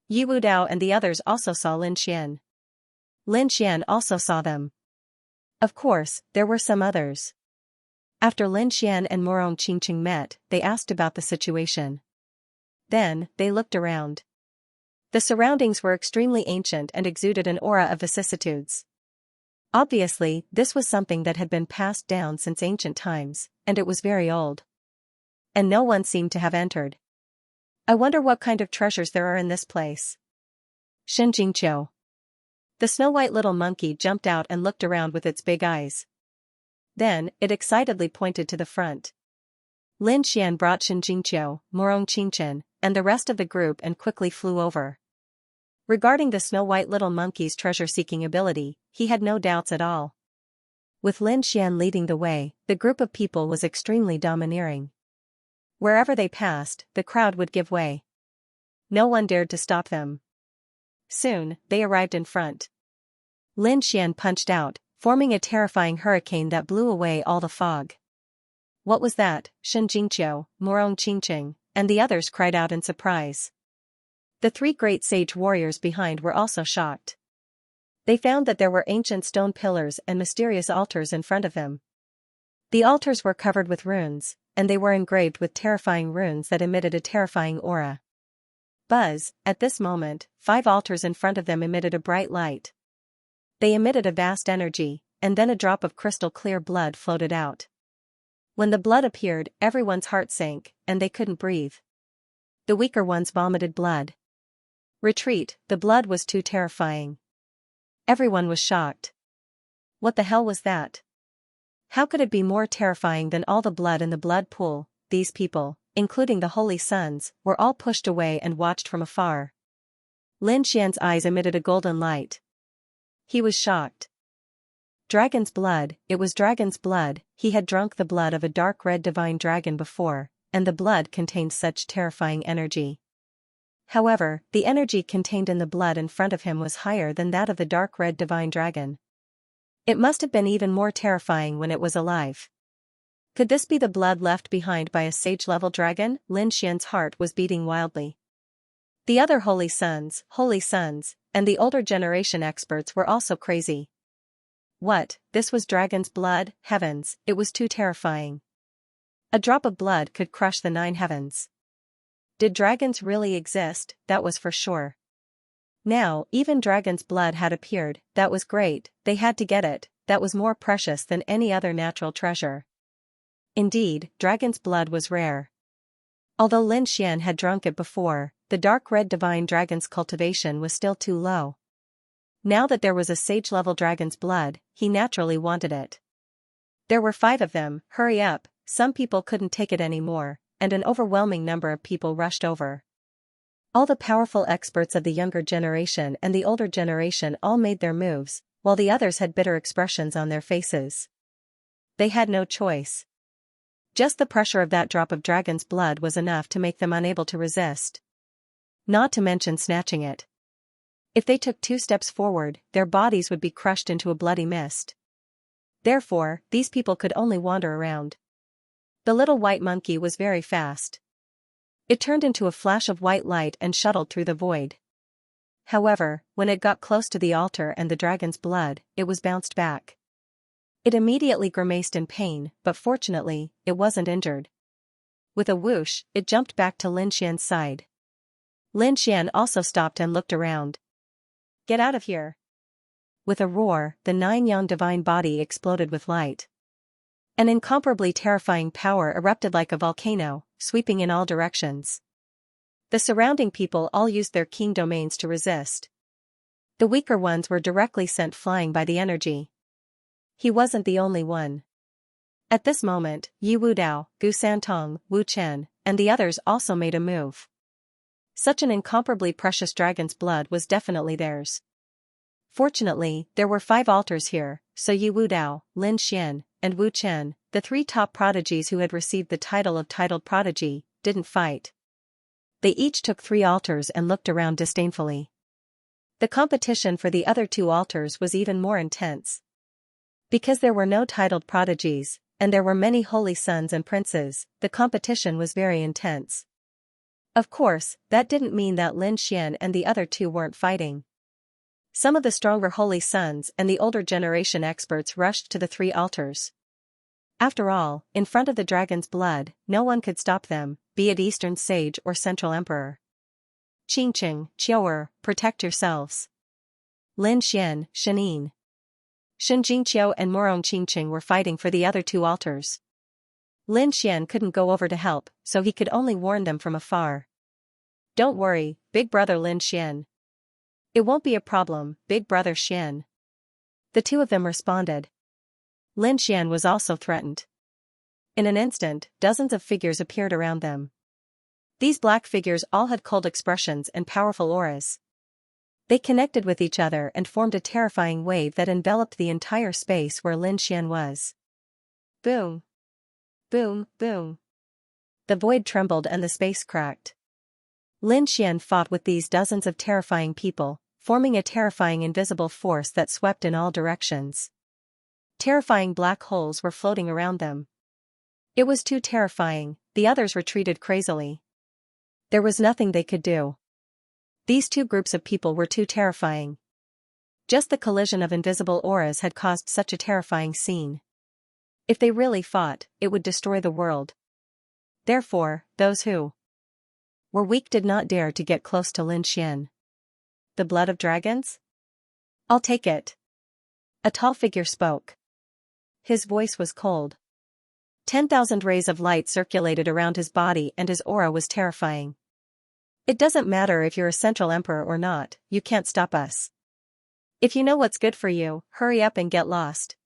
Yi Wudao and the others also saw Lin Xian. Lin Xian also saw them. Of course, there were some others. After Lin Xian and Morong Qingqing met, they asked about the situation. Then, they looked around. The surroundings were extremely ancient and exuded an aura of vicissitudes. Obviously, this was something that had been passed down since ancient times, and it was very old. And no one seemed to have entered. I wonder what kind of treasures there are in this place. Xianxia. The snow-white little monkey jumped out and looked around with its big eyes. Then, it excitedly pointed to the front. Lin Xian brought Xianxia, Morong Qingqing, and the rest of the group and quickly flew over. Regarding the snow-white little monkey's treasure-seeking ability, he had no doubts at all. With Lin Xian leading the way, the group of people was extremely domineering. Wherever they passed, the crowd would give way. No one dared to stop them. Soon, they arrived in front. Lin Xian punched out, forming a terrifying hurricane that blew away all the fog. What was that? Xianxia, Morong Qingqing, and the others cried out in surprise. The 3 great sage warriors behind were also shocked. They found that there were ancient stone pillars and mysterious altars in front of him. The altars were covered with runes, and they were engraved with terrifying runes that emitted a terrifying aura. Buzz, at this moment, 5 altars in front of them emitted a bright light. They emitted a vast energy, and then a drop of crystal clear blood floated out. When the blood appeared, everyone's heart sank, and they couldn't breathe. The weaker ones vomited blood. Retreat, the blood was too terrifying. Everyone was shocked. What the hell was that? How could it be more terrifying than all the blood in the blood pool? These people, including the holy sons, were all pushed away and watched from afar. Lin Xian's eyes emitted a golden light. He was shocked. Dragon's blood, it was dragon's blood. He had drunk the blood of a dark red divine dragon before, and the blood contained such terrifying energy. However, the energy contained in the blood in front of him was higher than that of the dark red divine dragon. It must have been even more terrifying when it was alive. Could this be the blood left behind by a sage-level dragon? Lin Xian's heart was beating wildly. The other holy sons, and the older generation experts were also crazy. What, this was dragon's blood? Heavens, it was too terrifying. A drop of blood could crush the 9 heavens. Did dragons really exist? That was for sure. Now, even dragon's blood had appeared. That was great, they had to get it, that was more precious than any other natural treasure. Indeed, dragon's blood was rare. Although Lin Xian had drunk it before, the dark red divine dragon's cultivation was still too low. Now that there was a sage-level dragon's blood, he naturally wanted it. There were 5 of them. Hurry up, some people couldn't take it anymore, and an overwhelming number of people rushed over. All the powerful experts of the younger generation and the older generation all made their moves, while the others had bitter expressions on their faces. They had no choice. Just the pressure of that drop of dragon's blood was enough to make them unable to resist. Not to mention snatching it. If they took 2 steps forward, their bodies would be crushed into a bloody mist. Therefore, these people could only wander around. The little white monkey was very fast. It turned into a flash of white light and shuttled through the void. However, when it got close to the altar and the dragon's blood, it was bounced back. It immediately grimaced in pain, but fortunately, it wasn't injured. With a whoosh, it jumped back to Lin Xian's side. Lin Xian also stopped and looked around. Get out of here! With a roar, the 9 yang divine body exploded with light. An incomparably terrifying power erupted like a volcano, sweeping in all directions. The surrounding people all used their Qing domains to resist. The weaker ones were directly sent flying by the energy. He wasn't the only one. At this moment, Yi Wudao, Gu Santong, Wu Chen, and the others also made a move. Such an incomparably precious dragon's blood was definitely theirs. Fortunately, there were 5 altars here, so Yi Wudao, Lin Xian, and Wu Chen, the 3 top prodigies who had received the title of titled prodigy, didn't fight. They each took 3 altars and looked around disdainfully. The competition for the other 2 altars was even more intense. Because there were no titled prodigies, and there were many holy sons and princes, the competition was very intense. Of course, that didn't mean that Lin Xian and the other 2 weren't fighting. Some of the stronger holy sons and the older generation experts rushed to the 3 altars. After all, in front of the dragon's blood, no one could stop them, be it Eastern Sage or Central Emperor. Qingqing, Qiu'er, protect yourselves. Lin Xian, Shenin, Shen Jingqiu and Murong Qingqing were fighting for the other 2 altars. Lin Xian couldn't go over to help, so he could only warn them from afar. Don't worry, big brother Lin Xian. It won't be a problem, big brother Xian. The 2 of them responded. Lin Xian was also threatened. In an instant, dozens of figures appeared around them. These black figures all had cold expressions and powerful auras. They connected with each other and formed a terrifying wave that enveloped the entire space where Lin Xian was. Boom! Boom, boom. The void trembled and the space cracked. Lin Xian fought with these dozens of terrifying people, forming a terrifying invisible force that swept in all directions. Terrifying black holes were floating around them. It was too terrifying, the others retreated crazily. There was nothing they could do. These 2 groups of people were too terrifying. Just the collision of invisible auras had caused such a terrifying scene. If they really fought, it would destroy the world. Therefore, those who were weak did not dare to get close to Lin Xian. The blood of dragons? I'll take it. A tall figure spoke. His voice was cold. 10,000 rays of light circulated around his body and his aura was terrifying. It doesn't matter if you're a central emperor or not, you can't stop us. If you know what's good for you, hurry up and get lost.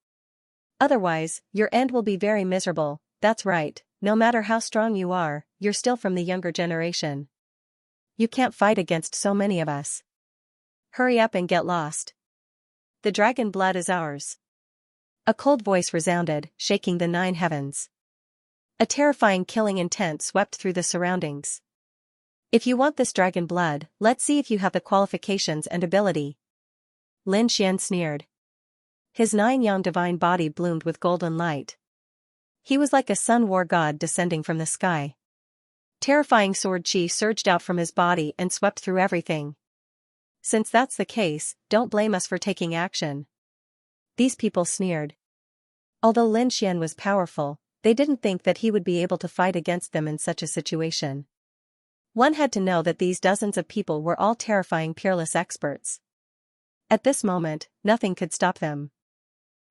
Otherwise, your end will be very miserable. That's right, no matter how strong you are, you're still from the younger generation. You can't fight against so many of us. Hurry up and get lost. The dragon blood is ours. A cold voice resounded, shaking the 9 heavens. A terrifying killing intent swept through the surroundings. If you want this dragon blood, let's see if you have the qualifications and ability. Lin Xian sneered. His 9-yang divine body bloomed with golden light. He was like a sun war god descending from the sky. Terrifying sword chi surged out from his body and swept through everything. Since that's the case, don't blame us for taking action. These people sneered. Although Lin Xian was powerful, they didn't think that he would be able to fight against them in such a situation. One had to know that these dozens of people were all terrifying peerless experts. At this moment, nothing could stop them.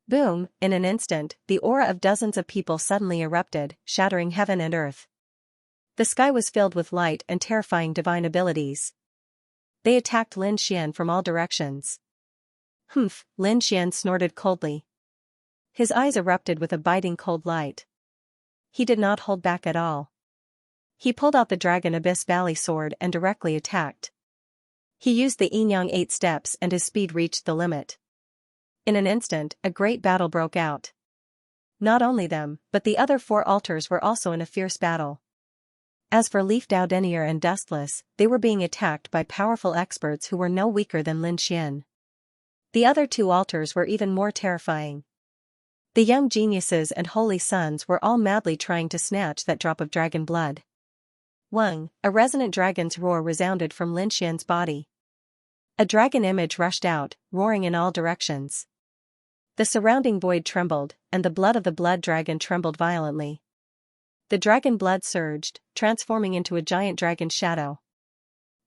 Boom, in an instant, the aura of dozens of people suddenly erupted, shattering heaven and earth. The sky was filled with light and terrifying divine abilities. They attacked Lin Xian from all directions. Humph, Lin Xian snorted coldly. His eyes erupted with a biting cold light. He did not hold back at all. He pulled out the Dragon Abyss Valley sword and directly attacked. He used the Yin-Yang 8 steps and his speed reached the limit. In an instant, a great battle broke out. Not only them, but the other 4 altars were also in a fierce battle. As for Leaf Dao Denier and Dustless, they were being attacked by powerful experts who were no weaker than Lin Xian. The other 2 altars were even more terrifying. The young geniuses and holy sons were all madly trying to snatch that drop of dragon blood. Wang, a resonant dragon's roar resounded from Lin Xian's body. A dragon image rushed out, roaring in all directions. The surrounding void trembled, and the blood of the blood dragon trembled violently. The dragon blood surged, transforming into a giant dragon shadow.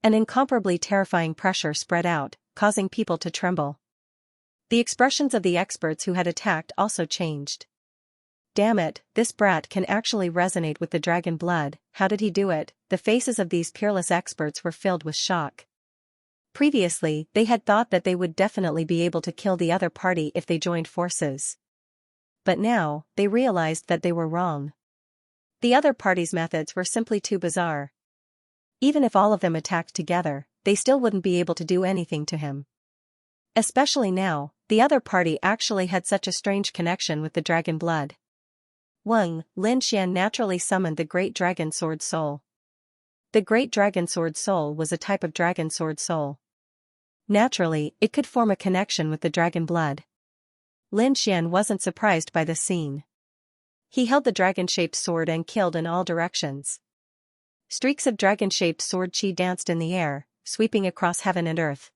An incomparably terrifying pressure spread out, causing people to tremble. The expressions of the experts who had attacked also changed. Damn it, this brat can actually resonate with the dragon blood, how did he do it? The faces of these peerless experts were filled with shock. Previously, they had thought that they would definitely be able to kill the other party if they joined forces. But now, they realized that they were wrong. The other party's methods were simply too bizarre. Even if all of them attacked together, they still wouldn't be able to do anything to him. Especially now, the other party actually had such a strange connection with the dragon blood. Wang, Lin Xian naturally summoned the Great Dragon Sword Soul. The Great Dragon Sword Soul was a type of dragon sword soul. Naturally, it could form a connection with the dragon blood. Lin Xian wasn't surprised by the scene. He held the dragon-shaped sword and killed in all directions. Streaks of dragon-shaped sword chi danced in the air, sweeping across heaven and earth.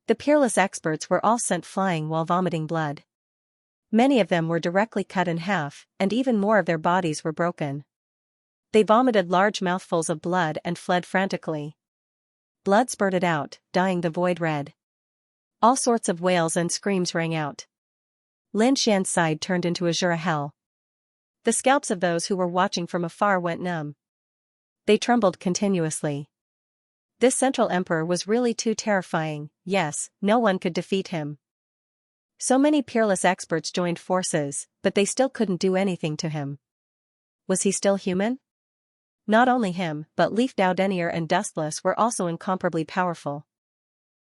The peerless experts were all sent flying while vomiting blood. Many of them were directly cut in half, and even more of their bodies were broken. They vomited large mouthfuls of blood and fled frantically. Blood spurted out, dyeing the void red. All sorts of wails and screams rang out. Lin Xian's side turned into azure hell. The scalps of those who were watching from afar went numb. They trembled continuously. This central emperor was really too terrifying, yes, no one could defeat him. So many peerless experts joined forces, but they still couldn't do anything to him. Was he still human? Not only him, but Leaf Dao Denier and Dustless were also incomparably powerful.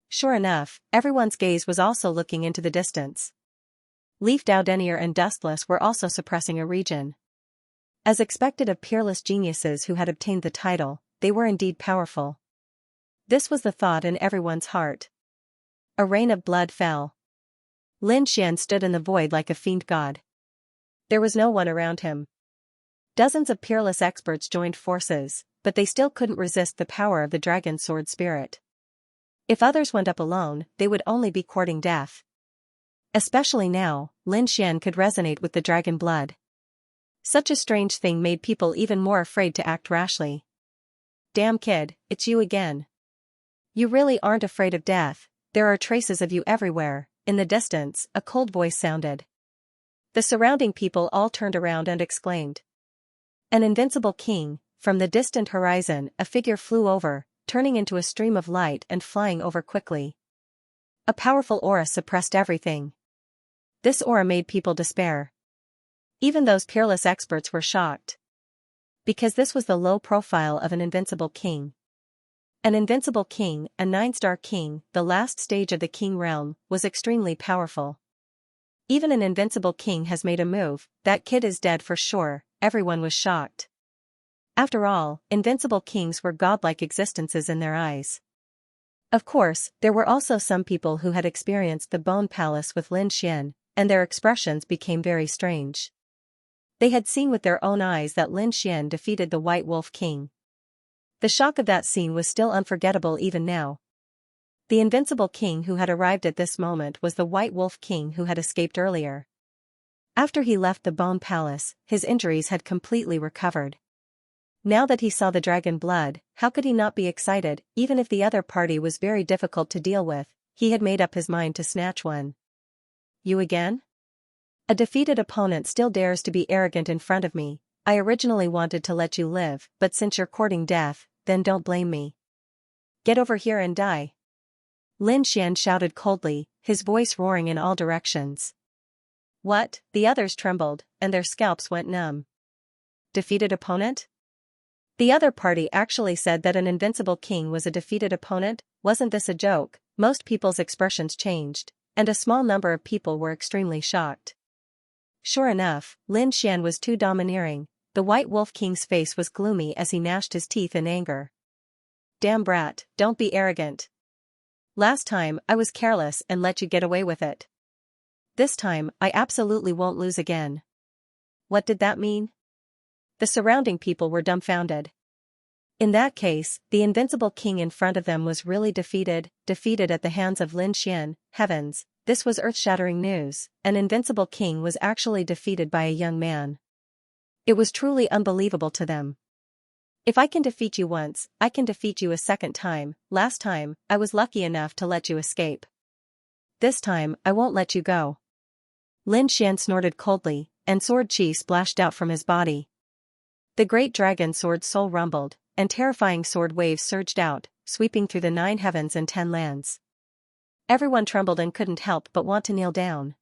Sure enough, everyone's gaze was also looking into the distance. Leaf Dao Denier and Dustless were also suppressing a region. As expected of peerless geniuses who had obtained the title, they were indeed powerful. This was the thought in everyone's heart. A rain of blood fell. Lin Xian stood in the void like a fiend god. There was no one around him. Dozens of peerless experts joined forces, but they still couldn't resist the power of the dragon sword spirit. If others went up alone, they would only be courting death. Especially now, Lin Xian could resonate with the dragon blood. Such a strange thing made people even more afraid to act rashly. Damn kid, it's you again. You really aren't afraid of death, there are traces of you everywhere. In the distance, a cold voice sounded. The surrounding people all turned around and exclaimed. An invincible king. From the distant horizon, a figure flew over, turning into a stream of light and flying over quickly. A powerful aura suppressed everything. This aura made people despair. Even those peerless experts were shocked. Because this was the low profile of an invincible king. An invincible king, a 9-star king, the last stage of the king realm, was extremely powerful. Even an invincible king has made a move, that kid is dead for sure, everyone was shocked. After all, invincible kings were godlike existences in their eyes. Of course, there were also some people who had experienced the Bone Palace with Lin Xian, and their expressions became very strange. They had seen with their own eyes that Lin Xian defeated the White Wolf King. The shock of that scene was still unforgettable even now. The invincible king who had arrived at this moment was the White Wolf King who had escaped earlier. After he left the Bone Palace, his injuries had completely recovered. Now that he saw the dragon blood, how could he not be excited? Even if the other party was very difficult to deal with, he had made up his mind to snatch one. You again? A defeated opponent still dares to be arrogant in front of me. I originally wanted to let you live, but since you're courting death, then don't blame me. Get over here and die. Lin Xian shouted coldly, his voice roaring in all directions. What? The others trembled, and their scalps went numb. Defeated opponent? The other party actually said that an invincible king was a defeated opponent. Wasn't this a joke? Most people's expressions changed, and a small number of people were extremely shocked. Sure enough, Lin Xian was too domineering. The White Wolf King's face was gloomy as he gnashed his teeth in anger. Damn brat, don't be arrogant. Last time, I was careless and let you get away with it. This time, I absolutely won't lose again. What did that mean? The surrounding people were dumbfounded. In that case, the invincible king in front of them was really defeated at the hands of Lin Xian. Heavens, this was earth-shattering news. An invincible king was actually defeated by a young man. It was truly unbelievable to them. If I can defeat you once, I can defeat you a second time. Last time, I was lucky enough to let you escape. This time, I won't let you go. Lin Xian snorted coldly, and sword chi splashed out from his body. The great dragon sword soul rumbled, and terrifying sword waves surged out, sweeping through the 9 heavens and 10 lands. Everyone trembled and couldn't help but want to kneel down.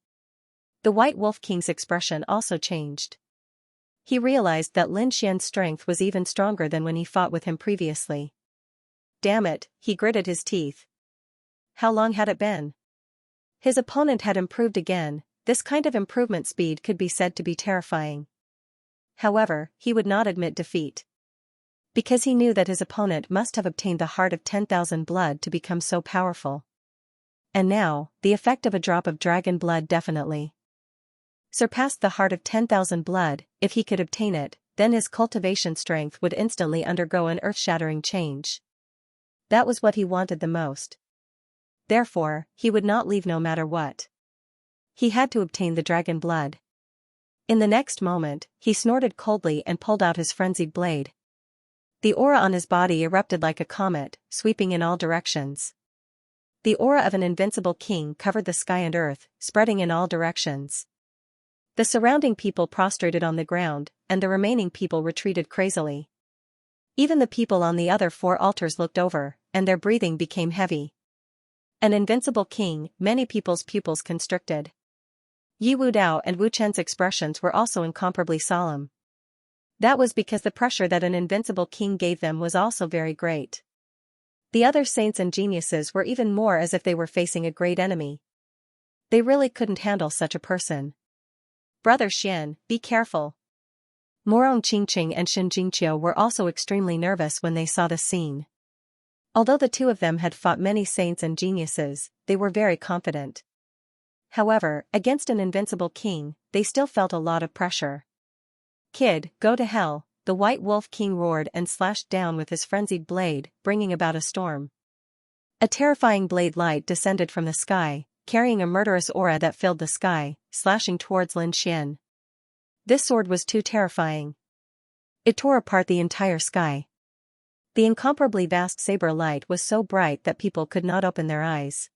The White Wolf King's expression also changed. He realized that Lin Xian's strength was even stronger than when he fought with him previously. Damn it, he gritted his teeth. How long had it been? His opponent had improved again. This kind of improvement speed could be said to be terrifying. However, he would not admit defeat. Because he knew that his opponent must have obtained the heart of 10,000 blood to become so powerful. And now, the effect of a drop of dragon blood definitely surpassed the heart of 10,000 blood. If he could obtain it, then his cultivation strength would instantly undergo an earth-shattering change. That was what he wanted the most. Therefore, he would not leave no matter what. He had to obtain the dragon blood. In the next moment, he snorted coldly and pulled out his frenzied blade. The aura on his body erupted like a comet, sweeping in all directions. The aura of an invincible king covered the sky and earth, spreading in all directions. The surrounding people prostrated on the ground, and the remaining people retreated crazily. Even the people on the other 4 altars looked over, and their breathing became heavy. An invincible king, many people's pupils constricted. Yi Wudao and Wu Chen's expressions were also incomparably solemn. That was because the pressure that an invincible king gave them was also very great. The other saints and geniuses were even more as if they were facing a great enemy. They really couldn't handle such a person. Brother Xian, be careful. Morong Qingqing and Shin Jingqiu were also extremely nervous when they saw the scene. Although the two of them had fought many saints and geniuses, they were very confident. However, against an invincible king, they still felt a lot of pressure. Kid, go to hell, the White Wolf King roared and slashed down with his frenzied blade, bringing about a storm. A terrifying blade light descended from the sky, carrying a murderous aura that filled the sky, slashing towards Lin Xian. This sword was too terrifying. It tore apart the entire sky. The incomparably vast saber light was so bright that people could not open their eyes.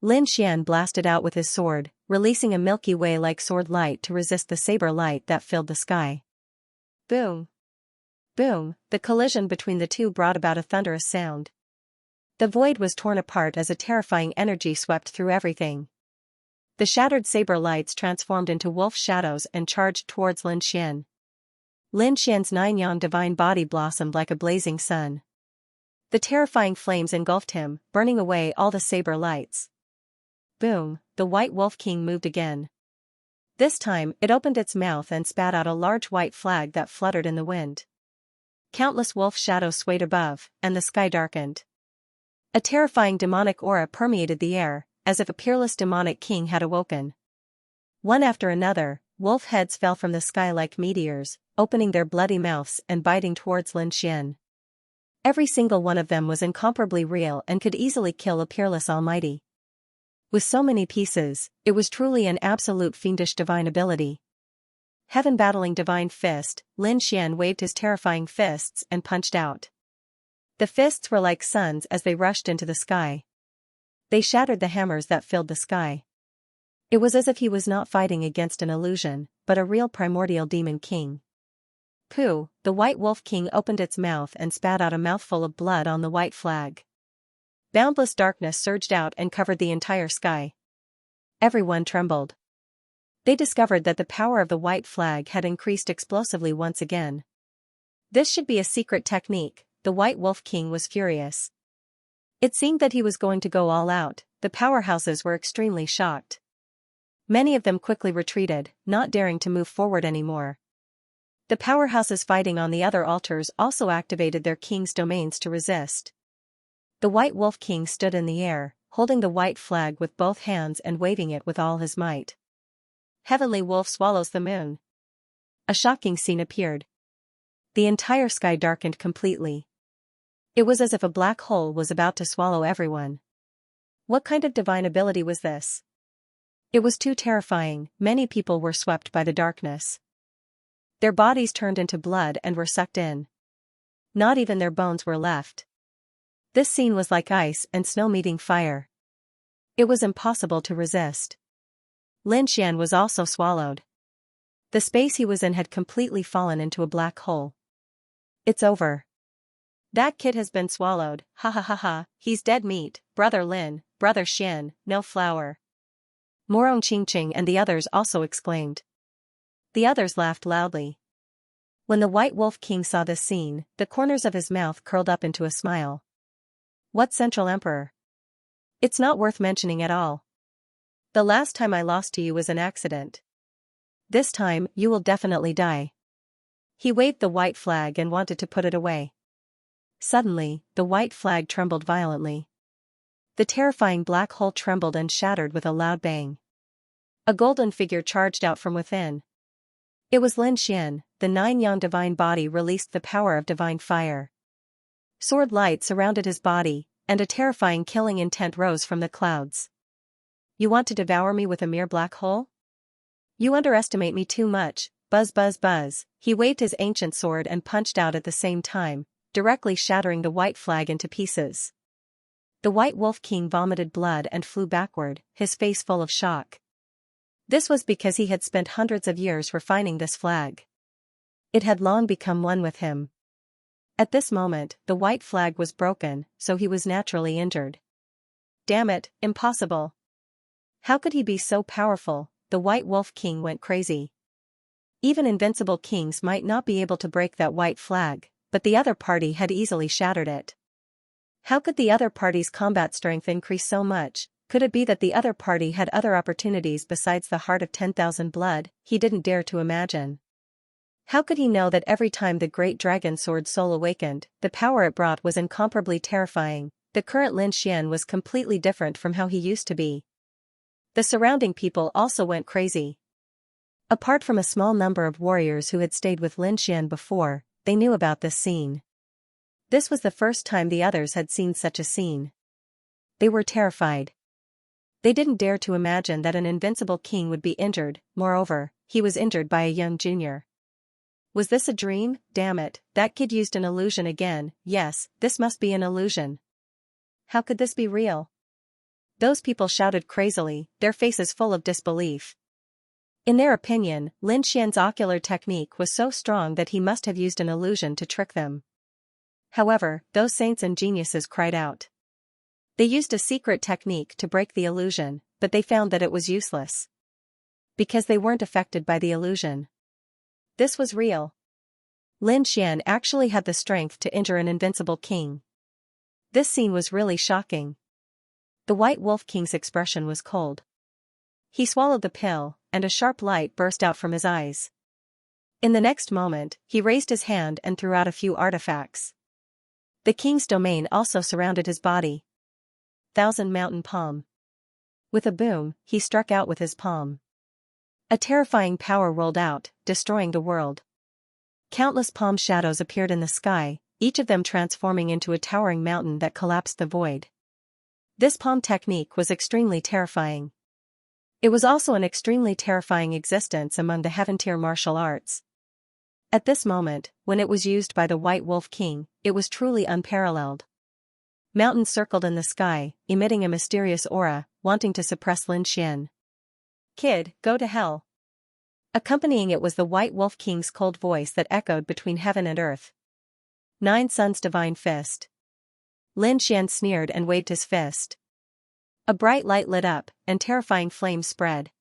Lin Xian blasted out with his sword, releasing a Milky Way-like sword light to resist the saber light that filled the sky. Boom! Boom! The collision between the two brought about a thunderous sound. The void was torn apart as a terrifying energy swept through everything. The shattered saber lights transformed into wolf shadows and charged towards Lin Xian. Lin Xian's 9-yang divine body blossomed like a blazing sun. The terrifying flames engulfed him, burning away all the saber lights. Boom! The White Wolf King moved again. This time, it opened its mouth and spat out a large white flag that fluttered in the wind. Countless wolf shadows swayed above, and the sky darkened. A terrifying demonic aura permeated the air, as if a peerless demonic king had awoken. One after another, wolf heads fell from the sky like meteors, opening their bloody mouths and biting towards Lin Xian. Every single one of them was incomparably real and could easily kill a peerless almighty. With so many pieces, it was truly an absolute fiendish divine ability. Heaven battling divine fist, Lin Xian waved his terrifying fists and punched out. The fists were like suns as they rushed into the sky. They shattered the hammers that filled the sky. It was as if he was not fighting against an illusion, but a real primordial demon king. Pooh! The White Wolf King opened its mouth and spat out a mouthful of blood on the white flag. Boundless darkness surged out and covered the entire sky. Everyone trembled. They discovered that the power of the white flag had increased explosively once again. This should be a secret technique. The White Wolf King was furious. It seemed that he was going to go all out. The powerhouses were extremely shocked. Many of them quickly retreated, not daring to move forward anymore. The powerhouses fighting on the other altars also activated their king's domains to resist. The White Wolf King stood in the air, holding the white flag with both hands and waving it with all his might. Heavenly Wolf swallows the moon. A shocking scene appeared. The entire sky darkened completely. It was as if a black hole was about to swallow everyone. What kind of divine ability was this? It was too terrifying. Many people were swept by the darkness. Their bodies turned into blood and were sucked in. Not even their bones were left. This scene was like ice and snow meeting fire. It was impossible to resist. Lin Xian was also swallowed. The space he was in had completely fallen into a black hole. It's over. That kid has been swallowed, ha ha ha ha, he's dead meat, brother Lin, brother Xian, no flour. Morong Qingqing and the others also exclaimed. The others laughed loudly. When the White Wolf King saw this scene, the corners of his mouth curled up into a smile. What Central Emperor? It's not worth mentioning at all. The last time I lost to you was an accident. This time, you will definitely die. He waved the white flag and wanted to put it away. Suddenly, the white flag trembled violently. The terrifying black hole trembled and shattered with a loud bang. A golden figure charged out from within. It was Lin Xian. The 9-yang divine body released the power of divine fire. Sword light surrounded his body, and a terrifying killing intent rose from the clouds. You want to devour me with a mere black hole? You underestimate me too much. Buzz buzz buzz. He waved his ancient sword and punched out at the same time, directly shattering the white flag into pieces. The White Wolf King vomited blood and flew backward, his face full of shock. This was because he had spent hundreds of years refining this flag. It had long become one with him. At this moment, the white flag was broken, so he was naturally injured. Damn it, impossible. How could he be so powerful? The White Wolf King went crazy. Even invincible kings might not be able to break that white flag, but the other party had easily shattered it. How could the other party's combat strength increase so much? Could it be that the other party had other opportunities besides the Heart of 10,000 Blood? He didn't dare to imagine. How could he know that every time the great dragon sword soul awakened, the power it brought was incomparably terrifying? The current Lin Xian was completely different from how he used to be. The surrounding people also went crazy. Apart from a small number of warriors who had stayed with Lin Xian before, they knew about this scene. This was the first time the others had seen such a scene. They were terrified. They didn't dare to imagine that an invincible king would be injured. Moreover, he was injured by a young junior. Was this a dream? Damn it, that kid used an illusion again. Yes, this must be an illusion. How could this be real? Those people shouted crazily, their faces full of disbelief. In their opinion, Lin Xian's ocular technique was so strong that he must have used an illusion to trick them. However, those saints and geniuses cried out. They used a secret technique to break the illusion, but they found that it was useless. Because they weren't affected by the illusion. This was real. Lin Xian actually had the strength to injure an invincible king. This scene was really shocking. The White Wolf King's expression was cold. He swallowed the pill, and a sharp light burst out from his eyes. In the next moment, he raised his hand and threw out a few artifacts. The king's domain also surrounded his body. Thousand Mountain Palm. With a boom, he struck out with his palm. A terrifying power rolled out, destroying the world. Countless palm shadows appeared in the sky, each of them transforming into a towering mountain that collapsed the void. This palm technique was extremely terrifying. It was also an extremely terrifying existence among the heaven-tier martial arts. At this moment, when it was used by the White Wolf King, it was truly unparalleled. Mountains circled in the sky, emitting a mysterious aura, wanting to suppress Lin Xian. Kid, go to hell. Accompanying it was the White Wolf King's cold voice that echoed between heaven and earth. Nine Suns' divine fist. Lin Xian sneered and waved his fist. A bright light lit up, and terrifying flames spread.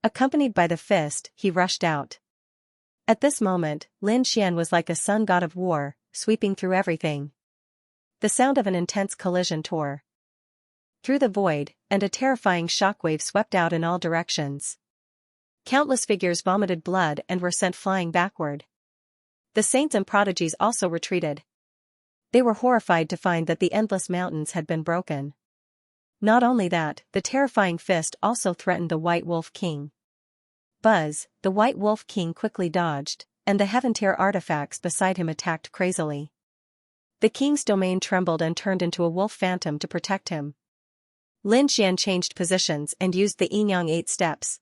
Accompanied by the fist, he rushed out. At this moment, Lin Xian was like a sun god of war, sweeping through everything. The sound of an intense collision tore through the void, and a terrifying shockwave swept out in all directions. Countless figures vomited blood and were sent flying backward. The saints and prodigies also retreated. They were horrified to find that the endless mountains had been broken. Not only that, the terrifying fist also threatened the White Wolf King. Buzz, the White Wolf King quickly dodged, and the heaven-tier artifacts beside him attacked crazily. The king's domain trembled and turned into a wolf phantom to protect him. Lin Xian changed positions and used the Yin-Yang 8 steps.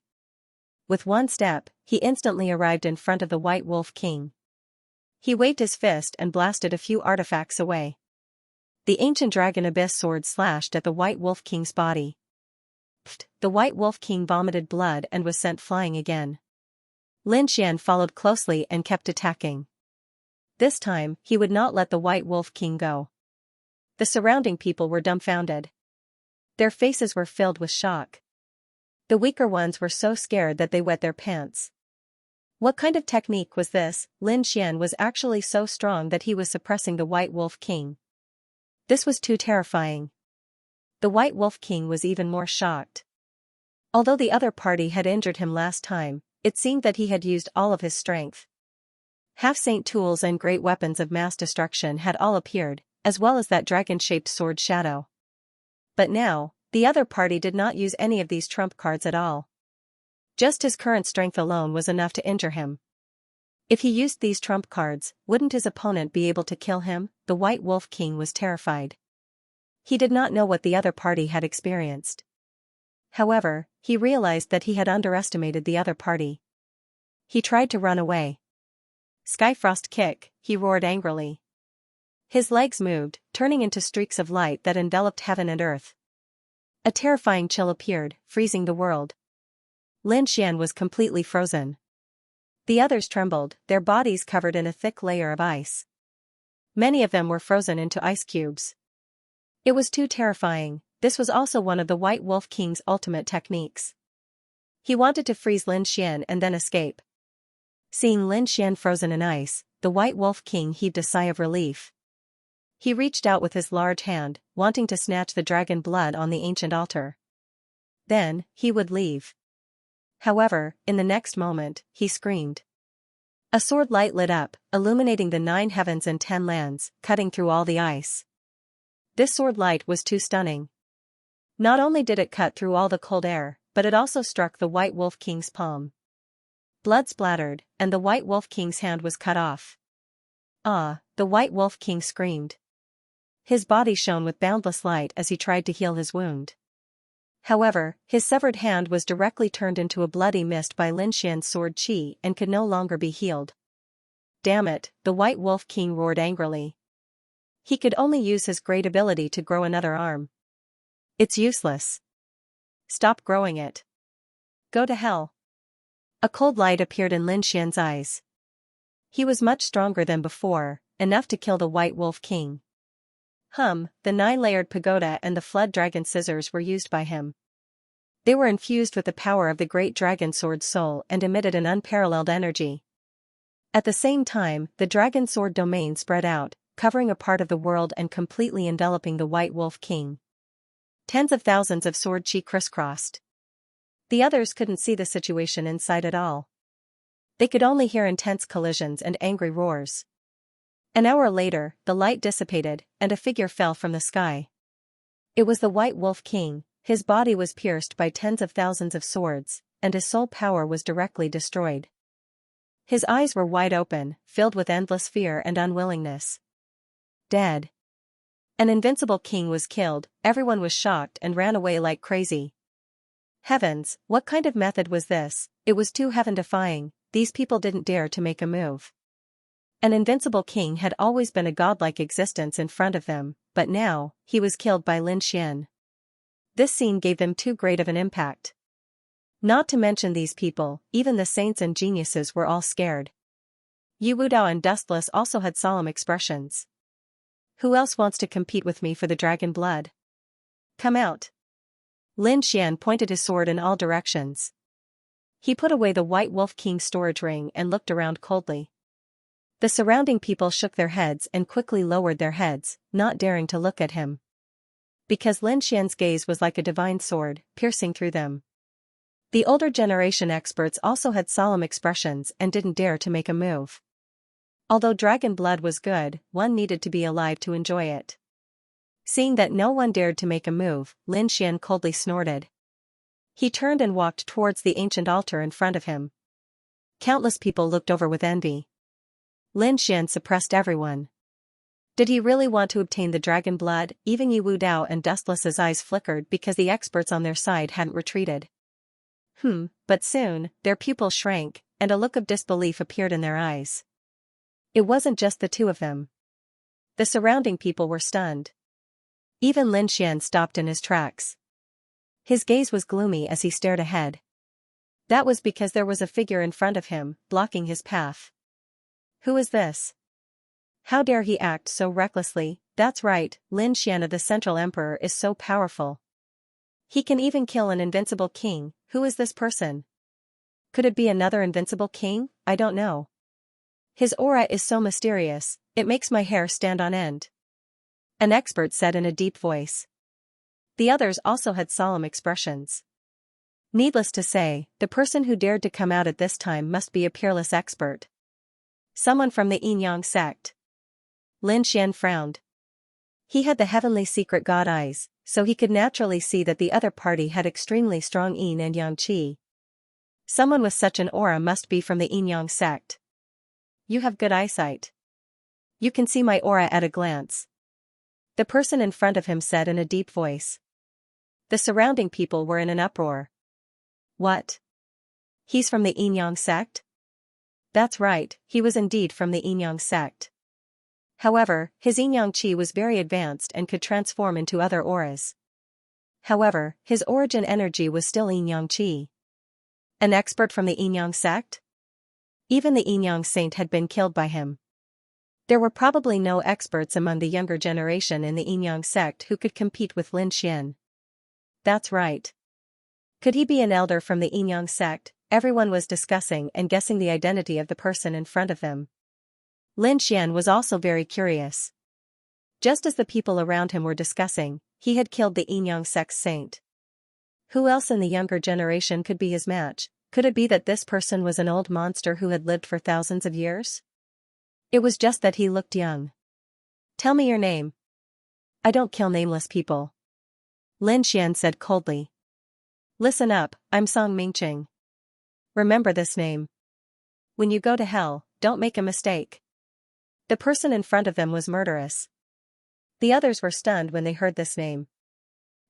With one step, he instantly arrived in front of the White Wolf King. He waved his fist and blasted a few artifacts away. The ancient dragon abyss sword slashed at the White Wolf King's body. Pfft, the White Wolf King vomited blood and was sent flying again. Lin Xian followed closely and kept attacking. This time, he would not let the White Wolf King go. The surrounding people were dumbfounded. Their faces were filled with shock. The weaker ones were so scared that they wet their pants. What kind of technique was this? Lin Xian was actually so strong that he was suppressing the White Wolf King. This was too terrifying. The White Wolf King was even more shocked. Although the other party had injured him last time, it seemed that he had used all of his strength. Half-saint tools and great weapons of mass destruction had all appeared, as well as that dragon-shaped sword shadow. But now, the other party did not use any of these trump cards at all. Just his current strength alone was enough to injure him. If he used these trump cards, wouldn't his opponent be able to kill him? The White Wolf King was terrified. He did not know what the other party had experienced. However, he realized that he had underestimated the other party. He tried to run away. Skyfrost kick, he roared angrily. His legs moved, turning into streaks of light that enveloped heaven and earth. A terrifying chill appeared, freezing the world. Lin Xian was completely frozen. The others trembled, their bodies covered in a thick layer of ice. Many of them were frozen into ice cubes. It was too terrifying. This was also one of the White Wolf King's ultimate techniques. He wanted to freeze Lin Xian and then escape. Seeing Lin Xian frozen in ice, the White Wolf King heaved a sigh of relief. He reached out with his large hand, wanting to snatch the dragon blood on the ancient altar. Then, he would leave. However, in the next moment, he screamed. A sword light lit up, illuminating the 9 heavens and 10 lands, cutting through all the ice. This sword light was too stunning. Not only did it cut through all the cold air, but it also struck the White Wolf King's palm. Blood splattered, and the White Wolf King's hand was cut off. Ah, the White Wolf King screamed. His body shone with boundless light as he tried to heal his wound. However, his severed hand was directly turned into a bloody mist by Lin Xian's sword qi and could no longer be healed. Damn it, the White Wolf King roared angrily. He could only use his great ability to grow another arm. It's useless. Stop growing it. Go to hell. A cold light appeared in Lin Xian's eyes. He was much stronger than before, enough to kill the White Wolf King. The 9-layered pagoda and the flood dragon scissors were used by him. They were infused with the power of the great dragon sword soul and emitted an unparalleled energy. At the same time, the dragon sword domain spread out, covering a part of the world and completely enveloping the White Wolf King. Tens of thousands of sword qi crisscrossed. The others couldn't see the situation inside at all. They could only hear intense collisions and angry roars. An hour later, the light dissipated, and a figure fell from the sky. It was the White Wolf King. His body was pierced by tens of thousands of swords, and his soul power was directly destroyed. His eyes were wide open, filled with endless fear and unwillingness. Dead. An invincible king was killed. Everyone was shocked and ran away like crazy. Heavens, what kind of method was this? It was too heaven-defying. These people didn't dare to make a move. An invincible king had always been a godlike existence in front of them, but now, he was killed by Lin Xian. This scene gave them too great of an impact. Not to mention these people, even the saints and geniuses were all scared. Yu Wudao and Dustless also had solemn expressions. Who else wants to compete with me for the dragon blood? Come out. Lin Xian pointed his sword in all directions. He put away the White Wolf King's storage ring and looked around coldly. The surrounding people shook their heads and quickly lowered their heads, not daring to look at him. Because Lin Xian's gaze was like a divine sword, piercing through them. The older generation experts also had solemn expressions and didn't dare to make a move. Although dragon blood was good, one needed to be alive to enjoy it. Seeing that no one dared to make a move, Lin Xian coldly snorted. He turned and walked towards the ancient altar in front of him. Countless people looked over with envy. Lin Xian suppressed everyone. Did he really want to obtain the dragon blood? Even Yu Wudao and Dustless's eyes flickered because the experts on their side hadn't retreated. But soon, their pupils shrank, and a look of disbelief appeared in their eyes. It wasn't just the two of them. The surrounding people were stunned. Even Lin Xian stopped in his tracks. His gaze was gloomy as he stared ahead. That was because there was a figure in front of him, blocking his path. Who is this? How dare he act so recklessly? That's right, Lin Xian of the Central Emperor is so powerful. He can even kill an invincible king. Who is this person? Could it be another invincible king? I don't know. His aura is so mysterious, it makes my hair stand on end. An expert said in a deep voice. The others also had solemn expressions. Needless to say, the person who dared to come out at this time must be a peerless expert. Someone from the Yin-Yang sect. Lin Xian frowned. He had the heavenly secret god eyes, so he could naturally see that the other party had extremely strong yin and yang qi. Someone with such an aura must be from the Yin-Yang sect. You have good eyesight. You can see my aura at a glance. The person in front of him said in a deep voice. The surrounding people were in an uproar. What? He's from the Yin-Yang sect? That's right, he was indeed from the Yin-Yang sect. However, his Yin-Yang qi was very advanced and could transform into other auras. However, his origin energy was still Yin-Yang qi. An expert from the Yin-Yang sect? Even the Yin-Yang saint had been killed by him. There were probably no experts among the younger generation in the Yin-Yang sect who could compete with Lin Xian. That's right. Could he be an elder from the Yin-Yang sect? Everyone was discussing and guessing the identity of the person in front of them. Lin Xian was also very curious. Just as the people around him were discussing, he had killed the Yin-Yang sect's saint. Who else in the younger generation could be his match? Could it be that this person was an old monster who had lived for thousands of years? It was just that he looked young. Tell me your name. I don't kill nameless people. Lin Xian said coldly. Listen up, I'm Song Mingqing. Remember this name. When you go to hell, don't make a mistake. The person in front of them was murderous. The others were stunned when they heard this name.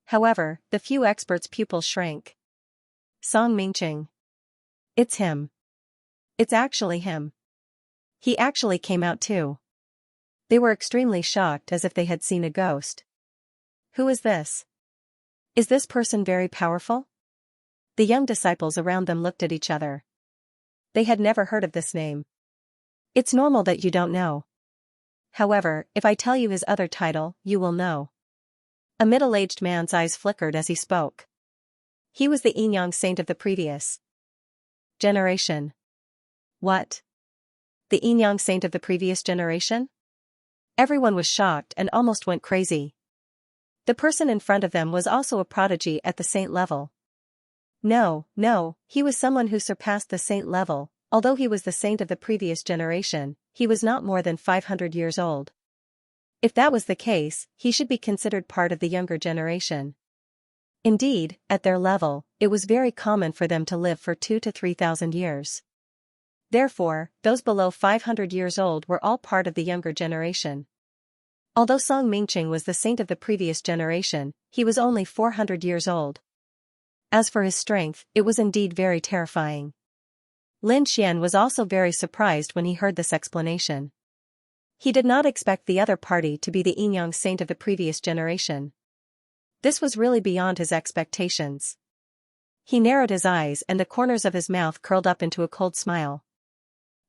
However, the few experts' pupils shrank. Song Mingqing. It's him. It's actually him. He actually came out too. They were extremely shocked, as if they had seen a ghost. Who is this? Is this person very powerful? The young disciples around them looked at each other. They had never heard of this name. It's normal that you don't know. However, if I tell you his other title, you will know. A middle-aged man's eyes flickered as he spoke. He was the yin yang saint of the previous generation. What? The yin yang saint of the previous generation? Everyone was shocked and almost went crazy. The person in front of them was also a prodigy at the saint level. No, he was someone who surpassed the saint level. Although he was the saint of the previous generation, he was not more than 500 years old. If that was the case, he should be considered part of the younger generation. Indeed, at their level, it was very common for them to live for 2,000 to 3,000 years. Therefore, those below 500 years old were all part of the younger generation. Although Song Mingqing was the saint of the previous generation, he was only 400 years old. As for his strength, it was indeed very terrifying. Lin Xian was also very surprised when he heard this explanation. He did not expect the other party to be the yin yang saint of the previous generation. This was really beyond his expectations. He narrowed his eyes and the corners of his mouth curled up into a cold smile.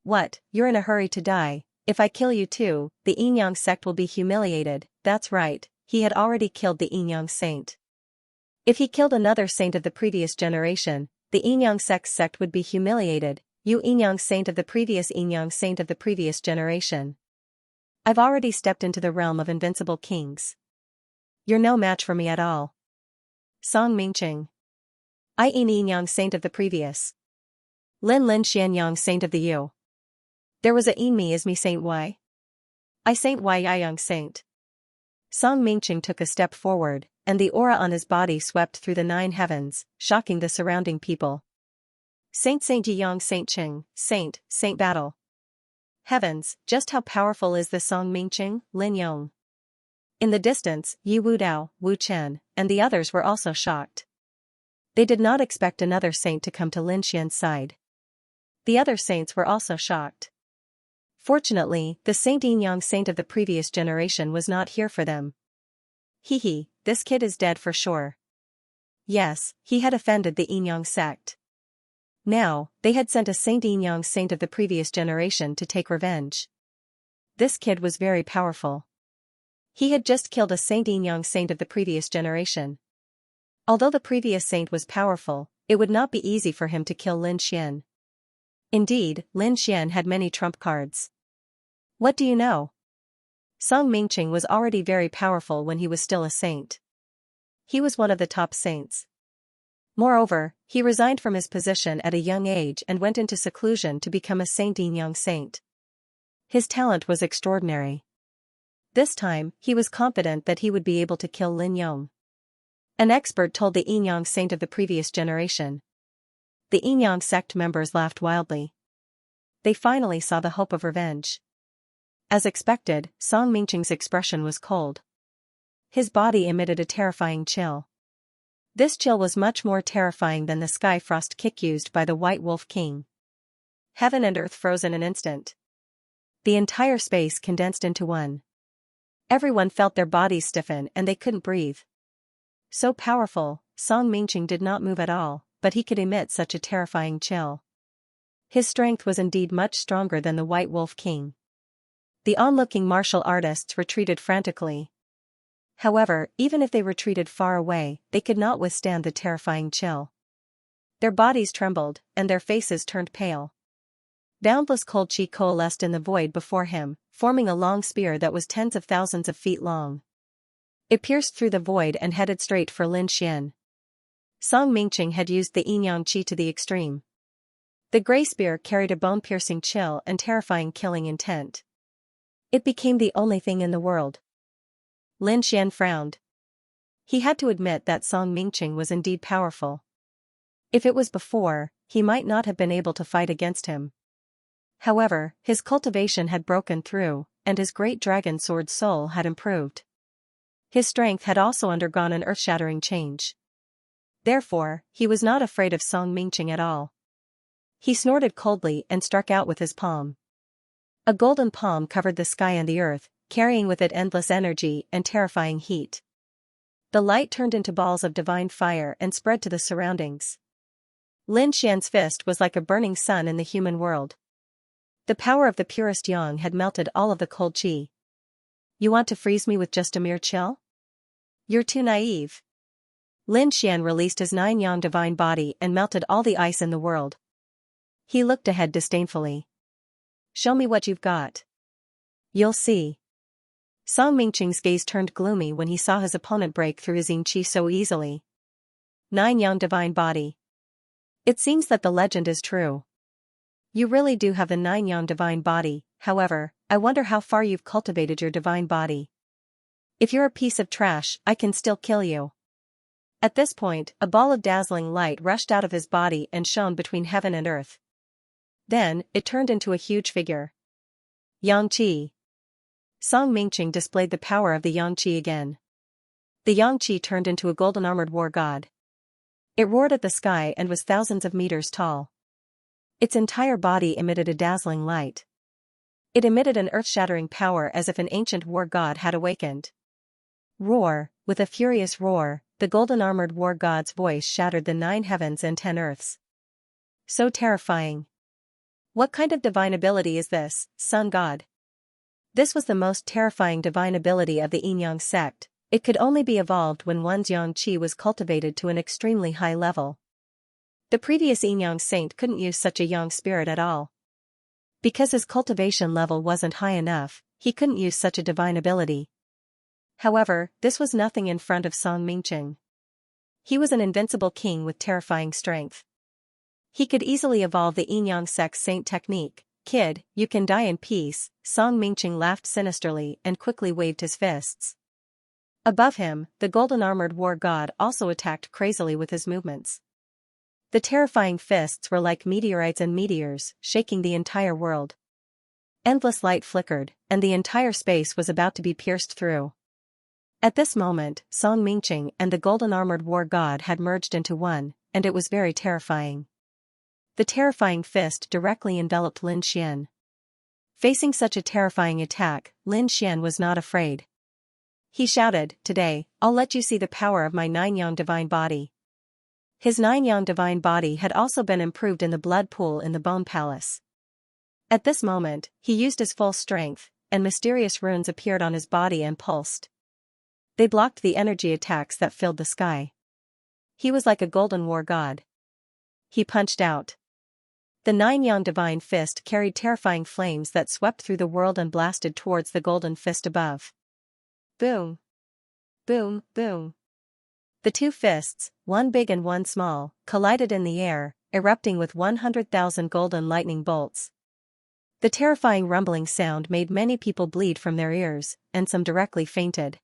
What, you're in a hurry to die? If I kill you too, the yin yang sect will be humiliated. That's right, he had already killed the yin yang saint. If he killed another saint of the previous generation, the yin yang sect would be humiliated. You yin yang saint of the previous yin yang saint of the previous generation. I've already stepped into the realm of invincible kings. You're no match for me at all. Song Mingqing. I yin yang saint of the previous. Lin Xian yang saint of the Yu. There was a yin me is me saint Y. I saint Y yang saint. Song Mingqing took a step forward, and the aura on his body swept through the 9 heavens, shocking the surrounding people. Saint Yi Yang Saint Qing, Saint Battle. Heavens, just how powerful is this Song Mingqing, Lin Yong? In the distance, Yi Wudao, Wu Chen, and the others were also shocked. They did not expect another saint to come to Lin Xian's side. The other saints were also shocked. Fortunately, the Saint Yin Yang saint of the previous generation was not here for them. Hee, this kid is dead for sure. Yes, he had offended the Yin Yang sect. Now, they had sent a Saint Yin Yang saint of the previous generation to take revenge. This kid was very powerful. He had just killed a Saint Yin Yang saint of the previous generation. Although the previous saint was powerful, it would not be easy for him to kill Lin Xian. Indeed, Lin Xian had many trump cards. What do you know? Song Mingqing was already very powerful when he was still a saint. He was one of the top saints. Moreover, he resigned from his position at a young age and went into seclusion to become a Saint Yin Yang saint. His talent was extraordinary. This time, he was confident that he would be able to kill Lin Yong. An expert told the Yin Yang saint of the previous generation. The Yin Yang sect members laughed wildly. They finally saw the hope of revenge. As expected, Song Mingqing's expression was cold. His body emitted a terrifying chill. This chill was much more terrifying than the sky frost kick used by the White Wolf King. Heaven and earth froze in an instant. The entire space condensed into one. Everyone felt their bodies stiffen and they couldn't breathe. So powerful, Song Mingqing did not move at all, but he could emit such a terrifying chill. His strength was indeed much stronger than the White Wolf King. The onlooking martial artists retreated frantically. However, even if they retreated far away, they could not withstand the terrifying chill. Their bodies trembled, and their faces turned pale. Boundless cold chi coalesced in the void before him, forming a long spear that was tens of thousands of feet long. It pierced through the void and headed straight for Lin Xian. Song Mingqing had used the yin yang qi to the extreme. The gray spear carried a bone-piercing chill and terrifying killing intent. It became the only thing in the world. Lin Xian frowned. He had to admit that Song Mingqing was indeed powerful. If it was before, he might not have been able to fight against him. However, his cultivation had broken through, and his great dragon sword soul had improved. His strength had also undergone an earth-shattering change. Therefore, he was not afraid of Song Mingqing at all. He snorted coldly and struck out with his palm. A golden palm covered the sky and the earth, carrying with it endless energy and terrifying heat. The light turned into balls of divine fire and spread to the surroundings. Lin Xian's fist was like a burning sun in the human world. The power of the purest yang had melted all of the cold qi. You want to freeze me with just a mere chill? You're too naive. Lin Xian released his 9-yang divine body and melted all the ice in the world. He looked ahead disdainfully. Show me what you've got. You'll see. Song Mingqing's gaze turned gloomy when he saw his opponent break through his yin qi so easily. 9-yang divine body. It seems that the legend is true. You really do have the 9-yang divine body, however, I wonder how far you've cultivated your divine body. If you're a piece of trash, I can still kill you. At this point, a ball of dazzling light rushed out of his body and shone between heaven and earth. Then, it turned into a huge figure. Yang Qi. Song Mingqing displayed the power of the Yang Qi again. The Yang Qi turned into a golden-armored war god. It roared at the sky and was thousands of meters tall. Its entire body emitted a dazzling light. It emitted an earth-shattering power as if an ancient war god had awakened. Roar, with a furious roar, the golden-armored war god's voice shattered the 9 heavens and 10 earths. So terrifying. What kind of divine ability is this, sun god? This was the most terrifying divine ability of the Yin-Yang sect. It could only be evolved when one's Yang Qi was cultivated to an extremely high level. The previous Yin-Yang saint couldn't use such a Yang spirit at all. Because his cultivation level wasn't high enough, he couldn't use such a divine ability. However, this was nothing in front of Song Mingqing. He was an invincible king with terrifying strength. He could easily evolve the Yin-Yang sect's saint technique. Kid, you can die in peace, Song Mingqing laughed sinisterly and quickly waved his fists. Above him, the golden-armored war god also attacked crazily with his movements. The terrifying fists were like meteorites and meteors, shaking the entire world. Endless light flickered, and the entire space was about to be pierced through. At this moment, Song Mingqing and the golden-armored war god had merged into one, and it was very terrifying. The terrifying fist directly enveloped Lin Xian. Facing such a terrifying attack, Lin Xian was not afraid. He shouted, "Today, I'll let you see the power of my 9-yang divine body." His 9-yang divine body had also been improved in the blood pool in the Bone Palace. At this moment, he used his full strength, and mysterious runes appeared on his body and pulsed. They blocked the energy attacks that filled the sky. He was like a golden war god. He punched out. The 9-yang divine fist carried terrifying flames that swept through the world and blasted towards the golden fist above. Boom! Boom, boom! The two fists, one big and one small, collided in the air, erupting with 100,000 golden lightning bolts. The terrifying rumbling sound made many people bleed from their ears, and some directly fainted.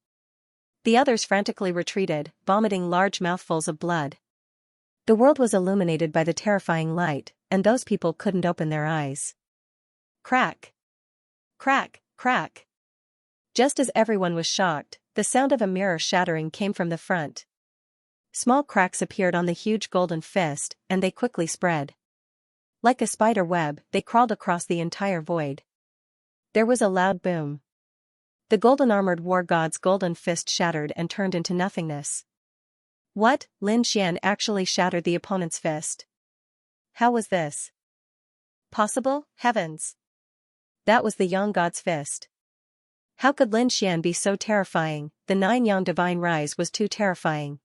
The others frantically retreated, vomiting large mouthfuls of blood. The world was illuminated by the terrifying light, and those people couldn't open their eyes. Crack! Crack, crack! Just as everyone was shocked, the sound of a mirror shattering came from the front. Small cracks appeared on the huge golden fist, and they quickly spread. Like a spider web, they crawled across the entire void. There was a loud boom. The golden-armored war god's golden fist shattered and turned into nothingness. What? Lin Xian actually shattered the opponent's fist. How was this possible? Heavens! That was the Yang god's fist. How could Lin Xian be so terrifying? The 9-yang divine rise was too terrifying.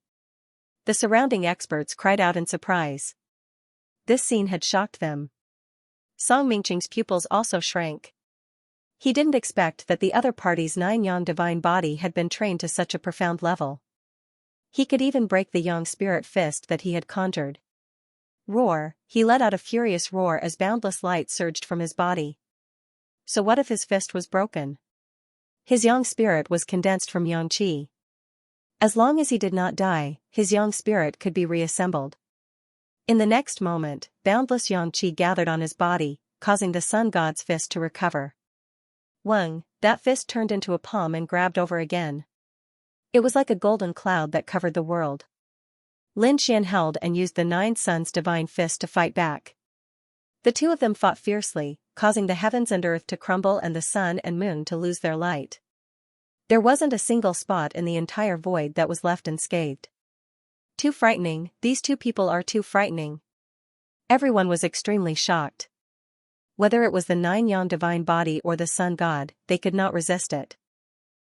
The surrounding experts cried out in surprise. This scene had shocked them. Song Mingqing's pupils also shrank. He didn't expect that the other party's 9-yang divine body had been trained to such a profound level. He could even break the yang spirit fist that he had conjured. Roar! He let out a furious roar as boundless light surged from his body. So what if his fist was broken? His yang spirit was condensed from yang qi. As long as he did not die, his yang spirit could be reassembled. In the next moment, boundless yang qi gathered on his body, causing the sun god's fist to recover. Wang, that fist turned into a palm and grabbed over again. It was like a golden cloud that covered the world. Lin Xian held and used the Nine Suns' divine fist to fight back. The two of them fought fiercely, causing the heavens and earth to crumble and the sun and moon to lose their light. There wasn't a single spot in the entire void that was left unscathed. Too frightening, these two people are too frightening. Everyone was extremely shocked. Whether it was the Nine Yang divine body or the sun god, they could not resist it.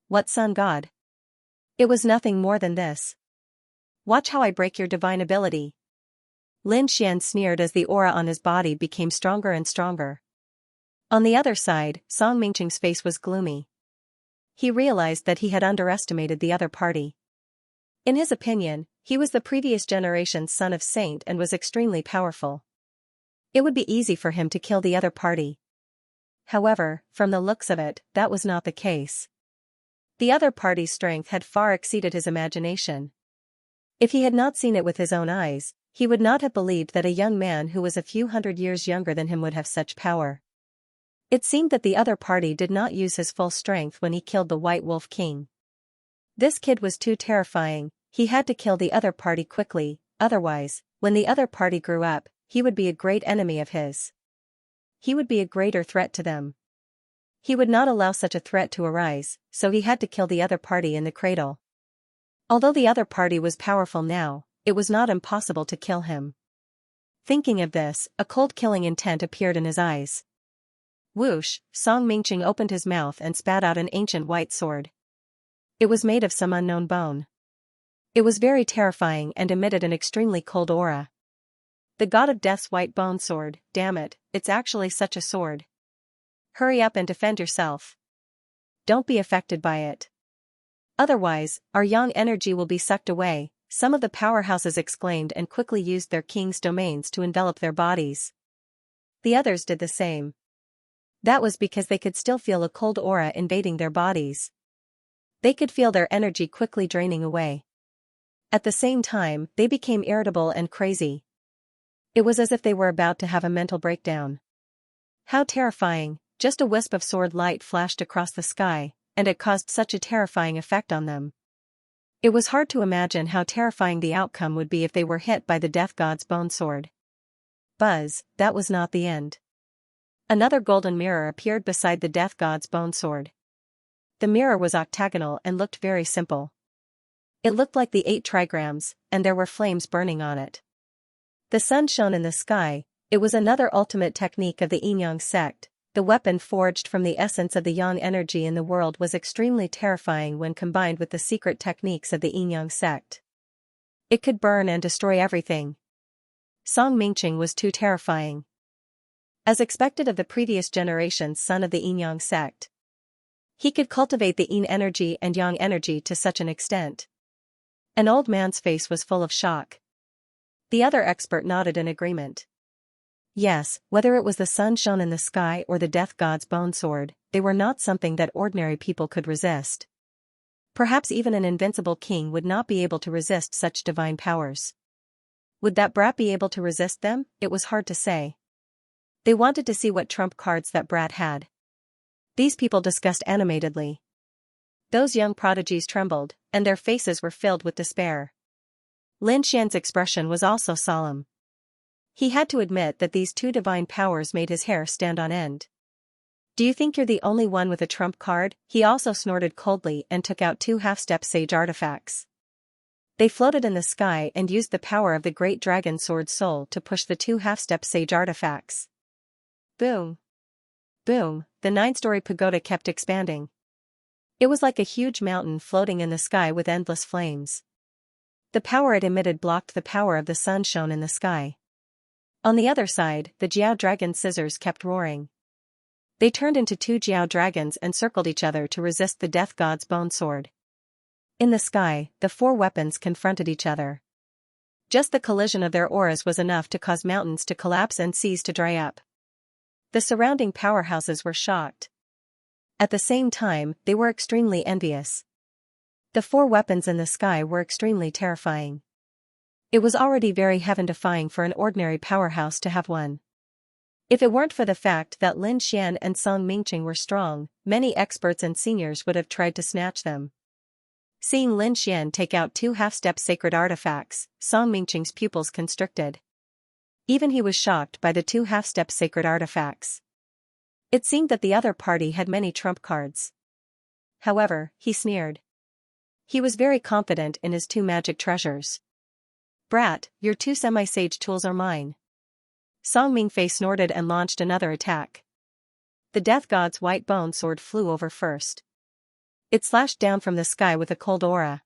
What sun god? It was nothing more than this. Watch how I break your divine ability. Lin Xian sneered as the aura on his body became stronger and stronger. On the other side, Song Mingqing's face was gloomy. He realized that he had underestimated the other party. In his opinion, he was the previous generation's son of saint and was extremely powerful. It would be easy for him to kill the other party. However, from the looks of it, that was not the case. The other party's strength had far exceeded his imagination. If he had not seen it with his own eyes, he would not have believed that a young man who was a few hundred years younger than him would have such power. It seemed that the other party did not use his full strength when he killed the White Wolf King. This kid was too terrifying, he had to kill the other party quickly, otherwise, when the other party grew up, he would be a great enemy of his. He would be a greater threat to them. He would not allow such a threat to arise, so he had to kill the other party in the cradle. Although the other party was powerful now, it was not impossible to kill him. Thinking of this, a cold killing intent appeared in his eyes. Whoosh, Song Mingqing opened his mouth and spat out an ancient white sword. It was made of some unknown bone. It was very terrifying and emitted an extremely cold aura. The god of death's white bone sword, damn it, it's actually such a sword. Hurry up and defend yourself. Don't be affected by it. Otherwise, our yang energy will be sucked away, some of the powerhouses exclaimed and quickly used their king's domains to envelop their bodies. The others did the same. That was because they could still feel a cold aura invading their bodies. They could feel their energy quickly draining away. At the same time, they became irritable and crazy. It was as if they were about to have a mental breakdown. How terrifying, just a wisp of sword light flashed across the sky, and it caused such a terrifying effect on them. It was hard to imagine how terrifying the outcome would be if they were hit by the death god's bone sword. Buzz, that was not the end. Another golden mirror appeared beside the death god's bone sword. The mirror was octagonal and looked very simple. It looked like the 8 trigrams, and there were flames burning on it. The sun shone in the sky. It was another ultimate technique of the Yin-Yang sect. The weapon forged from the essence of the yang energy in the world was extremely terrifying when combined with the secret techniques of the Yin-Yang sect. It could burn and destroy everything. Song Mingqing was too terrifying. As expected of the previous generation's son of the Yin-Yang sect. He could cultivate the yin energy and yang energy to such an extent. An old man's face was full of shock. The other expert nodded in agreement. Yes, whether it was the sun shone in the sky or the death god's bone sword, they were not something that ordinary people could resist. Perhaps even an invincible king would not be able to resist such divine powers. Would that brat be able to resist them? It was hard to say. They wanted to see what trump cards that brat had. These people discussed animatedly. Those young prodigies trembled, and their faces were filled with despair. Lin Xian's expression was also solemn. He had to admit that these two divine powers made his hair stand on end. Do you think you're the only one with a trump card? He also snorted coldly and took out 2 half-step sage artifacts. They floated in the sky and used the power of the great dragon sword soul to push the 2 half-step sage artifacts. Boom! Boom! The 9-story pagoda kept expanding. It was like a huge mountain floating in the sky with endless flames. The power it emitted blocked the power of the sun shone in the sky. On the other side, the Jiao dragon scissors kept roaring. They turned into 2 Jiao dragons and circled each other to resist the death god's bone sword. In the sky, the 4 weapons confronted each other. Just the collision of their auras was enough to cause mountains to collapse and seas to dry up. The surrounding powerhouses were shocked. At the same time, they were extremely envious. The 4 weapons in the sky were extremely terrifying. It was already very heaven-defying for an ordinary powerhouse to have one. If it weren't for the fact that Lin Xian and Song Mingqing were strong, many experts and seniors would have tried to snatch them. Seeing Lin Xian take out two half-step sacred artifacts, Song Mingqing's pupils constricted. Even he was shocked by the two half-step sacred artifacts. It seemed that the other party had many trump cards. However, he sneered. He was very confident in his two magic treasures. "Brat, your two semi-sage tools are mine." Song Mingfei snorted and launched another attack. The death god's white bone sword flew over first. It slashed down from the sky with a cold aura.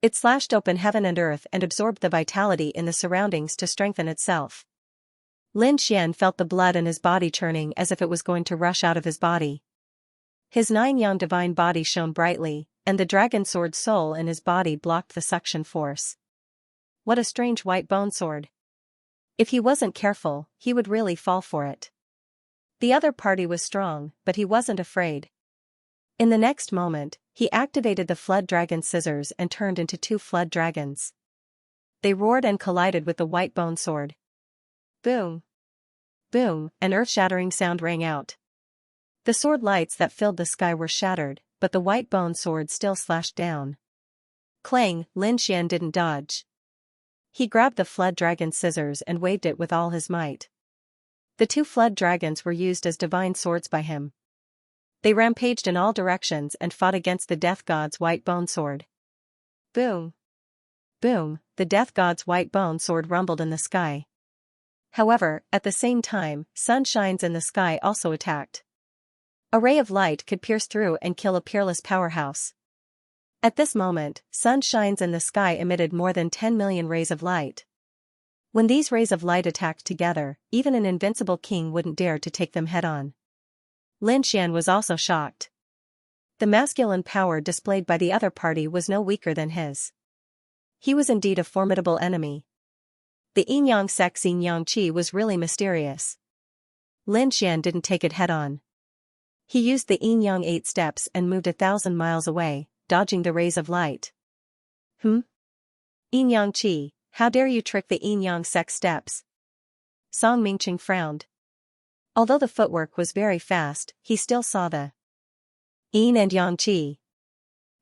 It slashed open heaven and earth and absorbed the vitality in the surroundings to strengthen itself. Lin Xian felt the blood in his body churning as if it was going to rush out of his body. His 9-yang divine body shone brightly, and the dragon sword soul in his body blocked the suction force. What a strange white bone sword. If he wasn't careful, he would really fall for it. The other party was strong, but he wasn't afraid. In the next moment, he activated the flood dragon scissors and turned into two flood dragons. They roared and collided with the white bone sword. Boom! Boom! An earth-shattering sound rang out. The sword lights that filled the sky were shattered, but the white bone sword still slashed down. Clang! Lin Xian didn't dodge. He grabbed the flood dragon scissors and waved it with all his might. The two flood dragons were used as divine swords by him. They rampaged in all directions and fought against the death god's white bone sword. Boom! Boom! The death god's white bone sword rumbled in the sky. However, at the same time, sunshines in the sky also attacked. A ray of light could pierce through and kill a peerless powerhouse. At this moment, sunshines in the sky emitted more than 10 million rays of light. When these rays of light attacked together, even an invincible king wouldn't dare to take them head-on. Lin Xian was also shocked. The masculine power displayed by the other party was no weaker than his. He was indeed a formidable enemy. The yin-yang sex Xianxia was really mysterious. Lin Xian didn't take it head-on. He used the yin-yang 8 steps and moved 1,000 miles away, dodging the rays of light. Yin-yang-chi, how dare you trick the yin-yang sex steps? Song Mingqing frowned. Although the footwork was very fast, he still saw the yin and yang chi.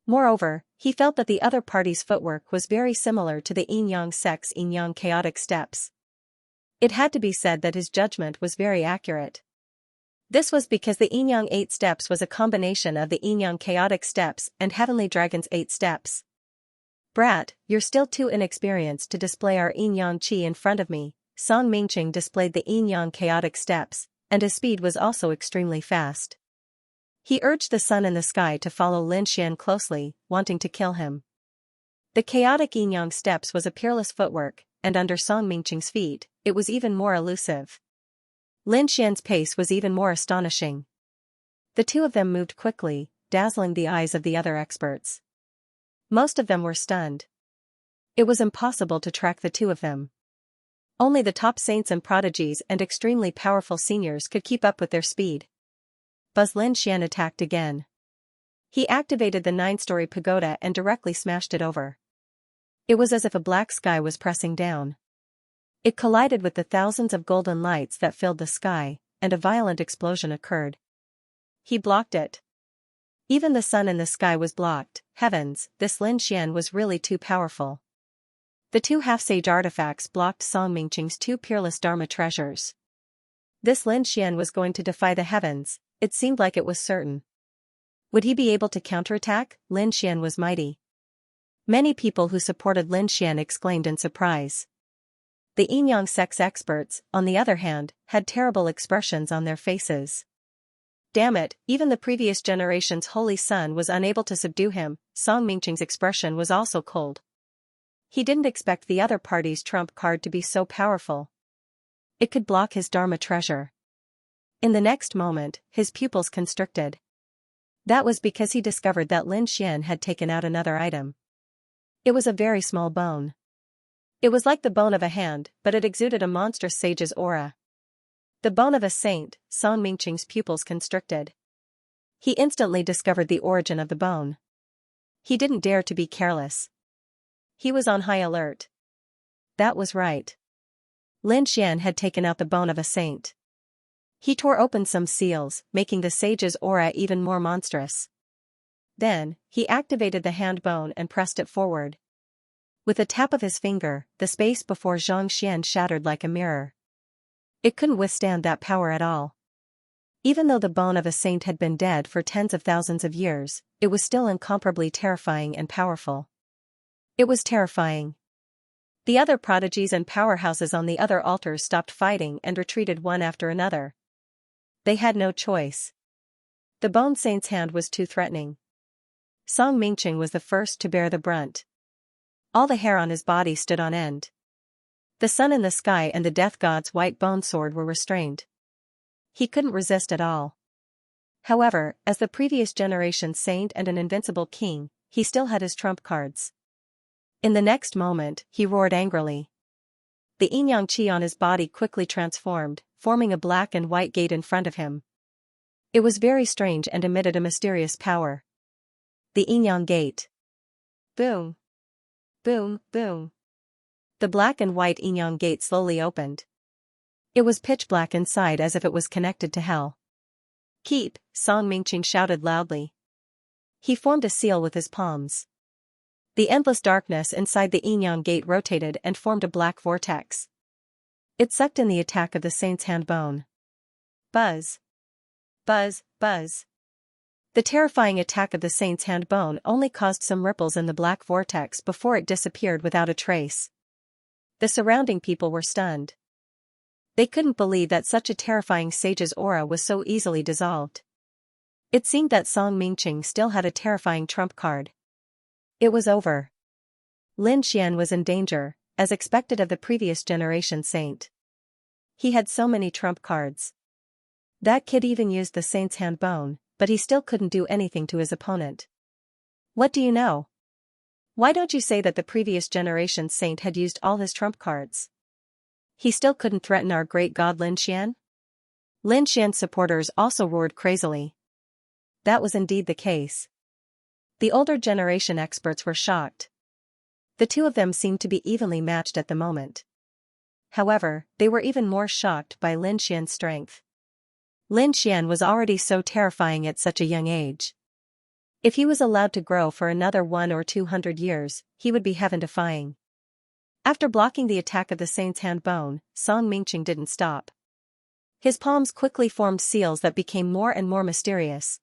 Moreover, he felt that the other party's footwork was very similar to the yin-yang sex yin-yang chaotic steps. It had to be said that his judgment was very accurate. This was because the yin-yang 8 steps was a combination of the yin-yang chaotic steps and Heavenly Dragon's 8 steps. "Brat, you're still too inexperienced to display our yin-yang chi in front of me." Song Mingqing displayed the yin-yang chaotic steps, and his speed was also extremely fast. He urged the sun in the sky to follow Lin Xian closely, wanting to kill him. The chaotic yin-yang steps was a peerless footwork, and under Song Mingqing's feet, it was even more elusive. Lin Xian's pace was even more astonishing. The two of them moved quickly, dazzling the eyes of the other experts. Most of them were stunned. It was impossible to track the two of them. Only the top saints and prodigies and extremely powerful seniors could keep up with their speed. Buzz Lin Xian attacked again. He activated the 9-story pagoda and directly smashed it over. It was as if a black sky was pressing down. It collided with the thousands of golden lights that filled the sky, and a violent explosion occurred. He blocked it. Even the sun in the sky was blocked. Heavens, this Lin Xian was really too powerful. The two half-sage artifacts blocked Song Mingqing's two peerless Dharma treasures. This Lin Xian was going to defy the heavens, it seemed like it was certain. Would he be able to counterattack? Lin Xian was mighty. Many people who supported Lin Xian exclaimed in surprise. The yin-yang sex experts, on the other hand, had terrible expressions on their faces. Damn it, even the previous generation's holy son was unable to subdue him. Song Mingqing's expression was also cold. He didn't expect the other party's trump card to be so powerful. It could block his Dharma treasure. In the next moment, his pupils constricted. That was because he discovered that Lin Xian had taken out another item. It was a very small bone. It was like the bone of a hand, but it exuded a monstrous sage's aura. The bone of a saint. Song Mingqing's pupils constricted. He instantly discovered the origin of the bone. He didn't dare to be careless. He was on high alert. That was right. Lin Xian had taken out the bone of a saint. He tore open some seals, making the sage's aura even more monstrous. Then, he activated the hand bone and pressed it forward. With a tap of his finger, the space before Xianxia shattered like a mirror. It couldn't withstand that power at all. Even though the bone of a saint had been dead for tens of thousands of years, it was still incomparably terrifying and powerful. It was terrifying. The other prodigies and powerhouses on the other altars stopped fighting and retreated one after another. They had no choice. The Bone Saint's hand was too threatening. Song Mingqing was the first to bear the brunt. All the hair on his body stood on end. The sun in the sky and the death god's white bone sword were restrained. He couldn't resist at all. However, as the previous generation's saint and an invincible king, he still had his trump cards. In the next moment, he roared angrily. The yin-yang qi on his body quickly transformed, forming a black and white gate in front of him. It was very strange and emitted a mysterious power. The yin-yang gate. Boom. Boom, boom. The black and white yin-yang gate slowly opened. It was pitch black inside as if it was connected to hell. Keep, Song Mingqing shouted loudly. He formed a seal with his palms. The endless darkness inside the yin-yang gate rotated and formed a black vortex. It sucked in the attack of the saint's hand bone. Buzz. Buzz, buzz. The terrifying attack of the saint's hand bone only caused some ripples in the black vortex before it disappeared without a trace. The surrounding people were stunned. They couldn't believe that such a terrifying sage's aura was so easily dissolved. It seemed that Song Mingqing still had a terrifying trump card. It was over. Lin Xian was in danger, as expected of the previous generation saint. He had so many trump cards. That kid even used the saint's hand bone, but he still couldn't do anything to his opponent. What do you know? Why don't you say that the previous generation saint had used all his trump cards? He still couldn't threaten our great god Lin Xian? Lin Xian's supporters also roared crazily. That was indeed the case. The older generation experts were shocked. The two of them seemed to be evenly matched at the moment. However, they were even more shocked by Lin Xian's strength. Lin Xian was already so terrifying at such a young age. If he was allowed to grow for another 100 or 200 years, he would be heaven-defying. After blocking the attack of the saint's hand bone, Song Mingqing didn't stop. His palms quickly formed seals that became more and more mysterious.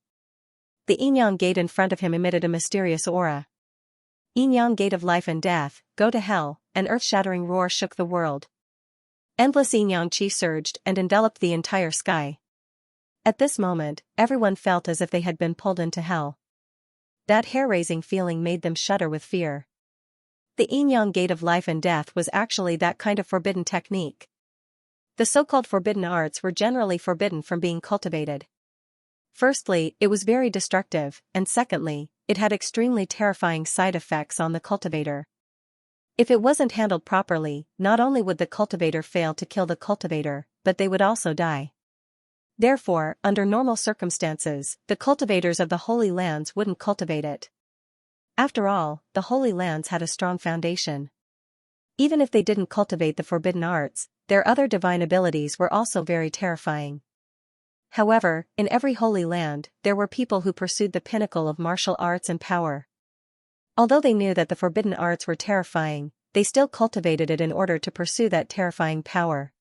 The yin-yang gate in front of him emitted a mysterious aura. Yin-yang gate of life and death, go to hell, an earth-shattering roar shook the world. Endless yin-yang qi surged and enveloped the entire sky. At this moment, everyone felt as if they had been pulled into hell. That hair-raising feeling made them shudder with fear. The yin-yang gate of life and death was actually that kind of forbidden technique. The so-called forbidden arts were generally forbidden from being cultivated. Firstly, it was very destructive, and secondly, it had extremely terrifying side effects on the cultivator. If it wasn't handled properly, not only would the cultivator fail to kill the cultivator, but they would also die. Therefore, under normal circumstances, the cultivators of the Holy Lands wouldn't cultivate it. After all, the Holy Lands had a strong foundation. Even if they didn't cultivate the forbidden arts, their other divine abilities were also very terrifying. However, in every Holy Land, there were people who pursued the pinnacle of martial arts and power. Although they knew that the forbidden arts were terrifying, they still cultivated it in order to pursue that terrifying power.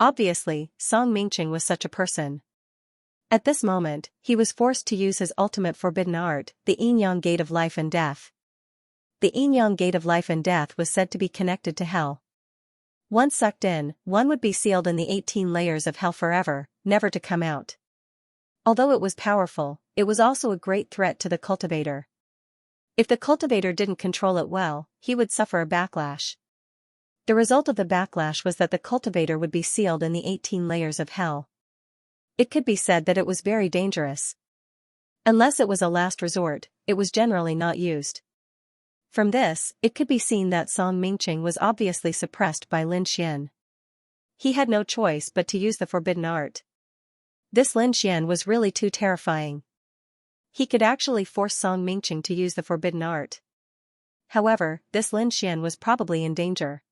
Obviously, Song Mingqing was such a person. At this moment, he was forced to use his ultimate forbidden art, the yin-yang gate of life and death. The yin-yang gate of life and death was said to be connected to hell. Once sucked in, one would be sealed in the 18 layers of hell forever, never to come out. Although it was powerful, it was also a great threat to the cultivator. If the cultivator didn't control it well, he would suffer a backlash. The result of the backlash was that the cultivator would be sealed in the 18 layers of hell. It could be said that it was very dangerous. Unless it was a last resort, it was generally not used. From this, it could be seen that Song Mingqing was obviously suppressed by Lin Xian. He had no choice but to use the forbidden art. This Lin Xian was really too terrifying. He could actually force Song Mingqing to use the forbidden art. However, this Lin Xian was probably in danger.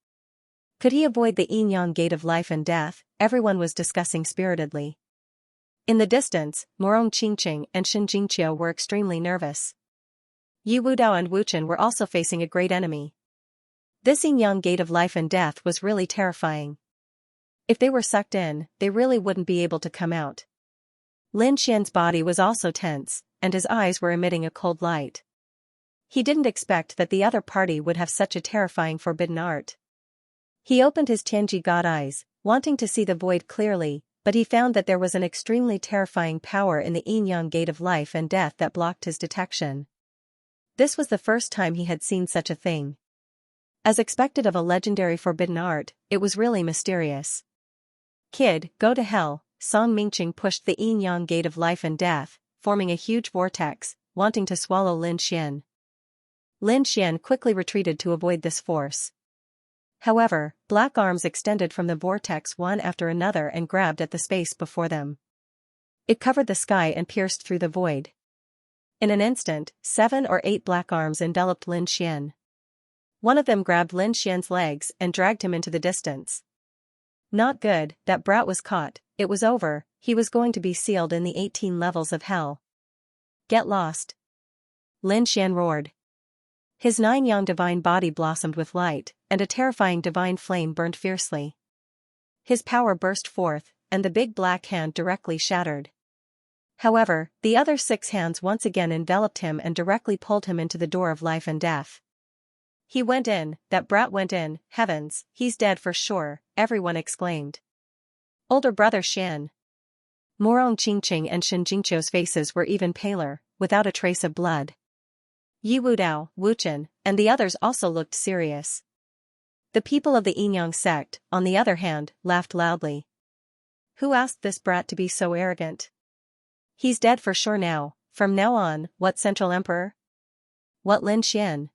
Could he avoid the yin-yang gate of life and death? Everyone was discussing spiritedly. In the distance, Morong Qingqing and Xianxia were extremely nervous. Yi Wudao and Wu Chen were also facing a great enemy. This yin-yang gate of life and death was really terrifying. If they were sucked in, they really wouldn't be able to come out. Lin Xian's body was also tense, and his eyes were emitting a cold light. He didn't expect that the other party would have such a terrifying forbidden art. He opened his Tianji God eyes, wanting to see the void clearly, but he found that there was an extremely terrifying power in the yin-yang gate of life and death that blocked his detection. This was the first time he had seen such a thing. As expected of a legendary forbidden art, it was really mysterious. Kid, go to hell. Song Mingqing pushed the yin-yang gate of life and death, forming a huge vortex, wanting to swallow Lin Xian. Lin Xian quickly retreated to avoid this force. However, black arms extended from the vortex one after another and grabbed at the space before them. It covered the sky and pierced through the void. In an instant, 7 or 8 black arms enveloped Lin Xian. One of them grabbed Lin Xian's legs and dragged him into the distance. Not good, that brat was caught, it was over, he was going to be sealed in the 18 levels of hell. Get lost. Lin Xian roared. His 9-yang divine body blossomed with light, and a terrifying divine flame burned fiercely. His power burst forth, and the big black hand directly shattered. However, the other 6 hands once again enveloped him and directly pulled him into the door of life and death. He went in, that brat went in, heavens, he's dead for sure, everyone exclaimed. Older brother Xian. Morong Qingqing and Xianxio's faces were even paler, without a trace of blood. Yi Wudao, Wu Chen, and the others also looked serious. The people of the Yin-yang sect, on the other hand, laughed loudly. Who asked this brat to be so arrogant? He's dead for sure now, from now on, what Central Emperor? What Lin Xian?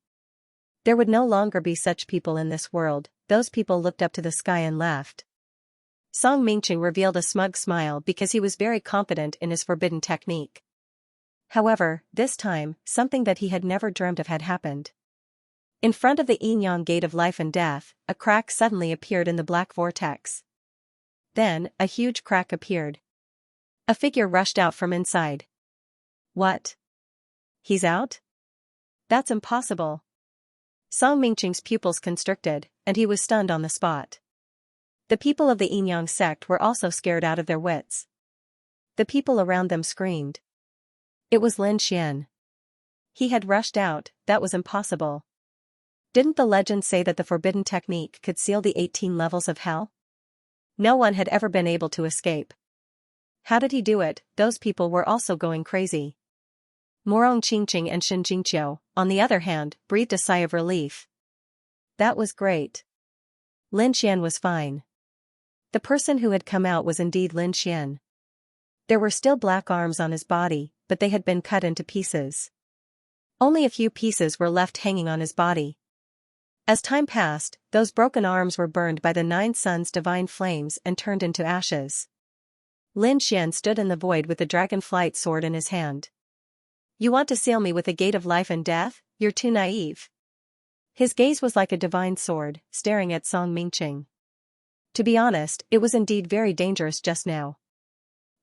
There would no longer be such people in this world. Those people looked up to the sky and laughed. Song Mingqing revealed a smug smile because he was very confident in his forbidden technique. However, this time, something that he had never dreamed of had happened. In front of the yin-yang gate of life and death, a crack suddenly appeared in the black vortex. Then, a huge crack appeared. A figure rushed out from inside. What? He's out? That's impossible. Song Mingqing's pupils constricted, and he was stunned on the spot. The people of the yin-yang sect were also scared out of their wits. The people around them screamed. It was Lin Xian. He had rushed out, that was impossible. Didn't the legend say that the forbidden technique could seal the 18 levels of hell? No one had ever been able to escape. How did he do it? Those people were also going crazy. Morong Qingqing and Xianxia, on the other hand, breathed a sigh of relief. That was great. Lin Xian was fine. The person who had come out was indeed Lin Xian. There were still black arms on his body, but they had been cut into pieces. Only a few pieces were left hanging on his body. As time passed, those broken arms were burned by the 9 suns' divine flames and turned into ashes. Lin Xian stood in the void with the dragonflight sword in his hand. You want to seal me with a gate of life and death? You're too naive. His gaze was like a divine sword, staring at Song Mingqing. To be honest, it was indeed very dangerous just now.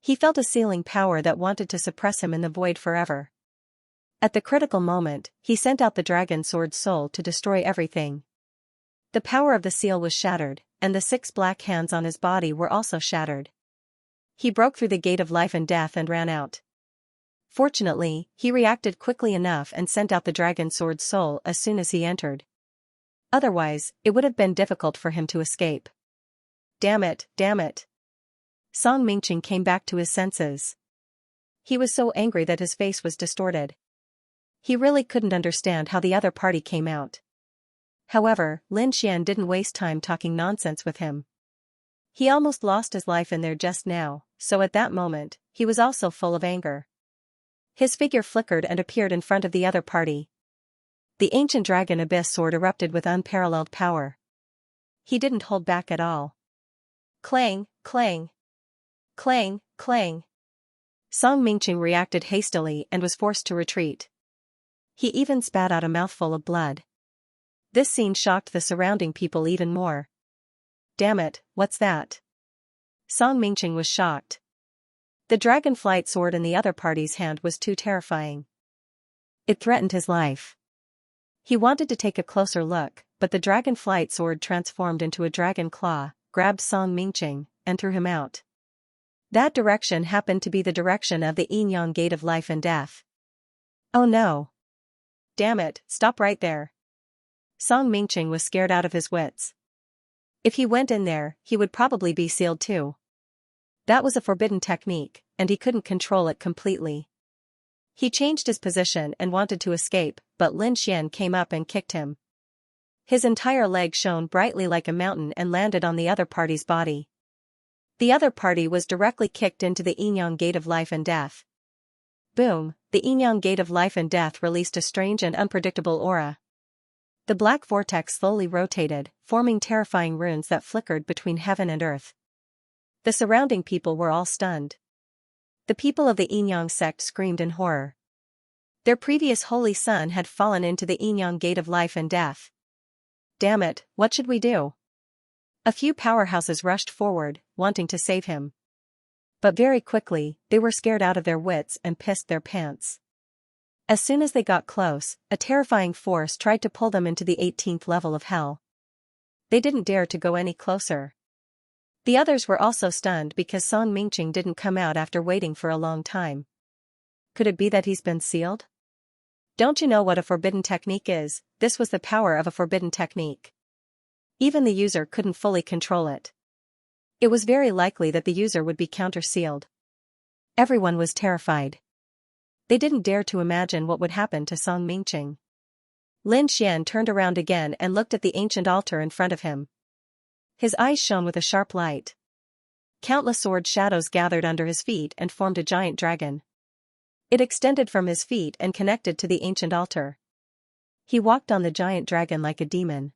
He felt a sealing power that wanted to suppress him in the void forever. At the critical moment, he sent out the dragon sword soul to destroy everything. The power of the seal was shattered, and the 6 black hands on his body were also shattered. He broke through the gate of life and death and ran out. Fortunately, he reacted quickly enough and sent out the dragon sword soul as soon as he entered. Otherwise, it would have been difficult for him to escape. Damn it, damn it. Song Mingqing came back to his senses. He was so angry that his face was distorted. He really couldn't understand how the other party came out. However, Lin Xian didn't waste time talking nonsense with him. He almost lost his life in there just now, so at that moment, he was also full of anger. His figure flickered and appeared in front of the other party. The ancient dragon abyss sword erupted with unparalleled power. He didn't hold back at all. Clang, clang. Clang, clang. Song Mingqing reacted hastily and was forced to retreat. He even spat out a mouthful of blood. This scene shocked the surrounding people even more. Damn it, what's that? Song Mingqing was shocked. The dragonflight sword in the other party's hand was too terrifying. It threatened his life. He wanted to take a closer look, but the dragonflight sword transformed into a dragon claw, grabbed Song Mingqing, and threw him out. That direction happened to be the direction of the Yin-Yang Gate of Life and Death. Oh no! Damn it, stop right there. Song Mingqing was scared out of his wits. If he went in there, he would probably be sealed too. That was a forbidden technique, and he couldn't control it completely. He changed his position and wanted to escape, but Lin Xian came up and kicked him. His entire leg shone brightly like a mountain and landed on the other party's body. The other party was directly kicked into the Yin-Yang Gate of Life and Death. Boom, the Yin-Yang Gate of Life and Death released a strange and unpredictable aura. The black vortex slowly rotated, forming terrifying runes that flickered between heaven and earth. The surrounding people were all stunned. The people of the Yin-Yang sect screamed in horror. Their previous holy son had fallen into the Yin-Yang Gate of Life and Death. Damn it, what should we do? A few powerhouses rushed forward, wanting to save him. But very quickly, they were scared out of their wits and pissed their pants. As soon as they got close, a terrifying force tried to pull them into the 18th level of hell. They didn't dare to go any closer. The others were also stunned because Song Mingqing didn't come out after waiting for a long time. Could it be that he's been sealed? Don't you know what a forbidden technique is? This was the power of a forbidden technique. Even the user couldn't fully control it. It was very likely that the user would be counter-sealed. Everyone was terrified. They didn't dare to imagine what would happen to Song Mingqing. Lin Xian turned around again and looked at the ancient altar in front of him. His eyes shone with a sharp light. Countless sword shadows gathered under his feet and formed a giant dragon. It extended from his feet and connected to the ancient altar. He walked on the giant dragon like a demon.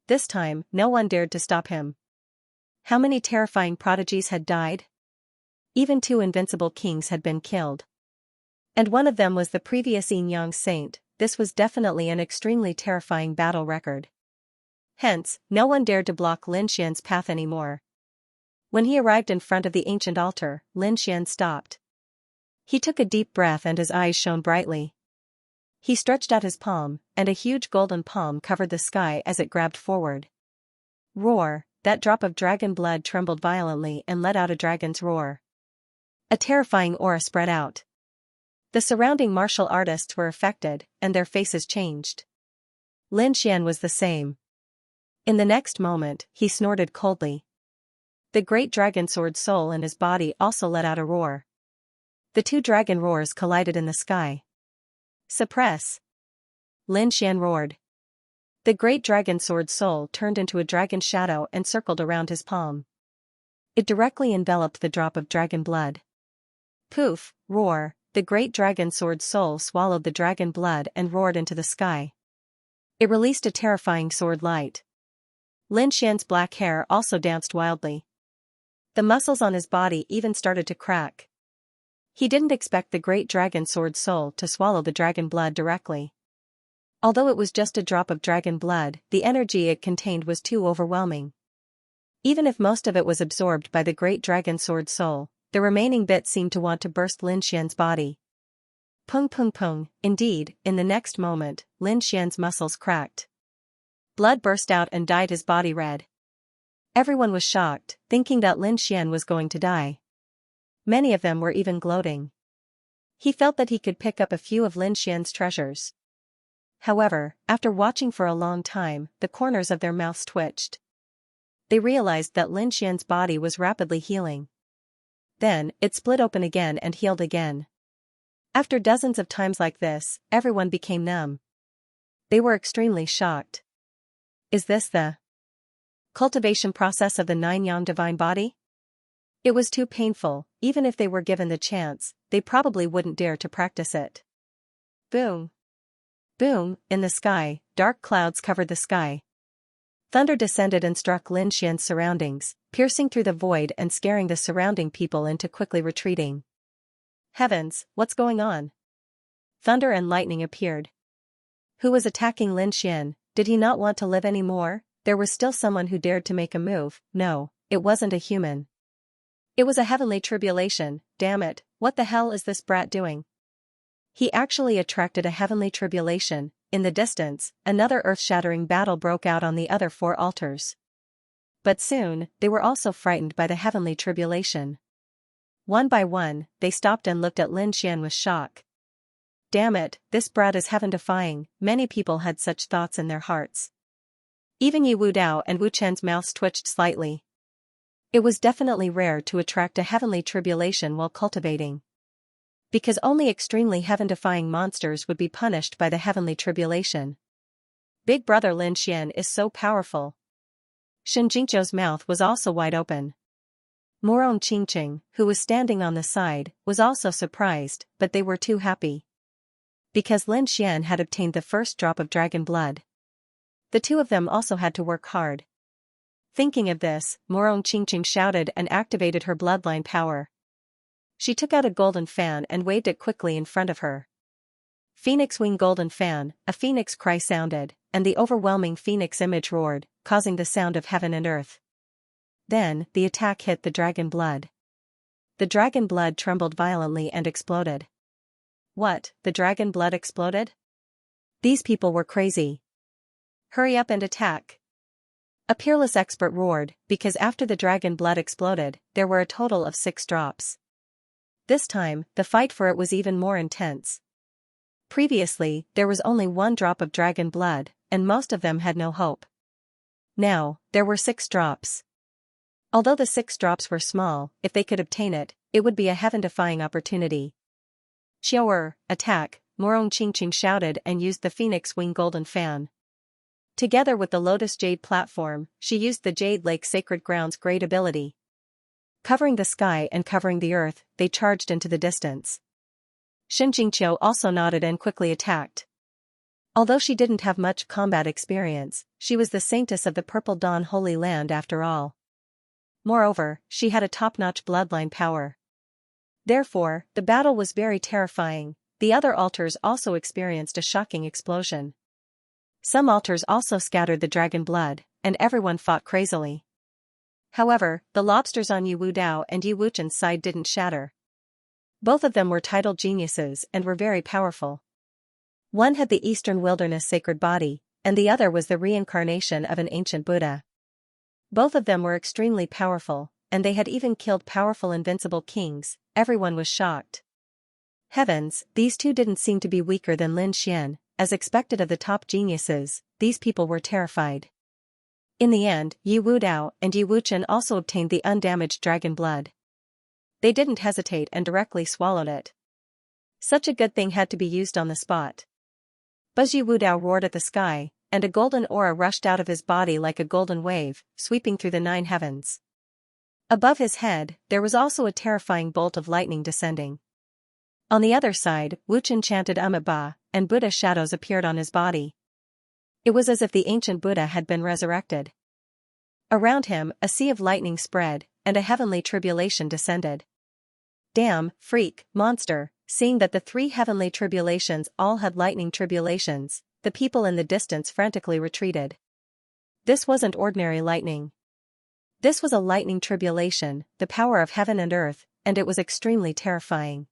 This time, no one dared to stop him. How many terrifying prodigies had died? Even 2 invincible kings had been killed. And one of them was the previous Yin-Yang saint. This was definitely an extremely terrifying battle record. Hence, no one dared to block Lin Xian's path anymore. When he arrived in front of the ancient altar, Lin Xian stopped. He took a deep breath and his eyes shone brightly. He stretched out his palm, and a huge golden palm covered the sky as it grabbed forward. Roar! That drop of dragon blood trembled violently and let out a dragon's roar. A terrifying aura spread out. The surrounding martial artists were affected, and their faces changed. Lin Xian was the same. In the next moment, he snorted coldly. The great dragon sword soul in his body also let out a roar. The 2 dragon roars collided in the sky. Suppress! Lin Xian roared. The great dragon sword soul turned into a dragon shadow and circled around his palm. It directly enveloped the drop of dragon blood. Poof! Roar! The great dragon sword soul swallowed the dragon blood and roared into the sky. It released a terrifying sword light. Lin Xian's black hair also danced wildly. The muscles on his body even started to crack. He didn't expect the great dragon sword soul to swallow the dragon blood directly. Although it was just a drop of dragon blood, the energy it contained was too overwhelming. Even if most of it was absorbed by the great dragon sword soul, the remaining bit seemed to want to burst Lin Xian's body. Pung pung pung, indeed, in the next moment, Lin Xian's muscles cracked. Blood burst out and dyed his body red. Everyone was shocked, thinking that Lin Xian was going to die. Many of them were even gloating. He felt that he could pick up a few of Lin Xian's treasures. However, after watching for a long time, the corners of their mouths twitched. They realized that Lin Xian's body was rapidly healing. Then, it split open again and healed again. After dozens of times like this, everyone became numb. They were extremely shocked. Is this the cultivation process of the 9-yang divine body? It was too painful. Even if they were given the chance, they probably wouldn't dare to practice it. Boom! Boom! In the sky, dark clouds covered the sky. Thunder descended and struck Lin Xian's surroundings, piercing through the void and scaring the surrounding people into quickly retreating. Heavens, what's going on? Thunder and lightning appeared. Who was attacking Lin Xian? Did he not want to live anymore? There was still someone who dared to make a move. No, it wasn't a human. It was a heavenly tribulation. Damn it, what the hell is this brat doing? He actually attracted a heavenly tribulation. In the distance, another earth-shattering battle broke out on the other 4 altars. But soon, they were also frightened by the heavenly tribulation. One by one, they stopped and looked at Xianxia with shock. Damn it, this brat is heaven-defying. Many people had such thoughts in their hearts. Even Yi Wudao and Wu Chen's mouths twitched slightly. It was definitely rare to attract a heavenly tribulation while cultivating. Because only extremely heaven-defying monsters would be punished by the heavenly tribulation. Big brother Xian is so powerful. Xianxio's mouth was also wide open. Morong Qingqing, who was standing on the side, was also surprised, but they were too happy. Because Xian had obtained the first drop of dragon blood. The two of them also had to work hard. Thinking of this, Morong Qingqing shouted and activated her bloodline power. She took out a golden fan and waved it quickly in front of her. Phoenix wing golden fan, a phoenix cry sounded, and the overwhelming phoenix image roared, causing the sound of heaven and earth. Then, the attack hit the dragon blood. The dragon blood trembled violently and exploded. What, the dragon blood exploded? These people were crazy. Hurry up and attack. A peerless expert roared, because after the dragon blood exploded, there were a total of 6 drops. This time, the fight for it was even more intense. Previously, there was only 1 drop of dragon blood, and most of them had no hope. Now, there were 6 drops. Although the 6 drops were small, if they could obtain it, it would be a heaven-defying opportunity. Xiaoer, attack, Morong Qingqing shouted and used the phoenix wing golden fan. Together with the Lotus Jade platform, she used the Jade Lake Sacred Ground's great ability. Covering the sky and covering the earth, they charged into the distance. Xianxia also nodded and quickly attacked. Although she didn't have much combat experience, she was the saintess of the Purple Dawn Holy Land after all. Moreover, she had a top-notch bloodline power. Therefore, the battle was very terrifying. The other altars also experienced a shocking explosion. Some altars also scattered the dragon blood, and everyone fought crazily. However, the lobsters on Yi Wudao and Yi Wuchen's side didn't shatter. Both of them were titled geniuses and were very powerful. One had the Eastern Wilderness sacred body, and the other was the reincarnation of an ancient Buddha. Both of them were extremely powerful, and they had even killed powerful invincible kings. Everyone was shocked. Heavens, these two didn't seem to be weaker than Xian. As expected of the top geniuses, these people were terrified. In the end, Yi Wudao and Yi Wuchen also obtained the undamaged dragon blood. They didn't hesitate and directly swallowed it. Such a good thing had to be used on the spot. Buzz Yi Wudao roared at the sky, and a golden aura rushed out of his body like a golden wave, sweeping through the 9 heavens. Above his head, there was also a terrifying bolt of lightning descending. On the other side, Wuchen chanted Ba, and Buddha shadows appeared on his body. It was as if the ancient Buddha had been resurrected. Around him, a sea of lightning spread, and a heavenly tribulation descended. Damn, freak, monster, seeing that the 3 heavenly tribulations all had lightning tribulations, the people in the distance frantically retreated. This wasn't ordinary lightning. This was a lightning tribulation, the power of heaven and earth, and it was extremely terrifying.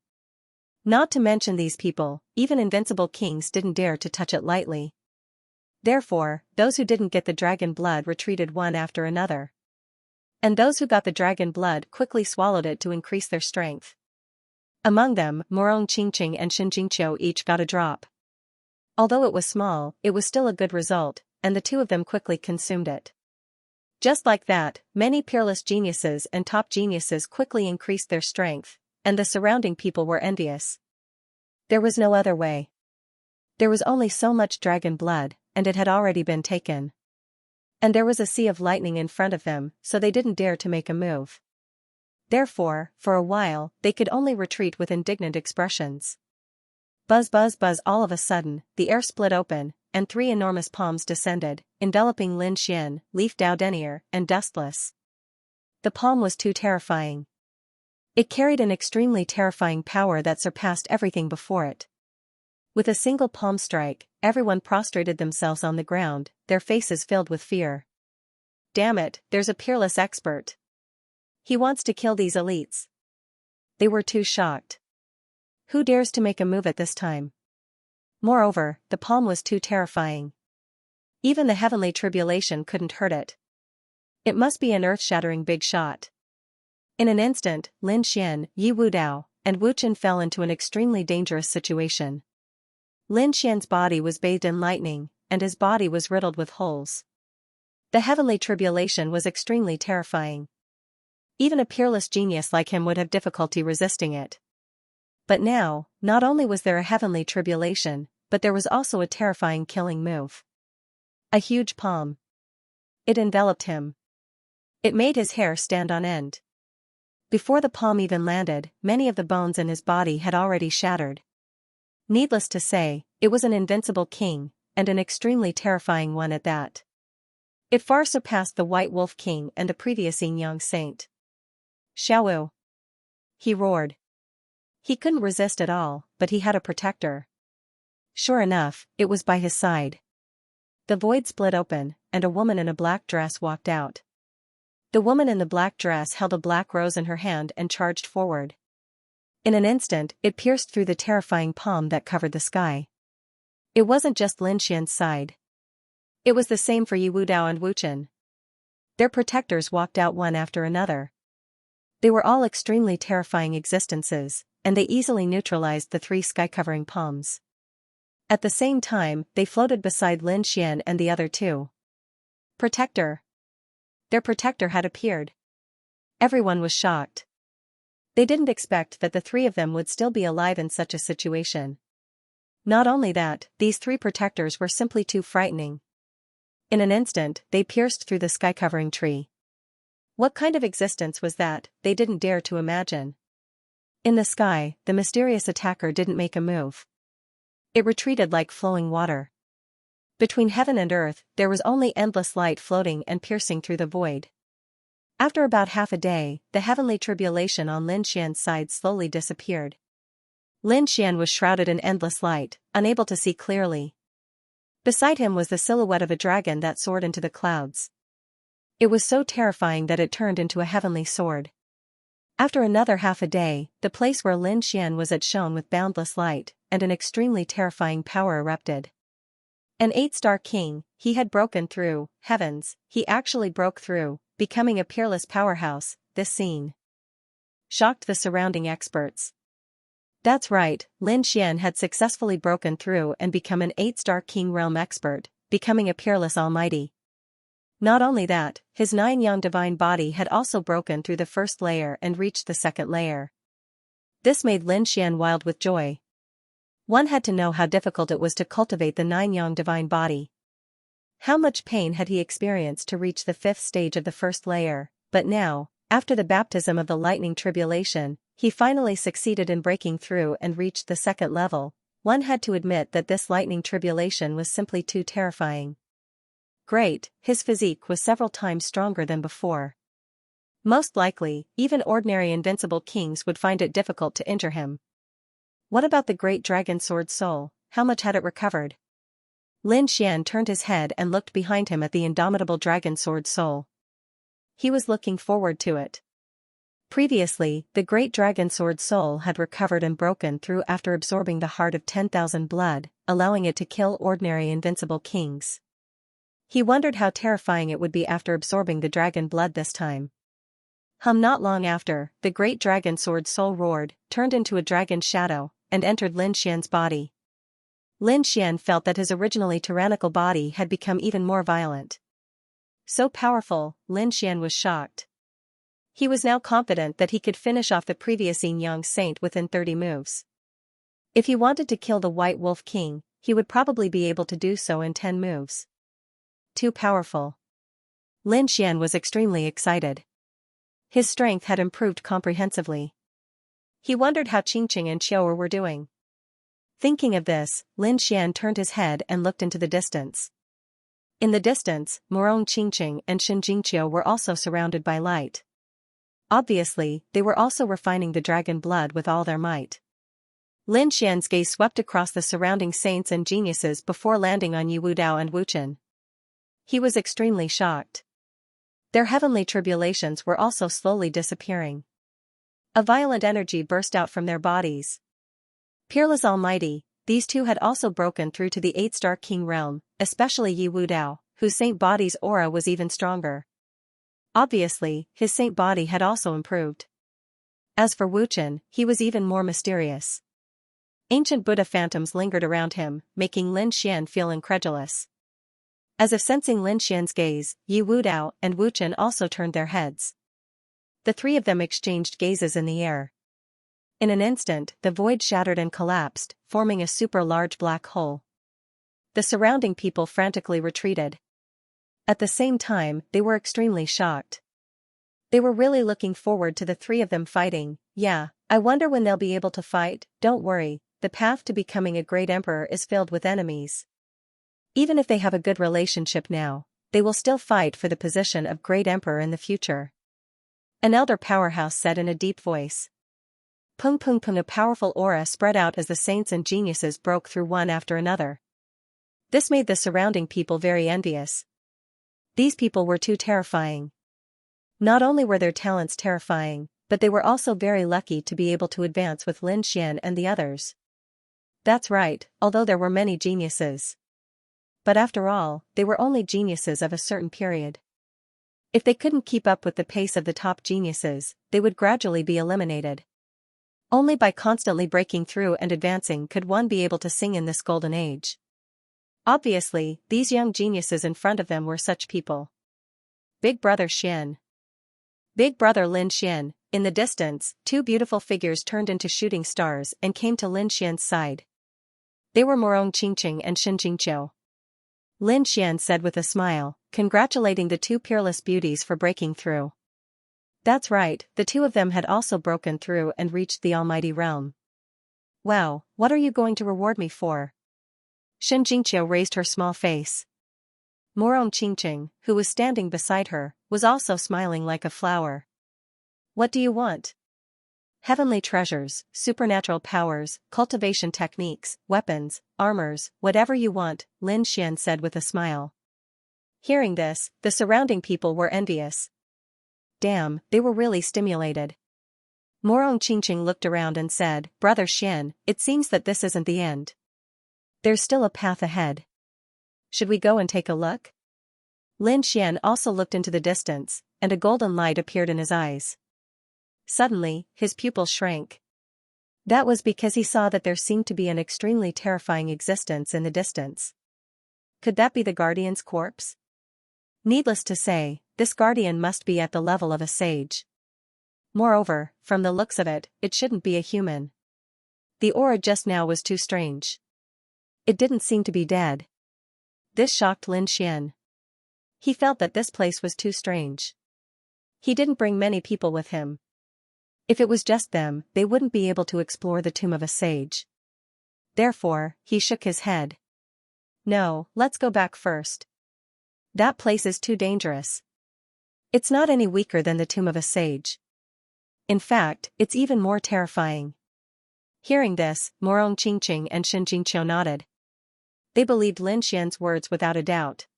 Not to mention these people, even invincible kings didn't dare to touch it lightly. Therefore, those who didn't get the dragon blood retreated one after another. And those who got the dragon blood quickly swallowed it to increase their strength. Among them, Morong Qingqing and Xianxia each got a drop. Although it was small, it was still a good result, and the two of them quickly consumed it. Just like that, many peerless geniuses and top geniuses quickly increased their strength, and the surrounding people were envious. There was no other way. There was only so much dragon blood, and it had already been taken. And there was a sea of lightning in front of them, so they didn't dare to make a move. Therefore, for a while, they could only retreat with indignant expressions. Buzz buzz buzz, all of a sudden, the air split open, and 3 enormous palms descended, enveloping Xian, Leaf Dao Denier, and Dustless. The palm was too terrifying. It carried an extremely terrifying power that surpassed everything before it. With a single palm strike, everyone prostrated themselves on the ground, their faces filled with fear. Damn it, there's a peerless expert. He wants to kill these elites. They were too shocked. Who dares to make a move at this time? Moreover, the palm was too terrifying. Even the heavenly tribulation couldn't hurt it. It must be an earth-shattering big shot. In an instant, Lin Xian, Yi Wudao, and Wu Chen fell into an extremely dangerous situation. Lin Xian's body was bathed in lightning, and his body was riddled with holes. The heavenly tribulation was extremely terrifying. Even a peerless genius like him would have difficulty resisting it. But now, not only was there a heavenly tribulation, but there was also a terrifying killing move. A huge palm. It enveloped him. It made his hair stand on end. Before the palm even landed, many of the bones in his body had already shattered. Needless to say, it was an invincible king, and an extremely terrifying one at that. It far surpassed the White Wolf King and the previous Yin Saint. Xiaowu! He roared. He couldn't resist at all, but he had a protector. Sure enough, it was by his side. The void split open, and a woman in a black dress walked out. The woman in the black dress held a black rose in her hand and charged forward. In an instant, it pierced through the terrifying palm that covered the sky. It wasn't just Lin Xian's side. It was the same for Yi Wudao and Wu Chen. Their protectors walked out one after another. They were all extremely terrifying existences, and they easily neutralized the three sky-covering palms. At the same time, they floated beside Lin Xian and the other two. Protector. Their protector had appeared. Everyone was shocked. They didn't expect that the three of them would still be alive in such a situation. Not only that, these three protectors were simply too frightening. In an instant, they pierced through the sky-covering tree. What kind of existence was that, they didn't dare to imagine. In the sky, the mysterious attacker didn't make a move. It retreated like flowing water. Between heaven and earth, there was only endless light floating and piercing through the void. After about half a day, the heavenly tribulation on Lin Xian's side slowly disappeared. Lin Xian was shrouded in endless light, unable to see clearly. Beside him was the silhouette of a dragon that soared into the clouds. It was so terrifying that it turned into a heavenly sword. After another half a day, the place where Lin Xian was at shone with boundless light, and an extremely terrifying power erupted. An 8-star king, he had broken through, heavens, he actually broke through, becoming a peerless powerhouse. This scene shocked the surrounding experts. That's right, Lin Xian had successfully broken through and become an 8-star king realm expert, becoming a peerless almighty. Not only that, his 9-yang divine body had also broken through the first layer and reached the second layer. This made Lin Xian wild with joy. One had to know how difficult it was to cultivate the 9-yang divine body. How much pain had he experienced to reach the 5th stage of the first layer, but now, after the baptism of the lightning tribulation, he finally succeeded in breaking through and reached the second level. One had to admit that this lightning tribulation was simply too terrifying. Great, his physique was several times stronger than before. Most likely, even ordinary invincible kings would find it difficult to injure him. What about the great dragon sword soul, how much had it recovered? Lin Xian turned his head and looked behind him at the indomitable dragon sword soul. He was looking forward to it. Previously, the great dragon sword soul had recovered and broken through after absorbing the heart of 10,000 blood, allowing it to kill ordinary invincible kings. He wondered how terrifying it would be after absorbing the dragon blood this time. Not long after, the great dragon sword soul roared, turned into a dragon shadow, and entered Lin Xian's body. Lin Xian felt that his originally tyrannical body had become even more violent. So powerful, Lin Xian was shocked. He was now confident that he could finish off the previous Yin Saint within 30 moves. If he wanted to kill the White Wolf King, he would probably be able to do so in 10 moves. Too powerful. Lin Xian was extremely excited. His strength had improved comprehensively. He wondered how Xianxia and Xiaowu were doing. Thinking of this, Lin Xian turned his head and looked into the distance. In the distance, Morong Xianxia and Xianxia were also surrounded by light. Obviously, they were also refining the dragon blood with all their might. Lin Xian's gaze swept across the surrounding saints and geniuses before landing on Yi Wudao and Wu Chen. He was extremely shocked. Their heavenly tribulations were also slowly disappearing. A violent energy burst out from their bodies. Peerless Almighty, these two had also broken through to the 8-star king realm, especially Yi Wudao, whose saint body's aura was even stronger. Obviously, his saint body had also improved. As for Wuchen, he was even more mysterious. Ancient Buddha phantoms lingered around him, making Lin Xian feel incredulous. As if sensing Lin Xian's gaze, Yi Wudao and Wuchen also turned their heads. The three of them exchanged gazes in the air. In an instant, the void shattered and collapsed, forming a super large black hole. The surrounding people frantically retreated. At the same time, they were extremely shocked. They were really looking forward to the three of them fighting. Yeah, I wonder when they'll be able to fight. Don't worry, the path to becoming a great emperor is filled with enemies. Even if they have a good relationship now, they will still fight for the position of great emperor in the future. An elder powerhouse said in a deep voice. Pung pung pung, a powerful aura spread out as the saints and geniuses broke through one after another. This made the surrounding people very envious. These people were too terrifying. Not only were their talents terrifying, but they were also very lucky to be able to advance with Lin Xian and the others. That's right, although there were many geniuses. But after all, they were only geniuses of a certain period. If they couldn't keep up with the pace of the top geniuses, they would gradually be eliminated. Only by constantly breaking through and advancing could one be able to sing in this golden age. Obviously, these young geniuses in front of them were such people. Big Brother Xian. Big Brother Lin Xian. In the distance, two beautiful figures turned into shooting stars and came to Lin Xian's side. They were Morong Qingqing and Shen Jingqiu. Lin Xian said with a smile, congratulating the two peerless beauties for breaking through. That's right, the two of them had also broken through and reached the almighty realm. Wow, what are you going to reward me for? Shen Jingqiu raised her small face. Morong Qingqing, who was standing beside her, was also smiling like a flower. What do you want? Heavenly treasures, supernatural powers, cultivation techniques, weapons, armors, whatever you want, Lin Xian said with a smile. Hearing this, the surrounding people were envious. Damn, they were really stimulated. Morong Qingqing looked around and said, Brother Xian, it seems that this isn't the end. There's still a path ahead. Should we go and take a look? Lin Xian also looked into the distance, and a golden light appeared in his eyes. Suddenly, his pupils shrank. That was because he saw that there seemed to be an extremely terrifying existence in the distance. Could that be the guardian's corpse? Needless to say, this guardian must be at the level of a sage. Moreover, from the looks of it, it shouldn't be a human. The aura just now was too strange. It didn't seem to be dead. This shocked Lin Xian. He felt that this place was too strange. He didn't bring many people with him. If it was just them, they wouldn't be able to explore the tomb of a sage. Therefore, he shook his head. No, let's go back first. That place is too dangerous. It's not any weaker than the tomb of a sage. In fact, it's even more terrifying. Hearing this, Morong Qingqing and Shen Jingqiu nodded. They believed Lin Xian's words without a doubt.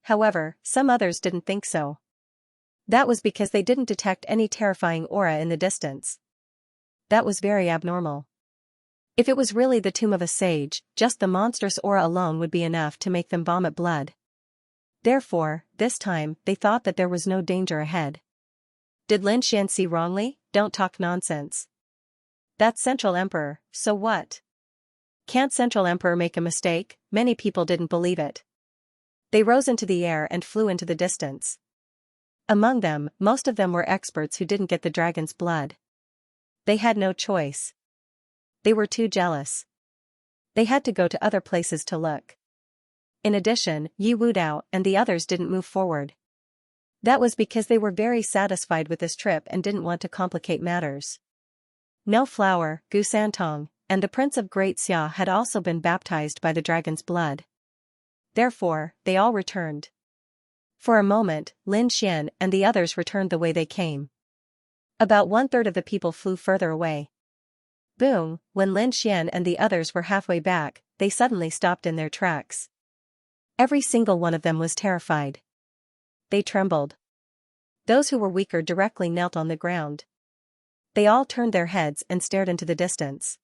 However, some others didn't think so. That was because they didn't detect any terrifying aura in the distance. That was very abnormal. If it was really the tomb of a sage, just the monstrous aura alone would be enough to make them vomit blood. Therefore, this time, they thought that there was no danger ahead. Did Lin Xian see wrongly? Don't talk nonsense. That's Central Emperor, so what? Can't Central Emperor make a mistake? Many people didn't believe it. They rose into the air and flew into the distance. Among them, most of them were experts who didn't get the dragon's blood. They had no choice. They were too jealous. They had to go to other places to look. In addition, Yi Wudao and the others didn't move forward. That was because they were very satisfied with this trip and didn't want to complicate matters. No Flower, Gu Santong, and the Prince of Great Xia had also been baptized by the dragon's blood. Therefore, they all returned. For a moment, Lin Xian and the others returned the way they came. About 1/3 of the people flew further away. Boom, when Lin Xian and the others were halfway back, they suddenly stopped in their tracks. Every single one of them was terrified. They trembled. Those who were weaker directly knelt on the ground. They all turned their heads and stared into the distance.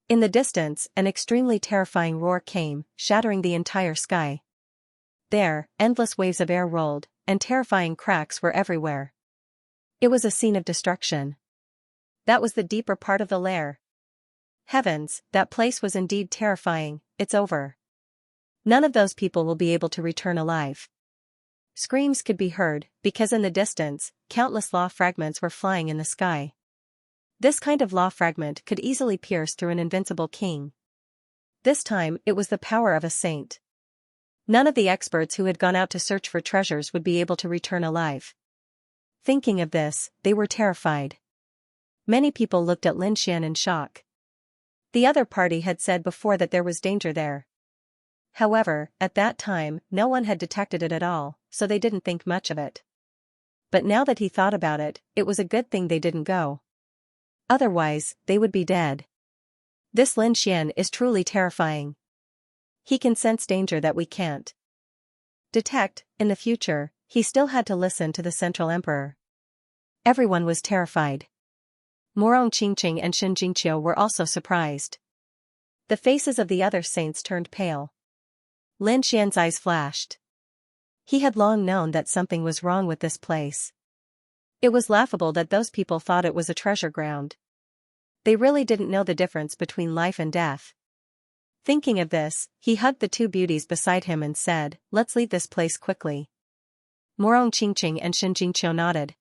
In the distance, an extremely terrifying roar came, shattering the entire sky. There, endless waves of air rolled, and terrifying cracks were everywhere. It was a scene of destruction. That was the deeper part of the lair. Heavens, that place was indeed terrifying. It's over. None of those people will be able to return alive. Screams could be heard, because in the distance, countless law fragments were flying in the sky. This kind of law fragment could easily pierce through an invincible king. This time, it was the power of a saint. None of the experts who had gone out to search for treasures would be able to return alive. Thinking of this, they were terrified. Many people looked at Xianxia in shock. The other party had said before that there was danger there. However, at that time, no one had detected it at all, so they didn't think much of it. But now that he thought about it, it was a good thing they didn't go. Otherwise, they would be dead. This Xianxia is truly terrifying. He can sense danger that we can't detect. In the future, he still had to listen to the Central Emperor. Everyone was terrified. Morong Qingqing and Xianxia were also surprised. The faces of the other saints turned pale. Xianxia's eyes flashed. He had long known that something was wrong with this place. It was laughable that those people thought it was a treasure ground. They really didn't know the difference between life and death. Thinking of this, he hugged the two beauties beside him and said, "Let's leave this place quickly." Morong Qingqing and Xianxia nodded.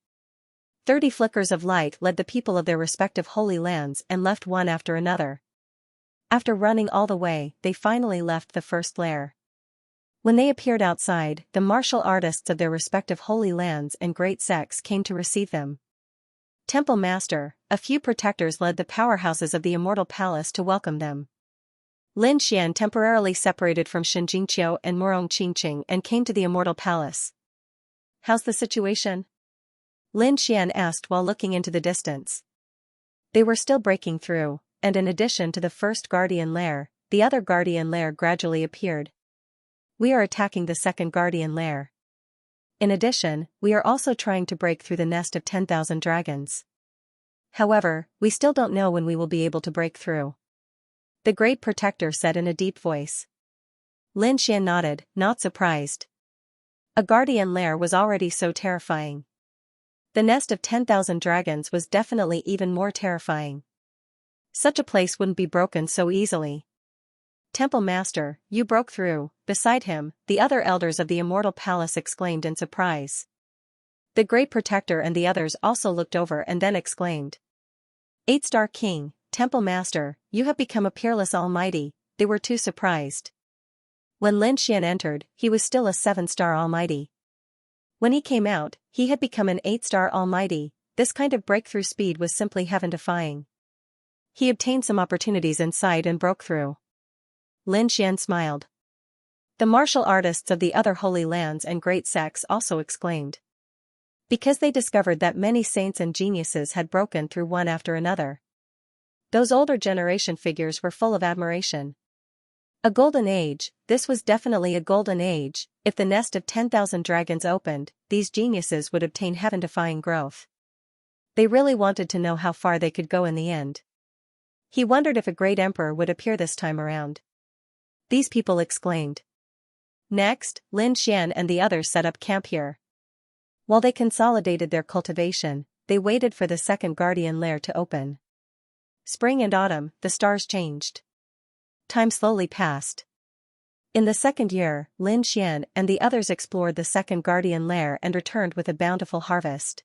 30 flickers of light led the people of their respective holy lands and left one after another. After running all the way, they finally left the first lair. When they appeared outside, the martial artists of their respective holy lands and great sects came to receive them. Temple Master, a few protectors led the powerhouses of the Immortal Palace to welcome them. Xianxia temporarily separated from Xianxia and Morong Qingqing and came to the Immortal Palace. "How's the situation?" Xianxia asked while looking into the distance. They were still breaking through, and in addition to the first guardian lair, the other guardian lair gradually appeared. "We are attacking the second guardian lair. In addition, we are also trying to break through the nest of 10,000 dragons. However, we still don't know when we will be able to break through," the Great Protector said in a deep voice. Xianxia nodded, not surprised. A guardian lair was already so terrifying. The nest of 10,000 dragons was definitely even more terrifying. Such a place wouldn't be broken so easily. "Temple Master, you broke through." Beside him, the other elders of the Immortal Palace exclaimed in surprise. The Great Protector and the others also looked over and then exclaimed, "Eight-star King, Temple Master, you have become a peerless almighty." They were too surprised. When Xianxia entered, he was still a 7-star almighty. When he came out, he had become an 8-star almighty. This kind of breakthrough speed was simply heaven-defying. He obtained some opportunities inside and broke through. Xianxia smiled. The martial artists of the other holy lands and great sects also exclaimed, because they discovered that many saints and geniuses had broken through one after another. Those older generation figures were full of admiration. A golden age, this was definitely a golden age. If the nest of 10,000 dragons opened, these geniuses would obtain heaven-defying growth. They really wanted to know how far they could go in the end. He wondered if a great emperor would appear this time around. These people exclaimed. Next, Xian and the others set up camp here. While they consolidated their cultivation, they waited for the second guardian lair to open. Spring and autumn, the stars changed. Time slowly passed. In the second year, Xian and the others explored the second guardian lair and returned with a bountiful harvest.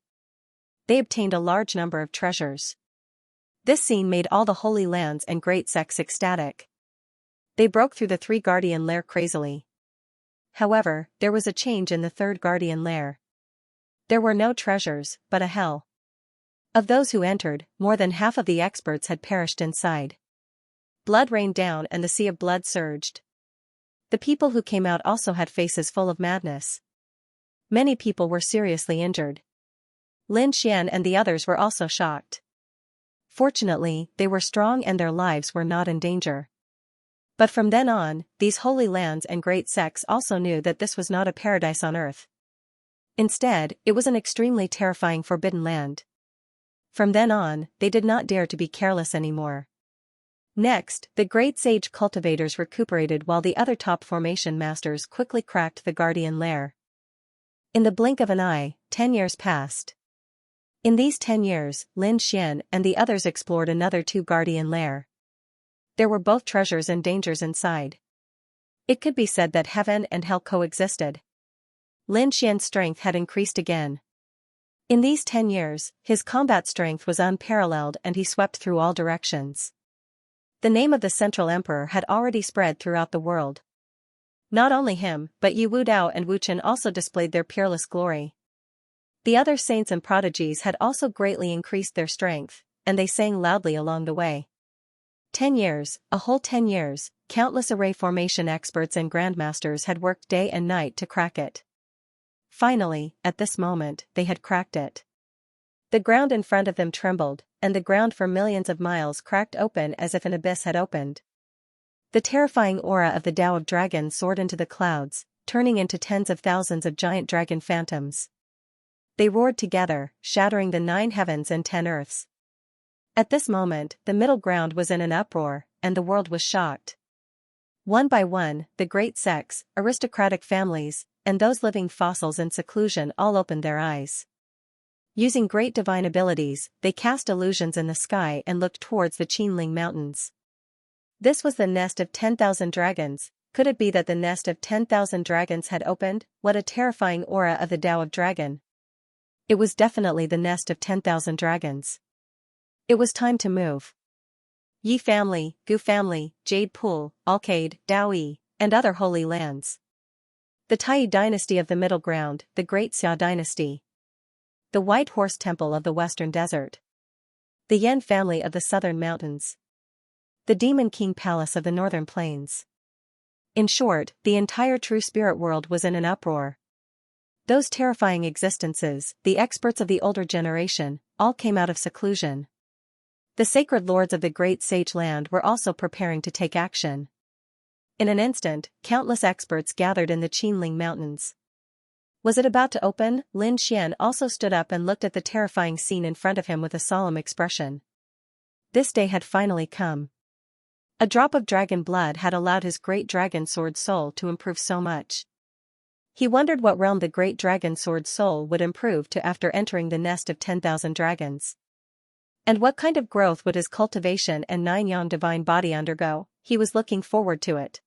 They obtained a large number of treasures. This scene made all the holy lands and great sects ecstatic. They broke through the 3 guardian lair crazily. However, there was a change in the 3rd guardian lair. There were no treasures, but a hell. Of those who entered, more than half of the experts had perished inside. Blood rained down and the sea of blood surged. The people who came out also had faces full of madness. Many people were seriously injured. Xian and the others were also shocked. Fortunately, they were strong and their lives were not in danger. But from then on, these holy lands and great sects also knew that this was not a paradise on earth. Instead, it was an extremely terrifying forbidden land. From then on, they did not dare to be careless anymore. Next, the great sage cultivators recuperated while the other top formation masters quickly cracked the guardian lair. In the blink of an eye, 10 years passed. In these 10 years, Lin Xian and the others explored another 2 guardian lair. There were both treasures and dangers inside. It could be said that heaven and hell coexisted. Lin Xian's strength had increased again. In these 10 years, his combat strength was unparalleled and he swept through all directions. The name of the Central Emperor had already spread throughout the world. Not only him, but Yi Wudao and Wu Chen also displayed their peerless glory. The other saints and prodigies had also greatly increased their strength, and they sang loudly along the way. 10 years, a whole 10 years, countless array formation experts and grandmasters had worked day and night to crack it. Finally, at this moment, they had cracked it. The ground in front of them trembled, and the ground for millions of miles cracked open as if an abyss had opened. The terrifying aura of the Tao of Dragons soared into the clouds, turning into tens of thousands of giant dragon phantoms. They roared together, shattering the 9 heavens and 10 earths. At this moment, the middle ground was in an uproar, and the world was shocked. One by one, the great sects, aristocratic families, and those living fossils in seclusion all opened their eyes. Using great divine abilities, they cast illusions in the sky and looked towards the Qinling Mountains. This was the nest of 10,000 dragons. Could it be that the nest of 10,000 dragons had opened? What a terrifying aura of the Tao of Dragon. It was definitely the nest of 10,000 dragons. It was time to move. Yi family, Gu family, Jade Pool, Alcade, Daoyi, and other holy lands. The Tai dynasty of the Middle Ground, the Great Xia dynasty. The White Horse Temple of the Western Desert. The Yan family of the Southern Mountains. The Demon King Palace of the Northern Plains. In short, the entire true spirit world was in an uproar. Those terrifying existences, the experts of the older generation, all came out of seclusion. The sacred lords of the great sage land were also preparing to take action. In an instant, countless experts gathered in the Qinling Mountains. Was it about to open? Lin Xian also stood up and looked at the terrifying scene in front of him with a solemn expression. This day had finally come. A drop of dragon blood had allowed his great dragon sword soul to improve so much. He wondered what realm the great dragon sword soul would improve to after entering the nest of 10,000 dragons. And what kind of growth would his cultivation and 9 yang divine body undergo? He was looking forward to it.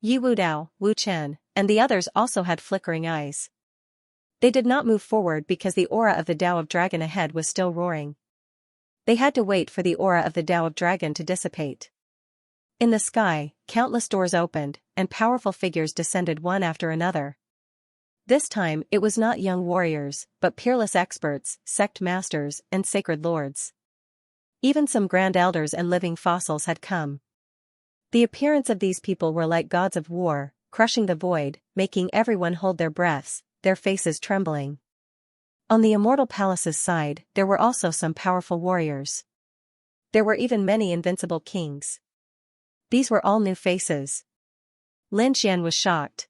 Yi Wudao, Wu Chen, and the others also had flickering eyes. They did not move forward because the aura of the Tao of Dragon ahead was still roaring. They had to wait for the aura of the Tao of Dragon to dissipate. In the sky, countless doors opened, and powerful figures descended one after another. This time, it was not young warriors, but peerless experts, sect masters, and sacred lords. Even some grand elders and living fossils had come. The appearance of these people were like gods of war, crushing the void, making everyone hold their breaths, their faces trembling. On the immortal palace's side, there were also some powerful warriors. There were even many invincible kings. These were all new faces. Lin Xian was shocked.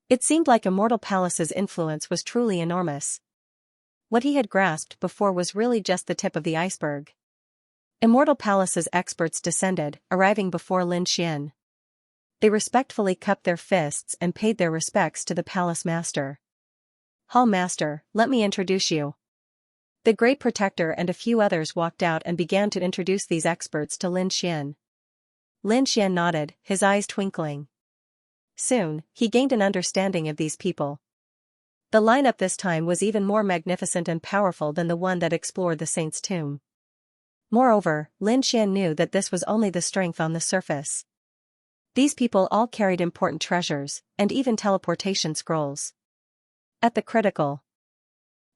It seemed like Immortal Palace's influence was truly enormous. What he had grasped before was really just the tip of the iceberg. Immortal Palace's experts descended, arriving before Lin Xian. They respectfully cupped their fists and paid their respects to the palace master. Hall Master, let me introduce you. The Great Protector and a few others walked out and began to introduce these experts to Lin Xian. Lin Xian nodded, his eyes twinkling. Soon, he gained an understanding of these people. The lineup this time was even more magnificent and powerful than the one that explored the saint's tomb. Moreover, Lin Xian knew that this was only the strength on the surface. These people all carried important treasures, and even teleportation scrolls. At the critical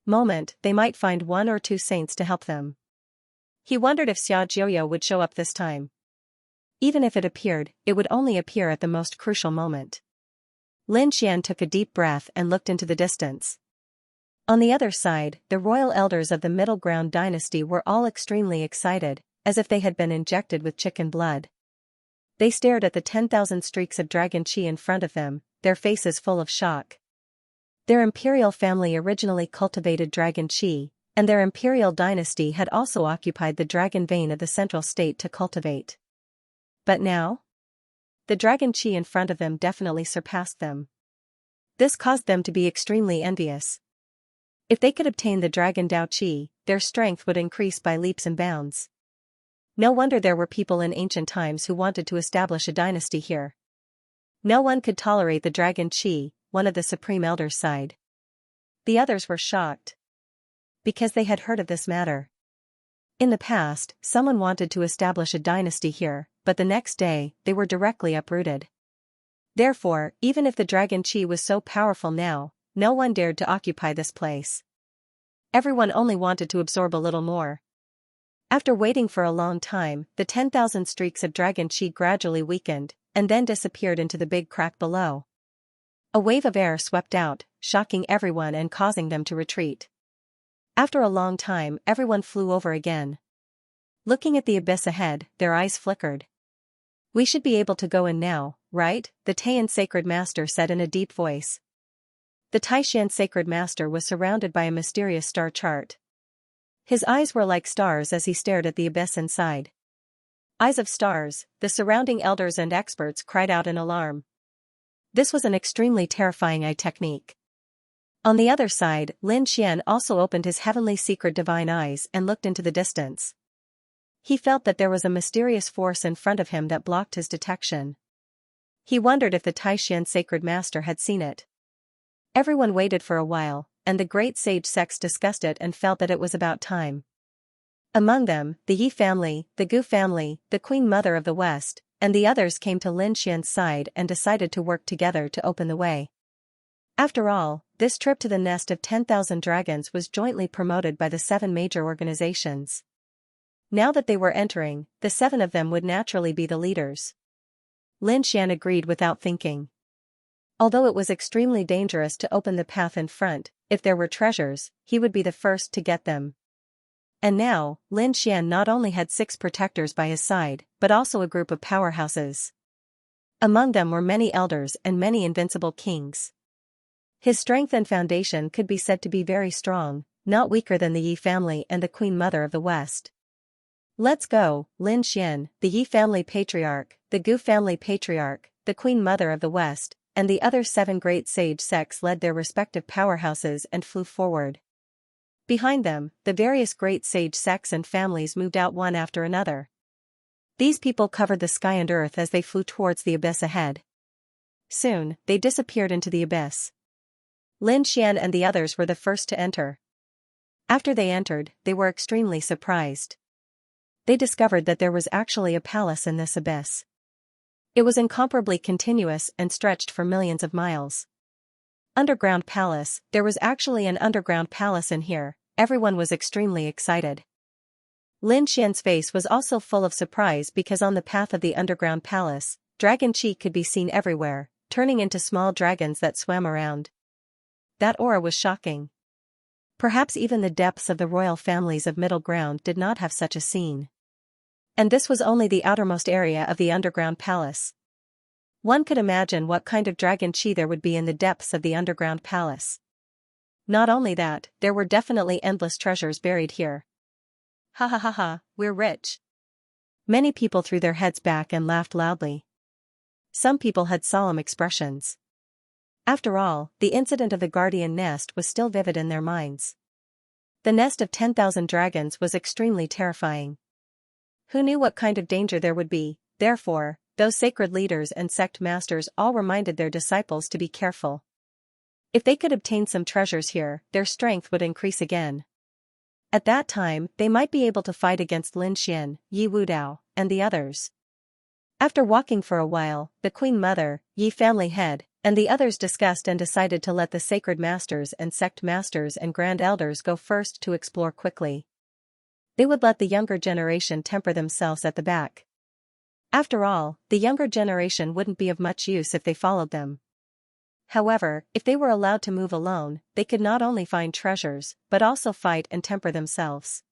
moment, they might find 1 or 2 saints to help them. He wondered if Xia Jiuyo would show up this time. Even if it appeared, it would only appear at the most crucial moment. Lin Xian took a deep breath and looked into the distance. On the other side, the royal elders of the Middle Ground dynasty were all extremely excited, as if they had been injected with chicken blood. They stared at the 10,000 streaks of dragon chi in front of them, their faces full of shock. Their imperial family originally cultivated dragon qi, and their imperial dynasty had also occupied the dragon vein of the central state to cultivate. But now? The dragon qi in front of them definitely surpassed them. This caused them to be extremely envious. If they could obtain the dragon Dao qi, their strength would increase by leaps and bounds. No wonder there were people in ancient times who wanted to establish a dynasty here. No one could tolerate the dragon qi, one of the supreme elders sighed. The others were shocked, because they had heard of this matter. In the past, someone wanted to establish a dynasty here, but the next day, they were directly uprooted. Therefore, even if the dragon qi was so powerful now, no one dared to occupy this place. Everyone only wanted to absorb a little more. After waiting for a long time, the 10,000 streaks of dragon qi gradually weakened, and then disappeared into the big crack below. A wave of air swept out, shocking everyone and causing them to retreat. After a long time, everyone flew over again. Looking at the abyss ahead, their eyes flickered. "We should be able to go in now, right?" the Taiyan sacred master said in a deep voice. The Taishan sacred master was surrounded by a mysterious star chart. His eyes were like stars as he stared at the abyss inside. Eyes of stars, the surrounding elders and experts cried out in alarm. This was an extremely terrifying eye technique. On the other side, Lin Xian also opened his heavenly secret divine eyes and looked into the distance. He felt that there was a mysterious force in front of him that blocked his detection. He wondered if the Taishan sacred master had seen it. Everyone waited for a while, and the great sage sects discussed it and felt that it was about time. Among them, the Yi family, the Gu family, the Queen Mother of the West, and the others came to Lin Xian's side and decided to work together to open the way. After all, this trip to the nest of 10,000 dragons was jointly promoted by the 7 major organizations. Now that they were entering, the 7 of them would naturally be the leaders. Lin Xian agreed without thinking. Although it was extremely dangerous to open the path in front, if there were treasures, he would be the first to get them. And now, Lin Xian not only had 6 protectors by his side, but also a group of powerhouses. Among them were many elders and many invincible kings. His strength and foundation could be said to be very strong, not weaker than the Yi family and the Queen Mother of the West. "Let's go," Lin Xian, the Yi family patriarch, the Gu family patriarch, the Queen Mother of the West, and the other 7 great sage sects led their respective powerhouses and flew forward. Behind them, the various great sage sects and families moved out one after another. These people covered the sky and earth as they flew towards the abyss ahead. Soon, they disappeared into the abyss. Lin Xian and the others were the first to enter. After they entered, they were extremely surprised. They discovered that there was actually a palace in this abyss. It was incomparably continuous and stretched for millions of miles. Underground palace, there was actually an underground palace in here. Everyone was extremely excited. Lin Xian's face was also full of surprise because on the path of the underground palace, dragon qi could be seen everywhere, turning into small dragons that swam around. That aura was shocking. Perhaps even the depths of the royal families of Middle Ground did not have such a scene. And this was only the outermost area of the underground palace. One could imagine what kind of dragon qi there would be in the depths of the underground palace. Not only that, there were definitely endless treasures buried here. "Ha ha ha ha, we're rich." Many people threw their heads back and laughed loudly. Some people had solemn expressions. After all, the incident of the guardian nest was still vivid in their minds. The nest of 10,000 dragons was extremely terrifying. Who knew what kind of danger there would be? Therefore, those sacred leaders and sect masters all reminded their disciples to be careful. If they could obtain some treasures here, their strength would increase again. At that time, they might be able to fight against Lin Xian, Yi Wudao, and the others. After walking for a while, the Queen Mother, Yi family head, and the others discussed and decided to let the sacred masters and sect masters and grand elders go first to explore quickly. They would let the younger generation temper themselves at the back. After all, the younger generation wouldn't be of much use if they followed them. However, if they were allowed to move alone, they could not only find treasures, but also fight and temper themselves.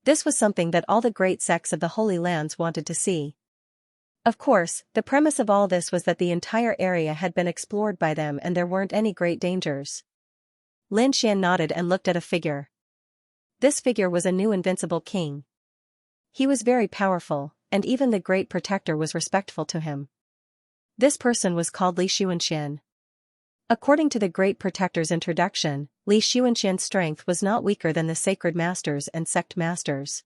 This was something that all the great sects of the Holy Lands wanted to see. Of course, the premise of all this was that the entire area had been explored by them and there weren't any great dangers. Lin Xian nodded and looked at a figure. This figure was a new invincible king. He was very powerful, and even the great protector was respectful to him. This person was called Li Xianxian. According to the great protector's introduction, Li Xianxian's strength was not weaker than the sacred masters and sect masters.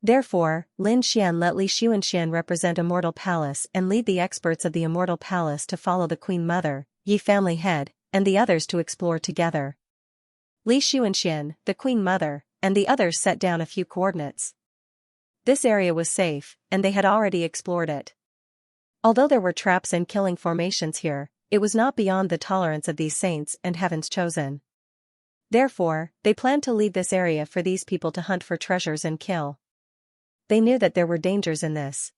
Therefore, Lin Xian let Li Xianxian represent Immortal Palace and lead the experts of the Immortal Palace to follow the Queen Mother, Yi family head, and the others to explore together. Li Xianxian, the Queen Mother, and the others set down a few coordinates. This area was safe, and they had already explored it. Although there were traps and killing formations here, it was not beyond the tolerance of these saints and Heaven's chosen. Therefore, they planned to leave this area for these people to hunt for treasures and kill. They knew that there were dangers in this.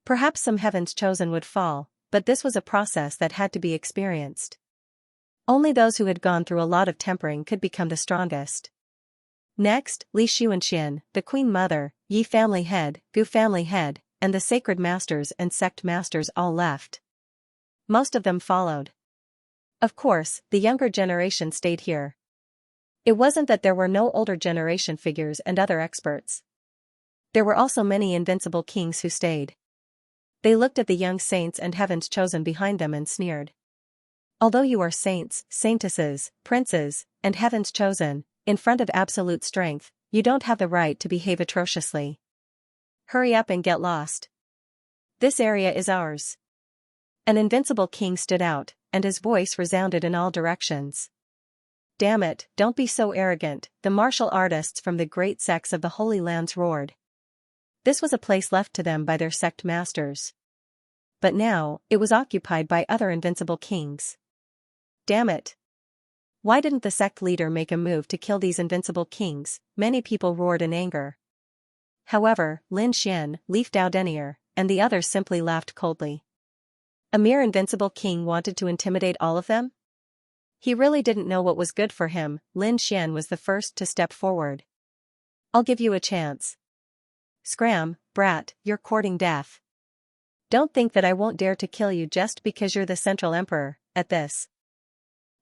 Perhaps some Heaven's chosen would fall, but this was a process that had to be experienced. Only those who had gone through a lot of tempering could become the strongest. Next, Li Xianxian, the Queen Mother, Yi family head, Gu family head, and the sacred masters and sect masters all left. Most of them followed. Of course, the younger generation stayed here. It wasn't that there were no older generation figures and other experts. There were also many invincible kings who stayed. They looked at the young saints and Heaven's chosen behind them and sneered. Although you are saints, saintesses, princes, and Heaven's chosen, in front of absolute strength, you don't have the right to behave atrociously. Hurry up and get lost. This area is ours. An invincible king stood out, and his voice resounded in all directions. Damn it, don't be so arrogant, the martial artists from the great sects of the Holy Lands roared. This was a place left to them by their sect masters. But now, it was occupied by other invincible kings. Damn it. Why didn't the sect leader make a move to kill these invincible kings? Many people roared in anger. However, Lin Xian, Leaf Dao Denier, and the others simply laughed coldly. A mere invincible king wanted to intimidate all of them? He really didn't know what was good for him. Lin Xian was the first to step forward. I'll give you a chance. Scram, brat, you're courting death. Don't think that I won't dare to kill you just because you're the Central Emperor. At this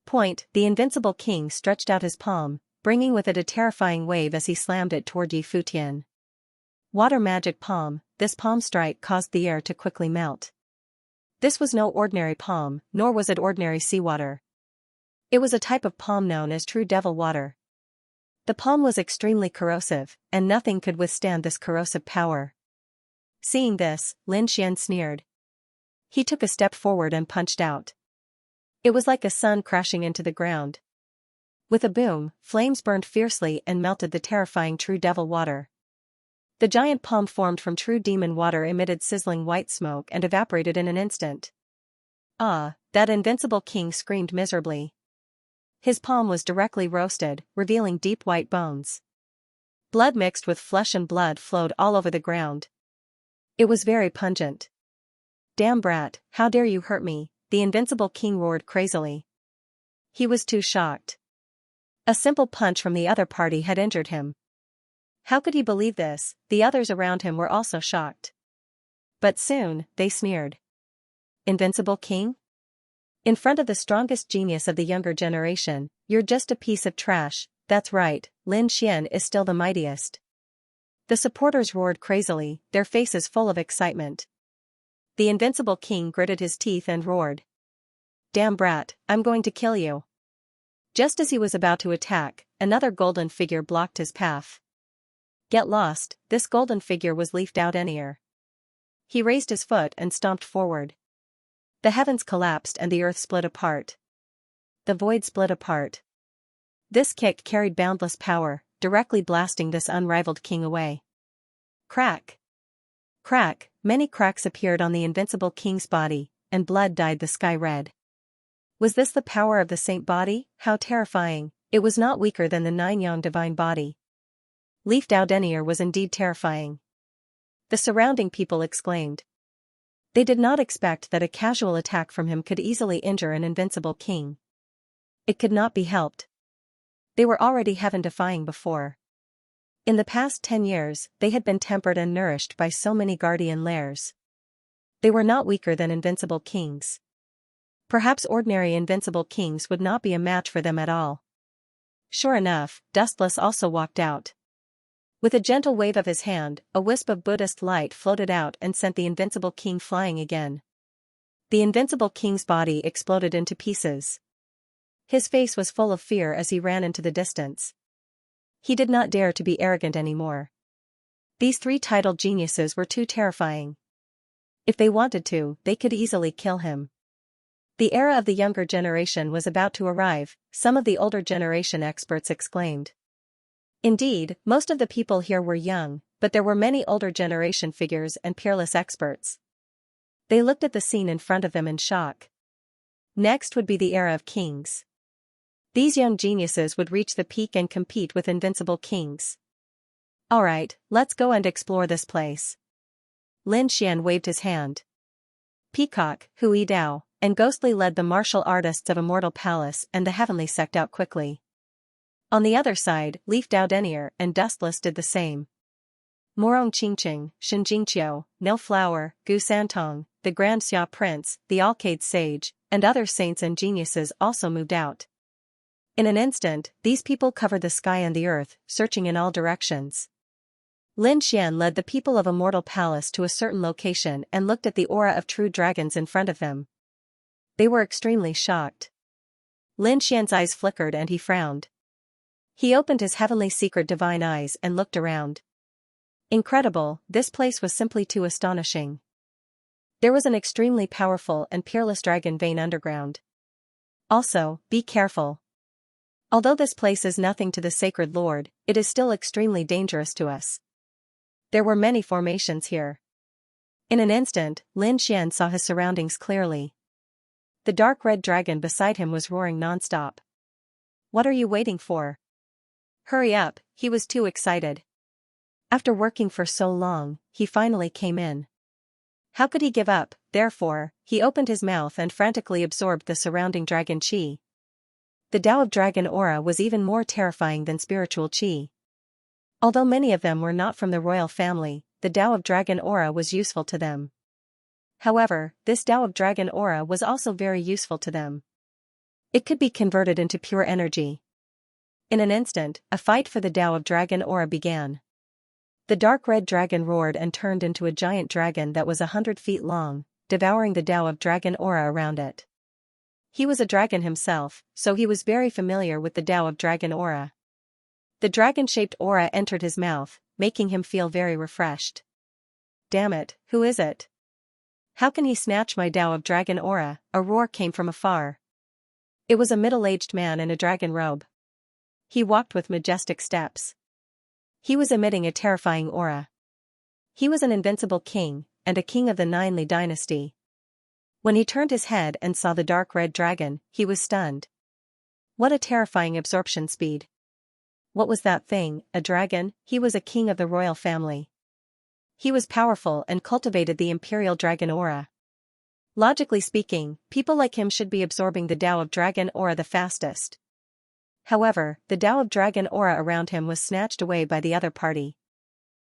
point, the invincible king stretched out his palm, bringing with it a terrifying wave as he slammed it toward Yi Futian. Water magic palm, this palm strike caused the air to quickly melt. This was no ordinary palm, nor was it ordinary seawater. It was a type of palm known as true devil water. The palm was extremely corrosive, and nothing could withstand this corrosive power. Seeing this, Lin Xian sneered. He took a step forward and punched out. It was like a sun crashing into the ground. With a boom, flames burned fiercely and melted the terrifying true devil water. The giant palm formed from true demon water emitted sizzling white smoke and evaporated in an instant. Ah, that invincible king screamed miserably. His palm was directly roasted, revealing deep white bones. Blood mixed with flesh and blood flowed all over the ground. It was very pungent. Damn brat, how dare you hurt me, the invincible king roared crazily. He was too shocked. A simple punch from the other party had injured him. How could he believe this? The others around him were also shocked. But soon, they sneered. Invincible king? In front of the strongest genius of the younger generation, you're just a piece of trash. That's right, Lin Xian is still the mightiest. The supporters roared crazily, their faces full of excitement. The invincible king gritted his teeth and roared. Damn brat, I'm going to kill you. Just as he was about to attack, another golden figure blocked his path. Get lost, this golden figure was Leaf Dao Denier. He raised his foot and stomped forward. The heavens collapsed and the earth split apart. The void split apart. This kick carried boundless power, directly blasting this unrivaled king away. Crack! Crack! Many cracks appeared on the invincible king's body, and blood dyed the sky red. Was this the power of the saint body? How terrifying! It was not weaker than the nine-yang divine body. Leaf Dao Denier was indeed terrifying. The surrounding people exclaimed. They did not expect that a casual attack from him could easily injure an invincible king. It could not be helped. They were already heaven-defying before. In the past 10 years, they had been tempered and nourished by so many guardian lairs. They were not weaker than invincible kings. Perhaps ordinary invincible kings would not be a match for them at all. Sure enough, Dustless also walked out. With a gentle wave of his hand, a wisp of Buddhist light floated out and sent the invincible king flying again. The invincible king's body exploded into pieces. His face was full of fear as he ran into the distance. He did not dare to be arrogant anymore. These three titled geniuses were too terrifying. If they wanted to, they could easily kill him. The era of the younger generation was about to arrive, some of the older generation experts exclaimed. Indeed, most of the people here were young, but there were many older generation figures and peerless experts. They looked at the scene in front of them in shock. Next would be the era of kings. These young geniuses would reach the peak and compete with invincible kings. Alright, let's go and explore this place. Lin Xian waved his hand. Peacock, Hui Dao, and Ghostly led the martial artists of Immortal Palace and the Heavenly Sect out quickly. On the other side, Leaf Dao Denier and Dustless did the same. Morong Qingqing, Shen Jingqiu, No Flower, Gu Santong, the Grand Xia Prince, the Alcade Sage, and other saints and geniuses also moved out. In an instant, these people covered the sky and the earth, searching in all directions. Lin Xian led the people of Immortal Palace to a certain location and looked at the aura of true dragons in front of them. They were extremely shocked. Lin Xian's eyes flickered and he frowned. He opened his heavenly secret divine eyes and looked around. Incredible, this place was simply too astonishing. There was an extremely powerful and peerless dragon vein underground. Also, be careful. Although this place is nothing to the sacred lord, it is still extremely dangerous to us. There were many formations here. In an instant, Lin Xian saw his surroundings clearly. The dark red dragon beside him was roaring non-stop. What are you waiting for? Hurry up, he was too excited. After working for so long, he finally came in. How could he give up? Therefore, he opened his mouth and frantically absorbed the surrounding dragon qi. The Tao of Dragon aura was even more terrifying than spiritual qi. Although many of them were not from the royal family, the Tao of Dragon aura was useful to them. However, this Tao of Dragon aura was also very useful to them. It could be converted into pure energy. In an instant, a fight for the Tao of Dragon aura began. The dark red dragon roared and turned into a giant dragon that was 100 feet long, devouring the Tao of Dragon aura around it. He was a dragon himself, so he was very familiar with the Tao of Dragon aura. The dragon-shaped aura entered his mouth, making him feel very refreshed. Damn it, who is it? How can he snatch my Tao of Dragon aura? A roar came from afar. It was a middle-aged man in a dragon robe. He walked with majestic steps. He was emitting a terrifying aura. He was an invincible king, and a king of the Ninely dynasty. When he turned his head and saw the dark red dragon, he was stunned. What a terrifying absorption speed. What was that thing, a dragon? He was a king of the royal family. He was powerful and cultivated the imperial dragon aura. Logically speaking, people like him should be absorbing the Tao of Dragon aura the fastest. However, the Tao of Dragon aura around him was snatched away by the other party.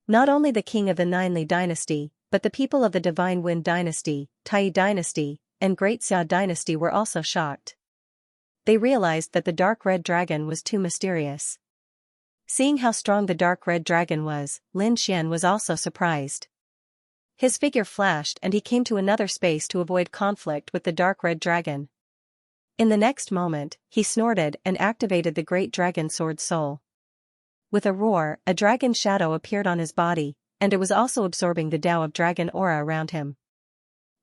Not only the king of the Ninely dynasty, but the people of the Divine Wind dynasty, Tai dynasty, and Great Xia dynasty were also shocked. They realized that the dark red dragon was too mysterious. Seeing how strong the dark red dragon was, Lin Xian was also surprised. His figure flashed and he came to another space to avoid conflict with the dark red dragon. In the next moment, he snorted and activated the great dragon sword soul. With a roar, a dragon shadow appeared on his body, and it was also absorbing the Tao of Dragon aura around him.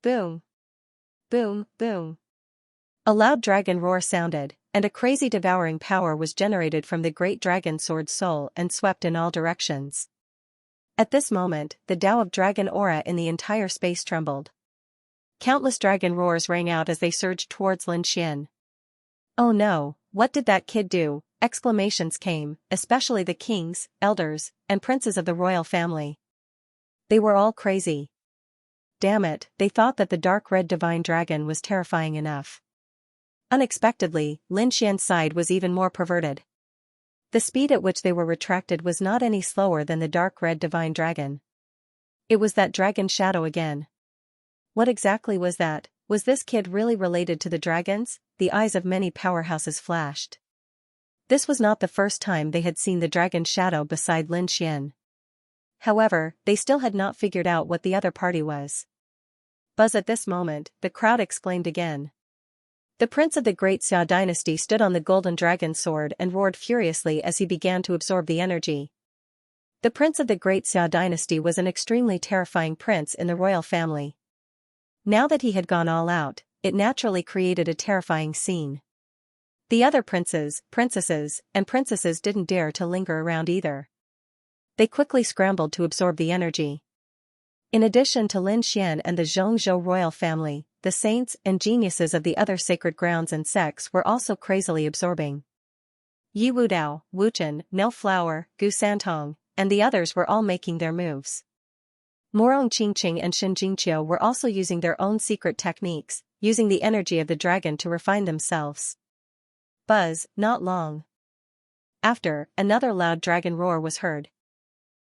Boom! Boom, boom! A loud dragon roar sounded, and a crazy devouring power was generated from the great dragon sword soul and swept in all directions. At this moment, the Tao of Dragon aura in the entire space trembled. Countless dragon roars rang out as they surged towards Lin Xian. Oh no, what did that kid do? Exclamations came, especially the kings, elders, and princes of the royal family. They were all crazy. Damn it, they thought that the dark red divine dragon was terrifying enough. Unexpectedly, Lin Xian's side was even more perverted. The speed at which they were retracted was not any slower than the dark red divine dragon. It was that dragon shadow again. What exactly was that? Was this kid really related to the dragons? The eyes of many powerhouses flashed. This was not the first time they had seen the dragon's shadow beside Lin Xian. However, they still had not figured out what the other party was. Buzz. At this moment, the crowd exclaimed again. The prince of the great Xia dynasty stood on the golden dragon sword and roared furiously as he began to absorb the energy. The prince of the great Xia dynasty was an extremely terrifying prince in the royal family. Now that he had gone all out, it naturally created a terrifying scene. The other princes, princesses, and princesses didn't dare to linger around either. They quickly scrambled to absorb the energy. In addition to Lin Xian and the Xianxia royal family, the saints and geniuses of the other sacred grounds and sects were also crazily absorbing. Yi Wudao, Wuchen, No Flower, Gu Santong, and the others were all making their moves. Morong Qingqing and Shin Jingqiu were also using their own secret techniques, using the energy of the dragon to refine themselves. Buzz. Not long after, another loud dragon roar was heard.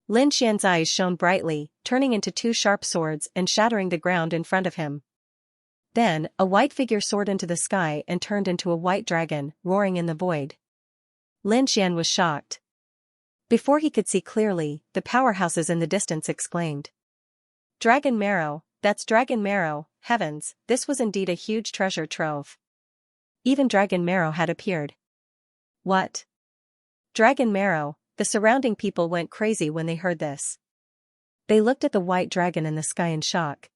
Lin Xian's eyes shone brightly, turning into two sharp swords and shattering the ground in front of him. Then, a white figure soared into the sky and turned into a white dragon, roaring in the void. Lin Xian was shocked. Before he could see clearly, the powerhouses in the distance exclaimed. Dragon marrow, that's dragon marrow, heavens, this was indeed a huge treasure trove. Even dragon marrow had appeared. What? Dragon marrow, the surrounding people went crazy when they heard this. They looked at the white dragon in the sky in shock.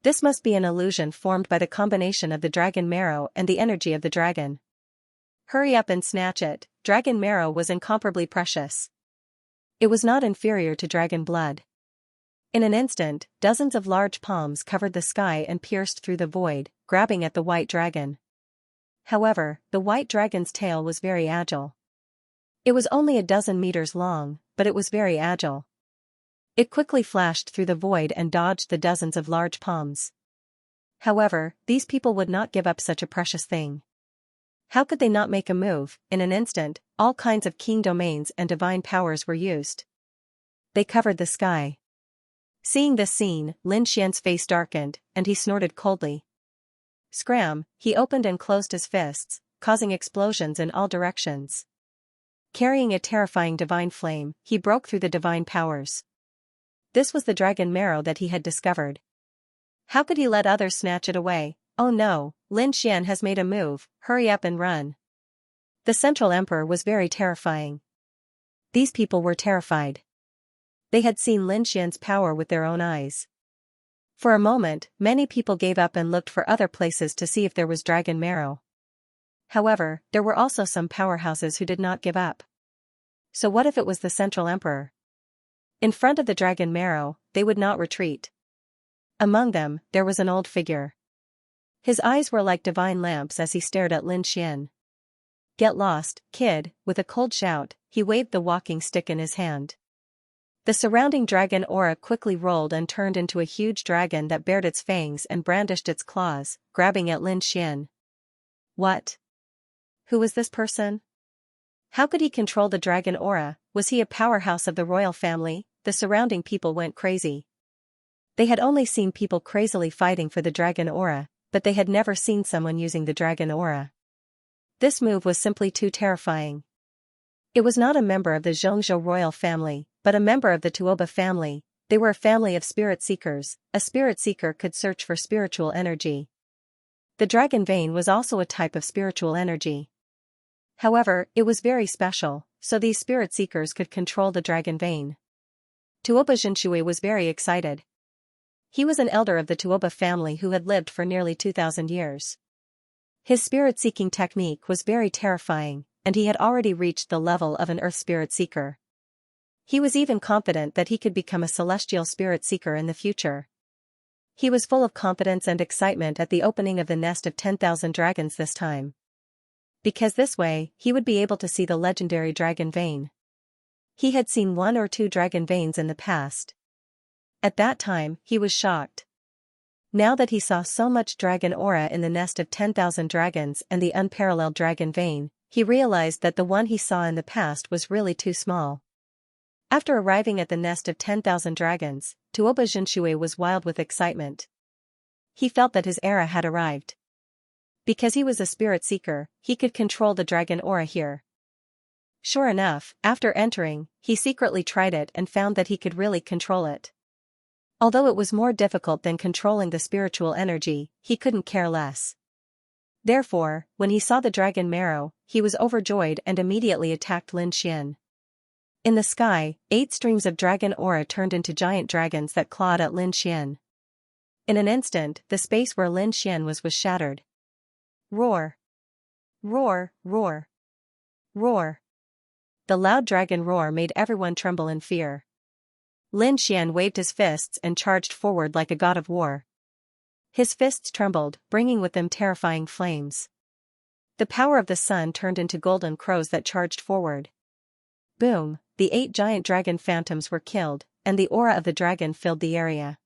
This must be an illusion formed by the combination of the dragon marrow and the energy of the dragon. Hurry up and snatch it, dragon marrow was incomparably precious. It was not inferior to dragon blood. In an instant, dozens of large palms covered the sky and pierced through the void, grabbing at the white dragon. However, the white dragon's tail was very agile. It was only a dozen meters long, but it was very agile. It quickly flashed through the void and dodged the dozens of large palms. However, these people would not give up such a precious thing. How could they not make a move? In an instant, all kinds of keen domains and divine powers were used. They covered the sky. Seeing this scene, Lin Xian's face darkened, and he snorted coldly. Scram, he opened and closed his fists, causing explosions in all directions. Carrying a terrifying divine flame, he broke through the divine powers. This was the dragon marrow that he had discovered. How could he let others snatch it away? Oh no, Lin Xian has made a move, hurry up and run. The Central Emperor was very terrifying. These people were terrified. They had seen Lin Xian's power with their own eyes. For a moment, many people gave up and looked for other places to see if there was dragon marrow. However, there were also some powerhouses who did not give up. So what if it was the Central Emperor? In front of the dragon marrow, they would not retreat. Among them, there was an old figure. His eyes were like divine lamps as he stared at Lin Xian. Get lost, kid, with a cold shout, he waved the walking stick in his hand. The surrounding dragon aura quickly rolled and turned into a huge dragon that bared its fangs and brandished its claws, grabbing at Lin Xian. What? Who was this person? How could he control the dragon aura? Was he a powerhouse of the royal family? The surrounding people went crazy. They had only seen people crazily fighting for the dragon aura, but they had never seen someone using the dragon aura. This move was simply too terrifying. It was not a member of the Xianxia royal family, but a member of the Tuoba family. They were a family of spirit seekers. A spirit seeker could search for spiritual energy. The dragon vein was also a type of spiritual energy. However, it was very special, so these spirit seekers could control the dragon vein. Tuoba Jinshui was very excited. He was an elder of the Tuoba family who had lived for nearly 2,000 years. His spirit-seeking technique was very terrifying, and he had already reached the level of an earth spirit seeker. He was even confident that he could become a celestial spirit seeker in the future. He was full of confidence and excitement at the opening of the nest of 10,000 dragons this time. Because this way, he would be able to see the legendary dragon vein. He had seen 1 or 2 dragon veins in the past. At that time, he was shocked. Now that he saw so much dragon aura in the nest of 10,000 dragons and the unparalleled dragon vein, he realized that the one he saw in the past was really too small. After arriving at the nest of 10,000 dragons, Tuoba Jinshui was wild with excitement. he felt that his era had arrived. Because he was a spirit seeker, he could control the dragon aura here. Sure enough, after entering, he secretly tried it and found that he could really control it. Although it was more difficult than controlling the spiritual energy, he couldn't care less. Therefore, when he saw the dragon marrow, he was overjoyed and immediately attacked Lin Xian. In the sky, 8 streams of dragon aura turned into giant dragons that clawed at Lin Xian. In an instant, the space where Lin Xian was shattered. Roar! Roar! Roar! Roar! The loud dragon roar made everyone tremble in fear. Lin Xian waved his fists and charged forward like a god of war. His fists trembled, bringing with them terrifying flames. The power of the sun turned into golden crows that charged forward. Boom! The 8 giant dragon phantoms were killed, and the aura of the dragon filled the area.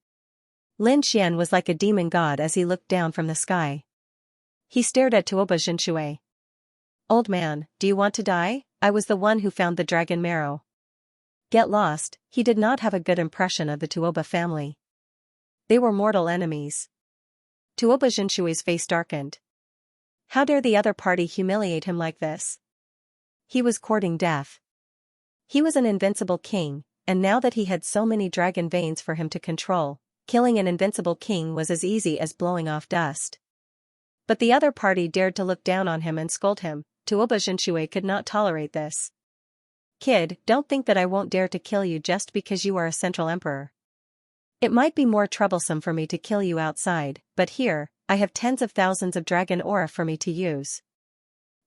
Lin Xian was like a demon god as he looked down from the sky. He stared at Tuoba Jinshui. "Old man, do you want to die? I was the one who found the dragon marrow." Get lost, he did not have a good impression of the Tuoba family. They were mortal enemies. Tuoba Jinshui's face darkened. How dare the other party humiliate him like this? He was courting death. He was an invincible king, and now that he had so many dragon veins for him to control, killing an invincible king was as easy as blowing off dust. But the other party dared to look down on him and scold him. Tuoba Jinshui could not tolerate this. "Kid, don't think that I won't dare to kill you just because you are a central emperor. It might be more troublesome for me to kill you outside, but here, I have tens of thousands of dragon aura for me to use."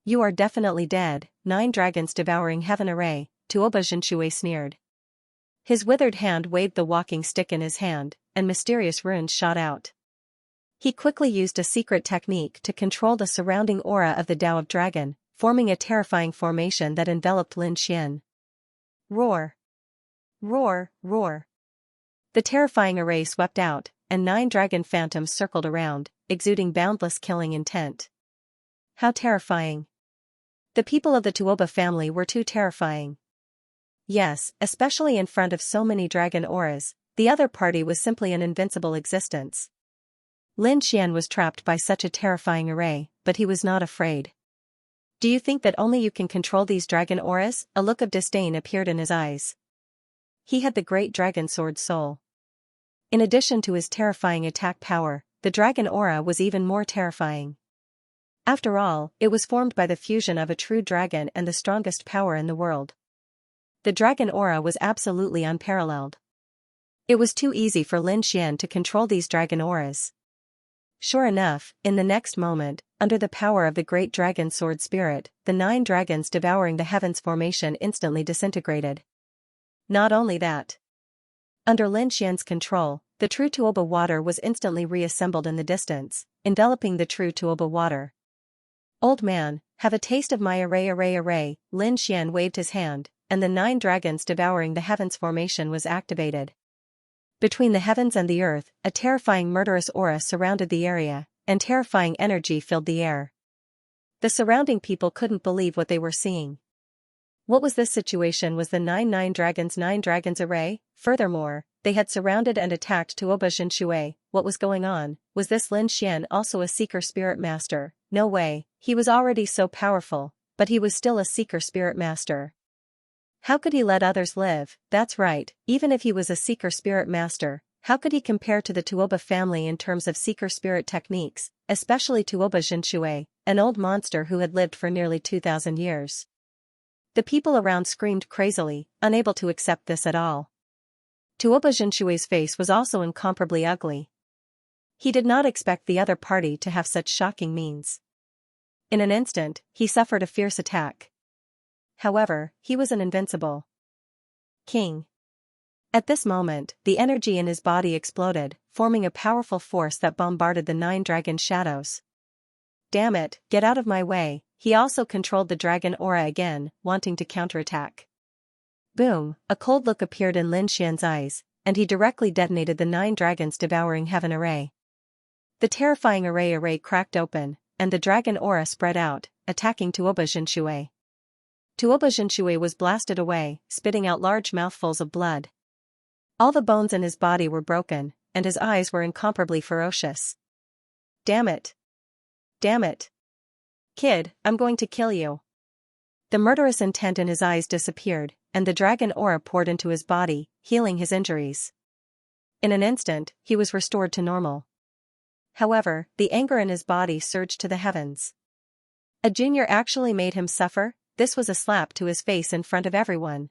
"You are definitely dead, 9 dragons devouring heaven array," Tuoba Jinshui sneered. His withered hand waved the walking stick in his hand, and mysterious runes shot out. He quickly used a secret technique to control the surrounding aura of the Tao of Dragon, forming a terrifying formation that enveloped Lin Xian. Roar! Roar! Roar! The terrifying array swept out, and 9 dragon phantoms circled around, exuding boundless killing intent. How terrifying! The people of the Tuoba family were too terrifying. Yes, especially in front of so many dragon auras, the other party was simply an invincible existence. Lin Xian was trapped by such a terrifying array, but he was not afraid. "Do you think that only you can control these dragon auras?" A look of disdain appeared in his eyes. He had the great dragon sword soul. In addition to his terrifying attack power, the dragon aura was even more terrifying. After all, it was formed by the fusion of a true dragon and the strongest power in the world. The dragon aura was absolutely unparalleled. It was too easy for Lin Xian to control these dragon auras. Sure enough, in the next moment, under the power of the great dragon sword spirit, the 9 dragons devouring the heavens formation instantly disintegrated. Not only that. Under Lin Xian's control, the true Tuoba water was instantly reassembled in the distance, enveloping the true Tuoba water. "Old man, have a taste of my array. Lin Xian waved his hand, and the 9 dragons devouring the heavens formation was activated. Between the heavens and the earth, a terrifying murderous aura surrounded the area, and terrifying energy filled the air. The surrounding people couldn't believe what they were seeing. What was this situation? Was the 9 dragons array? Furthermore, they had surrounded and attacked Tuoba Jinshui. What was going on? Was this Lin Xian also a seeker spirit master? No way, he was already so powerful, but he was still a seeker spirit master. How could he let others live? That's right, even if he was a seeker spirit master, how could he compare to the Tuoba family in terms of seeker spirit techniques, especially Tuoba Jinshui, an old monster who had lived for nearly 2,000 years? The people around screamed crazily, unable to accept this at all. Tuoba Jinshui's face was also incomparably ugly. He did not expect the other party to have such shocking means. In an instant, he suffered a fierce attack. However, he was an invincible king. At this moment, the energy in his body exploded, forming a powerful force that bombarded the 9 dragon shadows. Damn it, get out of my way. He also controlled the dragon aura again, wanting to counterattack. Boom, a cold look appeared in Lin Xian's eyes, and he directly detonated the 9 dragons devouring heaven array. The terrifying array cracked open, and the dragon aura spread out, attacking Tuoba Jinshui. Tuoba Jinshui was blasted away, spitting out large mouthfuls of blood. All the bones in his body were broken, and his eyes were incomparably ferocious. Damn it. Damn it. Kid, I'm going to kill you. The murderous intent in his eyes disappeared, and the dragon aura poured into his body, healing his injuries. In an instant, he was restored to normal. However, the anger in his body surged to the heavens. A junior actually made him suffer. This was a slap to his face in front of everyone.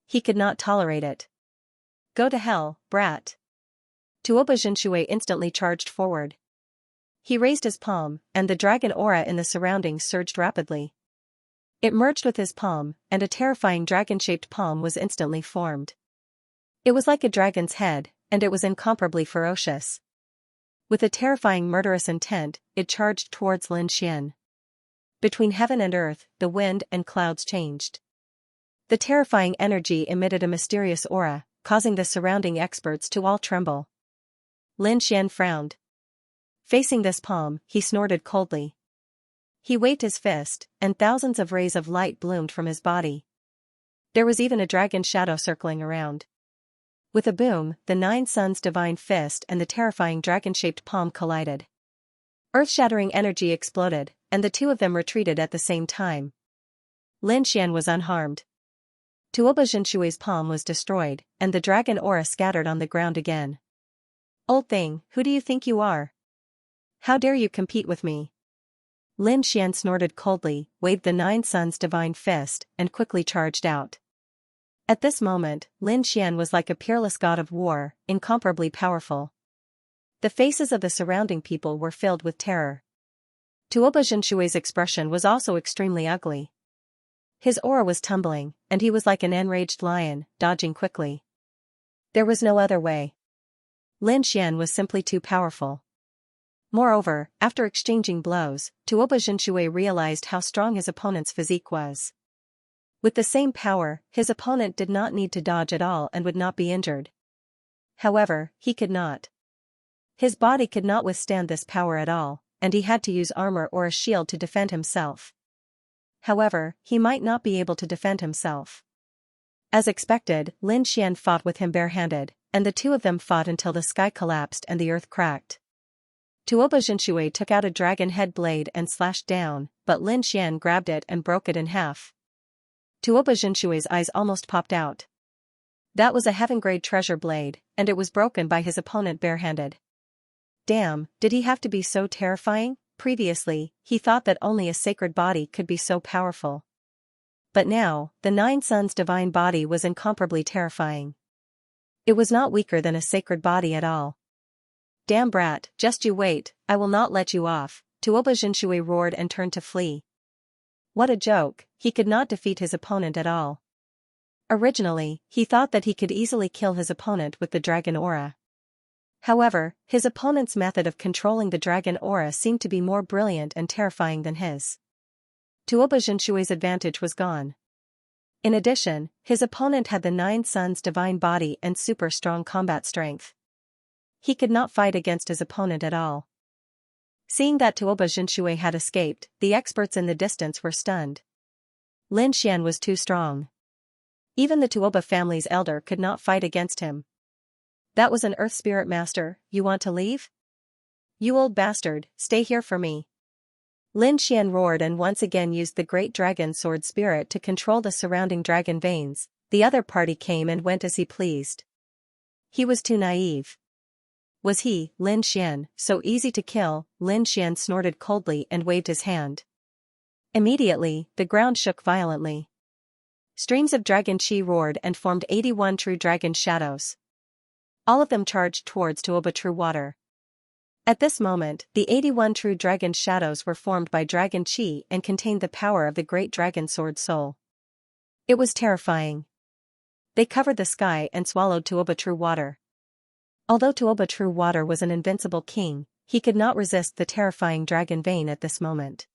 He could not tolerate it. Go to hell, brat. Tuoba Jinshui instantly charged forward. He raised his palm, and the dragon aura in the surroundings surged rapidly. It merged with his palm, and a terrifying dragon-shaped palm was instantly formed. It was like a dragon's head, and it was incomparably ferocious. With a terrifying murderous intent, it charged towards Lin Xian. Between heaven and earth, the wind and clouds changed. The terrifying energy emitted a mysterious aura, causing the surrounding experts to all tremble. Lin Xian frowned. Facing this palm, he snorted coldly. He waved his fist, and thousands of rays of light bloomed from his body. There was even a dragon shadow circling around. With a boom, the Nine Suns' divine fist and the terrifying dragon-shaped palm collided. Earth-shattering energy exploded, and the two of them retreated at the same time. Lin Xian was unharmed. Tuoba Jinshui's palm was destroyed, and the dragon aura scattered on the ground again. Old thing, who do you think you are? How dare you compete with me? Lin Xian snorted coldly, waved the Nine Suns' divine fist, and quickly charged out. At this moment, Lin Xian was like a peerless god of war, incomparably powerful. The faces of the surrounding people were filled with terror. Tuoba Jinshui's expression was also extremely ugly. His aura was tumbling, and he was like an enraged lion, dodging quickly. There was no other way. Lin Xian was simply too powerful. Moreover, after exchanging blows, Tuoba Jinshui realized how strong his opponent's physique was. With the same power, his opponent did not need to dodge at all and would not be injured. However, he could not. His body could not withstand this power at all, and he had to use armor or a shield to defend himself. However, he might not be able to defend himself. As expected, Lin Xian fought with him barehanded, and the two of them fought until the sky collapsed and the earth cracked. Tuoba Jinshui took out a dragon head blade and slashed down, but Lin Xian grabbed it and broke it in half. Tuoba Jinshui's eyes almost popped out. That was a heaven-grade treasure blade, and it was broken by his opponent barehanded. Damn, did he have to be so terrifying? Previously, he thought that only a sacred body could be so powerful. But now, the Nine Suns' divine body was incomparably terrifying. It was not weaker than a sacred body at all. Damn brat, just you wait, I will not let you off, Tuoba Jinshui roared and turned to flee. What a joke, he could not defeat his opponent at all. Originally, he thought that he could easily kill his opponent with the dragon aura. However, his opponent's method of controlling the dragon aura seemed to be more brilliant and terrifying than his. Tuoba Jinshui's advantage was gone. In addition, his opponent had the Nine Suns' divine body and super strong combat strength. He could not fight against his opponent at all. Seeing that Tuoba Jinshui had escaped, the experts in the distance were stunned. Lin Xian was too strong. Even the Tuoba family's elder could not fight against him. That was an earth spirit master. You want to leave? You old bastard, stay here for me. Lin Xian roared and once again used the great dragon sword spirit to control the surrounding dragon veins. The other party came and went as he pleased. He was too naive. Was he, Lin Xian, so easy to kill? Lin Xian snorted coldly and waved his hand. Immediately, the ground shook violently. Streams of dragon chi roared and formed 81 true dragon shadows. All of them charged towards Tuoba True Water. At this moment, the 81 true dragon shadows were formed by dragon chi and contained the power of the great dragon sword soul. It was terrifying. They covered the sky and swallowed Tuoba True Water. Although Tuoba True Water was an invincible king, he could not resist the terrifying dragon vein at this moment.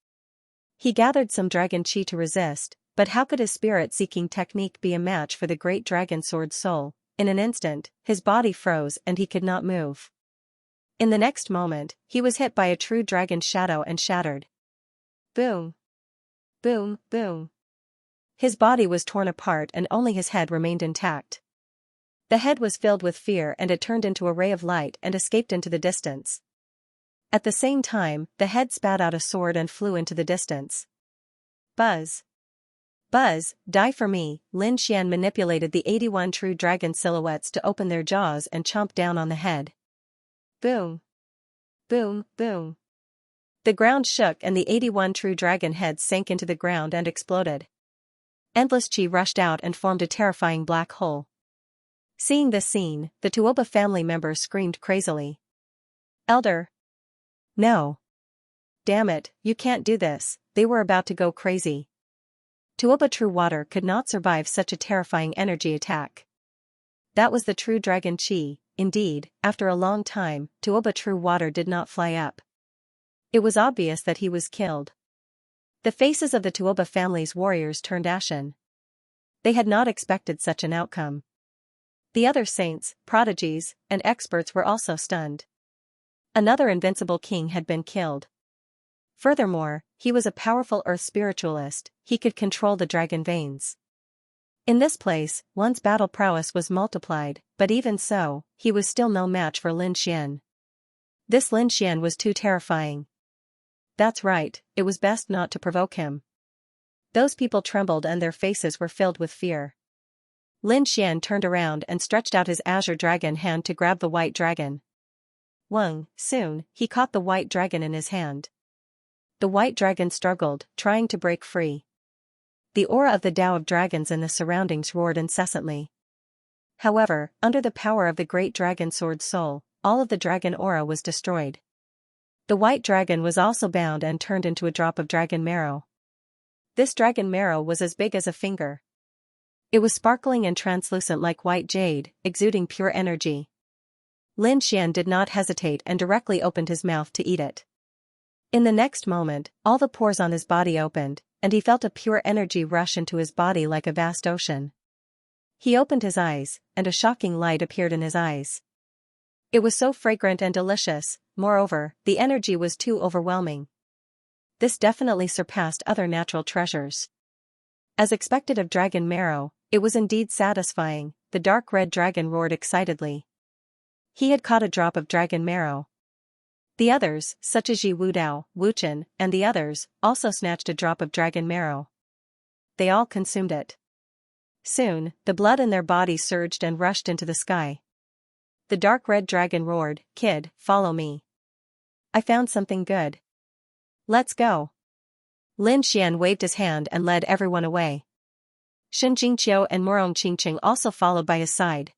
He gathered some dragon chi to resist, but how could his spirit-seeking technique be a match for the great dragon sword soul? In an instant, his body froze and he could not move. In the next moment, he was hit by a true dragon shadow and shattered. Boom! Boom, boom. His body was torn apart and only his head remained intact. The head was filled with fear and it turned into a ray of light and escaped into the distance. At the same time, the head spat out a sword and flew into the distance. Buzz. Buzz, die for me. Lin Xian manipulated the 81 true dragon silhouettes to open their jaws and chomp down on the head. Boom. Boom, boom. The ground shook and the 81 true dragon heads sank into the ground and exploded. Endless chi rushed out and formed a terrifying black hole. Seeing this scene, the Tuoba family members screamed crazily. Elder. No. Damn it, you can't do this. They were about to go crazy. Tuoba true water could not survive such a terrifying energy attack. That was the true dragon chi. Indeed, after a long time, Tuoba true water did not fly up. It was obvious that he was killed. The faces of the Tuoba family's warriors turned ashen. They had not expected such an outcome. The other saints, prodigies, and experts were also stunned. Another invincible king had been killed. Furthermore, he was a powerful earth spiritualist. He could control the dragon veins. In this place, one's battle prowess was multiplied, but even so, he was still no match for Lin Xian. This Lin Xian was too terrifying. That's right, it was best not to provoke him. Those people trembled and their faces were filled with fear. Lin Xian turned around and stretched out his azure dragon hand to grab the white dragon. Soon, he caught the white dragon in his hand. The white dragon struggled, trying to break free. The aura of the Tao of dragons in the surroundings roared incessantly. However, under the power of the great dragon sword soul, all of the dragon aura was destroyed. The white dragon was also bound and turned into a drop of dragon marrow. This dragon marrow was as big as a finger. It was sparkling and translucent like white jade, exuding pure energy. Lin Xian did not hesitate and directly opened his mouth to eat it. In the next moment, all the pores on his body opened, and he felt a pure energy rush into his body like a vast ocean. He opened his eyes, and a shocking light appeared in his eyes. It was so fragrant and delicious, moreover, the energy was too overwhelming. This definitely surpassed other natural treasures. As expected of dragon marrow, it was indeed satisfying. The dark red dragon roared excitedly. He had caught a drop of dragon marrow. The others, such as Yi Wudao, Wu Chen, and the others, also snatched a drop of dragon marrow. They all consumed it. Soon, the blood in their bodies surged and rushed into the sky. The dark red dragon roared, "Kid, follow me. I found something good. Let's go." Lin Xian waved his hand and led everyone away. Shen Jingqiu and Morong Qingqing also followed by his side.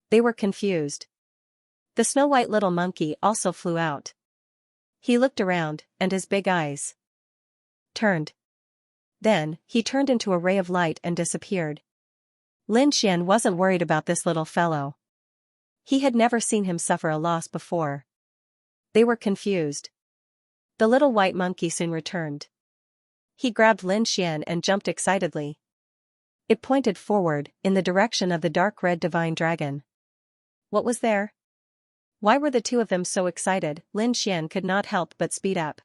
They were confused. The snow-white little monkey also flew out. He looked around, and his big eyes turned. Then, he turned into a ray of light and disappeared. Lin Xian wasn't worried about this little fellow. He had never seen him suffer a loss before. They were confused. The little white monkey soon returned. He grabbed Lin Xian and jumped excitedly. It pointed forward, in the direction of the dark red divine dragon. What was there? Why were the two of them so excited? Lin Xian could not help but speed up.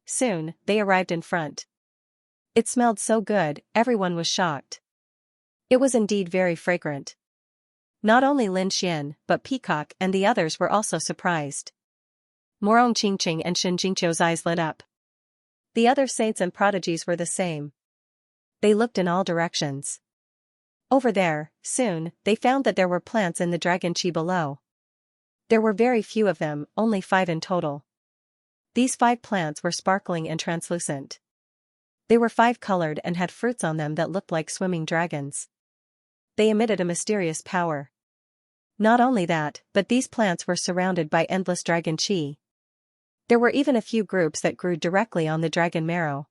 Soon, they arrived in front. It smelled so good, everyone was shocked. It was indeed very fragrant. Not only Lin Xian, but Peacock and the others were also surprised. Morong Qingqing and Shen Jingqiu's eyes lit up. The other saints and prodigies were the same. They looked in all directions. Over there, soon, they found that there were plants in the dragon chi below. There were very few of them, only 5 in total. These 5 plants were sparkling and translucent. They were 5-colored and had fruits on them that looked like swimming dragons. They emitted a mysterious power. Not only that, but these plants were surrounded by endless dragon chi. There were even a few groups that grew directly on the dragon marrow.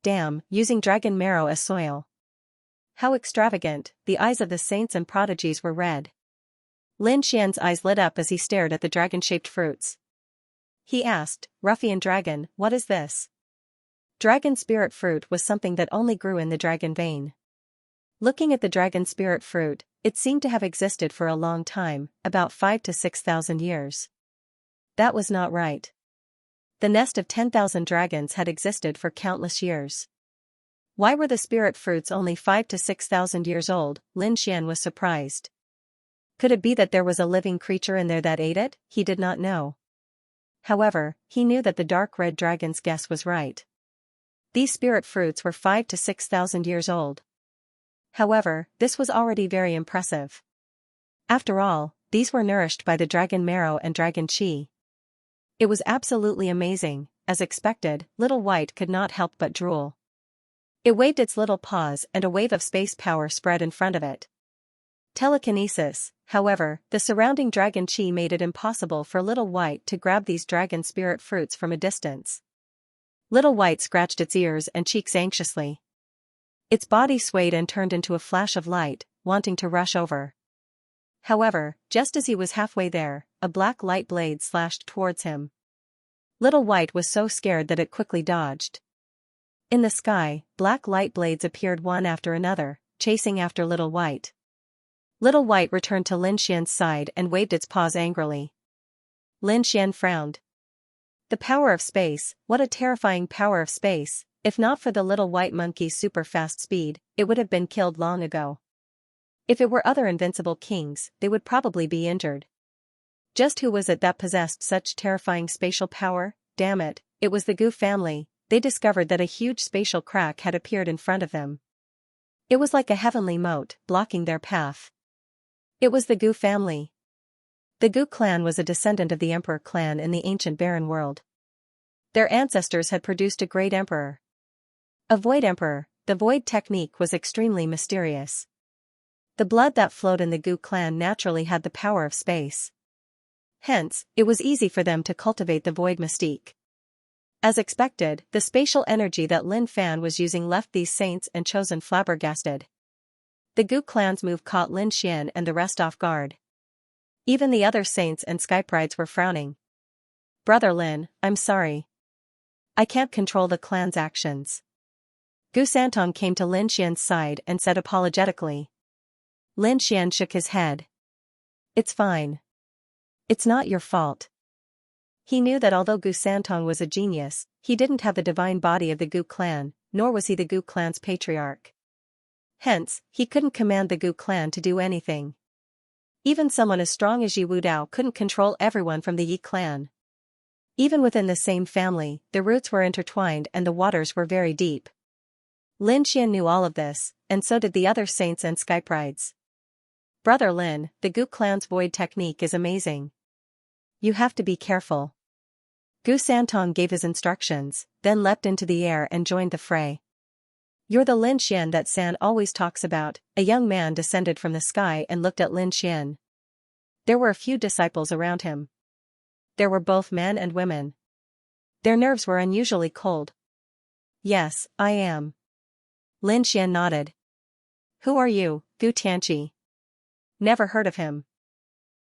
Damn, using dragon marrow as soil. How extravagant! The eyes of the saints and prodigies were red. Lin Xian's eyes lit up as he stared at the dragon-shaped fruits. He asked, "Ruffian dragon, what is this?" Dragon spirit fruit was something that only grew in the dragon vein. Looking at the dragon spirit fruit, it seemed to have existed for a long time, about 5,000 to 6,000 years. That was not right. The nest of 10,000 dragons had existed for countless years. Why were the spirit fruits only 5,000 to 6,000 years old? Lin Xian was surprised. Could it be that there was a living creature in there that ate it? He did not know. However, he knew that the dark red dragon's guess was right. These spirit fruits were 5 to 6,000 years old. However, this was already very impressive. After all, these were nourished by the dragon marrow and dragon chi. It was absolutely amazing. As expected, Little White could not help but drool. It waved its little paws and a wave of space power spread in front of it. Telekinesis, however, the surrounding dragon chi made it impossible for Little White to grab these dragon spirit fruits from a distance. Little White scratched its ears and cheeks anxiously. Its body swayed and turned into a flash of light, wanting to rush over. However, just as he was halfway there, a black light blade slashed towards him. Little White was so scared that it quickly dodged. In the sky, black light blades appeared one after another, chasing after Little White. Little White returned to Lin Xian's side and waved its paws angrily. Lin Xian frowned. The power of space, what a terrifying power of space! If not for the little white monkey's super fast speed, it would have been killed long ago. If it were other invincible kings, they would probably be injured. Just who was it that possessed such terrifying spatial power? Damn it, it was the Gu family. They discovered that a huge spatial crack had appeared in front of them. It was like a heavenly moat, blocking their path. It was the Gu family. The Gu clan was a descendant of the Emperor clan in the ancient barren world. Their ancestors had produced a great emperor. A void emperor. The void technique was extremely mysterious. The blood that flowed in the Gu clan naturally had the power of space. Hence, it was easy for them to cultivate the void mystique. As expected, the spatial energy that Lin Fan was using left these saints and chosen flabbergasted. The Gu clan's move caught Lin Xian and the rest off guard. Even the other saints and skyprides were frowning. Brother Lin, I'm sorry. I can't control the clan's actions. Gu Santong came to Lin Xian's side and said apologetically. Lin Xian shook his head. It's fine. It's not your fault. He knew that although Gu Santong was a genius, he didn't have the divine body of the Gu clan, nor was he the Gu clan's patriarch. Hence, he couldn't command the Gu clan to do anything. Even someone as strong as Yi Wudao couldn't control everyone from the Yi clan. Even within the same family, the roots were intertwined and the waters were very deep. Lin Xian knew all of this, and so did the other saints and skyprides. Brother Lin, the Gu clan's void technique is amazing. You have to be careful. Gu Santong gave his instructions, then leapt into the air and joined the fray. You're the Lin Xian that San always talks about. A young man descended from the sky and looked at Lin Xian. There were a few disciples around him. There were both men and women. Their nerves were unusually cold. Yes, I am. Lin Xian nodded. Who are you, Gu Tianqi? Never heard of him.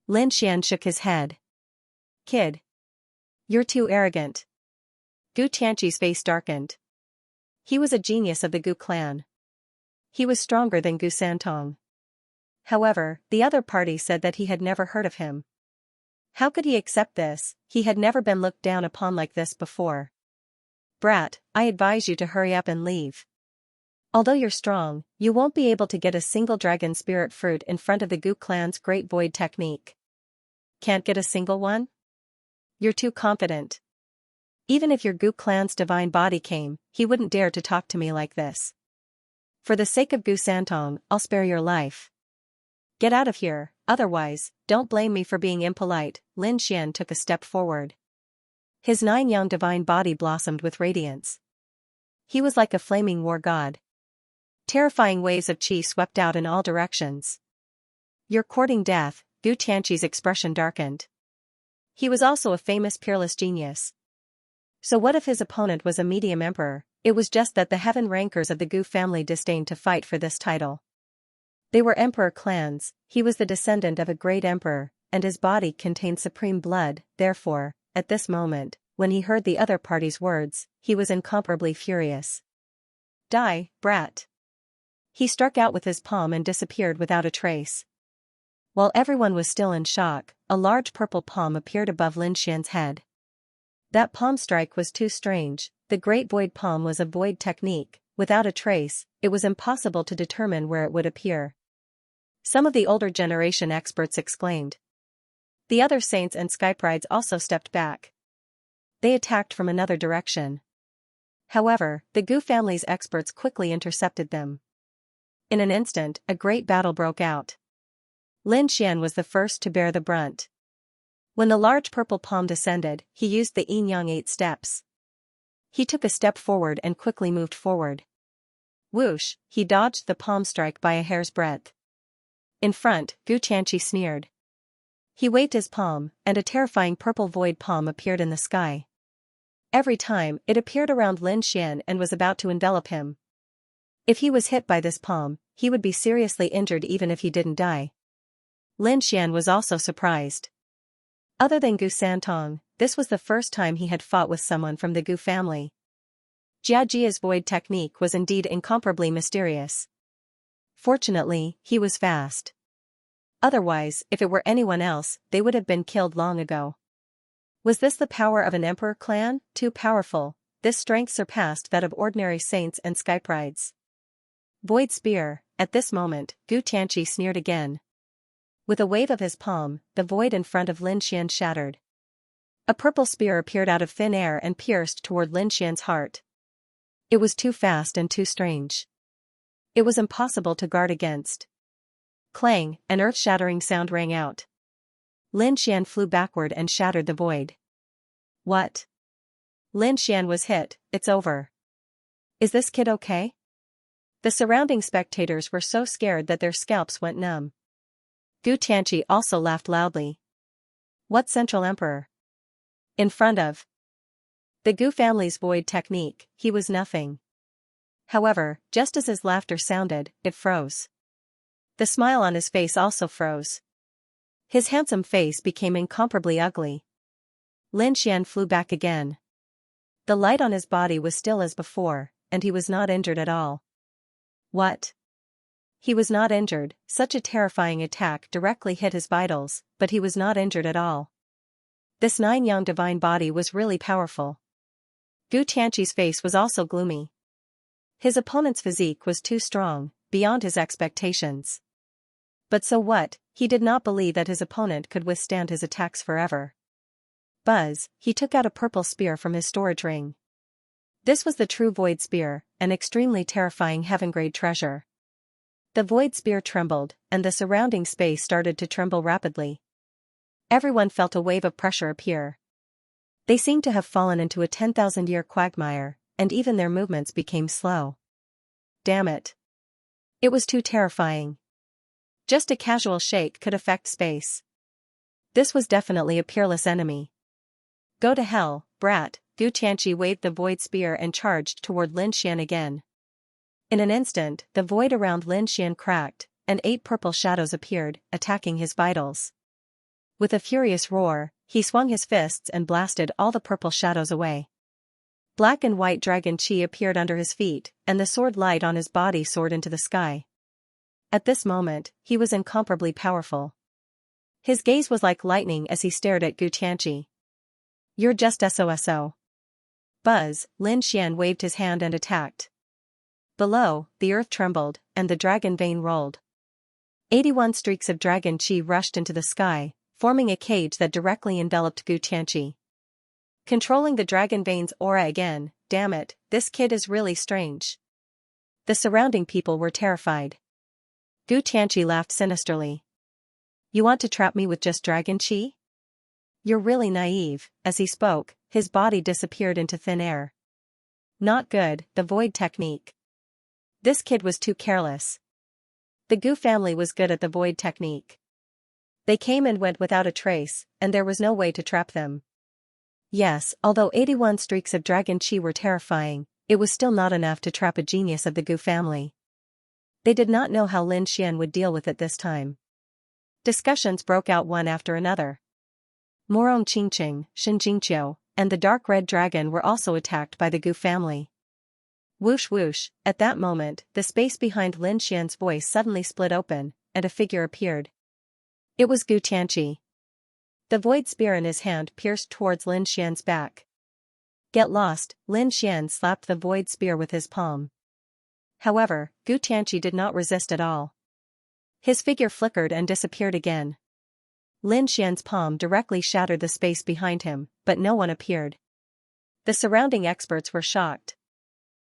Lin Xian shook his head. Kid. You're too arrogant. Gu Tianqi's face darkened. He was a genius of the Gu clan. He was stronger than Gu Santong. However, the other party said that he had never heard of him. How could he accept this? He had never been looked down upon like this before. Brat, I advise you to hurry up and leave. Although you're strong, you won't be able to get a single dragon spirit fruit in front of the Gu clan's great void technique. Can't get a single one? You're too confident. Even if your Gu clan's divine body came, he wouldn't dare to talk to me like this. For the sake of Gu Santong, I'll spare your life. Get out of here, otherwise, don't blame me for being impolite. Lin Xian took a step forward. His 9 young divine body blossomed with radiance. He was like a flaming war god. Terrifying waves of qi swept out in all directions. You're courting death. Gu Tianqi's expression darkened. He was also a famous peerless genius. So what if his opponent was a medium emperor? It was just that the heaven rankers of the Gu family disdained to fight for this title. They were emperor clans, he was the descendant of a great emperor, and his body contained supreme blood. Therefore, at this moment, when he heard the other party's words, he was incomparably furious. Die, brat. He struck out with his palm and disappeared without a trace. While everyone was still in shock, a large purple palm appeared above Lin Xian's head. That palm strike was too strange. The great void palm was a void technique. Without a trace, it was impossible to determine where it would appear. Some of the older generation experts exclaimed. The other saints and skyprides also stepped back. they attacked from another direction. However, the Gu family's experts quickly intercepted them. In an instant, a great battle broke out. Lin Xian was the first to bear the brunt. When the large purple palm descended, he used the yin-yang 8 steps. He took a step forward and quickly moved forward. Whoosh, he dodged the palm strike by a hair's breadth. In front, Gu Xianxia sneered. He waved his palm, and a terrifying purple void palm appeared in the sky. Every time, it appeared around Lin Xian and was about to envelop him. If he was hit by this palm, he would be seriously injured even if he didn't die. Lin Xian was also surprised. Other than Gu Santong, this was the first time he had fought with someone from the Gu family. Jia Jia's void technique was indeed incomparably mysterious. Fortunately, he was fast. Otherwise, if it were anyone else, they would have been killed long ago. Was this the power of an emperor clan? Too powerful, this strength surpassed that of ordinary saints and skyprides. Void spear, at this moment, Gu Xianxia sneered again. With a wave of his palm, the void in front of Lin Xian shattered. A purple spear appeared out of thin air and pierced toward Lin Xian's heart. It was too fast and too strange. It was impossible to guard against. Clang, an earth-shattering sound rang out. Lin Xian flew backward and shattered the void. What? Lin Xian was hit, it's over. Is this kid okay? The surrounding spectators were so scared that their scalps went numb. Gu Xianxia also laughed loudly. What Central Emperor? In front of the Gu family's void technique, he was nothing. However, just as his laughter sounded, it froze. The smile on his face also froze. His handsome face became incomparably ugly. Lin Xian flew back again. The light on his body was still as before, and he was not injured at all. What? He was not injured, such a terrifying attack directly hit his vitals, but he was not injured at all. This nine-yang divine body was really powerful. Gu Qianqi's face was also gloomy. His opponent's physique was too strong, beyond his expectations. But so what, he did not believe that his opponent could withstand his attacks forever. Buzz, he took out a purple spear from his storage ring. This was the true void spear, an extremely terrifying heaven-grade treasure. The void spear trembled, and the surrounding space started to tremble rapidly. Everyone felt a wave of pressure appear. They seemed to have fallen into a 10,000-year quagmire, and even their movements became slow. Damn it. It was too terrifying. Just a casual shake could affect space. This was definitely a peerless enemy. Go to hell, brat, Gu Qianxia waved the void spear and charged toward Lin Xian again. In an instant, the void around Lin Xian cracked, and 8 purple shadows appeared, attacking his vitals. With a furious roar, he swung his fists and blasted all the purple shadows away. Black and white dragon chi appeared under his feet, and the sword light on his body soared into the sky. At this moment, he was incomparably powerful. His gaze was like lightning as he stared at Gu Qianxia. You're just SOSO. Buzz, Lin Xian waved his hand and attacked. Below, the earth trembled, and the dragon vein rolled. 81 streaks of dragon chi rushed into the sky, forming a cage that directly enveloped Gu Qianxia. Controlling the dragon vein's aura again, damn it, this kid is really strange. The surrounding people were terrified. Gu Qianxia laughed sinisterly. You want to trap me with just dragon chi? You're really naive. As he spoke, his body disappeared into thin air. Not good, the void technique. This kid was too careless. The Gu family was good at the void technique. They came and went without a trace, and there was no way to trap them. Yes, although 81 streaks of dragon chi were terrifying, it was still not enough to trap a genius of the Gu family. They did not know how Lin Xian would deal with it this time. Discussions broke out one after another. Morong Qingqing, Shen Jingqiu, and the dark red dragon were also attacked by the Gu family. Whoosh whoosh, at that moment, the space behind Lin Xian's voice suddenly split open, and a figure appeared. It was Gu Qianxia. The void spear in his hand pierced towards Lin Xian's back. Get lost, Lin Xian slapped the void spear with his palm. However, Gu Qianxia did not resist at all. His figure flickered and disappeared again. Lin Xian's palm directly shattered the space behind him, but no one appeared. The surrounding experts were shocked.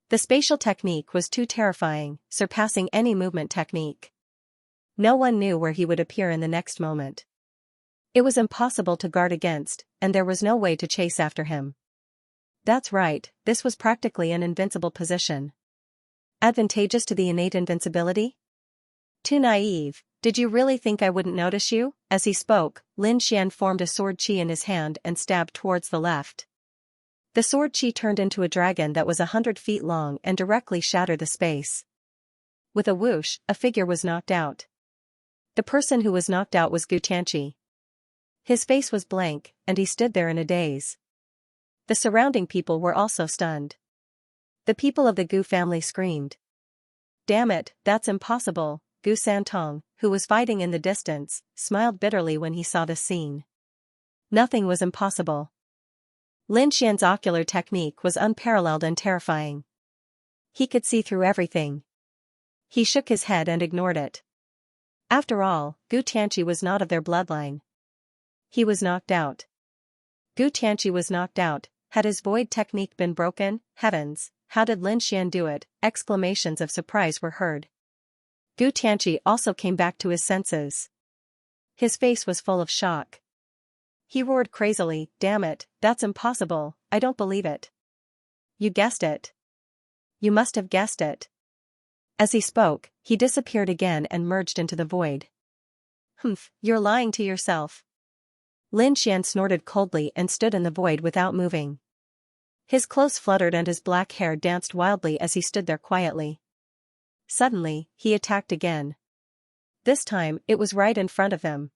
The spatial technique was too terrifying, surpassing any movement technique. No one knew where he would appear in the next moment. It was impossible to guard against, and there was no way to chase after him. That's right, this was practically an invincible position. Advantageous to the innate invincibility? Too naive. Did you really think I wouldn't notice you? As he spoke, Lin Xian formed a sword chi in his hand and stabbed towards the left. The sword chi turned into a dragon that was 100 feet long and directly shattered the space. With a whoosh, a figure was knocked out. The person who was knocked out was Xianxia. His face was blank, and he stood there in a daze. The surrounding people were also stunned. The people of the Gu family screamed. Damn it, that's impossible. Gu Santong, who was fighting in the distance, smiled bitterly when he saw this scene. Nothing was impossible. Lin Xian's ocular technique was unparalleled and terrifying. He could see through everything. He shook his head and ignored it. After all, Xianxia was not of their bloodline. He was knocked out. Xianxia was knocked out. Had his void technique been broken? Heavens, how did Lin Xian do it? Exclamations of surprise were heard. Xianxia also came back to his senses. His face was full of shock. He roared crazily, damn it, that's impossible, I don't believe it. You guessed it. You must have guessed it. As he spoke, he disappeared again and merged into the void. Humph, you're lying to yourself. Lin Xian snorted coldly and stood in the void without moving. His clothes fluttered and his black hair danced wildly as he stood there quietly. Suddenly, he attacked again. This time, it was right in front of him.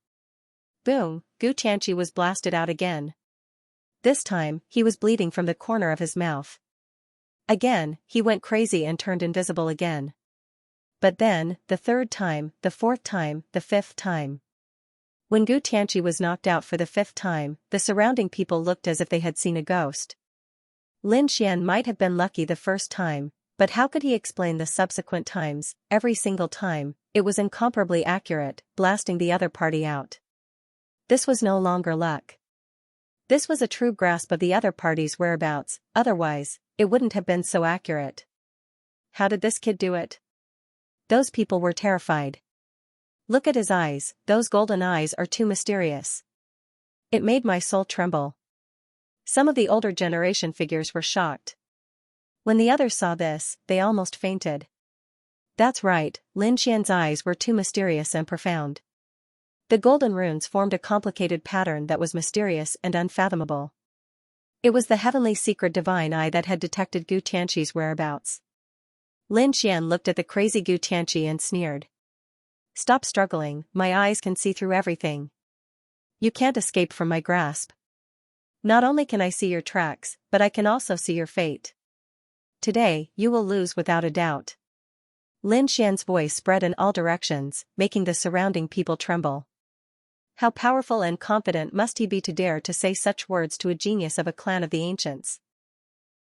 Boom, Xianxia was blasted out again. This time, he was bleeding from the corner of his mouth. Again, he went crazy and turned invisible again. But then, the third time, the fourth time, the fifth time. When Xianxia was knocked out for the fifth time, the surrounding people looked as if they had seen a ghost. Lin Xian might have been lucky the first time, but how could he explain the subsequent times? Every single time, it was incomparably accurate, blasting the other party out. This was no longer luck. This was a true grasp of the other party's whereabouts, otherwise, it wouldn't have been so accurate. How did this kid do it? Those people were terrified. Look at his eyes, those golden eyes are too mysterious. It made my soul tremble. Some of the older generation figures were shocked. When the others saw this, they almost fainted. That's right, Lin Xian's eyes were too mysterious and profound. The golden runes formed a complicated pattern that was mysterious and unfathomable. It was the heavenly secret divine eye that had detected Xianxia's whereabouts. Lin Xian looked at the crazy Xianxia and sneered. Stop struggling, my eyes can see through everything. You can't escape from my grasp. Not only can I see your tracks, but I can also see your fate. Today, you will lose without a doubt. Lin Xian's voice spread in all directions, making the surrounding people tremble. How powerful and confident must he be to dare to say such words to a genius of a clan of the ancients?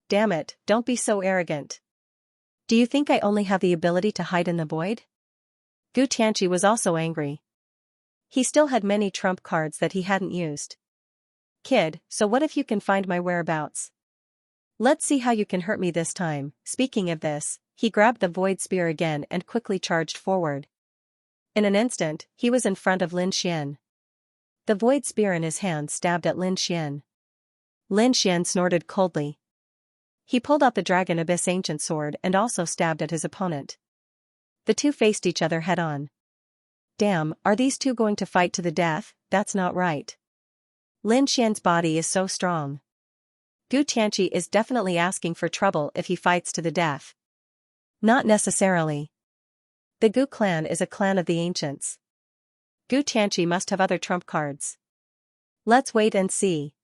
Damn it, don't be so arrogant. Do you think I only have the ability to hide in the void? Xianxia was also angry. He still had many trump cards that he hadn't used. Kid, so what if you can find my whereabouts? Let's see how you can hurt me this time. Speaking of this, he grabbed the void spear again and quickly charged forward. In an instant, he was in front of Lin Xian. The void spear in his hand stabbed at Lin Xian. Lin Xian snorted coldly. He pulled out the Dragon Abyss ancient sword and also stabbed at his opponent. The two faced each other head-on. Damn, are these two going to fight to the death? That's not right. Lin Xian's body is so strong. Xianxia is definitely asking for trouble if he fights to the death. Not necessarily. The Gu clan is a clan of the ancients. Xianxia must have other trump cards. Let's wait and see.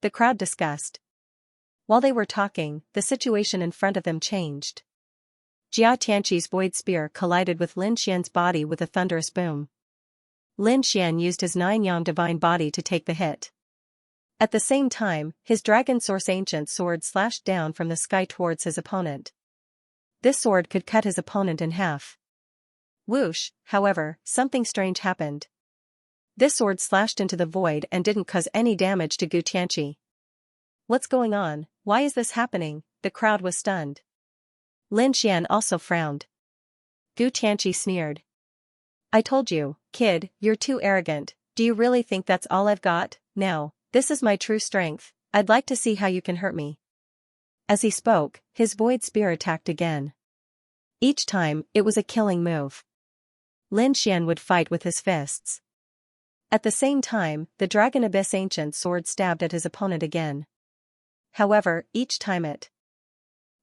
The crowd discussed. While they were talking, the situation in front of them changed. Xianxia's void spear collided with Lin Xian's body with a thunderous boom. Lin Xian used his 9-yang divine body to take the hit. At the same time, his Dragon Source ancient sword slashed down from the sky towards his opponent. This sword could cut his opponent in half. Whoosh, however, something strange happened. This sword slashed into the void and didn't cause any damage to Xianxia. What's going on? why is this happening? The crowd was stunned. Lin Xian also frowned. Gu Tianqi sneered. I told you, kid, you're too arrogant. Do you really think that's all I've got? Now, this is my true strength. I'd like to see how you can hurt me. As he spoke, his void spear attacked again. Each time, it was a killing move. Lin Xian would fight with his fists. At the same time, the Dragon Abyss Ancient sword stabbed at his opponent again. However, each time it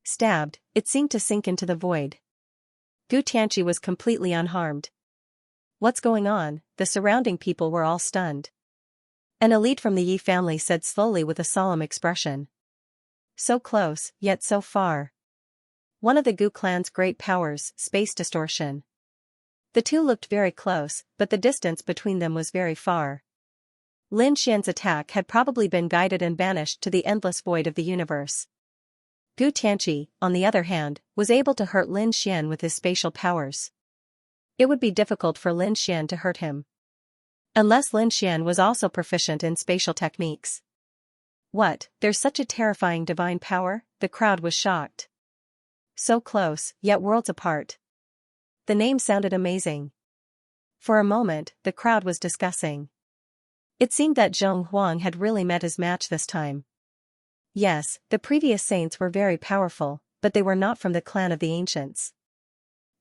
stabbed, it seemed to sink into the void. Gu Tianqi was completely unharmed. What's going on? The surrounding people were all stunned. An elite from the Yi family said slowly with a solemn expression. So close, yet so far. One of the Gu clan's great powers, space distortion. The two looked very close, but the distance between them was very far. Lin Xian's attack had probably been guided and banished to the endless void of the universe. Gu Tianqi, on the other hand, was able to hurt Lin Xian with his spatial powers. It would be difficult for Lin Xian to hurt him. Unless Lin Xian was also proficient in spatial techniques. What, there's such a terrifying divine power? The crowd was shocked. So close, yet worlds apart. The name sounded amazing. For a moment, the crowd was discussing. It seemed that Zheng Huang had really met his match this time. Yes, the previous saints were very powerful, but they were not from the clan of the ancients.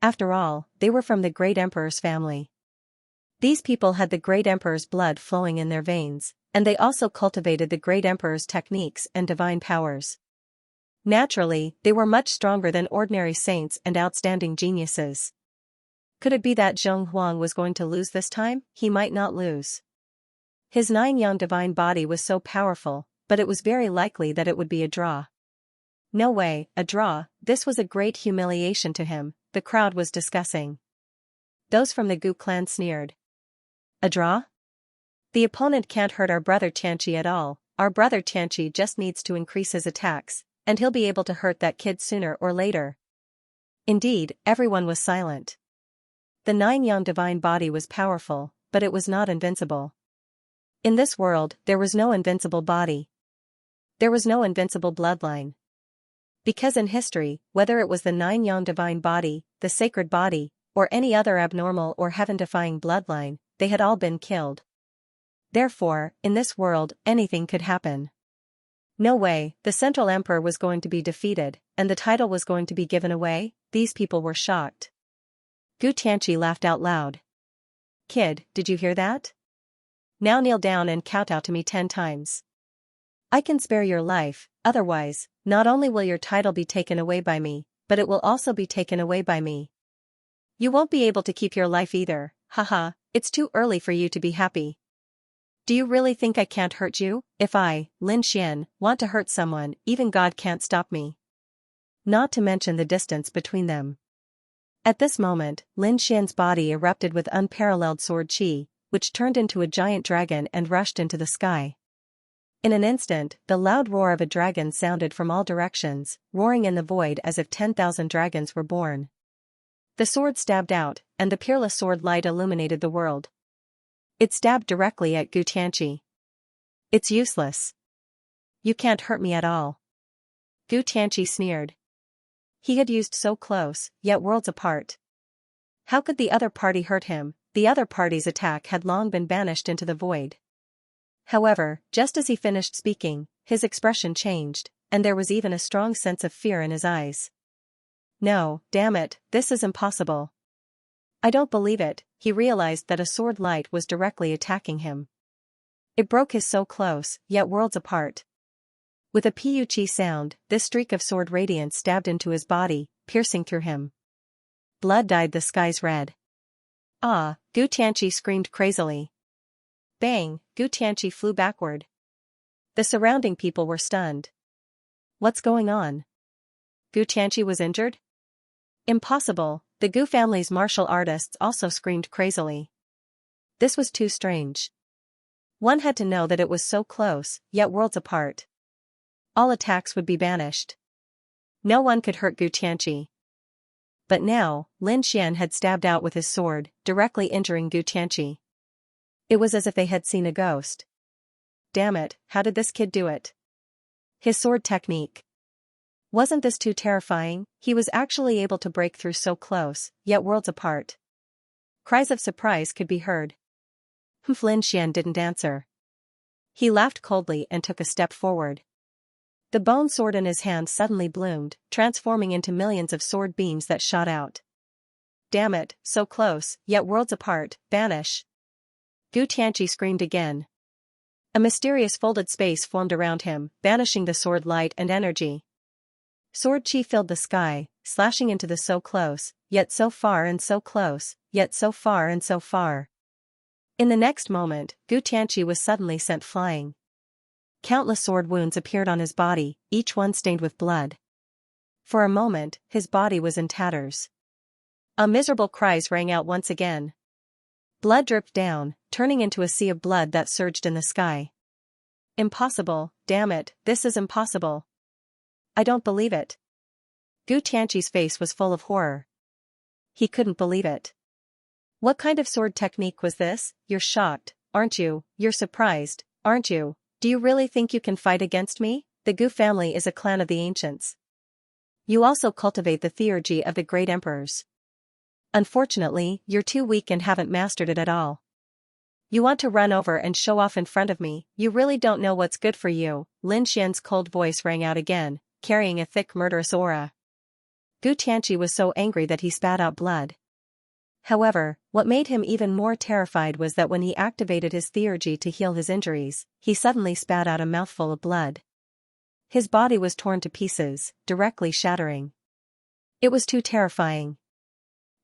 After all, they were from the great emperor's family. These people had the great emperor's blood flowing in their veins, and they also cultivated the great emperor's techniques and divine powers. Naturally, they were much stronger than ordinary saints and outstanding geniuses. Could it be that Zheng Huang was going to lose this time? He might not lose. His 9-yang divine body was so powerful, but it was very likely that it would be a draw. No way, a draw. This was a great humiliation to him, the crowd was discussing. Those from the Gu clan sneered. A draw? The opponent can't hurt our brother Tianqi at all. Our brother Tianqi just needs to increase his attacks, and he'll be able to hurt that kid sooner or later. Indeed, everyone was silent. The 9-yang divine body was powerful, but it was not invincible. In this world, there was no invincible body. There was no invincible bloodline. Because in history, whether it was the 9-yang divine body, the sacred body, or any other abnormal or heaven-defying bloodline, they had all been killed. Therefore, in this world, anything could happen. No way, the Central Emperor was going to be defeated, and the title was going to be given away. These people were shocked. Gu Tianqi laughed out loud. Kid, did you hear that? Now kneel down and kowtow to me 10 times. I can spare your life, otherwise, not only will your title be taken away by me, but it will also be taken away by me. You won't be able to keep your life either, haha, it's too early for you to be happy. Do you really think I can't hurt you? If I, Lin Xian, want to hurt someone, even God can't stop me. Not to mention the distance between them. At this moment, Lin Xian's body erupted with unparalleled sword qi, which turned into a giant dragon and rushed into the sky. In an instant, the loud roar of a dragon sounded from all directions, roaring in the void as if 10,000 dragons were born. The sword stabbed out, and the peerless sword light illuminated the world. It stabbed directly at Gu Tianqi. It's useless. You can't hurt me at all. Gu Tianqi sneered. He had used so close, yet worlds apart. How could the other party hurt him? The other party's attack had long been banished into the void. However, just as he finished speaking, his expression changed, and there was even a strong sense of fear in his eyes. No, damn it, this is impossible. I don't believe it. He realized that a sword light was directly attacking him. It broke his so close, yet worlds apart. With a pu-chi sound, this streak of sword radiance stabbed into his body, piercing through him. Blood dyed the skies red. Ah, Gu Tianqi screamed crazily. Bang, Gu Tianqi flew backward. The surrounding people were stunned. What's going on? Gu Tianqi was injured? Impossible, the Gu family's martial artists also screamed crazily. This was too strange. One had to know that it was so close, yet worlds apart. All attacks would be banished. No one could hurt Gu Tianqi. But now, Lin Xian had stabbed out with his sword, directly injuring Gu Tianqi. It was as if they had seen a ghost. Damn it, how did this kid do it? His sword technique. Wasn't this too terrifying? He was actually able to break through so close, yet worlds apart. Cries of surprise could be heard. Lin Xian didn't answer. He laughed coldly and took a step forward. The bone sword in his hand suddenly bloomed, transforming into millions of sword beams that shot out. Damn it, so close, yet worlds apart, vanish. Gu Tianqi screamed again. A mysterious folded space formed around him, banishing the sword light and energy. Sword chi filled the sky, slashing into the so close, yet so far and so close, yet so far and so far. In the next moment, Gu Tianqi was suddenly sent flying. Countless sword wounds appeared on his body, each one stained with blood. For a moment, his body was in tatters. Miserable cries rang out once again. Blood dripped down, turning into a sea of blood that surged in the sky. Impossible, damn it, this is impossible. I don't believe it. Gu Tianqi's face was full of horror. He couldn't believe it. What kind of sword technique was this? You're shocked, aren't you? You're surprised, aren't you? Do you really think you can fight against me? The Gu family is a clan of the ancients. You also cultivate the theurgy of the great emperors. Unfortunately, you're too weak and haven't mastered it at all. You want to run over and show off in front of me, you really don't know what's good for you. Lin Xian's cold voice rang out again, carrying a thick murderous aura. Gu Tianqi was so angry that he spat out blood. However, what made him even more terrified was that when he activated his theurgy to heal his injuries, he suddenly spat out a mouthful of blood. His body was torn to pieces, directly shattering. It was too terrifying.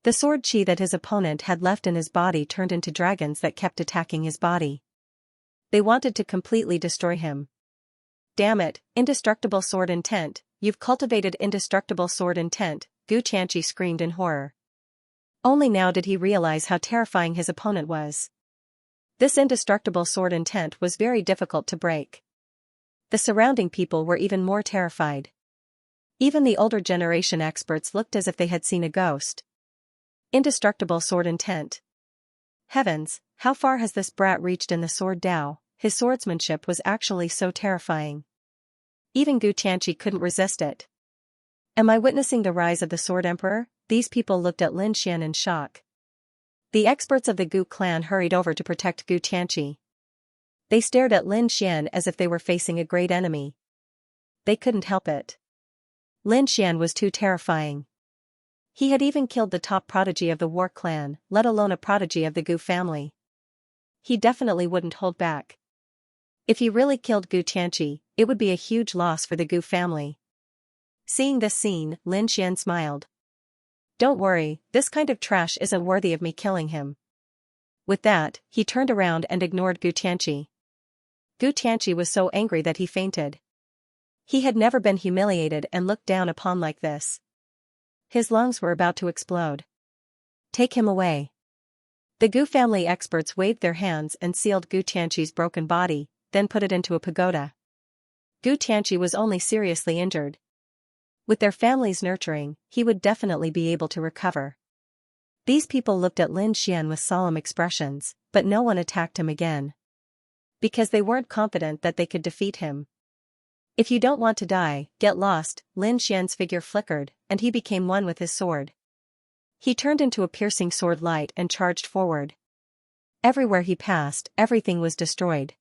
The sword chi that his opponent had left in his body turned into dragons that kept attacking his body. They wanted to completely destroy him. Damn it, indestructible sword intent, you've cultivated indestructible sword intent, Gu Tianqi screamed in horror. Only now did he realize how terrifying his opponent was. This indestructible sword intent was very difficult to break. The surrounding people were even more terrified. Even the older generation experts looked as if they had seen a ghost. Indestructible sword intent. Heavens, how far has this brat reached in the sword Dao? His swordsmanship was actually so terrifying. Even Gu Tianqi couldn't resist it. Am I witnessing the rise of the Sword Emperor? These people looked at Lin Xian in shock. The experts of the Gu clan hurried over to protect Gu Tianqi. They stared at Lin Xian as if they were facing a great enemy. They couldn't help it. Lin Xian was too terrifying. He had even killed the top prodigy of the War clan, let alone a prodigy of the Gu family. He definitely wouldn't hold back. If he really killed Gu Tianqi, it would be a huge loss for the Gu family. Seeing this scene, Lin Xian smiled. Don't worry, this kind of trash isn't worthy of me killing him. With that, he turned around and ignored Gu Tianqi. Gu Tianqi was so angry that he fainted. He had never been humiliated and looked down upon like this. His lungs were about to explode. Take him away. The Gu family experts waved their hands and sealed Gu Tianqi's broken body, then put it into a pagoda. Gu Tianqi was only seriously injured. With their family's nurturing, he would definitely be able to recover. These people looked at Lin Xian with solemn expressions, but no one attacked him again. Because they weren't confident that they could defeat him. If you don't want to die, get lost. Lin Xian's figure flickered, and he became one with his sword. He turned into a piercing sword light and charged forward. Everywhere he passed, everything was destroyed.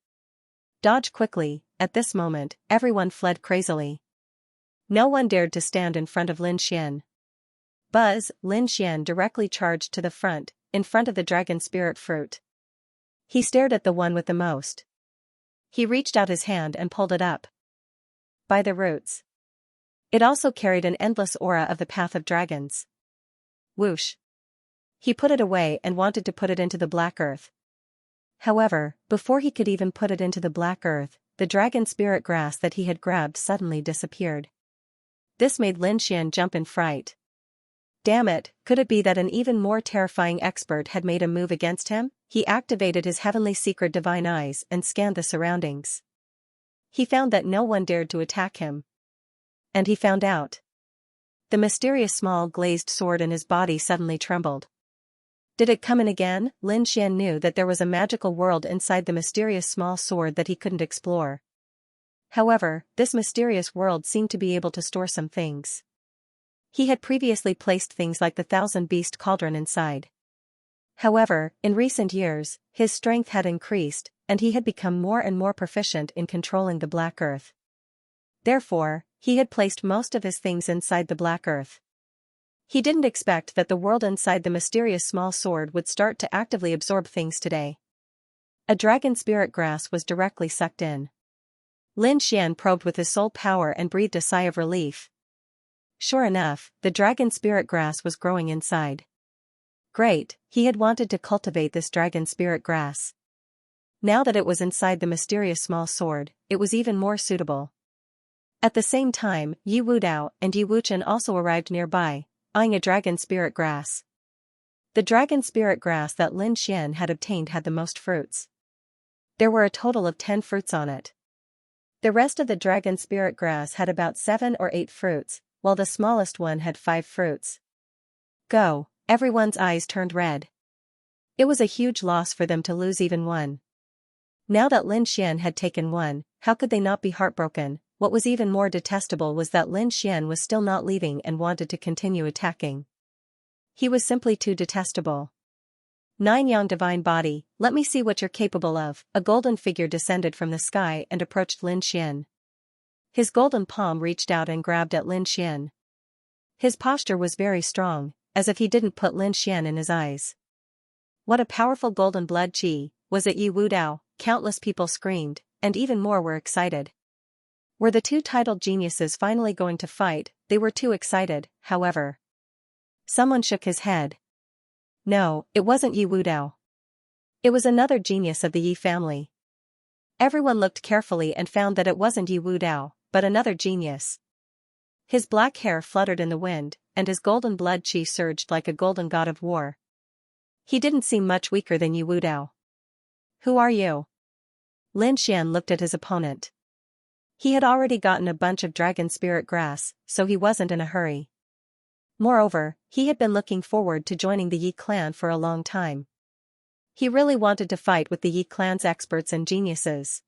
Dodge quickly. At this moment, everyone fled crazily. No one dared to stand in front of Lin Xian. Buzz, Lin Xian directly charged to the front, in front of the dragon spirit fruit. He stared at the one with the most. He reached out his hand and pulled it up. By the roots. It also carried an endless aura of the path of dragons. Whoosh. He put it away and wanted to put it into the black earth. However, before he could even put it into the black earth, the dragon spirit grass that he had grabbed suddenly disappeared. This made Lin Xian jump in fright. Damn it, could it be that an even more terrifying expert had made a move against him? He activated his heavenly secret divine eyes and scanned the surroundings. He found that no one dared to attack him. And he found out. The mysterious small glazed sword in his body suddenly trembled. Did it come in again? Lin Xian knew that there was a magical world inside the mysterious small sword that he couldn't explore. However, this mysterious world seemed to be able to store some things. He had previously placed things like the 1,000-beast cauldron inside. However, in recent years, his strength had increased, and he had become more and more proficient in controlling the Black Earth. Therefore, he had placed most of his things inside the Black Earth. He didn't expect that the world inside the mysterious small sword would start to actively absorb things today. A dragon spirit grass was directly sucked in. Lin Xian probed with his soul power and breathed a sigh of relief. Sure enough, the dragon spirit grass was growing inside. Great, he had wanted to cultivate this dragon spirit grass. Now that it was inside the mysterious small sword, it was even more suitable. At the same time, Yi Wudao and Yi Wuchen also arrived nearby, eyeing a dragon spirit grass. The dragon spirit grass that Lin Xian had obtained had the most fruits. There were a total of 10 fruits on it. The rest of the dragon spirit grass had about 7 or 8 fruits, while the smallest one had 5 fruits. Go, everyone's eyes turned red. It was a huge loss for them to lose even one. Now that Lin Xian had taken one, how could they not be heartbroken? What was even more detestable was that Lin Xian was still not leaving and wanted to continue attacking. He was simply too detestable. 9 Yang divine body, let me see what you're capable of. A golden figure descended from the sky and approached Lin Xian. His golden palm reached out and grabbed at Lin Xian. His posture was very strong, as if he didn't put Lin Xian in his eyes. What a powerful golden blood qi, was it Yi Wudao? Countless people screamed, and even more were excited. Were the two titled geniuses finally going to fight? They were too excited, however. Someone shook his head. No, it wasn't Yi Wudao. It was another genius of the Yi family. Everyone looked carefully and found that it wasn't Yi Wudao, but another genius. His black hair fluttered in the wind, and his golden blood qi surged like a golden god of war. He didn't seem much weaker than Yi Wudao. Who are you? Lin Xian looked at his opponent. He had already gotten a bunch of dragon spirit grass, so he wasn't in a hurry. Moreover, he had been looking forward to joining the Yi clan for a long time. He really wanted to fight with the Yi clan's experts and geniuses.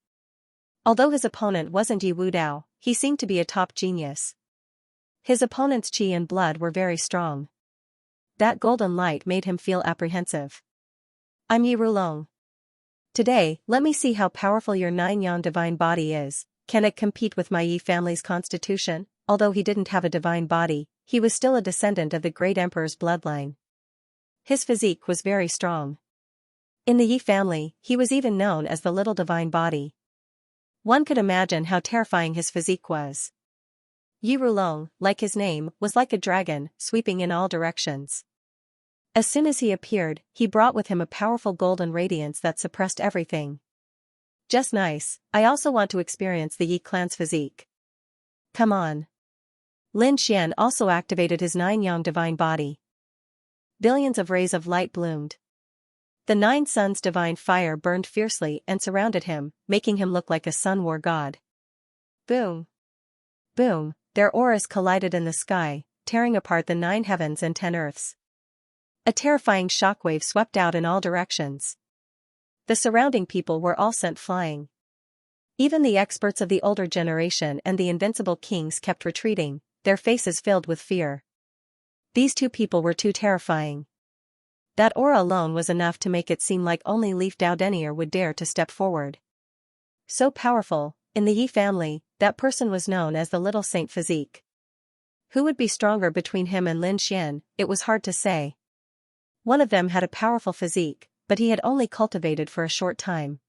Although his opponent wasn't Yi Wudao, he seemed to be a top genius. His opponent's qi and blood were very strong. That golden light made him feel apprehensive. I'm Yi Rulong. Today, let me see how powerful your 9 Yang divine body is. Can it compete with my Yi family's constitution? Although he didn't have a divine body, he was still a descendant of the great emperor's bloodline. His physique was very strong. In the Yi family, he was even known as the little divine body. One could imagine how terrifying his physique was. Yi Rulong, like his name, was like a dragon, sweeping in all directions. As soon as he appeared, he brought with him a powerful golden radiance that suppressed everything. Just nice, I also want to experience the Yi clan's physique. Come on. Lin Xian also activated his 9 Yang divine body. Billions of rays of light bloomed. The 9 suns' divine fire burned fiercely and surrounded him, making him look like a sun war god. Boom. Boom, their auras collided in the sky, tearing apart the 9 heavens and 10 earths. A terrifying shockwave swept out in all directions. The surrounding people were all sent flying. Even the experts of the older generation and the invincible kings kept retreating, their faces filled with fear. These two people were too terrifying. That aura alone was enough to make it seem like only Leaf Dao Denier would dare to step forward. So powerful, in the Yi family, that person was known as the Little Saint Physique. Who would be stronger between him and Lin Xian? It was hard to say. One of them had a powerful physique, but he had only cultivated for a short time.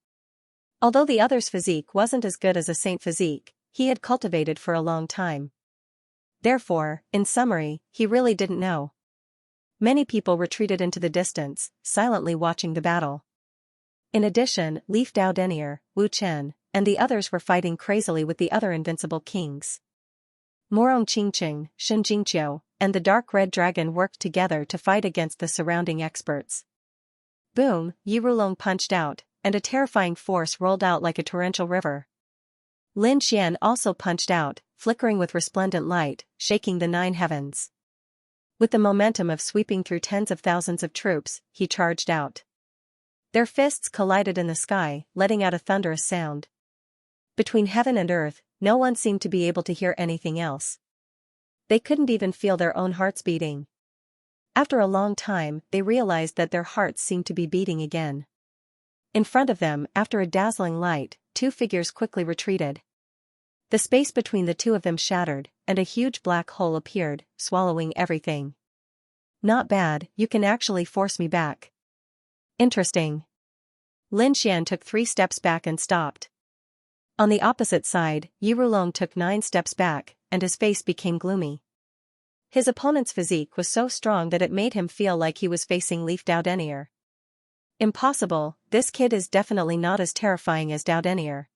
Although the other's physique wasn't as good as a saint physique, he had cultivated for a long time. Therefore, in summary, he really didn't know. Many people retreated into the distance, silently watching the battle. In addition, Leaf Dao Denier, Wu Chen, and the others were fighting crazily with the other invincible kings. Morong Qingqing, Shen Jingqiu, and the dark red dragon worked together to fight against the surrounding experts. Boom, Yi Rulong punched out, and a terrifying force rolled out like a torrential river. Lin Xian also punched out, flickering with resplendent light, shaking the 9 heavens. With the momentum of sweeping through tens of thousands of troops, he charged out. Their fists collided in the sky, letting out a thunderous sound. Between heaven and earth, no one seemed to be able to hear anything else. They couldn't even feel their own hearts beating. After a long time, they realized that their hearts seemed to be beating again. In front of them, after a dazzling light, two figures quickly retreated. The space between the two of them shattered, and a huge black hole appeared, swallowing everything. Not bad, you can actually force me back. Interesting. Lin Xian took 3 steps back and stopped. On the opposite side, Yi Rulong took 9 steps back, and his face became gloomy. His opponent's physique was so strong that it made him feel like he was facing Leaf Dao Denier. Impossible, this kid is definitely not as terrifying as Dao Denier.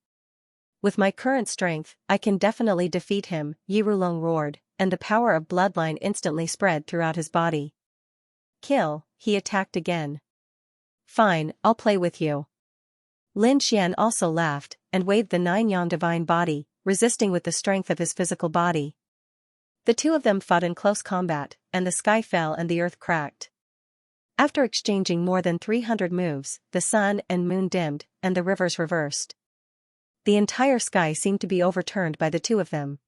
With my current strength, I can definitely defeat him, Yi Rulong roared, and the power of bloodline instantly spread throughout his body. Kill, he attacked again. Fine, I'll play with you. Lin Xian also laughed, and waved the 9-yang divine body, resisting with the strength of his physical body. The two of them fought in close combat, and the sky fell and the earth cracked. After exchanging more than 300 moves, the sun and moon dimmed, and the rivers reversed. The entire sky seemed to be overturned by the two of them.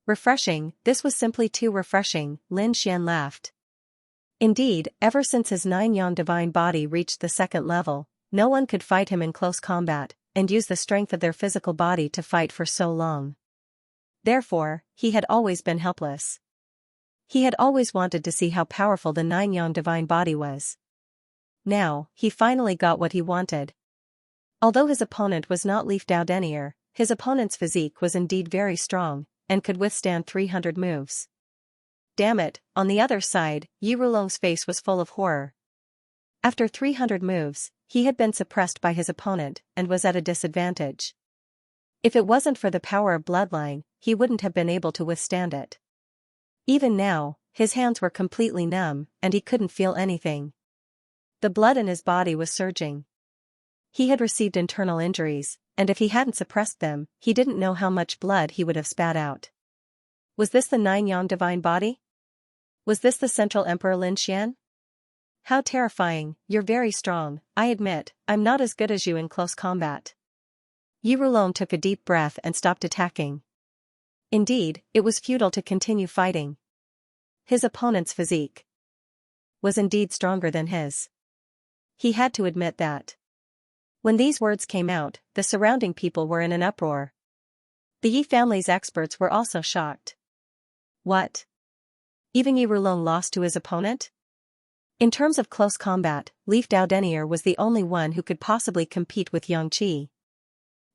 Refreshing, this was simply too refreshing, Lin Xian laughed. Indeed, ever since his 9-yang divine body reached the 2nd level, no one could fight him in close combat, and use the strength of their physical body to fight for so long. Therefore, he had always been helpless. He had always wanted to see how powerful the 9-yang divine body was. Now, he finally got what he wanted. Although his opponent was not Leaf Dao Denier, his opponent's physique was indeed very strong, and could withstand 300 moves. Damn it, on the other side, Yi Rulong's face was full of horror. After 300 moves, he had been suppressed by his opponent, and was at a disadvantage. If it wasn't for the power of bloodline, he wouldn't have been able to withstand it. Even now, his hands were completely numb, and he couldn't feel anything. The blood in his body was surging. He had received internal injuries, and if he hadn't suppressed them, he didn't know how much blood he would have spat out. Was this the 9-yang divine body? Was this the Central Emperor Lin Xian? How terrifying, you're very strong, I admit, I'm not as good as you in close combat. Yi Rulong took a deep breath and stopped attacking. Indeed, it was futile to continue fighting. His opponent's physique was indeed stronger than his. He had to admit that. When these words came out, the surrounding people were in an uproar. The Yi family's experts were also shocked. What? Even Yi Rulong lost to his opponent? In terms of close combat, Leaf Dao Denier was the only one who could possibly compete with Yang Qi.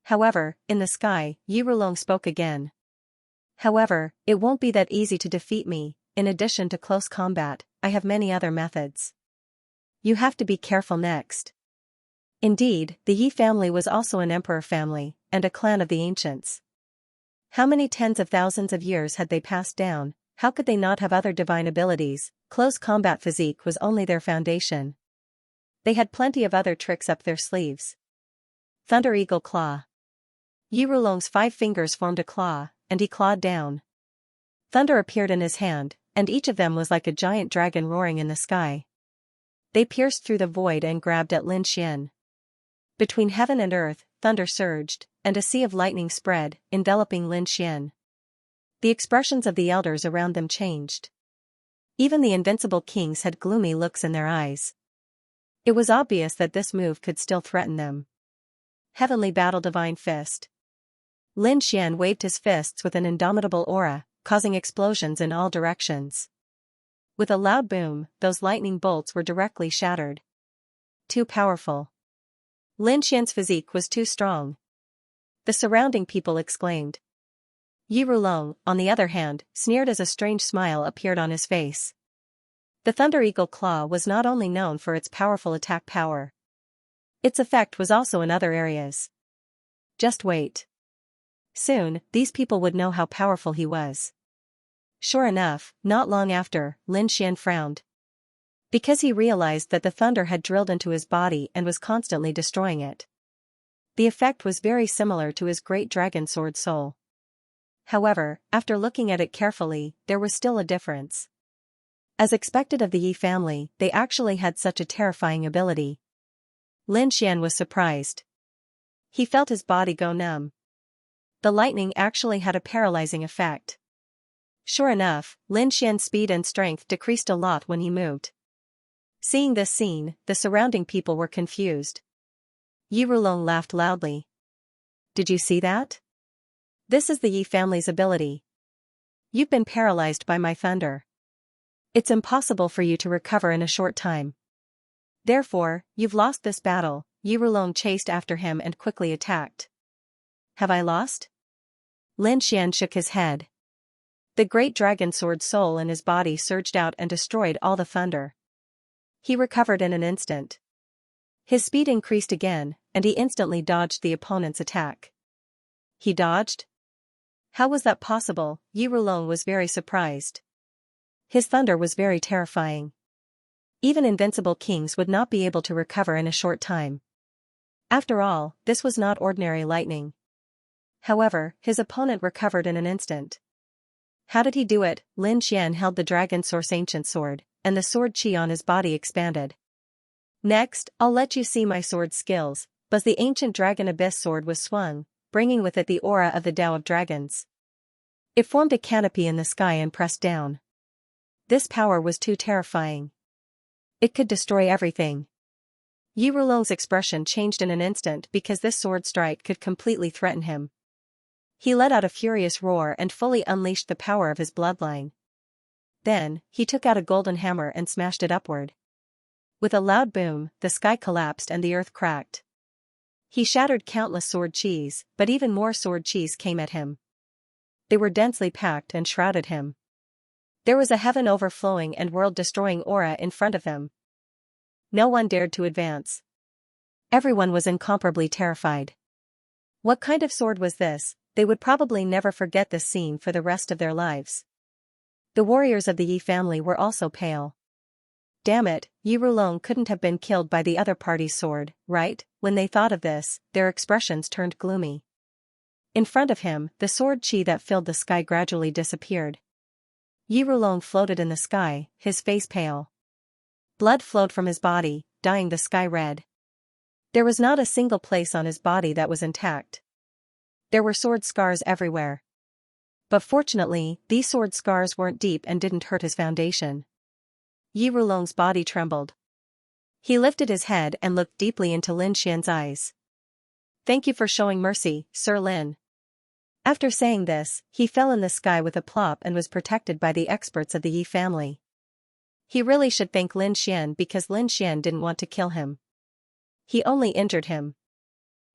However, in the sky, Yi Rulong spoke again. However, it won't be that easy to defeat me. In addition to close combat, I have many other methods. You have to be careful next. Indeed, the Yi family was also an emperor family, and a clan of the ancients. How many tens of thousands of years had they passed down? How could they not have other divine abilities? Close combat physique was only their foundation. They had plenty of other tricks up their sleeves. Thunder Eagle Claw. Yi Rulong's 5 fingers formed a claw, and he clawed down. Thunder appeared in his hand, and each of them was like a giant dragon roaring in the sky. They pierced through the void and grabbed at Lin Xian. Between heaven and earth, thunder surged, and a sea of lightning spread, enveloping Lin Xian. The expressions of the elders around them changed. Even the invincible kings had gloomy looks in their eyes. It was obvious that this move could still threaten them. Heavenly Battle Divine Fist. Lin Xian waved his fists with an indomitable aura, causing explosions in all directions. With a loud boom, those lightning bolts were directly shattered. Too powerful. Lin Xian's physique was too strong. The surrounding people exclaimed. Yi Rulong, on the other hand, sneered as a strange smile appeared on his face. The Thunder Eagle Claw was not only known for its powerful attack power. Its effect was also in other areas. Just wait. Soon, these people would know how powerful he was. Sure enough, not long after, Lin Xian frowned. Because he realized that the thunder had drilled into his body and was constantly destroying it. The effect was very similar to his great dragon sword soul. However, after looking at it carefully, there was still a difference. As expected of the Yi family, they actually had such a terrifying ability. Lin Xian was surprised. He felt his body go numb. The lightning actually had a paralyzing effect. Sure enough, Lin Xian's speed and strength decreased a lot when he moved. Seeing this scene, the surrounding people were confused. Yi Rulong laughed loudly. Did you see that? This is the Yi family's ability. You've been paralyzed by my thunder. It's impossible for you to recover in a short time. Therefore, you've lost this battle. Yi Rulong chased after him and quickly attacked. Have I lost? Lin Xian shook his head. The great dragon sword soul in his body surged out and destroyed all the thunder. He recovered in an instant. His speed increased again, and he instantly dodged the opponent's attack. He dodged? How was that possible? Yi Rulong was very surprised. His thunder was very terrifying. Even invincible kings would not be able to recover in a short time. After all, this was not ordinary lightning. However, his opponent recovered in an instant. How did he do it? Lin Xian held the dragon source ancient sword, and the sword chi on his body expanded. Next, I'll let you see my sword skills. But the ancient dragon abyss sword was swung, bringing with it the aura of the Tao of Dragons. It formed a canopy in the sky and pressed down. This power was too terrifying. It could destroy everything. Yi Rulong's expression changed in an instant because this sword strike could completely threaten him. He let out a furious roar and fully unleashed the power of his bloodline. Then, he took out a golden hammer and smashed it upward. With a loud boom, the sky collapsed and the earth cracked. He shattered countless sword chis, but even more sword chis came at him. They were densely packed and shrouded him. There was a heaven-overflowing and world-destroying aura in front of them. No one dared to advance. Everyone was incomparably terrified. What kind of sword was this? They would probably never forget this scene for the rest of their lives. The warriors of the Yi family were also pale. Damn it, Yi Rulong couldn't have been killed by the other party's sword, right? When they thought of this, their expressions turned gloomy. In front of him, the sword chi that filled the sky gradually disappeared. Yi Rulong floated in the sky, his face pale. Blood flowed from his body, dyeing the sky red. There was not a single place on his body that was intact. There were sword scars everywhere. But fortunately, these sword scars weren't deep and didn't hurt his foundation. Yi Rulong's body trembled. He lifted his head and looked deeply into Lin Xian's eyes. Thank you for showing mercy, Sir Lin. After saying this, he fell in the sky with a plop and was protected by the experts of the Yi family. He really should thank Lin Xian because Lin Xian didn't want to kill him. He only injured him.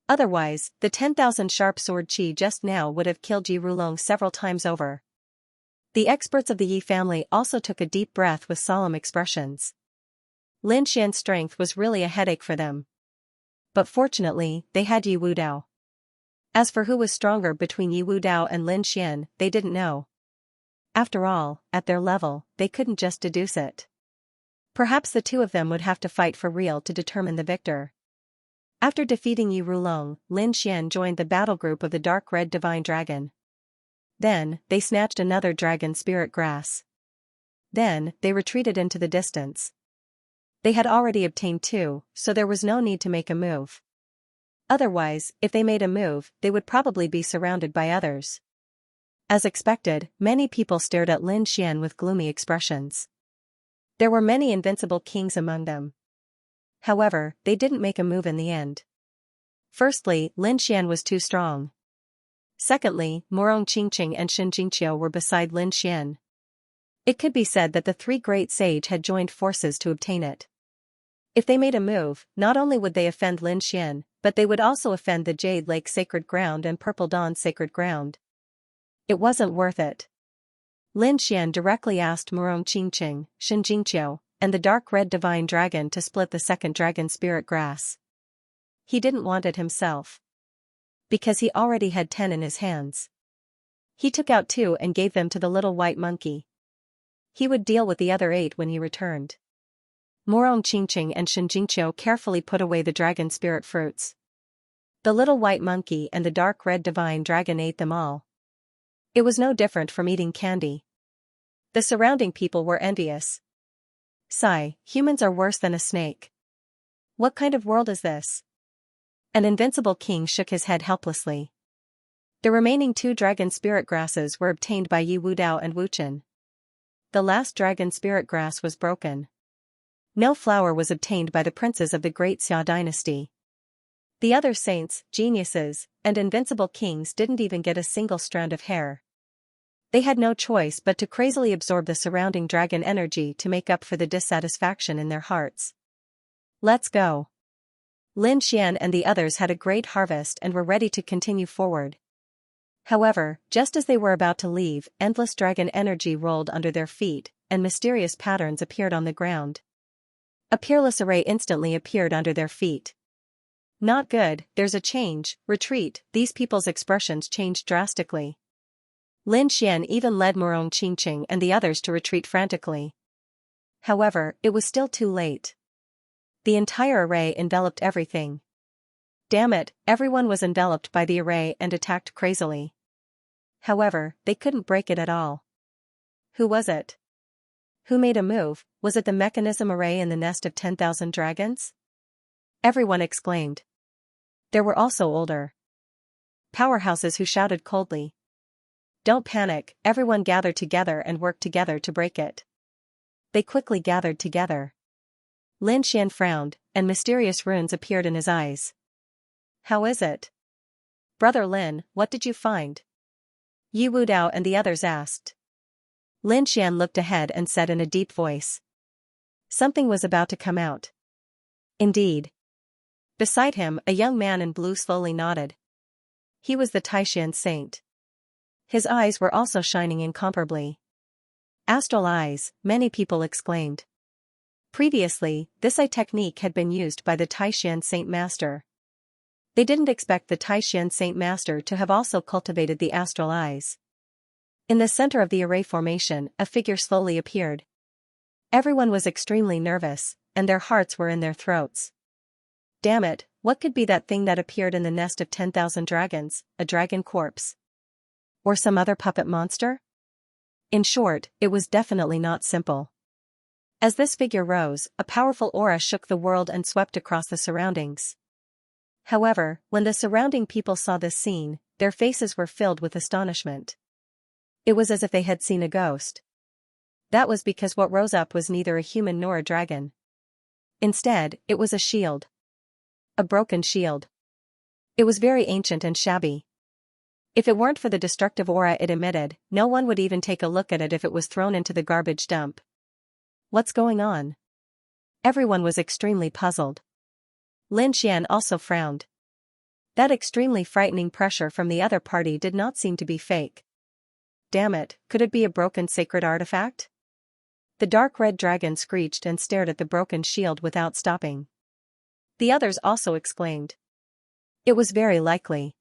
Otherwise, the 10,000 sharp sword chi just now would have killed Yi Rulong several times over. The experts of the Yi family also took a deep breath with solemn expressions. Lin Xian's strength was really a headache for them. But fortunately, they had Yi Wudao. As for who was stronger between Yi Wudao and Lin Xian, they didn't know. After all, at their level, they couldn't just deduce it. Perhaps the two of them would have to fight for real to determine the victor. After defeating Yi Rulong, Lin Xian joined the battle group of the dark red divine dragon. Then, they snatched another dragon spirit grass. Then, they retreated into the distance. They had already obtained 2, so there was no need to make a move. Otherwise, if they made a move, they would probably be surrounded by others. As expected, many people stared at Lin Xian with gloomy expressions. There were many invincible kings among them. However, they didn't make a move in the end. Firstly, Lin Xian was too strong. Secondly, Morong Qingqing and Xianxia were beside Lin Xian. It could be said that the 3 great sage had joined forces to obtain it. If they made a move, not only would they offend Lin Xian, but they would also offend the Jade Lake Sacred Ground and Purple Dawn Sacred Ground. It wasn't worth it. Lin Xian directly asked Morong Qingqing, Xianxia, and the dark red divine dragon to split the second dragon spirit grass. He didn't want it himself. Because he already had 10 in his hands. He took out 2 and gave them to the little white monkey. He would deal with the other 8 when he returned. Morong Qingqing and Xianxia carefully put away the dragon spirit fruits. The little white monkey and the dark red divine dragon ate them all. It was no different from eating candy. The surrounding people were envious. Sigh, humans are worse than a snake. What kind of world is this? An invincible king shook his head helplessly. The remaining 2 dragon spirit grasses were obtained by Yi Wudao and Wuchen. The last dragon spirit grass was broken. No flower was obtained by the princes of the Great Xia dynasty. The other saints, geniuses, and invincible kings didn't even get a single strand of hair. They had no choice but to crazily absorb the surrounding dragon energy to make up for the dissatisfaction in their hearts. Let's go. Lin Xian and the others had a great harvest and were ready to continue forward. However, just as they were about to leave, endless dragon energy rolled under their feet, and mysterious patterns appeared on the ground. A peerless array instantly appeared under their feet. Not good, there's a change, retreat. These people's expressions changed drastically. Lin Xian even led Murong Qingqing and the others to retreat frantically. However, it was still too late. The entire array enveloped everything. Damn it, everyone was enveloped by the array and attacked crazily. However, they couldn't break it at all. Who was it? Who made a move? Was it the mechanism array in the nest of 10,000 dragons? Everyone exclaimed. There were also older powerhouses who shouted coldly. Don't panic, everyone gathered together and worked together to break it. They quickly gathered together. Lin Xian frowned, and mysterious runes appeared in his eyes. How is it? Brother Lin, what did you find? Yi Wudao and the others asked. Lin Xian looked ahead and said in a deep voice. Something was about to come out. Indeed. Beside him, a young man in blue slowly nodded. He was the Taishan saint. His eyes were also shining incomparably. Astral eyes, many people exclaimed. Previously, this eye technique had been used by the Taishan Saint Master. They didn't expect the Taishan Saint Master to have also cultivated the astral eyes. In the center of the array formation, a figure slowly appeared. Everyone was extremely nervous, and their hearts were in their throats. Damn it, what could be that thing that appeared in the nest of 10,000 dragons, a dragon corpse? Or some other puppet monster? In short, it was definitely not simple. As this figure rose, a powerful aura shook the world and swept across the surroundings. However, when the surrounding people saw this scene, their faces were filled with astonishment. It was as if they had seen a ghost. That was because what rose up was neither a human nor a dragon. Instead, it was a shield. A broken shield. It was very ancient and shabby. If it weren't for the destructive aura it emitted, no one would even take a look at it if it was thrown into the garbage dump. What's going on? Everyone was extremely puzzled. Lin Xian also frowned. That extremely frightening pressure from the other party did not seem to be fake. Damn it, could it be a broken sacred artifact? The dark red dragon screeched and stared at the broken shield without stopping. The others also exclaimed. It was very likely.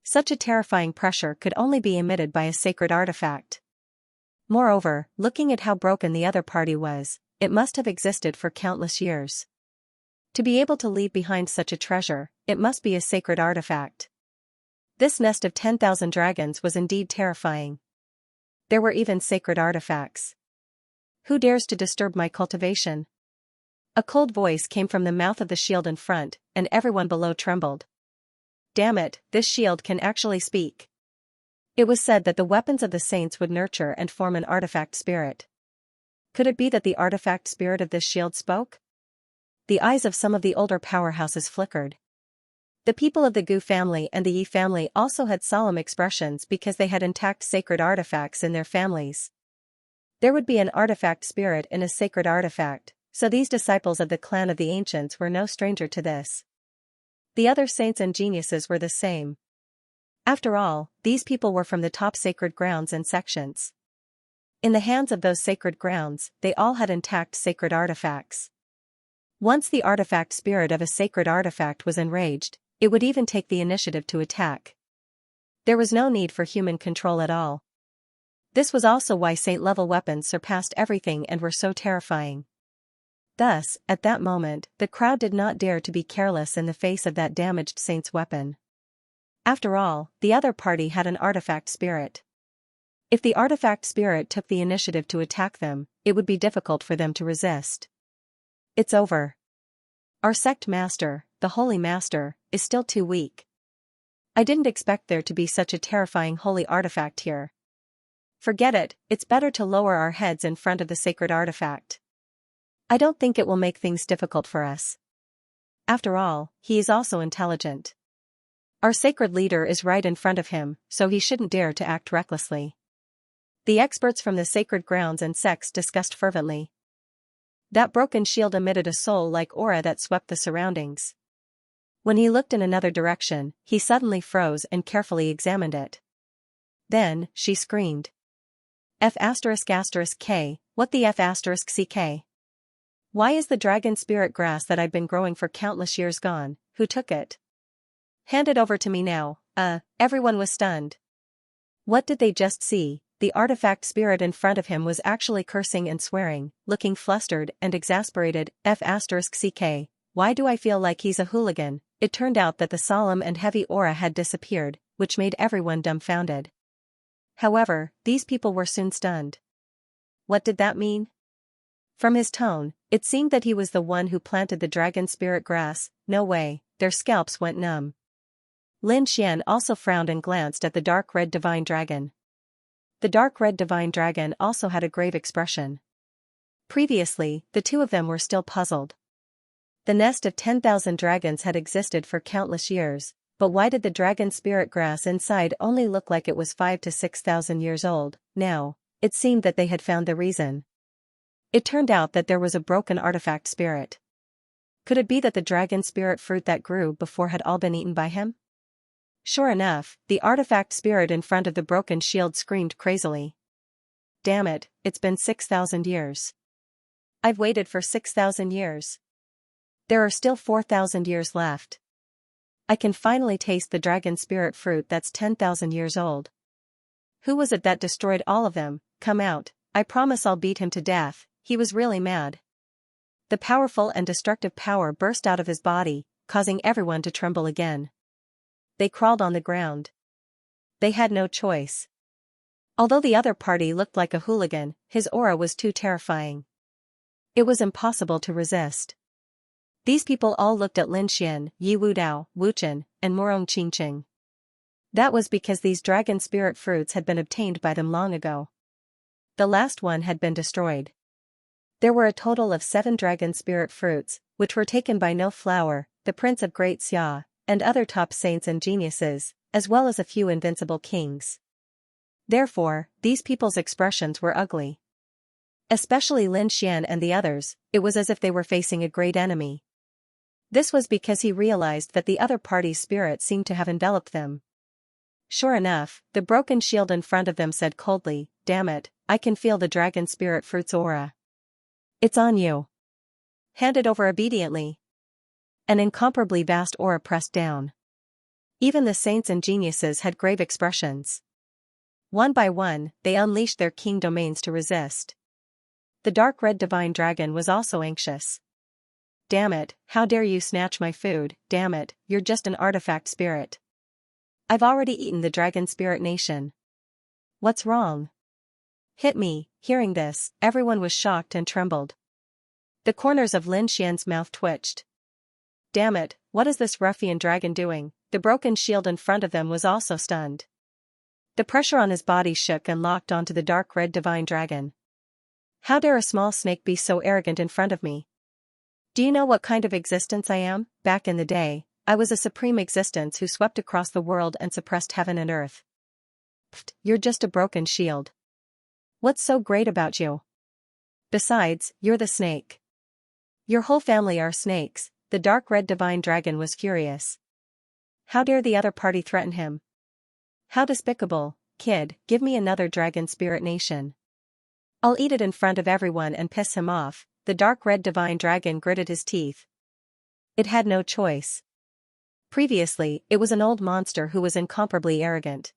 Such a terrifying pressure could only be emitted by a sacred artifact. Moreover, looking at how broken the other party was, it must have existed for countless years. To be able to leave behind such a treasure, it must be a sacred artifact. This nest of 10,000 dragons was indeed terrifying. There were even sacred artifacts. Who dares to disturb my cultivation? A cold voice came from the mouth of the shield in front, and everyone below trembled. Damn it, this shield can actually speak. It was said that the weapons of the saints would nurture and form an artifact spirit. Could it be that the artifact spirit of this shield spoke? The eyes of some of the older powerhouses flickered. The people of the Gu family and the Yi family also had solemn expressions because they had intact sacred artifacts in their families. There would be an artifact spirit in a sacred artifact, so these disciples of the clan of the ancients were no stranger to this. The other saints and geniuses were the same. After all, these people were from the top sacred grounds and sections. In the hands of those sacred grounds, they all had intact sacred artifacts. Once the artifact spirit of a sacred artifact was enraged, it would even take the initiative to attack. There was no need for human control at all. This was also why saint-level weapons surpassed everything and were so terrifying. Thus, at that moment, the crowd did not dare to be careless in the face of that damaged saint's weapon. After all, the other party had an artifact spirit. If the artifact spirit took the initiative to attack them, it would be difficult for them to resist. It's over. Our sect master, the Holy Master, is still too weak. I didn't expect there to be such a terrifying holy artifact here. Forget it, it's better to lower our heads in front of the sacred artifact. I don't think it will make things difficult for us. After all, he is also intelligent. Our sacred leader is right in front of him, so he shouldn't dare to act recklessly. The experts from the sacred grounds and sects discussed fervently. That broken shield emitted a soul-like aura that swept the surroundings. When he looked in another direction, he suddenly froze and carefully examined it. Then, she screamed. F***K, what the F***CK? Why is the dragon spirit grass that I've been growing for countless years gone? Who took it? Hand it over to me now. Everyone was stunned. What did they just see? The artifact spirit in front of him was actually cursing and swearing, looking flustered and exasperated. F***CK, why do I feel like he's a hooligan? It turned out that the solemn and heavy aura had disappeared, which made everyone dumbfounded. However, these people were soon stunned. What did that mean? From his tone, it seemed that he was the one who planted the dragon spirit grass. No way, their scalps went numb. Lin Xian also frowned and glanced at the dark red divine dragon. The dark red divine dragon also had a grave expression. Previously, the two of them were still puzzled. The nest of 10,000 dragons had existed for countless years, but why did the dragon spirit grass inside only look like it was 5,000 to 6,000 years old? Now, it seemed that they had found the reason. It turned out that there was a broken artifact spirit. Could it be that the dragon spirit fruit that grew before had all been eaten by him? Sure enough, the artifact spirit in front of the broken shield screamed crazily. Damn it, it's been 6,000 years. I've waited for 6,000 years. There are still 4,000 years left. I can finally taste the dragon spirit fruit that's 10,000 years old. Who was it that destroyed all of them? Come out, I promise I'll beat him to death. He was really mad. The powerful and destructive power burst out of his body, causing everyone to tremble again. They crawled on the ground. They had no choice. Although the other party looked like a hooligan, his aura was too terrifying. It was impossible to resist. These people all looked at Lin Xian, Yi Wudao, Wu Chen, and Morong Qingqing. That was because these dragon spirit fruits had been obtained by them long ago. The last one had been destroyed. There were a total of 7 dragon spirit fruits, which were taken by No Flower, the Prince of Great Xia, and other top saints and geniuses, as well as a few invincible kings. Therefore, these people's expressions were ugly. Especially Lin Xian and the others, it was as if they were facing a great enemy. This was because he realized that the other party's spirit seemed to have enveloped them. Sure enough, the broken shield in front of them said coldly, "Damn it, I can feel the dragon spirit fruit's aura. It's on you. Hand it over obediently." An incomparably vast aura pressed down. Even the saints and geniuses had grave expressions. One by one, they unleashed their king domains to resist. The dark red divine dragon was also anxious. Damn it, how dare you snatch my food? Damn it, you're just an artifact spirit. I've already eaten the dragon spirit nation. What's wrong? Hit me. Hearing this, everyone was shocked and trembled. The corners of Lin Xian's mouth twitched. Damn it, what is this ruffian dragon doing? The broken shield in front of them was also stunned. The pressure on his body shook and locked onto the dark red divine dragon. How dare a small snake be so arrogant in front of me? Do you know what kind of existence I am? Back in the day, I was a supreme existence who swept across the world and suppressed heaven and earth. Pfft, you're just a broken shield. What's so great about you? Besides, you're the snake. Your whole family are snakes. The dark red divine dragon was furious. How dare the other party threaten him? How despicable, kid, give me another dragon spirit nation. I'll eat it in front of everyone and piss him off. The dark red divine dragon gritted his teeth. It had no choice. Previously, it was an old monster who was incomparably arrogant.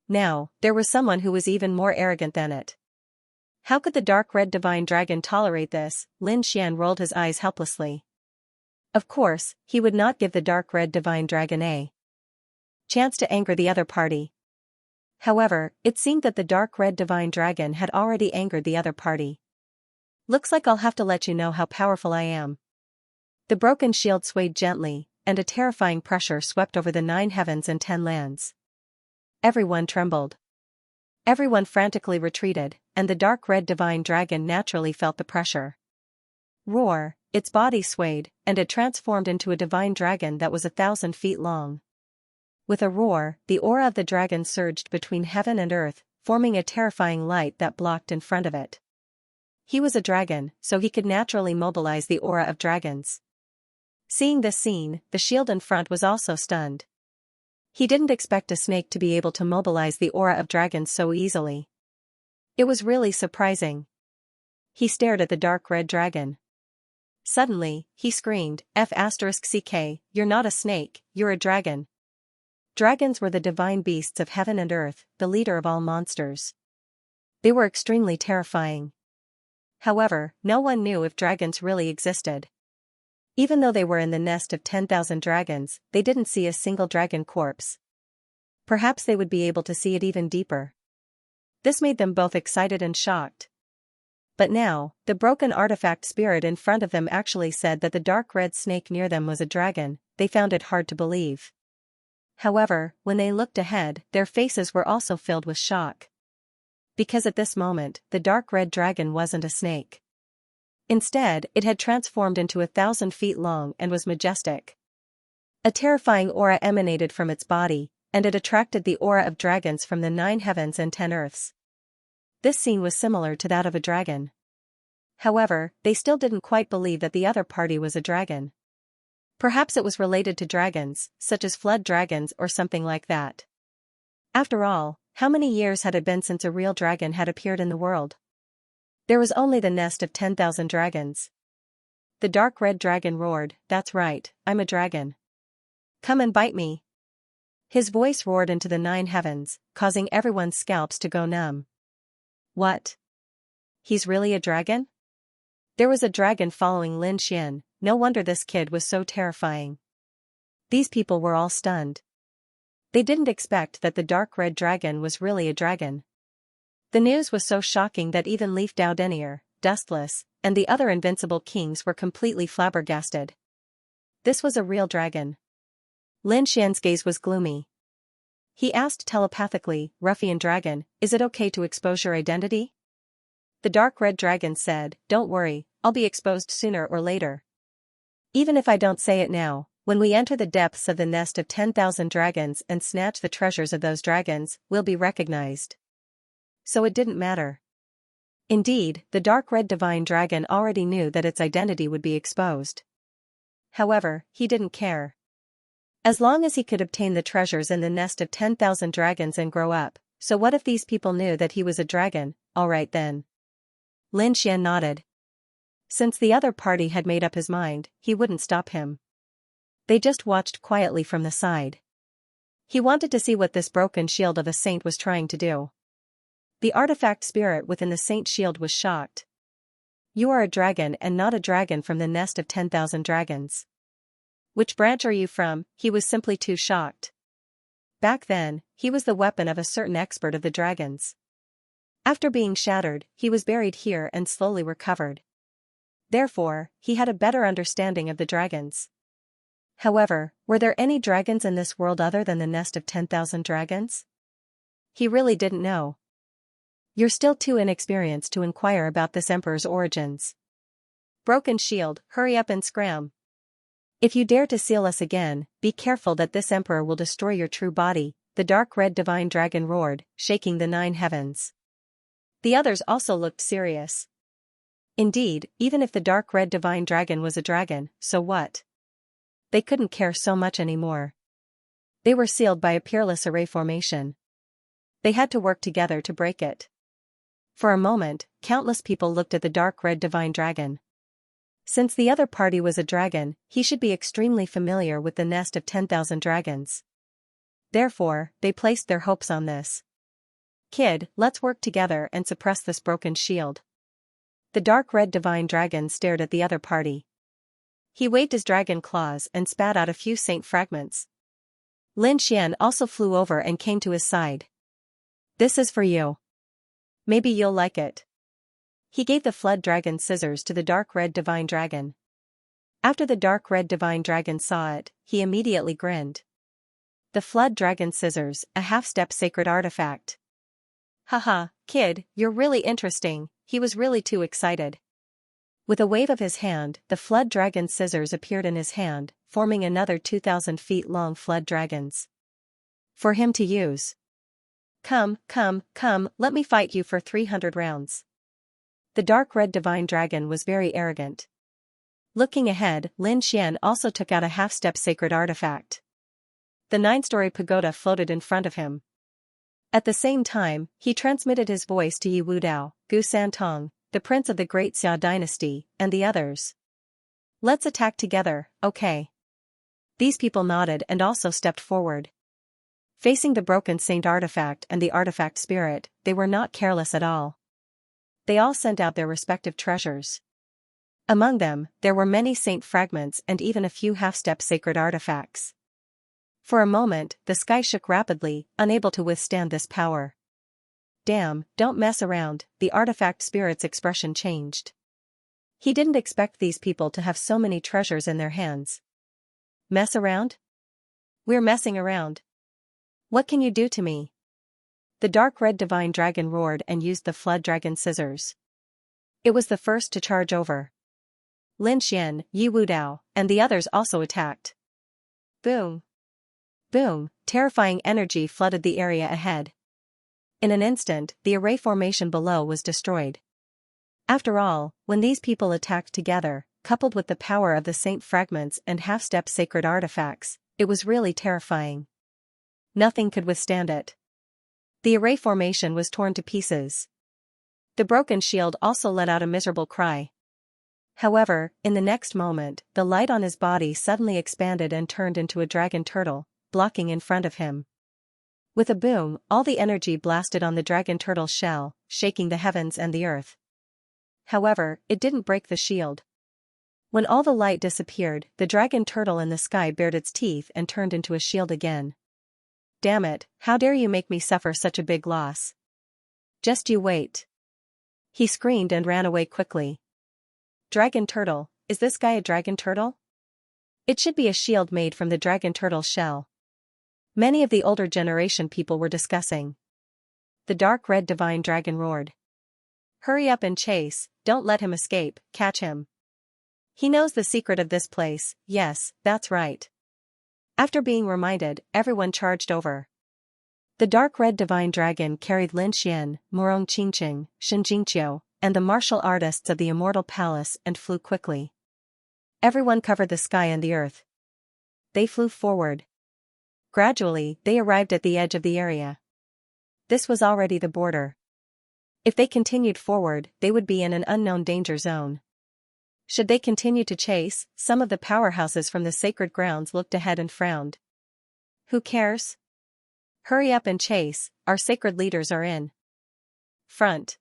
Now, there was someone who was even more arrogant than it. How could the dark red divine dragon tolerate this? Lin Xian rolled his eyes helplessly. Of course, he would not give the dark red divine dragon a chance to anger the other party. However, it seemed that the dark red divine dragon had already angered the other party. Looks like I'll have to let you know how powerful I am. The broken shield swayed gently, and a terrifying pressure swept over the 9 heavens and 10 lands. Everyone trembled. Everyone frantically retreated, and the dark red divine dragon naturally felt the pressure. Roar, its body swayed, and it transformed into a divine dragon that was 1,000 feet long. With a roar, the aura of the dragon surged between heaven and earth, forming a terrifying light that blocked in front of it. He was a dragon, so he could naturally mobilize the aura of dragons. Seeing this scene, the shield in front was also stunned. He didn't expect a snake to be able to mobilize the aura of dragons so easily. It was really surprising. He stared at the dark red dragon. Suddenly, he screamed, F***ck, you're not a snake, you're a dragon. Dragons were the divine beasts of heaven and earth, the leader of all monsters. They were extremely terrifying. However, no one knew if dragons really existed. Even though they were in the nest of 10,000 dragons, they didn't see a single dragon corpse. Perhaps they would be able to see it even deeper. This made them both excited and shocked. But now, the broken artifact spirit in front of them actually said that the dark red snake near them was a dragon. They found it hard to believe. However, when they looked ahead, their faces were also filled with shock. Because at this moment, the dark red dragon wasn't a snake. Instead, it had transformed into 1,000 feet long and was majestic. A terrifying aura emanated from its body, and it attracted the aura of dragons from the 9 heavens and 10 earths. This scene was similar to that of a dragon. However, they still didn't quite believe that the other party was a dragon. Perhaps it was related to dragons, such as flood dragons or something like that. After all, how many years had it been since a real dragon had appeared in the world? There was only the nest of 10,000 dragons. The dark red dragon roared, "That's right, I'm a dragon. Come and bite me." His voice roared into the 9 heavens, causing everyone's scalps to go numb. What? He's really a dragon? There was a dragon following Lin Xian, no wonder this kid was so terrifying. These people were all stunned. They didn't expect that the dark red dragon was really a dragon. The news was so shocking that even Leaf Dao Denier, Dustless, and the other invincible kings were completely flabbergasted. This was a real dragon. Lin Xian's gaze was gloomy. He asked telepathically, "Ruffian dragon, is it okay to expose your identity?" The dark red dragon said, "Don't worry, I'll be exposed sooner or later. Even if I don't say it now, when we enter the depths of the nest of 10,000 dragons and snatch the treasures of those dragons, we'll be recognized." So it didn't matter. Indeed, the dark red divine dragon already knew that its identity would be exposed. However, he didn't care. As long as he could obtain the treasures in the nest of 10,000 dragons and grow up, so what if these people knew that he was a dragon? Alright then. Lin Xian nodded. Since the other party had made up his mind, he wouldn't stop him. They just watched quietly from the side. He wanted to see what this broken shield of a saint was trying to do. The artifact spirit within the saint shield was shocked. "You are a dragon and not a dragon from the nest of 10,000 dragons. Which branch are you from?" He was simply too shocked. Back then, he was the weapon of a certain expert of the dragons. After being shattered, he was buried here and slowly recovered. Therefore, he had a better understanding of the dragons. However, were there any dragons in this world other than the nest of 10,000 dragons? He really didn't know. "You're still too inexperienced to inquire about this emperor's origins. Broken shield, hurry up and scram. If you dare to seal us again, be careful that this emperor will destroy your true body," the dark red divine dragon roared, shaking the 9 heavens. The others also looked serious. Indeed, even if the dark red divine dragon was a dragon, so what? They couldn't care so much anymore. They were sealed by a peerless array formation. They had to work together to break it. For a moment, countless people looked at the dark red divine dragon. Since the other party was a dragon, he should be extremely familiar with the nest of 10,000 dragons. Therefore, they placed their hopes on this. "Kid, let's work together and suppress this broken shield." The dark red divine dragon stared at the other party. He waved his dragon claws and spat out a few saint fragments. Lin Xian also flew over and came to his side. "This is for you. Maybe you'll like it." He gave the flood dragon scissors to the dark red divine dragon. After the dark red divine dragon saw it, he immediately grinned. The flood dragon scissors, a half-step sacred artifact. Haha, kid, you're really interesting, he was really too excited. With a wave of his hand, the flood dragon scissors appeared in his hand, forming another 2,000 feet long flood dragons. For him to use. Come, let me fight you for 300 rounds. The dark red divine dragon was very arrogant. Looking ahead, Lin Xian also took out a half-step sacred artifact. The 9-story pagoda floated in front of him. At the same time, he transmitted his voice to Yi Wudao, Gu Santong, the prince of the Great Xia dynasty, and the others. Let's attack together, okay? These people nodded and also stepped forward. Facing the broken saint artifact and the artifact spirit, they were not careless at all. They all sent out their respective treasures. Among them, there were many saint fragments and even a few half-step sacred artifacts. For a moment, the sky shook rapidly, unable to withstand this power. Damn, don't mess around, the artifact spirit's expression changed. He didn't expect these people to have so many treasures in their hands. Mess around? We're messing around. What can you do to me? The dark red divine dragon roared and used the flood dragon scissors. It was the first to charge over. Lin Xian, Yi Wudao, and the others also attacked. Boom. Boom, terrifying energy flooded the area ahead. In an instant, the array formation below was destroyed. After all, when these people attacked together, coupled with the power of the saint fragments and half-step sacred artifacts, it was really terrifying. Nothing could withstand it. The array formation was torn to pieces. The broken shield also let out a miserable cry. However, in the next moment, the light on his body suddenly expanded and turned into a dragon turtle, blocking in front of him. With a boom, all the energy blasted on the dragon turtle's shell, shaking the heavens and the earth. However, it didn't break the shield. When all the light disappeared, the dragon turtle in the sky bared its teeth and turned into a shield again. Damn it, how dare you make me suffer such a big loss? Just you wait. He screamed and ran away quickly. Dragon turtle, is this guy a dragon turtle? It should be a shield made from the dragon turtle's shell. Many of the older generation people were discussing. The dark red divine dragon roared. Hurry up and chase, don't let him escape, catch him. He knows the secret of this place, yes, that's right. After being reminded, everyone charged over. The dark red divine dragon carried Lin Xian, Morong Qingqing, Shen Jingqiu, and the martial artists of the immortal palace and flew quickly. Everyone covered the sky and the earth. They flew forward. Gradually, they arrived at the edge of the area. This was already the border. If they continued forward, they would be in an unknown danger zone. Should they continue to chase, some of the powerhouses from the sacred grounds looked ahead and frowned. Who cares? Hurry up and chase, our sacred leaders are in front.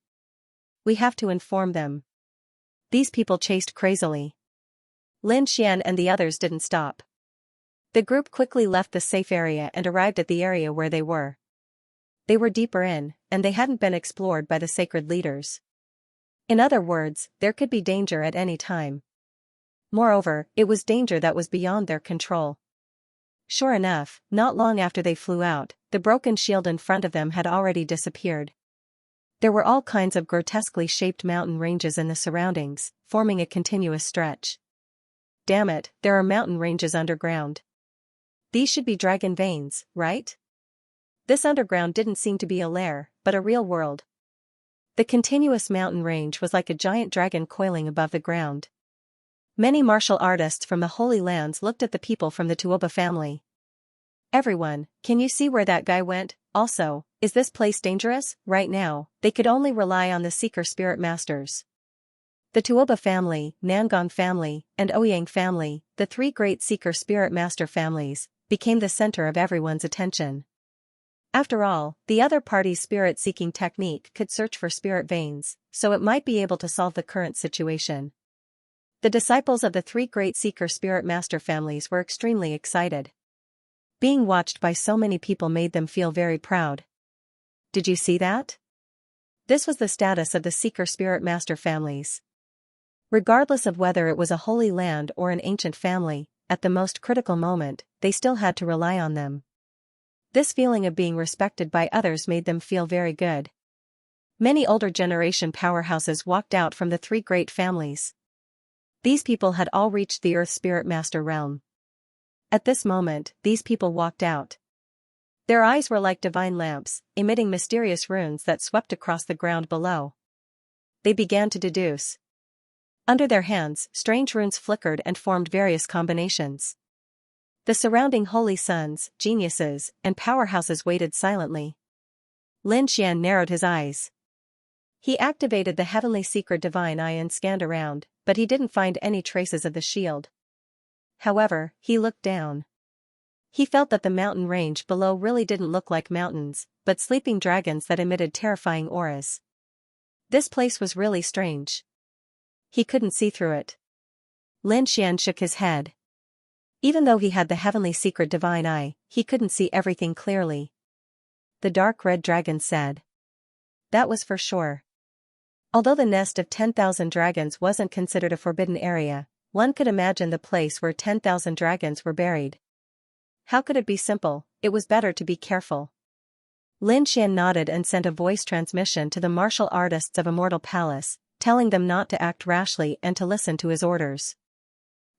We have to inform them. These people chased crazily. Lin Xian and the others didn't stop. The group quickly left the safe area and arrived at the area where they were. They were deeper in, and they hadn't been explored by the sacred leaders. In other words, there could be danger at any time. Moreover, it was danger that was beyond their control. Sure enough, not long after they flew out, the broken shield in front of them had already disappeared. There were all kinds of grotesquely shaped mountain ranges in the surroundings, forming a continuous stretch. Damn it, there are mountain ranges underground. These should be dragon veins, right? This underground didn't seem to be a lair, but a real world. The continuous mountain range was like a giant dragon coiling above the ground. Many martial artists from the Holy Lands looked at the people from the Tuoba family. Everyone, can you see where that guy went? Also, is this place dangerous? Right now, they could only rely on the Seeker Spirit Masters. The Tuoba family, Nangong family, and Ouyang family, the three great Seeker Spirit Master families, became the center of everyone's attention. After all, the other party's spirit-seeking technique could search for spirit veins, so it might be able to solve the current situation. The disciples of the three great Seeker Spirit Master families were extremely excited. Being watched by so many people made them feel very proud. Did you see that? This was the status of the Seeker Spirit Master families. Regardless of whether it was a holy land or an ancient family, at the most critical moment, they still had to rely on them. This feeling of being respected by others made them feel very good. Many older generation powerhouses walked out from the three great families. These people had all reached the Earth Spirit Master realm. At this moment, these people walked out. Their eyes were like divine lamps, emitting mysterious runes that swept across the ground below. They began to deduce. Under their hands, strange runes flickered and formed various combinations. The surrounding holy sons, geniuses, and powerhouses waited silently. Lin Xian narrowed his eyes. He activated the heavenly secret divine eye and scanned around, but he didn't find any traces of the shield. However, he looked down. He felt that the mountain range below really didn't look like mountains, but sleeping dragons that emitted terrifying auras. This place was really strange. He couldn't see through it. Lin Xian shook his head. Even though he had the heavenly secret divine eye, he couldn't see everything clearly. The dark red dragon said. That was for sure. Although the nest of 10,000 dragons wasn't considered a forbidden area, one could imagine the place where 10,000 dragons were buried. How could it be simple? It was better to be careful. Lin Xian nodded and sent a voice transmission to the martial artists of Immortal Palace, telling them not to act rashly and to listen to his orders.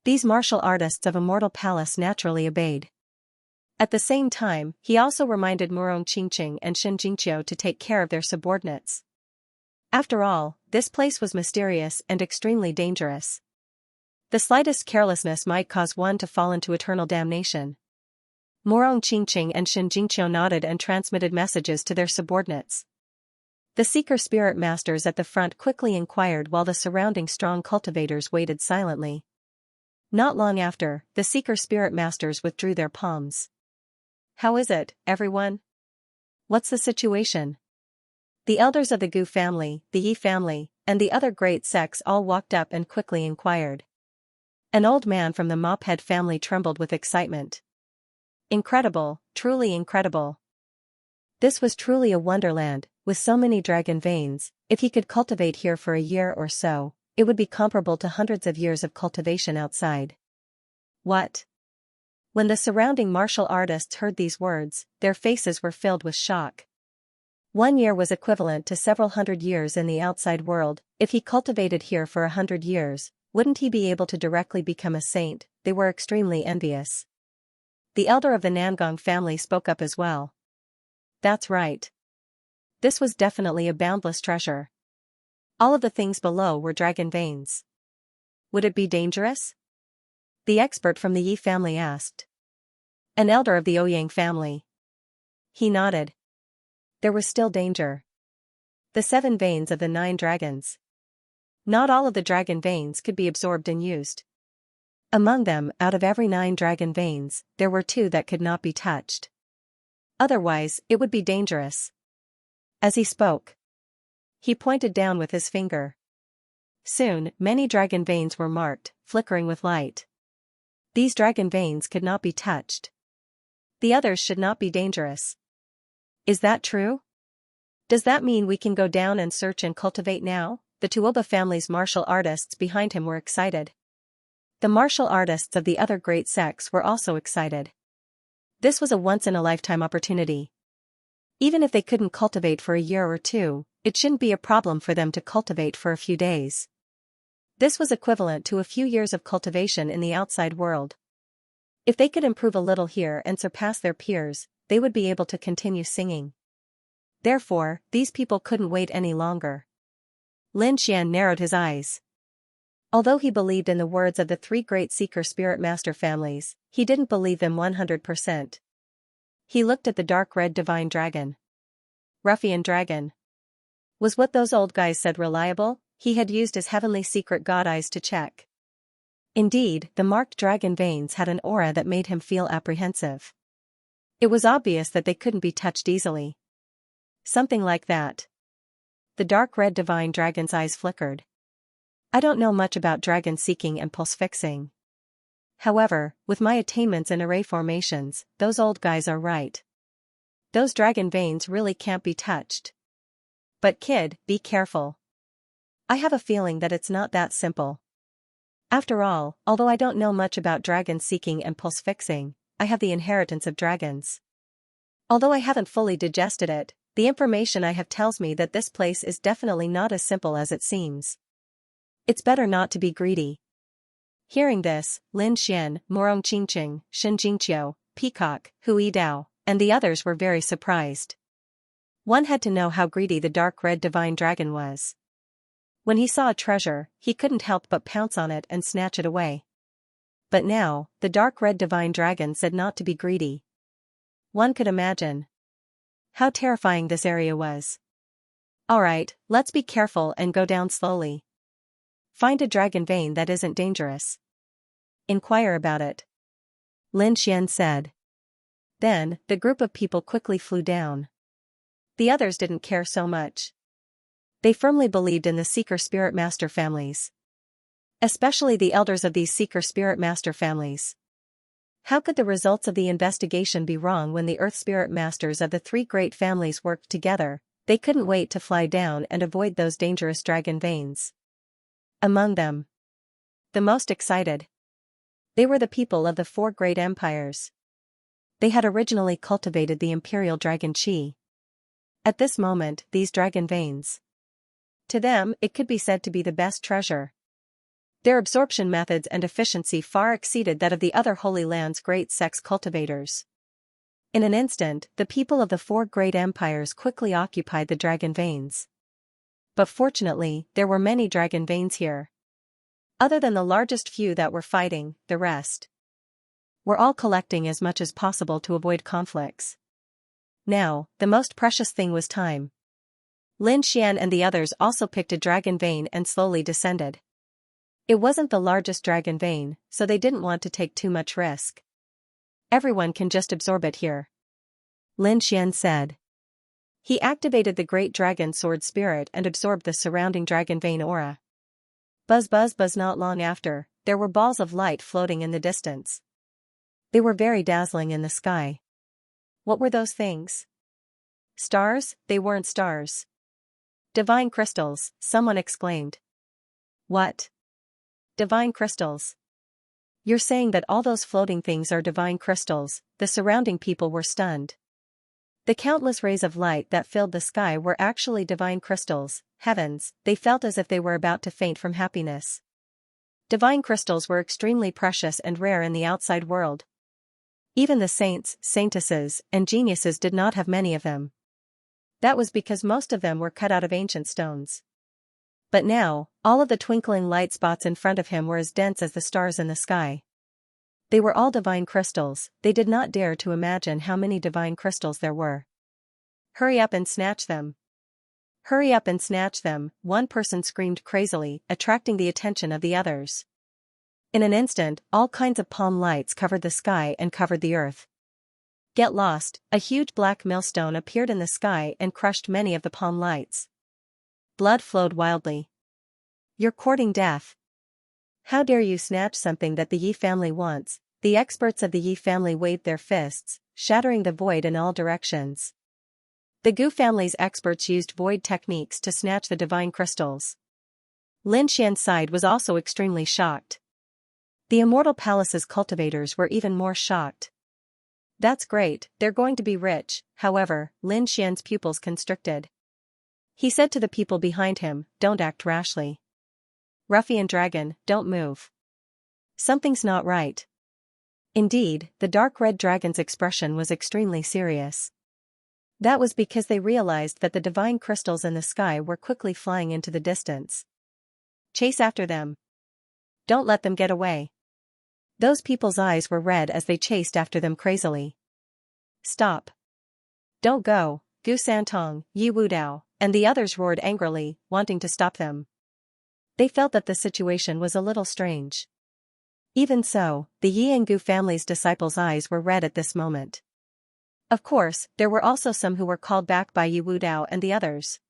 These martial artists of Immortal Palace naturally obeyed. At the same time, he also reminded Murong Qingqing and Xianxia to take care of their subordinates. After all, this place was mysterious and extremely dangerous. The slightest carelessness might cause one to fall into eternal damnation. Murong Qingqing and Xianxia nodded and transmitted messages to their subordinates. The Seeker Spirit Masters at the front quickly inquired while the surrounding strong cultivators waited silently. Not long after, the Seeker Spirit Masters withdrew their palms. How is it, everyone? What's the situation? The elders of the Gu family, the Yi family, and the other great sects all walked up and quickly inquired. An old man from the Mophead family trembled with excitement. Incredible, truly incredible. This was truly a wonderland, with so many dragon veins. If he could cultivate here for a year or so, it would be comparable to hundreds of years of cultivation outside. What? When the surrounding martial artists heard these words, their faces were filled with shock. 1 year was equivalent to several hundred years in the outside world. If he cultivated here for 100 years, wouldn't he be able to directly become a saint? They were extremely envious. The elder of the Nangong family spoke up as well. That's right. This was definitely a boundless treasure. All of the things below were dragon veins. Would it be dangerous? The expert from the Yi family asked. An elder of the Ouyang family. He nodded. There was still danger. The 7 veins of the 9 dragons. Not all of the dragon veins could be absorbed and used. Among them, out of every 9 dragon veins, there were 2 that could not be touched. Otherwise, it would be dangerous. As he spoke, he pointed down with his finger. Soon, many dragon veins were marked, flickering with light. These dragon veins could not be touched. The others should not be dangerous. Is that true? Does that mean we can go down and search and cultivate now? The Tuoba family's martial artists behind him were excited. The martial artists of the other great sects were also excited. This was a once-in-a-lifetime opportunity. Even if they couldn't cultivate for a year or 2, it shouldn't be a problem for them to cultivate for a few days. This was equivalent to a few years of cultivation in the outside world. If they could improve a little here and surpass their peers, they would be able to continue singing. Therefore, these people couldn't wait any longer. Lin Xian narrowed his eyes. Although he believed in the words of the 3 great Seeker Spirit Master families, he didn't believe them 100%. He looked at the dark red divine dragon. Ruffian dragon. Was what those old guys said reliable? He had used his heavenly secret god eyes to check. Indeed, the marked dragon veins had an aura that made him feel apprehensive. It was obvious that they couldn't be touched easily. Something like that. The dark red divine dragon's eyes flickered. I don't know much about dragon seeking and pulse fixing. However, with my attainments in array formations, those old guys are right. Those dragon veins really can't be touched. But kid, be careful. I have a feeling that it's not that simple. After all, although I don't know much about dragon seeking and pulse fixing, I have the inheritance of dragons. Although I haven't fully digested it, the information I have tells me that this place is definitely not as simple as it seems. It's better not to be greedy. Hearing this, Lin Xian, Morong Qingqing, Shen Jingqiu, Peacock, Hui Dao, and the others were very surprised. One had to know how greedy the dark red divine dragon was. When he saw a treasure, he couldn't help but pounce on it and snatch it away. But now, the dark red divine dragon said not to be greedy. One could imagine how terrifying this area was. Alright, let's be careful and go down slowly. Find a dragon vein that isn't dangerous. Inquire about it, Lin Xian said. Then, the group of people quickly flew down. The others didn't care so much. They firmly believed in the Seeker Spirit Master families. Especially the elders of these Seeker Spirit Master families. How could the results of the investigation be wrong when the Earth Spirit Masters of the three great families worked together? They couldn't wait to fly down and avoid those dangerous dragon veins. Among them, the most excited, they were the people of the four great empires. They had originally cultivated the imperial dragon chi. At this moment, these dragon veins, to them, it could be said to be the best treasure. Their absorption methods and efficiency far exceeded that of the other Holy Land's great sex cultivators. In an instant, the people of the four great empires quickly occupied the dragon veins. But fortunately, there were many dragon veins here. Other than the largest few that were fighting, the rest were all collecting as much as possible to avoid conflicts. Now, the most precious thing was time. Lin Xian and the others also picked a dragon vein and slowly descended. It wasn't the largest dragon vein, so they didn't want to take too much risk. Everyone can just absorb it here, Lin Xian said. He activated the great dragon sword spirit and absorbed the surrounding dragon vein aura. Buzz buzz buzz. Not long after, there were balls of light floating in the distance. They were very dazzling in the sky. What were those things? Stars? They weren't stars. Divine crystals, someone exclaimed. What? Divine crystals? You're saying that all those floating things are divine crystals? The surrounding people were stunned. The countless rays of light that filled the sky were actually divine crystals. Heavens, they felt as if they were about to faint from happiness. Divine crystals were extremely precious and rare in the outside world. Even the saints, saintesses, and geniuses did not have many of them. That was because most of them were cut out of ancient stones. But now, all of the twinkling light spots in front of him were as dense as the stars in the sky. They were all divine crystals. They did not dare to imagine how many divine crystals there were. Hurry up and snatch them. Hurry up and snatch them, one person screamed crazily, attracting the attention of the others. In an instant, all kinds of palm lights covered the sky and covered the earth. Get lost, a huge black millstone appeared in the sky and crushed many of the palm lights. Blood flowed wildly. You're courting death. How dare you snatch something that the Yi family wants? The experts of the Yi family waved their fists, shattering the void in all directions. The Gu family's experts used void techniques to snatch the divine crystals. Lin Xian's side was also extremely shocked. The Immortal Palace's cultivators were even more shocked. That's great, they're going to be rich. However, Lin Xian's pupils constricted. He said to the people behind him, don't act rashly. Ruffian dragon, don't move. Something's not right. Indeed, the dark red dragon's expression was extremely serious. That was because they realized that the divine crystals in the sky were quickly flying into the distance. Chase after them. Don't let them get away. Those people's eyes were red as they chased after them crazily. Stop. Don't go, Gu Santong, Yi Wudao, and the others roared angrily, wanting to stop them. They felt that the situation was a little strange. Even so, the Yi and Gu family's disciples' eyes were red at this moment. Of course, there were also some who were called back by Yi Wudao and the others.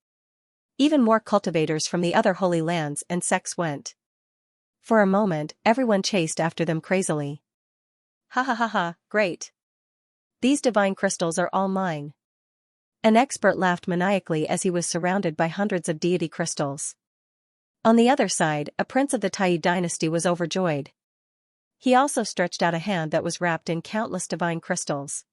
Even more cultivators from the other holy lands and sects went. For a moment, everyone chased after them crazily. Ha ha ha ha, great. These divine crystals are all mine. An expert laughed maniacally as he was surrounded by hundreds of deity crystals. On the other side, a prince of the Tai dynasty was overjoyed. He also stretched out a hand that was wrapped in countless divine crystals.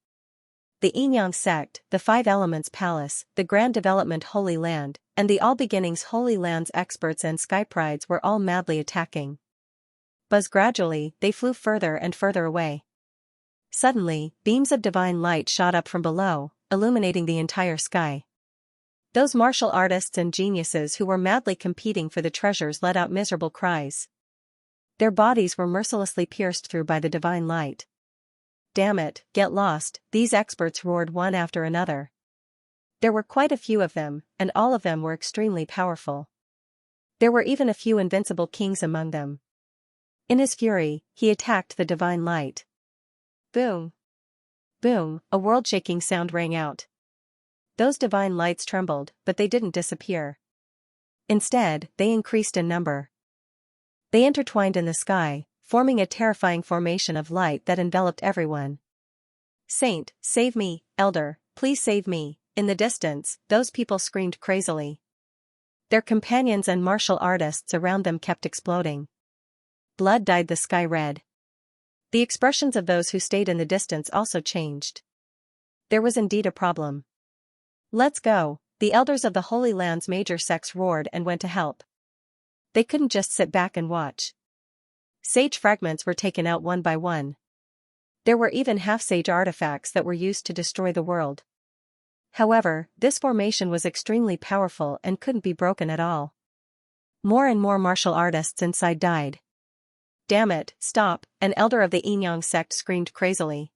The Yinyang sect, the Five Elements Palace, the Grand Development Holy Land, and the All Beginnings Holy Lands experts and sky prides were all madly attacking. But gradually, they flew further and further away. Suddenly, beams of divine light shot up from below, illuminating the entire sky. Those martial artists and geniuses who were madly competing for the treasures let out miserable cries. Their bodies were mercilessly pierced through by the divine light. "Damn it, get lost," these experts roared one after another. There were quite a few of them, and all of them were extremely powerful. There were even a few invincible kings among them. In his fury, he attacked the divine light. Boom! Boom! A world-shaking sound rang out. Those divine lights trembled, but they didn't disappear. Instead, they increased in number. They intertwined in the sky, forming a terrifying formation of light that enveloped everyone. "Saint, save me, Elder, please save me." In the distance, those people screamed crazily. Their companions and martial artists around them kept exploding. Blood dyed the sky red. The expressions of those who stayed in the distance also changed. There was indeed a problem. "Let's go," the elders of the Holy Land's major sects roared and went to help. They couldn't just sit back and watch. Sage fragments were taken out one by one. There were even half-sage artifacts that were used to destroy the world. However, this formation was extremely powerful and couldn't be broken at all. More and more martial artists inside died. "Damn it, stop," an elder of the Yinyang sect screamed crazily.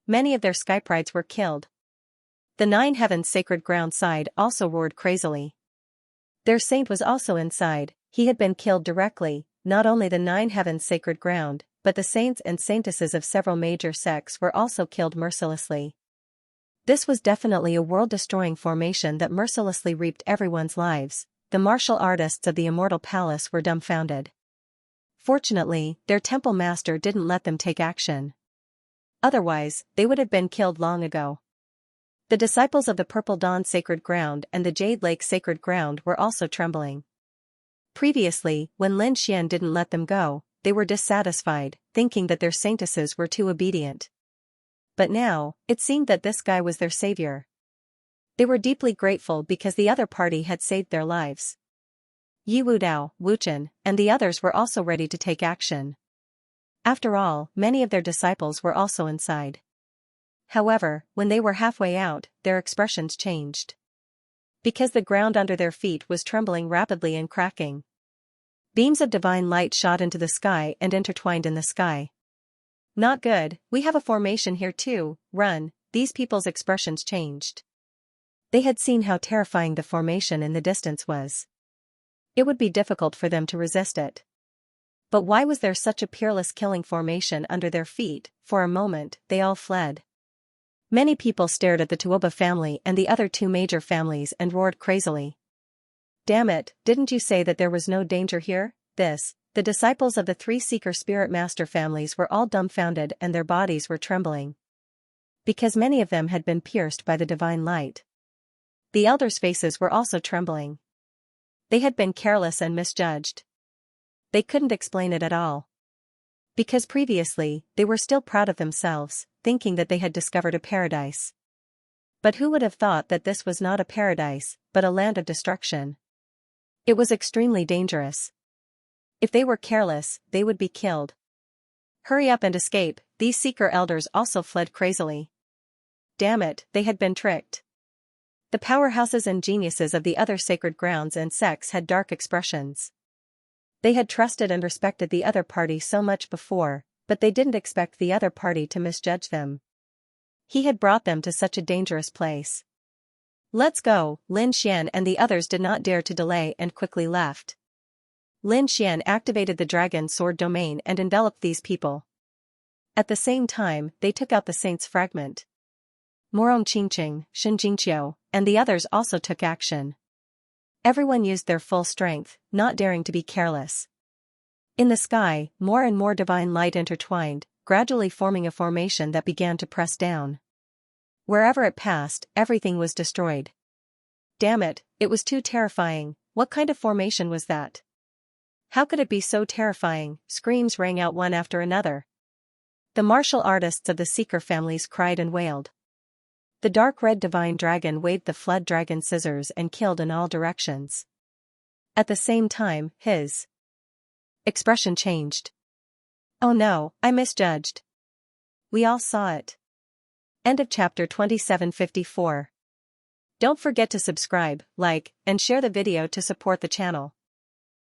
Many of their sky prides were killed. The Nine Heavens Sacred Ground side also roared crazily. Their saint was also inside. He had been killed directly. Not only the Nine Heavens Sacred Ground, but the saints and saintesses of several major sects were also killed mercilessly. This was definitely a world-destroying formation that mercilessly reaped everyone's lives. The martial artists of the Immortal Palace were dumbfounded. Fortunately, their temple master didn't let them take action. Otherwise, they would have been killed long ago. The disciples of the Purple Dawn Sacred Ground and the Jade Lake Sacred Ground were also trembling. Previously, when Lin Xian didn't let them go, they were dissatisfied, thinking that their saintesses were too obedient. But now, it seemed that this guy was their savior. They were deeply grateful because the other party had saved their lives. Yi Wudao, Wuchen, and the others were also ready to take action. After all, many of their disciples were also inside. However, when they were halfway out, their expressions changed. Because the ground under their feet was trembling rapidly and cracking. Beams of divine light shot into the sky and intertwined in the sky. "Not good, we have a formation here too, run," these people's expressions changed. They had seen how terrifying the formation in the distance was. It would be difficult for them to resist it. But why was there such a peerless killing formation under their feet? For a moment, they all fled. Many people stared at the Tuoba family and the other two major families and roared crazily. "Damn it, didn't you say that there was no danger here?" The disciples of the three Seeker Spirit Master families were all dumbfounded and their bodies were trembling. Because many of them had been pierced by the divine light. The elders' faces were also trembling. They had been careless and misjudged. They couldn't explain it at all. Because previously, they were still proud of themselves, thinking that they had discovered a paradise. But who would have thought that this was not a paradise, but a land of destruction? It was extremely dangerous. If they were careless, they would be killed. "Hurry up and escape," these Seeker elders also fled crazily. Damn it, they had been tricked. The powerhouses and geniuses of the other sacred grounds and sects had dark expressions. They had trusted and respected the other party so much before, but they didn't expect the other party to misjudge them. He had brought them to such a dangerous place. "Let's go," Lin Xian and the others did not dare to delay and quickly left. Lin Xian activated the Dragon Sword domain and enveloped these people. At the same time, they took out the Saint's fragment. Morong Qingqing, Shen Jingqiu, and the others also took action. Everyone used their full strength, not daring to be careless. In the sky, more and more divine light intertwined, gradually forming a formation that began to press down. Wherever it passed, everything was destroyed. Damn it, it was too terrifying. What kind of formation was that? How could it be so terrifying? Screams rang out one after another. The martial artists of the Seeker families cried and wailed. The dark red divine dragon waved the flood dragon scissors and killed in all directions. At the same time, his expression changed. Oh no, I misjudged. We all saw it. End of chapter 2754. Don't forget to subscribe, like, and share the video to support the channel.